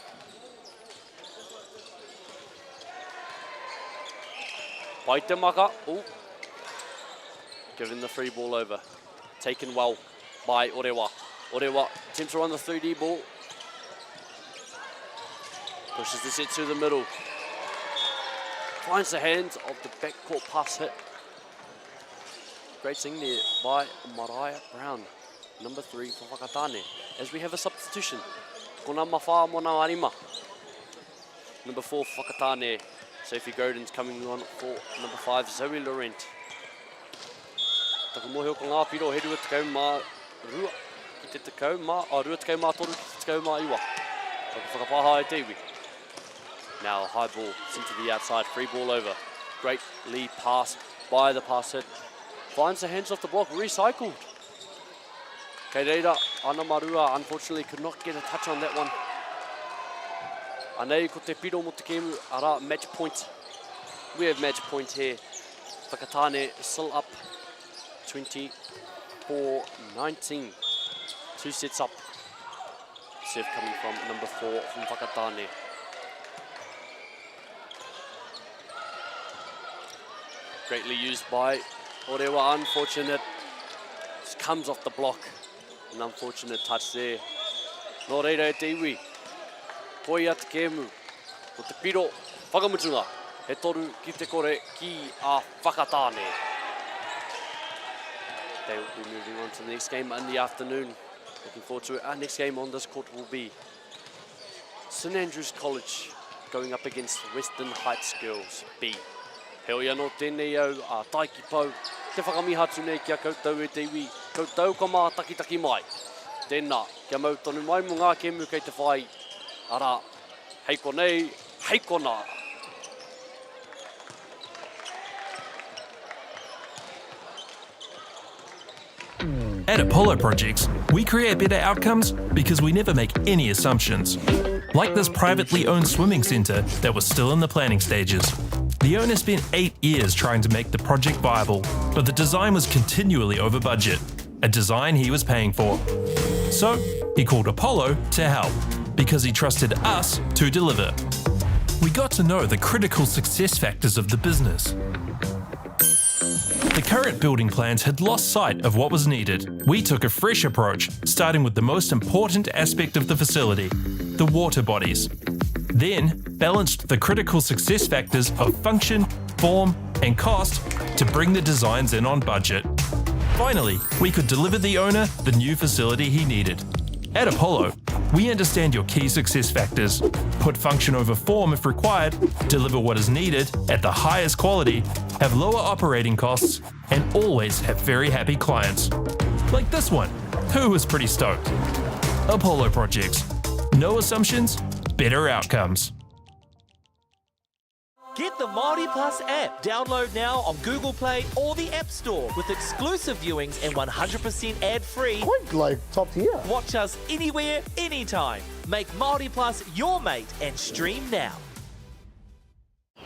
Pai te maka. Giving the free ball over. Taken well by Orewa. Orewa attempts to run the 3D ball. Pushes the set to the middle. finds the hands of the backcourt pass hit. Great thing there by Mariah Brown, number 3 for Whakatane. As we have a substitution, Kona Mawha Mona Arima. Number 4 for Whakatane, Sophie Godin's coming on for number 5, Zoe Laurent. Takumohio ko ngā piro, he rua tekau mā rua ki te tekau mā, rua tekau mā toru ki te tekau mā iwa. Whakapaha e Tiwi. Now a high ball sent to the outside, free ball over. Great lead pass by the pass hit. Finds the hands off the block, recycled. Kei reira, Ana Marua unfortunately could not get a touch on that one. Anei ko te piro mo te kemu, ara match point. We have match point here. Whakatane still up 24-19. 2 sets up. Serve coming from number 4 from Whakatane. Greatly used by Orewa, unfortunate. Just comes off the block. An unfortunate touch there. Nō reira e te iwi. Koi a te kemu. Ko te piro, whakamutunga. He toru ki te kore ki a Whakatane. They will be moving on to the next game in the afternoon. Looking forward to it. Our next game on this court will be St Andrews College going up against Western Heights Girls B. Heo ia no tēnei au a taiki pau. Te whakamihatu nei kia koutou e te iwi. Koutou ka mā taki mai. Tēnā, kia mau tonu mai mo ngā kemu kei te whai. Ara, hei konei, hei kona. At Apollo Projects, we create better outcomes because we never make any assumptions. Like this privately owned swimming centre that was still in the planning stages. The owner spent 8 years trying to make the project viable, but the design was continually over budget, a design he was paying for. So he called Apollo to help, because he trusted us to deliver. We got to know the critical success factors of the business. The current building plans had lost sight of what was needed. We took a fresh approach, starting with the most important aspect of the facility, the water bodies. Then balanced the critical success factors of function, form, and cost to bring the designs in on budget. Finally, we could deliver the owner the new facility he needed. At Apollo, we understand your key success factors, put function over form if required, deliver what is needed at the highest quality, have lower operating costs, and always have very happy clients. Like this one, who was pretty stoked. Apollo Projects. No assumptions, better outcomes. Get the Māori Plus app. Download now on Google Play or the App Store with exclusive viewings and 100% ad-free. Quite like top tier. Watch us anywhere, anytime. Make Māori Plus your mate and stream now.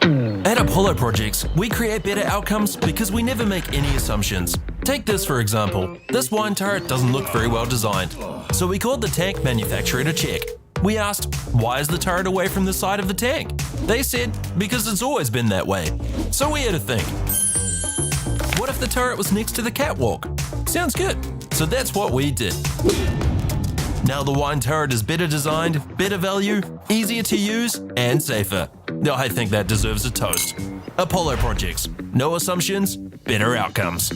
At Apollo Projects, we create better outcomes because we never make any assumptions. Take this for example. This wine turret doesn't look very well designed. So we called the tank manufacturer to check. We asked, why is the turret away from the side of the tank? They said, because it's always been that way. So we had to think. What if the turret was next to the catwalk? Sounds good. So that's what we did. Now the wine turret is better designed, better value, easier to use, and safer. I think that deserves a toast. Apollo Projects. No assumptions, better outcomes.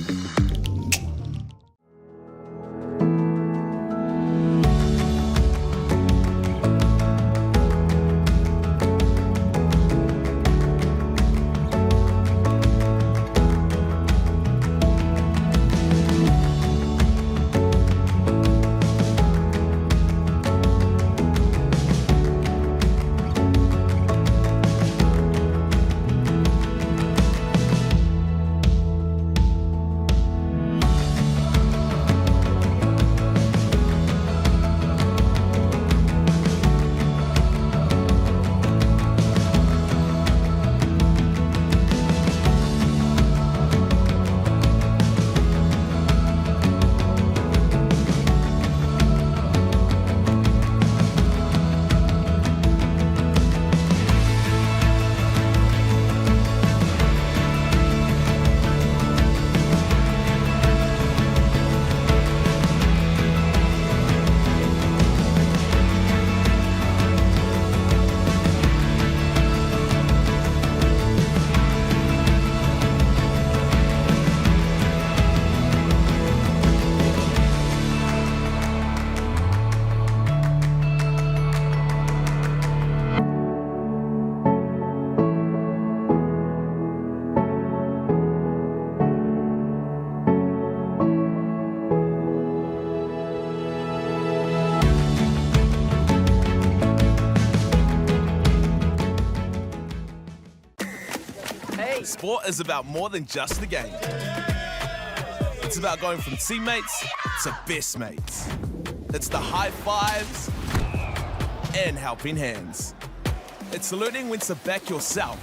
Sport is about more than just the game. It's about going from teammates to best mates. It's the high fives and helping hands. It's learning when to back yourself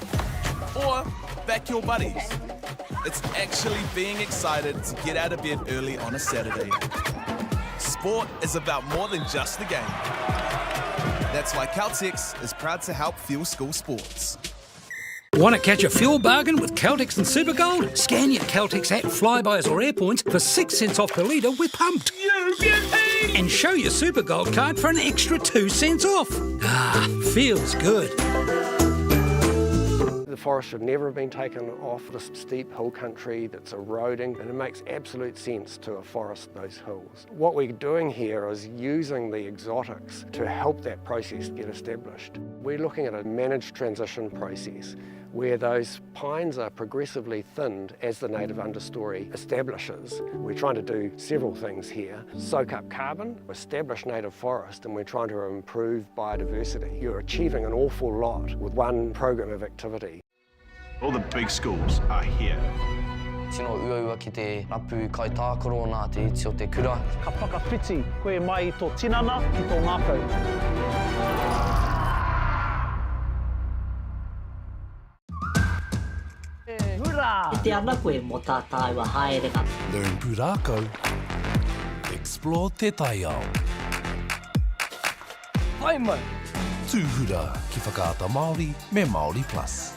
or back your buddies. It's actually being excited to get out of bed early on a Saturday. Sport is about more than just the game. That's why Caltex is proud to help fuel school sports. Want to catch a fuel bargain with Caltex and Supergold? Scan your Caltex app, Flybuys or Airpoints for 6 cents off per litre with Pumped. You beauty! And show your Supergold card for an extra 2 cents off. Ah, feels good. The forest should never have been taken off this steep hill country that's eroding, and it makes absolute sense to afforest those hills. What we're doing here is using the exotics to help that process get established. We're looking at a managed transition process where those pines are progressively thinned as the native understory establishes. We're trying to do several things here. Soak up carbon, establish native forest, and we're trying to improve biodiversity. You're achieving an awful lot with one program of activity. All the big schools are here. Tino uaua ki te rapu kai tākaro nā te iti o te kura. Ka whakawhiti koe mai I tō tinana ki tō ngākau. I te ana koe mō tā tāua haerenga. Learn pūrākau. Explore te taiao. Hai mai! Tūhura ki whakaata Māori me Māori Plus.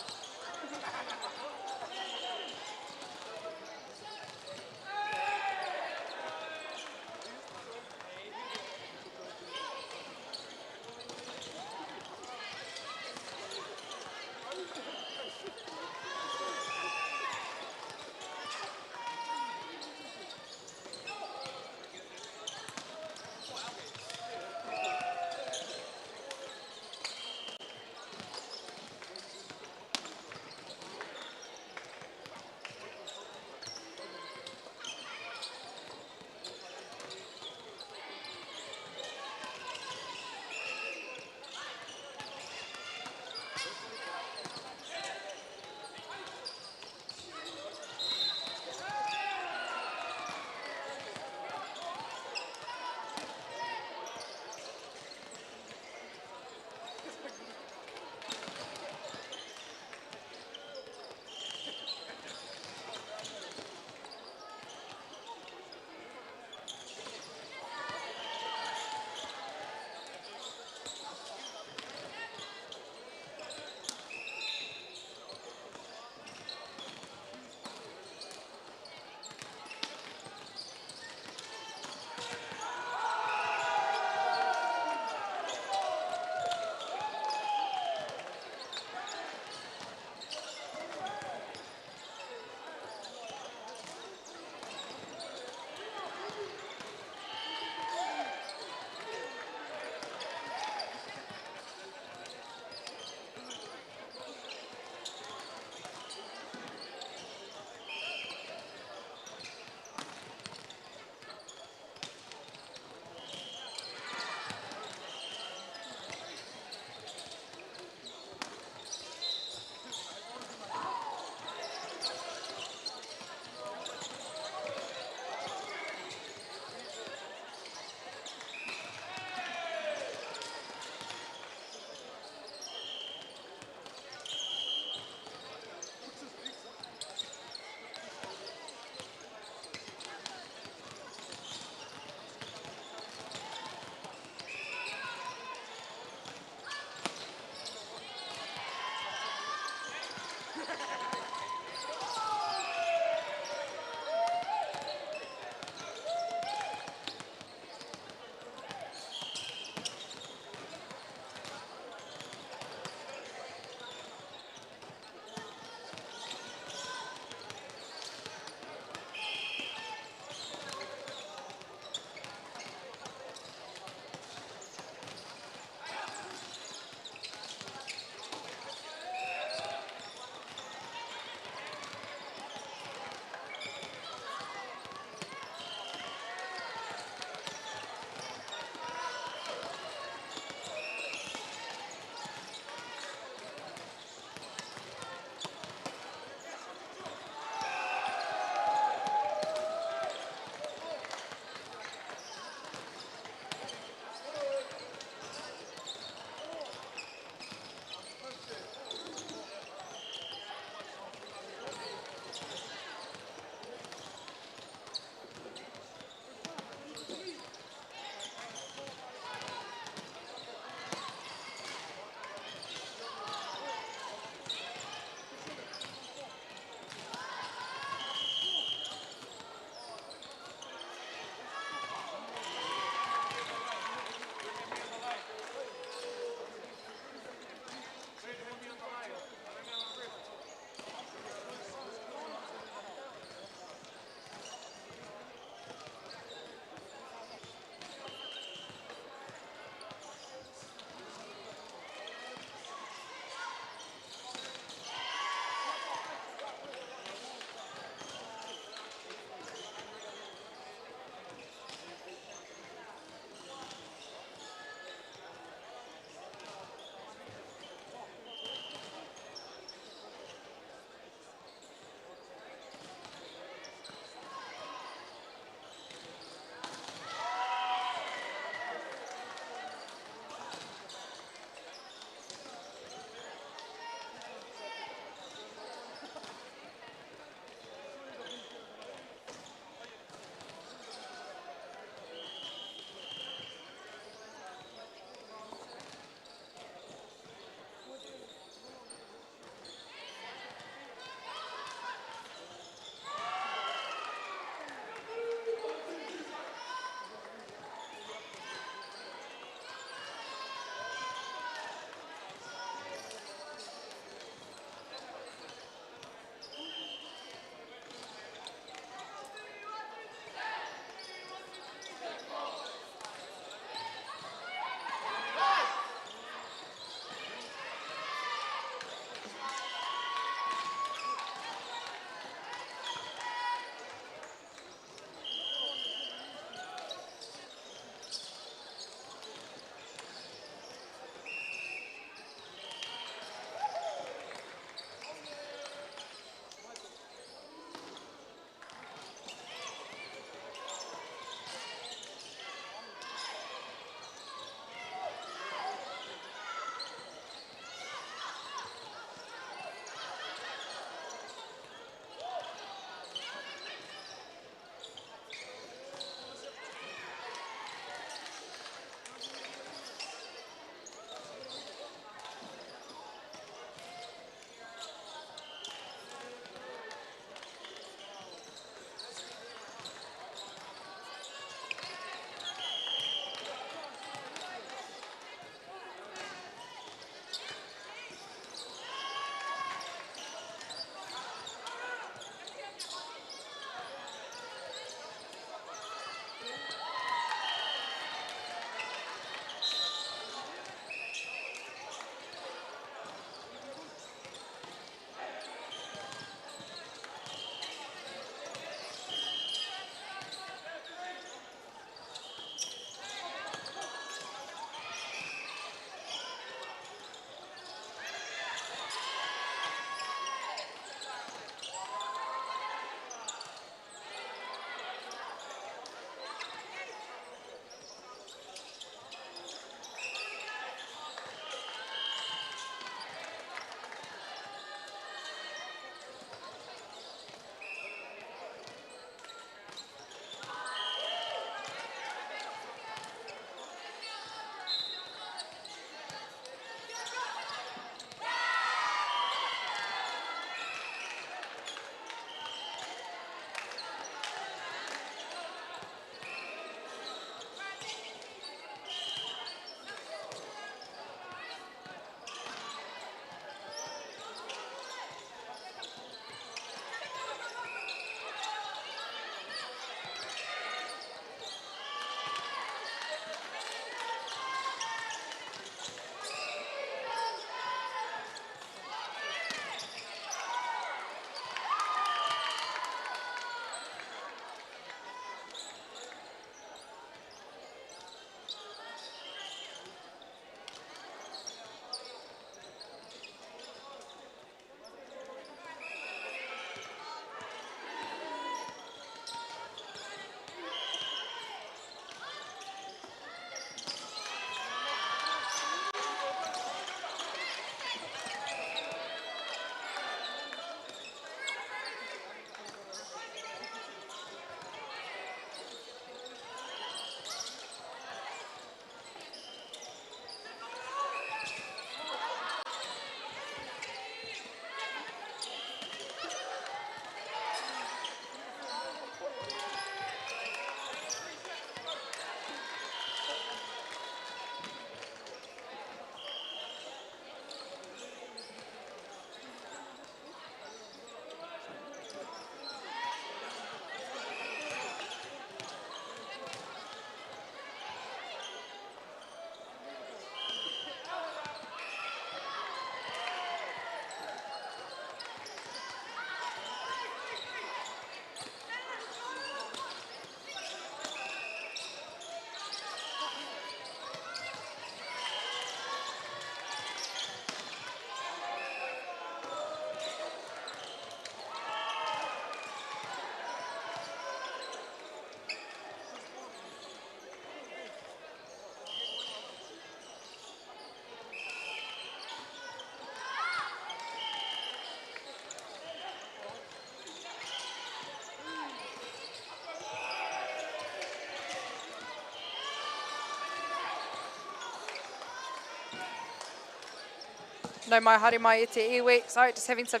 no mai haere mai e te iwi. So just having some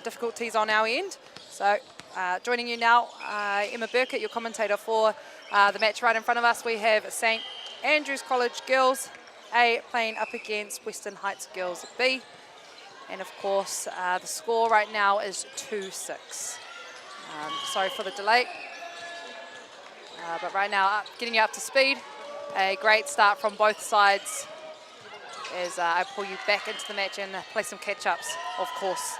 difficulties on our end. So joining you now, Emma Burkett, your commentator for the match right in front of us. We have St Andrews College Girls A playing up against Western Heights Girls B. And of course, the score right now is 2-6. Sorry for the delay. But right now, getting you up to speed. A great start from both sides as I pull you back into the match and play some catch-ups, of course.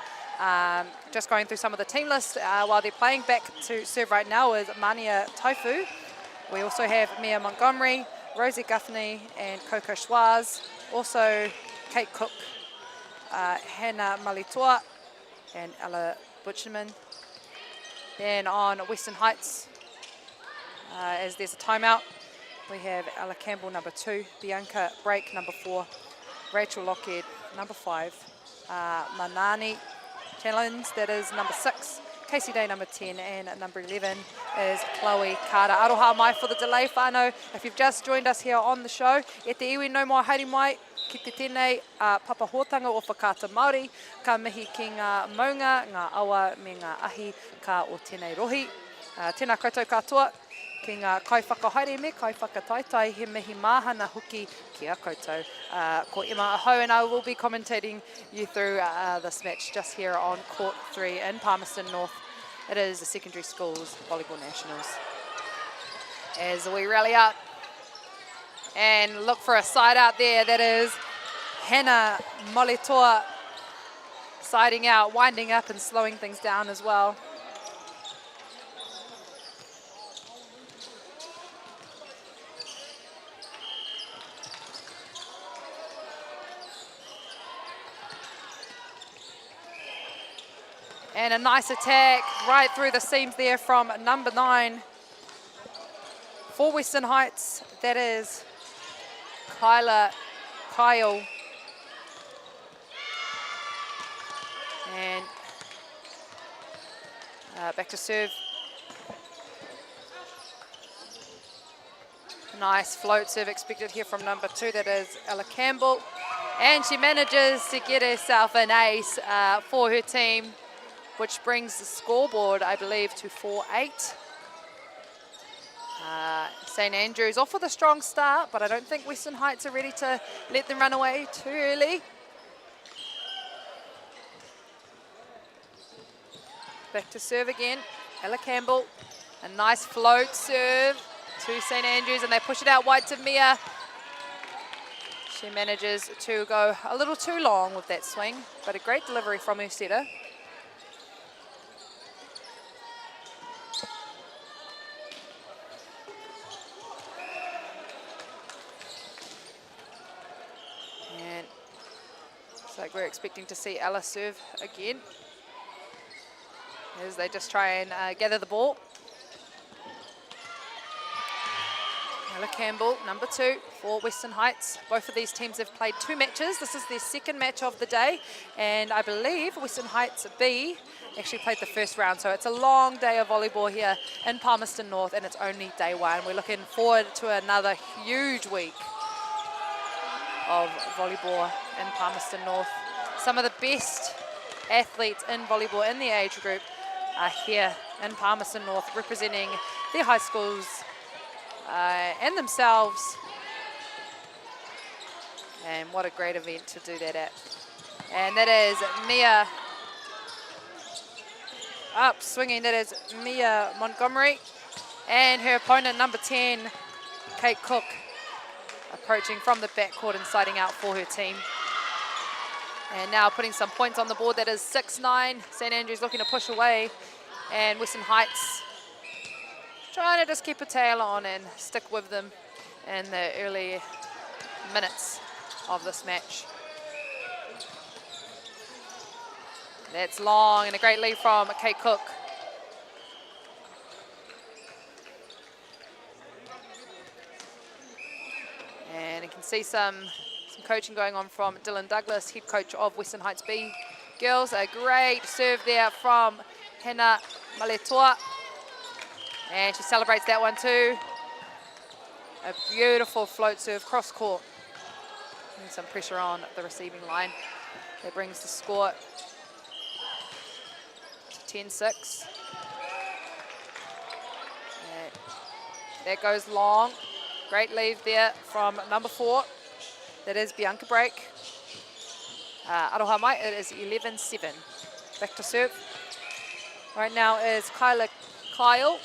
Just going through some of the team lists while they're playing. Back to serve right now is Mania Tofu. We also have Mia Montgomery, Rosie Guthney and Coco Schwaz. Also Kate Cook, Hannah Malitoa and Ella Butcherman. Then on Western Heights, as there's a timeout, we have Ella Campbell, number 2, Bianca Brake, number 4, Rachel Lockhead, number 5, Manani Challenge, that is number 6, Casey Day, number 10, and number 11 is Chloe Carter. Aroha mai for the delay, whānau. If you've just joined us here on the show, e te iwi no mai haere mai, ki te tēnei papahotanga o whakata Māori, ka mihi ki ngā maunga, ngā awa me ngā ahi ka o tēnei rohi. Tēnā koutou katoa, ki ngā kai whakahaere me kai whakataitai, he mihi māhana hoki ki a koutou. Ko Emma Aho, and I will be commentating you through this match just here on Court 3 in Palmerston North. It is the Secondary Schools Volleyball Nationals. As we rally up and look for a side out there, that is Hannah Molitoa siding out, winding up and slowing things down as well. And a nice attack right through the seams there from number 9 for Western Heights. That is Kyle. And back to serve. Nice float serve expected here from number 2. That is Ella Campbell. And she manages to get herself an ace for her team, which brings the scoreboard, I believe, to 4-8. St Andrews off with a strong start, but I don't think Western Heights are ready to let them run away too early. Back to serve again, Ella Campbell. A nice float serve to St Andrews, and they push it out wide to Mia. She manages to go a little too long with that swing, but a great delivery from her setter. Like we're expecting to see Ella serve again as they just try and gather the ball. Ella Campbell, number 2 for Western Heights. Both of these teams have played 2 matches. This is their second match of the day, and I believe Western Heights B actually played the first round. So it's a long day of volleyball here in Palmerston North, and it's only day 1. We're looking forward to another huge week of volleyball in Palmerston North. Some of the best athletes in volleyball in the age group are here in Palmerston North, representing their high schools and themselves. And what a great event to do that at. And that is Mia up swinging. That is Mia Montgomery, and her opponent, number 10, Kate Cook, approaching from the backcourt and siding out for her team. And now putting some points on the board. That is 6-9. St Andrews looking to push away, and Western Heights trying to just keep a tail on and stick with them in the early minutes of this match. That's long, and a great lead from Kate Cook. And you can see some coaching going on from Dylan Douglas, head coach of Western Heights B girls. A great serve there from Hannah Maletoa. And she celebrates that one too. A beautiful float serve cross court. Putting some pressure on the receiving line. That brings the score to 10-6. That goes long. Great leave there from number 4. That is Bianca Break. Aroha Mai, it is 11-7. Back to serve. Right now is Kyle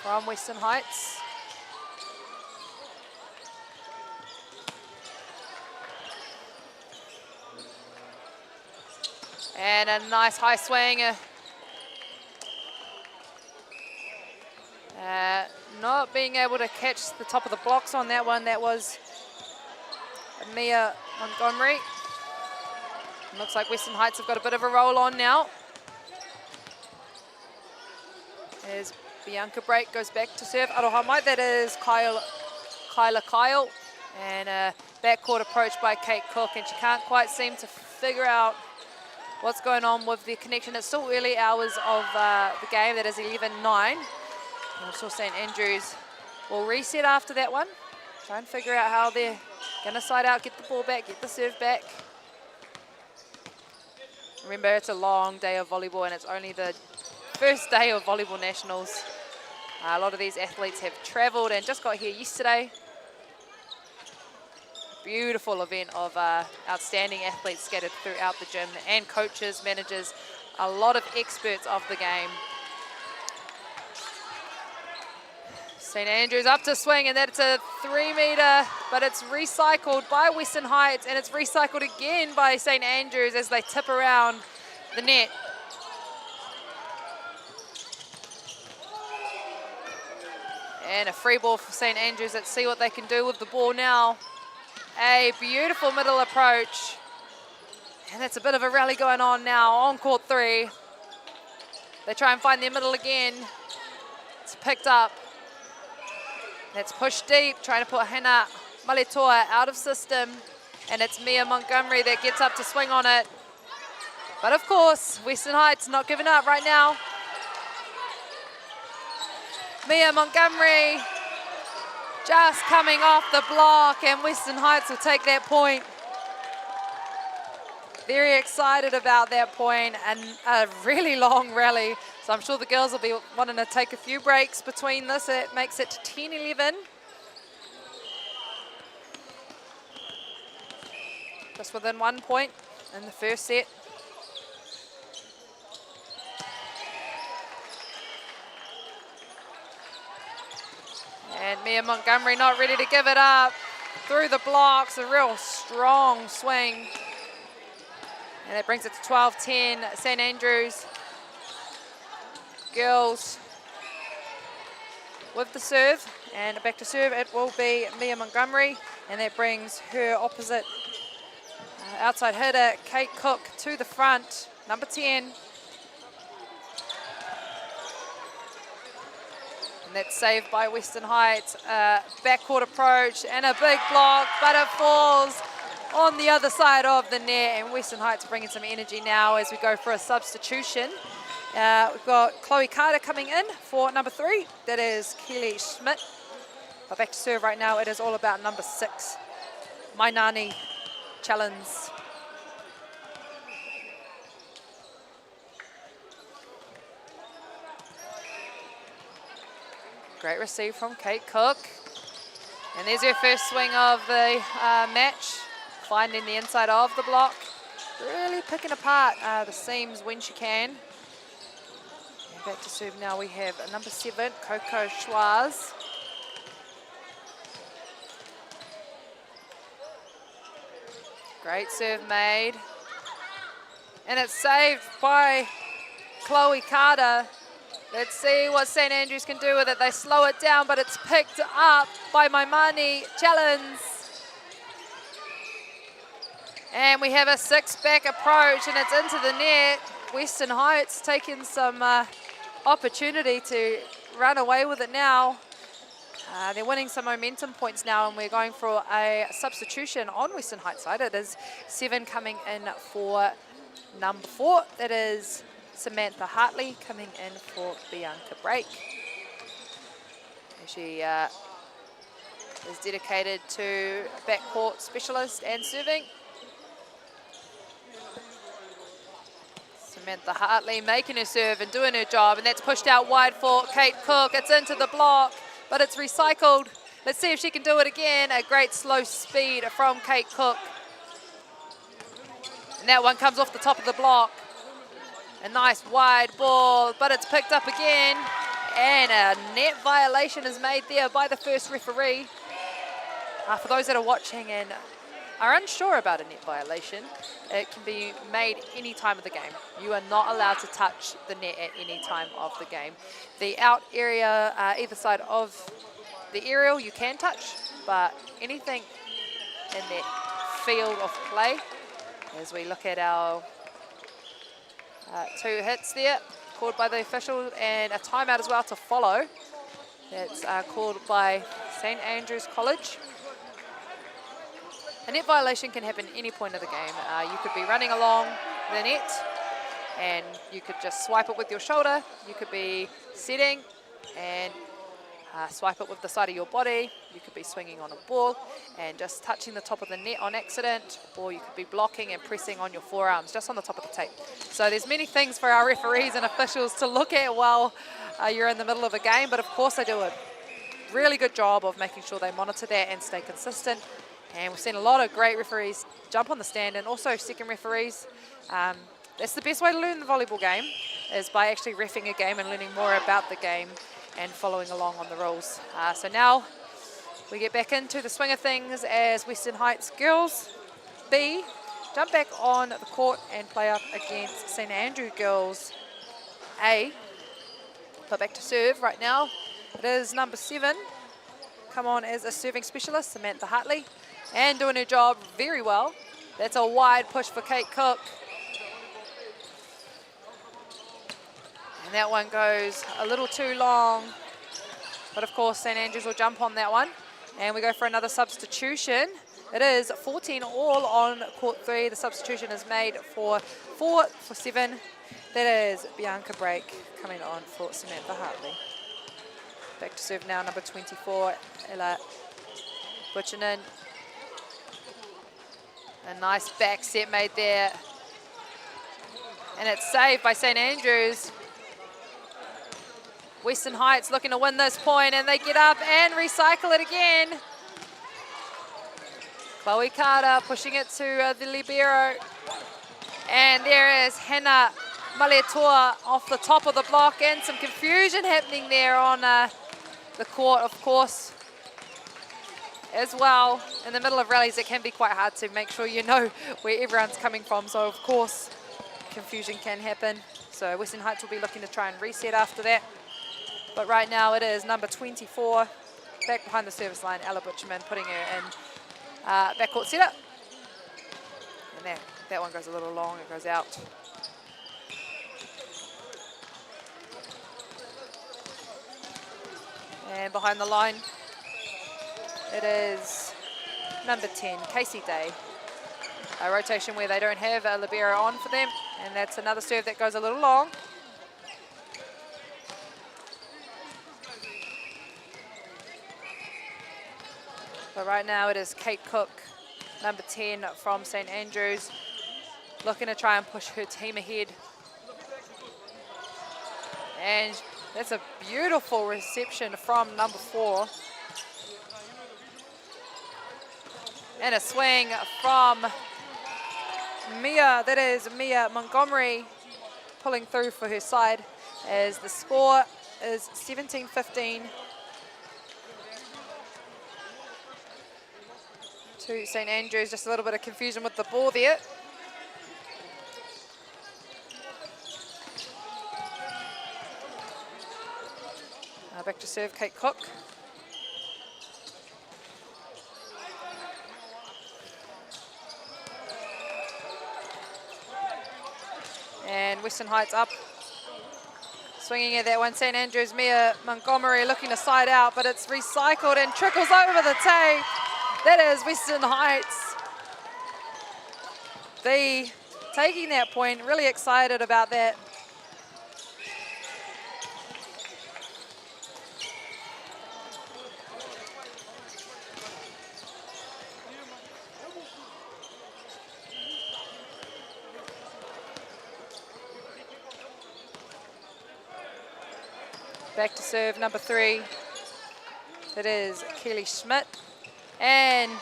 from Western Heights. And a nice high swing. Not being able to catch the top of the blocks on that one. That was Mia Montgomery. Looks like Western Heights have got a bit of a roll on now. As Bianca Break goes back to serve. Aroha Mai, that is Kyle. And a backcourt approach by Kate Cook, and she can't quite seem to figure out what's going on with the connection. It's still early hours of the game. That is 11-9. I'm sure St Andrews will reset after that one. Try and figure out how they're going to side out, get the ball back, get the serve back. Remember, it's a long day of volleyball, and it's only the first day of Volleyball Nationals. A lot of these athletes have travelled and just got here yesterday. Beautiful event of outstanding athletes scattered throughout the gym, and coaches, managers, a lot of experts of the game. St Andrews up to swing, and that's a 3-meter, but it's recycled by Western Heights, and it's recycled again by St Andrews as they tip around the net. And a free ball for St Andrews. Let's see what they can do with the ball now. A beautiful middle approach. And that's a bit of a rally going on now on court 3. They try and find their middle again. It's picked up. Let's push deep, trying to put Hannah Maletoa out of system. And it's Mia Montgomery that gets up to swing on it. But of course, Western Heights not giving up right now. Mia Montgomery just coming off the block, and Western Heights will take that point. Very excited about that point, and a really long rally. So I'm sure the girls will be wanting to take a few breaks between this. It makes it 10-11. Just within 1 point in the first set. And Mia Montgomery not ready to give it up. Through the blocks, a real strong swing. And that brings it to 12-10, St Andrews. Girls with the serve, and back to serve it will be Mia Montgomery, and that brings her opposite outside hitter, Kate Cook, to the front, number 10. And that's saved by Western Heights. Backcourt approach and a big block, but it falls on the other side of the net, and Western Heights bringing some energy now as we go for a substitution. We've got Chloe Carter coming in for number 3. That is Keely Schmidt. But back to serve right now, it is all about number 6, Mainani Challenge. Great receive from Kate Cook. And there's her first swing of the match, finding the inside of the block. Really picking apart the seams when she can. And back to serve now, we have number 7, Coco Schwarz. Great serve made. And it's saved by Chloe Carter. Let's see what St Andrews can do with it. They slow it down, but it's picked up by Maimani Challenge. And we have a 6-back approach, and it's into the net. Western Heights taking some opportunity to run away with it now. They're winning some momentum points now, and we're going for a substitution on Western Heights side. It is 7 coming in for number 4. That is Samantha Hartley coming in for Bianca Break. She is dedicated to backcourt specialist and serving. Samantha Hartley making her serve and doing her job, and that's pushed out wide for Kate Cook. It's into the block, but it's recycled. Let's see if she can do it again. A great slow speed from Kate Cook. And that one comes off the top of the block. A nice wide ball, but it's picked up again. And a net violation is made there by the first referee. For those that are watching and are unsure about a net violation, it can be made any time of the game. You are not allowed to touch the net at any time of the game. The out area, either side of the aerial, you can touch, but anything in that field of play, as we look at our 2 hits there, called by the official, and a timeout as well to follow. That's called by St Andrews College. A net violation can happen any point of the game. You could be running along the net and you could just swipe it with your shoulder. You could be sitting and swipe it with the side of your body. You could be swinging on a ball and just touching the top of the net on accident, or you could be blocking and pressing on your forearms just on the top of the tape. So there's many things for our referees and officials to look at while you're in the middle of a game, but of course they do a really good job of making sure they monitor that and stay consistent. And we've seen a lot of great referees jump on the stand, and also second referees. That's the best way to learn the volleyball game, is by actually reffing a game and learning more about the game and following along on the rules. So now we get back into the swing of things as Western Heights girls B jump back on the court and play up against St Andrew girls A. Put back to serve right now. It is number 7. Come on as a serving specialist, Samantha Hartley, and doing her job very well. That's a wide push for Kate Cook. And that one goes a little too long. But of course, St Andrews will jump on that one. And we go for another substitution. It is 14 all on court 3. The substitution is made for 4 for 7. That is Bianca Brake coming on for Samantha Hartley. Back to serve now, number 24, Ella Butchinen. A nice back set made there. And it's saved by St Andrews. Western Heights looking to win this point, and they get up and recycle it again. Chloe Carter pushing it to the libero. And there is Hannah Maletua off the top of the block, and some confusion happening there on the court, of course, as well. In the middle of rallies, it can be quite hard to make sure you know where everyone's coming from. So, of course, confusion can happen. So Western Heights will be looking to try and reset after that. But right now it is number 24, back behind the service line, Ella Butcherman, putting her in backcourt setup. And that one goes a little long, it goes out. And behind the line, it is number 10, Casey Day. A rotation where they don't have a libero on for them, and that's another serve that goes a little long. But right now it is Kate Cook, number 10 from St Andrews, looking to try and push her team ahead. And that's a beautiful reception from number 4. And a swing from Mia, that is Mia Montgomery, pulling through for her side, as the score is 17-15 to St Andrews. Just a little bit of confusion with the ball there. Back to serve, Kate Cook. And Western Heights up. Swinging at that one, St Andrews, Mia Montgomery looking to side out, but it's recycled and trickles over the tape. That is Western Heights. They taking that point, really excited about that. Back to serve number 3. That is Keely Schmidt. And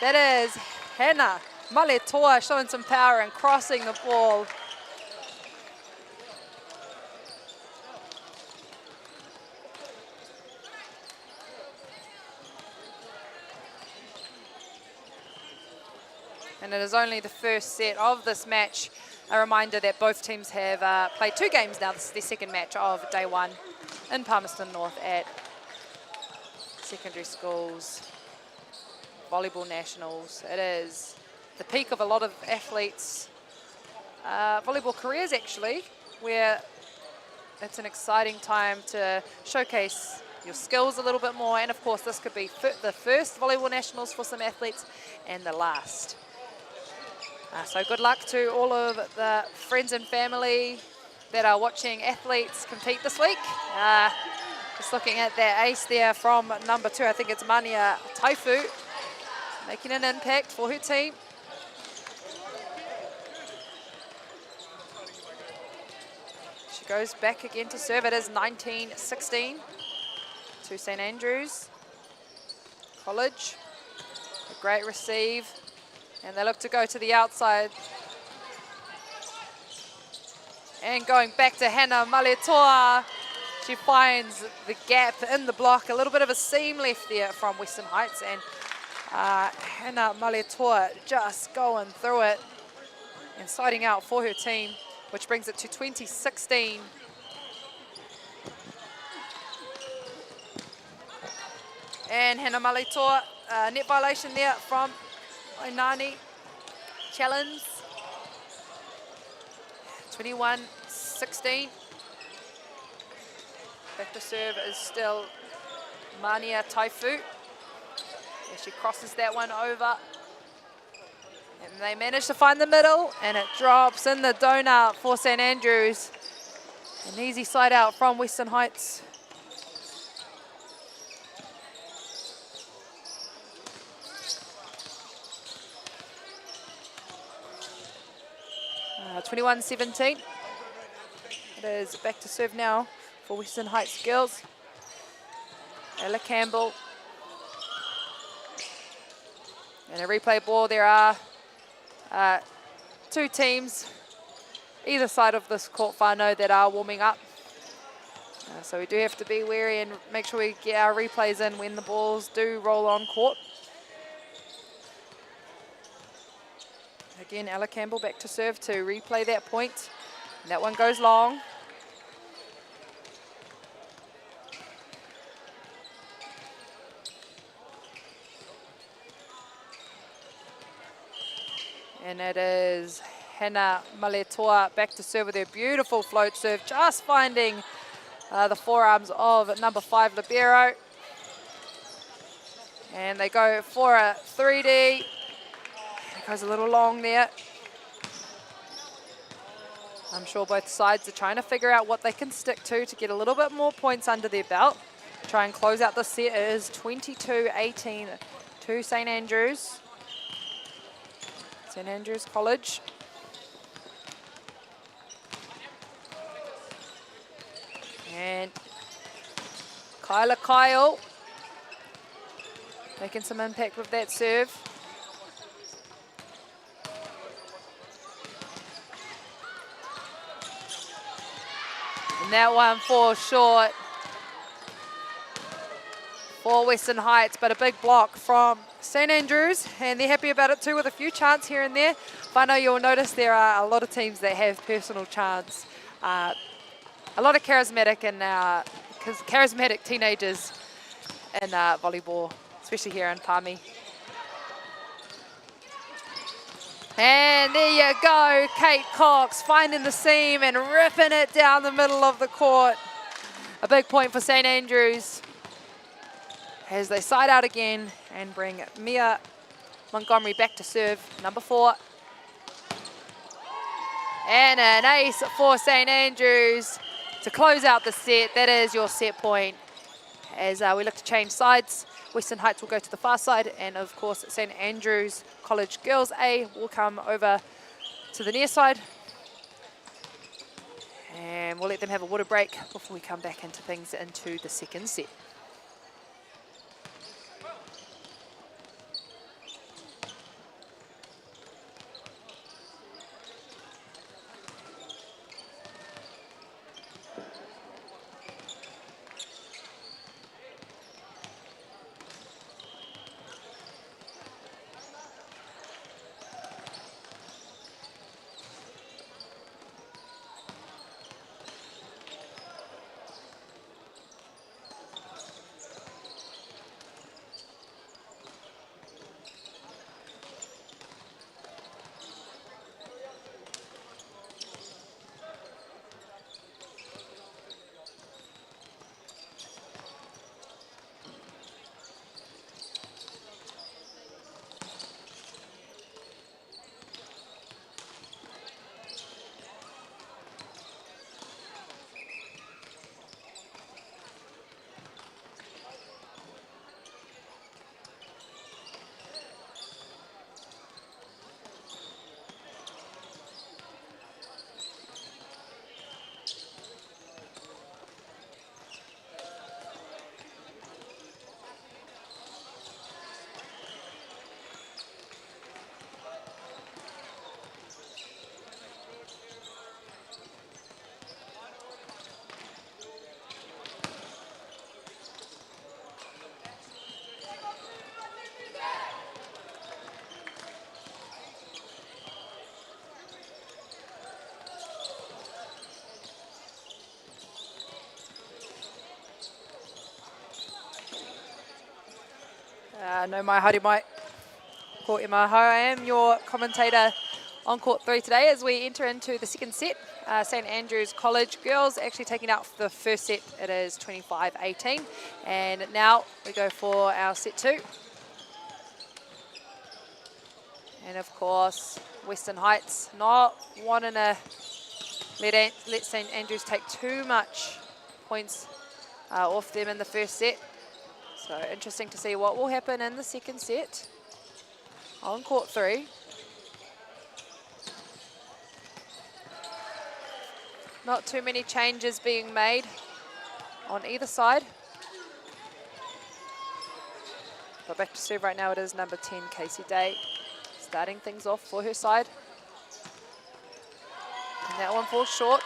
that is Hannah Maletoa showing some power and crossing the ball. And it is only the first set of this match. A reminder that both teams have played 2 games now. This is their second match of day 1 in Palmerston North at secondary schools, volleyball nationals. It is the peak of a lot of athletes' volleyball careers, actually, where it's an exciting time to showcase your skills a little bit more. And of course, this could be the first volleyball nationals for some athletes and the last. So good luck to all of the friends and family that are watching athletes compete this week. Just looking at that ace there from number 2, I think it's Mania Taifu, making an impact for her team. She goes back again to serve. It is 19-16 to St Andrews College. A great receive. And they look to go to the outside. And going back to Hannah Maletoa. She finds the gap in the block. A little bit of a seam left there from Western Heights. And Hannah Maletoa just going through it and siding out for her team, which brings it to 20-16. And Hannah Maletoa, net violation there from Oinani. Challenge. 21-16. Back to serve is still Mania Taifu. As she crosses that one over. And they manage to find the middle, and it drops in the donut for St Andrews. An easy side out from Western Heights. 21-17. It is back to serve now for Western Heights girls. Ella Campbell. And a replay ball. There are 2 teams either side of this court whānau that are warming up. So we do have to be wary and make sure we get our replays in when the balls do roll on court. Again, Ella Campbell back to serve to replay that point. And that one goes long. And it is Hannah Maletoa back to serve with her beautiful float serve, just finding the forearms of number 5 libero. And they go for a 3D. It goes a little long there. I'm sure both sides are trying to figure out what they can stick to get a little bit more points under their belt. Try and close out the set. It is 22-18 to St Andrews. St Andrews College. And Kyla Kyle making some impact with that serve. And that one falls short for Western Heights, but a big block from St Andrews, and they're happy about it too, with a few chants here and there. But I know you'll notice there are a lot of teams that have personal chants. A lot of charismatic teenagers in volleyball, especially here in Palmy. And there you go, Kate Cox finding the seam and ripping it down the middle of the court. A big point for St Andrews as they side out again and bring Mia Montgomery back to serve, number 4. And an ace for St Andrews to close out the set. That is your set point as we look to change sides. Western Heights will go to the far side, and of course St Andrews College Girls A will come over to the near side. And we'll let them have a water break before we come back into things into the second set. No mai haere mai, ko e maha. I am your commentator on court 3 today as we enter into the second set. St Andrews College girls actually taking out the first set. It is 25-18. And now we go for our set 2. And of course, Western Heights not wanting to let St Andrews take too much points off them in the first set. So interesting to see what will happen in the second set on court 3. Not too many changes being made on either side. But back to serve right now, it is number 10, Casey Day, starting things off for her side. And that one falls short.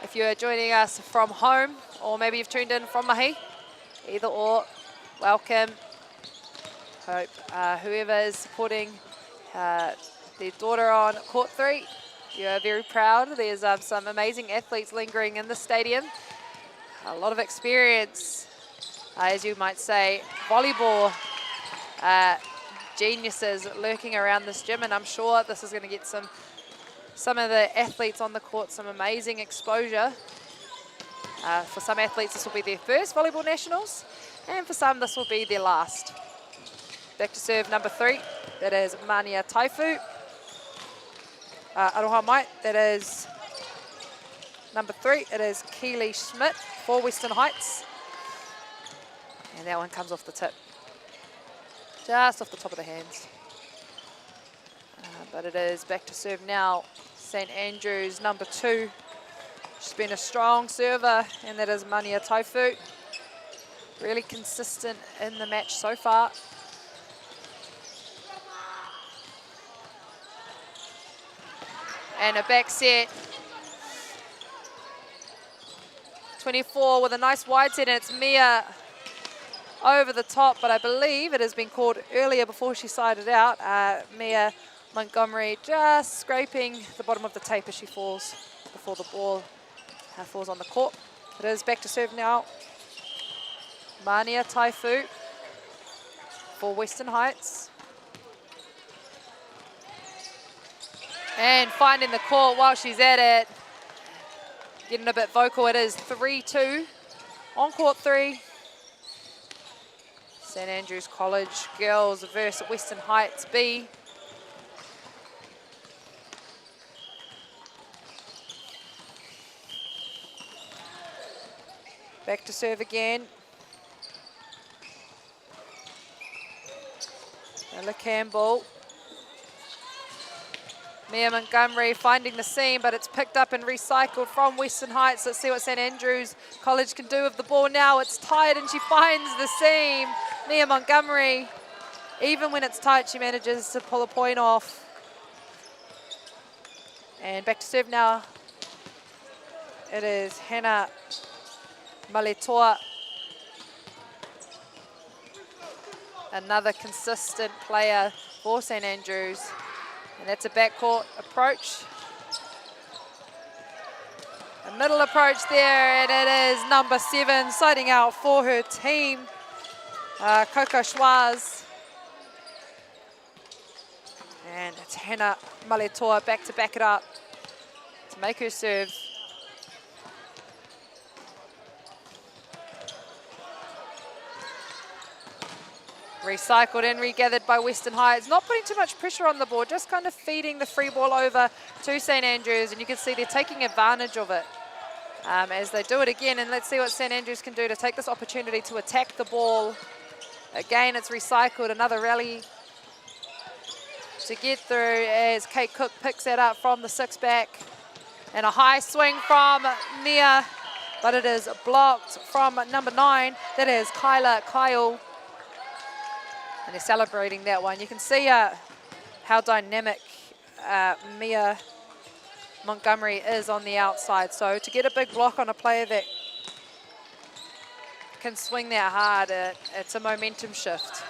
If you're joining us from home, or maybe you've tuned in from Mahi, either or, welcome. Hope whoever is supporting their daughter on court 3, you are very proud. There's some amazing athletes lingering in the stadium. A lot of experience, as you might say, volleyball geniuses lurking around this gym, and I'm sure this is going to get some of the athletes on the court some amazing exposure. For some athletes, this will be their first volleyball nationals, and for some, this will be their last. Back to serve number 3, that is Mania Taifu. Aroha Mai, that is number 3, it is Keely Schmidt for Western Heights. And that one comes off the tip, just off the top of the hands. But it is back to serve now, St Andrews number 2. She's been a strong server, and that is Mania Taifu. Really consistent in the match so far. And a back set. 24 with a nice wide set, and it's Mia over the top, but I believe it has been called earlier before she sided out. Mia Montgomery just scraping the bottom of the tape as she falls before the ball falls on the court. It is back to serve now. Mania Taifu for Western Heights. And finding the court while she's at it. Getting a bit vocal. It is 3-2 on court 3. St Andrews College girls versus Western Heights B. Back to serve again. Ella Campbell. Mia Montgomery finding the seam, but it's picked up and recycled from Western Heights. Let's see what St Andrews College can do with the ball now. It's tight and she finds the seam. Mia Montgomery, even when it's tight, she manages to pull a point off. And back to serve now. It is Hannah Maletoa. Another consistent player for St Andrews. And that's a backcourt approach. A middle approach there, and it is number 7 siding out for her team, Coco Schwaz. And it's Hannah Maletoa back to back it up to make her serve. Recycled and regathered by Western Heights. Not putting too much pressure on the board, just kind of feeding the free ball over to St Andrews. And you can see they're taking advantage of it as they do it again. And let's see what St Andrews can do to take this opportunity to attack the ball. Again, it's recycled. Another rally to get through as Kate Cook picks that up from the 6-back. And a high swing from Nia, but it is blocked from number 9. That is Kyla Kyle. And they're celebrating that one. You can see how dynamic Mia Montgomery is on the outside. So to get a big block on a player that can swing that hard, it's a momentum shift.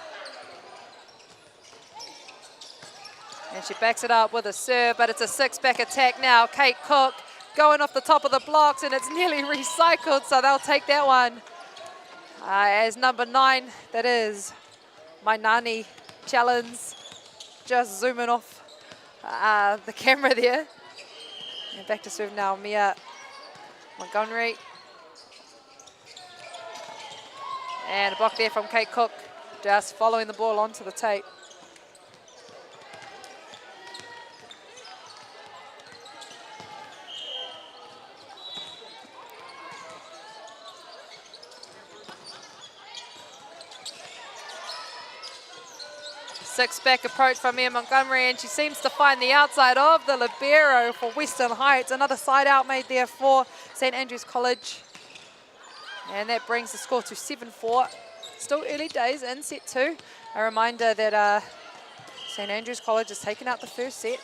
And she backs it up with a serve, but it's a 6-back attack now. Kate Cook going off the top of the blocks, and it's nearly recycled, so they'll take that one. As number 9, that is Mainani Challenge, just zooming off the camera there. And back to serve now, Mia Montgomery. And a block there from Kate Cook, just following the ball onto the tape. Six-back approach from Mia Montgomery, and she seems to find the outside of the libero for Western Heights. Another side out made there for St Andrews College. And that brings the score to 7-4. Still early days in set 2. A reminder that St Andrews College has taken out the first set.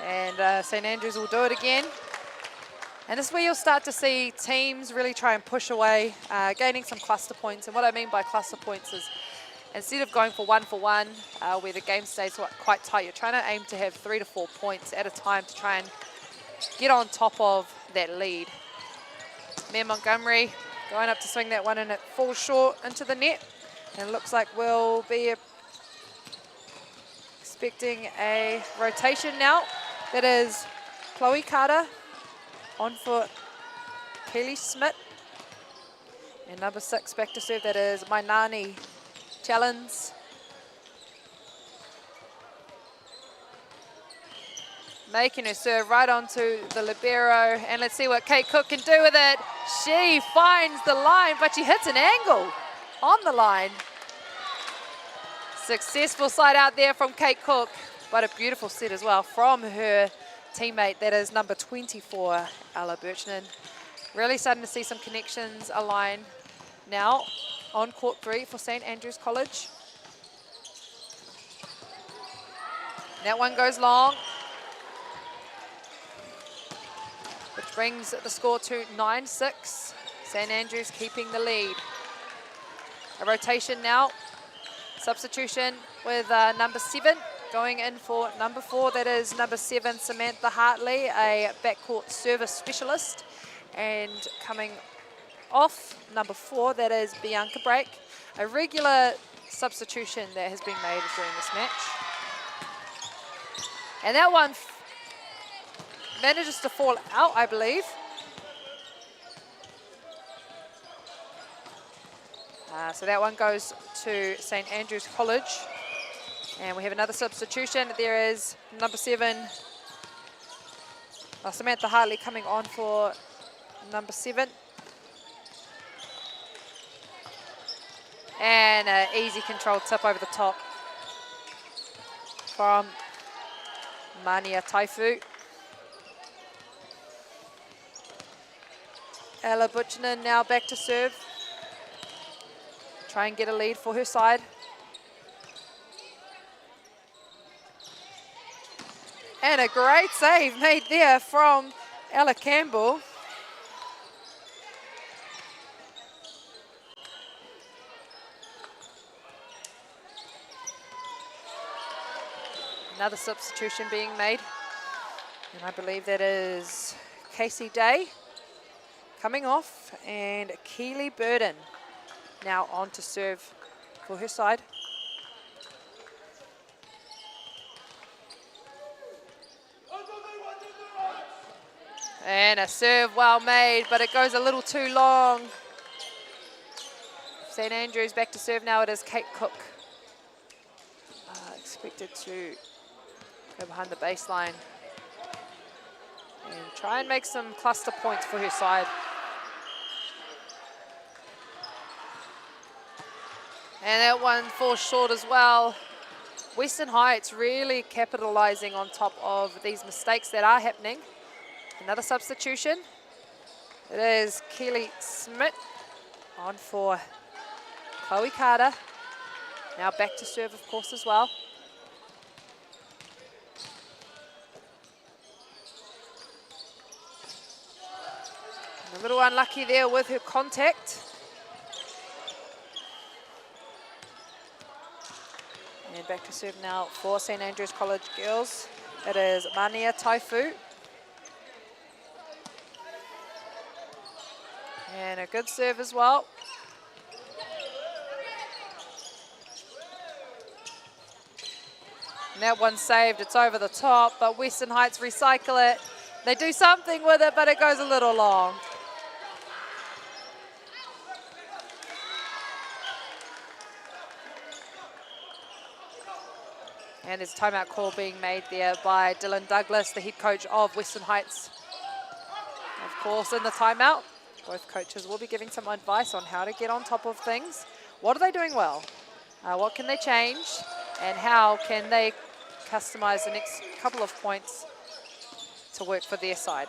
And St Andrews will do it again. And this is where you'll start to see teams really try and push away, gaining some cluster points. And what I mean by cluster points is instead of going for 1-for-1, where the game stays quite tight, you're trying to aim to have 3 to 4 points at a time to try and get on top of that lead. Mia Montgomery going up to swing that one, and it falls short into the net. And it looks like we'll be expecting a rotation now. That is Chloe Carter on for Kelly Smith. And number 6 back to serve, that is Mainani Challenge. Making her serve right onto the libero. And let's see what Kate Cook can do with it. She finds the line, but she hits an angle on the line. Successful side out there from Kate Cook, but a beautiful set as well from her teammate, that is number 24, Ella Birchnan. Really starting to see some connections align now on court 3 for St Andrews College. That one goes long, which brings the score to 9-6. St Andrews keeping the lead. A rotation now. Substitution with number 7. Going in for number 4, that is number 7, Samantha Hartley, a backcourt service specialist. And coming off number 4, that is Bianca Brake. A regular substitution that has been made during this match. And that one manages to fall out, I believe. So that one goes to St Andrews College. And we have another substitution. There is number 7, Samantha Hartley, coming on for number 7. And an easy controlled tip over the top from Mania Taifu. Ella Butchinen now back to serve. Try and get a lead for her side. And a great save made there from Ella Campbell. Another substitution being made. And I believe that is Casey Day coming off, and Keely Burden now on to serve for her side. And a serve well made, but it goes a little too long. St Andrews back to serve now. It is Kate Cook. Expected to go behind the baseline and try and make some cluster points for her side. And that one falls short as well. Western Heights really capitalising on top of these mistakes that are happening. Another substitution. It is Kelly Smith on for Chloe Carter. Now back to serve, of course, as well. And a little unlucky there with her contact. And back to serve now for St Andrews College girls. It is Mania Taifu. And a good serve as well. And that one's saved, it's over the top, but Western Heights recycle it. They do something with it, but it goes a little long. And there's a timeout call being made there by Dylan Douglas, the head coach of Western Heights. Of course, in the timeout, both coaches will be giving some advice on how to get on top of things. What are they doing well? What can they change? And how can they customize the next couple of points to work for their side?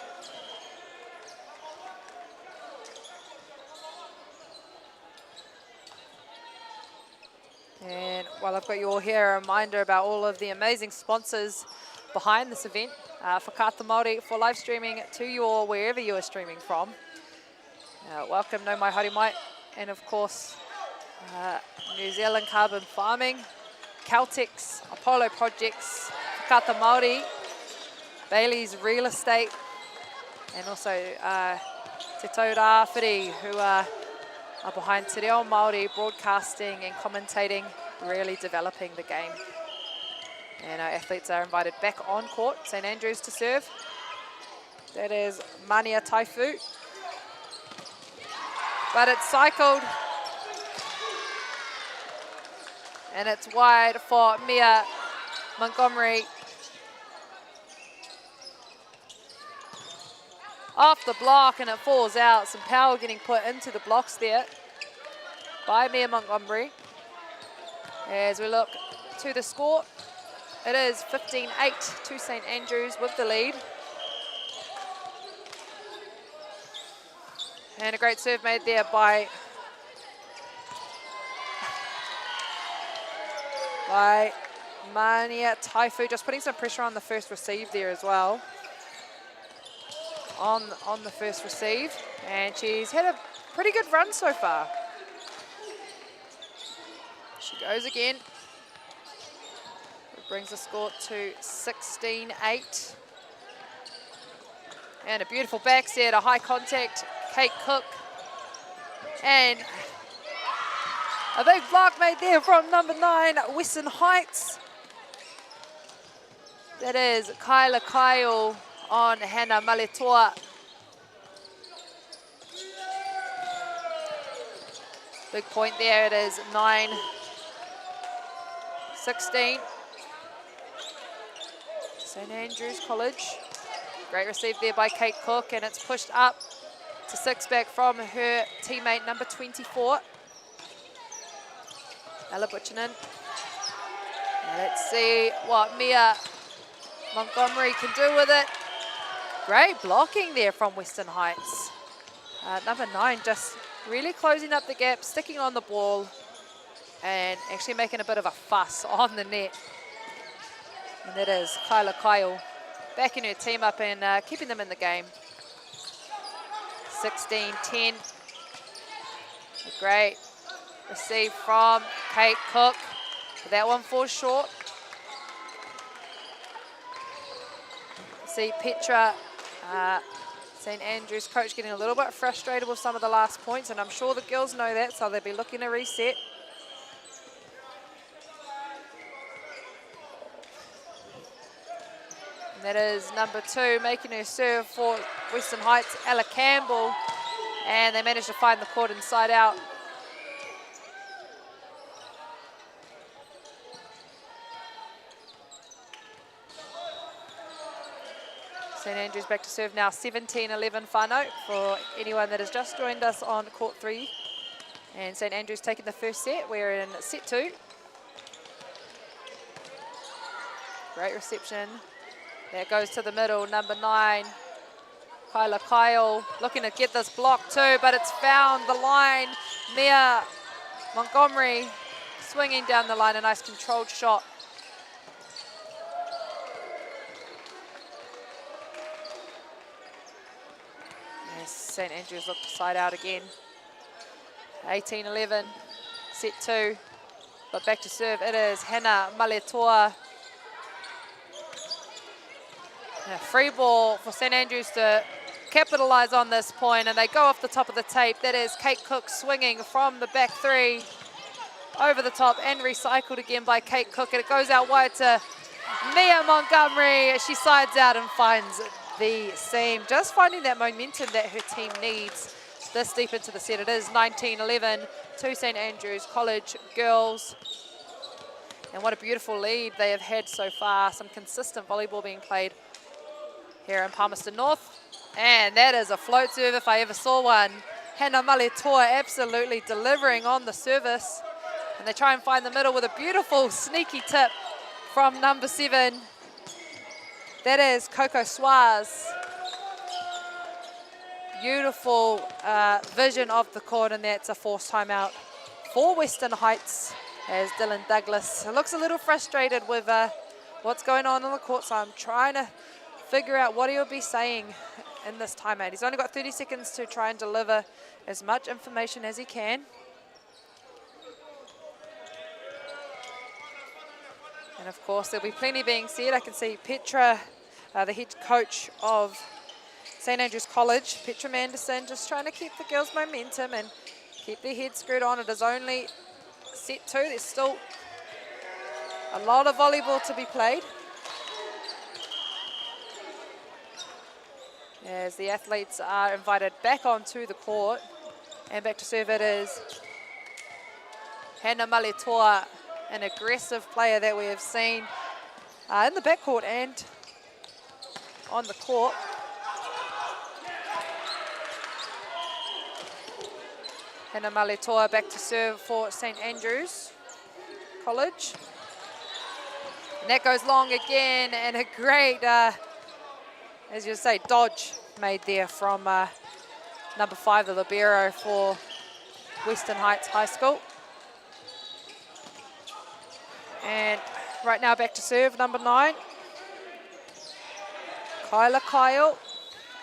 And while I've got you all here, a reminder about all of the amazing sponsors behind this event. Whakatane Māori for live streaming to you all wherever you are streaming from. Welcome, No Mai Haere Mai, and of course, New Zealand Carbon Farming, Caltex, Apollo Projects, Whakatane Māori, Bailey's Real Estate, and also Te Taura Whiri, who are behind Te Reo Māori broadcasting and commentating, really developing the game. And our athletes are invited back on court. St Andrews to serve. That is Mania Taifu. But it's cycled. And it's wide for Mia Montgomery. Off the block, and it falls out. Some power getting put into the blocks there by Mia Montgomery. As we look to the score, it is 15-8 to St Andrews with the lead. And a great serve made there by Mania Taifu, just putting some pressure on the first receive there as well. On the first receive, and she's had a pretty good run so far. She goes again. It brings the score to 16-8. And a beautiful back set, a high contact, Kate Cook. And a big block made there from number 9, Western Heights. That is Kyla Kyle on Hannah Maletoa. Big point there, it is 9-16. St Andrews College. Great receive there by Kate Cook, and it's pushed up to 6 back from her teammate number 24. Ella Butchinen. Let's see what Mia Montgomery can do with it. Great blocking there from Western Heights. Number 9 just really closing up the gap, sticking on the ball, and actually making a bit of a fuss on the net. And that is Kyla Kyle backing her team up and keeping them in the game. 16-10. A great receive from Kate Cook. But that one falls short. See Petra, St Andrews coach, getting a little bit frustrated with some of the last points, and I'm sure the girls know that, so they'll be looking to reset. And that is number 2 making her serve for Western Heights, Ella Campbell, and they managed to find the court inside out. St Andrews back to serve now, 17-11 whānau for anyone that has just joined us on court 3. And St Andrews taking the first set. We're in set 2. Great reception. That goes to the middle, number 9. Kyla Kyle looking to get this block too, but it's found the line. Mia Montgomery swinging down the line, a nice controlled shot. St Andrews look side out again. 18-11, set 2. But back to serve, it is Hannah Maletoa. A free ball for St Andrews to capitalise on this point, and they go off the top of the tape. That is Kate Cook swinging from the back 3 over the top and recycled again by Kate Cook, and it goes out wide to Mia Montgomery. She sides out and finds the seam, just finding that momentum that her team needs this deep into the set. It is 19-11 to St Andrews College girls. And what a beautiful lead they have had so far. Some consistent volleyball being played here in Palmerston North. And that is a float serve if I ever saw one. Hannah Maletoa absolutely delivering on the service. And they try and find the middle with a beautiful sneaky tip from number 7. That is Coco Suarez. Beautiful vision of the court, and that's a forced timeout for Western Heights as Dylan Douglas looks a little frustrated with what's going on the court, so I'm trying to figure out what he'll be saying in this timeout. He's only got 30 seconds to try and deliver as much information as he can. And of course, there'll be plenty being said. I can see Petra, the head coach of St Andrews College, Petra Manderson, just trying to keep the girls' momentum and keep their heads screwed on. It is only set 2. There's still a lot of volleyball to be played. As the athletes are invited back onto the court. And back to serve it is Hannah Maletoa, an aggressive player that we have seen in the backcourt and on the court. Hannah Maletoa back to serve for St Andrews College. And that goes long again, and a great, as you say, dodge made there from number 5, the libero for Western Heights High School. And right now back to serve, number 9. Kyla Kyle,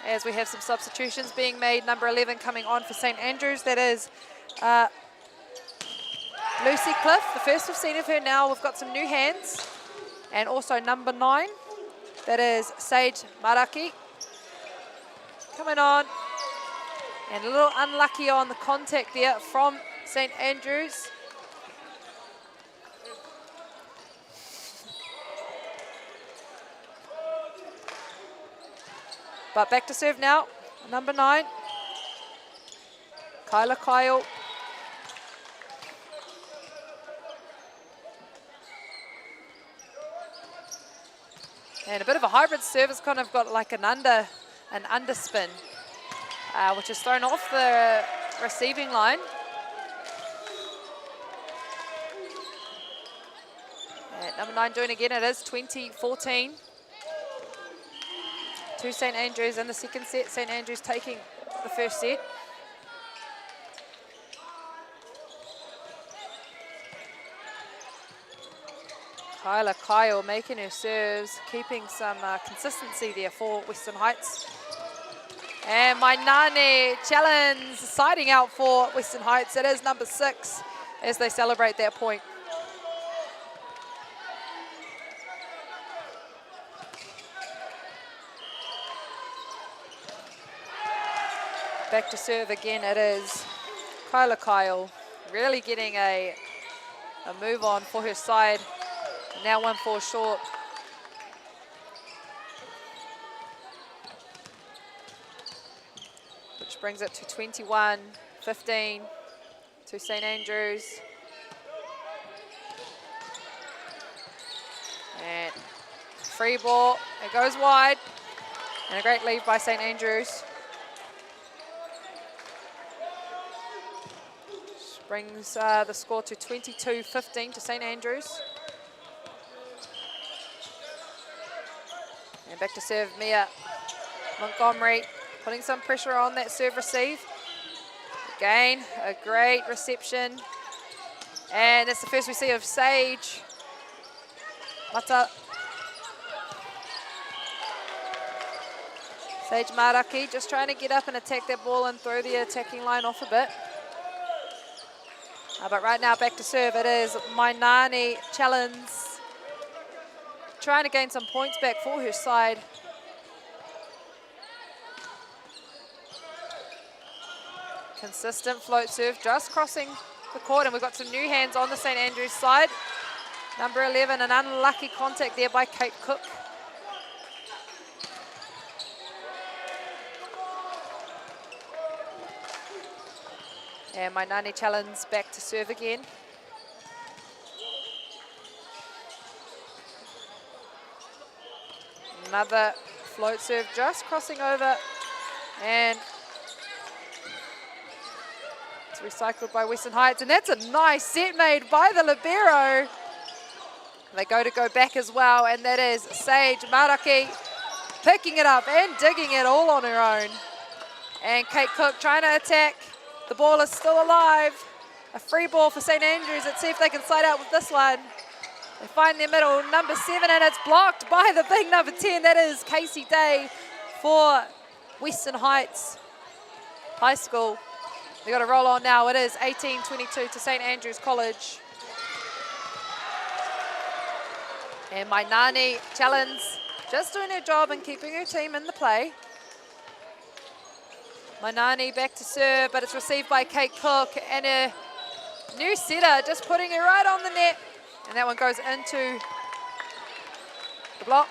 as we have some substitutions being made. Number 11 coming on for St Andrews. That is Lucy Cliff, the first we've seen of her now. We've got some new hands. And also number 9, that is Sage Maraki coming on. And a little unlucky on the contact there from St Andrews. But back to serve now, number 9, Kyla Kyle. And a bit of a hybrid service, kind of got like an underspin, which is thrown off the receiving line. And number 9 doing again, it is 20-14. To St Andrews in the second set. St Andrews taking the first set. Kyla Kyle making her serves, keeping some consistency there for Western Heights. And Mainane challenge siding out for Western Heights. It is number 6 as they celebrate that point. Back to serve again, it is Kyla Kyle, really getting a move on for her side. And now 1-4 short. Which brings it to 21-15 to St Andrews. And free ball, it goes wide. And a great lead by St Andrews. Brings the score to 22-15 to St Andrews. And back to serve Mia Montgomery, putting some pressure on that serve receive. Again, a great reception. And that's the first we see of Sage Mata. Sage Maraki just trying to get up and attack that ball and throw the attacking line off a bit. But right now, back to serve, it is Mainane challenge. Trying to gain some points back for her side. Consistent float serve, just crossing the court, and we've got some new hands on the St Andrews side. Number 11, an unlucky contact there by Kate Cook. And Mainane challenge back to serve again. Another float serve just crossing over, and it's recycled by Western Heights, and that's a nice set made by the libero. They go back as well, and that is Sage Maraki picking it up and digging it all on her own. And Kate Cook trying to attack. The ball is still alive. A free ball for St Andrews. Let's see if they can side out with this one. They find their middle, number 7, and it's blocked by the big number 10. That is Casey Day for Western Heights High School. They've got to roll on now. It is 18-22 to St Andrews College. And Mainane challenge, just doing her job and keeping her team in the play. Mainane back to serve, but it's received by Kate Cook, and a new setter just putting it right on the net. And that one goes into the block.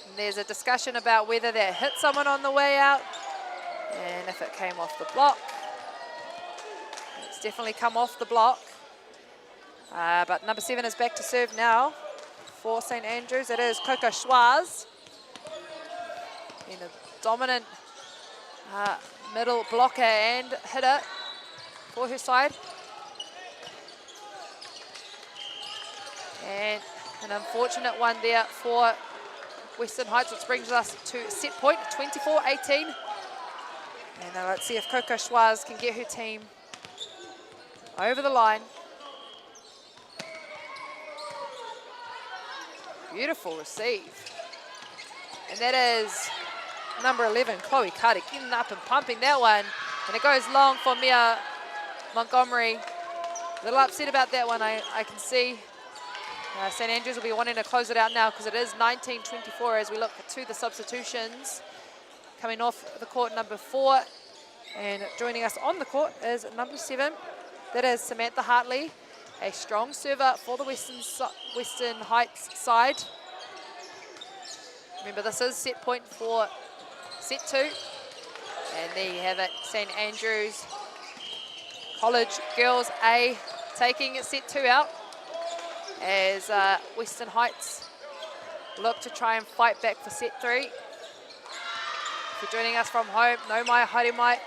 And there's a discussion about whether that hit someone on the way out, and if it came off the block. It's definitely come off the block. But number 7 is back to serve now for St Andrews. It is Coco Schwaz. In a dominant middle blocker and hitter for her side. And an unfortunate one there for Western Heights, which brings us to set point, 24-18. And now let's see if Coco Schwaz can get her team over the line. Beautiful receive. And that is number 11, Chloe Carter, getting up and pumping that one. And it goes long for Mia Montgomery. A little upset about that one, I can see. St Andrews will be wanting to close it out now because it is 19-24 as we look to the substitutions. Coming off the court, number 4. And joining us on the court is number 7. That is Samantha Hartley, a strong server for the Western Heights side. Remember, this is set point for set 2. And there you have it, St Andrews College Girls A taking set 2 out as Western Heights look to try and fight back for set 3. If you're joining us from home, no mai haere mai.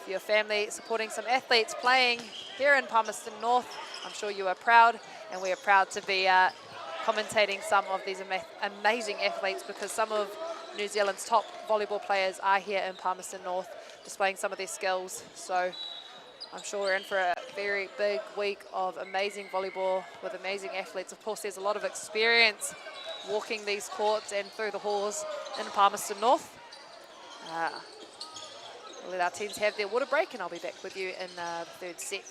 If you're a family supporting some athletes playing here in Palmerston North, I'm sure you are proud, and we are proud to be commentating some of these amazing athletes, because some of New Zealand's top volleyball players are here in Palmerston North displaying some of their skills. So I'm sure we're in for a very big week of amazing volleyball with amazing athletes. Of course, there's a lot of experience walking these courts and through the halls in Palmerston North. We'll let our teams have their water break, and I'll be back with you in the third set.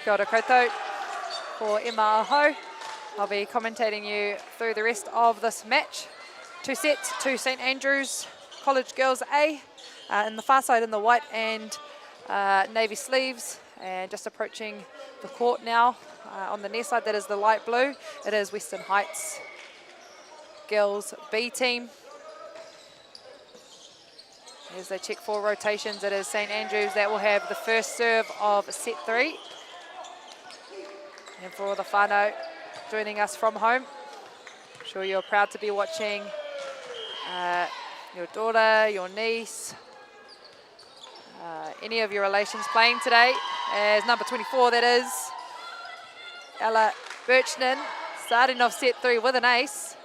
Kia ora koutou, for Emma Aho. I'll be commentating you through the rest of this match. 2 sets to St Andrews College Girls A in the far side in the white and navy sleeves, and just approaching the court now. On the near side, that is the light blue. It is Western Heights Girls B team. As they check for rotations, it is St Andrews that will have the first serve of set 3. And for all the whānau joining us from home, I'm sure you're proud to be watching your daughter, your niece, any of your relations playing today. As number 24, that is Ella Birchnan, starting off set 3 with an ace.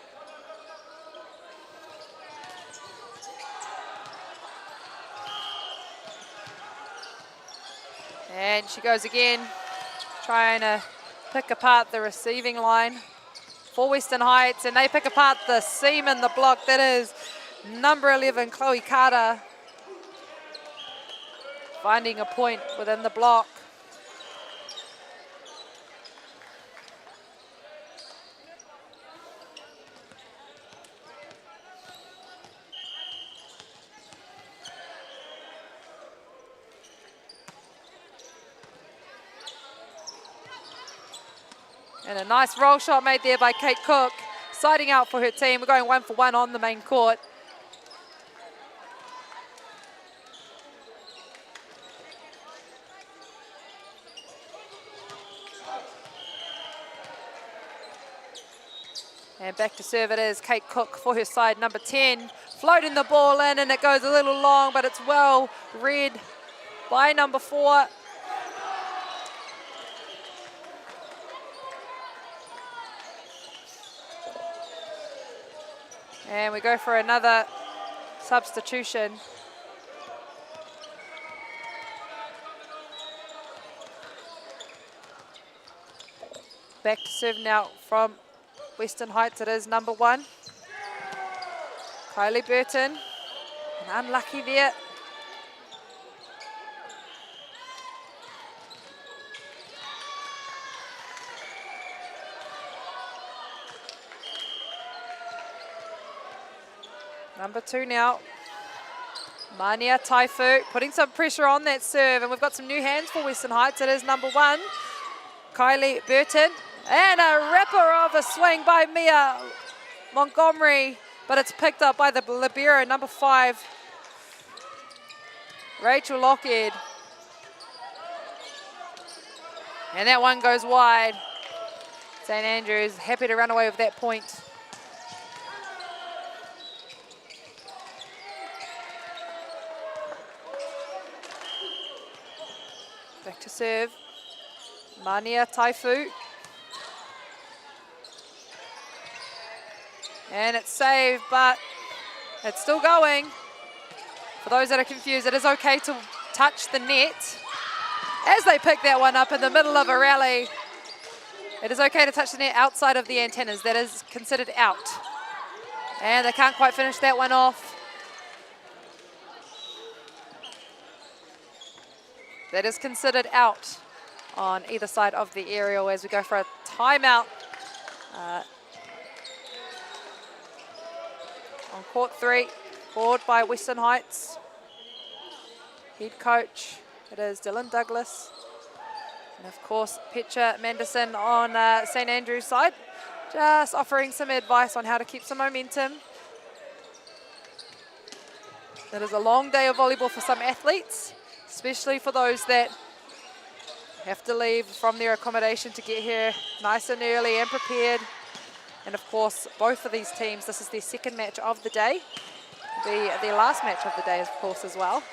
And she goes again, trying to pick apart the receiving line for Western Heights, and they pick apart the seam in the block. That is number 11, Chloe Carter, finding a point within the block. And a nice roll shot made there by Kate Cook, siding out for her team. We're going 1 for 1 on the main court. And back to serve it is Kate Cook for her side, number 10. Floating the ball in, and it goes a little long, but it's well read by number 4. And we go for another substitution. Back to serve now from Western Heights. It is number 1, Kylie Burton. And unlucky there. Number 2 now, Mania Taifu, putting some pressure on that serve, and we've got some new hands for Western Heights. It is number 1, Kylie Burton, and a ripper of a swing by Mia Montgomery, but it's picked up by the libero, number 5, Rachel Lockhead. And that one goes wide. St Andrews happy to run away with that point. Back to serve, Mania Taifu. And it's saved, but it's still going. For those that are confused, it is okay to touch the net. As they pick that one up in the middle of a rally, it is okay to touch the net outside of the antennas. That is considered out. And they can't quite finish that one off. That is considered out on either side of the aerial as we go for a timeout. On court 3, forward by Western Heights. Head coach, it is Dylan Douglas. And of course, Petra Manderson on St. Andrew's side, just offering some advice on how to keep some momentum. It is a long day of volleyball for some athletes, especially for those that have to leave from their accommodation to get here nice and early and prepared. And of course, both of these teams, this is their second match of the day. Their last match of the day, of course, as well.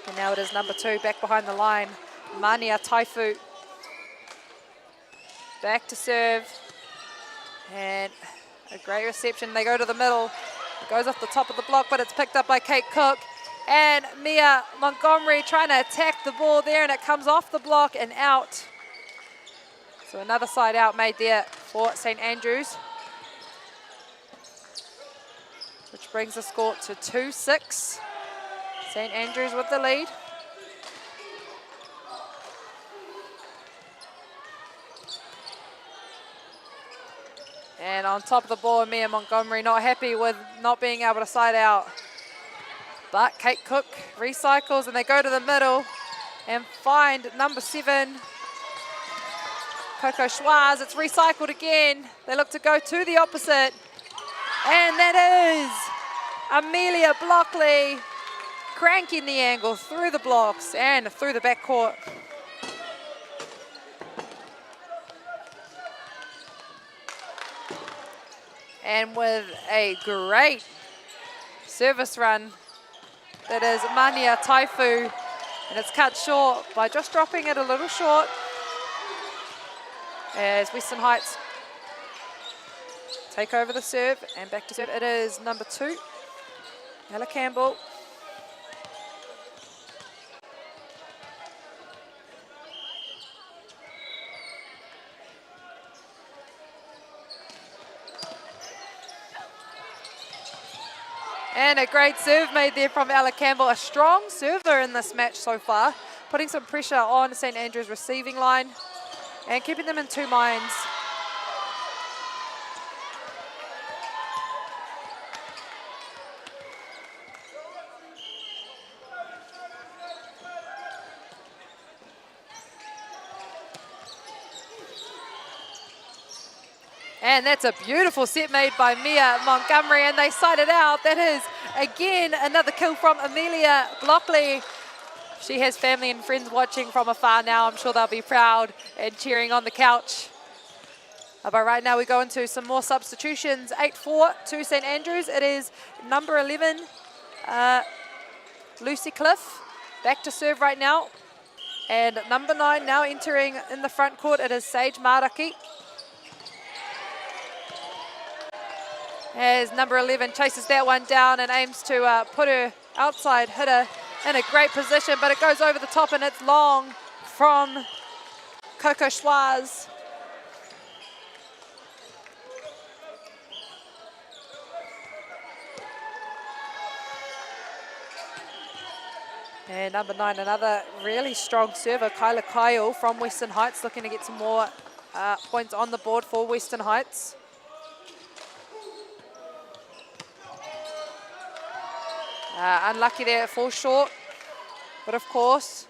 And now it is number 2 back behind the line, Mania Taifu. Back to serve. And a great reception. They go to the middle. It goes off the top of the block, but it's picked up by Kate Cook. And Mia Montgomery trying to attack the ball there, and it comes off the block and out. So another side out made there for St. Andrews, which brings the score to 2-6. St. Andrews with the lead. And on top of the ball, Mia Montgomery not happy with not being able to side out. But Kate Cook recycles, and they go to the middle and find number 7, Coco Schwarz. It's recycled again. They look to go to the opposite. And that is Amelia Blockley cranking the angle through the blocks and through the backcourt. And with a great service run, that is Mania Taifu. And it's cut short by just dropping it a little short. As Western Heights take over the serve and back to serve. It is number 2, Ella Campbell. And a great serve made there from Ella Campbell, a strong server in this match so far, putting some pressure on St. Andrews' receiving line and keeping them in 2 minds. And that's a beautiful set made by Mia Montgomery, and they side it out. That is, again, another kill from Amelia Blockley. She has family and friends watching from afar now. I'm sure they'll be proud and cheering on the couch. But right now we go into some more substitutions. 8-4 to St. Andrews. It is number 11, Lucy Cliff, back to serve right now. And number 9 now entering in the front court. It is Sage Maraki. As number 11 chases that one down and aims to put her outside hitter in a great position, but it goes over the top and it's long from Coco Schwarz. And number 9, another really strong server, Kyla Kyle from Western Heights, looking to get some more points on the board for Western Heights. Unlucky there, it falls short. But of course,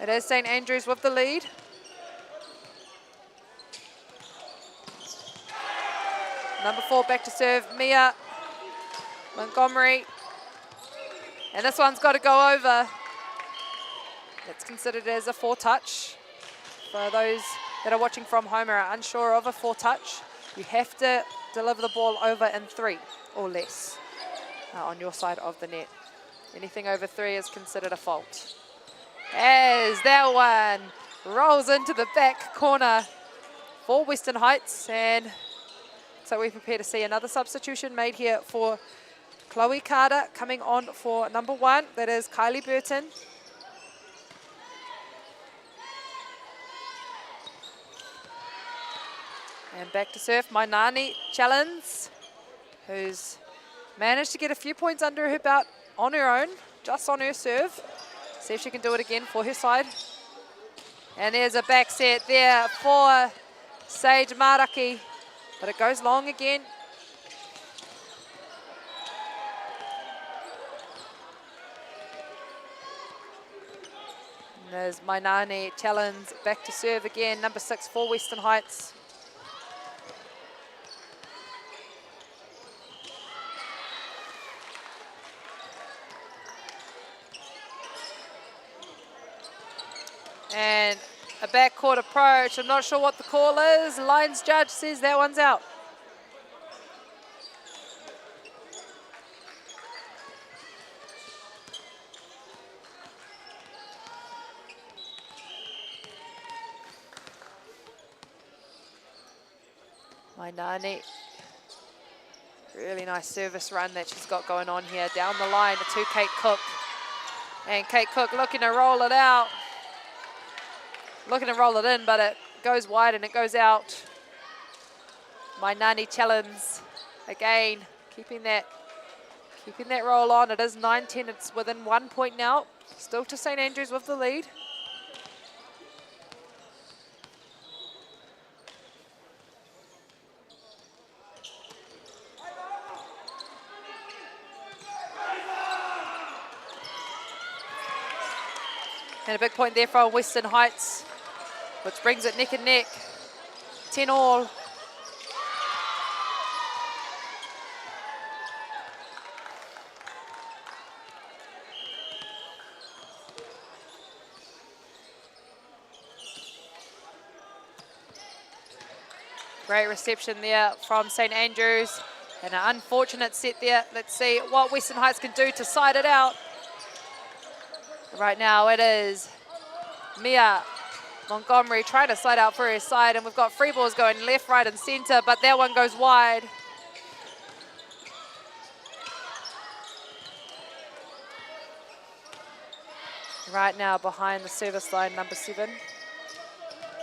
it is St. Andrews with the lead. Number 4 back to serve, Mia Montgomery. And this one's got to go over. It's considered as a 4-touch. For those that are watching from home are unsure of a 4-touch, you have to deliver the ball over in 3 or less on your side of the net. Anything over 3 is considered a fault. As that one rolls into the back corner for Western Heights, and Looks like we prepare to see another substitution made here for Chloe Carter coming on for number 1. That is Kylie Burton. And back to serve, Mainani Challenge, who's managed to get a few points under her belt on her own, just on her serve. See if she can do it again for her side. And there's a back set there for Sage Maraki, but it goes long again. And there's Mainani Challenge back to serve again, number 6 for Western Heights. And a backcourt approach. I'm not sure what the call is. Lions judge says that one's out. Mainani. Really nice service run that she's got going on here. Down the line to Kate Cook. And Kate Cook looking to roll it out. Looking to roll it in, but it goes wide and it goes out. Mainani Challenge again, keeping that roll on. It is 9-10. It's within 1 point now. Still to St Andrews with the lead. And a big point there from Western Heights, which brings it neck and neck. 10 all. Great reception there from St Andrews. And an unfortunate set there. Let's see what Western Heights can do to side it out. Right now it is Mia Montgomery trying to slide out for her side, and we've got free balls going left, right and centre, but that one goes wide. Right now behind the service line, number 7.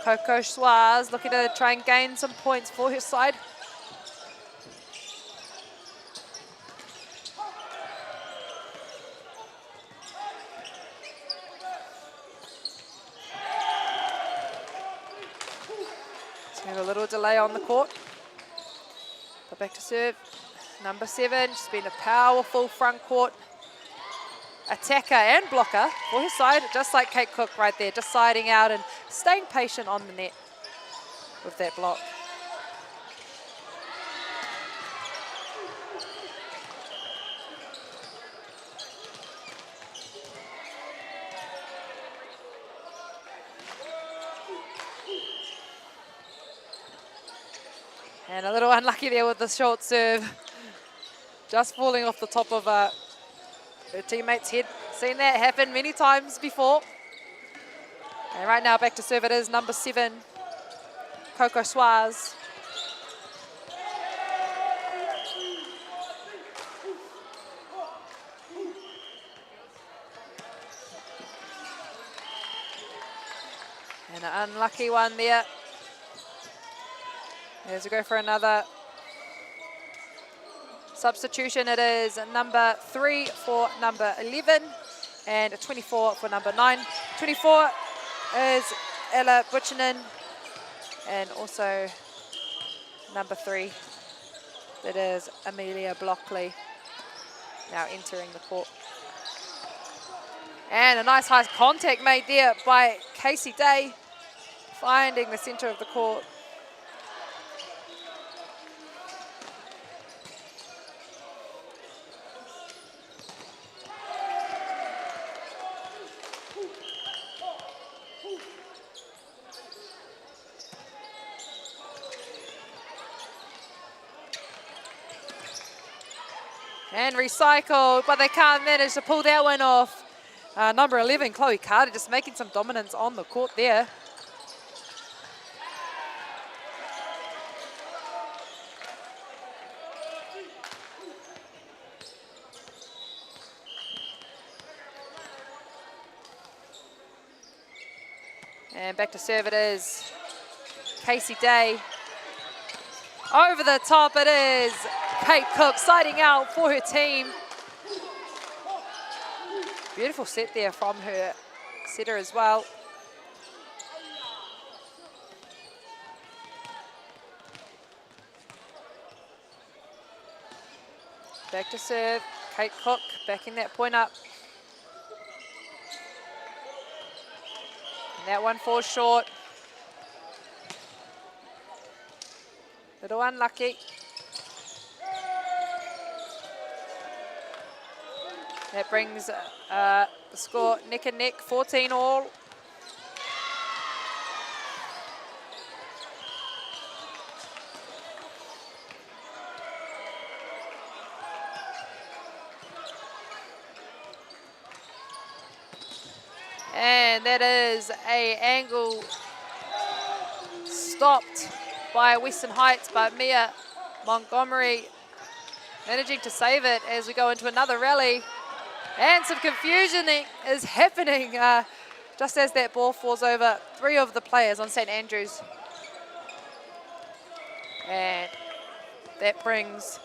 Coco Schwarz looking to try and gain some points for her side. A little delay on the court. But back to serve. Number 7, she's been a powerful front court attacker and blocker for her side, just like Kate Cook right there, just siding out and staying patient on the net with that block. And a little unlucky there with the short serve. Just falling off the top of her teammate's head. Seen that happen many times before. And right now back to serve it is number 7, Coco Schwarz. And an unlucky one there. As we go for another substitution, it is number 3 for number 11 and 24 for number 9. 24 is Ella Butchinen, and also number 3, that is Amelia Blockley, now entering the court. And a nice high contact made there by Casey Day, finding the centre of the court. And recycled, but they can't manage to pull that one off. Number 11, Chloe Carter, just making some dominance on the court there. And back to serve it is Casey Day. Over the top it is Kate Cook, siding out for her team. Beautiful set there from her setter as well. Back to serve, Kate Cook backing that point up. And that one falls short. Little unlucky. That brings the score neck and neck, 14 all. And that is a angle stopped by Western Heights, but Mia Montgomery managing to save it as we go into another rally. And some confusion is happening just as that ball falls over 3 of the players on St Andrews. And that brings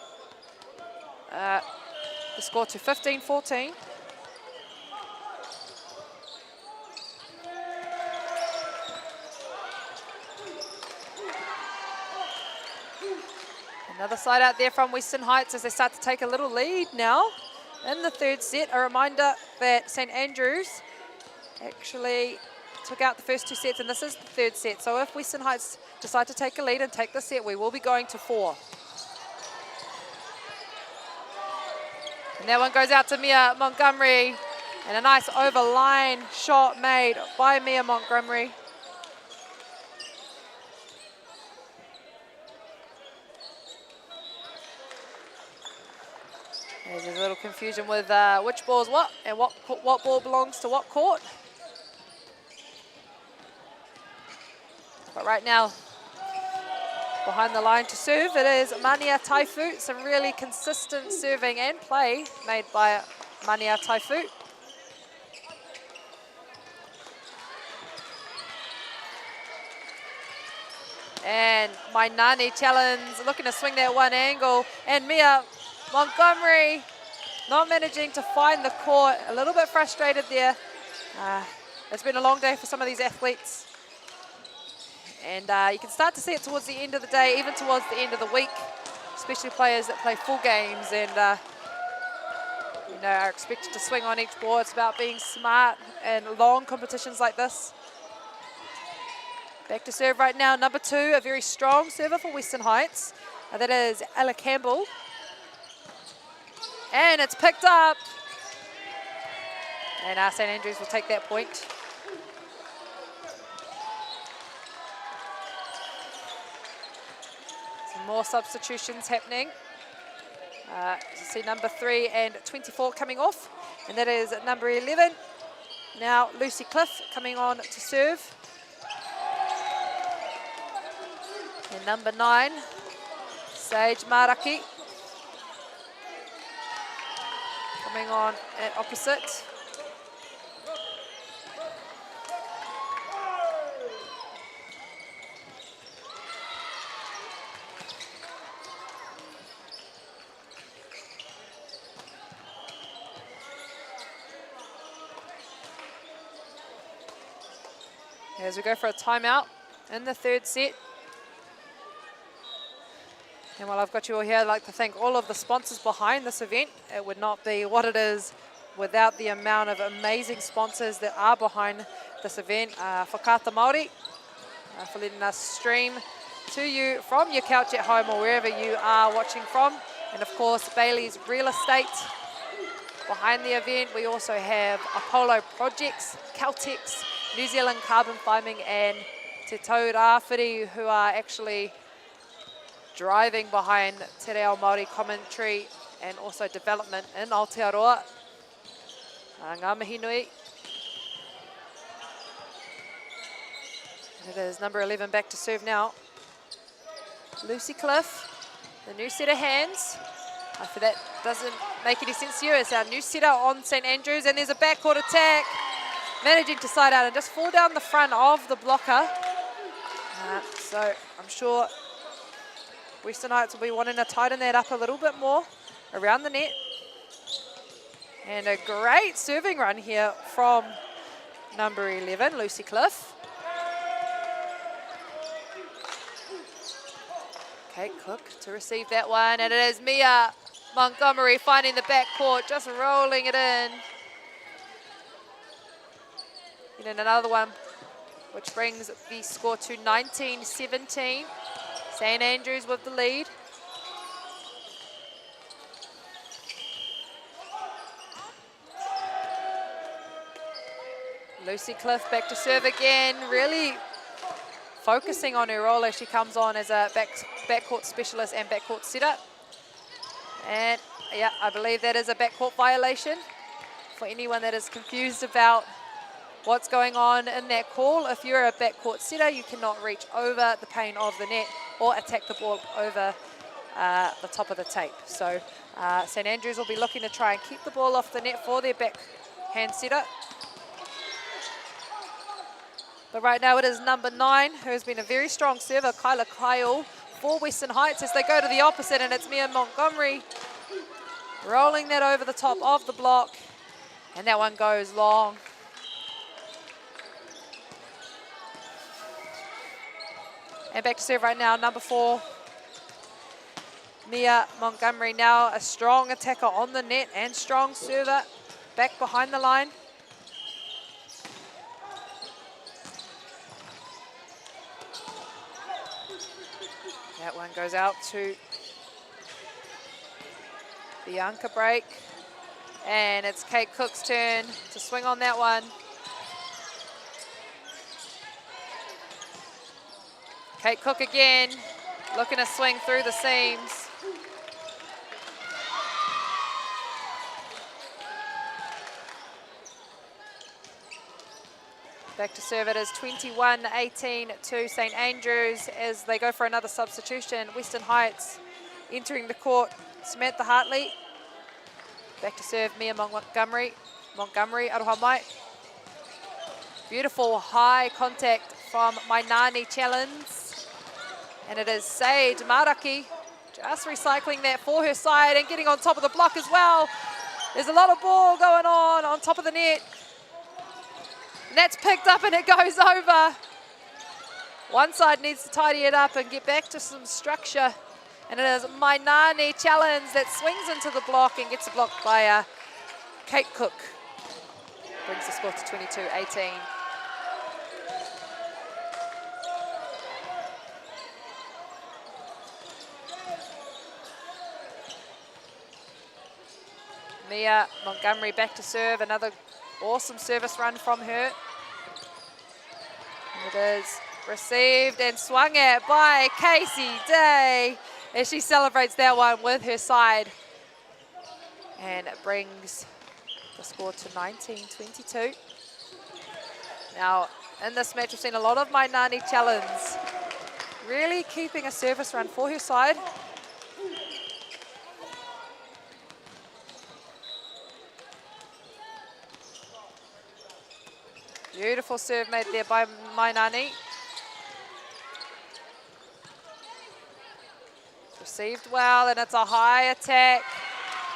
the score to 15-14. Another side out there from Western Heights as they start to take a little lead now in the third set. A reminder that St Andrews actually took out the first 2 sets, and this is the third set. So if Western Heights decide to take a lead and take the set, we will be going to 4. And that one goes out to Mia Montgomery, and a nice over-line shot made by Mia Montgomery. There's a little confusion with which ball is what and what ball belongs to what court. But right now, behind the line to serve, it is Mania Taifu. Some really consistent serving and play made by Mania Taifu. And my Nani challenge, looking to swing that one angle, and Mia Montgomery not managing to find the court. A little bit frustrated there. It's been a long day for some of these athletes. And you can start to see it towards the end of the day, even towards the end of the week, especially players that play full games and are expected to swing on each ball. It's about being smart in long competitions like this. Back to serve right now, number 2, a very strong server for Western Heights. That is Ella Campbell. And it's picked up. And St Andrews will take that point. Some more substitutions happening. You see number 3 and 24 coming off. And that is number 11. Now Lucy Cliff coming on to serve. And number 9, Sage Maraki. Coming on at opposite. As we go for a timeout in the third set. And while I've got you all here, I'd like to thank all of the sponsors behind this event. It would not be what it is without the amount of amazing sponsors that are behind this event. Whakatane Māori for letting us stream to you from your couch at home or wherever you are watching from. And of course, Bailey's Real Estate behind the event. We also have Apollo Projects, Caltex, New Zealand Carbon Farming, and Te Tau Rāwhiri, who are actually driving behind Te Reo Māori commentary and also development in Aotearoa. Ngā mihi nui. It is number 11 back to serve now. Lucy Cliff, the new set of hands. If that doesn't make any sense to you, it's our new setter on St Andrews, and there's a backcourt attack. managing to side out and just fall down the front of the blocker. So I'm sure Western Heights will be wanting to tighten that up a little bit more around the net. And a great serving run here from number 11, Lucy Cliff. Kate Cook to receive that one, and it is Mia Montgomery finding the backcourt, just rolling it in. And then another one, which brings the score to 19-17. St Andrews with the lead. Lucy Cliff back to serve again, really focusing on her role as she comes on as a backcourt specialist and backcourt setter. And yeah, I believe that is a backcourt violation for anyone that is confused about what's going on in that call. If you're a backcourt setter, you cannot reach over the pane of the net or attack the ball over the top of the tape. So St Andrews will be looking to try and keep the ball off the net for their backhand setter. But right now it is number 9, who has been a very strong server, Kyla Kyle, for Western Heights, as they go to the opposite, and it's Mia Montgomery rolling that over the top of the block, and that one goes long. And back to serve right now, number 4, Mia Montgomery, now a strong attacker on the net and strong server back behind the line. That one goes out to Bianca break. And it's Kate Cook's turn to swing on that one. Kate Cook again, looking to swing through the seams. Back to serve it is 21-18 to St Andrews as they go for another substitution. Western Heights entering the court, Samantha Hartley. Back to serve Mia Montgomery, aroha mai. Beautiful high contact from Mainani Challenge. And it is Sade Maraki just recycling that for her side and getting on top of the block as well. There's a lot of ball going on top of the net. And that's picked up and it goes over. One side needs to tidy it up and get back to some structure. And it is Mainani Challenge that swings into the block and gets blocked by Kate Cook. Brings the score to 22-18. Mia Montgomery back to serve, another awesome service run from her. And it is received and swung at by Casey Day as she celebrates that one with her side. And it brings the score to 19-22. Now, in this match, we've seen a lot of Mainani Challenge really keeping a service run for her side. Beautiful serve made there by Mainani. Received well, and it's a high attack.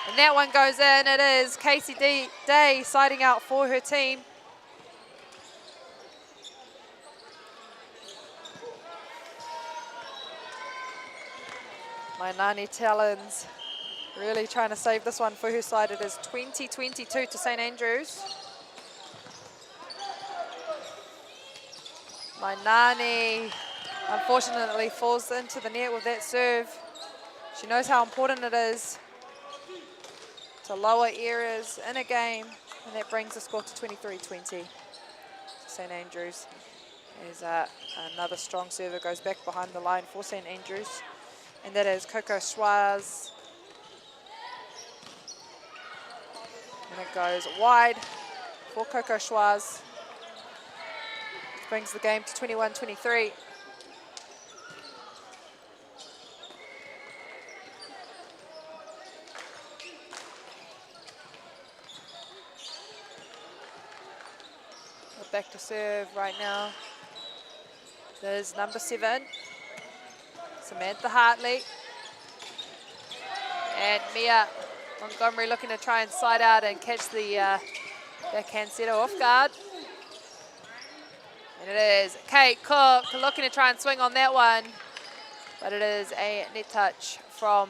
And that one goes in. It is Casey Day siding out for her team. Mainani Challenge really trying to save this one for her side. It is 20-22 to St Andrews. Mainani unfortunately falls into the net with that serve. She knows how important it is to lower errors in a game, and that brings the score to 23-20 to St Andrews. As another strong server goes back behind the line for St Andrews, and that is Coco Schwarz. And it goes wide for Coco Schwarz. Brings the game to 21-23. back to serve right now. There's number 7, Samantha Hartley. And Mia Montgomery looking to try and side out and catch the backhand setter off guard. And it is Kate Cook looking to try and swing on that one. But it is a net touch from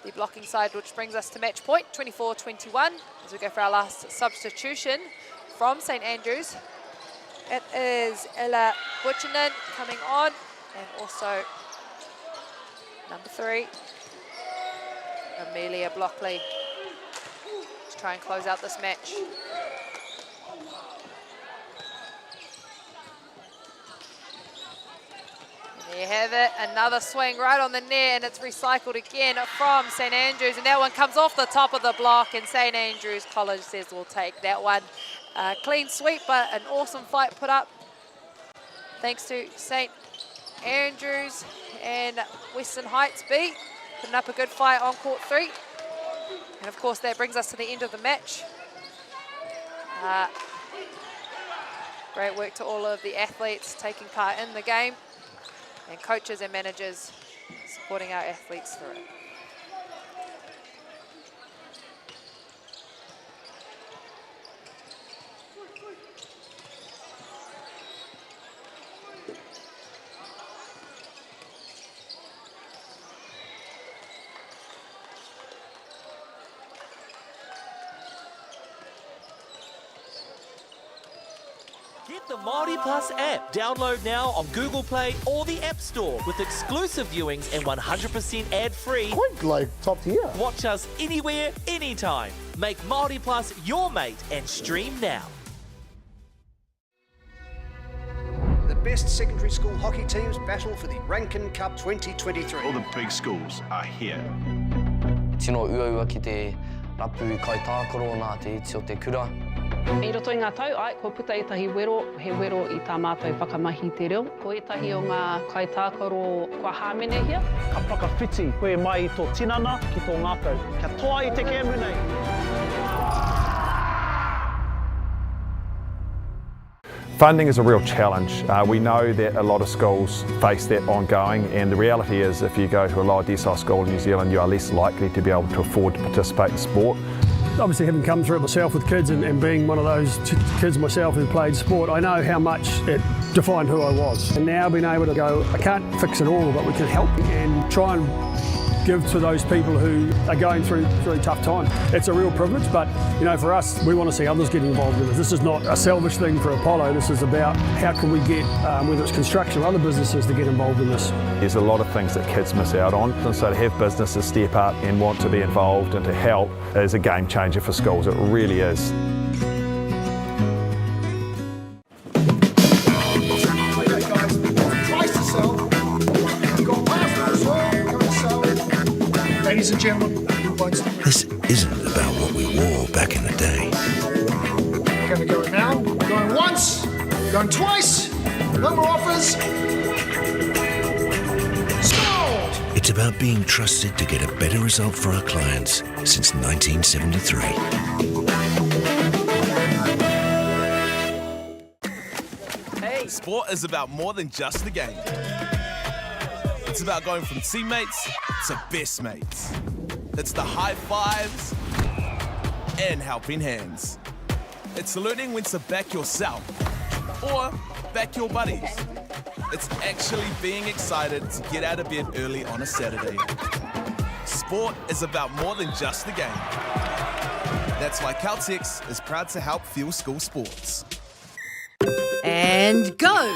the blocking side, which brings us to match point, 24-21, as we go for our last substitution from St Andrews. It is Ella Butchinen coming on, and also number 3, Amelia Blockley, to try and close out this match. There you have it, another swing right on the net, and it's recycled again from St Andrews, and that one comes off the top of the block, and St Andrews College says we'll take that one. Clean sweep, but an awesome fight put up thanks to St Andrews and Western Heights B, putting up a good fight on court 3. And of course that brings us to the end of the match. Great work to all of the athletes taking part in the game, and coaches and managers supporting our athletes through it. Get the Māori Plus app. Download now on Google Play or the App Store with exclusive viewings and 100% ad-free. Quite like top tier. Watch us anywhere, anytime. Make Māori Plus your mate and stream now. The best secondary school hockey teams battle for the Rankin Cup 2023. All the big schools are here. Tino uaua ki te rapu kai tākaro nā te iti o te kura. I roto i ngā tau, ko puta i tahi wero, he wero i tā mātou whakamahi te reo. Ko etahi o ngā kaitākaro kua hāmene hia. Ka whakawhiti koe mai i tō tinana ki tō ngākau. Kia toa i te camera nei. Funding is a real challenge. We know that a lot of schools face that ongoing, and the reality is if you go to a lower decile school in New Zealand, you are less likely to be able to afford to participate in sport. Obviously, having come through it myself with kids and being one of those kids myself who played sport, I know how much it defined who I was. And now being able to go, I can't fix it all, but we can help and try and give to those people who are going through really tough time. It's a real privilege, but you know, for us, we want to see others get involved in this. This is not a selfish thing for Apollo. This is about how can we get, whether it's construction or other businesses, to get involved in this. There's a lot of things that kids miss out on, and so to have businesses step up and want to be involved and to help is a game changer for schools. It really is. Ladies and gentlemen, this isn't about what we wore back in the day. we're going to go now. Going once, going twice, no more offers. Sold! It's about being trusted to get a better result for our clients since 1973. Hey. Sport is about more than just the game. It's about going from teammates to best mates. It's the high fives and helping hands. It's learning when to back yourself or back your buddies. It's actually being excited to get out of bed early on a Saturday. Sport is about more than just the game. That's why Caltex is proud to help fuel school sports. And go!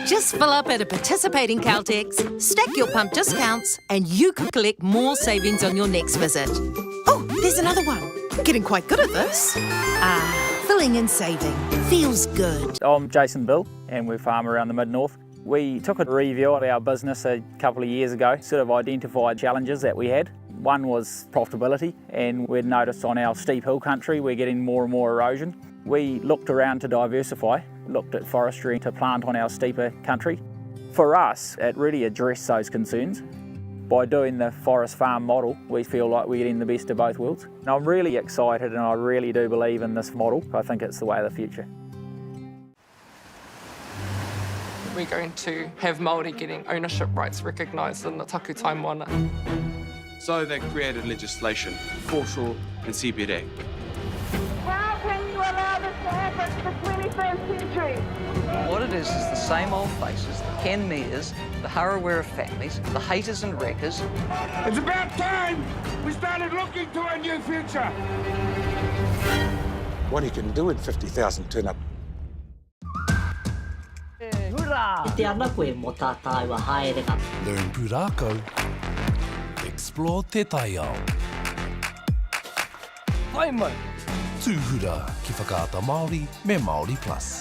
Just fill up at a participating Caltex, stack your pump discounts, and you could collect more savings on your next visit. Oh, there's another one. Getting quite good at this. Filling and saving. Feels good. I'm Jason Bill, and we farm around the Mid-North. We took a review at our business a couple of years ago, sort of identified challenges that we had. One was profitability, and we'd noticed on our steep hill country we're getting more and more erosion. We looked around to diversify, looked at forestry to plant on our steeper country. For us, it really addressed those concerns. By doing the forest farm model, we feel like we're getting the best of both worlds. And I'm really excited, and I really do believe in this model. I think it's the way of the future. We're going to have Māori getting ownership rights recognised in the takutai moana. So they created legislation, foreshore and seabed act. How can you allow this to happen in the 21st century? What it is the same old faces, the Ken Mears, the Harawira families, the haters and wreckers. It's about time we started looking to a new future. What you can do in 50,000 turn up. I te ana koe mō tā tāua haerenga. Learn pūrākau. Explore te taiao. Hai mai. Tūhura ki whakaata Māori me Māori Plus.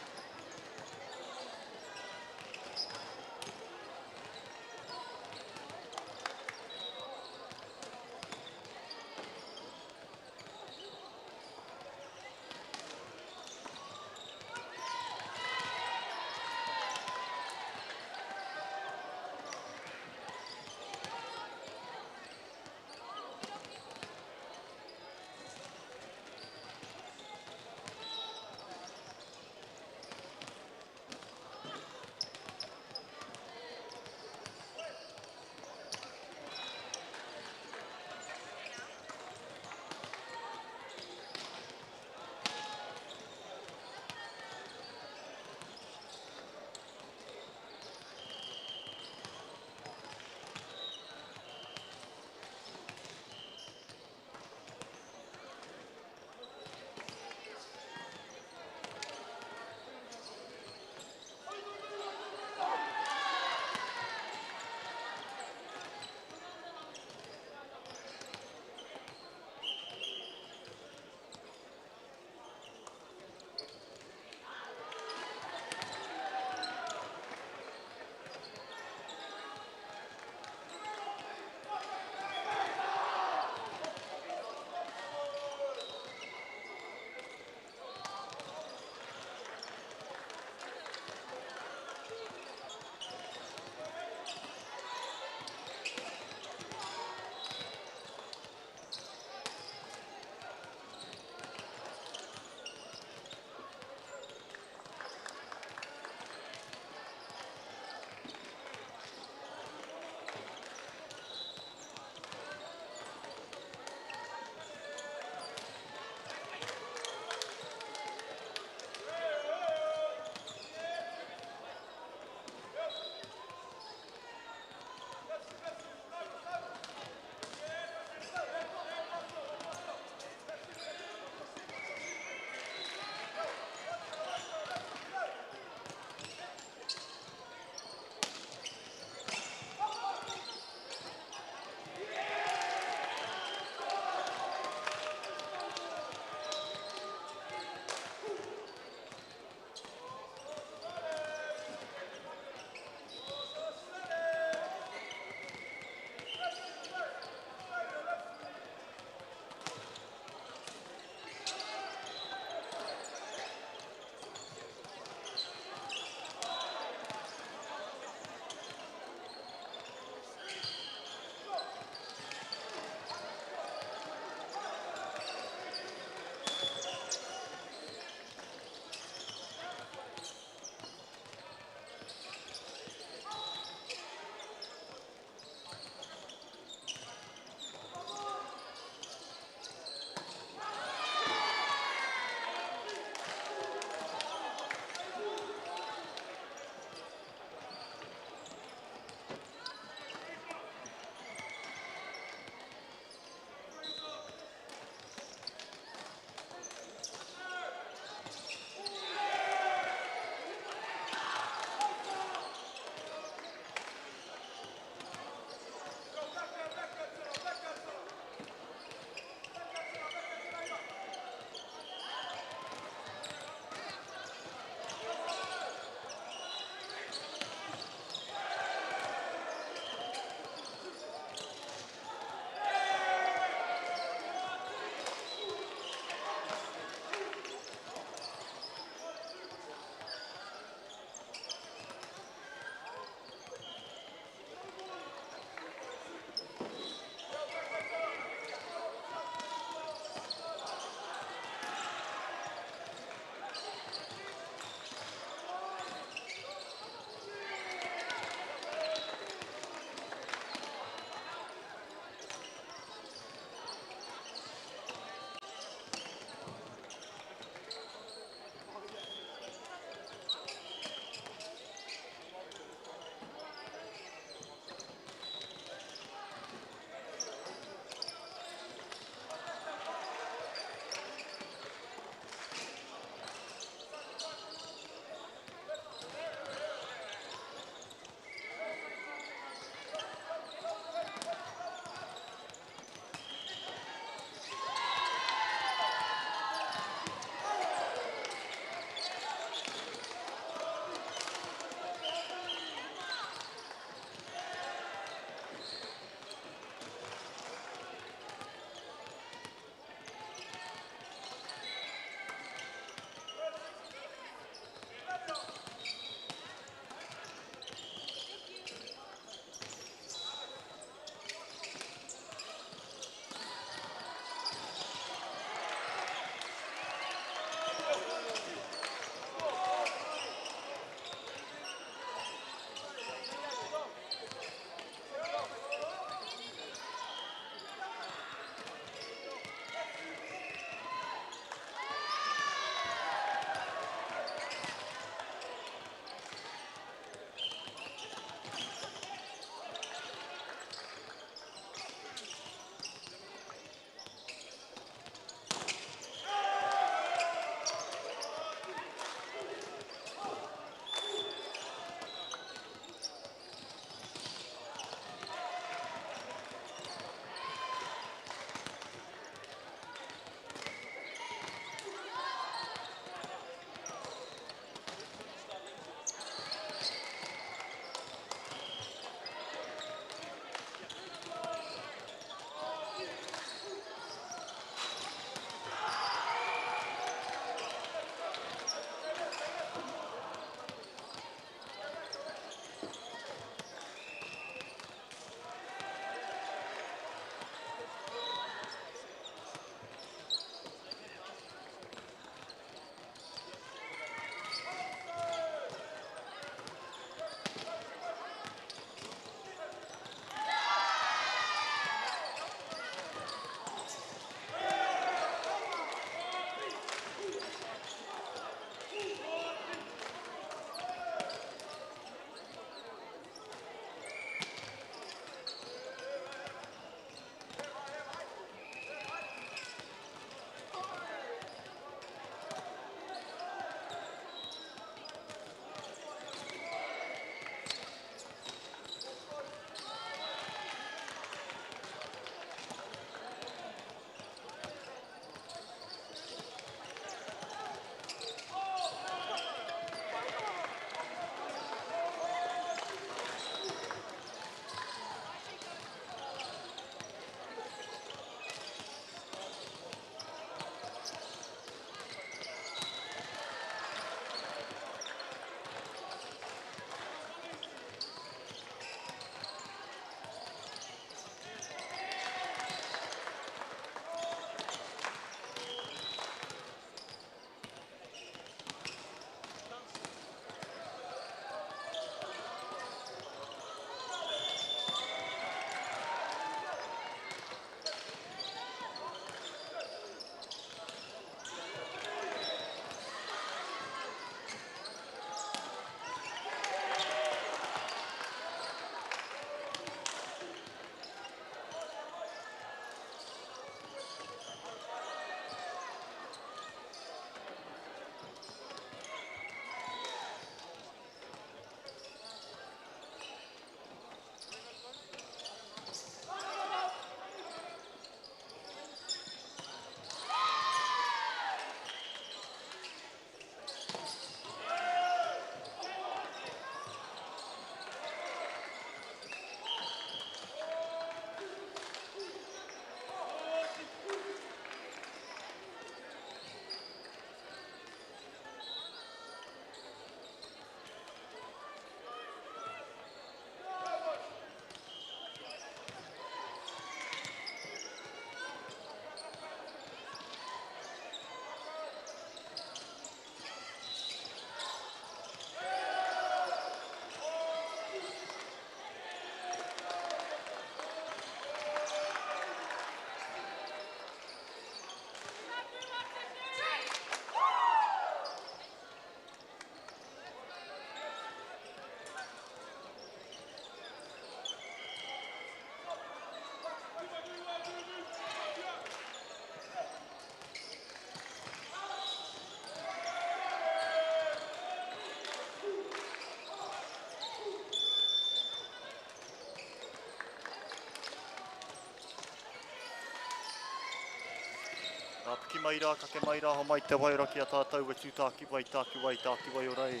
Piki mai rā, kake mai rā, ho mai te waira ki a tātou e tūtāki wai, tāki wai o rei.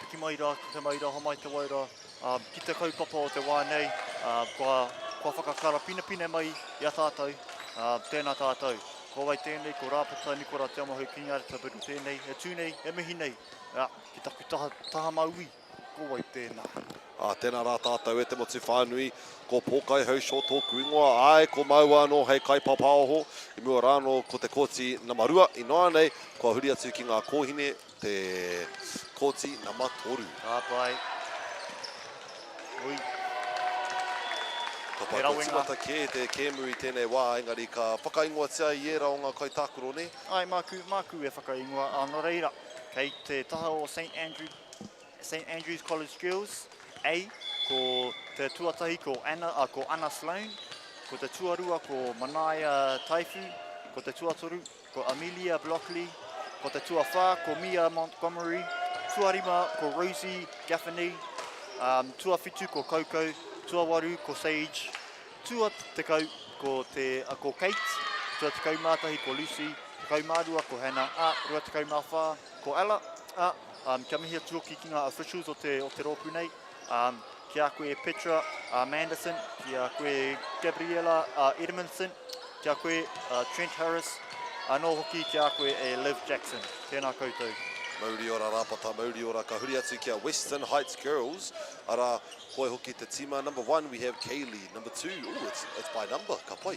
Piki mai rā, kake mai rā, ho mai te waira, ki te kaupapa o te wānei, kua whakakara pina mai i a tātou, tēnā tātou. Ko wai tēnei, ko rāpata ni ko rā te amahu ki ngāre te biru tēnei, e tūnei, e mihi nei, ki taku taha maui, ko wai tēnā. Tēnā rā tātou e te motu whānui, ko pōkai hau sho tōku ingoa, ai ko maua anō hei kai papaoho, I mua rāno ko te kōti namarua, I noa nei, kua huri atu ki ngā kōhine, te kōti namatoru. Pai. Ui. Ka pai ko timata ke te kēmu I tēnei wā, engari ka whakaingoa tia I era o ngā kai tākuro ne? Ai, māku e whakaingoa, anō reira, kei te taha o St Andrew's College Girls, A, ko te tuatahi ko Anna Sloan, ko te tuarua ko Manaya Taifu, ko te tuatoru ko Amelia Blockley, ko te tuawha ko Mia Montgomery, tuarima ko Rosie Gaffney, tuawhitu ko Coco, tuawaru ko Sage, tua te kau ko Kate, tua te kau mātahi ko Lucy, te kau mārua ko Hannah, rua te kau māwha ko Ella, kia mihi atu ki ngā officials o te rōpu nei, kia koe Petra Manderson, kia koe Gabriella Edmondson, kia koe Trent Harris, anō hoki kia koe Liv Jackson. Tēnā koutou. Mauri ora rāpata, mauri ora ka huri atu kia Western Heights Girls. Ara koe hoki te tima. Number 1 we have Kaylee. Number 2, it's by number, ka pai.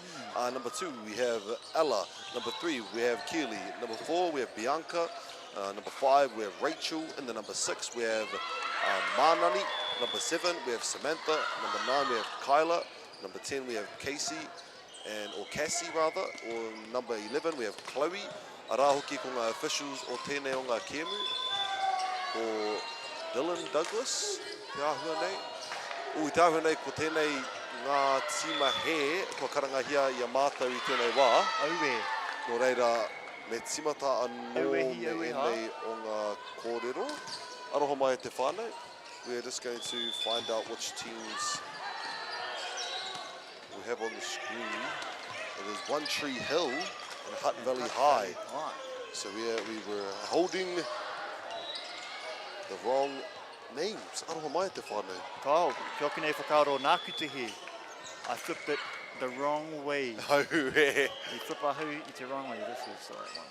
Number 2 we have Ella. Number 3 we have Keely. Number 4 we have Bianca. Number 5 we have Rachel. And then number 6 we have Manani. Number 7 we have Samantha. Number 9 we have Kyla. Number 10 we have Cassie. Or Cassie rather. Or number 11 we have Chloe. Arā hoki ko ngā officials o tēnei o ngā kēmu. Ko Dylan Douglas, te āhua nei. Te āhua nei ko tēnei ngā tima he, kua karangahia I a mātou I tēnei wā. Aue. Nō reira, me timata anō me nei o ngā kōrero. Aroha mai te whānau. We are just going to find out which teams we have on the screen. It is One Tree Hill and Hutt Valley High. So we were holding the wrong names. Aroha mai te whānau. Kao, kia hoki nei whakaaro nāku te he. I flipped it the wrong way. Hau he. You flip a hau I te wrong way. This is the right one.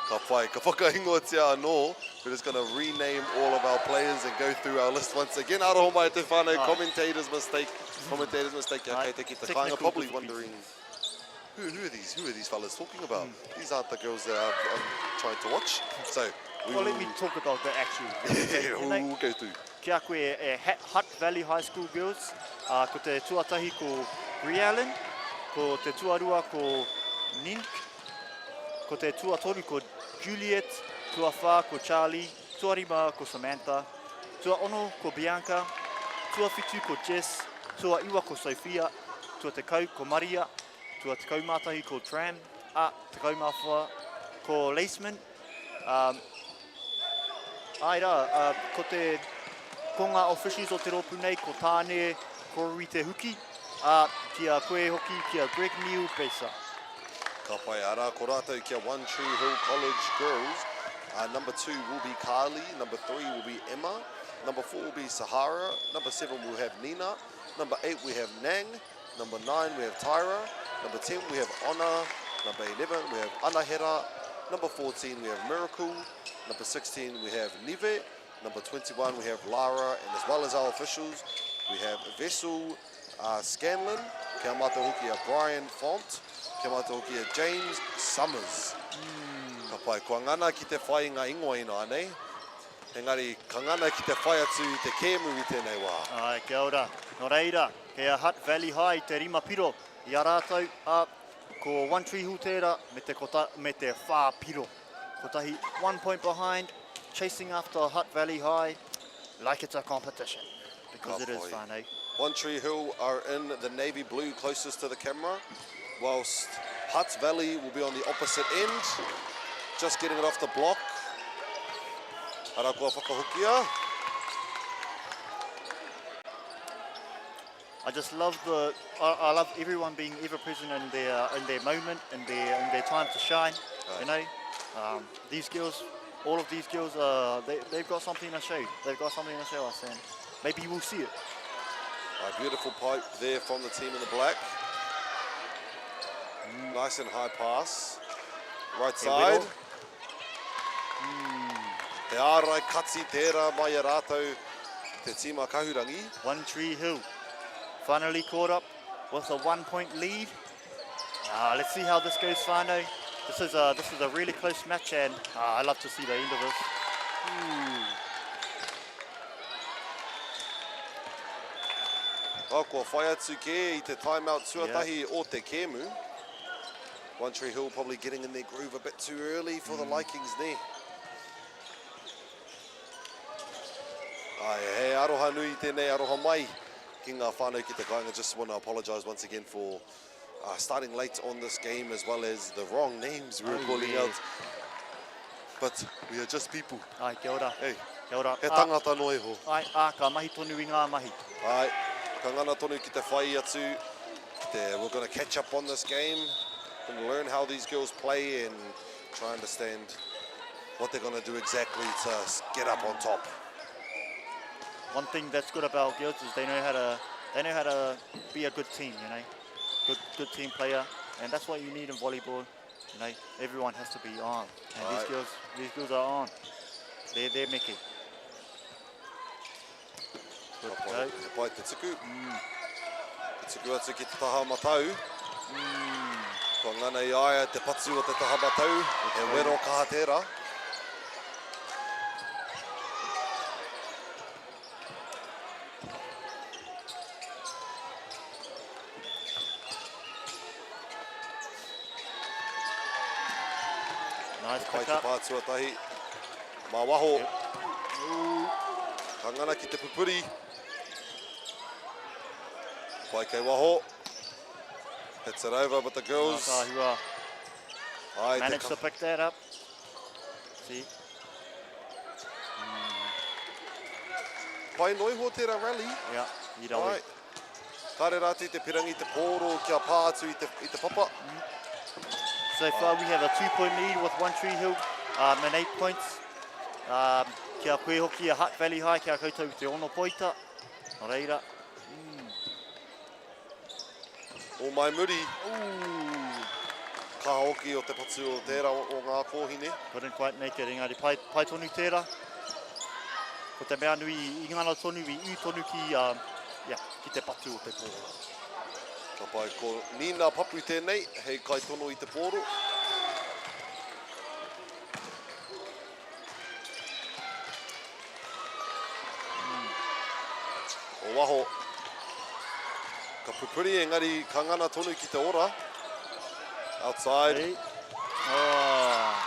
Ka pai, ka whakaingoa tia anō. We're just going to rename all of our players and go through our list once again. Aroha mai te whānau, commentator's mistake. Commentator's mistake. Kei te ki te kāinga, probably wondering, who are these fellas talking about? These aren't the girls that I'm trying to watch. So, well, let me talk about the actual girls. We'll go through. Kia koe Hutt Valley High School girls. Ko te tuatahi ko Briallen. Ko te tuarua ko Nink. Ko te tuatoru ko Juliet. Tuawha ko Charlie. Tuarima ko Samantha. Tuaono ko Bianca. Tuawhitu ko Jess. Tuaiwa ko Sophia. Tua te kau ko Maria. Tua te kau mātahi ko Tram. Te kau mawha ko Laceman. Ai rā, ko ngā officials o te rōpu nei, ko tāne, ko Rui te huki, kia koe hoki, kia Greg Neal Besa. Ka pai ara, ko rātou kia One Tree Hill College Girls. Number 2 will be Carly, number 3 will be Emma, number 4 will be Sahara, number 7 we'll have Nina, number 8 we have Nang, number 9 we have Tyra, number 10 we have Honor, number 11 we have Anahera, number 14 we have Miracle, number 16 we have Nive, number 21 we have Lara, and as well as our officials we have Vessel Scanlon, kia mata hoki a Brian Font, kia mata hoki a James Summers. Ka pai, kua ngana ki te whai ngā ingoa ina anei, engari ka ngana ki te whai atu te kēmu I tēnei wā. Ai, kia ora. Nō reira, kei a Hutt Valley High te rima piro, I a rātou, ko One Tree Hill tērā me te whā piro. Ko tahi 1 point behind, chasing after Hutt Valley High, like it's a competition, because it is fun, eh? One Tree Hill are in the navy blue closest to the camera, whilst Hutt Valley will be on the opposite end, just getting it off the block. Ara kua whakahukia. I just love I love everyone being ever present in their moment, in their time to shine. You know, these girls, all of these girls, they've got something to show. They've got something to show us, and maybe we'll see it. A beautiful pipe there from the team in the black. Nice and high pass. Right side. Te ārai katsi tērā mai a rātou te tīma kahurangi. One Tree Hill finally caught up with a 1-point lead. Let's see how this goes, whānau. This is a really close match, and I love to see the end of this. Kua whai atu ke I te timeout tuatahi o te kēmu. One Tree Hill probably getting in their groove a bit too early for the likings there. Hei aroha nui tēnei, aroha mai ki ngā whānau ki te kāinga. Just want to apologise once again for starting late on this game, as well as the wrong names we were calling out. But we are just people. Ai, kia ora. Hey, kia ora. He tangata no e ho. Ai, ka mahi tonu I ngā mahi. Ai, ka ngana tonu ki te whai atu. We're going to catch up on this game and learn how these girls play and try and understand what they're going to do exactly to get up on top. One thing that's good about girls is they know how to be a good team, you know, good team player, and that's what you need in volleyball. You know, everyone has to be on, and these girls are on. They're Mickey. Good go. Te pai te tuku. Te tuku atu ki te taha matau. Ko ngana I aia te patu o te taha matau. E wero kaha tērā. Nice Pai pick te up. pātuatahi. Mā waho. Ka ngana ki te pupuri. Pai kei waho. Hits it over, but the girls managed to pick that up. See? Pai noi ho tērā rally. Yeah, I rawi. Right. Kāre rāti te pirangi te pōro kia pātu I te papa. So far we have a 2-point lead with One Tree Hill and 8 points. Kia koe hoki a Hutt Valley High, kia koutou te ono poita. Nō reira. O mai muri. Ka hoki o te patu o tērā o ngā kōhine. Couldn't quite make it, engari pai tonu tērā. Ko te mea nui I ngana tonu I u tonu ki te patu o te pōro. Ka pai ko Nina papu tēnei, hei kai tono I te pōro. O waho. Ka pupuri engari ka ngana tonu ki te ora. Outside. Hey.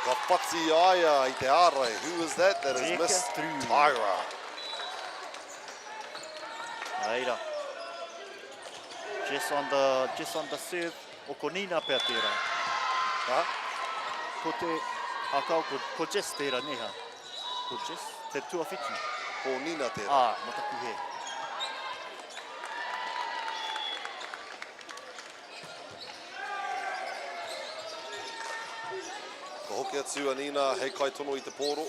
Ka pati aia I te ārai. Who is that has missed? Tyra. Reira. Just on the serve o ko Nina pēr tērā. Ko te akau ko Jess tērā neha. Ko Jess te tuawhiti. Ko Nina tērā. Mataku he. Ka hoki atu a Nina, hei kai tono I te pōro.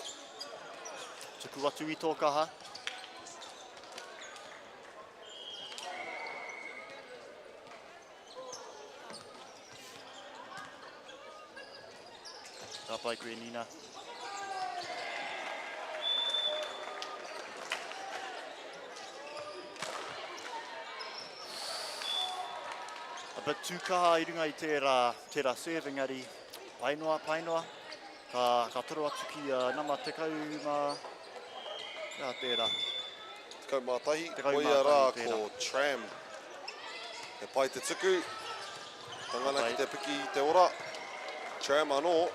Tuku atu I tō kaha. Ka pai koe Nina. A bit too kaha I runga I tērā serve engari. Painoa. Ka toro atu ki nama tekau mā... Ia tērā. Tekau mā tahi. Tekau mā Koia rā tahi ko tērā. Tram. He pai te tuku. Tangana ki te piki I te ora. Tram anō.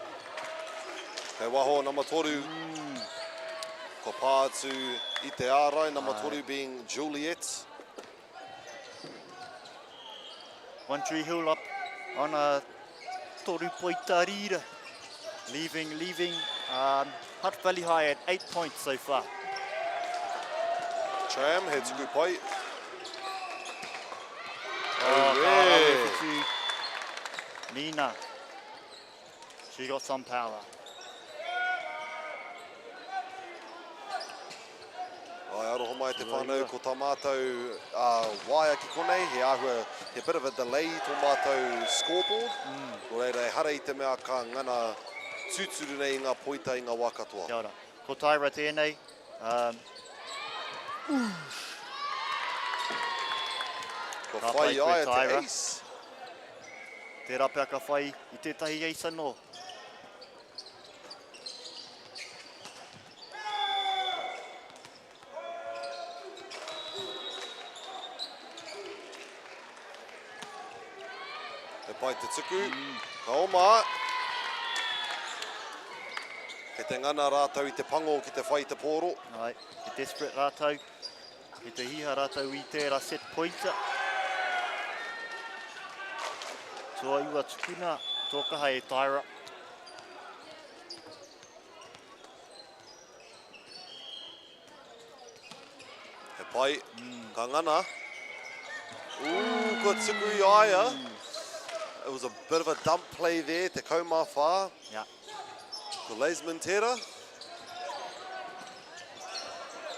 He waho nama toru. Ko pātu I te ārai. Nama toru being Juliet. One Tree Hill up on a toru poita rira. Leaving Hutt Valley High at 8 points so far. Tram, he tuku pai. tukuna. She got some power. Ai aroha mai te whānau ko tā mātou waia ki konei, he ahua, he bit of a delay tō mātou scoreboard. Nō reira, e hara I te mea ka ngana tūturu nei ngā poita I ngā wā katoa. Kia ora. Ko Taira tēnei. Ko whai ai te ace. Te rapea ka whai I tētahi ace anō. E pai te tuku, ka oma. Ke te ngana rātau I te pango ki te whai te pōro. Ai, ke desperate rātau. Ke te hiha rātau I tērā set pointer. Toa iwa tukuna, tōkaha e Taira. He pai, ka ngana. Ooh, ko tuku I aia. It was a bit of a dump play there, te kaumā whā. Yeah. Ko Leisman tērā.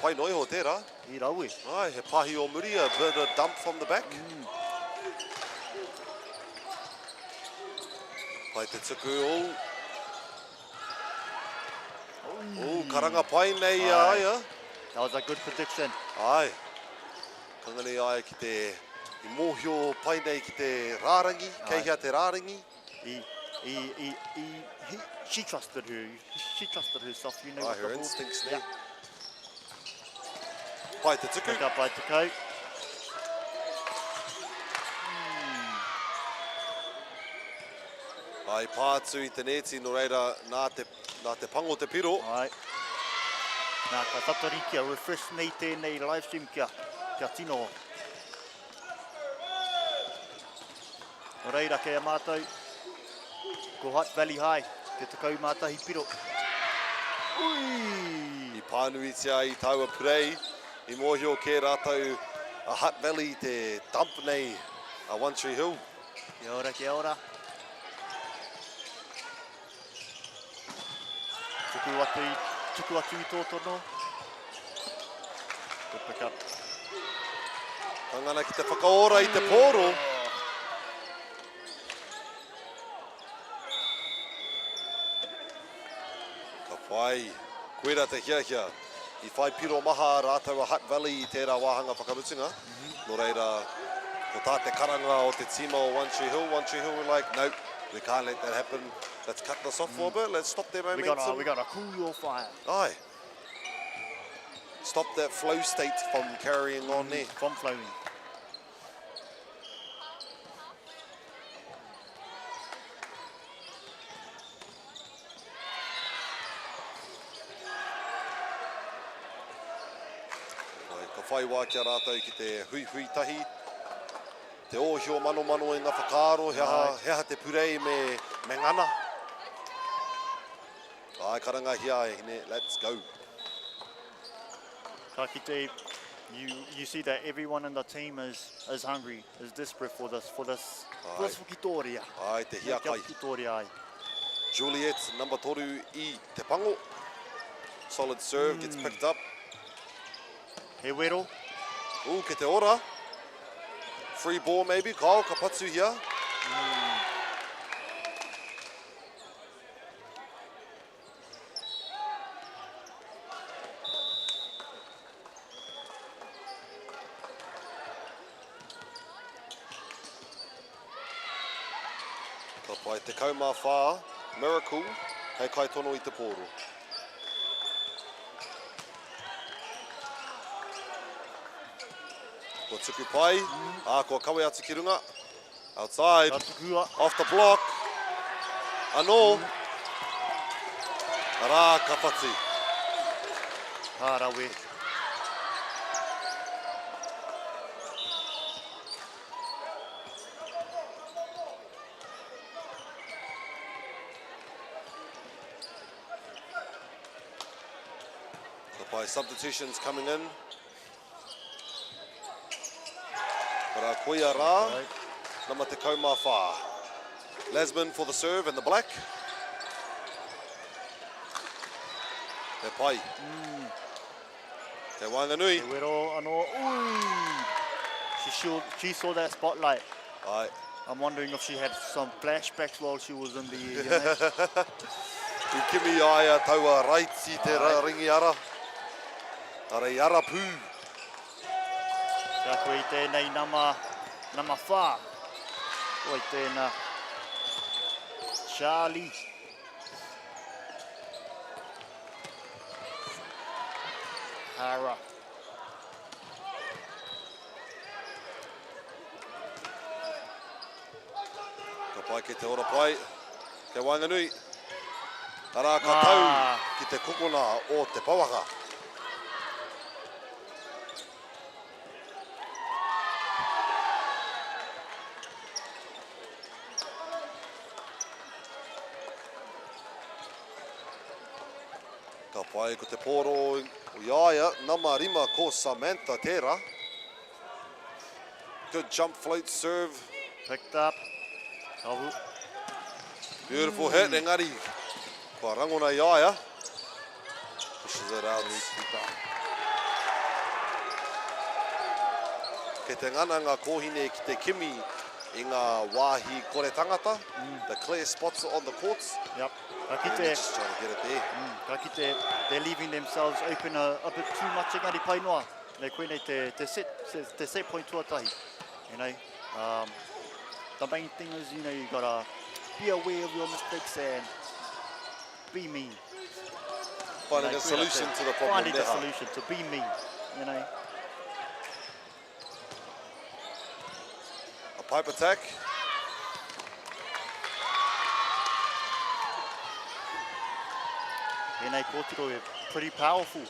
Pai noi ho tērā. I raue. Ai, he pahi o muri, a bit of a dump from the back. Pai te tuku o. Oh, karanga pai nei aia. That was a good prediction. Ai. Kangani aia ki te I mōhio pai nei ki te rārangi, keihea te rārangi. She trusted her. She trusted herself. You know Ai, what her the instincts yeah. there. Pai te tuku. Tuka pai te kau. Ai, pātu I te neti, no reira, nā te pango te piro. Ai. Nā ka tatari kia refresh nei tēnei livestream kia tino. O reira kei a mātou, ko Hutt Valley High, te takau mātahi piro. Ui! I pānuitia I taua purei, I mōhio ke rātau a Hutt Valley te dump nei a One Tree Hill. Kia ora, kia ora. Tuku atu I tōtono. Good pick up. Kangana ki te whakaora I te pōro. Ka whai, koera te hia. I whai piro maha rātau a Hutt Valley I tērā wāhanga whakamutunga. Nō reira, ko tā te karanga o te tima o One Tree Hill. One Tree Hill were like, nope, we can't let that happen. Let's cut this off for a bit. Let's stop their momentum. We gotta cool your fire. Aye. Stop that flow state from carrying on there. From flowing. Ka whai wā kia rātou ki te hui tahi. Te ōhio mano I ngā whakaaro, heha te purei me ngana. Ai, karanga hia, let's go. Ka kite, you see that everyone in the team is hungry, is desperate for this whakitoria. Ai, te hia kai. Whakitoria ai. Juliet, number toru I te pango. Solid serve, gets picked up. He wero. Ooh, ke te ora. Free ball maybe, Kyle, ka patu hia. Ka pai te kaumā whā, Miracle, hei kai tono I te pōro. Ko tuku pai, ko kawe atu ki runga. Outside, off the block. Anō. Arā, ka patu. Hārawe. By substitutions coming in. Para koia rā, nama te kaumā whā. Lasman for the serve and the black. Te pai. Te Wanganui. Te wero ano. She saw that spotlight. Aye. I'm wondering if she had some flashbacks while she was in the you know? I kimi aia taua raiti te ringi ara. Arei ara pū. Ka koe tēnei nama whā. Koe tēnā Charlie. Hara. Ka pai ke te ora pai. Ke Wanganui. Ara ka tau ki te kokona o te pawaka. Ka pai ko te poro o iaia, nama rima ko Samantha Tera. Good jump float serve. Picked up. Kawu. Beautiful hit, engari. Kua rangona iaia. Pushes it out. Ke te ngana ngā kohine ki te kimi i ngā wāhi kore tangata. The clear spots on the courts. Yep. Just trying to get it there. Ka kite, they're leaving themselves open a bit too much engari pai noa. Nei koe nei te set point tuatahi. You know, the main thing is, you know, you gotta be aware of your mistakes and be me. Finding a solution to the problem. Finding a solution to be me, you know. A pipe attack. Tēnei kōtiro e pretty powerful.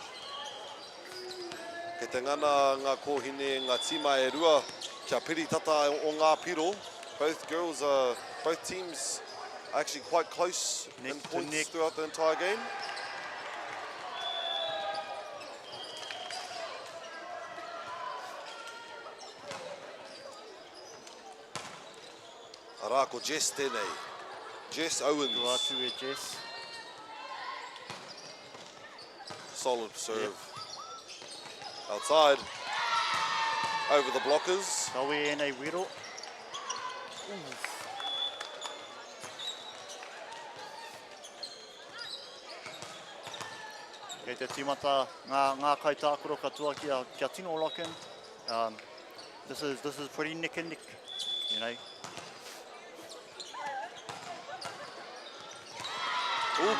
Ke te ngana ngā kohine, ngā tima e rua, kia piri tata o ngā piro. Both teams are actually quite close in points throughout the entire game. Arā ko Jess tēnei. Jess Owens. Ko atu e Jess. Solid serve. Outside. Over the blockers. Kawe e nei wero. Kei te timata ngā kaitākuro katoa kia tino lock-in. This is pretty nick and nick, you know.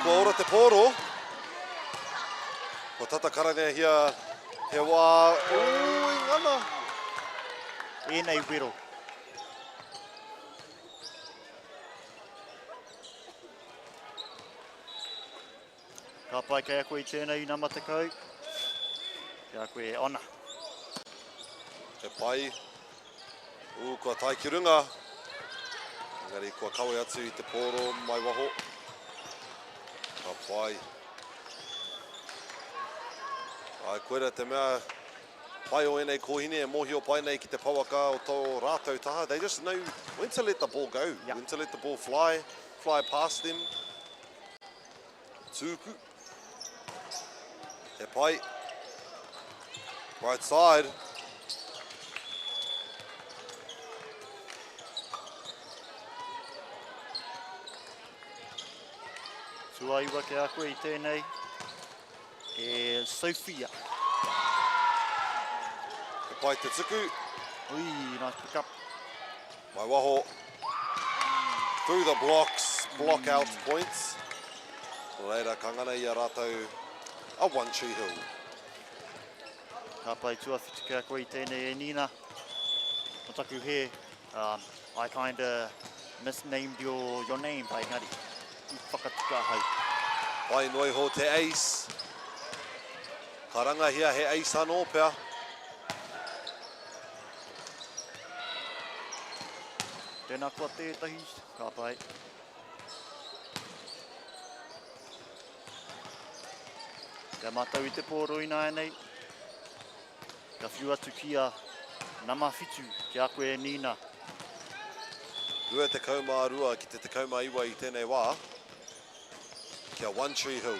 Ko ora te poro. Ko tata karane hia he wā ngana. E nei wero. Ka pai kei a koe tēnei nama te kau. Kia koe e ona. Te pai. Kua tai ki runga. Engari kua kawe atu i te poro mai waho. Ka pai. Ai koera te mea pai o enei kohine e mohio pai nei ki te pawaka o tō rātou taha. They just know when to let the ball go, when to let the ball fly past them. Tūku. Te pai. Right side. Tuaiwa ke a koe i tēnei. E Sophia. Te pai te tuku. Ui, nice pick up. Mai waho. Through the blocks, block out points. Reira kangana i a rātou a One Tree Hill. Ka pai tuawhitu ke a koe i tēnei e Nina. O taku he, I kinda misnamed your name, pai ngari. I whakatuka hau. Pai noi ho te ace. Karanga hia he ace anō pea. Tēnā kua tētahi, ka pai. Kia mātau i te pōro ina nei. Ka whiu atu ki a nama whitu ki a koe Nina. Rua te kaumā rua ki te kaumā iwa I tēnei wā. Kia One Tree Hill.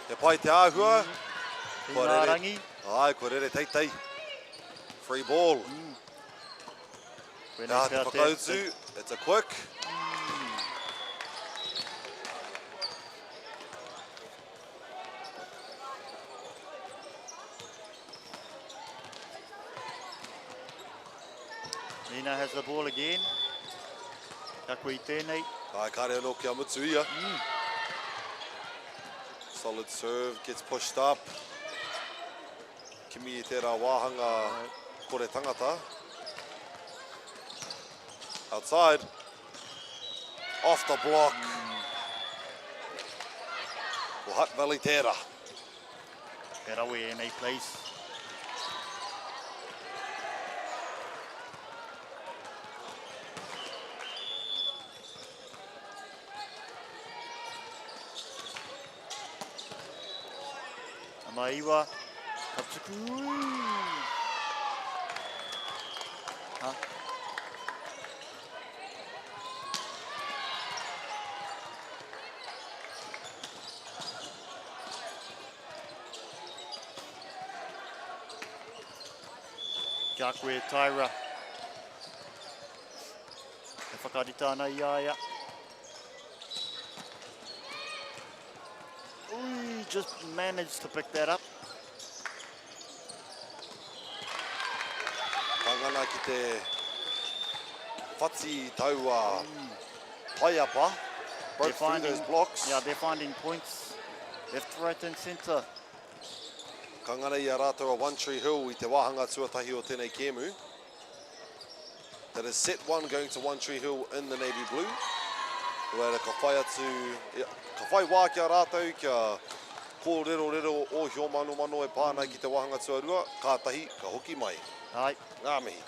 He pai te āhua. Ngā rangi. Ai, ko rere teitei. Free ball. Nā te whakautu. It's a quick. Nina has the ball again. Ka koe I tēnei. Ai, kāre anō kia mutu ia. Solid serve, gets pushed up. Kimi I tērā wāhanga kore tangata. Outside. Off the block. Ko Hutt Valley tērā. He rawe e nei place. Maiwa, Katsuku. Ha? Kia koe Taira. He whakarita ana I aia. Just managed to pick that up. Tangana ki te whati taua taiapa. Broke through those blocks. Yeah, they're finding points. Left, right and centre. Kangana I a rātou a One Tree Hill I te wāhanga tuatahi o tēnei kēmu. That is set one going to One Tree Hill in the navy blue. Ruera ka whai atu, ka whai wā kia rātou kia ko rero o hio mano e pānai ki te wāhanga tuarua, kātahi ka hoki mai. Ai. Ngā mihi.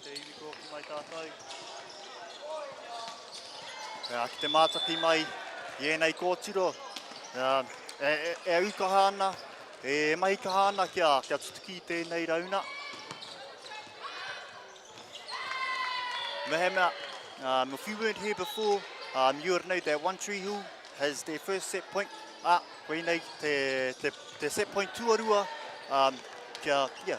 te iwi ko ki mai tātou. Ki te mātaki mai, i enei kōtiro. E aukaha ana, e mahikaha ana kia tutuki tēnei rauna. Mehema, if you weren't here before, you would know that One Tree Hill has their first set point. Koe nei te set point tuarua, kia, yeah.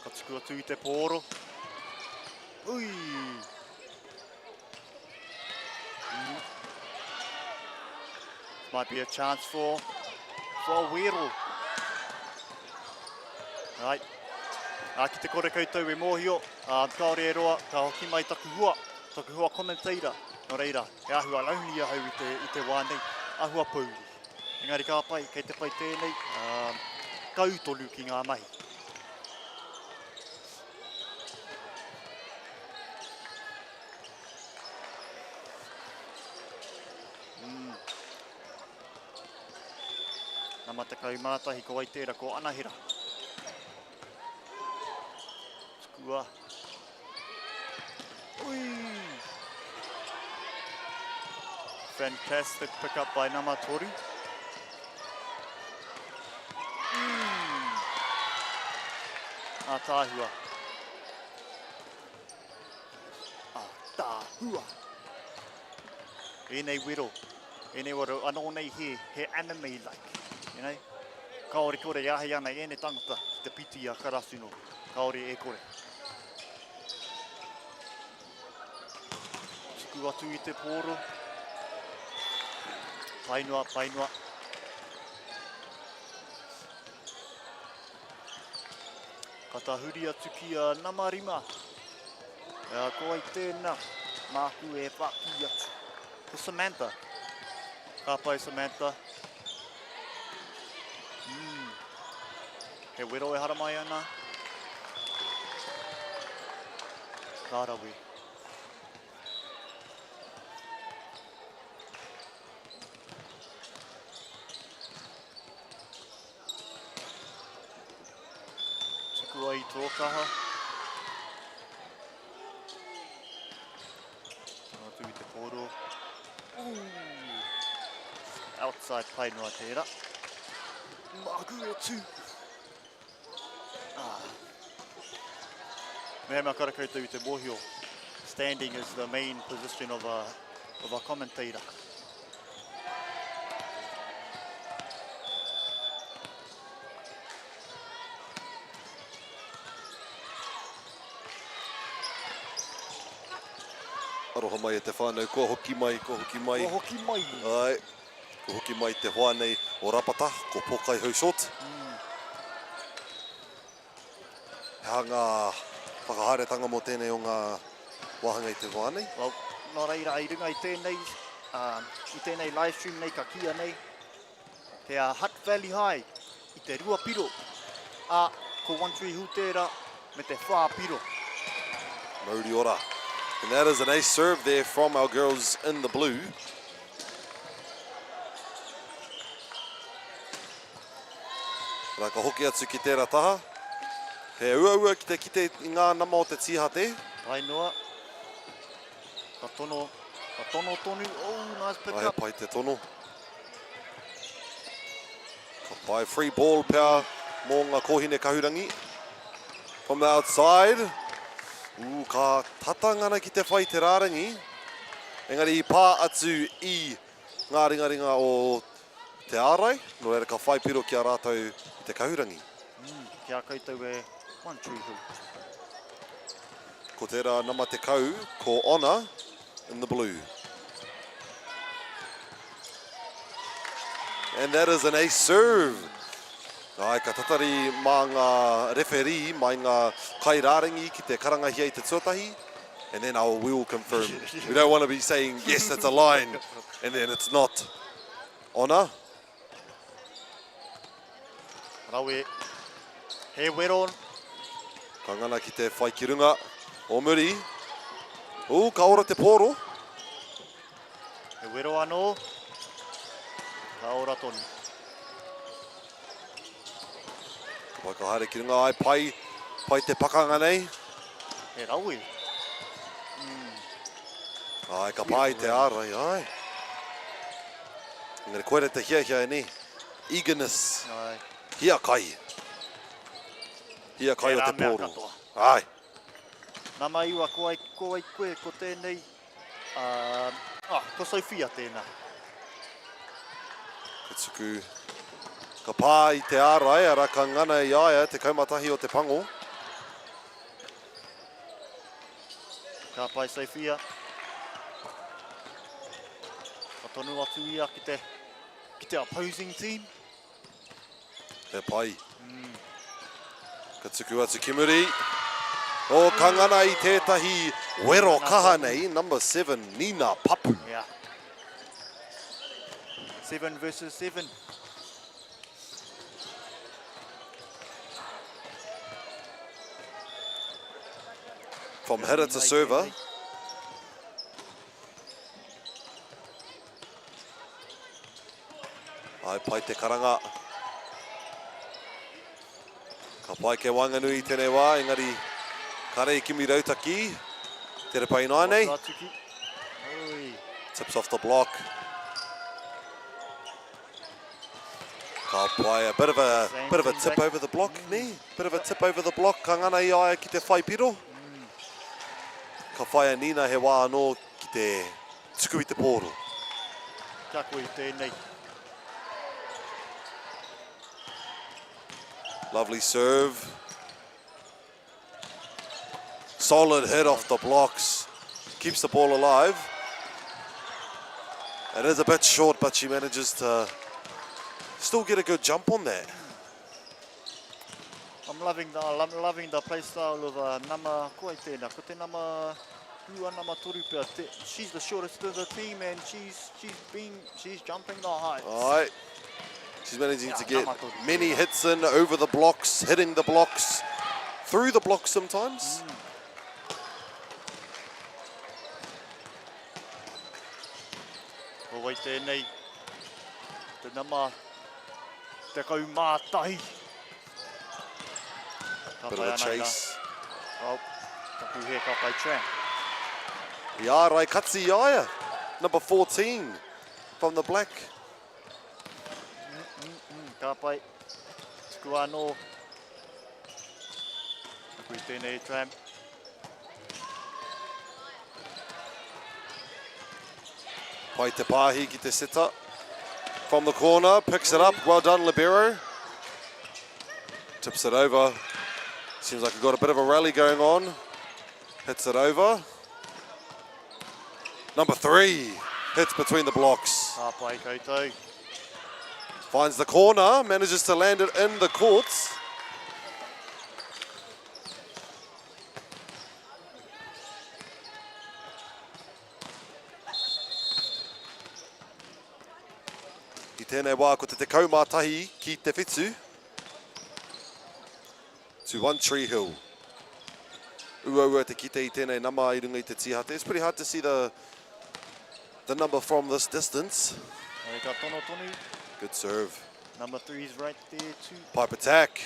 Ka tuku atu I te pōro. Ui! Might be a chance for Wero. Right. Ki te kore koutou e mōhio, kaore e roa, ka hoki mai taku hua commentator. No reira, e ahua launi ahau I te wānei, ahua pauri. Engari ka pai, kei te pai tēnei, kautolu ki ngā mahi. Nama te kaumātahi ko Waitera ko Anahira. Tukua. Ui! Fantastic pick up by Namatoru. Tāhua. Tāhua. Enei wero. Enei wero anō nei he anime-like. You know? Kaore kore e ahi ana ene tangata te piti a karasuno. Kaore e kore. Tuku atu I te pōro. Painua. Katahuri atu ki a Namarima. Ko ai tēnā. Māku e whaki atu. Ko Samantha. Ka pai Samantha. He wero e hara mai ana. Kārawe. Tuku ai tōkaha. Atu I te pōro. Outside play noa tērā. Magu e tū. Mehema kara koutou I te mōhio. Standing is the main position of a commentator. Aroha mai e te whānau, kua hoki mai. Kua hoki mai. Ai, kua hoki mai te whānei o Rapata, ko Pokai Hau Short. Hea ngā whakaharetanga mō tēnei o ngā wahanga I te whānei. Well, nō reira I runga I tēnei live stream nei ka kia nei. Te Hutt Valley High I te rua piro. Ko One Tree Hill tērā me te whā piro. Mauri ora. And that is an ace serve there from our girls in the blue. Rā ka hoki atu ki tērā taha. He ua ki te kite I ngā nama o te tiha te. Ainoa. Ka tono tonu. Oh, nice pick up. Pai te tono. Ka pai free ball pia mō ngā kohine kahurangi. From the outside. Ka tatangana ki te whai te rārangi. Engari I pā atu I ngā ringaringa o te ārai. No reira ka whai piro ki a rātou I te kahurangi. Kia koutou e One Tree Hill. Ko tērā nama te kau, ko Honor in the blue. And that is an ace serve. Ai, ka tatari mā ngā referee, mai ngā kairārangi ki te karangahia I te tuatahi. And then we will confirm. We don't want to be saying, yes, that's a line, and then it's not. Honor. Rawe. He wero. Ka ngana ki te whai ki runga o muri. Ka ora te pōro. He wero anō. Ka ora tonu. Pai ka haere ki runga ai, pai te pakanga nei. E raui. Ai, ka pai te ārai, ai. Ngari koere te hia ni. Eagerness. Ai. Hia kai. Hia kai o te pōru. Ai. Nā mai ua koe ko tēnei. Ko Sophia tēnā. Ka tuku. Ka pā i te ārai, ara ka ngana i aia te kaumatahi o te pango. Ka pai Sophia. Ka tonu atu ia ki te opposing team. He pai. Ka tuku atu Kimuri. O ka ngana i tētahi wero kaha nei, number 7, Nina Papu. Yeah. 7 versus 7. From hitter to server. Ai pai te karanga. Ka pai ke wanganui tēnei wā, engari kare i kimi rautaki. Tere pai nai nei. Tips off the block. Ka pai a bit of a tip over the block, ne? Bit of a tip over the block. Ka ngana i aia ki te whai piro. Ka whai a Nina he wā anō ki te tuku i te pōro. Ka koe tēnei. Lovely serve. Solid hit off the blocks. Keeps the ball alive. It is a bit short, but she manages to still get a good jump on that. I'm loving the play style of Nama koe tēnā. Ko te Nama Ua Nama toru pia. She's the shortest of the team and she's jumping the heights. Alright. She's managing to get many hits in over the blocks, hitting the blocks, through the blocks sometimes. O wai tēnei. Te Nama te kaumātahi. Bit of a chase. Oh, taku he ka pai tramp. Iarai Katsi Iaia, number 14 from the black. Ka pai. Tuku anō. Taku i tēnei tramp. Pai te pāhi ki te seta. From the corner, picks it up. Well done, Libero. Tips it over. Seems like we've got a bit of a rally going on. Hits it over. Number 3 hits between the blocks. Ka pai koutou. Finds the corner, manages to land it in the courts. I tēnei wā ko te kaumātahi ki te whetū. To One Tree Hill. Ua te kite I tēnei nama I runga I te tihate. It's pretty hard to see the number from this distance. Ka tono tonu. Good serve. Number 3 is right there too. Pipe attack.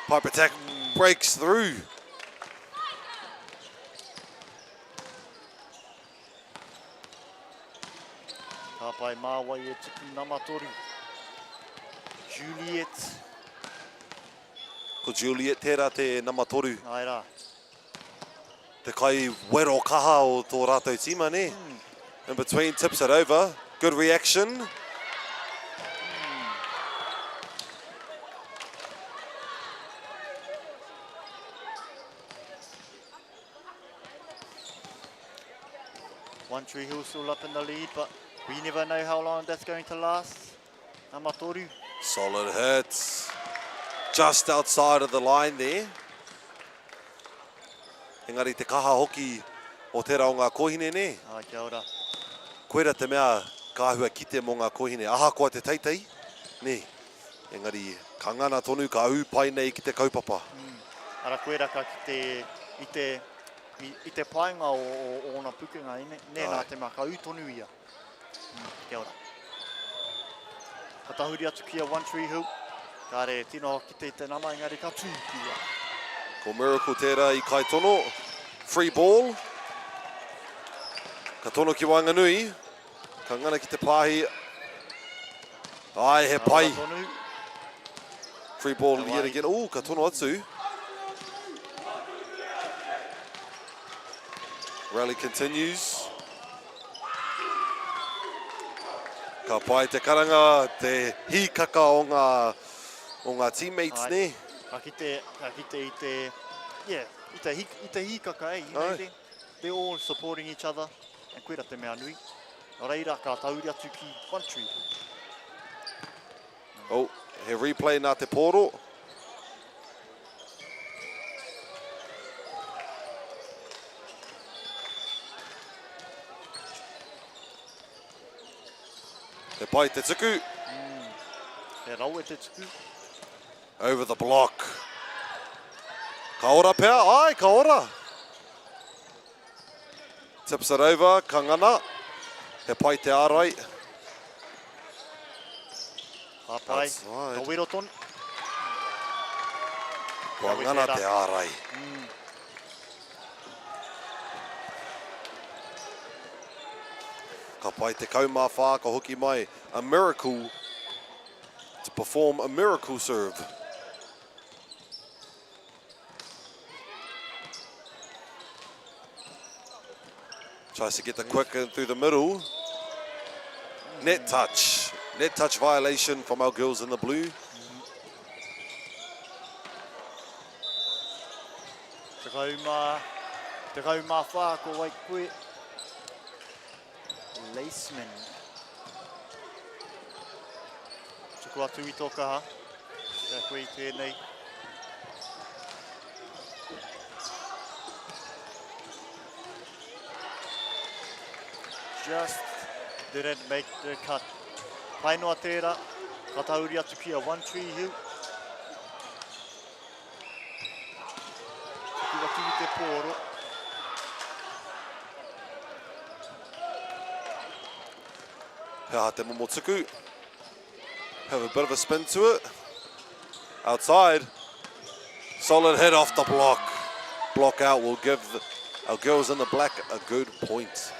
Pipe attack breaks through. Ka pai māwai e tuku Namatoru. Juliet. Ko Juliet tērā te Namatoru. Ai rā. Te kai wero kaha o tō rātou tīma, ne? In between, tips it over. Good reaction. One Tree Hill still up in the lead, but we never know how long that's going to last. Namatoru. Solid hits. Just outside of the line there. Engari te kaha hoki o tērā o ngā kohine, ne? Ai, kia ora. Koera te mea kāhua kite mo ngā kohine. Aha koa te teitei, ne? Engari, ka ngana tonu ka ū pai nei ki te kaupapa. Ara koera ka I te painga o ona pukenga ne nā te mea ka ū tonu ia. Kia ora. Ka tahuri atu kia One Tree Hill. Ka re tino ki te nama engari ka tū kia. Ko Miracle tērā I kai tono. Free ball. Ka tono ki Wanganui. Ka ngana ki te pāhi. Ai, he pai. Free ball yet again. Oh, ka tono atu. Rally continues. Ka pai te karanga, te hikaka o ngā teammates ne. Ka kite I te, yeah, I te hikaka you know, they're all supporting each other, and koera te mea nui. Nō reira, ka tauri atu ki one tree. Oh, he replay nā te pōro. He pai te tuku. He rau e te tuku. Over the block. Ka ora pea, ai, ka ora. Tips it over, ka ngana. He pai te ārai. Ka pai, ka Wellington. Ka ngana te ārai. Ka pai te kaumawha, ka hoki mai. A miracle to perform a miracle serve. Tries to get the quick in through the middle. Net touch. Net touch violation from our girls in the blue. Te kauma wha ko wai koe. Laceman. Tuku atu I tō kaha. Kia koe I tēnei. Just didn't make the cut. Pai noa tērā, ka tauri atu ki a One Tree Hill. Tuku atu I te pōro. Pea te momo tuku. Have a bit of a spin to it. Outside. Solid hit off the block. Block out will give our girls in the black a good point.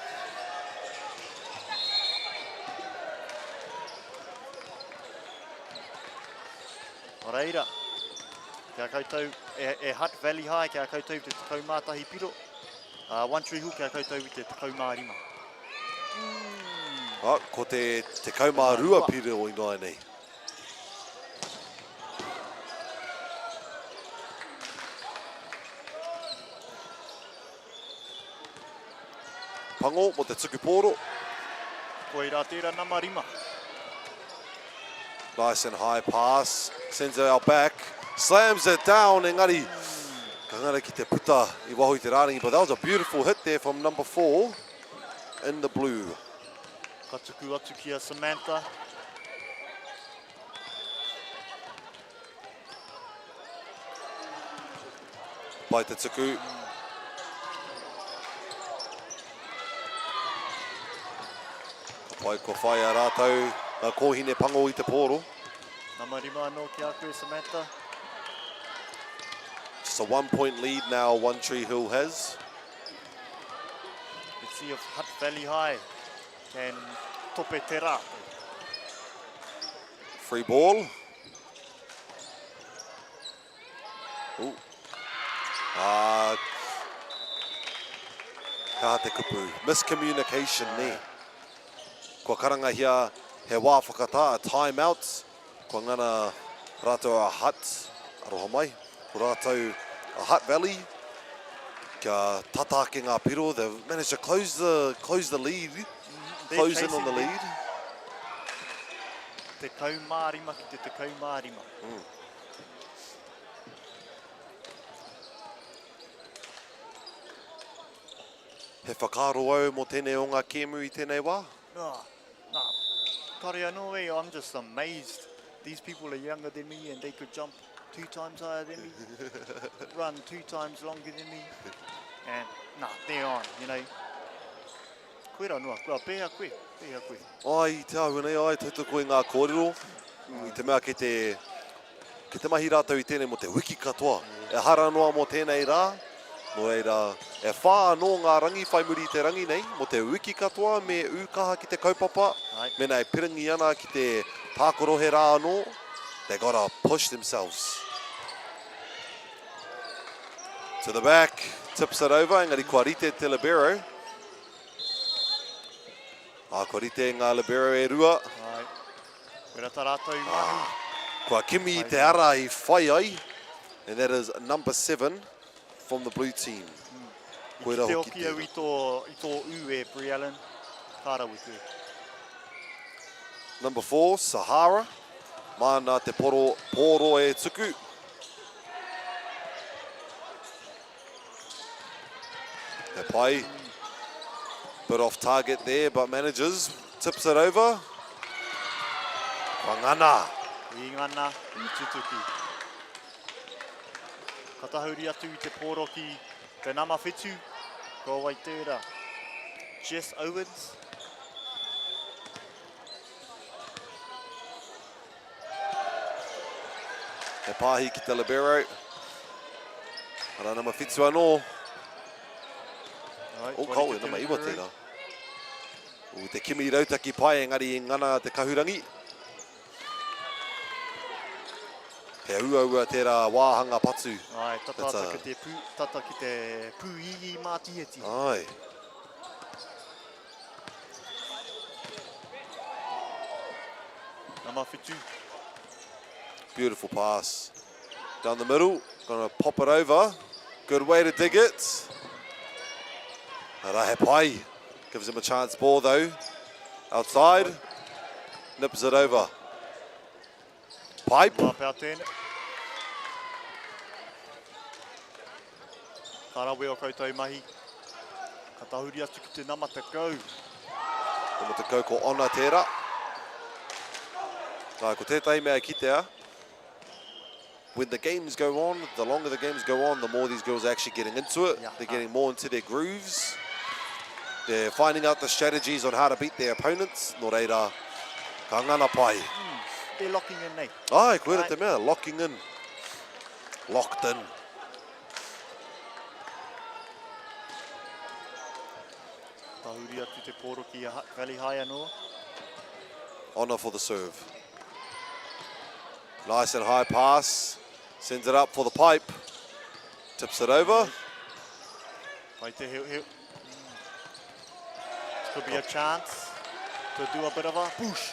Reira, kia koutou e Hutt Valley High, kia koutou te kaumātahi piro. One Tree Hill, kia koutou I te kaumārima. Ko te kaumārua piro o inoa nei. Pango mo te tuku pōro. Ko I rā tērā namarima. Nice and high pass, sends it out back, slams it down, engari. Ka ngara ki te puta I waho I te rārangi, but that was a beautiful hit there from number 4 in the blue. Ka tuku atu ki a Samantha. Pai te tuku. Pai ko whai a rātou. Nā kōhine pango I te pōro. Namarima anō ki a koe Samantha. Just a 1 point lead now One Tree Hill has. Let's see if Hutt Valley High can tope te rā. Free ball. Ooh. Ka te kupu. Miscommunication ne. Kua karanga hia he wā whakata, a timeout. Kua ngana rātou a Hutt, aroha mai. Ko rātou a Hutt Valley. Kia tatake ngā piro, they've managed to close the lead. Close in on the lead. Te kaumārima ki te kaumārima. He whakaro au mo tēnei o ngā kēmu I tēnei wā? No. Kare anō e, I'm just amazed. These people are younger than me and they could jump 2 times higher than me, run 2 times longer than me, and they're on, you know. Koera noa, kua pēha koe, Ai, te au nei, ai, tautu koe ngā kōrero. I te mea ki te Ki te mahi rātou I tēnei mo te wiki katoa. E hara noa mo tēnei rā. No reira, e whā anō ngā rangi whai muri te rangi nei, mo te wiki katoa me ukaha ki te kaupapa, me nei piringi ana ki te tākorohe rā anō. They gotta push themselves. To the back, tips it over, engari kua rite te libero. Kua rite ngā libero e rua. Wera tā rātou mahi. Kua kimi I te ara I whai ai, and that is number 7 from the blue team. I te oki au I tō u e Brie Allen, kārawiki. Number 4, Sahara. Mana te poro e tuku. He pai. Bit off target there, but manages. Tips it over. Wangana. I ngana, I tutuki. Katahuri atu I te poro ki te nama whetu. Ko wai tērā. Jess Owens. He pāhi ki te libero. Ara nama whetu anō. O kau e nama iwa tērā. O te kimi rautaki pai engari I ngana te kahurangi. He ua tērā wāhanga patu. Ai, tata ki te pū mātieti. Ai. Nama whetu. Beautiful pass. Down the middle, gonna pop it over. Good way to dig it. Arahe pai. Gives him a chance ball though. Outside. Nips it over. Pipe. Wapea tēnei. Karawe o koutou mahi. Katahuri atu ki te nama te kau. Nama te kau ko ona tērā. Ko tētai mea kitea. When the games go on, the longer the games go on, the more these girls are actually getting into it. They're getting more into their grooves. They're finding out the strategies on how to beat their opponents. Nō reira, ka ngana pai. They're locking in, nei. Ai, koera te mea, locking in. Locked in. Tahuri atu te poro ki a Hutt Valley High anō. Honour for the serve. Nice and high pass. Sends it up for the pipe. Tips it over. Pai te heu. This could be a chance to do a bit of a push.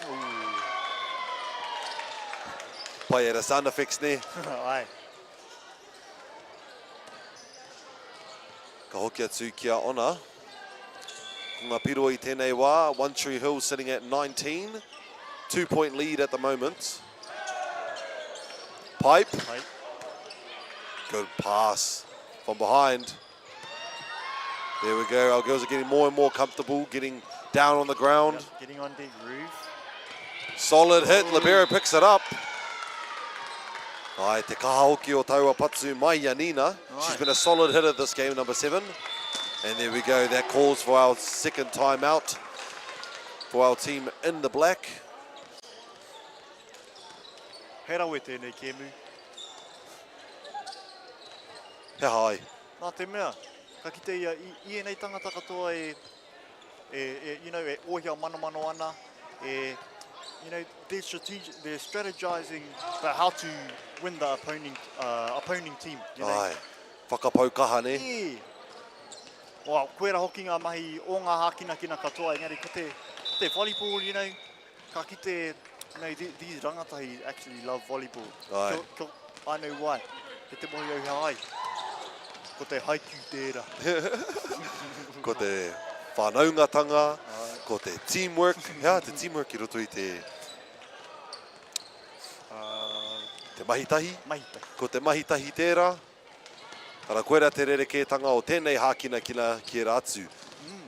Pai era sound effects ne. Ai. Ka hoki atu ki a Honour. Ngā piro I tēnei wā. One Tree Hill sitting at 19. 2-point lead at the moment. Pipe. Good pass from behind. There we go. Our girls are getting more and more comfortable, getting down on the ground. Getting on their groove. Solid hit. Libero picks it up. Ai, te kahaoki o taua patu mai Janina. She's been a solid hitter this game, number 7. And there we go. That calls for our second timeout for our team in the black. He rawe tēnei kēmu. He hai. Nā te mea, ka kite ia I nei tangata katoa e ohia mano ana, they're strategizing about how to win the opposing team. Ai, whakapau kaha ne. Yeah. Wow, koera hoki ngā mahi o ngā hākina katoa, engari ko te volleyball, ka kite, these rangatahi actually love volleyball. Ai. I know why. He te mohi au hea ai. Ko te haiku tērā. Ko te whanaungatanga, ko te teamwork. Hea, te teamwork I roto I te mahitahi. Ko te mahitahi tērā. Ara koera te rerekētanga o tēnei hākina ki ra atu.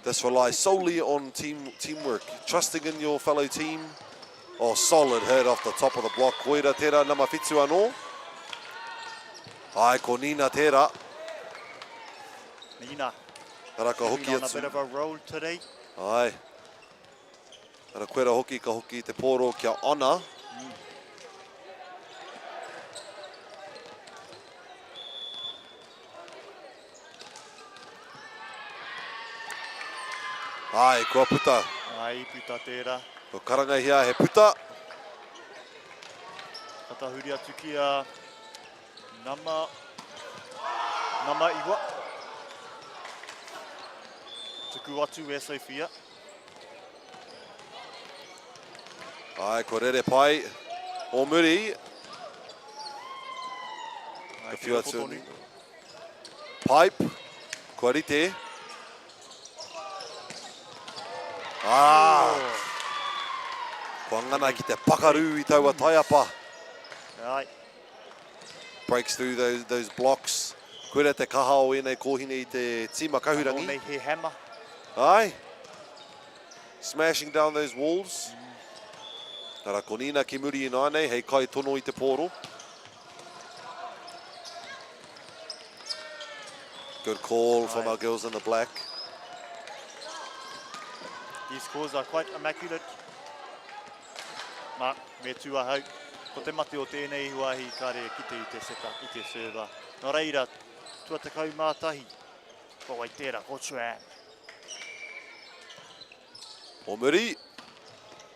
This relies solely on teamwork. Trusting in your fellow team. Oh, solid hit off the top of the block. Koera tērā nama whetu anō. Ai, ko Nina tērā. Nina. Ara ka hoki on a atu. bit of a roll today. Ai. Ara koera hoki ka hoki te poro kia Honour. Ai, kua puta. Ai, puta tērā. Ko karanga hia he puta. Katahuri atu ki a Nama Iwa. Tuku atu e Sophia. Ai, ko rere pai. O muri. Ka whiu atu. Pipe. Kua rite. Kua ngana ki te pakaru I taua taiapa. Ai. Breaks through those blocks. Koera te kaha o enei kohine I te tima kahurangi. Nei he hammer. Ai. Smashing down those walls. Tara ko Nina ki muri I nānei, hei kai tono I te pōro. Good call from our girls in the black. These scores are quite immaculate. Mā, me tua hau. Ko te mate o tēnei huahi kare kite I te seta, I te server. Nō reira, tua te kau mātahi. Ko wai tērā, ko chuan. O muri.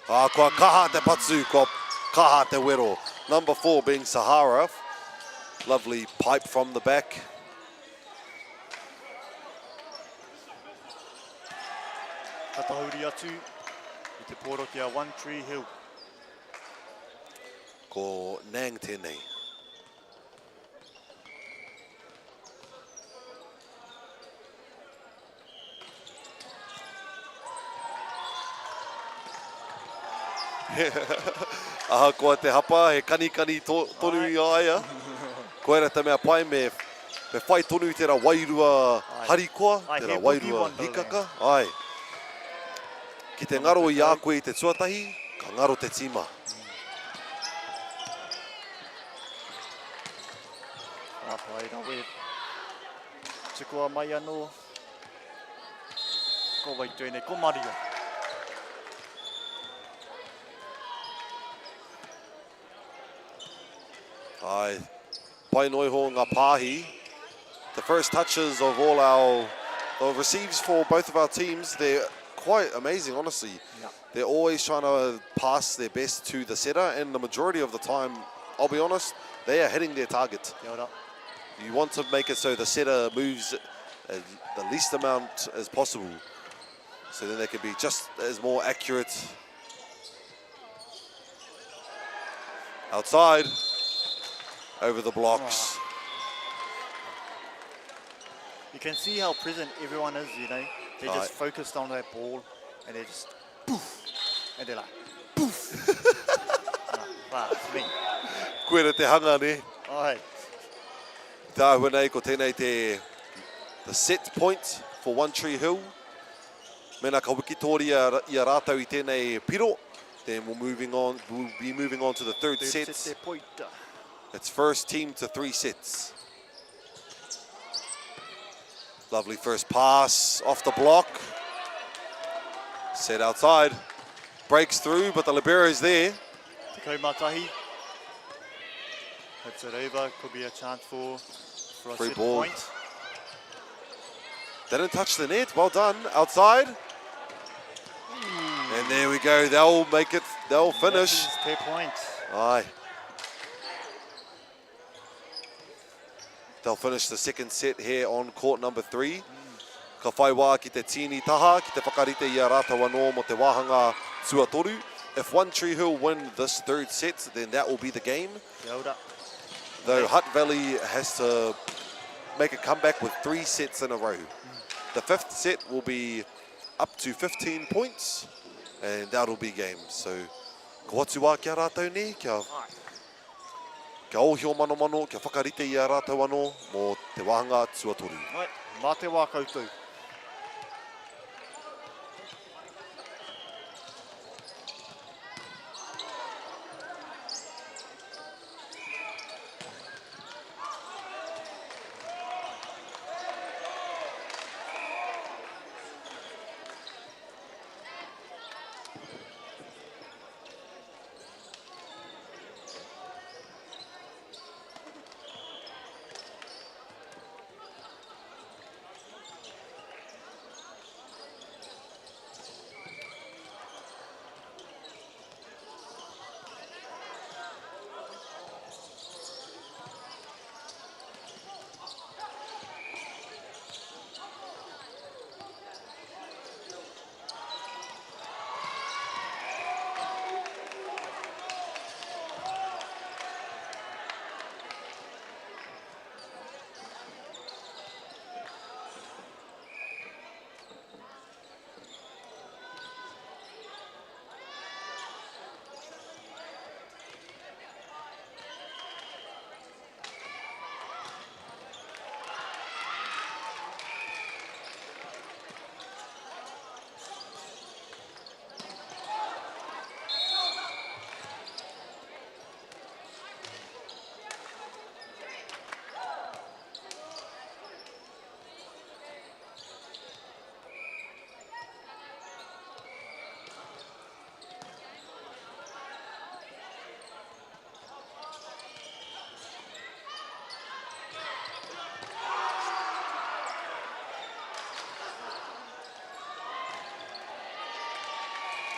Kua kaha te patu, kua kaha te wero. Number 4 being Sahara. Lovely pipe from the back. Katahuri atu I te pōro ki a One Tree Hill. Ko Nang tēnei. Aha koa te hapa, he kani tonu I aia. Ko era te mea pai me whai tonu I tērā wairua harikoa, tērā wairua hikaka. Ai. Ki te ngaro I a koe I te tuatahi, ka ngaro te tima. Apai rawe. Tikoa mai anō. Ko wai tēnei, ko Maria. Ai, pai noi ho ngā pāhi. The first touches of all our receives for both of our teams, they're quite amazing, honestly. Yeah. They're always trying to pass their best to the setter, and the majority of the time, I'll be honest, they are hitting their target. Kia ora. You want to make it so the setter moves the least amount as possible, so then they can be just as more accurate. Outside. Over the blocks. You can see how present everyone is, you know. They're just focused on that ball and they're just poof. And they're like, poof. Wow, it's me. Koera te hanga ne. Ai. Tāhua nei ko tēnei the set point for One Tree Hill. Mena ka wikitori I a rātau I tēnei piro. Then we'll be moving on to the third set. It's first team to 3 sets. Lovely first pass off the block. Set outside. Breaks through, but the libero is there. Te kaumatahi. Hits it over. Could be a chance for a Free set ball. point. Didn't touch the net. Well done. Outside. And there we go. They'll make it. They'll finish. That is 10 points. Aye. They'll finish the second set here on court number 3. Ka whai wā ki te tini taha, ki te whakarite I a rātawa anō mo te wāhanga tuatoru. If One Tree Hill win this third set, then that will be the game. Kia ora. Though Hutt Valley has to make a comeback with 3 sets in a row. The 5th set will be up to 15 points, and that'll be game. So, ko atu wā kia rātau ne, kia ohio mano, kia whakarite I a rātau anō mo te wāhanga tuatoru. Right, mā te wā koutou.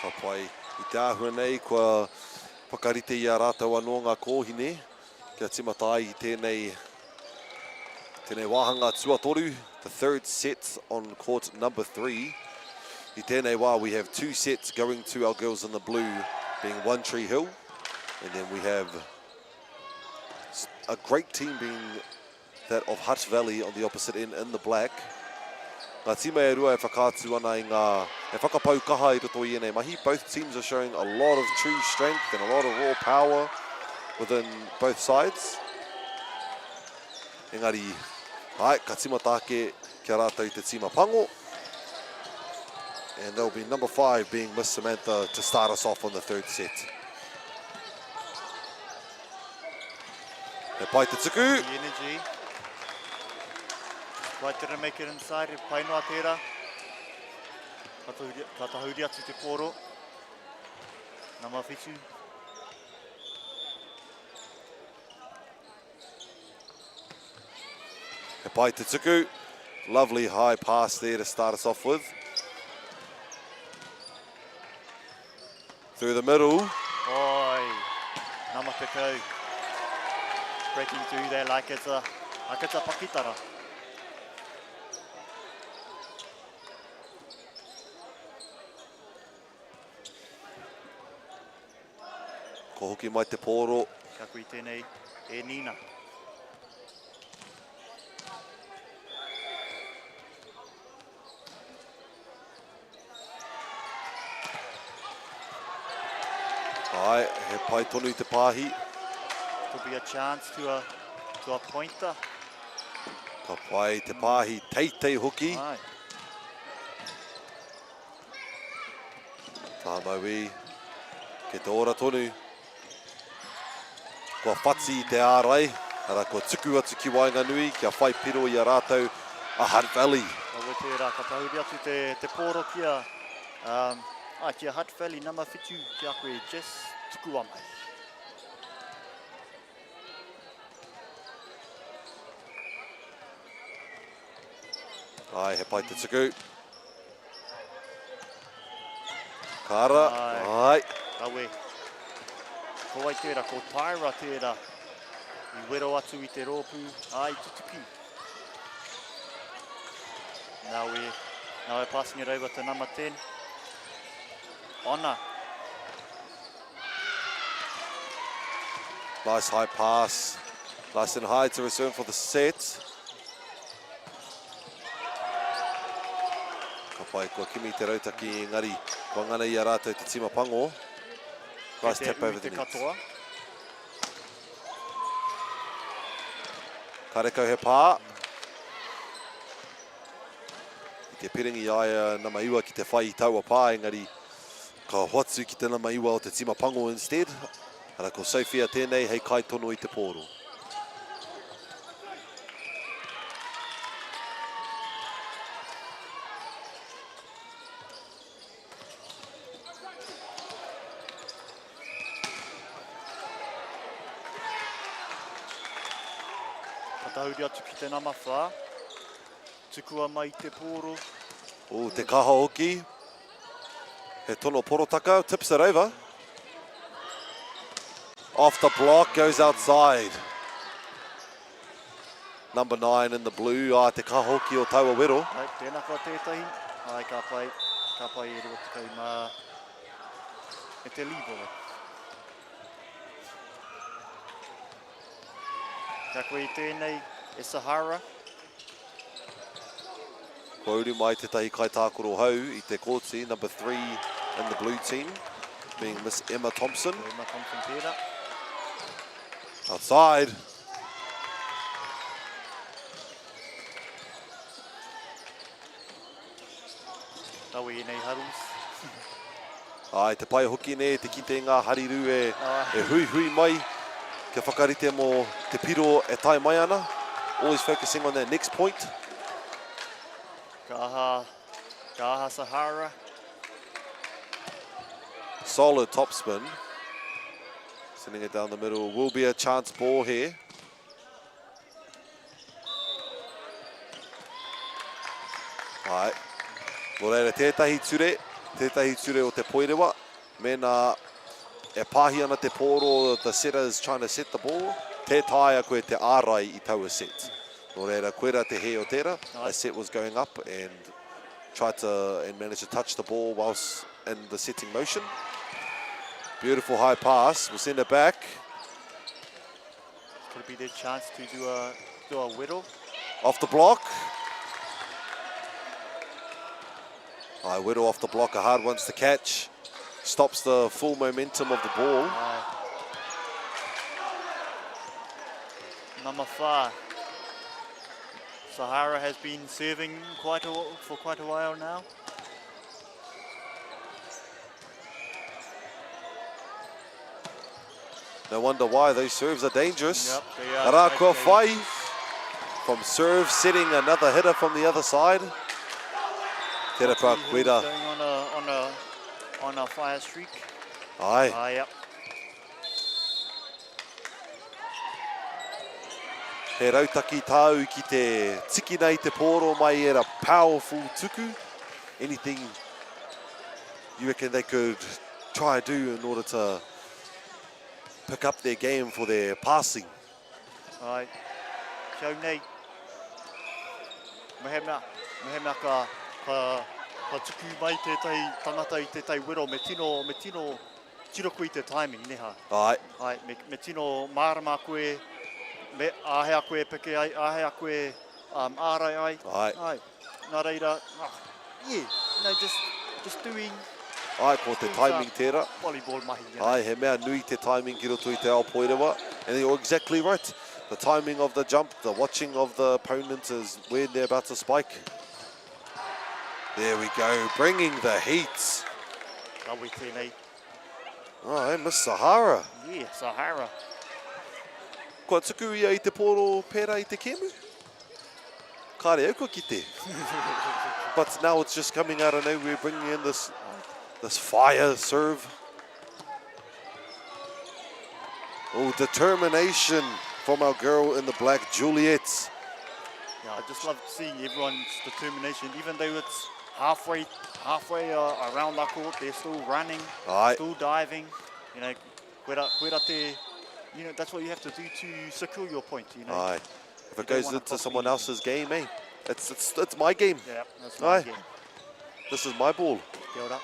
Ka pai I te āhua nei, kua whakarite I a rātou anō ngā kōhine, kia timata ai I tēnei wāhanga tuatoru, the third set on court number 3. I tēnei wā, we have 2 sets going to our girls in the blue, being One Tree Hill, and then we have a great team being that of Hutt Valley on the opposite end in the black. Ngā tima e rua e whakātu ana I ngā e whakapau kaha I roto I ene mahi. Both teams are showing a lot of true strength and a lot of raw power within both sides. Engari, hai, ka tima tāke kia rātou I te tima pango. And there'll be number 5 being Miss Samantha to start us off on the third set. E pai te tuku. The energy. Right to make it inside, pai noa tērā. Ka tahuri atu te pōro. Nā mawhitu. E pai te tuku. Lovely high pass there to start us off with. Through the middle. Oi, nama te kau. Breaking through there like it's a pakitara. Ko hoki mai te pōro. Kia koe tēnei, e Nina. Ai, he pai tonu I te pāhi. Could be a chance to a pointer. Ka pai te pāhi teitei hoki. Ai. Tā maui, ke te ora tonu. Kua whatsi I te ārai, ara kua tuku atu ki Wainganui, kia whai piro I a rātou a Hutt Valley. Awe tērā, ka tahuri atu te pōro kia. Kia Hutt Valley, nama whitu, kia koe just tuku amai. Ai, he pai te tuku. Kara, ai. Awe. Ko ai tērā, ko Tyra tērā. I wero atu I te rōpū, ai tutuki. Now we're passing it over to number 10. Honor. Nice high pass. Nice and high to return for the set. Ka pai kua kimi te rautaki engari. Kua ngana I a rātou te tima pango. Nice tap over the net. Karekau he pā. I te piringi aia nama iwa ki te whai I taua pā engari. Ka hoatu ki te nama iwa o te tima pango instead. Ara ko Sophia tēnei, hei kai tono I te pōro. Ka tahuri atu ki te nama whā. Tukua mai te pōro. O, te kaha hoki. He tono porotaka, tips it over. Off the block, goes outside. Number 9 in the blue, te kaha hoki o taua wero. Ai, tēnā wha tētahi. Ai, ka pai e rua te kai mā. E te libo. Kia koe I tēnei, e Sahara. Kua uru mai te tahi kai tākoro hau I te kōti, number 3 in the blue team, being Miss Emma Thompson. Emma Thompson tērā. Outside. Taue I nei harus. Ai, te pai hoki ne, te kite ngā hariru e hui mai. Kia whakarite mo te piro e tai mai ana. Always focusing on that next point. Ka aha Sahara. Solid top spin. Sending it down the middle. Will be a chance ball here. Ai. Mo reira tētahi ture. Tētahi ture o te poirewa. Mena e pāhi ana te pōro, the setter is trying to set the ball. Te taia koe te ārai I tau a set. Nō reira, koera te he o tērā. A set was going up and tried to and managed to touch the ball whilst in the setting motion. Beautiful high pass. We'll send it back. Could be their chance to do a whittle. Off the block. Whittle off the block, a hard one's to catch. Stops the full momentum of the ball. Number 5. Sahara has been serving for quite a while now. No wonder why those serves are dangerous. Yep, they are. Arakua Whai from serve, setting another hitter from the other side. Terapa Kueda. Going on a fire streak. Aye. Yep. He rautaki tāu ki te tiki nei te pōro mai era powerful tuku. Anything you reckon they could try to do in order to pick up their game for their passing? Aye. Shau nei. Mehena ka tuku mai tētai tangata I tētai wero me tino tiro koe te timing, neha. Aye. Aye, me tino marama koe, me ahea koe peke ai, ahea koe ārai ai. Aye. Aye. Nā reira, yeah, no, just doing... Ai, ko te timing tērā. Volleyball mahi. Ai, he mea nui te timing ki roto I te ao poirewa. And you're exactly right. The timing of the jump, the watching of the opponent is when they're about to spike. There we go, bringing the heat. Kawi tēnei. Oh, Miss Sahara. Yeah, Sahara. Kua tuku ia I te pōro pērā I te kemu? Kāre auko ki te. But now it's just coming out of nowhere, bringing in this fire serve. Oh, determination from our girl in the black, Juliet. Yeah, I just love seeing everyone's determination, even though it's halfway around the court, they're still running, still diving. You know, koera te, you know, that's what you have to do to secure your point. You know. Aye. If it goes into someone else's game, eh? It's my game. Yeah, that's my game. This is my ball. Kia ora.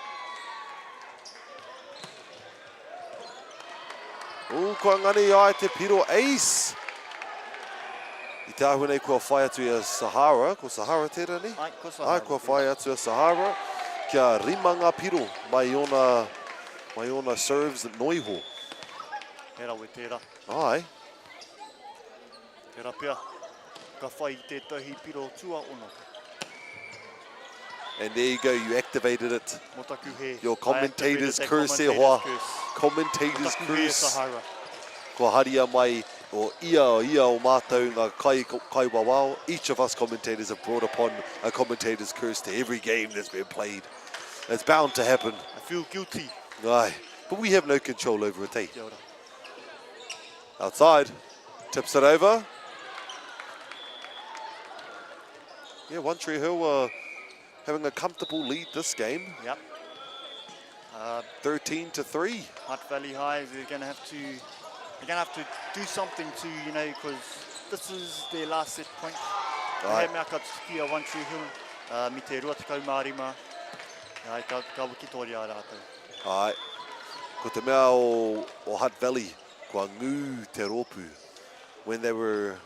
Ooh, kua ngani ai te piro ace. I te ahu nei kua whai atu I a Sahara. Ko Sahara tērā ni? Ai, ko Sahara. Ai, kua whai atu a Sahara. Kia rimanga piro mai ona serves noiho. Hera we tērā. Ai. Hera pia. Ka whai I tētahi piro tua ono. And there you go, you activated it. Motaku he. Your commentator's curse e hoa. Commentator's curse. Kua haria mai o ia o mātou ngā kai wawao. Each of us commentators have brought upon a commentator's curse to every game that's been played. It's bound to happen. I feel guilty. Aye, but we have no control over it, eh? Outside, tips it over. Yeah, One Tree Hill having a comfortable lead this game. Yep. 13-3. Hutt Valley High, they're going to have to do something to, you know, because this is their last set point. Right. He mea ka tuki a One Tree Hill, mi te rua tekau mārima. Ai, ka wikitori a rātou. Ai. Ko te mea o Hutt Valley, kua ngū te rōpū. When they were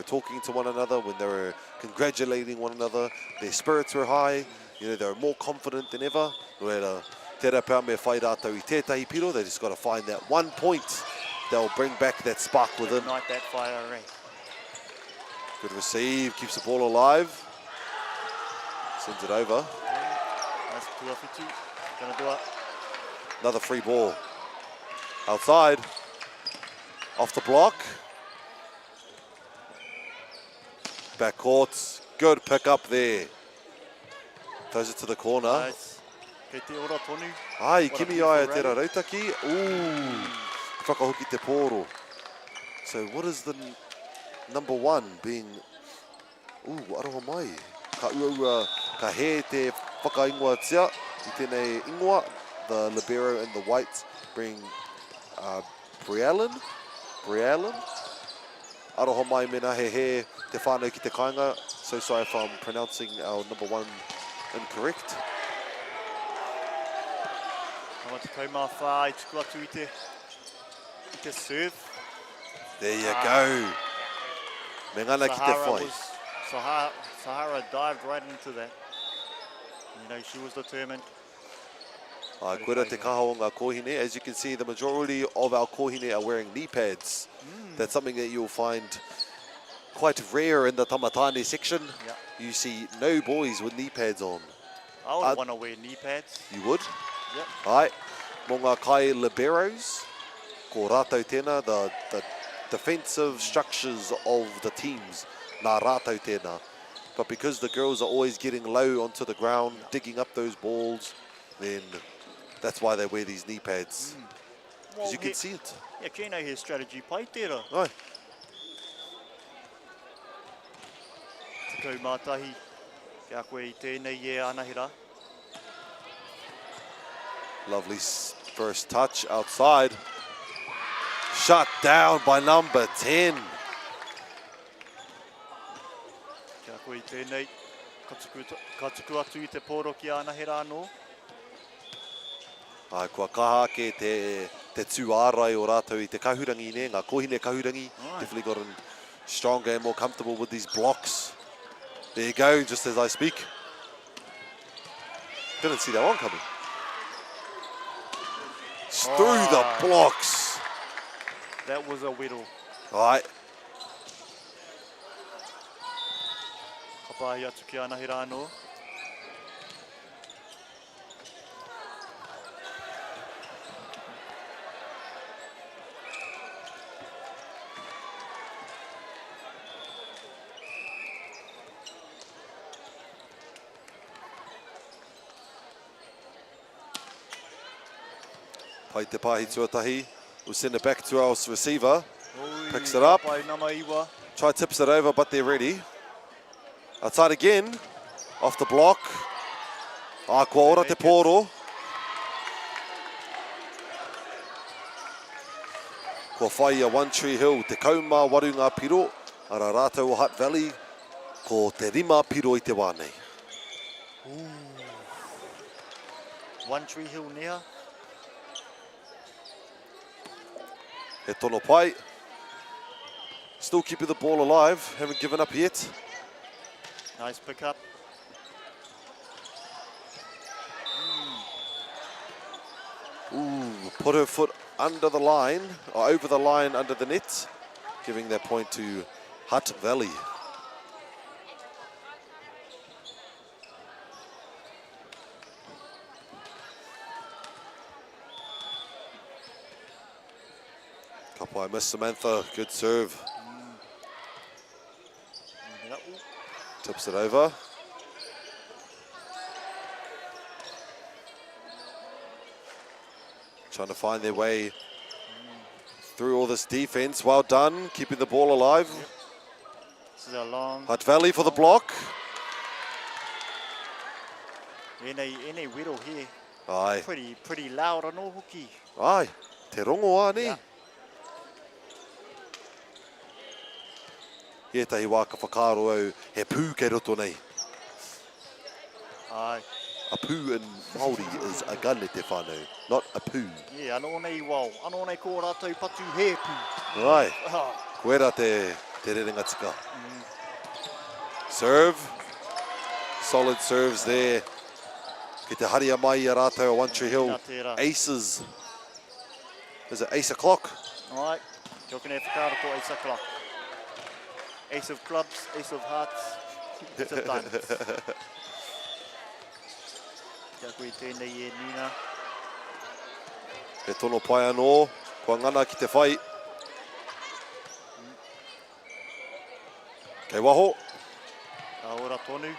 talking to one another, when they were congratulating one another, their spirits were high, you know, they were more confident than ever. Tērā pēr me whai rātou I tētahi piro, they just got to find that 1 point that will bring back that spark within. Ignite that fire array. Good receive, keeps the ball alive. Sends it over. Nice tuawhitu, gonna do it. Another free ball. Outside, off the block. Back court, good pick up there. Throws it to the corner. Nice. Kei te ora tonu. Ai, kimi ai te ra rautaki. Ooh, whakahoki te pōro. So what is the number 1 being? Ooh, aroha mai. Ka ua ka he te whakaingoa tia. I tēnei ingoa, the libero and the white bring Briallen. Aroho mai mena he te whānau ki te kāinga. So sorry if I'm pronouncing our number 1 incorrect. Awa te kaumā whā I tuku atu I te serve. There you go. Me ngana ki te whai. Sahara dived right into that. You know, she was determined. Koera te kaha o ngā kōhine. As you can see, the majority of our kōhine are wearing knee pads. That's something that you'll find quite rare in the tamatane section. Yep. You see no boys with knee pads on. I would want to wear knee pads. You would? Yep. Ai, mō ngā kai liberos, ko rātou tēnā, the defensive structures of the teams, nā rātou tēnā. But because the girls are always getting low onto the ground, digging up those balls, then that's why they wear these knee pads. Because you can see it. Yeah, kēnei he strategy pai tērā. Ai. Te kaumātahi, kia koe I tēnei e anahira. Lovely first touch outside. Shut down by number 10. Kia koe I tēnei, ka tuku atu I te pōro ki anahira anō. Ai, kua kaha ke te tū ārai o rātou I te kahurangi ne, ngā kōhine kahurangi. Definitely gotten stronger and more comfortable with these blocks. There you go, just as I speak. Didn't see that one coming. Through the blocks. That was a whittle. All right. Ka pāhi atu ki anahira anō. Pai te pāhi tuatahi. We'll send it back to our receiver. Picks it up. Try tips it over, but they're ready. Outside again. Off the block. Kua ora te pōro. Kua whai a One Tree Hill. Te kaumā waru ngā piro. Ara rātou o Hutt Valley. Ko te rima piro I te wānei. One Tree Hill near. He tono pai. Still keeping the ball alive. Haven't given up yet. Nice pick up. Put her foot under the line, or over the line under the net, giving that point to Hutt Valley. Kapai miss Samantha, good serve. Tips it over. Trying to find their way through all this defense. Well done, keeping the ball alive. This is a long... Hutt Valley for the block. Ene whittle here. Aye. Pretty loud on all hoki. Aye, te rongo ane. He tahi wā ka whakaro au, he pū kei roto nei. Aye. A pū in Māori is a gane te whānau, not a pū. Yeah, anō nei wau. Anō nei ko rātou patu he pū. Ai, koera te rerenga tika. Serve. Solid serves there. Ki te haria mai a rātou a One Tree Hill. Aces. Is it ace o'clock? Ai, kia kone whakaro ko ace o'clock. Ace of clubs, ace of hearts, ace of diamonds. Kia koe tēnei e Nina. He tono pai anō, kua ngana ki te whai. Kei waho. Ka ora tonu.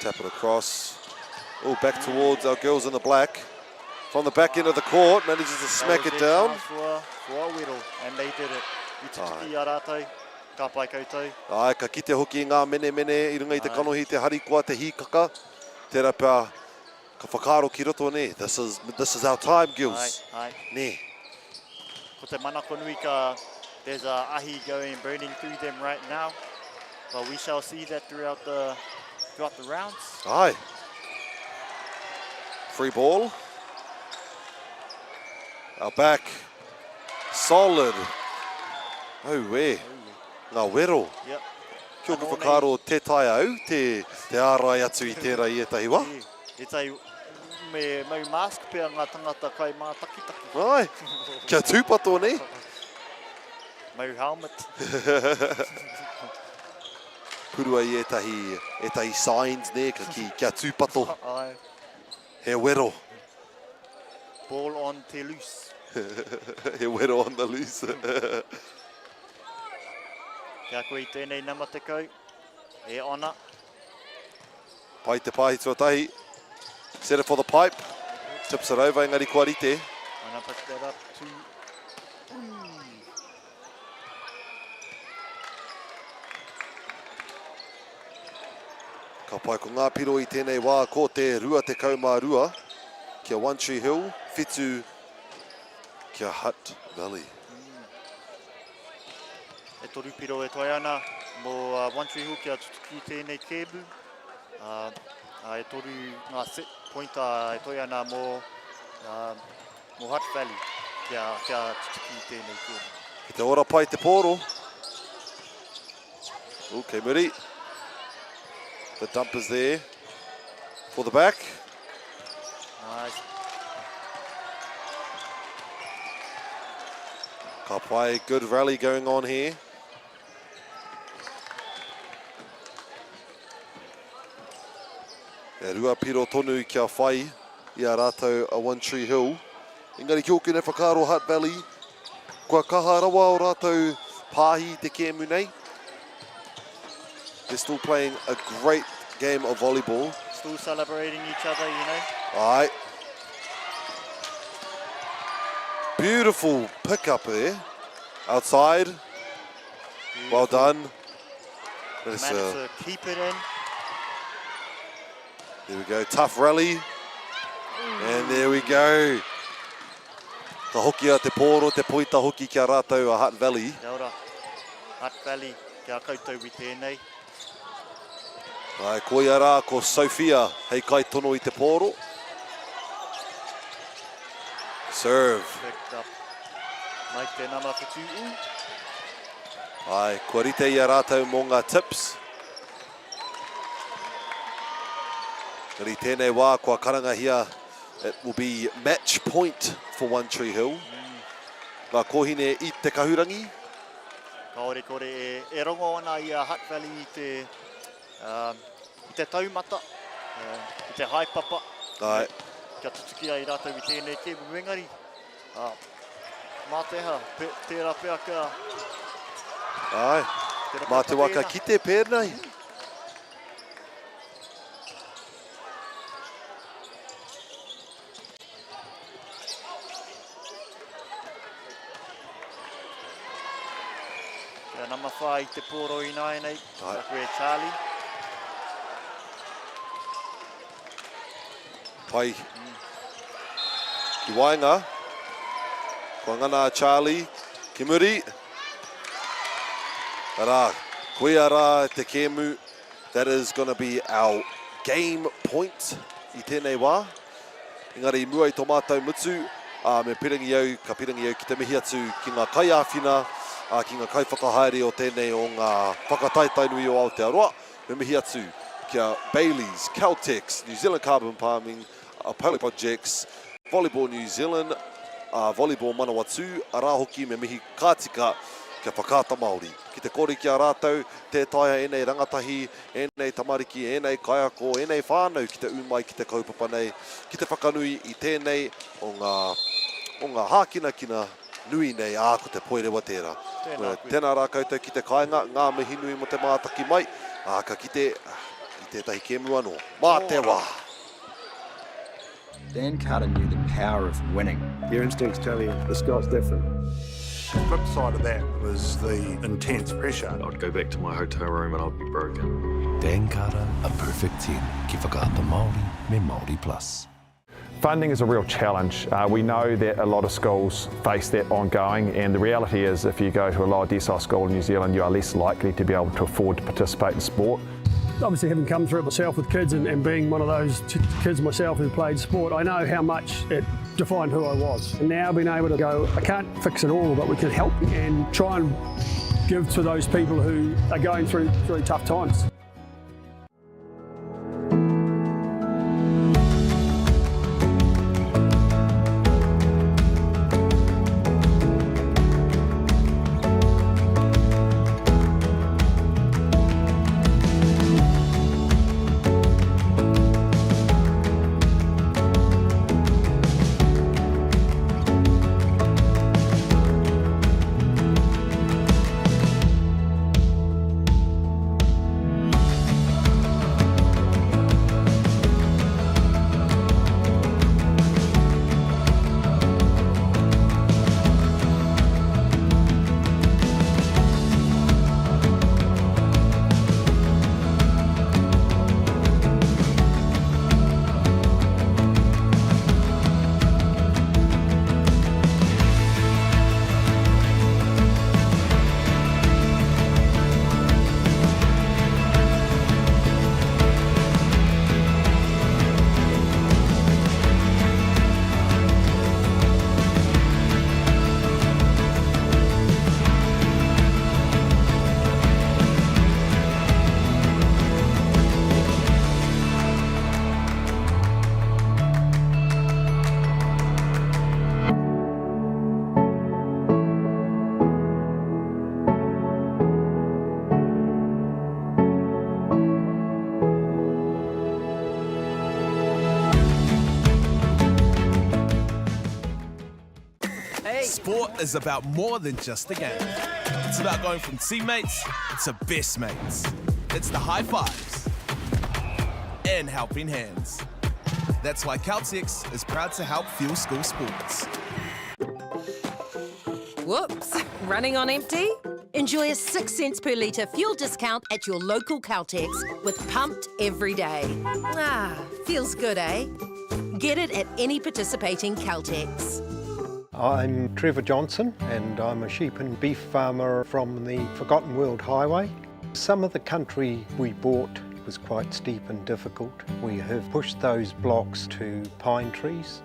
Tap it across. Oh, back towards our girls in the black. From the back end of the court, manages to smack it down. For a whittle, and they did it. I tutuki a rātou, ka pai koutou. Ai, ka kite hoki ngā mene, I runga I te kanohi te harikoa, te hikaka. Tērā pā, ka whakaro ki roto ne. This is our time, girls. Ai. Ne. Ko te manako nui ka, there's a ahi burning through them right now. But we shall see that throughout the rounds. Aye. Free ball. Our back. Solid. Oh, where? Ngā wero. Yep. Kia ora whakaro te tai au, te ārai atu I tērā I etahi wā. E tai me mau mask pia ngā tangata kai mā taki. Ai, kia tūpato ne. Mau helmet. Purua I etahi signs ne, ka kia tūpato. Ai. He wero. Ball on te loose. He wero on the loose. Kia koe I tēnei nama te kau. E ona. Pai te pahi tuatahi. Set it for the pipe. Tips it over, engari kua rite. Ana pick that up to... Ka pai ko ngā piro I tēnei wā, ko te rua te kaumārua. Kia One Tree Hill, whitu kia Hutt Valley. E toru piro e toi ana mō One Tree Hill kia tutuki tēnei kēbu. E toru ngā set pointa e toi ana mō Hutt Valley kia tutuki tēnei kēbu. Ki te ora pai te pōro. Okay, Muri. The dump is there for the back. Nice. Ka pai, good rally going on here. E rua piro tonu kia whai I a rātou a One Tree Hill. Engari kia oku ne whakaro Hutt Valley. Kua kaha rawa o rātou pāhi te kēmu nei. They're still playing a great game of volleyball. Still celebrating each other, you know. Aye. Beautiful pick up there. Outside. Beautiful. Well done. Managed to keep it in. There we go, tough rally. And there we go. Ka hoki a te pōro, te poita hoki kia rātou a Hutt Valley. Kia ora. Hutt Valley, kia koutou I tēnei. Ai, ko ia rā, ko Sophia, hei kai tono I te pōro. Serve. Picked up. Mai te nama whitu. Ai, kua rite ia rātou mō ngā tips. Kari tēnei wā, kua karangahia, it will be match point for One Tree Hill. Ngā kohine I te kahurangi. Kaore kore e rongo ana I a Hutt Valley I te taumata, I te haipapa. Ai. Kia tutuki ai rātou I tēnei kēmu engari. Mā teha, tērā pēa kia. Ai, mā te waka ki te pēnei. Kia nama whai te pōro I nai nei. Kia koe Charlie. Pai. Ki wainga. Kua ngana Charlie. Ki muri. Ara, koe ara te kēmu. That is going to be our game point I tēnei wā. Engari mua I tō mātou mutu. Me pirangi au, ka pirangi au ki te mihi atu ki ngā kai āwhina. Ki ngā kai whakahaere o tēnei o ngā whakataitainui o Aotearoa. Me mihi atu kia Bailey's, Caltex, New Zealand Carbon Farming, Poly Projects, Volleyball New Zealand, Volleyball Manawatu, arā hoki me mihi kātika kia whakata Māori. Ki te kore ki a rātou, te taia enei rangatahi, enei tamariki, enei kaiako, enei whānau ki te umai, ki te kaupapa nei, ki te whakanui I tēnei o ngā hākinakina nui nei ko te poerewa tērā. Tēnā rā koutou ki te kāinga, ngā mihi nui mo te mātaki mai, ka ki tētahi kēmu anō. Mā te wā! Dan Carter knew the power of winning. Your instincts tell you the sky's different. The flip side of that was the intense pressure. I'd go back to my hotel room and I'd be broken. Dankara, a perfect team. Ki whakaata Māori me Māori Plus. Funding is a real challenge. We know that a lot of schools face that ongoing, and the reality is if you go to a lower decile school in New Zealand, you are less likely to be able to afford to participate in sport. Obviously, having come through it myself with kids and being one of those kids myself who played sport, I know how much it defined who I was. And now being able to go, I can't fix it all, but we can help and try and give to those people who are going through really tough times. Sport is about more than just a game. It's about going from teammates to best mates. It's the high fives and helping hands. That's why Caltex is proud to help fuel school sports. Whoops, running on empty? Enjoy a 6 cents per litre fuel discount at your local Caltex with Pumped every day. Ah, feels good, eh? Get it at any participating Caltex. I'm Trevor Johnson and I'm a sheep and beef farmer from the Forgotten World Highway. Some of the country we bought was quite steep and difficult. We have pushed those blocks to pine trees.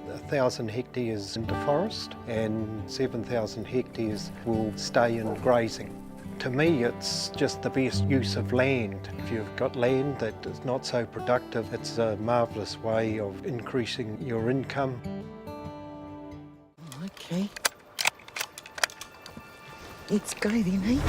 1,000 hectares into forest and 7,000 hectares will stay in grazing. To me, it's just the best use of land. If you've got land that is not so productive, it's a marvellous way of increasing your income. Okay. Let's go then, eh?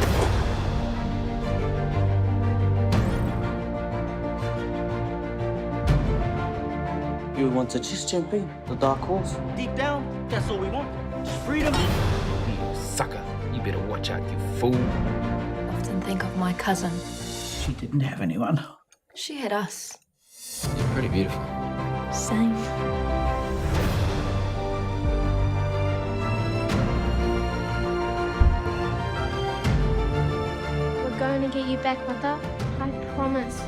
You want to chase champion, the dark horse? Deep down, that's all we want. Just freedom. You sucker. You better watch out, you fool. Often think of my cousin. She didn't have anyone. She had us. You're pretty beautiful. Same. We're going to get you back, Mother. I promise.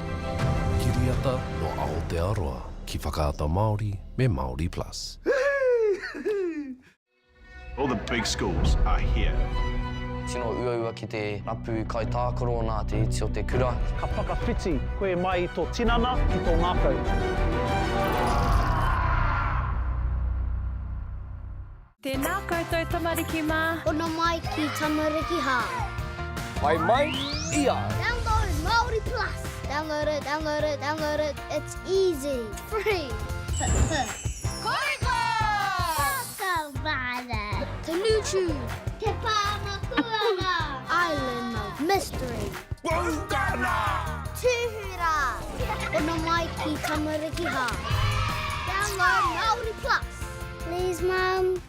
Kiriata no Aotearoa, ki whakaata Māori me Māori Plus. All the big schools are here. Tino uaua ki te rapu kai tākaro nā te iti o te kura. Ka whakawhiti koe mai tō tinana ki tō ngākau. Tēnā koutou tamariki mā. Ono mai ki tamariki hā. Mai mai, ia. Download Māori Plus. Download it, download it, download it. It's easy. Free. Koiko! Kawada. Tanuchu. Te Pāmakuanga. Island of Mystery. Whakatane. Tuhura. Ono mai ki tamariki hā. Download Māori Plus. Please, Mum.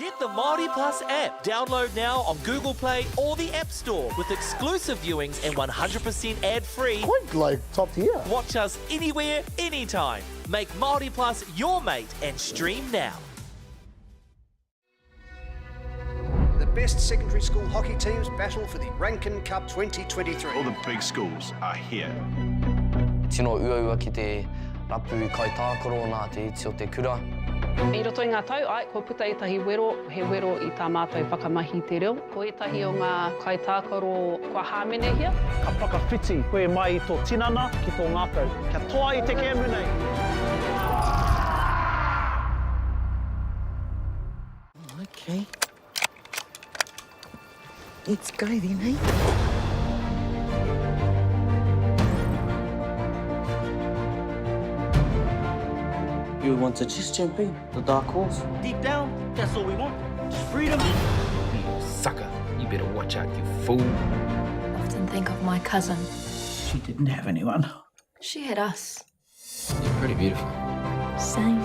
Get the Māori Plus app. Download now on Google Play or the App Store with exclusive viewings and 100% ad-free. Quite like top tier. Watch us anywhere, anytime. Make Māori Plus your mate and stream now. The best secondary school hockey teams battle for the Rankin Cup 2023. All the big schools are here. Tino uaua ki te rapu kai tākaro nā te iti o te kura. I roto i ngā tau, ai, ko puta i tahi wero, he wero i tā mātou whakamahi te reo. Ko etahi o ngā kai tākaro kua hāmene hia. Ka whakawhiti koe mai i tō tinana ki tō ngākau. Kia toa i te kēmu nei. Okay. Let's go then, eh? You want to just jump in, the dark horse? Deep down, that's all we want. Just freedom. You sucker. You better watch out, you fool. Often think of my cousin. She didn't have anyone. She had us. You're pretty beautiful. Same.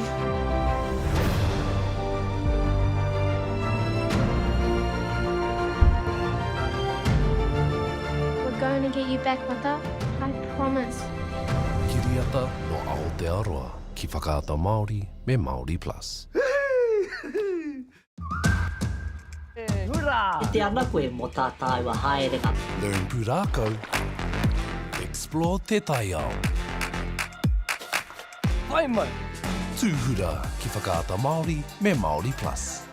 We're going to get you back, Mata. I promise. Kiriata no Aotearoa, ki whakaata Māori me Māori Plus. E te ana koe mō tā tāua haerenga. Learn pūrākau. Explore te tai ao. Ai mai. Tūhura ki whakaata Māori me Māori Plus.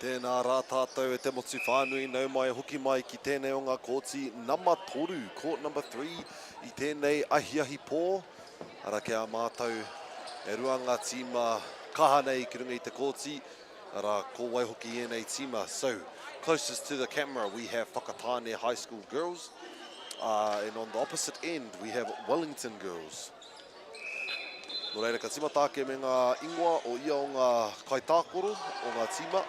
Tēnā rā tātou e te motu whānui nau mai hoki mai ki tēnei o ngā kōti nama toru, court number 3 I tēnei ahi pō. Ara kia mātou e rua ngā tīma kaha nei ki runga I te kōti. Ara ko wai hoki e nei tīma. So, closest to the camera we have Whakatane High School girls. And on the opposite end we have Wellington girls. Nō reira ka tīma tāke me ngā ingoa o ia o ngā kaitākoro o ngā tīma.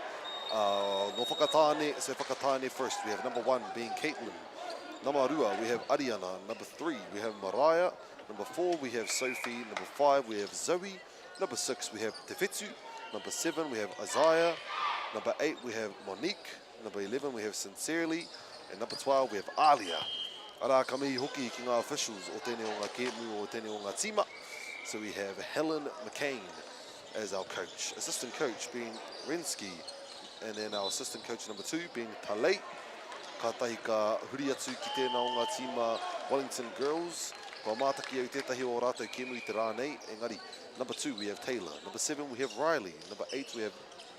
No Whakatane, so Whakatane first. We have number 1 being Caitlin. Number 2 we have Ariana. Number 3 we have Mariah. Number 4 we have Sophie. Number 5 we have Zoe. Number 6 we have Tefetu. Number 7 we have Isaiah. Number 8 we have Monique. Number 11 we have Sincerely. And number 12 we have Alia. Ara ka mihi hoki ki ngā officials o tēnei o ngā kēmu o tēnei o ngā tīma. So we have Helen McCain as our coach. Assistant coach being Rensky. And then our assistant coach number 2 being Talei. Ka tahi ka huri atu ki tēnā o ngā tīma Wellington girls. Kua mātaki au tētahi o rātou kēmu I te rā nei. Engari, number 2 we have Taylor. Number 7 we have Riley. Number 8 we have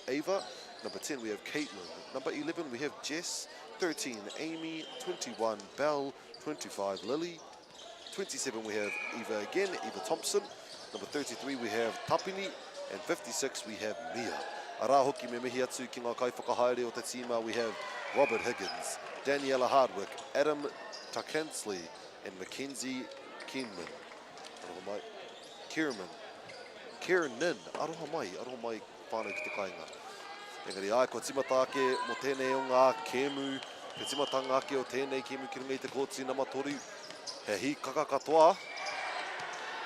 Ava. Number 10 we have Caitlin. Number 11 we have Jess. 13 Amy. 21 Belle. 25 Lily. 27 we have Eva again, Eva Thompson. Number 33 we have Tapini. And 56 we have Mia. Ara hoki me mihi atu ki ngā kaiwhakahaere o te tīma, we have Robert Higgins, Daniela Hardwick, Adam Tuckensley, and Mackenzie Kiernan. Aroha mai whānau ki te kāinga. Engari ai, ko tīmatake mo tēnei o ngā kēmu, ke tīmatanga ake o tēnei kēmu ki runga I te kōti nama toru. He hi kaka katoa,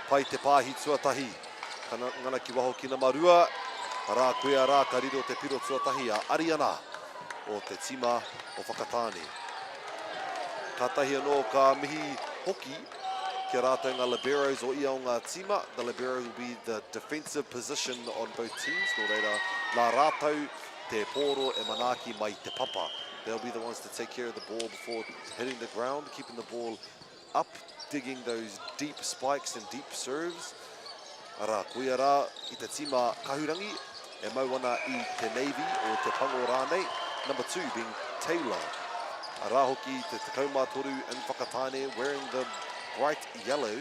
pai te pāhi tuatahi. Ngana ki waho ki nama rua, Rā koea rā ka riro te piro tuatahi a Ariana o te tīma o Whakatane. Ka tahi anō ka mihi hoki ki rātou ngā liberos o ia o ngā tīma. The libero will be the defensive position on both teams. Nō reira, nā rātou te pōro e manaki mai te papa. They'll be the ones to take care of the ball before hitting the ground, keeping the ball up, digging those deep spikes and deep serves. Ara, koea rā I te tīma kahurangi. E mauana I te Navy o te pango rānei. Number 2 being Taylor. A rā hoki te takauma toru in Whakatane wearing the bright yellow.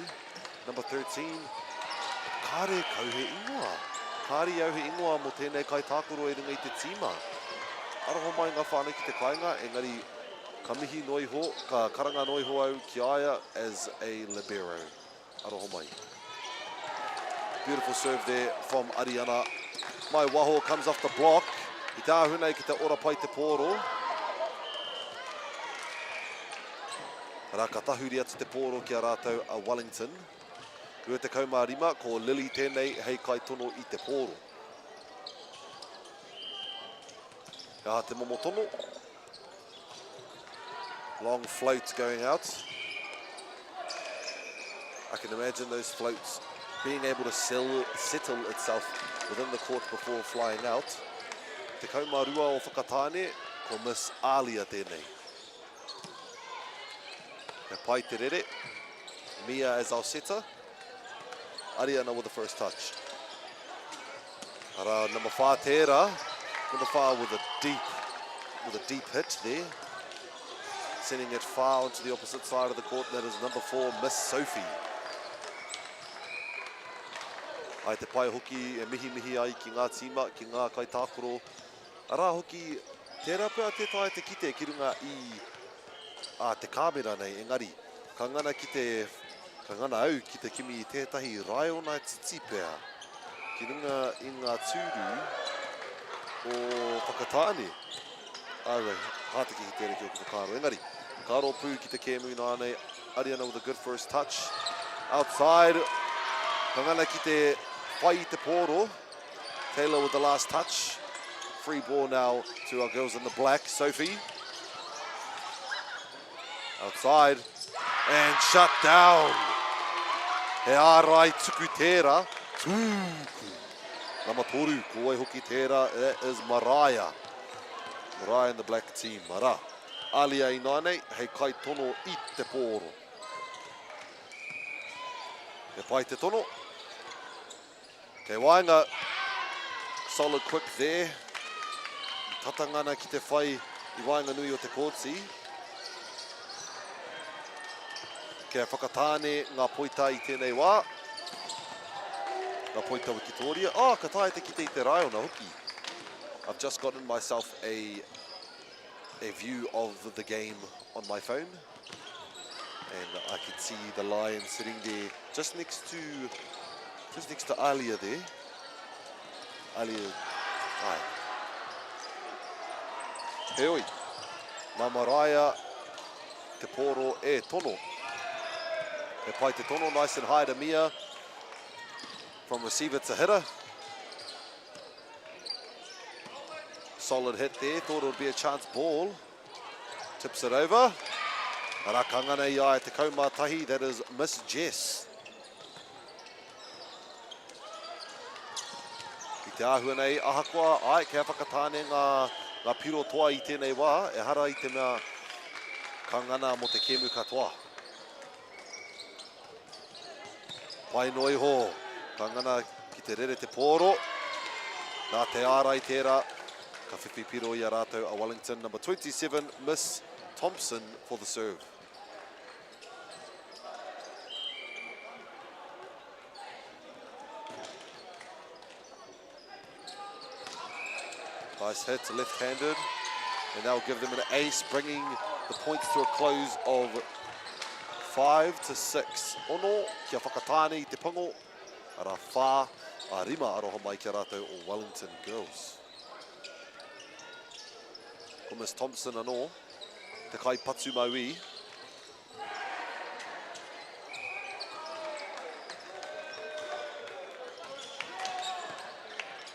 Number 13. Kāre kauhe ingoa. Kāre au he ingoa mo tēnei kai tākoro e runga I te tīma. Aroho mai ngā whānau ki te kāinga. Engari ka mihi noiho, ka karanga noiho au ki aia as a libero. Aroho mai. Beautiful serve there from Ariana. Mai waho comes off the block. I tāhunei ki te ora pai te pōro. Rā ka tahuri atu te pōro ki a rātou a Wellington. Rua te kaumārima ko Lily tēnei hei kai tono I te pōro. Ka te momo tono. Long floats going out. I can imagine those floats being able to settle itself within the court before flying out. Te kaumārua o Whakatane, ko Miss Alia tēnei. He pai te rere. Mia as our setter. Ariana with the first touch. Ara number 5 tērā. Number 5 with a deep hit there. Sending it far onto the opposite side of the court. That is number 4, Miss Sophie. Ai te pai hoki e mihi ai ki ngā tīma, ki ngā kaitākoro. Arā hoki, tērā pēr te tae te kite ki runga I te kāmera nei, engari. Ka ngana au ki te kimi I tētahi raiona titi pēr. Ki runga I ngā tūru o Whakatane. Aurei, hātaki ki tērā ki o ki whakaro. Engari, karo pū ki te kēmu nānei. Ariana with a good first touch. Outside, ka ngana ki te whai te pōro. Taylor with the last touch. Free ball now to our girls in the black. Sophie. Outside. And shut down. He ārai tuku tērā. Tūku. Nama toru, koe hoki tērā. That is Mariah. Mariah in the black team. Mara. Alia I nānei. Hei kai tono I te pōro. He pai te tono. Kei wainga, solid quick there. tatangana ki te whai I wainga nui o te kōtsi. Kia whakatāne ngā poita I tēnei wā. Ngā poita Wikitoria. Oh, ka tae te kite I te rai ona hoki. I've just gotten myself a view of the game on my phone. And I can see the lion sitting there just next to Alia there. Alia, ai. Heoi, nā maraia te pōro e tono. E pai te tono, nice and high to Mia. From receiver to hitter. Solid hit there, thought it would be a chance ball. Tips it over. Ara kangana I te kaumatahi, that is Miss Jess. I te āhua nei, ahakoa, ai, kia whakatāne ngā piro toa I tēnei wā, e hara I te mea kangana mo te kemu katoa. Pai noi ho, kangana ki te rere te pōro. Nā te ārai tērā, ka whiwhipiro I a rātou a Wellington. Number 27, Miss Thompson for the serve. Nice hit, left-handed. And that'll give them an ace, bringing the points to a close of 5-6. Ono, kia whakatāne I te pango. Ara whā, a rima aroha mai kia rātou o Wellington girls. Ko Miss Thompson anō, te kai patu maui.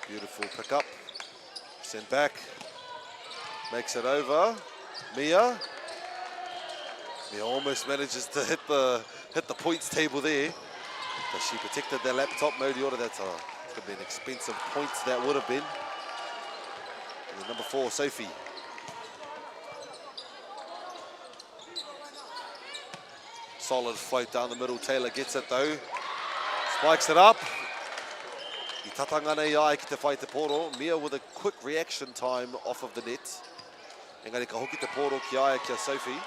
Beautiful pick up. Send back. Makes it over. Mia. Mia almost manages to hit the points table there. But she protected their laptop. Modi order, that's going to be an expensive point that would have been. And then number 4, Sophie. Solid float down the middle. Taylor gets it though. Spikes it up. I tatanga nei ai ki te whai te pōro. Mia with a quick reaction time off of the net. Engari ka hoki te pōro ki aia kia Sophie.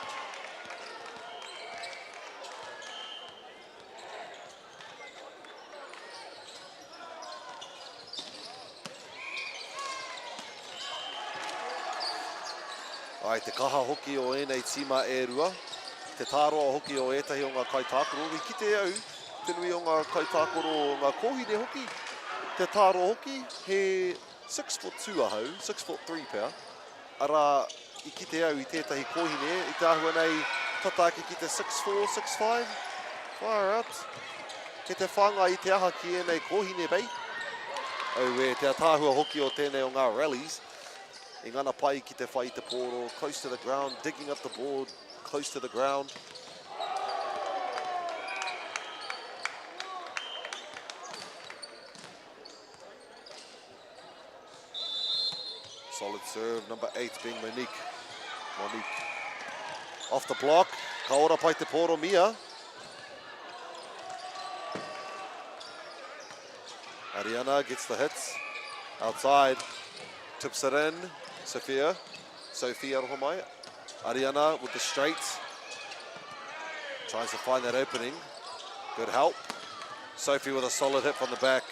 Ai, te kaha hoki o enei tima e rua. Te tāroa hoki o etahi o ngā kaitākoro. I ki te au, te nui o ngā kaitākoro o ngā kōhine hoki. Te tāroa hoki, he 6'2" ahau, 6'3" pēr. Ara, I ki te au I tētahi kōhine, I te ahua nei tatake ki te 6'4", 6'5". Far out. Ke te whanga I te aha ki enei kōhine bei. Au e te tāhua hoki o tēnei o ngā rallies. I ngana pai ki te whai te pōro, close to the ground, digging up the board, close to the ground. Solid serve, number 8 being Monique. Off the block, ka ora pai te pōro Mia. Ariana gets the hits, outside, tips it in, Sophie aroha mai. Ariana with the straight, tries to find that opening, good help. Sophie with a solid hit from the back.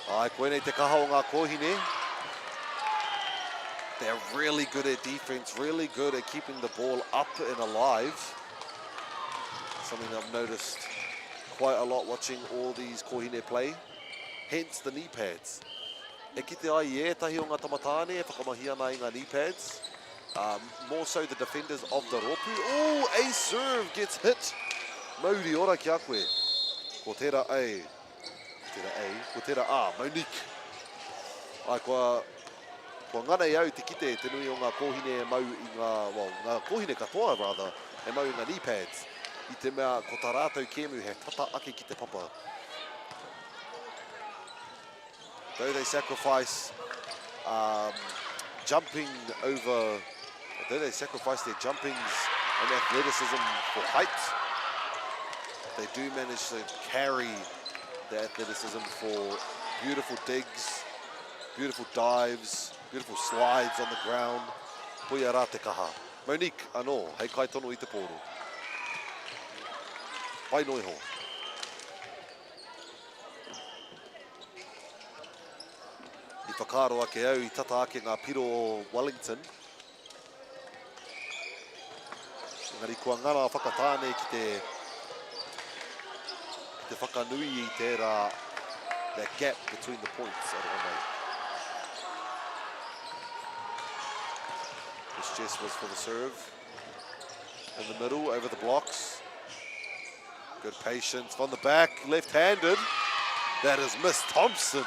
Ai, koenei te kaha o ngā kōhine. They're really good at defense, really good at keeping the ball up and alive. Something I've noticed quite a lot watching all these kōhine play. Hence the knee pads. E kite ai I ētahi o ngā tamatāne, e whakamahi ana I ngā knee pads. More so the defenders of the ropu. Oh, a serve gets hit. Mauri ora ki a koe. Ko tērā A. Ko tērā A, Monique. Ai, Ko ngana I au te kite te nui o ngā kōhine e mau I ngā kōhine katoa rather, e mau I ngā knee pads. I te mea ko tā rātou kēmu he tata ake ki te papa. Though they sacrifice jumping over, though they sacrifice their jumpings and athleticism for height, they do manage to carry the athleticism for beautiful digs, beautiful dives, Beautiful slides on the ground. Puia rā te kaha. Monique, anō, hei kai tono I te pōro. Pai noi ho. I whakaro ake au I tata ake ngā piro o Wellington. Engari kua ngara Whakatane ki te whakanui I tērā, that gap between the points. This chest was for the serve. In the middle, over the blocks. Good patience from the back, left-handed. That is Miss Thompson.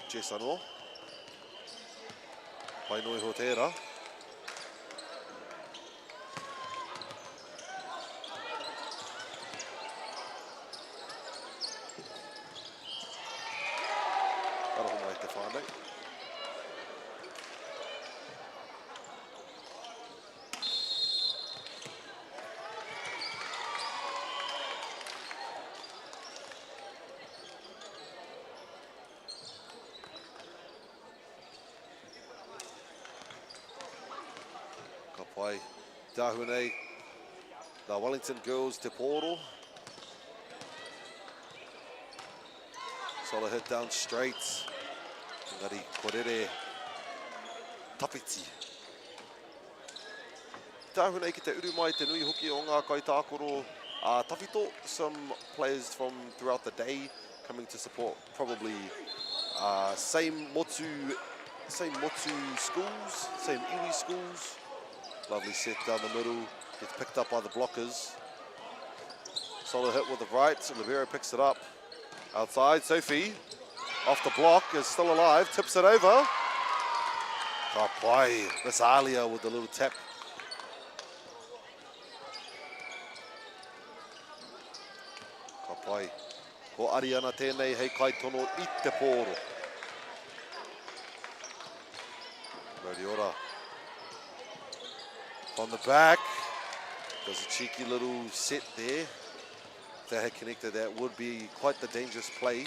Jess anō. Pai noi ho tērā. Araho mai te whānei. Pai Dahune, the Wellington girls te pōro. Solid hit down straight. Engari korere tapiti. Dahune ki te uru mai te nui hoki o ngā kaitākoro tawhito. Some players from throughout the day coming to support probably same motu schools, same iwi schools. Lovely set down the middle, gets picked up by the blockers. Solid hit with the right, Olivero picks it up. Outside, Sophie, off the block, is still alive, tips it over. Ka pai, Miss Alia with the little tap. Ka pai, ko Ariana tēnei hei kai tono I te pōro. Moriora. On the back, does a cheeky little set there. If they had connected, that would be quite the dangerous play.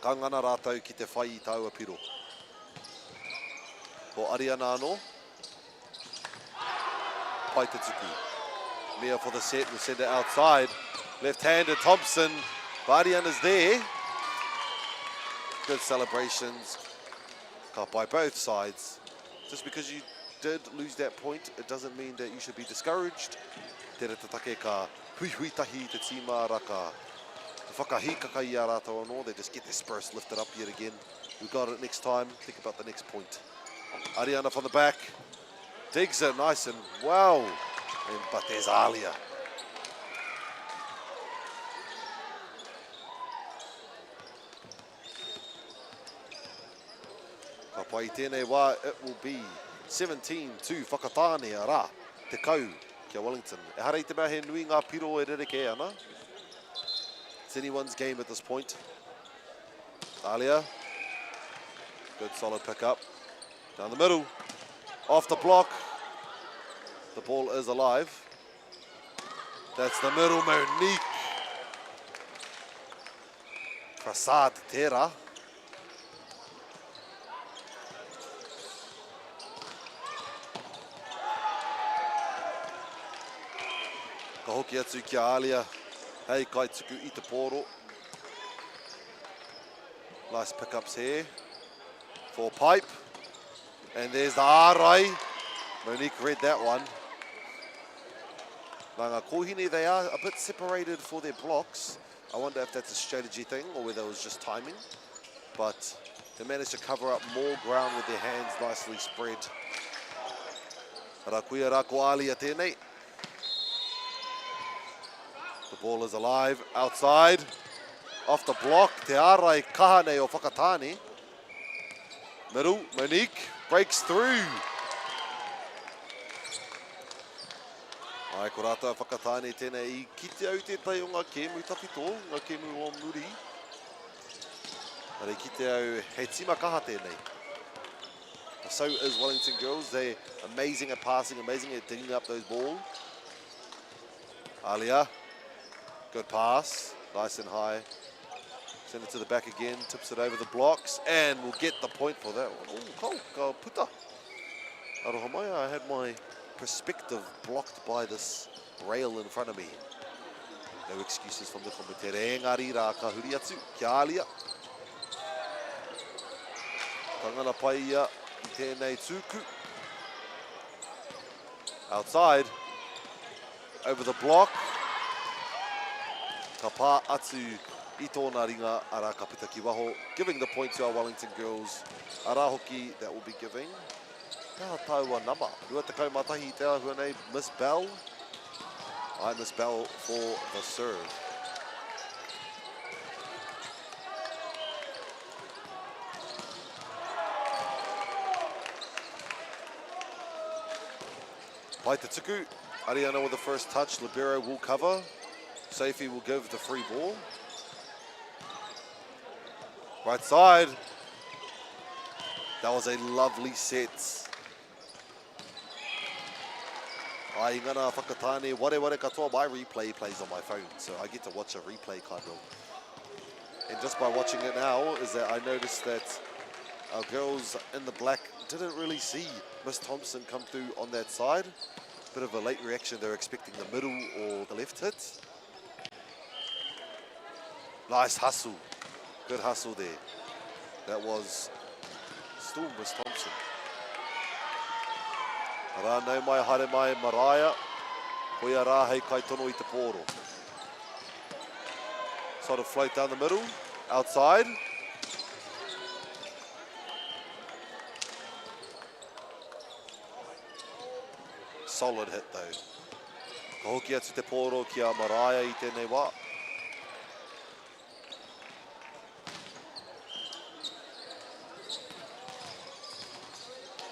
Ka ngana rātou ki te whai I taua piro. Ko Ariana anō. Pai te tuku. Mia for the set, we send it outside. Left-handed Thompson. Ariana's there. Good celebrations. Ka pai both sides. Just because you did lose that point, it doesn't mean that you should be discouraged. Tere te take ka hui tahi te tīma raka. Te whakahikaka I a rātou anō, they just get their spurs lifted up yet again. We got it next time, think about the next point. Ariana from the back, digs it nice and well. But there's Alia. Ka pai tēnei wā, it will be 17 to Whakatane rā, te kau kia Wellington. E harei te mea he nui ngā piro e rereke ana. It's anyone's game at this point. Alia, good solid pick up. Down the middle, off the block. The ball is alive. That's the middle, Monique. Prasad Tera. Ka hoki atu kia Alia. Hei kai tuku I te pōro. Nice pickups here. For pipe. And there's the ārai. Monique read that one. Nā ngā kohine, they are a bit separated for their blocks. I wonder if that's a strategy thing or whether it was just timing. But they managed to cover up more ground with their hands nicely spread. Rakuia rā ko Alia tēnei. The ball is alive, outside, off the block, te ārai kahane o Whakatane. Middle, Monique breaks through. Ai, ko rātou Whakatane tēnei I kite au te tai o ngā kēmu tawhito, ngā kēmu o Muri. Rei ki te au, he tima kaha tēnei. So is Wellington girls. They're amazing at passing, amazing at digging up those balls. Alia, good pass, nice and high. Send it to the back again, tips it over the blocks, and we'll get the point for that one. Oh, ko puta. Aroha mai, I had my perspective blocked by this rail in front of me. No excuses from the commentator. Engari rā ka huri atu, kia Alia. Tangana pai ia I tēnei tūku. Outside, over the block. Ka pā atu I tōna ringa ara ka puta ki waho, giving the point to our Wellington girls. Ara hoki, that will be giving. Ka taua nama. Rua te kaumatahi te ahua nei, Miss Bell. Miss Bell for the serve. Pai te tuku, Ariana with the first touch, libero will cover. Sophie will give the free ball. Right side. That was a lovely set. Ai ngana Whakatane, ware katoa, my replay plays on my phone, so I get to watch a replay kind of. And just by watching it now, is that I noticed that our girls in the black didn't really see Miss Thompson come through on that side. Bit of a late reaction, they're expecting the middle or the left hit. Nice hustle, good hustle there. That was still Miss Thompson. Rā nau mai, haere mai, Mariah. Koia rā hei kai tono I te pōro. Sort of float down the middle, outside. Solid hit though. Ka hoki atu te pōro ki a Mariah I tēnei wā.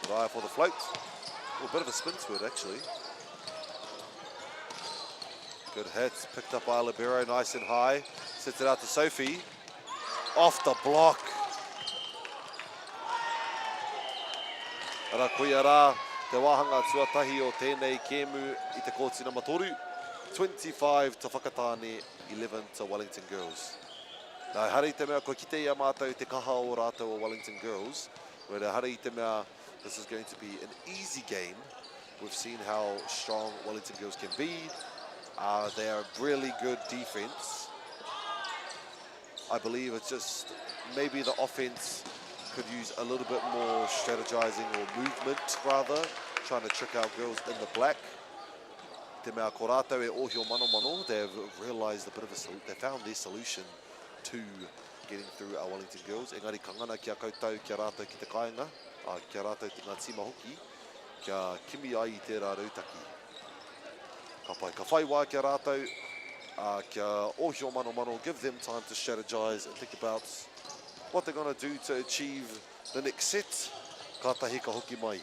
Mariah for the float. A bit of a spin to it actually. Good hits, picked up by Libero, nice and high. Sets it out to Sophie. Off the block. Ara koia rā, te wāhanga tuatahi o tēnei kēmu I te kōtina matoru. 25 to Whakatane, 11 to Wellington girls. Nā hara I te mea, koe kite ia mātou te kaha o rātou o Wellington girls. Where hara I te mea, this is going to be an easy game. We've seen how strong Wellington girls can be. They are really good defense. I believe it's just maybe the offense could use a little bit more strategizing or movement rather, trying to trick our girls in the black. Te mea ko rātou e ohio mano, they've realized a bit of a they found their solution to getting through our Wellington girls. Engari kangana kia koutou kia rātou ki te kāinga. Kia rātou ngā tima hoki, kia kimi ai I tērā rautaki. Ka pai ka whai wā kia rātou, kia ohio mano, give them time to strategize and think about what they're going to do to achieve the next set. Ka tahi ka hoki mai.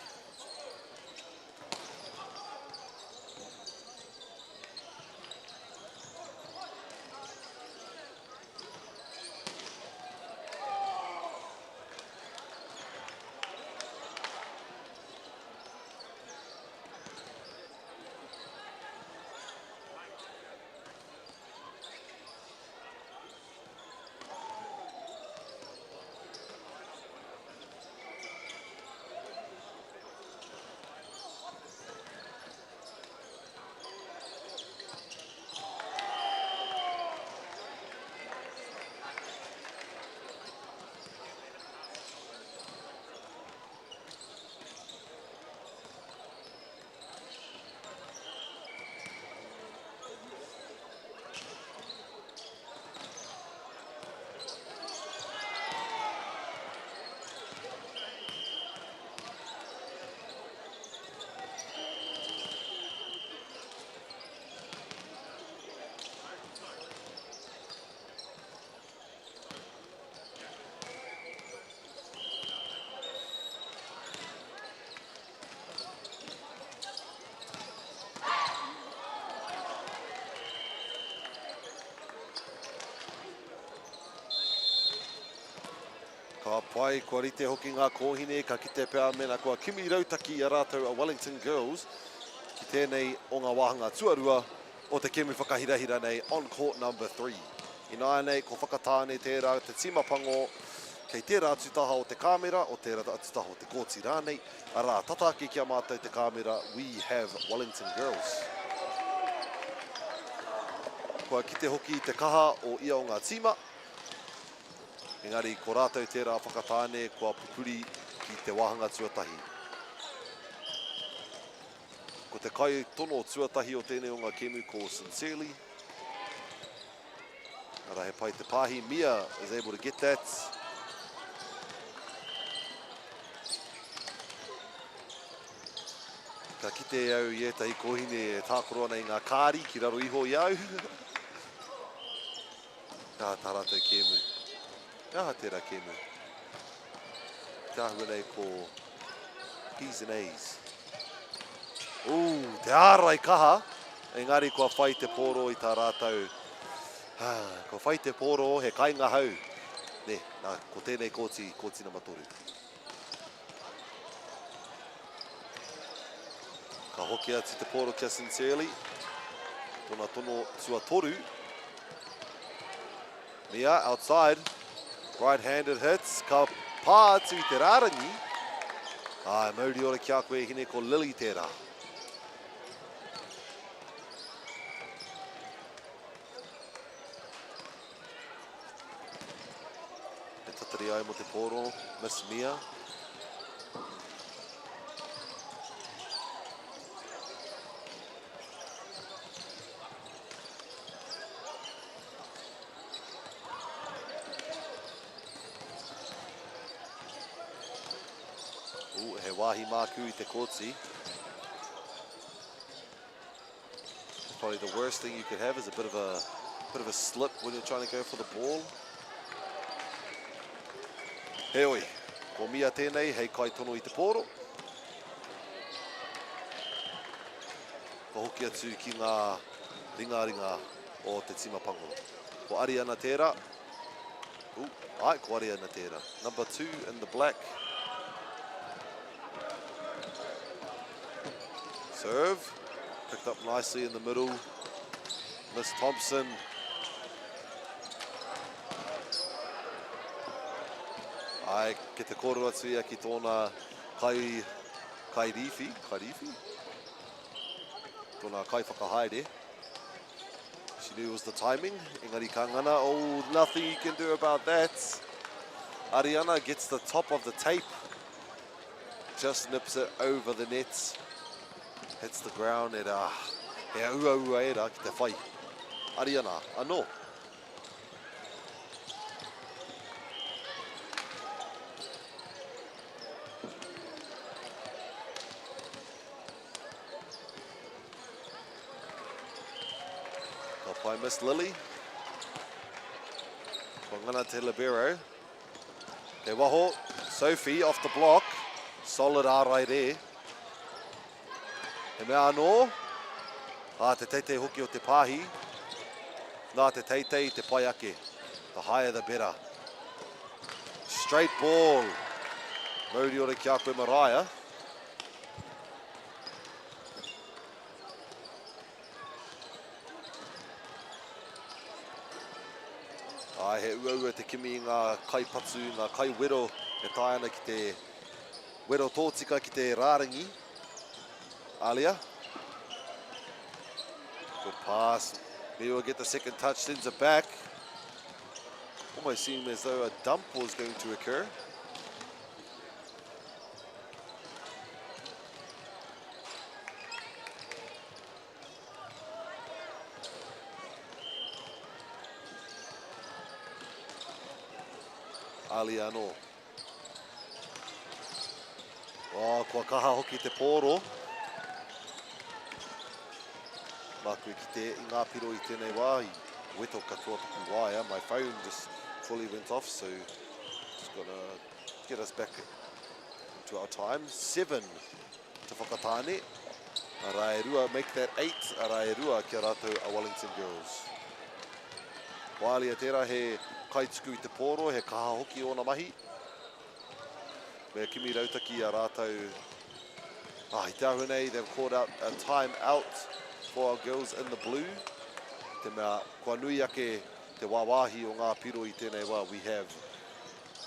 Ka pai, kua rite hoki ngā kōhine, ka kite pēr mena kua kimi rautaki a rātou a Wellington Girls, ki tēnei o ngā wāhanga tuarua o te kemi whakahirahira nei on court number 3. I nāia nei, ko Whakatane tērā te timapango, kei tērā atutaha o te kāmera, o tērā atutaha o te kōti rānei, arā tataki kia mātou te kāmera, we have Wellington Girls. Kua kite hoki te kaha o ia o ngā tima, engari, ko rātou tērā Whakatane, kua pupuri ki te wāhanga tuatahi. Ko te kai tono tuatahi o tēnei o ngā kemu ko Sincerely. Ara he pai te pāhi, Mia is able to get that. Ka kite au i etahi kohine e tākoroa nei ngā kāri ki raro iho i au. Tā tā rātou kemu. Aha tērā kemu. Ka hua nei ko P's and A's. Te ārai kaha. Engari kua whai te poro i tā rātou. Kua whai te poro he kainga hau. Ne, nā, ko tēnei kōti nama toru. Ka hoki atu te poro kia Sincerely. Tōna tono tua toru. Mia, outside. Right-handed hits. Ka pā atu te rārangi. Mauri ora kia koe hine ko Lily tērā. He tatari ai mo te poro. Miss Mia. He wāhi māku I te kōti. Probably the worst thing you could have is a bit of a slip when you're trying to go for the ball. He oi, ko Mia tēnei, hei kai tono I te poro. Ko hoki atu ki ngā ringa o te timapango. Ko Ariana tērā. Ai, ko Ariana tērā. Number 2 in the black. Serve, picked up nicely in the middle. Miss Thompson. Ai, ke te koro atu ia ki tōna kai rifi. Tōna kai whakahaere. She knew it was the timing. Engari ka ngana, nothing you can do about that. Ariana gets the top of the tape. Just nips it over the net. Hits the ground, e ua e rā ki te whai. Ariana, anō. Ka pai Miss Lily. Ko ngana te libero. Te waho, Sophie off the block. Solid ārai there. He mea anō, te teitei hoki o te pāhi, nā te teitei te pai ake. The higher the better. Straight ball. Mauri ora kia koe Mariah. He ua te kimi ngā kai patu, ngā kai wero, e tae ana ki te wero tōtika ki te rārangi. Alia. Good pass. Maybe we'll get the second touch, sends it back. Almost seemed as though a dump was going to occur. Alia no. Kua kaha hoki te poro. Māku ki te I ngā piro I tēnei wā, I weto katoa tuku waia. My phone just fully went off, so just gonna get us back into our time. 7 to Whakatane. Araerua make that 8. Araerua kia rātou a Wellington Girls. Wālia tērā he kaituku I te poro, he kaha hoki o na mahi. Me Kimi Rautaki a rātou. I tahunei, they've called out a time out for our girls in the blue. Te mea, kua nui ake te wawahi o ngā piro I tēnei wā. We have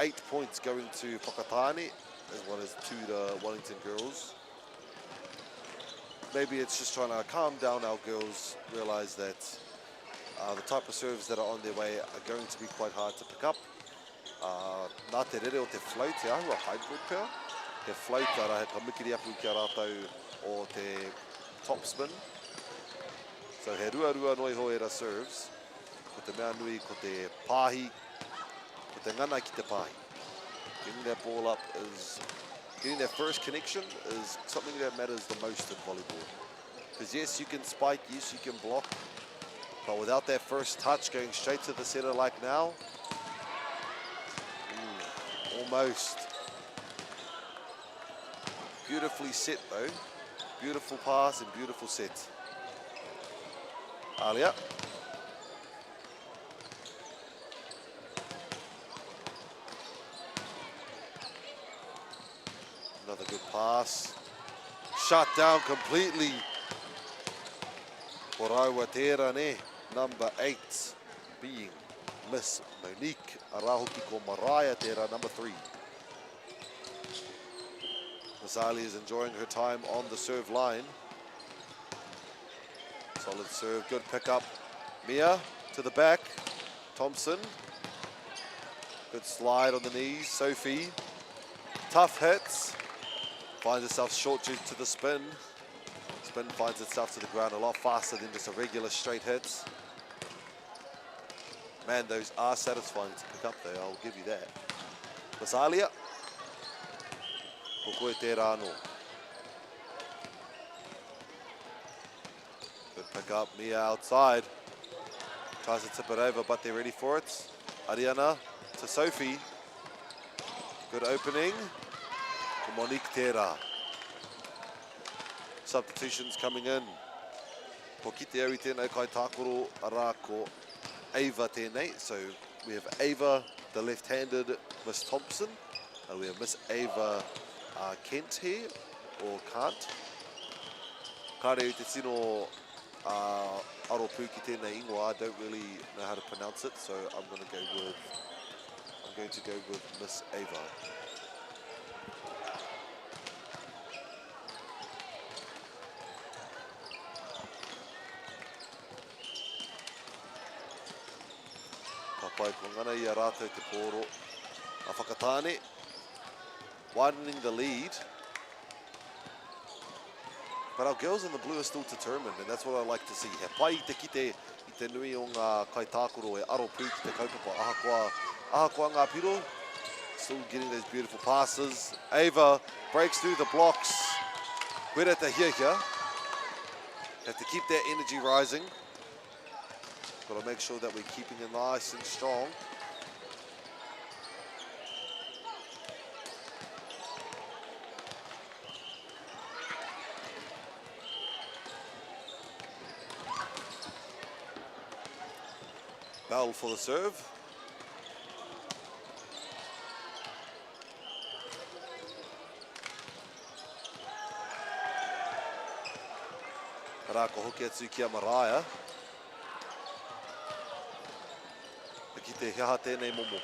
8 points going to Whakatane, as well as 2 to Wellington girls. Maybe it's just trying to calm down our girls, realise that the type of serves that are on their way are going to be quite hard to pick up. Nā te rere o te float, te ahua hybrid pia. He float ara he kamikiri aku ki a rātou o te top spin. So he rua noi hoera serves. Ko te mea nui, ko te pāhi, ko te ngana ki te pāhi. Getting that ball up is, getting that first connection is something that matters the most in volleyball. Because yes, you can spike, yes, you can block, but without that first touch going straight to the setter like now, almost. Beautifully set though. Beautiful pass and beautiful set. Alia. Another good pass. Shut down completely. Orewa tērā ne. Number 8 being Miss Monique Arahoki ko Mariah tērā, number 3. Massey is enjoying her time on the serve line. Solid serve, good pickup. Mia to the back. Thompson. Good slide on the knees. Sophie. Tough hits. Finds herself short due to the spin. Spin finds itself to the ground a lot faster than just a regular straight hit. Man, those are satisfying to pick up though, I'll give you that. Masalia. Ko koe tērā anō. Good pick up, Mia outside. Tries to tip it over, but they're ready for it. Ariana to Sophie. Good opening. Ko Monique tērā. Substitutions coming in. Ko kite au I tēnei kai tākoro arā ko Ava tēnei. So we have Ava, the left-handed Miss Thompson. And we have Miss Ava Kent here, or Kant. Kāre te tino aropu ki tēnei ingoa, I don't really know how to pronounce it, so I'm going to go with Miss Ava. Ka pai ko ngana I a rātou te pōro a Whakatane. Widening the lead. But our girls in the blue are still determined, and that's what I like to see. He pai te kite I te nui o ngā kai tākoro e aro pū ki te kaupapa. Aha koa ngā piro. Still getting those beautiful passes. Ava breaks through the blocks. Where te hia. Have to keep that energy rising. Got to make sure that we're keeping it nice and strong. Bell for the serve. Rā ko hoki atu ki a Mariah. Ki te hiaha tēnei momo.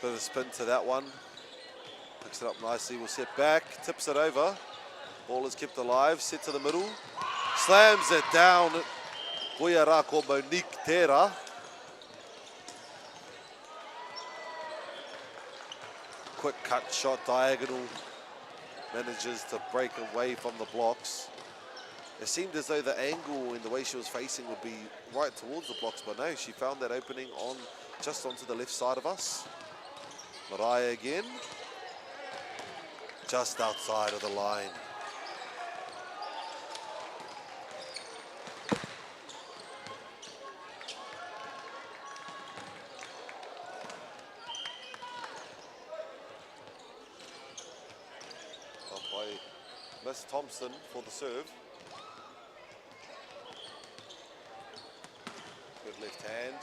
Bit of a spin to that one. Picks it up nicely, will set back, tips it over. Ball is kept alive, set to the middle. Slams it down. Koia rā ko Monique tērā. Quick cut shot, diagonal. Manages to break away from the blocks. It seemed as though the angle in the way she was facing would be right towards the blocks, but no, she found that opening on just onto the left side of us. Mariah again. Just outside of the line. Miss Thompson for the serve. Good left hand.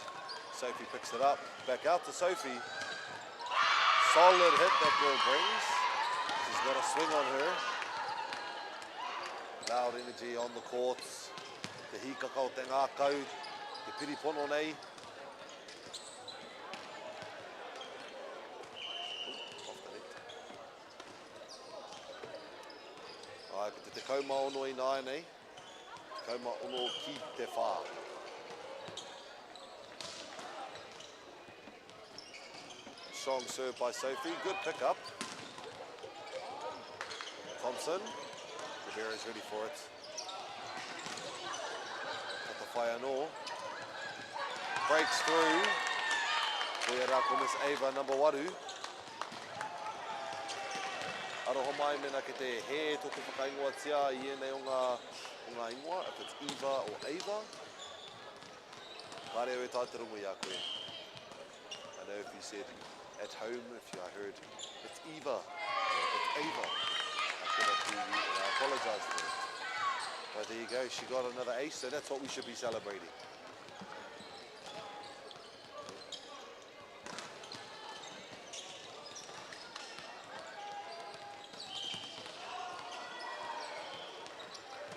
Sophie picks it up. Back out to Sophie. solid hit that girl brings. She's got a swing on her. Loud energy on the courts. Te hikaka o te ngākau. Te piripono nei. Off the net. Ai, ko te kauma ono I nai nei. Te kauma ono ki te whā. Strong serve by Sophie. Good pick up. Thompson. Rivera's ready for it. Whaiano. Breaks through. We're up on Miss Ava, number 1. Aroho mai mena ke te he toku whakaingoa tia I ene o ngā ingoa, if it's Eva or Ava. Mare o e tātarongo I a koe. I know if you said at home, if you heard it's Eva, it's Ava. I apologise for it. But there you go, she got another ace, so that's what we should be celebrating.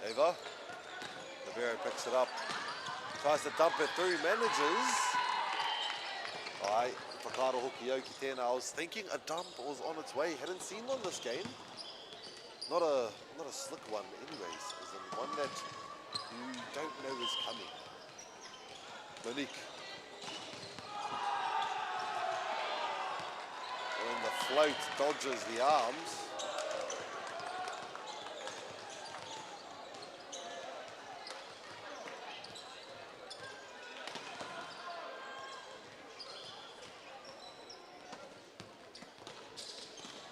Ava, Libero picks it up, tries to dump it through, manages. Aye, whakaro hoki au ki tēnā. I was thinking a dump was on its way, hadn't seen one this game. Not a slick one anyways, as in one that you don't know is coming. Monique. When the float dodges the arms.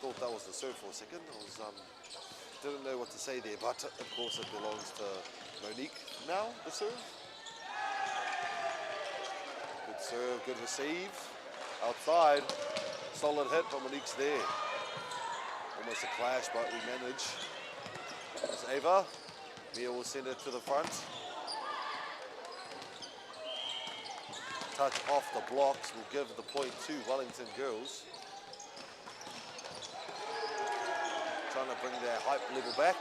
Thought that was the serve for a second. I was didn't know what to say there, but of course it belongs to Monique now, the serve. Good serve, good receive. Outside, solid hit, but Monique's there. Almost a clash, but we manage. It's Ava. Mia will send it to the front. Touch off the blocks will give the point to Wellington girls. Trying to bring their hype level back.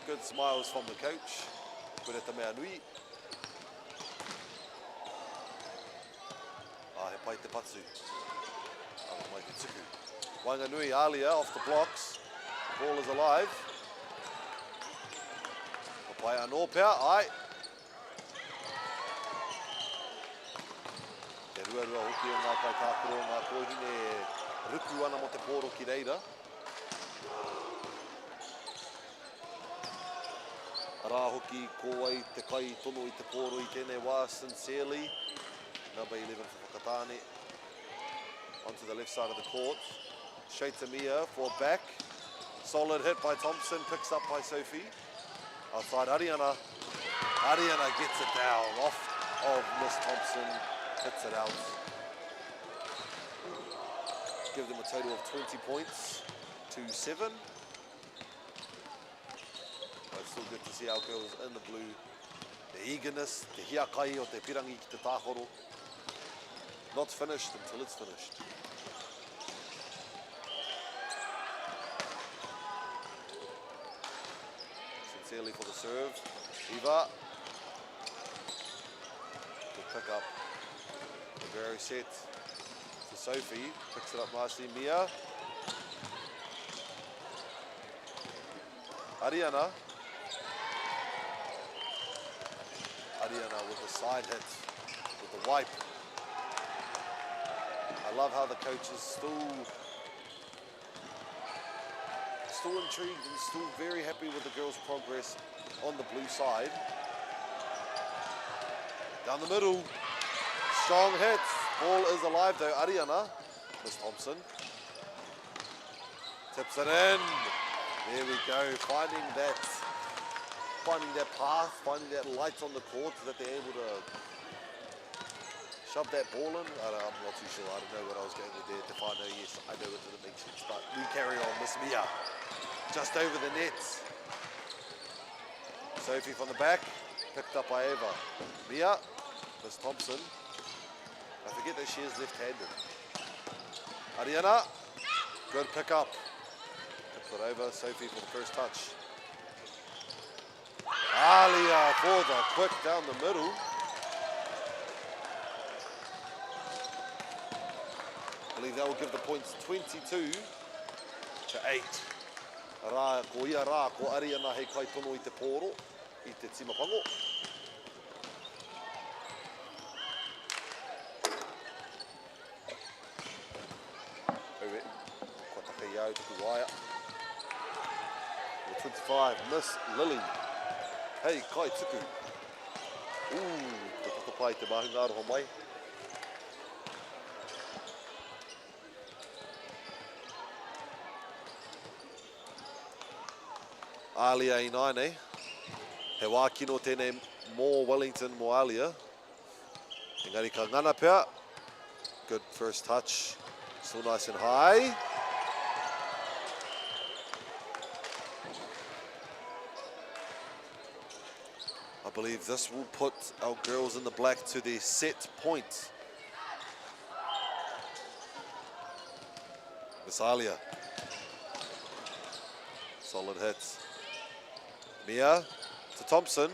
Good smiles from the coach. Good at the mea nui. He pai te patu. Mai te tuku. Wanganui Alia off the blocks. The ball is alive. Pai anō pea, ai. Te ruarua hoki o ngā kai tākuro, ngā kōhine ruku ana mo te pōro ki reira. Rā hoki ko ai te kai tono I te pōro I tēnei wā sincerely. Number 11 for Whakatane. Onto the left side of the court. Straight to Mia for back. Solid hit by Thompson, picks up by Sophie. Outside Ariana. Ariana gets it down off of Miss Thompson. Hits it out. Give them a total of 20 points to 7. It's still good to see our girls in the blue. The eagerness, the hiakai o te pirangi ki te tāhoro. Not finished until it's finished. Sincerely for the serve. Eva. Good pick up. Very set to Sophie. Picks it up nicely. Mia. Ariana. Ariana with the side hit, with the wipe. I love how the coach is still intrigued and still very happy with the girls' progress on the blue side. Down the middle, strong hits. Ball is alive though. Ariana, Miss Thompson, tips it in. There we go, finding that path, finding that light on the court so that they're able to shove that ball in. I'm not too sure. I don't know what I was going with there. Defino, yes, I know it didn't make sense, but we carry on. Miss Mia, just over the nets. Sophie from the back, picked up by Eva. Mia, Miss Thompson. I forget that she is left-handed. Ariana, good pick up. Put over, Sophie for the first touch. Alia for the quick down the middle. I believe that will give the points 22 to 8. Rā, ko ia rā, ko Ariana hei kai tono I te pōro, I te timapango. Owe, kua take iau tuku waia. 25, Miss Lily. Hei, kai tuku. Te whakapai te mahunga aroha mai. Alia I naine. He wākino tēnei mō Wellington mō Alia. Engari ka ngana pia. Good first touch. Still nice and high. I believe this will put our girls in the black to their set point. Miss Alia. Solid hit. Mia to Thompson.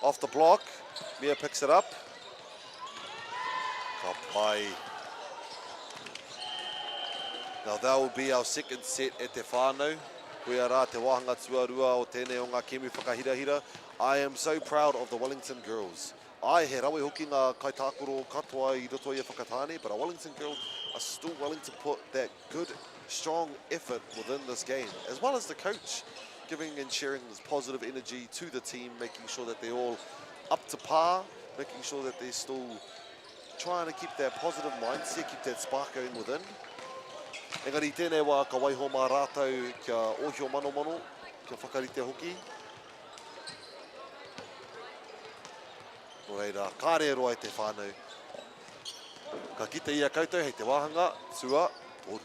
Off the block. Mia picks it up. Kapai. Now that will be our second set at te whānau. Kuia rā te wahanga tuarua o tēnei o ngā kemi whakahirahira. I am so proud of the Wellington girls. Ai he rawe hoki ngā kaitākoro katoa I roto I Whakatane, but our Wellington girls are still willing to put that good, strong effort within this game, as well as the coach giving and sharing this positive energy to the team, making sure that they're all up to par, making sure that they're still trying to keep that positive mindset, keep that spark going within. Engari tēnei wā ka waiho mā rātou kia ohio mano mano, kia whakarite hoki. Nō reira, kāre roa I te whānau. Ka kite ia koutou hei te wāhanga, tua, toru.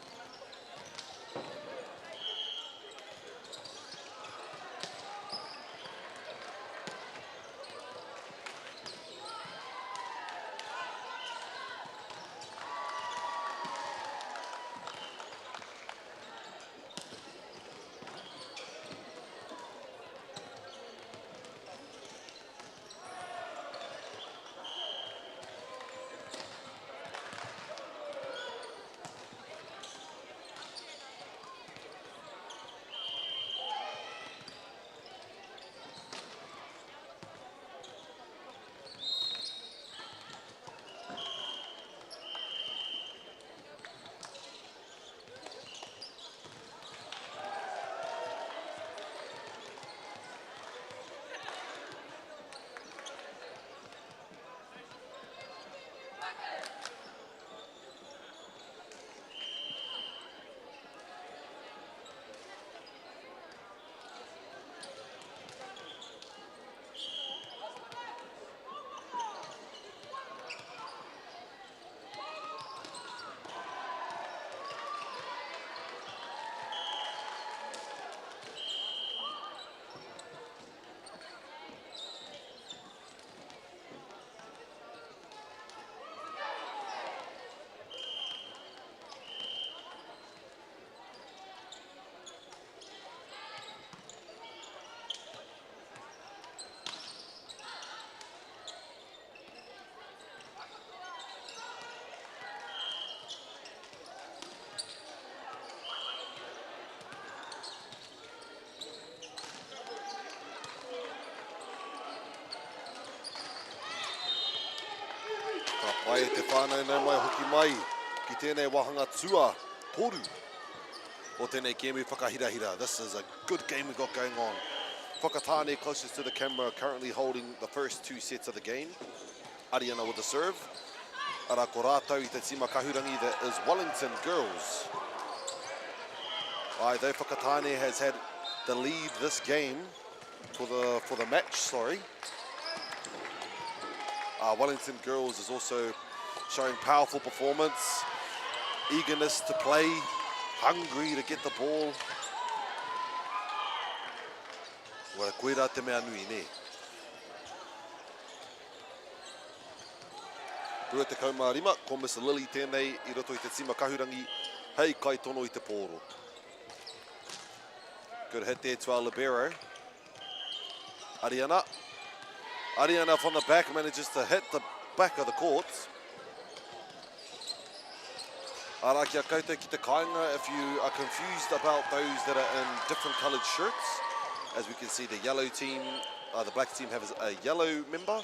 Pai te whānau nei mai hoki mai, ki tēnei wahanga tua, toru, o tēnei kemi whakahirahira. This is a good game we got going on. Whakatane closest to the camera, currently holding the first two sets of the game. Ariana with the serve. Ara ko rātou I te tima kahurangi, that is Wellington girls. Ai, though Whakatane has had the lead this game, for the match, sorry. Wellington girls is also showing powerful performance, eagerness to play, hungry to get the ball. Wara koera te mea nui ne. Rua te kaumārima, ko Miss Lily tēnei I roto I te tima kahurangi hei kai tono I te pōro. Good hit there to our libero. Ariana. Ariana from the back manages to hit the back of the court. Ara kia koutou ki te kāinga if you are confused about those that are in different coloured shirts. As we can see, the yellow team, the black team has a yellow member.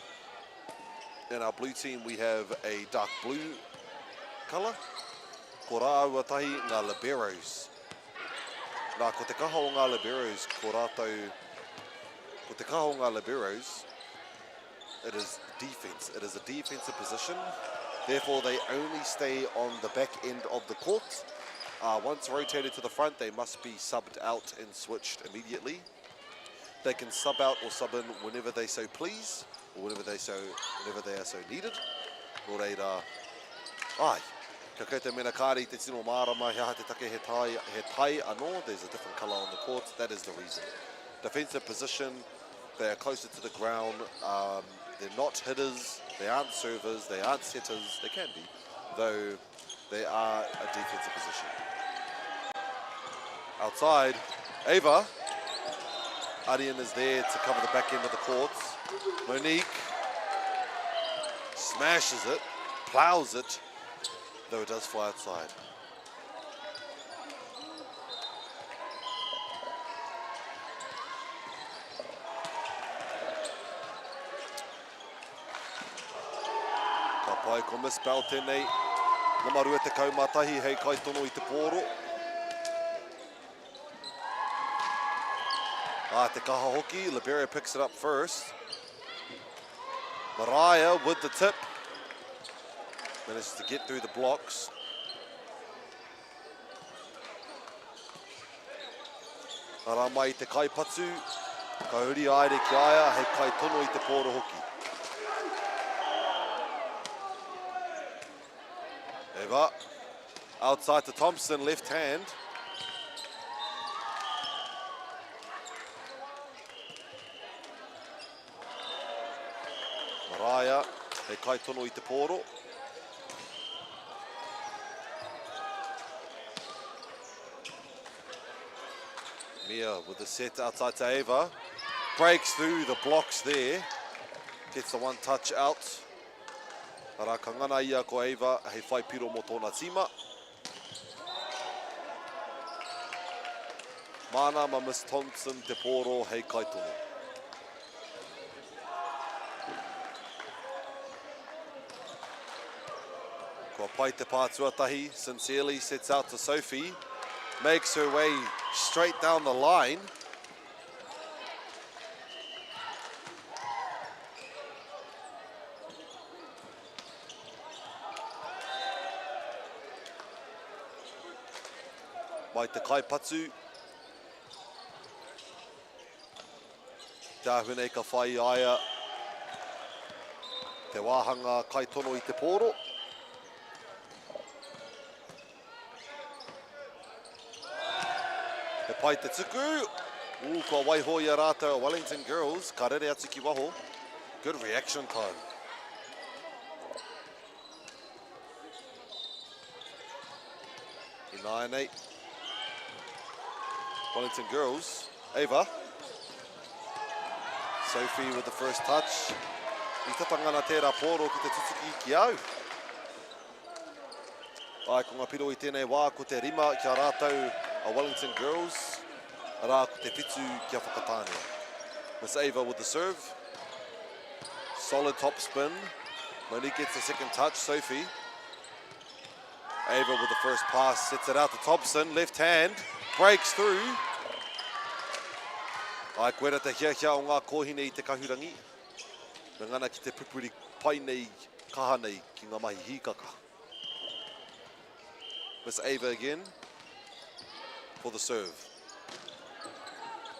In our blue team, we have a dark blue colour. Ko rā ua tahi ngā liberos. Nā, ko te kaha o ngā liberos, ko te kaha o ngā liberos, it is defence. It is a defensive position. Therefore, they only stay on the back end of the court. Once rotated to the front, they must be subbed out and switched immediately. They can sub out or sub in whenever they so please, or whenever they are so needed. Nō reira, ai, ka koutou mena kāri te tino mārama, he aha te take he tai anō, there's a different colour on the court, that is the reason. Defensive position, they are closer to the ground, they're not hitters, they aren't servers, they aren't setters, they can be, though they are a defensive position. Outside, Ava, Arian is there to cover the back end of the court. Monique smashes it, plows it, though it does fly outside. Ka pai ko misspell tēnei. Nama rua te kaumatahi hei kai tono I te pōro. Te kaha hoki, libero picks it up first. Mariah with the tip. Manages to get through the blocks. Ara mai te kai patu. Ka huri aere ki aia, hei kai tono I te pōro hoki. Eva. Outside to Thompson, left hand. Mariah, hei kai tono I te pōro. Mia with the set outside to Ava. Breaks through the blocks there. Gets the one touch out. Ara ka ngana ia ko Ava, hei whai piro mo tōna tima. Mana ma Miss Thompson te pōro hei kai tono. Kua pai te pātuatahi, sincerely sets out to Sophie, makes her way straight down the line. Mai te kai patu. Tāhune ka whai aia. Te wāhanga kai tono I te pōro. He pai te tuku. Kua waiho ia rātou Wellington girls. Ka rere atu ki waho. Good reaction time. I 9-8. Wellington girls. Ava. Sophie with the first touch. I tatangana tērā pōro ki te tutuki ki au. Ai, ko ngā piro I tēnei wā ko te rima ki a rātou a Wellington girls. Rā ko te whitu ki a Whakatane. Miss Ava with the serve. Solid top spin. Monique gets the second touch, Sophie. Ava with the first pass, sets it out to Thompson. Left hand, breaks through. Ai, koera te hiahia o ngā kōhine I te kahurangi. Me ngana ki te pupuri pai nei, kaha nei ki ngā mahi hīkaka. Miss Ava again for the serve.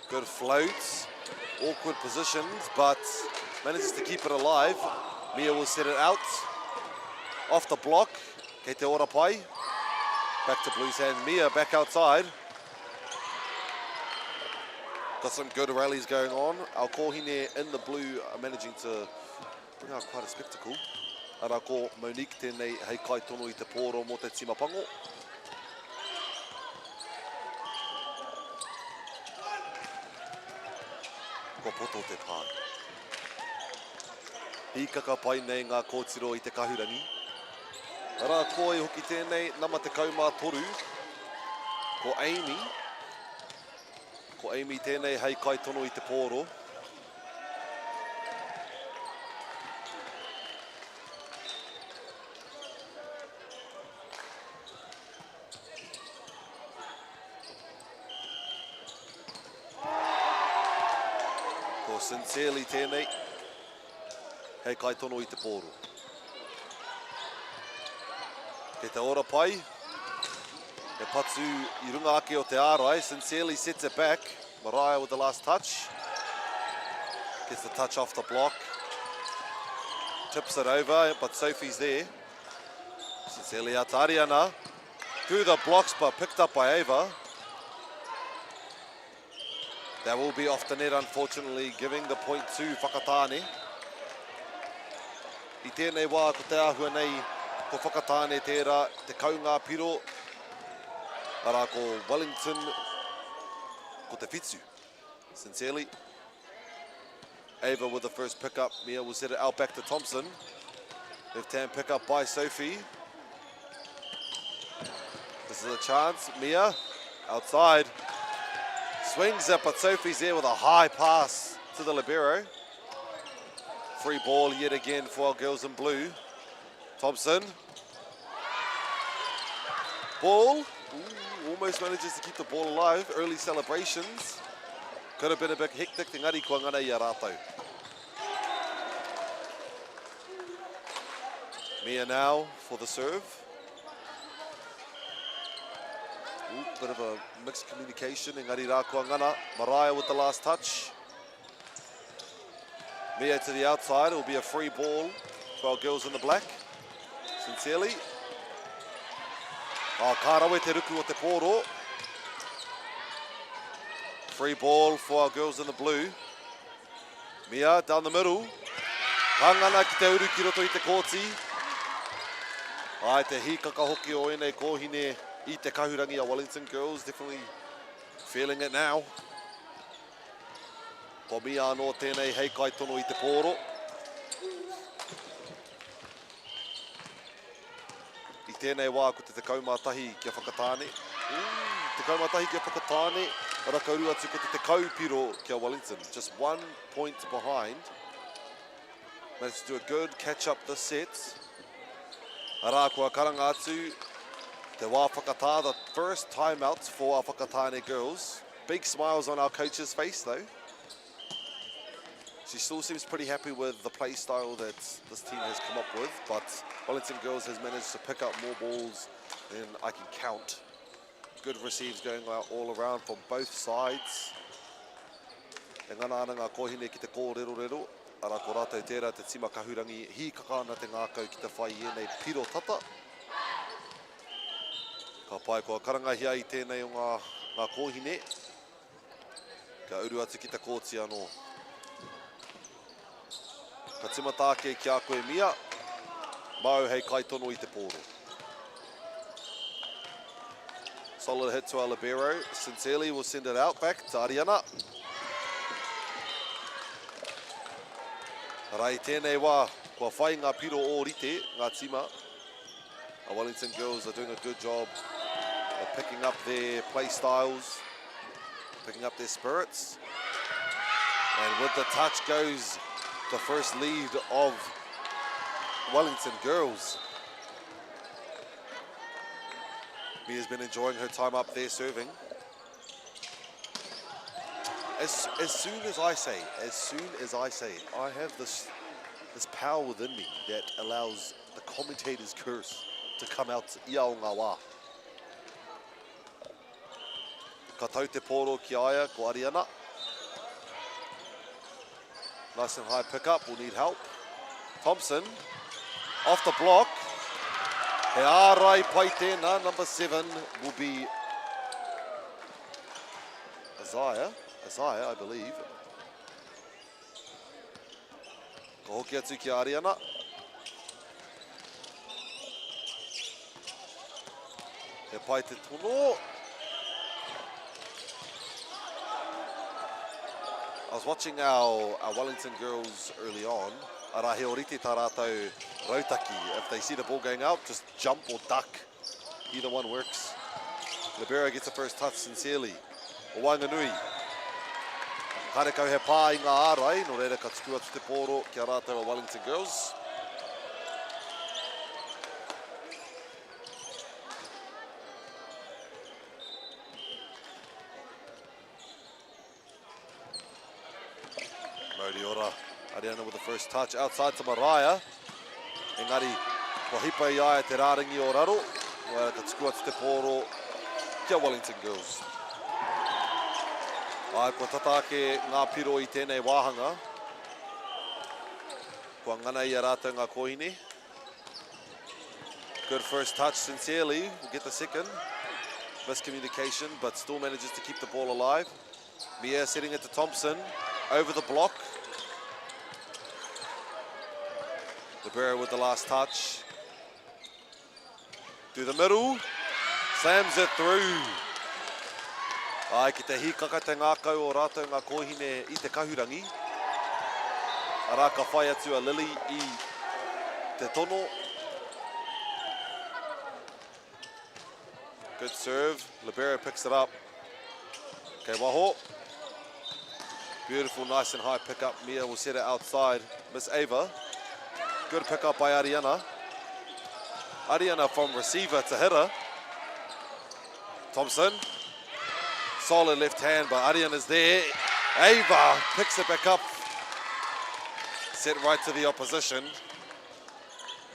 Good floats, awkward positions, but manages to keep it alive. Mia will set it out. Off the block, kei te ora pai. Back to Blue's hand, Mia back outside. Got some good rallies going on. Our kōhine in the blue are managing to bring out quite a spectacle. Ara ko Monique tēnei hei kai tono I te pōro mo te timapango. Ko poto te pai. Hikaka pai nei ngā kōtiro I te kahurangi. Ara koe hoki tēnei, nama te kaumā toru. Ko Amy. Ko Amy tēnei hei kai tono I te pōro. Ko Sincerely tēnei. Hei kai tono I te pōro. Kei te ora pai. He patu I runga ake o te ārai. Sincerely sets it back. Mariah with the last touch. Gets the touch off the block. Tips it over, but Sophie's there. Sincerely atari ana. Through the blocks, but picked up by Ava. That will be off the net, unfortunately, giving the point to Whakatane. I tēnei wā ko te ahua nei, ko Whakatane tērā, te kaungā piro. Ara ko Wellington, ko te whitsu. Sincerely. Ava with the first pickup. Mia will set it out back to Thompson. Left-hand pickup by Sophie. This is a chance. Mia, outside. Swings it, but Sophie's there with a high pass to the libero. Free ball yet again for our girls in blue. Thompson. Ball. Ooh, almost manages to keep the ball alive. Early celebrations. Could have been a bit hectic. Te ngari kua ngana I a rātou. Mia now for the serve. Ooh, bit of a mixed communication. Engari rā kua ngana. Mariah with the last touch. Mia to the outside. It will be a free ball for our girls in the black. Sincerely. Kārawe te ruku o te pōro. Free ball for our girls in the blue. Mia down the middle. Hangana ki te uru ki roto I te kōti. Ai te hikaka hoki o enei kōhine I te kahurangi a Wellington girls. Definitely feeling it now. Ko Mia anō tēnei hei kai tono I te pōro. I tēnei wā ko te kaumātahi kia Whakatane. Te kaumātahi kia Whakatane. Ara kauru atu ko te kaupiro kia Wellington. Just 1 point behind. Managed to do a good catch up this set. Ara kua karanga atu. Te wā whakatā, the first timeout for our Whakatane girls. Big smiles on our coach's face though. She still seems pretty happy with the play style that this team has come up with, but Wellington girls has managed to pick up more balls than I can count. Good receives going out all around from both sides. E ngana ana ngā kohine ki te kōrero. Ara ko rātou tērā te tima kahurangi. Hikaka ana te ngākau ki te whai ienei piro tata. Ka pai kua karangahia I tēnei o ngā kohine. Ka uru atu ki te kōti anō. Ka tima tāke ki a koe Mia. Mau hei kai tono I te pōro. Solid hit to our libero. Sincerely will send it out back to Ariana. Rai tēnei wā, kua whai ngā piro o rite, ngā tima. Our Wellington girls are doing a good job of picking up their play styles, picking up their spirits. And with the touch goes the first lead of Wellington girls. Mia's been enjoying her time up there serving. As soon as I say, I have this power within me that allows the commentator's curse to come out ia o ngā wā. Ka tau te pōro ki aia, ko Ariana. Nice and high pickup, will need help. Thompson, off the block. He ārai pai tēnā, number 7 will be Isaiah, I believe. Ko hoki atu ki Ariana. He pai te tono. was watching our Wellington girls early on. Ara he oriti tā rātou rautaki. If they see the ball going out, just jump or duck. Either one works. Libero gets the first touch sincerely. O Wainganui. Karekau he pā i ngā ārai. No reira ka tuku atu te pōro kia rātou a Wellington girls. Modi ora. Ariana with the first touch outside to Mariah. Engari, ko hipa i aia te rāringi o raro. Where ka tuku atu te pōro kia Wellington girls. Ai, ko tataake ngā piro i tēnei wāhanga. Kua ngana i a rātou ngā kohine. Good first touch sincerely. We'll get the second. Miscommunication, but still manages to keep the ball alive. Mia setting it to Thompson. Over the block. Libero with the last touch. To the middle. Slams it through. Ai, ki te hikaka te ngākau o rātou ngā kohine i te kahurangi. Ara ka whai atu a Lily i te tono. Good serve. Libero picks it up. Okay, waho. Beautiful, nice and high pick up. Mia will set it outside. Miss Ava. Good pick up by Ariana. Ariana from receiver to hitter. Thompson. Solid left hand, but Ariana's there. Ava picks it back up. Set right to the opposition.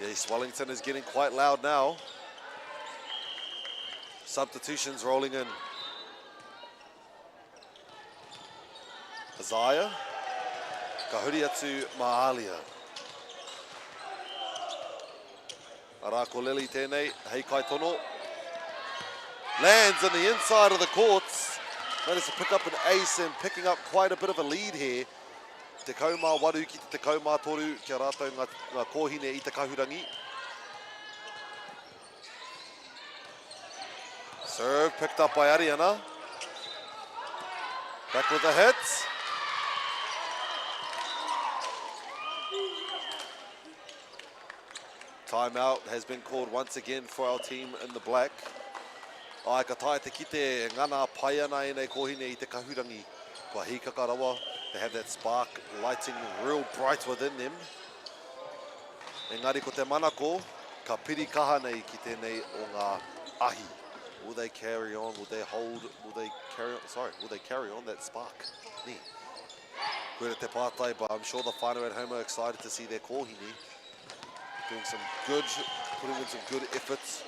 Yes, Wellington is getting quite loud now. Substitutions rolling in. Isaiah. Kahuri atu Maalia. Arako Lily tēnei, hei kai tono. Lands on the inside of the courts. Managed to pick up an ace and picking up quite a bit of a lead here. Te kaumā waru ki te kaumā toru kia rātou ngā kohine i te kahurangi. Serve picked up by Ariana. Back with the hit. Timeout has been called once again for our team in the black. Ai ka tae te kite ngana pai ana e nei kohine i te kahurangi. Kua hikaka rawa, they have that spark lighting real bright within them. Engari ko te manako, ka piri kaha nei ki tēnei o ngā ahi. Will they carry on? Will they hold? Will they carry on? Sorry, will they carry on that spark? Ni. Koere te pātai, but I'm sure the whānau at home are excited to see their kohine. Doing some good, putting in some good efforts.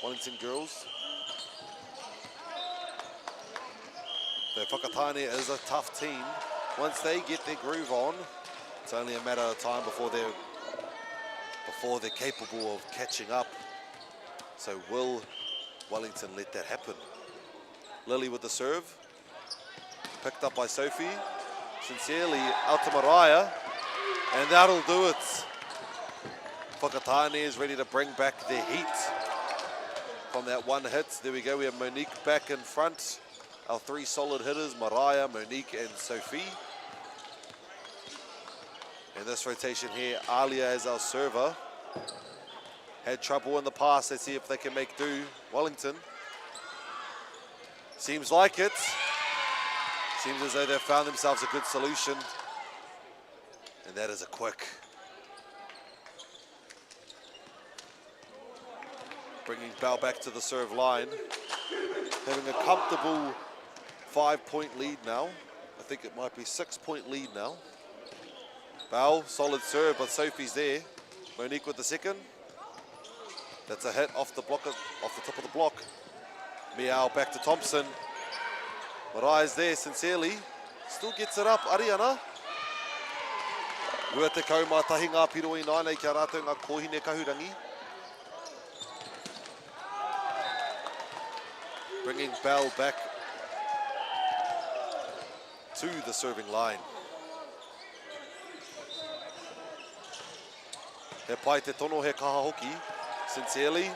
Wellington girls. The Whakatane is a tough team. Once they get their groove on, it's only a matter of time before they're capable of catching up. So will Wellington let that happen? Lily with the serve. Picked up by Sophie. Sincerely out to Mariah. And that'll do it. Whakatane is ready to bring back the heat from that one hit. There we go, we have Monique back in front. Our three solid hitters, Mariah, Monique and Sophie. In this rotation here, Alia is our server. Had trouble in the past, let's see if they can make do. Wellington. Seems like it. Seems as though they've found themselves a good solution. And that is a quick. Bringing Bell back to the serve line. Having a comfortable 5-point lead now. I think it might be 6-point lead now. Bell, solid serve, but Sophie's there. Monique with the second. That's a hit off the block, off the top of the block. Meow back to Thompson. Mariah's there, sincerely. Still gets it up, Ariana. Ua te kaumā tahi ngā piro i nānei kia rātou ngā kohine kahurangi. Bringing Bell back to the serving line. He pai te tono he kaha hoki. Sincerely.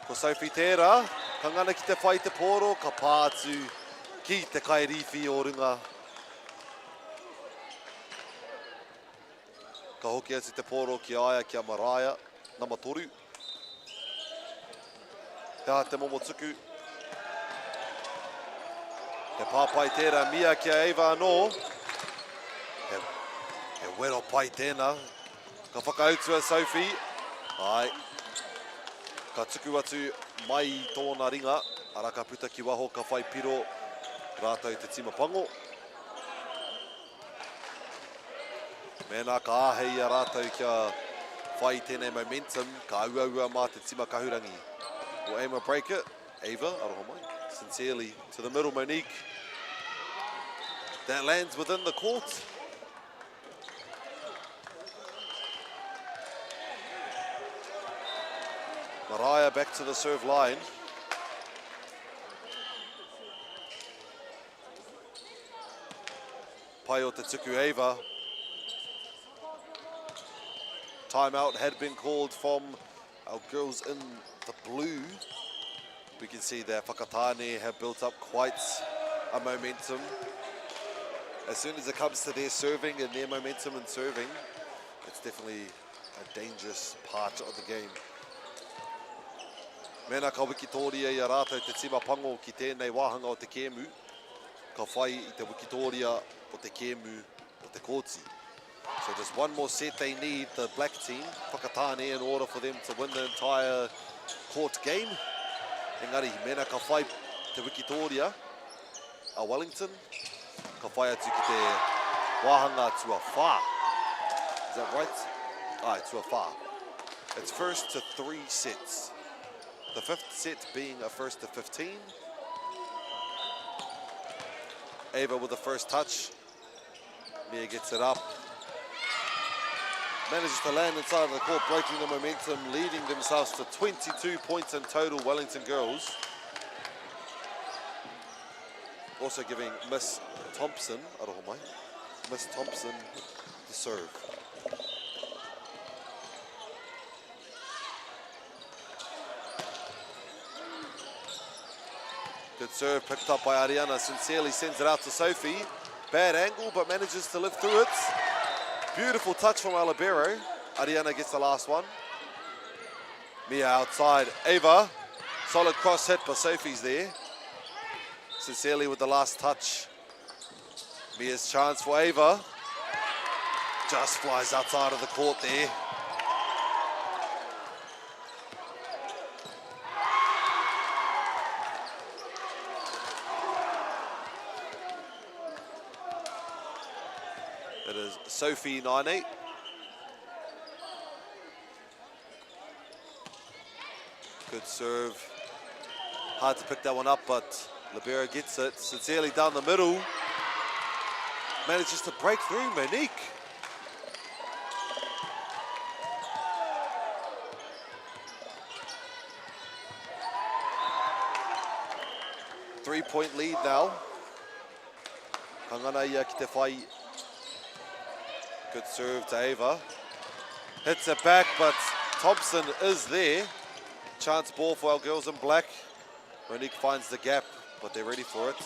Ko Sophie tērā. Ka ngana ki te whai te pōro. Ka pātu ki te kairiwhi o runga. Ka hoki atu te pōro ki aia ki a Mariah, nama toru. Hea te momotuku. He pāpai tērā mia ki a Eva anō. He wero pai tēnā. Ka whakautua Sophie. Ai. Ka tuku atu mai tōna ringa. Ara ka puta ki waho ka whai piro. Rātou te tima pango. Mēnā ka āhei a rātou kia whai tēnei momentum. Ka auaua mā te tima kahurangi. Will aim a break it. Ava, aroha mai. Sincerely to the middle, Monique. That lands within the court. Mariah back to the serve line. Pai o te tuku Ava. Timeout had been called from our girls in the blue. We can see that Whakatane have built up quite a momentum. As soon as it comes to their serving and their momentum in serving, it's definitely a dangerous part of the game. Mēnā ka wikitoria I a rātou te tima pango ki tēnei wāhanga o te kēmu. Ka whai I te wikitoria o te kēmu o te kōti. So just one more set they need, the black team, Whakatane, in order for them to win the entire court game. Engari, mēnā ka whai te wikitoria a Wellington. Ka whai atu ki te wāhanga tua whā. Is that right? Aye, tua whā. It's first to 3 sets. The 5th set being a first to 15. Ava with the first touch. Mia gets it up. Manages to land inside of the court, breaking the momentum, leading themselves to 22 points in total, Wellington girls. Also giving Miss Thompson, aroha mai, Miss Thompson the serve. Good serve picked up by Ariana. Sincerely sends it out to Sophie. Bad angle, but manages to lift through it. Beautiful touch from Alibero. Ariana gets the last one. Mia outside. Ava. Solid cross hit, but Sophie's there. Sincerely with the last touch. Mia's chance for Ava. Just flies outside of the court there. It is Sophie 9-8. Good serve. Hard to pick that one up, but Libero gets it. Sincerely down the middle. Manages to break through. Monique. Three-point lead now. Kangana ia ki te whai. Good serve to Ava. Hits it back, but Thompson is there. Chance ball for our girls in black. Monique finds the gap, but they're ready for it.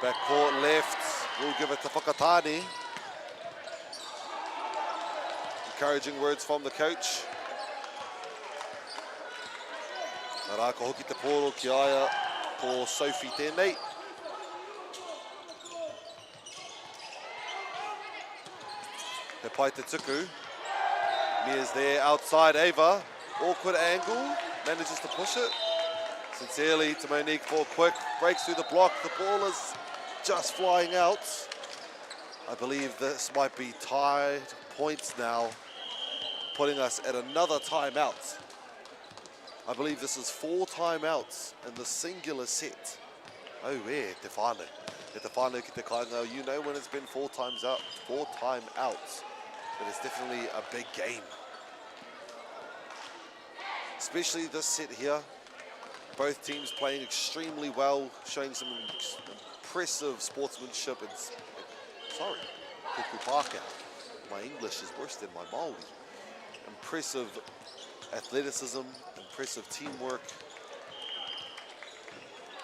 Back court left. We'll give it to Whakatane. Encouraging words from the coach. Nara ka hoki te pōro ki aia ko Sophie tēnei. He pai te tuku. Mia's there outside Ava. Awkward angle. Manages to push it. Sincerely to Monique for quick. Breaks through the block. The ball is just flying out. I believe this might be tied points now, putting us at another timeout. I believe this is 4 timeouts in the singular set. Oh, te whānau. Te whānau ki te kāinga. You know when it's been 4 timeouts. But it's definitely a big game. Especially this set here. Both teams playing extremely well, showing some impressive sportsmanship. Sorry, kuku pākea. My English is worse than my Māori. Impressive athleticism, impressive teamwork.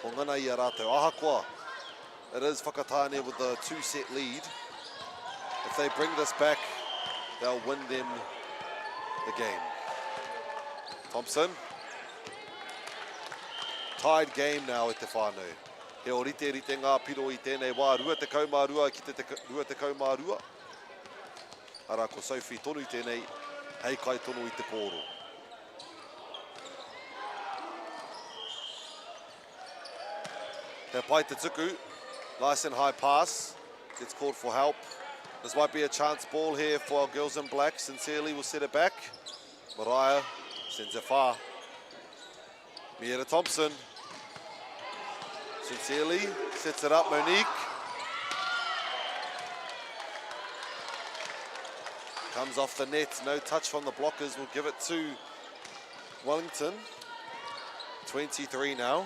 Hongana I a rātou ahakoa. It is Whakatane with the 2-set lead. If they bring this back they'll win them the game. Thompson. Tied game now at te whānau. He o rite ngā piro I tēnei wā, rua te kaumārua ki rua te kaumārua. Ara ko Sophie tonu I tēnei, hei kai tonu I te pōro. He pai te tuku, nice and high pass, gets called for help. This might be a chance ball here for our girls in black. Sincerely will set it back. Mariah sends it far. Miera Thompson. Sincerely sets it up, Monique. Comes off the net, no touch from the blockers. We'll give it to Wellington. 23 now.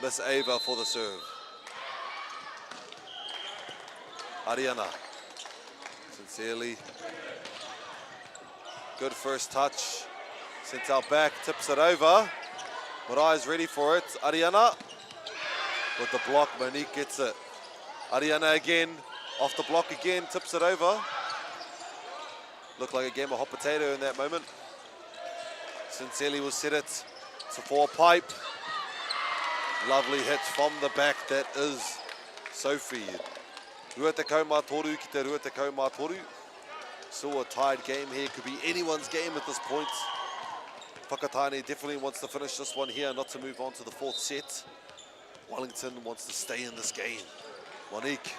Miss Ava for the serve. Ariana. Sincerely. Good first touch. Sent out back, tips it over. Mariah's ready for it. Ariana with the block. Monique gets it. Ariana again, off the block again, tips it over. Looked like a game of hot potato in that moment. Sincerely will set it to four pipe. Lovely hit from the back. That is Sophie. Rua te kaumātoru ki te rua te kaumātoru. Still a tied game here. Could be anyone's game at this point. Whakatane definitely wants to finish this one here, not to move on to the fourth set. Wellington wants to stay in this game. Monique.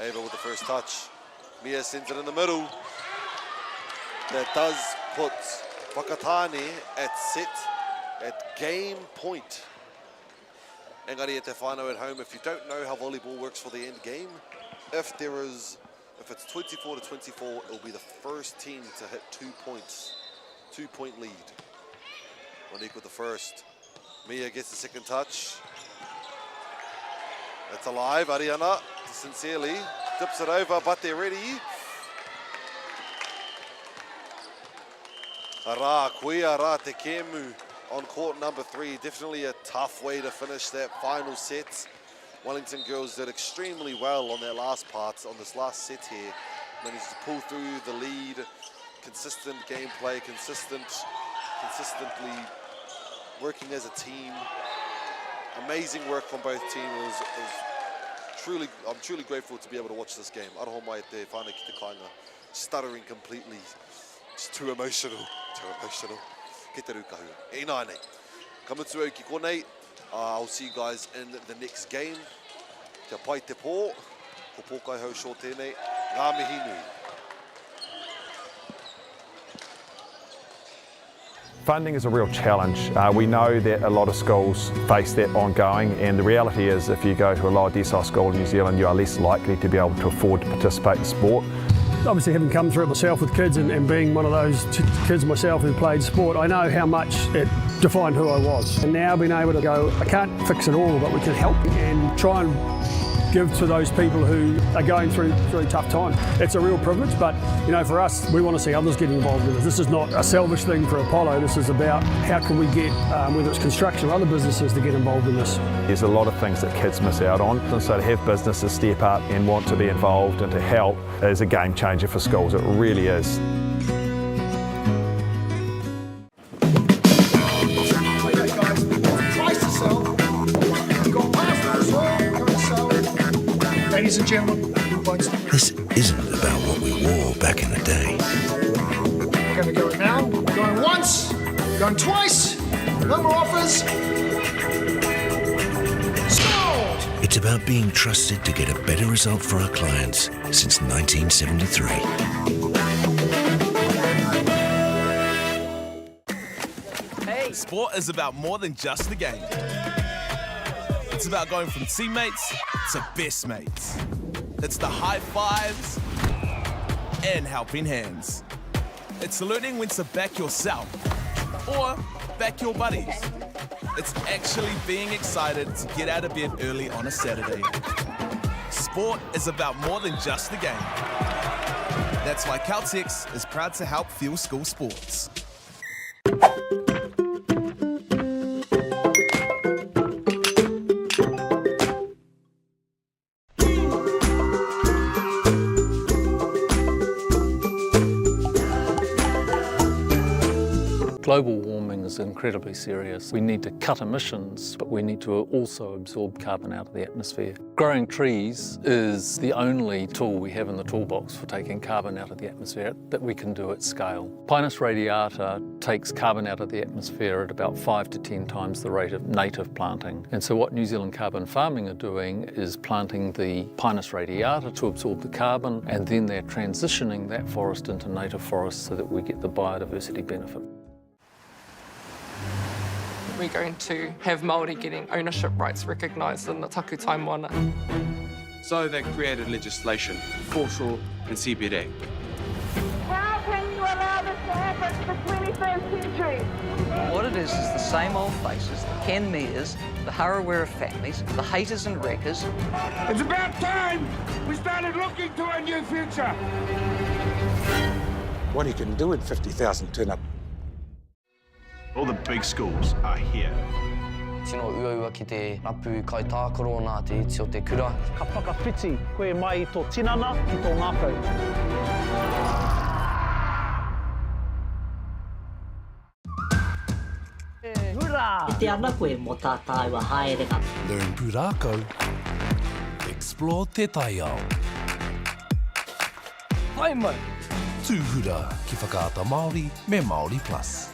Ava with the first touch. Mia sends it in the middle. That does put Whakatane at set, at game point. Engari e te whānau at home, if you don't know how volleyball works for the end game, if it's 24 to 24, it'll be the first team to hit 2 points. 2-point lead. Monique with the first. Mia gets the second touch. It's alive. Ariana, sincerely, dips it over, but they're ready. Ara, kui ara te kemu on court number 3. Definitely a tough way to finish that final set. Wellington girls did extremely well on their last part, on this last set here. Managed to pull through the lead. Consistent gameplay, consistently working as a team. Amazing work from both teams. I'm truly grateful to be able to watch this game. Aroho mai te whānau ki te kāinga, stuttering completely. It's too emotional. Ke te rūkahu. E nā nei. Kamutu au ki konei. I'll see you guys in the next game. Kia pai te pō. Ko pōkai hau shō tēnei. Ngā mihi nui. Funding is a real challenge. We know that a lot of schools face that ongoing, and the reality is if you go to a lower decile school in New Zealand, you are less likely to be able to afford to participate in sport. Obviously, having come through it myself with kids and being one of those kids myself who played sport, I know how much it defined who I was. And now being able to go, I can't fix it all, but we can help and try and give to those people who are going through really tough times. It's a real privilege, but you know, for us, we want to see others get involved in this. This is not a selfish thing for Apollo. This is about how can we get, whether it's construction or other businesses, to get involved in this. There's a lot of things that kids miss out on, and so to have businesses step up and want to be involved and to help is a game changer for schools. It really is. Ladies and gentlemen, this isn't about what we wore back in the day. we're going to go now. Going once, going twice, no more offers. Sold! It's about being trusted to get a better result for our clients since 1973. Hey. Sport is about more than just the game. It's about going from teammates to best mates. It's the high fives and helping hands. It's learning when to back yourself or back your buddies. It's actually being excited to get out of bed early on a Saturday. Sport is about more than just the game. That's why Caltex is proud to help fuel school sports. Global warming is incredibly serious. We need to cut emissions, but we need to also absorb carbon out of the atmosphere. Growing trees is the only tool we have in the toolbox for taking carbon out of the atmosphere that we can do at scale. Pinus radiata takes carbon out of the atmosphere at about 5 to 10 times the rate of native planting. And so what New Zealand Carbon Farming are doing is planting the Pinus radiata to absorb the carbon, and then they're transitioning that forest into native forest so that we get the biodiversity benefit. We're going to have Māori getting ownership rights recognised in the takutai moana. So they created legislation, foreshore and CBD. How can you allow this to happen in the 21st century? What it is the same old faces, the Ken Mears, the Harawira families, the haters and wreckers. It's about time we started looking to a new future. What you can do in 50,000 turn up. All the big schools are here. Tino uaua ki te rapu kai tākaro nā te iti o te kura. Ka whakawhiti koe mai tō tinana ki tō ngākau. I te ana koe mō tā tāua haerenga. Learn pūrākau. Explore te taiao. Hai mai. Tūhura ki whakaata Māori me Māori Plus.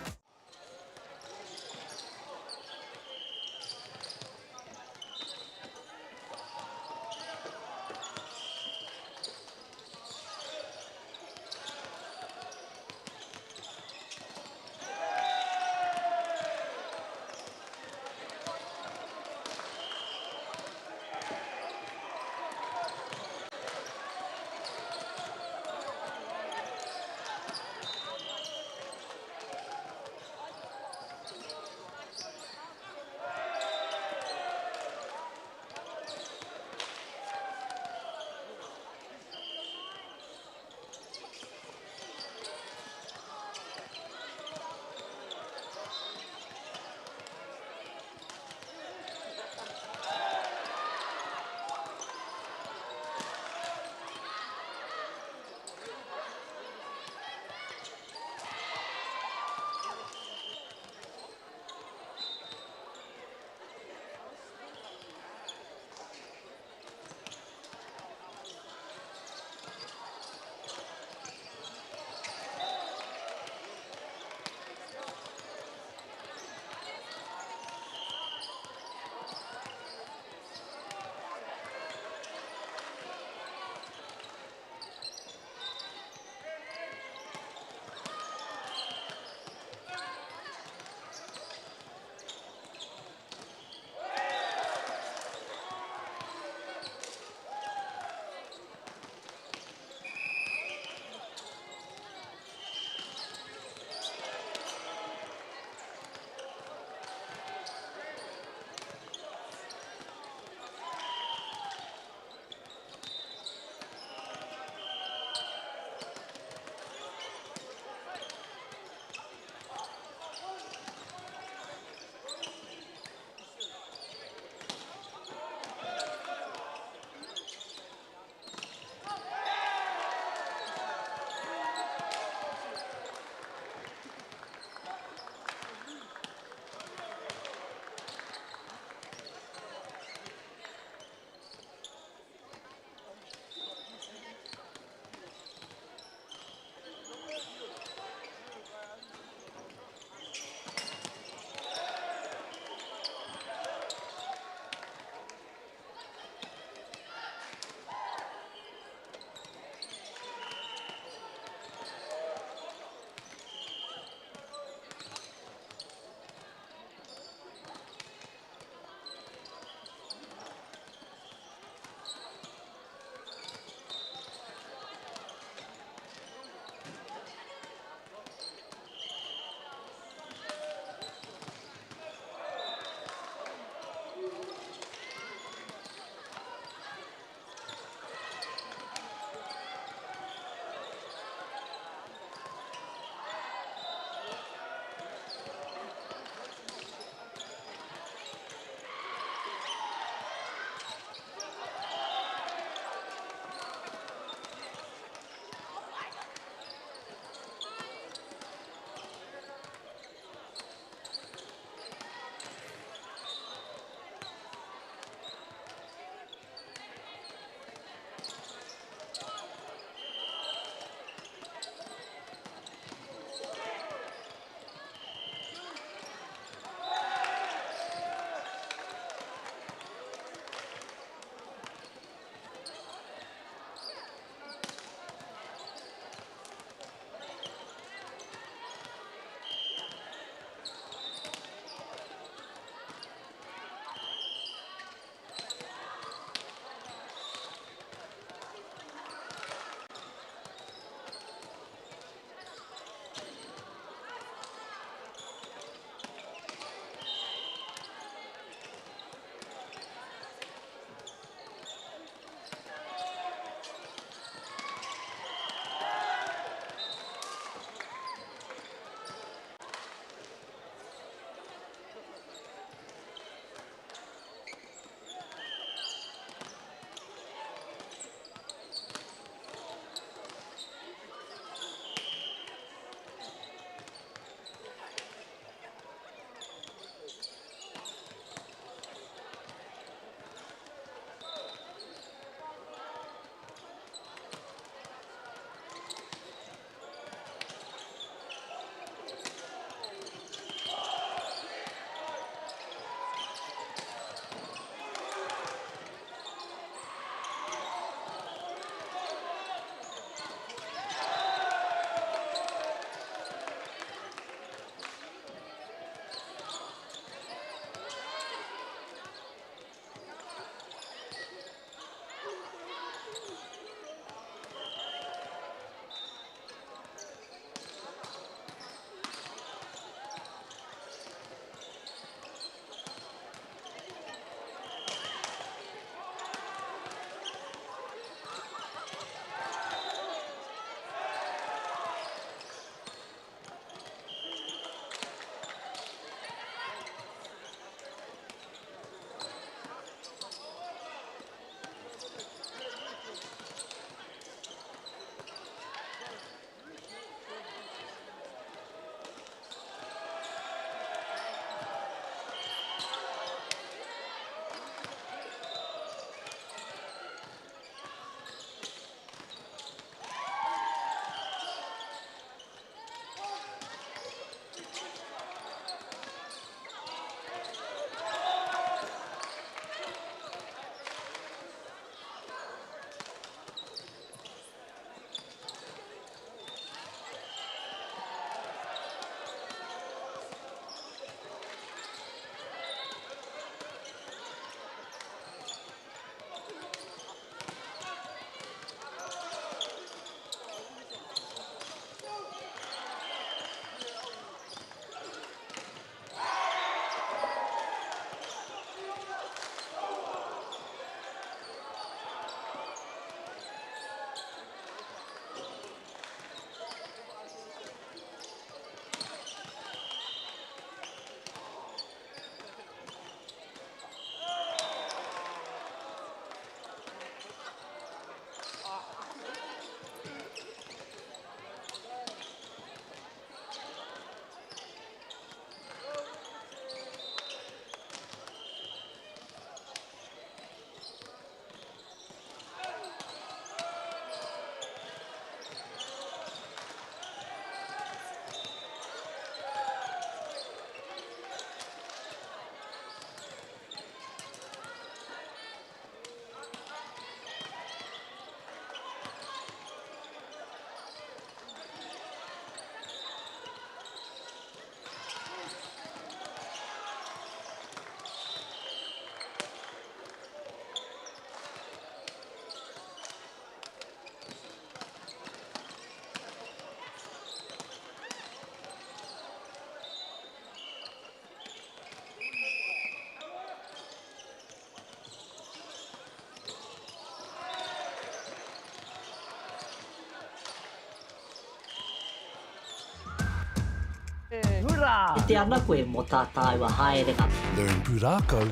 I te ana koe mō tā tāua haerenga. Learn pūrākau.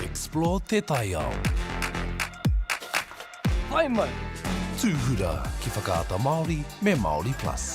Explore te taiao. Hai mai! Tūhura ki whakaata Māori me Māori Plus.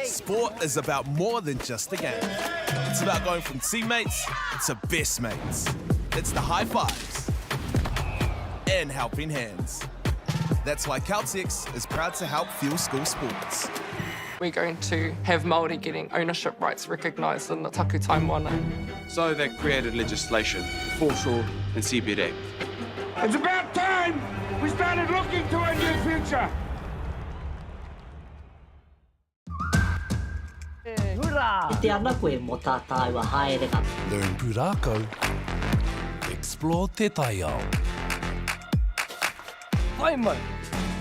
Sport is about more than just a game. It's about going from teammates to best mates. It's the high fives and helping hands. That's why Caltex is proud to help fuel school sports. We're going to have Māori getting ownership rights recognised in the taku taimana. So they created legislation, Foreshore and Seabed Act. It's about time we started looking to a new future. I te ana koe mō tā tāua haerenga. Learn pūrākau. Explore te taiao. Hai mai!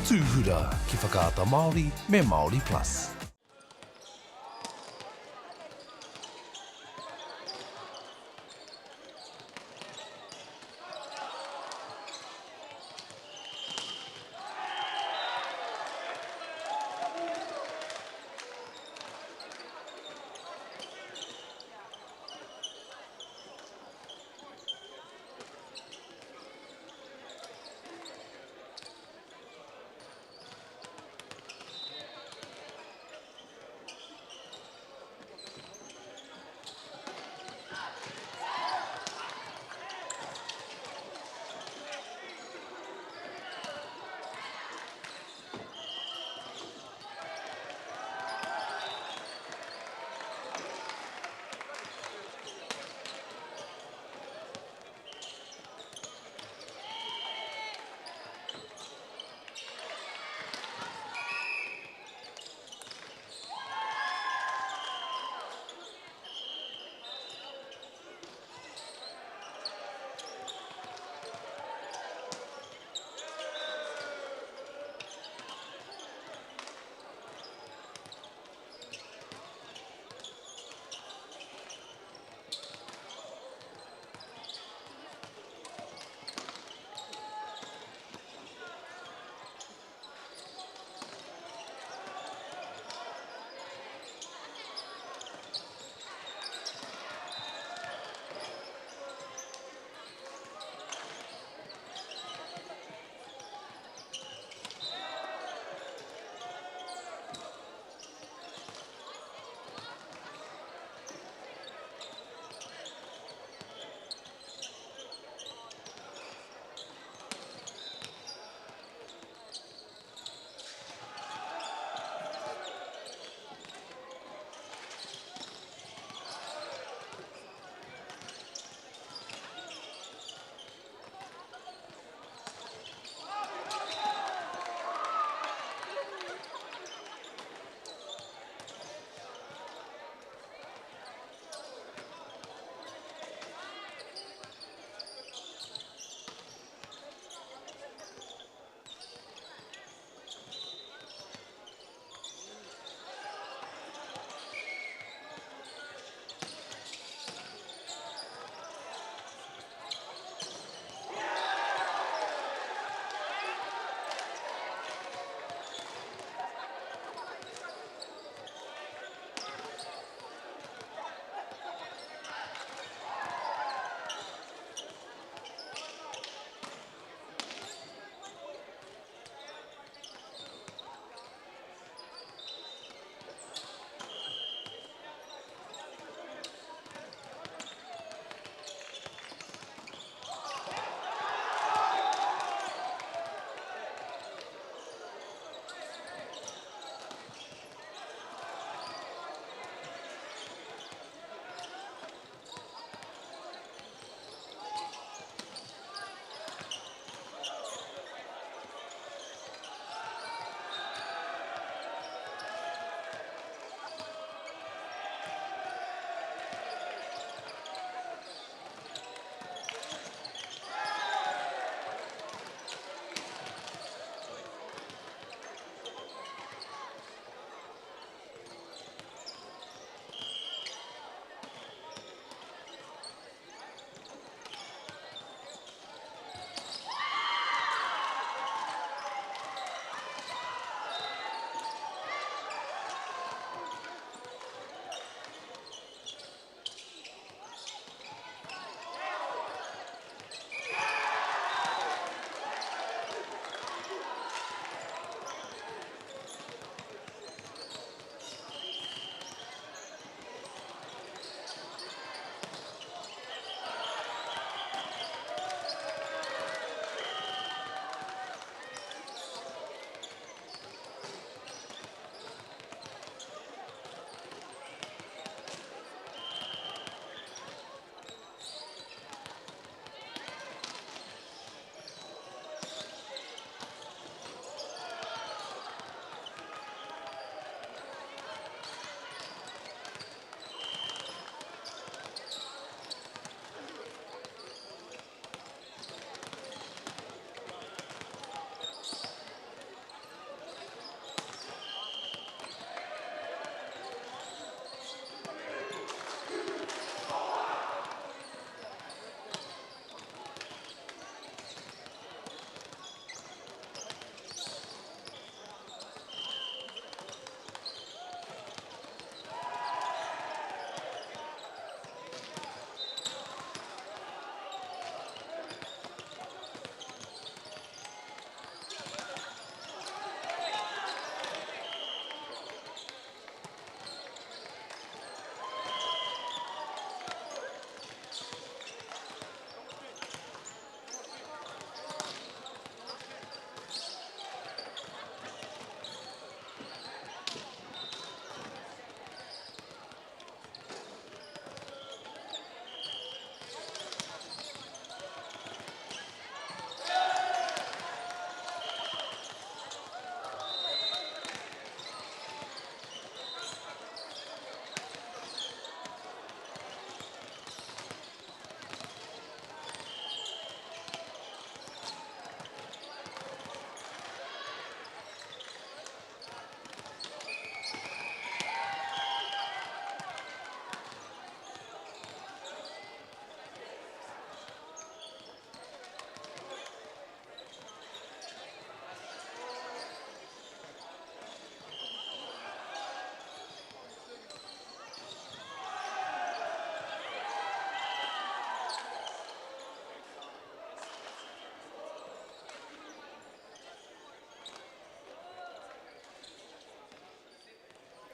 Tūhura ki whakaata Māori me Māori Plus.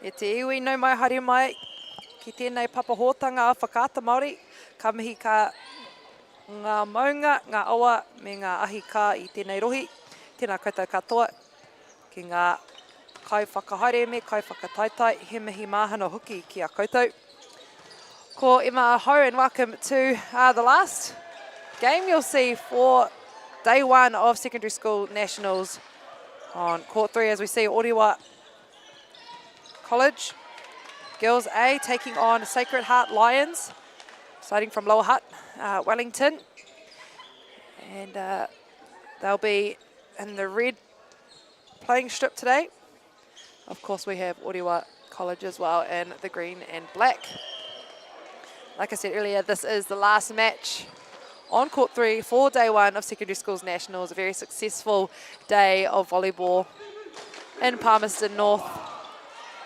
E te iwi no mai haere mai, ki tēnei papahōtanga a whakaata Māori, ka mihi ka ngā maunga, ngā awa me ngā ahi kā i tēnei rohi. Tēnā koutou katoa ki ngā kai whakahaere me kai whakataitai, he mihi māhana hoki ki a koutou. Ko Emma Ho, and welcome to the last game you'll see for day one of secondary school nationals on court 3 as we see Orewa College. Girls A taking on Sacred Heart Lions, starting from Lower Hutt, Wellington. And they'll be in the red playing strip today. Of course, we have Orewa College as well in the green and black. Like I said earlier, this is the last match on court 3 for day one of secondary schools nationals. A very successful day of volleyball in Palmerston North.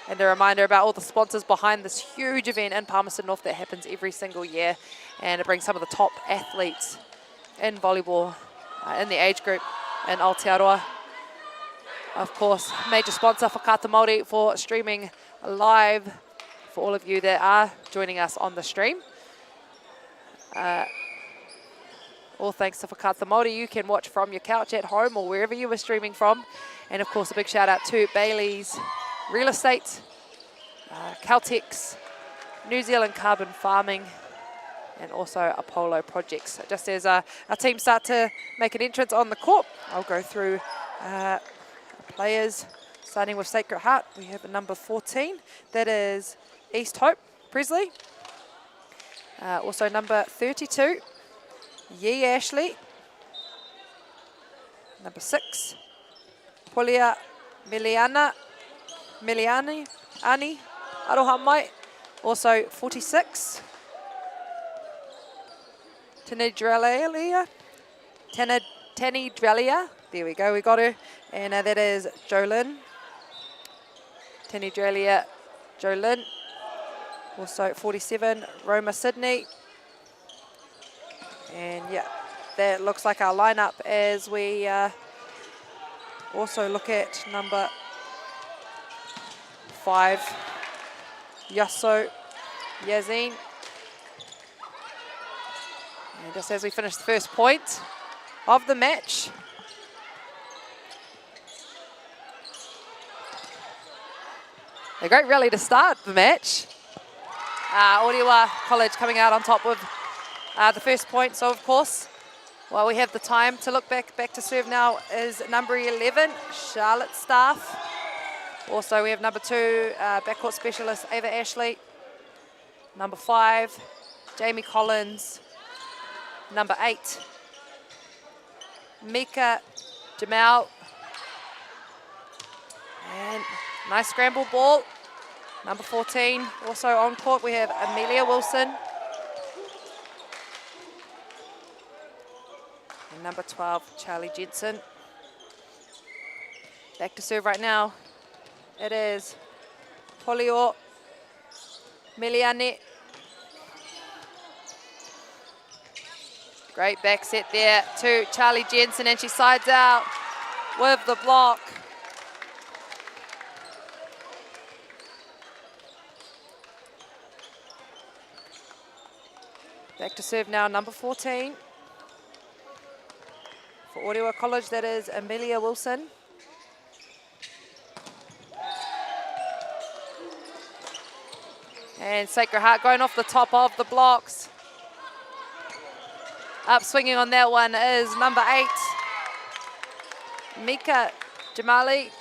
And a reminder about all the sponsors behind this huge event in Palmerston North that happens every single year. And it brings some of the top athletes in volleyball in the age group in Aotearoa. Of course, major sponsor Whakata Māori for streaming live for all of you that are joining us on the stream. All thanks to Whakata Māori. You can watch from your couch at home or wherever you were streaming from. And of course, a big shout out to Bailey's Real Estate, Caltex, New Zealand Carbon Farming, and also Apollo Projects. Just as our team start to make an entrance on the court, I'll go through players, starting with Sacred Heart. We have a number 14, that is East Hope Presley. Also number 32, Yee Ashley. Number 6, Polia Miliani, Ani, aroha mai. Also 46, Tani Drelia, there we go, we got her. And that is Jolyn, Tani Drelia, Jolyn. Also 47, Roma Sydney. And yeah, that looks like our lineup as we also look at number 5, Yasso Yazin. And just as we finish the first point of the match, a great rally to start the match. Orewa College coming out on top with the first point. So of course, while we have the time to look back to serve now is number 11, Charlotte Staff. Also we have number 2, backcourt specialist Ava Ashley. Number 5, Jamie Collins. Number 8, Mika Jamal. And nice scramble ball. Number 14, also on court, we have Amelia Wilson. And number 12, Charlie Jensen. Back to serve right now. It is Polio Miliani. Great back set there to Charlie Jensen, and she sides out with the block. Back to serve now, number 14. For Orewa College, that is Amelia Wilson. And Sacred Heart going off the top of the blocks. Up swinging on that one is number 8, Mika Jamali.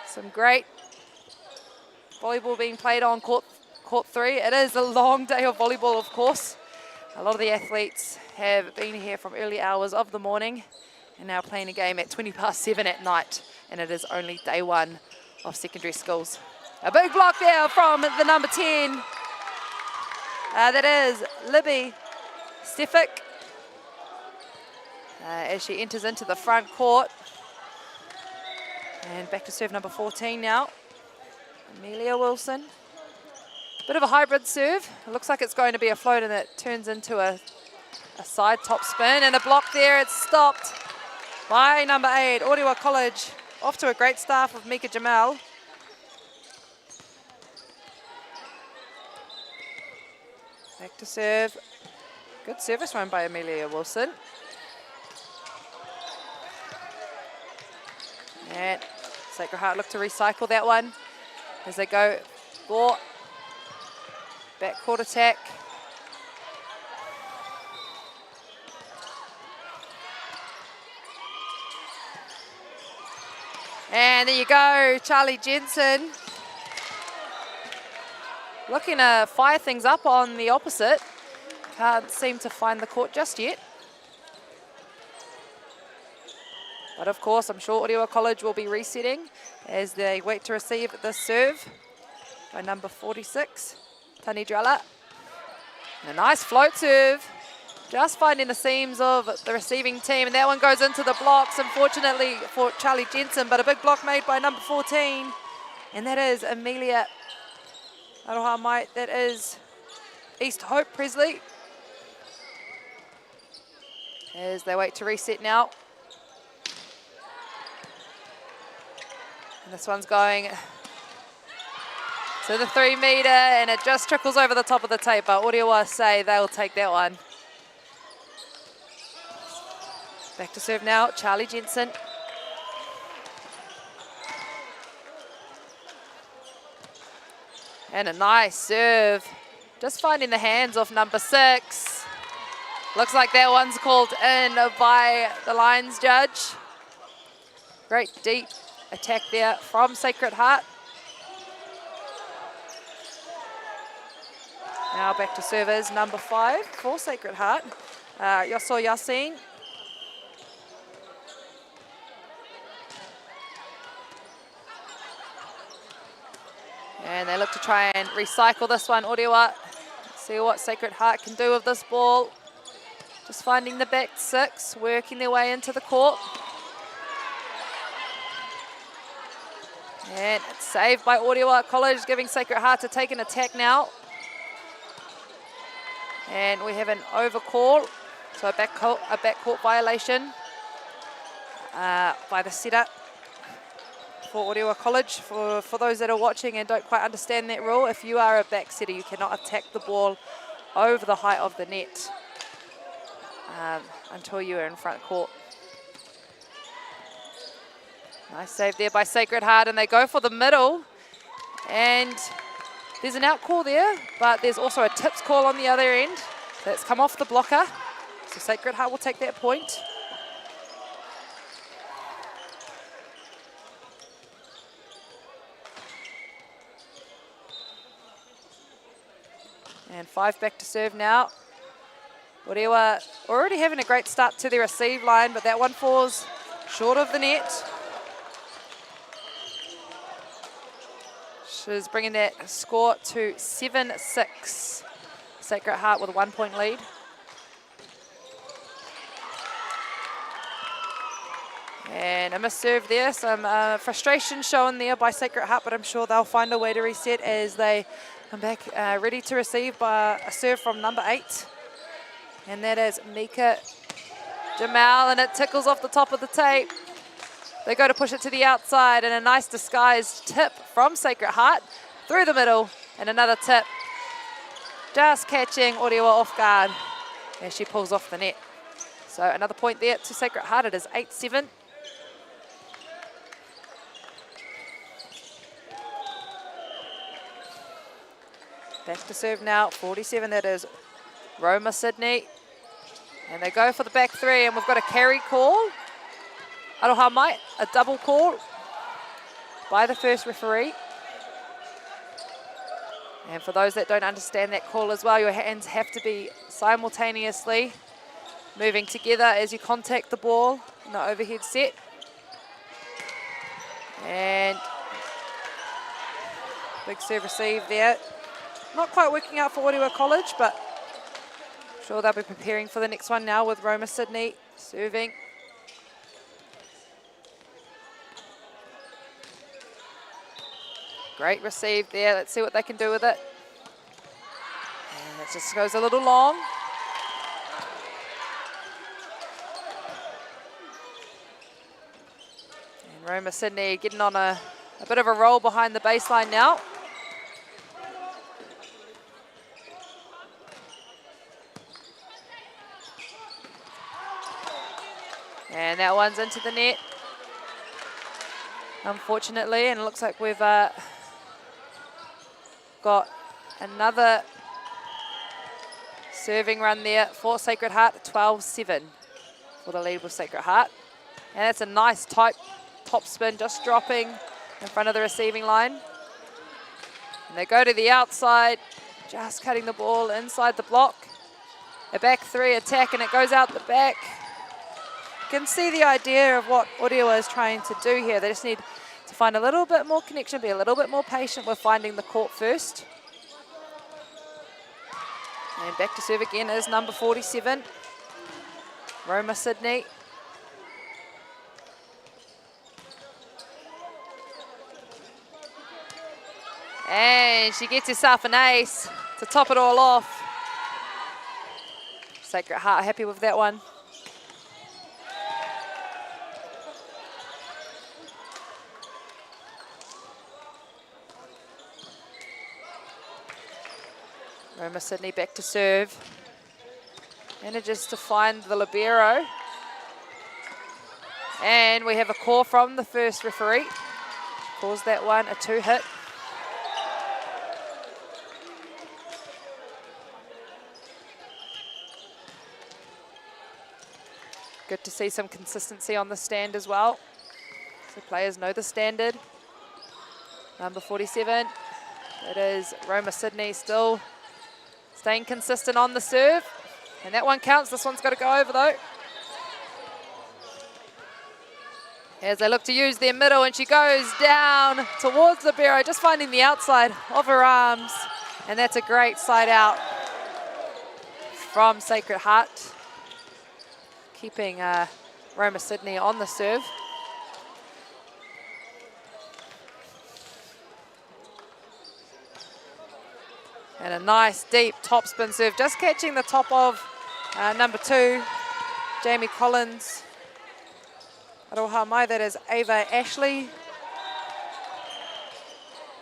Some great volleyball being played on court 3. It is a long day of volleyball, of course. A lot of the athletes have been here from early hours of the morning and now playing a game at 7:20 at night, and it is only day one of secondary schools. A big block there from the number 10. That is Libby Stefik as she enters into the front court. And back to serve number 14 now, Amelia Wilson. Bit of a hybrid serve. It looks like it's going to be a float, and it turns into a side top spin, and a block there. It's stopped by number 8, Orewa College. Off to a great start with Mika Jamal. to serve. Good service run by Amelia Wilson. And Sacred Heart look to recycle that one as they go for backcourt attack. And there you go, Charlie Jensen looking to fire things up on the opposite. Can't seem to find the court just yet. But of course, I'm sure Orewa College will be resetting as they wait to receive the serve by number 46, Tani Drella. And a nice float serve, just finding the seams of the receiving team. And that one goes into the blocks, unfortunately for Charlie Jensen, but a big block made by number 14. And that is Amelia Aroha Mai. That is East Hope Presley. As they wait to reset now. And this one's going to the 3 meter, and it just trickles over the top of the tape, but Orewa say they'll take that one. Back to serve now, Charlie Jensen. And a nice serve. Just finding the hands of number 6. Looks like that one's called in by the lines judge. Great deep attack there from Sacred Heart. Now back to servers, number 5 for Sacred Heart, Yosso Yasin. And they look to try and recycle this one, Orewa. See what Sacred Heart can do with this ball. Just finding the back 6, working their way into the court. And it's saved by Orewa College, giving Sacred Heart to take an attack now. And we have an overcall, so a backcourt violation by the setter for Orewa College. For those that are watching and don't quite understand that rule, if you are a back setter, you cannot attack the ball over the height of the net until you are in front court. Nice save there by Sacred Heart, and they go for the middle. And there's an out call there, but there's also a tips call on the other end. That's come off the blocker. So Sacred Heart will take that point. And 5 back to serve now. Orewa already having a great start to the receive line, but that one falls short of the net. She's bringing that score to 7-6. Sacred Heart with a 1-point lead. And a missed serve there. Some frustration shown there by Sacred Heart, but I'm sure they'll find a way to reset as they come back ready to receive by a serve from number 8. And that is Mika Jamal, and it tickles off the top of the tape. They go to push it to the outside, and a nice disguised tip from Sacred Heart through the middle, and another tip. Just catching Orewa off guard as she pulls off the net. So another point there to Sacred Heart. It is 8-7. Back to serve now, 47. That is Roma Sydney. And they go for the back 3, and we've got a carry call. Aroha Mai, a double call by the first referee. And for those that don't understand that call as well, your hands have to be simultaneously moving together as you contact the ball in the overhead set. And big serve receive there. Not quite working out for Orewa College, but I'm sure they'll be preparing for the next one now with Roma Sydney serving. Great receive there. Let's see what they can do with it. And it just goes a little long. And Roma Sydney getting on a bit of a roll behind the baseline now. And that one's into the net, unfortunately, and it looks like we've got another serving run there for Sacred Heart, 12-7 for the lead with Sacred Heart. And that's a nice tight top spin, just dropping in front of the receiving line. And they go to the outside, just cutting the ball inside the block. A back three attack, and it goes out the back. You can see the idea of what Orewa is trying to do here. They just need to find a little bit more connection, be a little bit more patient with finding the court first. And back to serve again is number 47, Roma Sydney. And she gets herself an ace to top it all off. Sacred Heart happy with that one. Roma Sydney back to serve. Manages to find the libero. And we have a call from the first referee. Calls that one a 2-hit. Good to see some consistency on the stand as well. So players know the standard. Number 47, it is Roma Sydney still staying consistent on the serve. And that one counts, this one's got to go over though. As they look to use their middle, and she goes down towards the barrow, just finding the outside of her arms. And that's a great side out from Sacred Heart, keeping Roma Sydney on the serve. And a nice deep top spin serve, just catching the top of number 2, Jamie Collins. Aroha mai, that is Ava Ashley.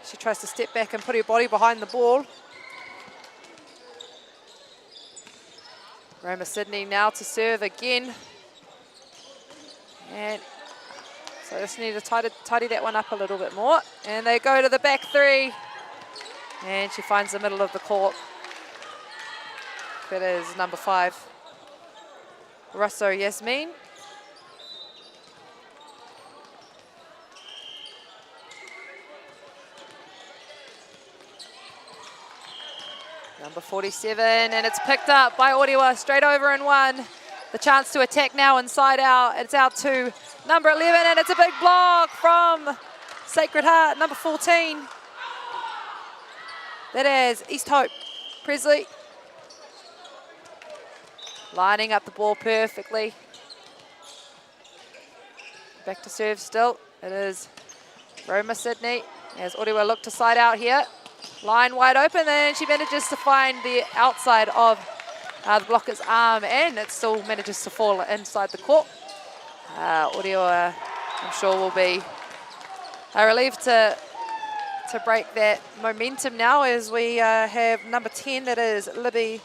She tries to step back and put her body behind the ball. Roma Sydney now to serve again. And so just need to tidy that one up a little bit more. And they go to the back three. And she finds the middle of the court. That is number 5, Russo Yasmin. Number 47, and it's picked up by Orewa, straight over and one. The chance to attack now inside out. It's out to number 11, and it's a big block from Sacred Heart, number 14. That is East Hope Presley. Lining up the ball perfectly. Back to serve still. It is Roma Sydney as Orewa look to side out here. Line wide open, and she manages to find the outside of the blocker's arm, and it still manages to fall inside the court. Orewa, I'm sure, will be relieved to break that momentum now, as we have number 10, that is Libby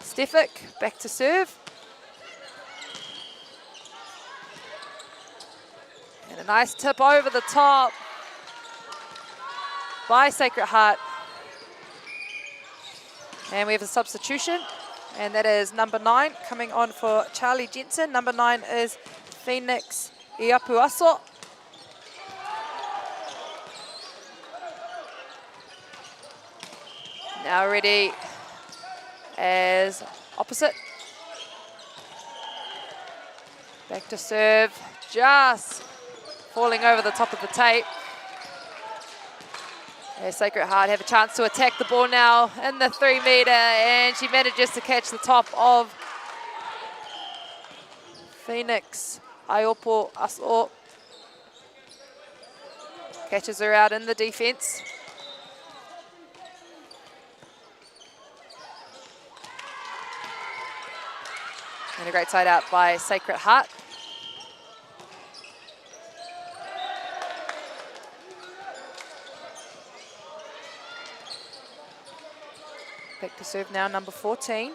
Stefik, back to serve. And a nice tip over the top by Sacred Heart. And we have a substitution, and that is number 9 coming on for Charlie Jensen. Number 9 is Phoenix Iapuaso. Now ready as opposite. Back to serve, just falling over the top of the tape. Sacred Heart have a chance to attack the ball now in the 3 meter, and she manages to catch the top of Phoenix Iopo Aso. Catches her out in the defense. And a great side out by Sacred Heart. Back to serve now, number 14.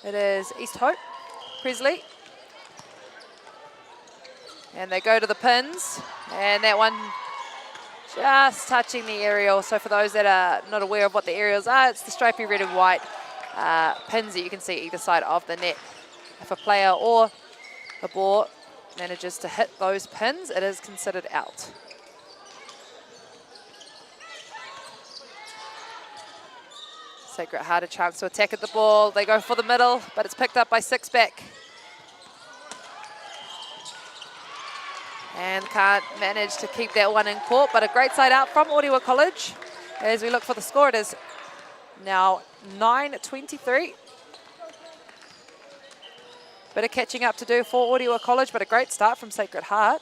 It is East Hope Presley. And they go to the pins. And that one just touching the aerial. So for those that are not aware of what the aerials are, it's the stripy red and white pins that you can see either side of the net. If a player or a ball manages to hit those pins, it is considered out. Sacred Heart a chance to attack at the ball. They go for the middle, but it's picked up by Sixback. And can't manage to keep that one in court, but a great side out from Orewa College. As we look for the score, it is now 9-23. Bit of catching up to do for Orewa College, but a great start from Sacred Heart.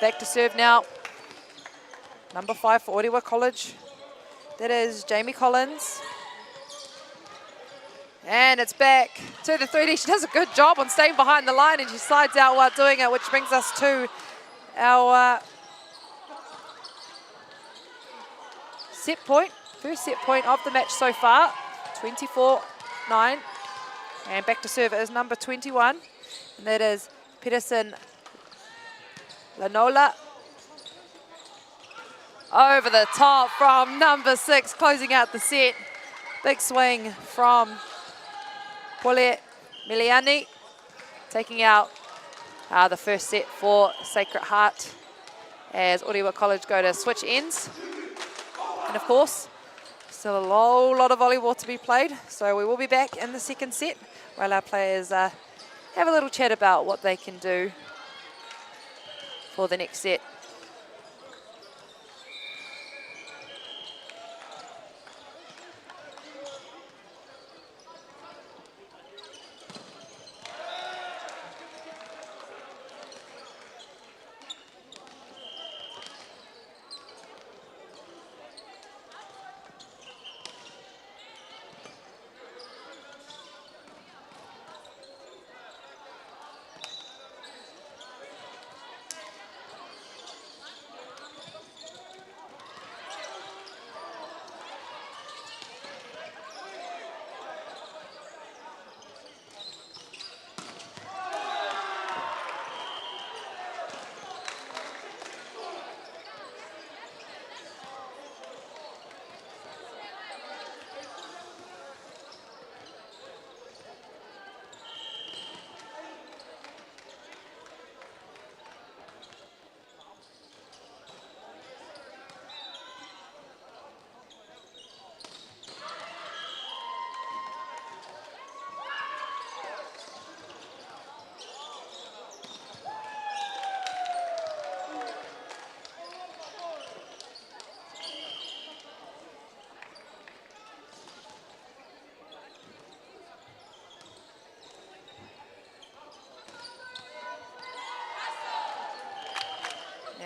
Back to serve now. Number 5 for Orewa College. That is Jamie Collins. And it's back to the 3D. She does a good job on staying behind the line, and she slides out while doing it, which brings us to our set point. First set point of the match so far, 24-9. And back to serve is number 21, and that is Peterson Lanola. Over the top from number 6, closing out the set. Big swing from Pole Miliani, taking out the first set for Sacred Heart as Orewa College go to switch ends. And of course, still a whole lot of volleyball to be played, so we will be back in the second set while our players have a little chat about what they can do for the next set.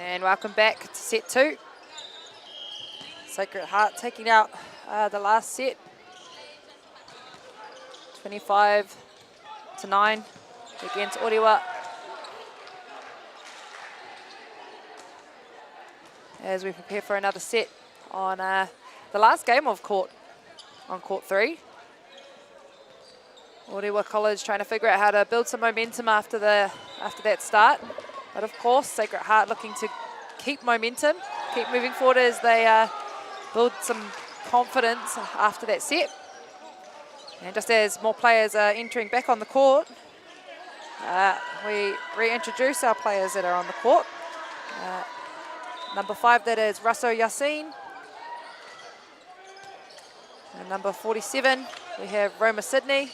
And welcome back to set 2. Sacred Heart taking out the last set. 25-9 against Orewa. As we prepare for another set on the last game of court, on court 3. Orewa College trying to figure out how to build some momentum after that start. But of course, Sacred Heart looking to keep momentum, keep moving forward as they build some confidence after that set. And just as more players are entering back on the court, we reintroduce our players that are on the court. Number 5, that is Russo Yassin. And number 47, we have Roma Sydney.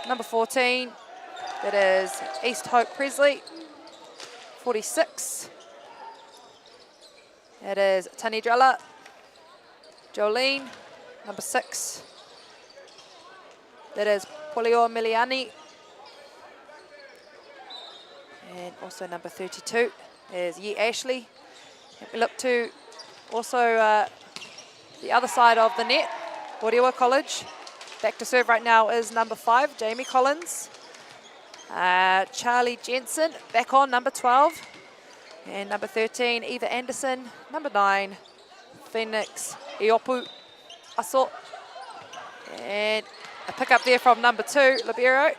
Number 14, that is East Hope Presley. 46, that is Tani Drella. Jolene, number 6, that is Polio Miliani. And also number 32 is Yi Ashley. And we look to also the other side of the net, Orewa College. Back to serve right now is number 5, Jamie Collins. Charlie Jensen back on number 12. And number 13, Eva Anderson. Number 9, Phoenix Iopu Aso. And a pick up there from number 2, Libero.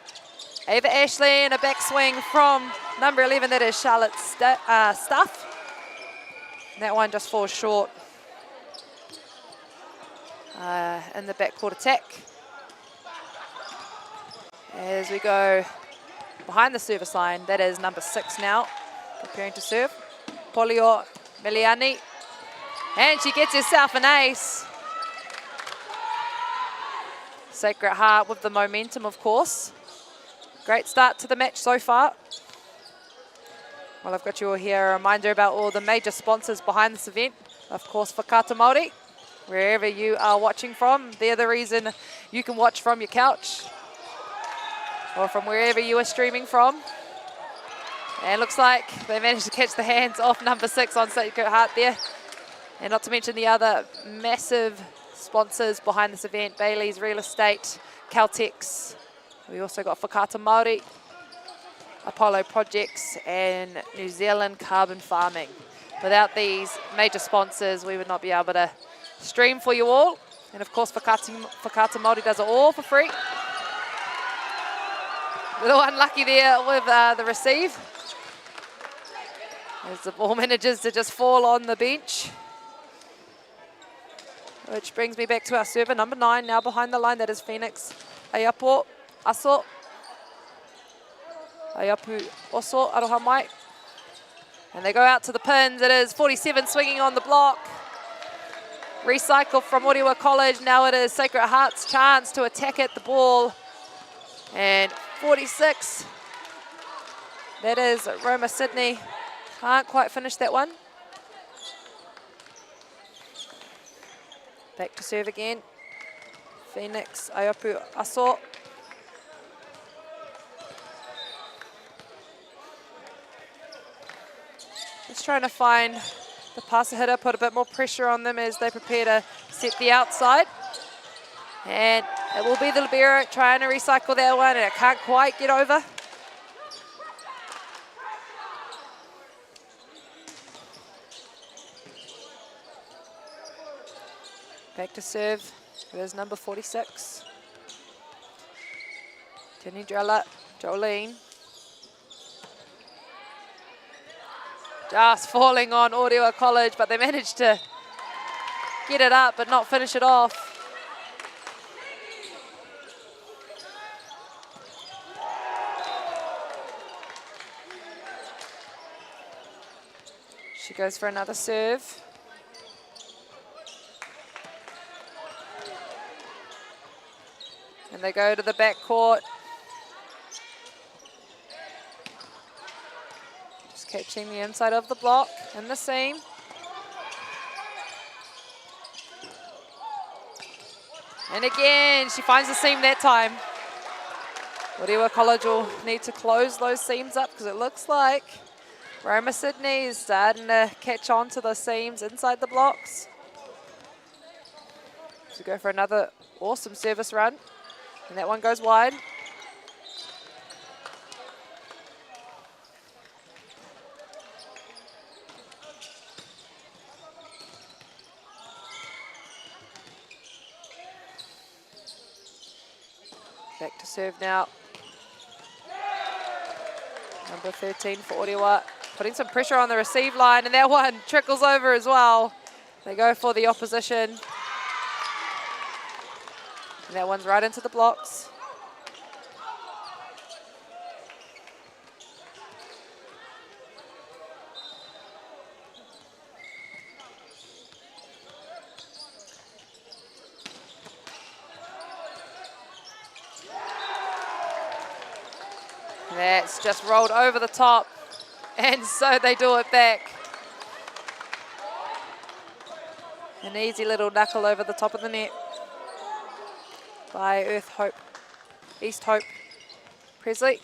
Ava Ashley and a backswing from number 11, that is Charlotte Stuff. That one just falls short in the backcourt attack. As we go behind the service line, that is number 6 now, preparing to serve. Polio Meliani, and she gets herself an ace. Sacred Heart with the momentum, of course. Great start to the match so far. Well, I've got you all here, a reminder about all the major sponsors behind this event. Of course, Whakatane Māori, wherever you are watching from. They're the reason you can watch from your couch or from wherever you are streaming from. And looks like they managed to catch the hands off number 6 on Sacred Heart there. And not to mention the other massive sponsors behind this event, Bailey's Real Estate, Caltex. We also got Whakatane Māori, Apollo Projects, and New Zealand Carbon Farming. Without these major sponsors, we would not be able to stream for you all. And of course, Whakatane Māori does it all for free. A little unlucky there with the receive, as the ball manages to just fall on the bench. Which brings me back to our server, number 9, now behind the line. That is Phoenix Ayapo Aso. Ayapu Oso Aroha Mai. And they go out to the pins. It is 47 swinging on the block. Recycle from Orewa College. Now it is Sacred Heart's chance to attack at the ball. And 46. That is Roma Sydney. Can't quite finish that one. Back to serve again. Phoenix Ayapu Aso. Just trying to find the passer hitter, put a bit more pressure on them as they prepare to set the outside. And it will be the libero trying to recycle that one, and it can't quite get over. Back to serve. It is number 46. Jenny Jolene. Just falling on Orewa College, but they managed to get it up but not finish it off. She goes for another serve. And they go to the back court. Just catching the inside of the block and the seam. And again, she finds the seam that time. Orewa College will need to close those seams up because it looks like Roma Sydney is starting to catch on to the seams inside the blocks. So go for another awesome service run. And that one goes wide. Back to serve now. Number 13 for Orewa. Putting some pressure on the receive line, and that one trickles over as well. They go for the opposition. And that one's right into the blocks. That's just rolled over the top, and so they do it back. An easy little knuckle over the top of the net by East Hope Presley.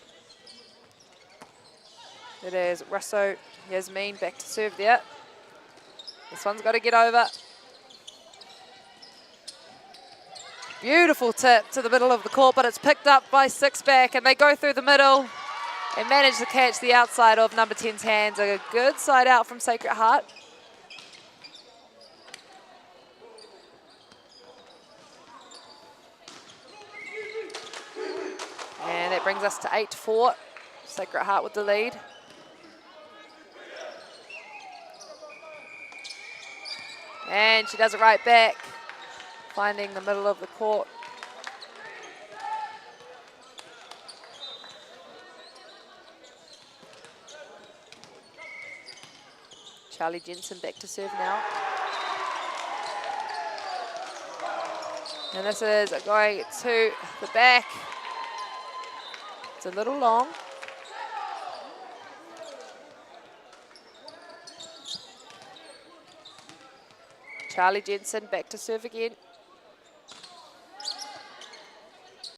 It is Russo Yasmin back to serve there. This one's got to get over. Beautiful tip to the middle of the court, but it's picked up by Sixback, and they go through the middle and manage to catch the outside of number 10's hands. A good side out from Sacred Heart. And that brings us to 8-4. Sacred Heart with the lead. And she does it right back, finding the middle of the court. Charlie Jensen back to serve now. And this is going to the back. It's a little long. Charlie Jensen back to serve again.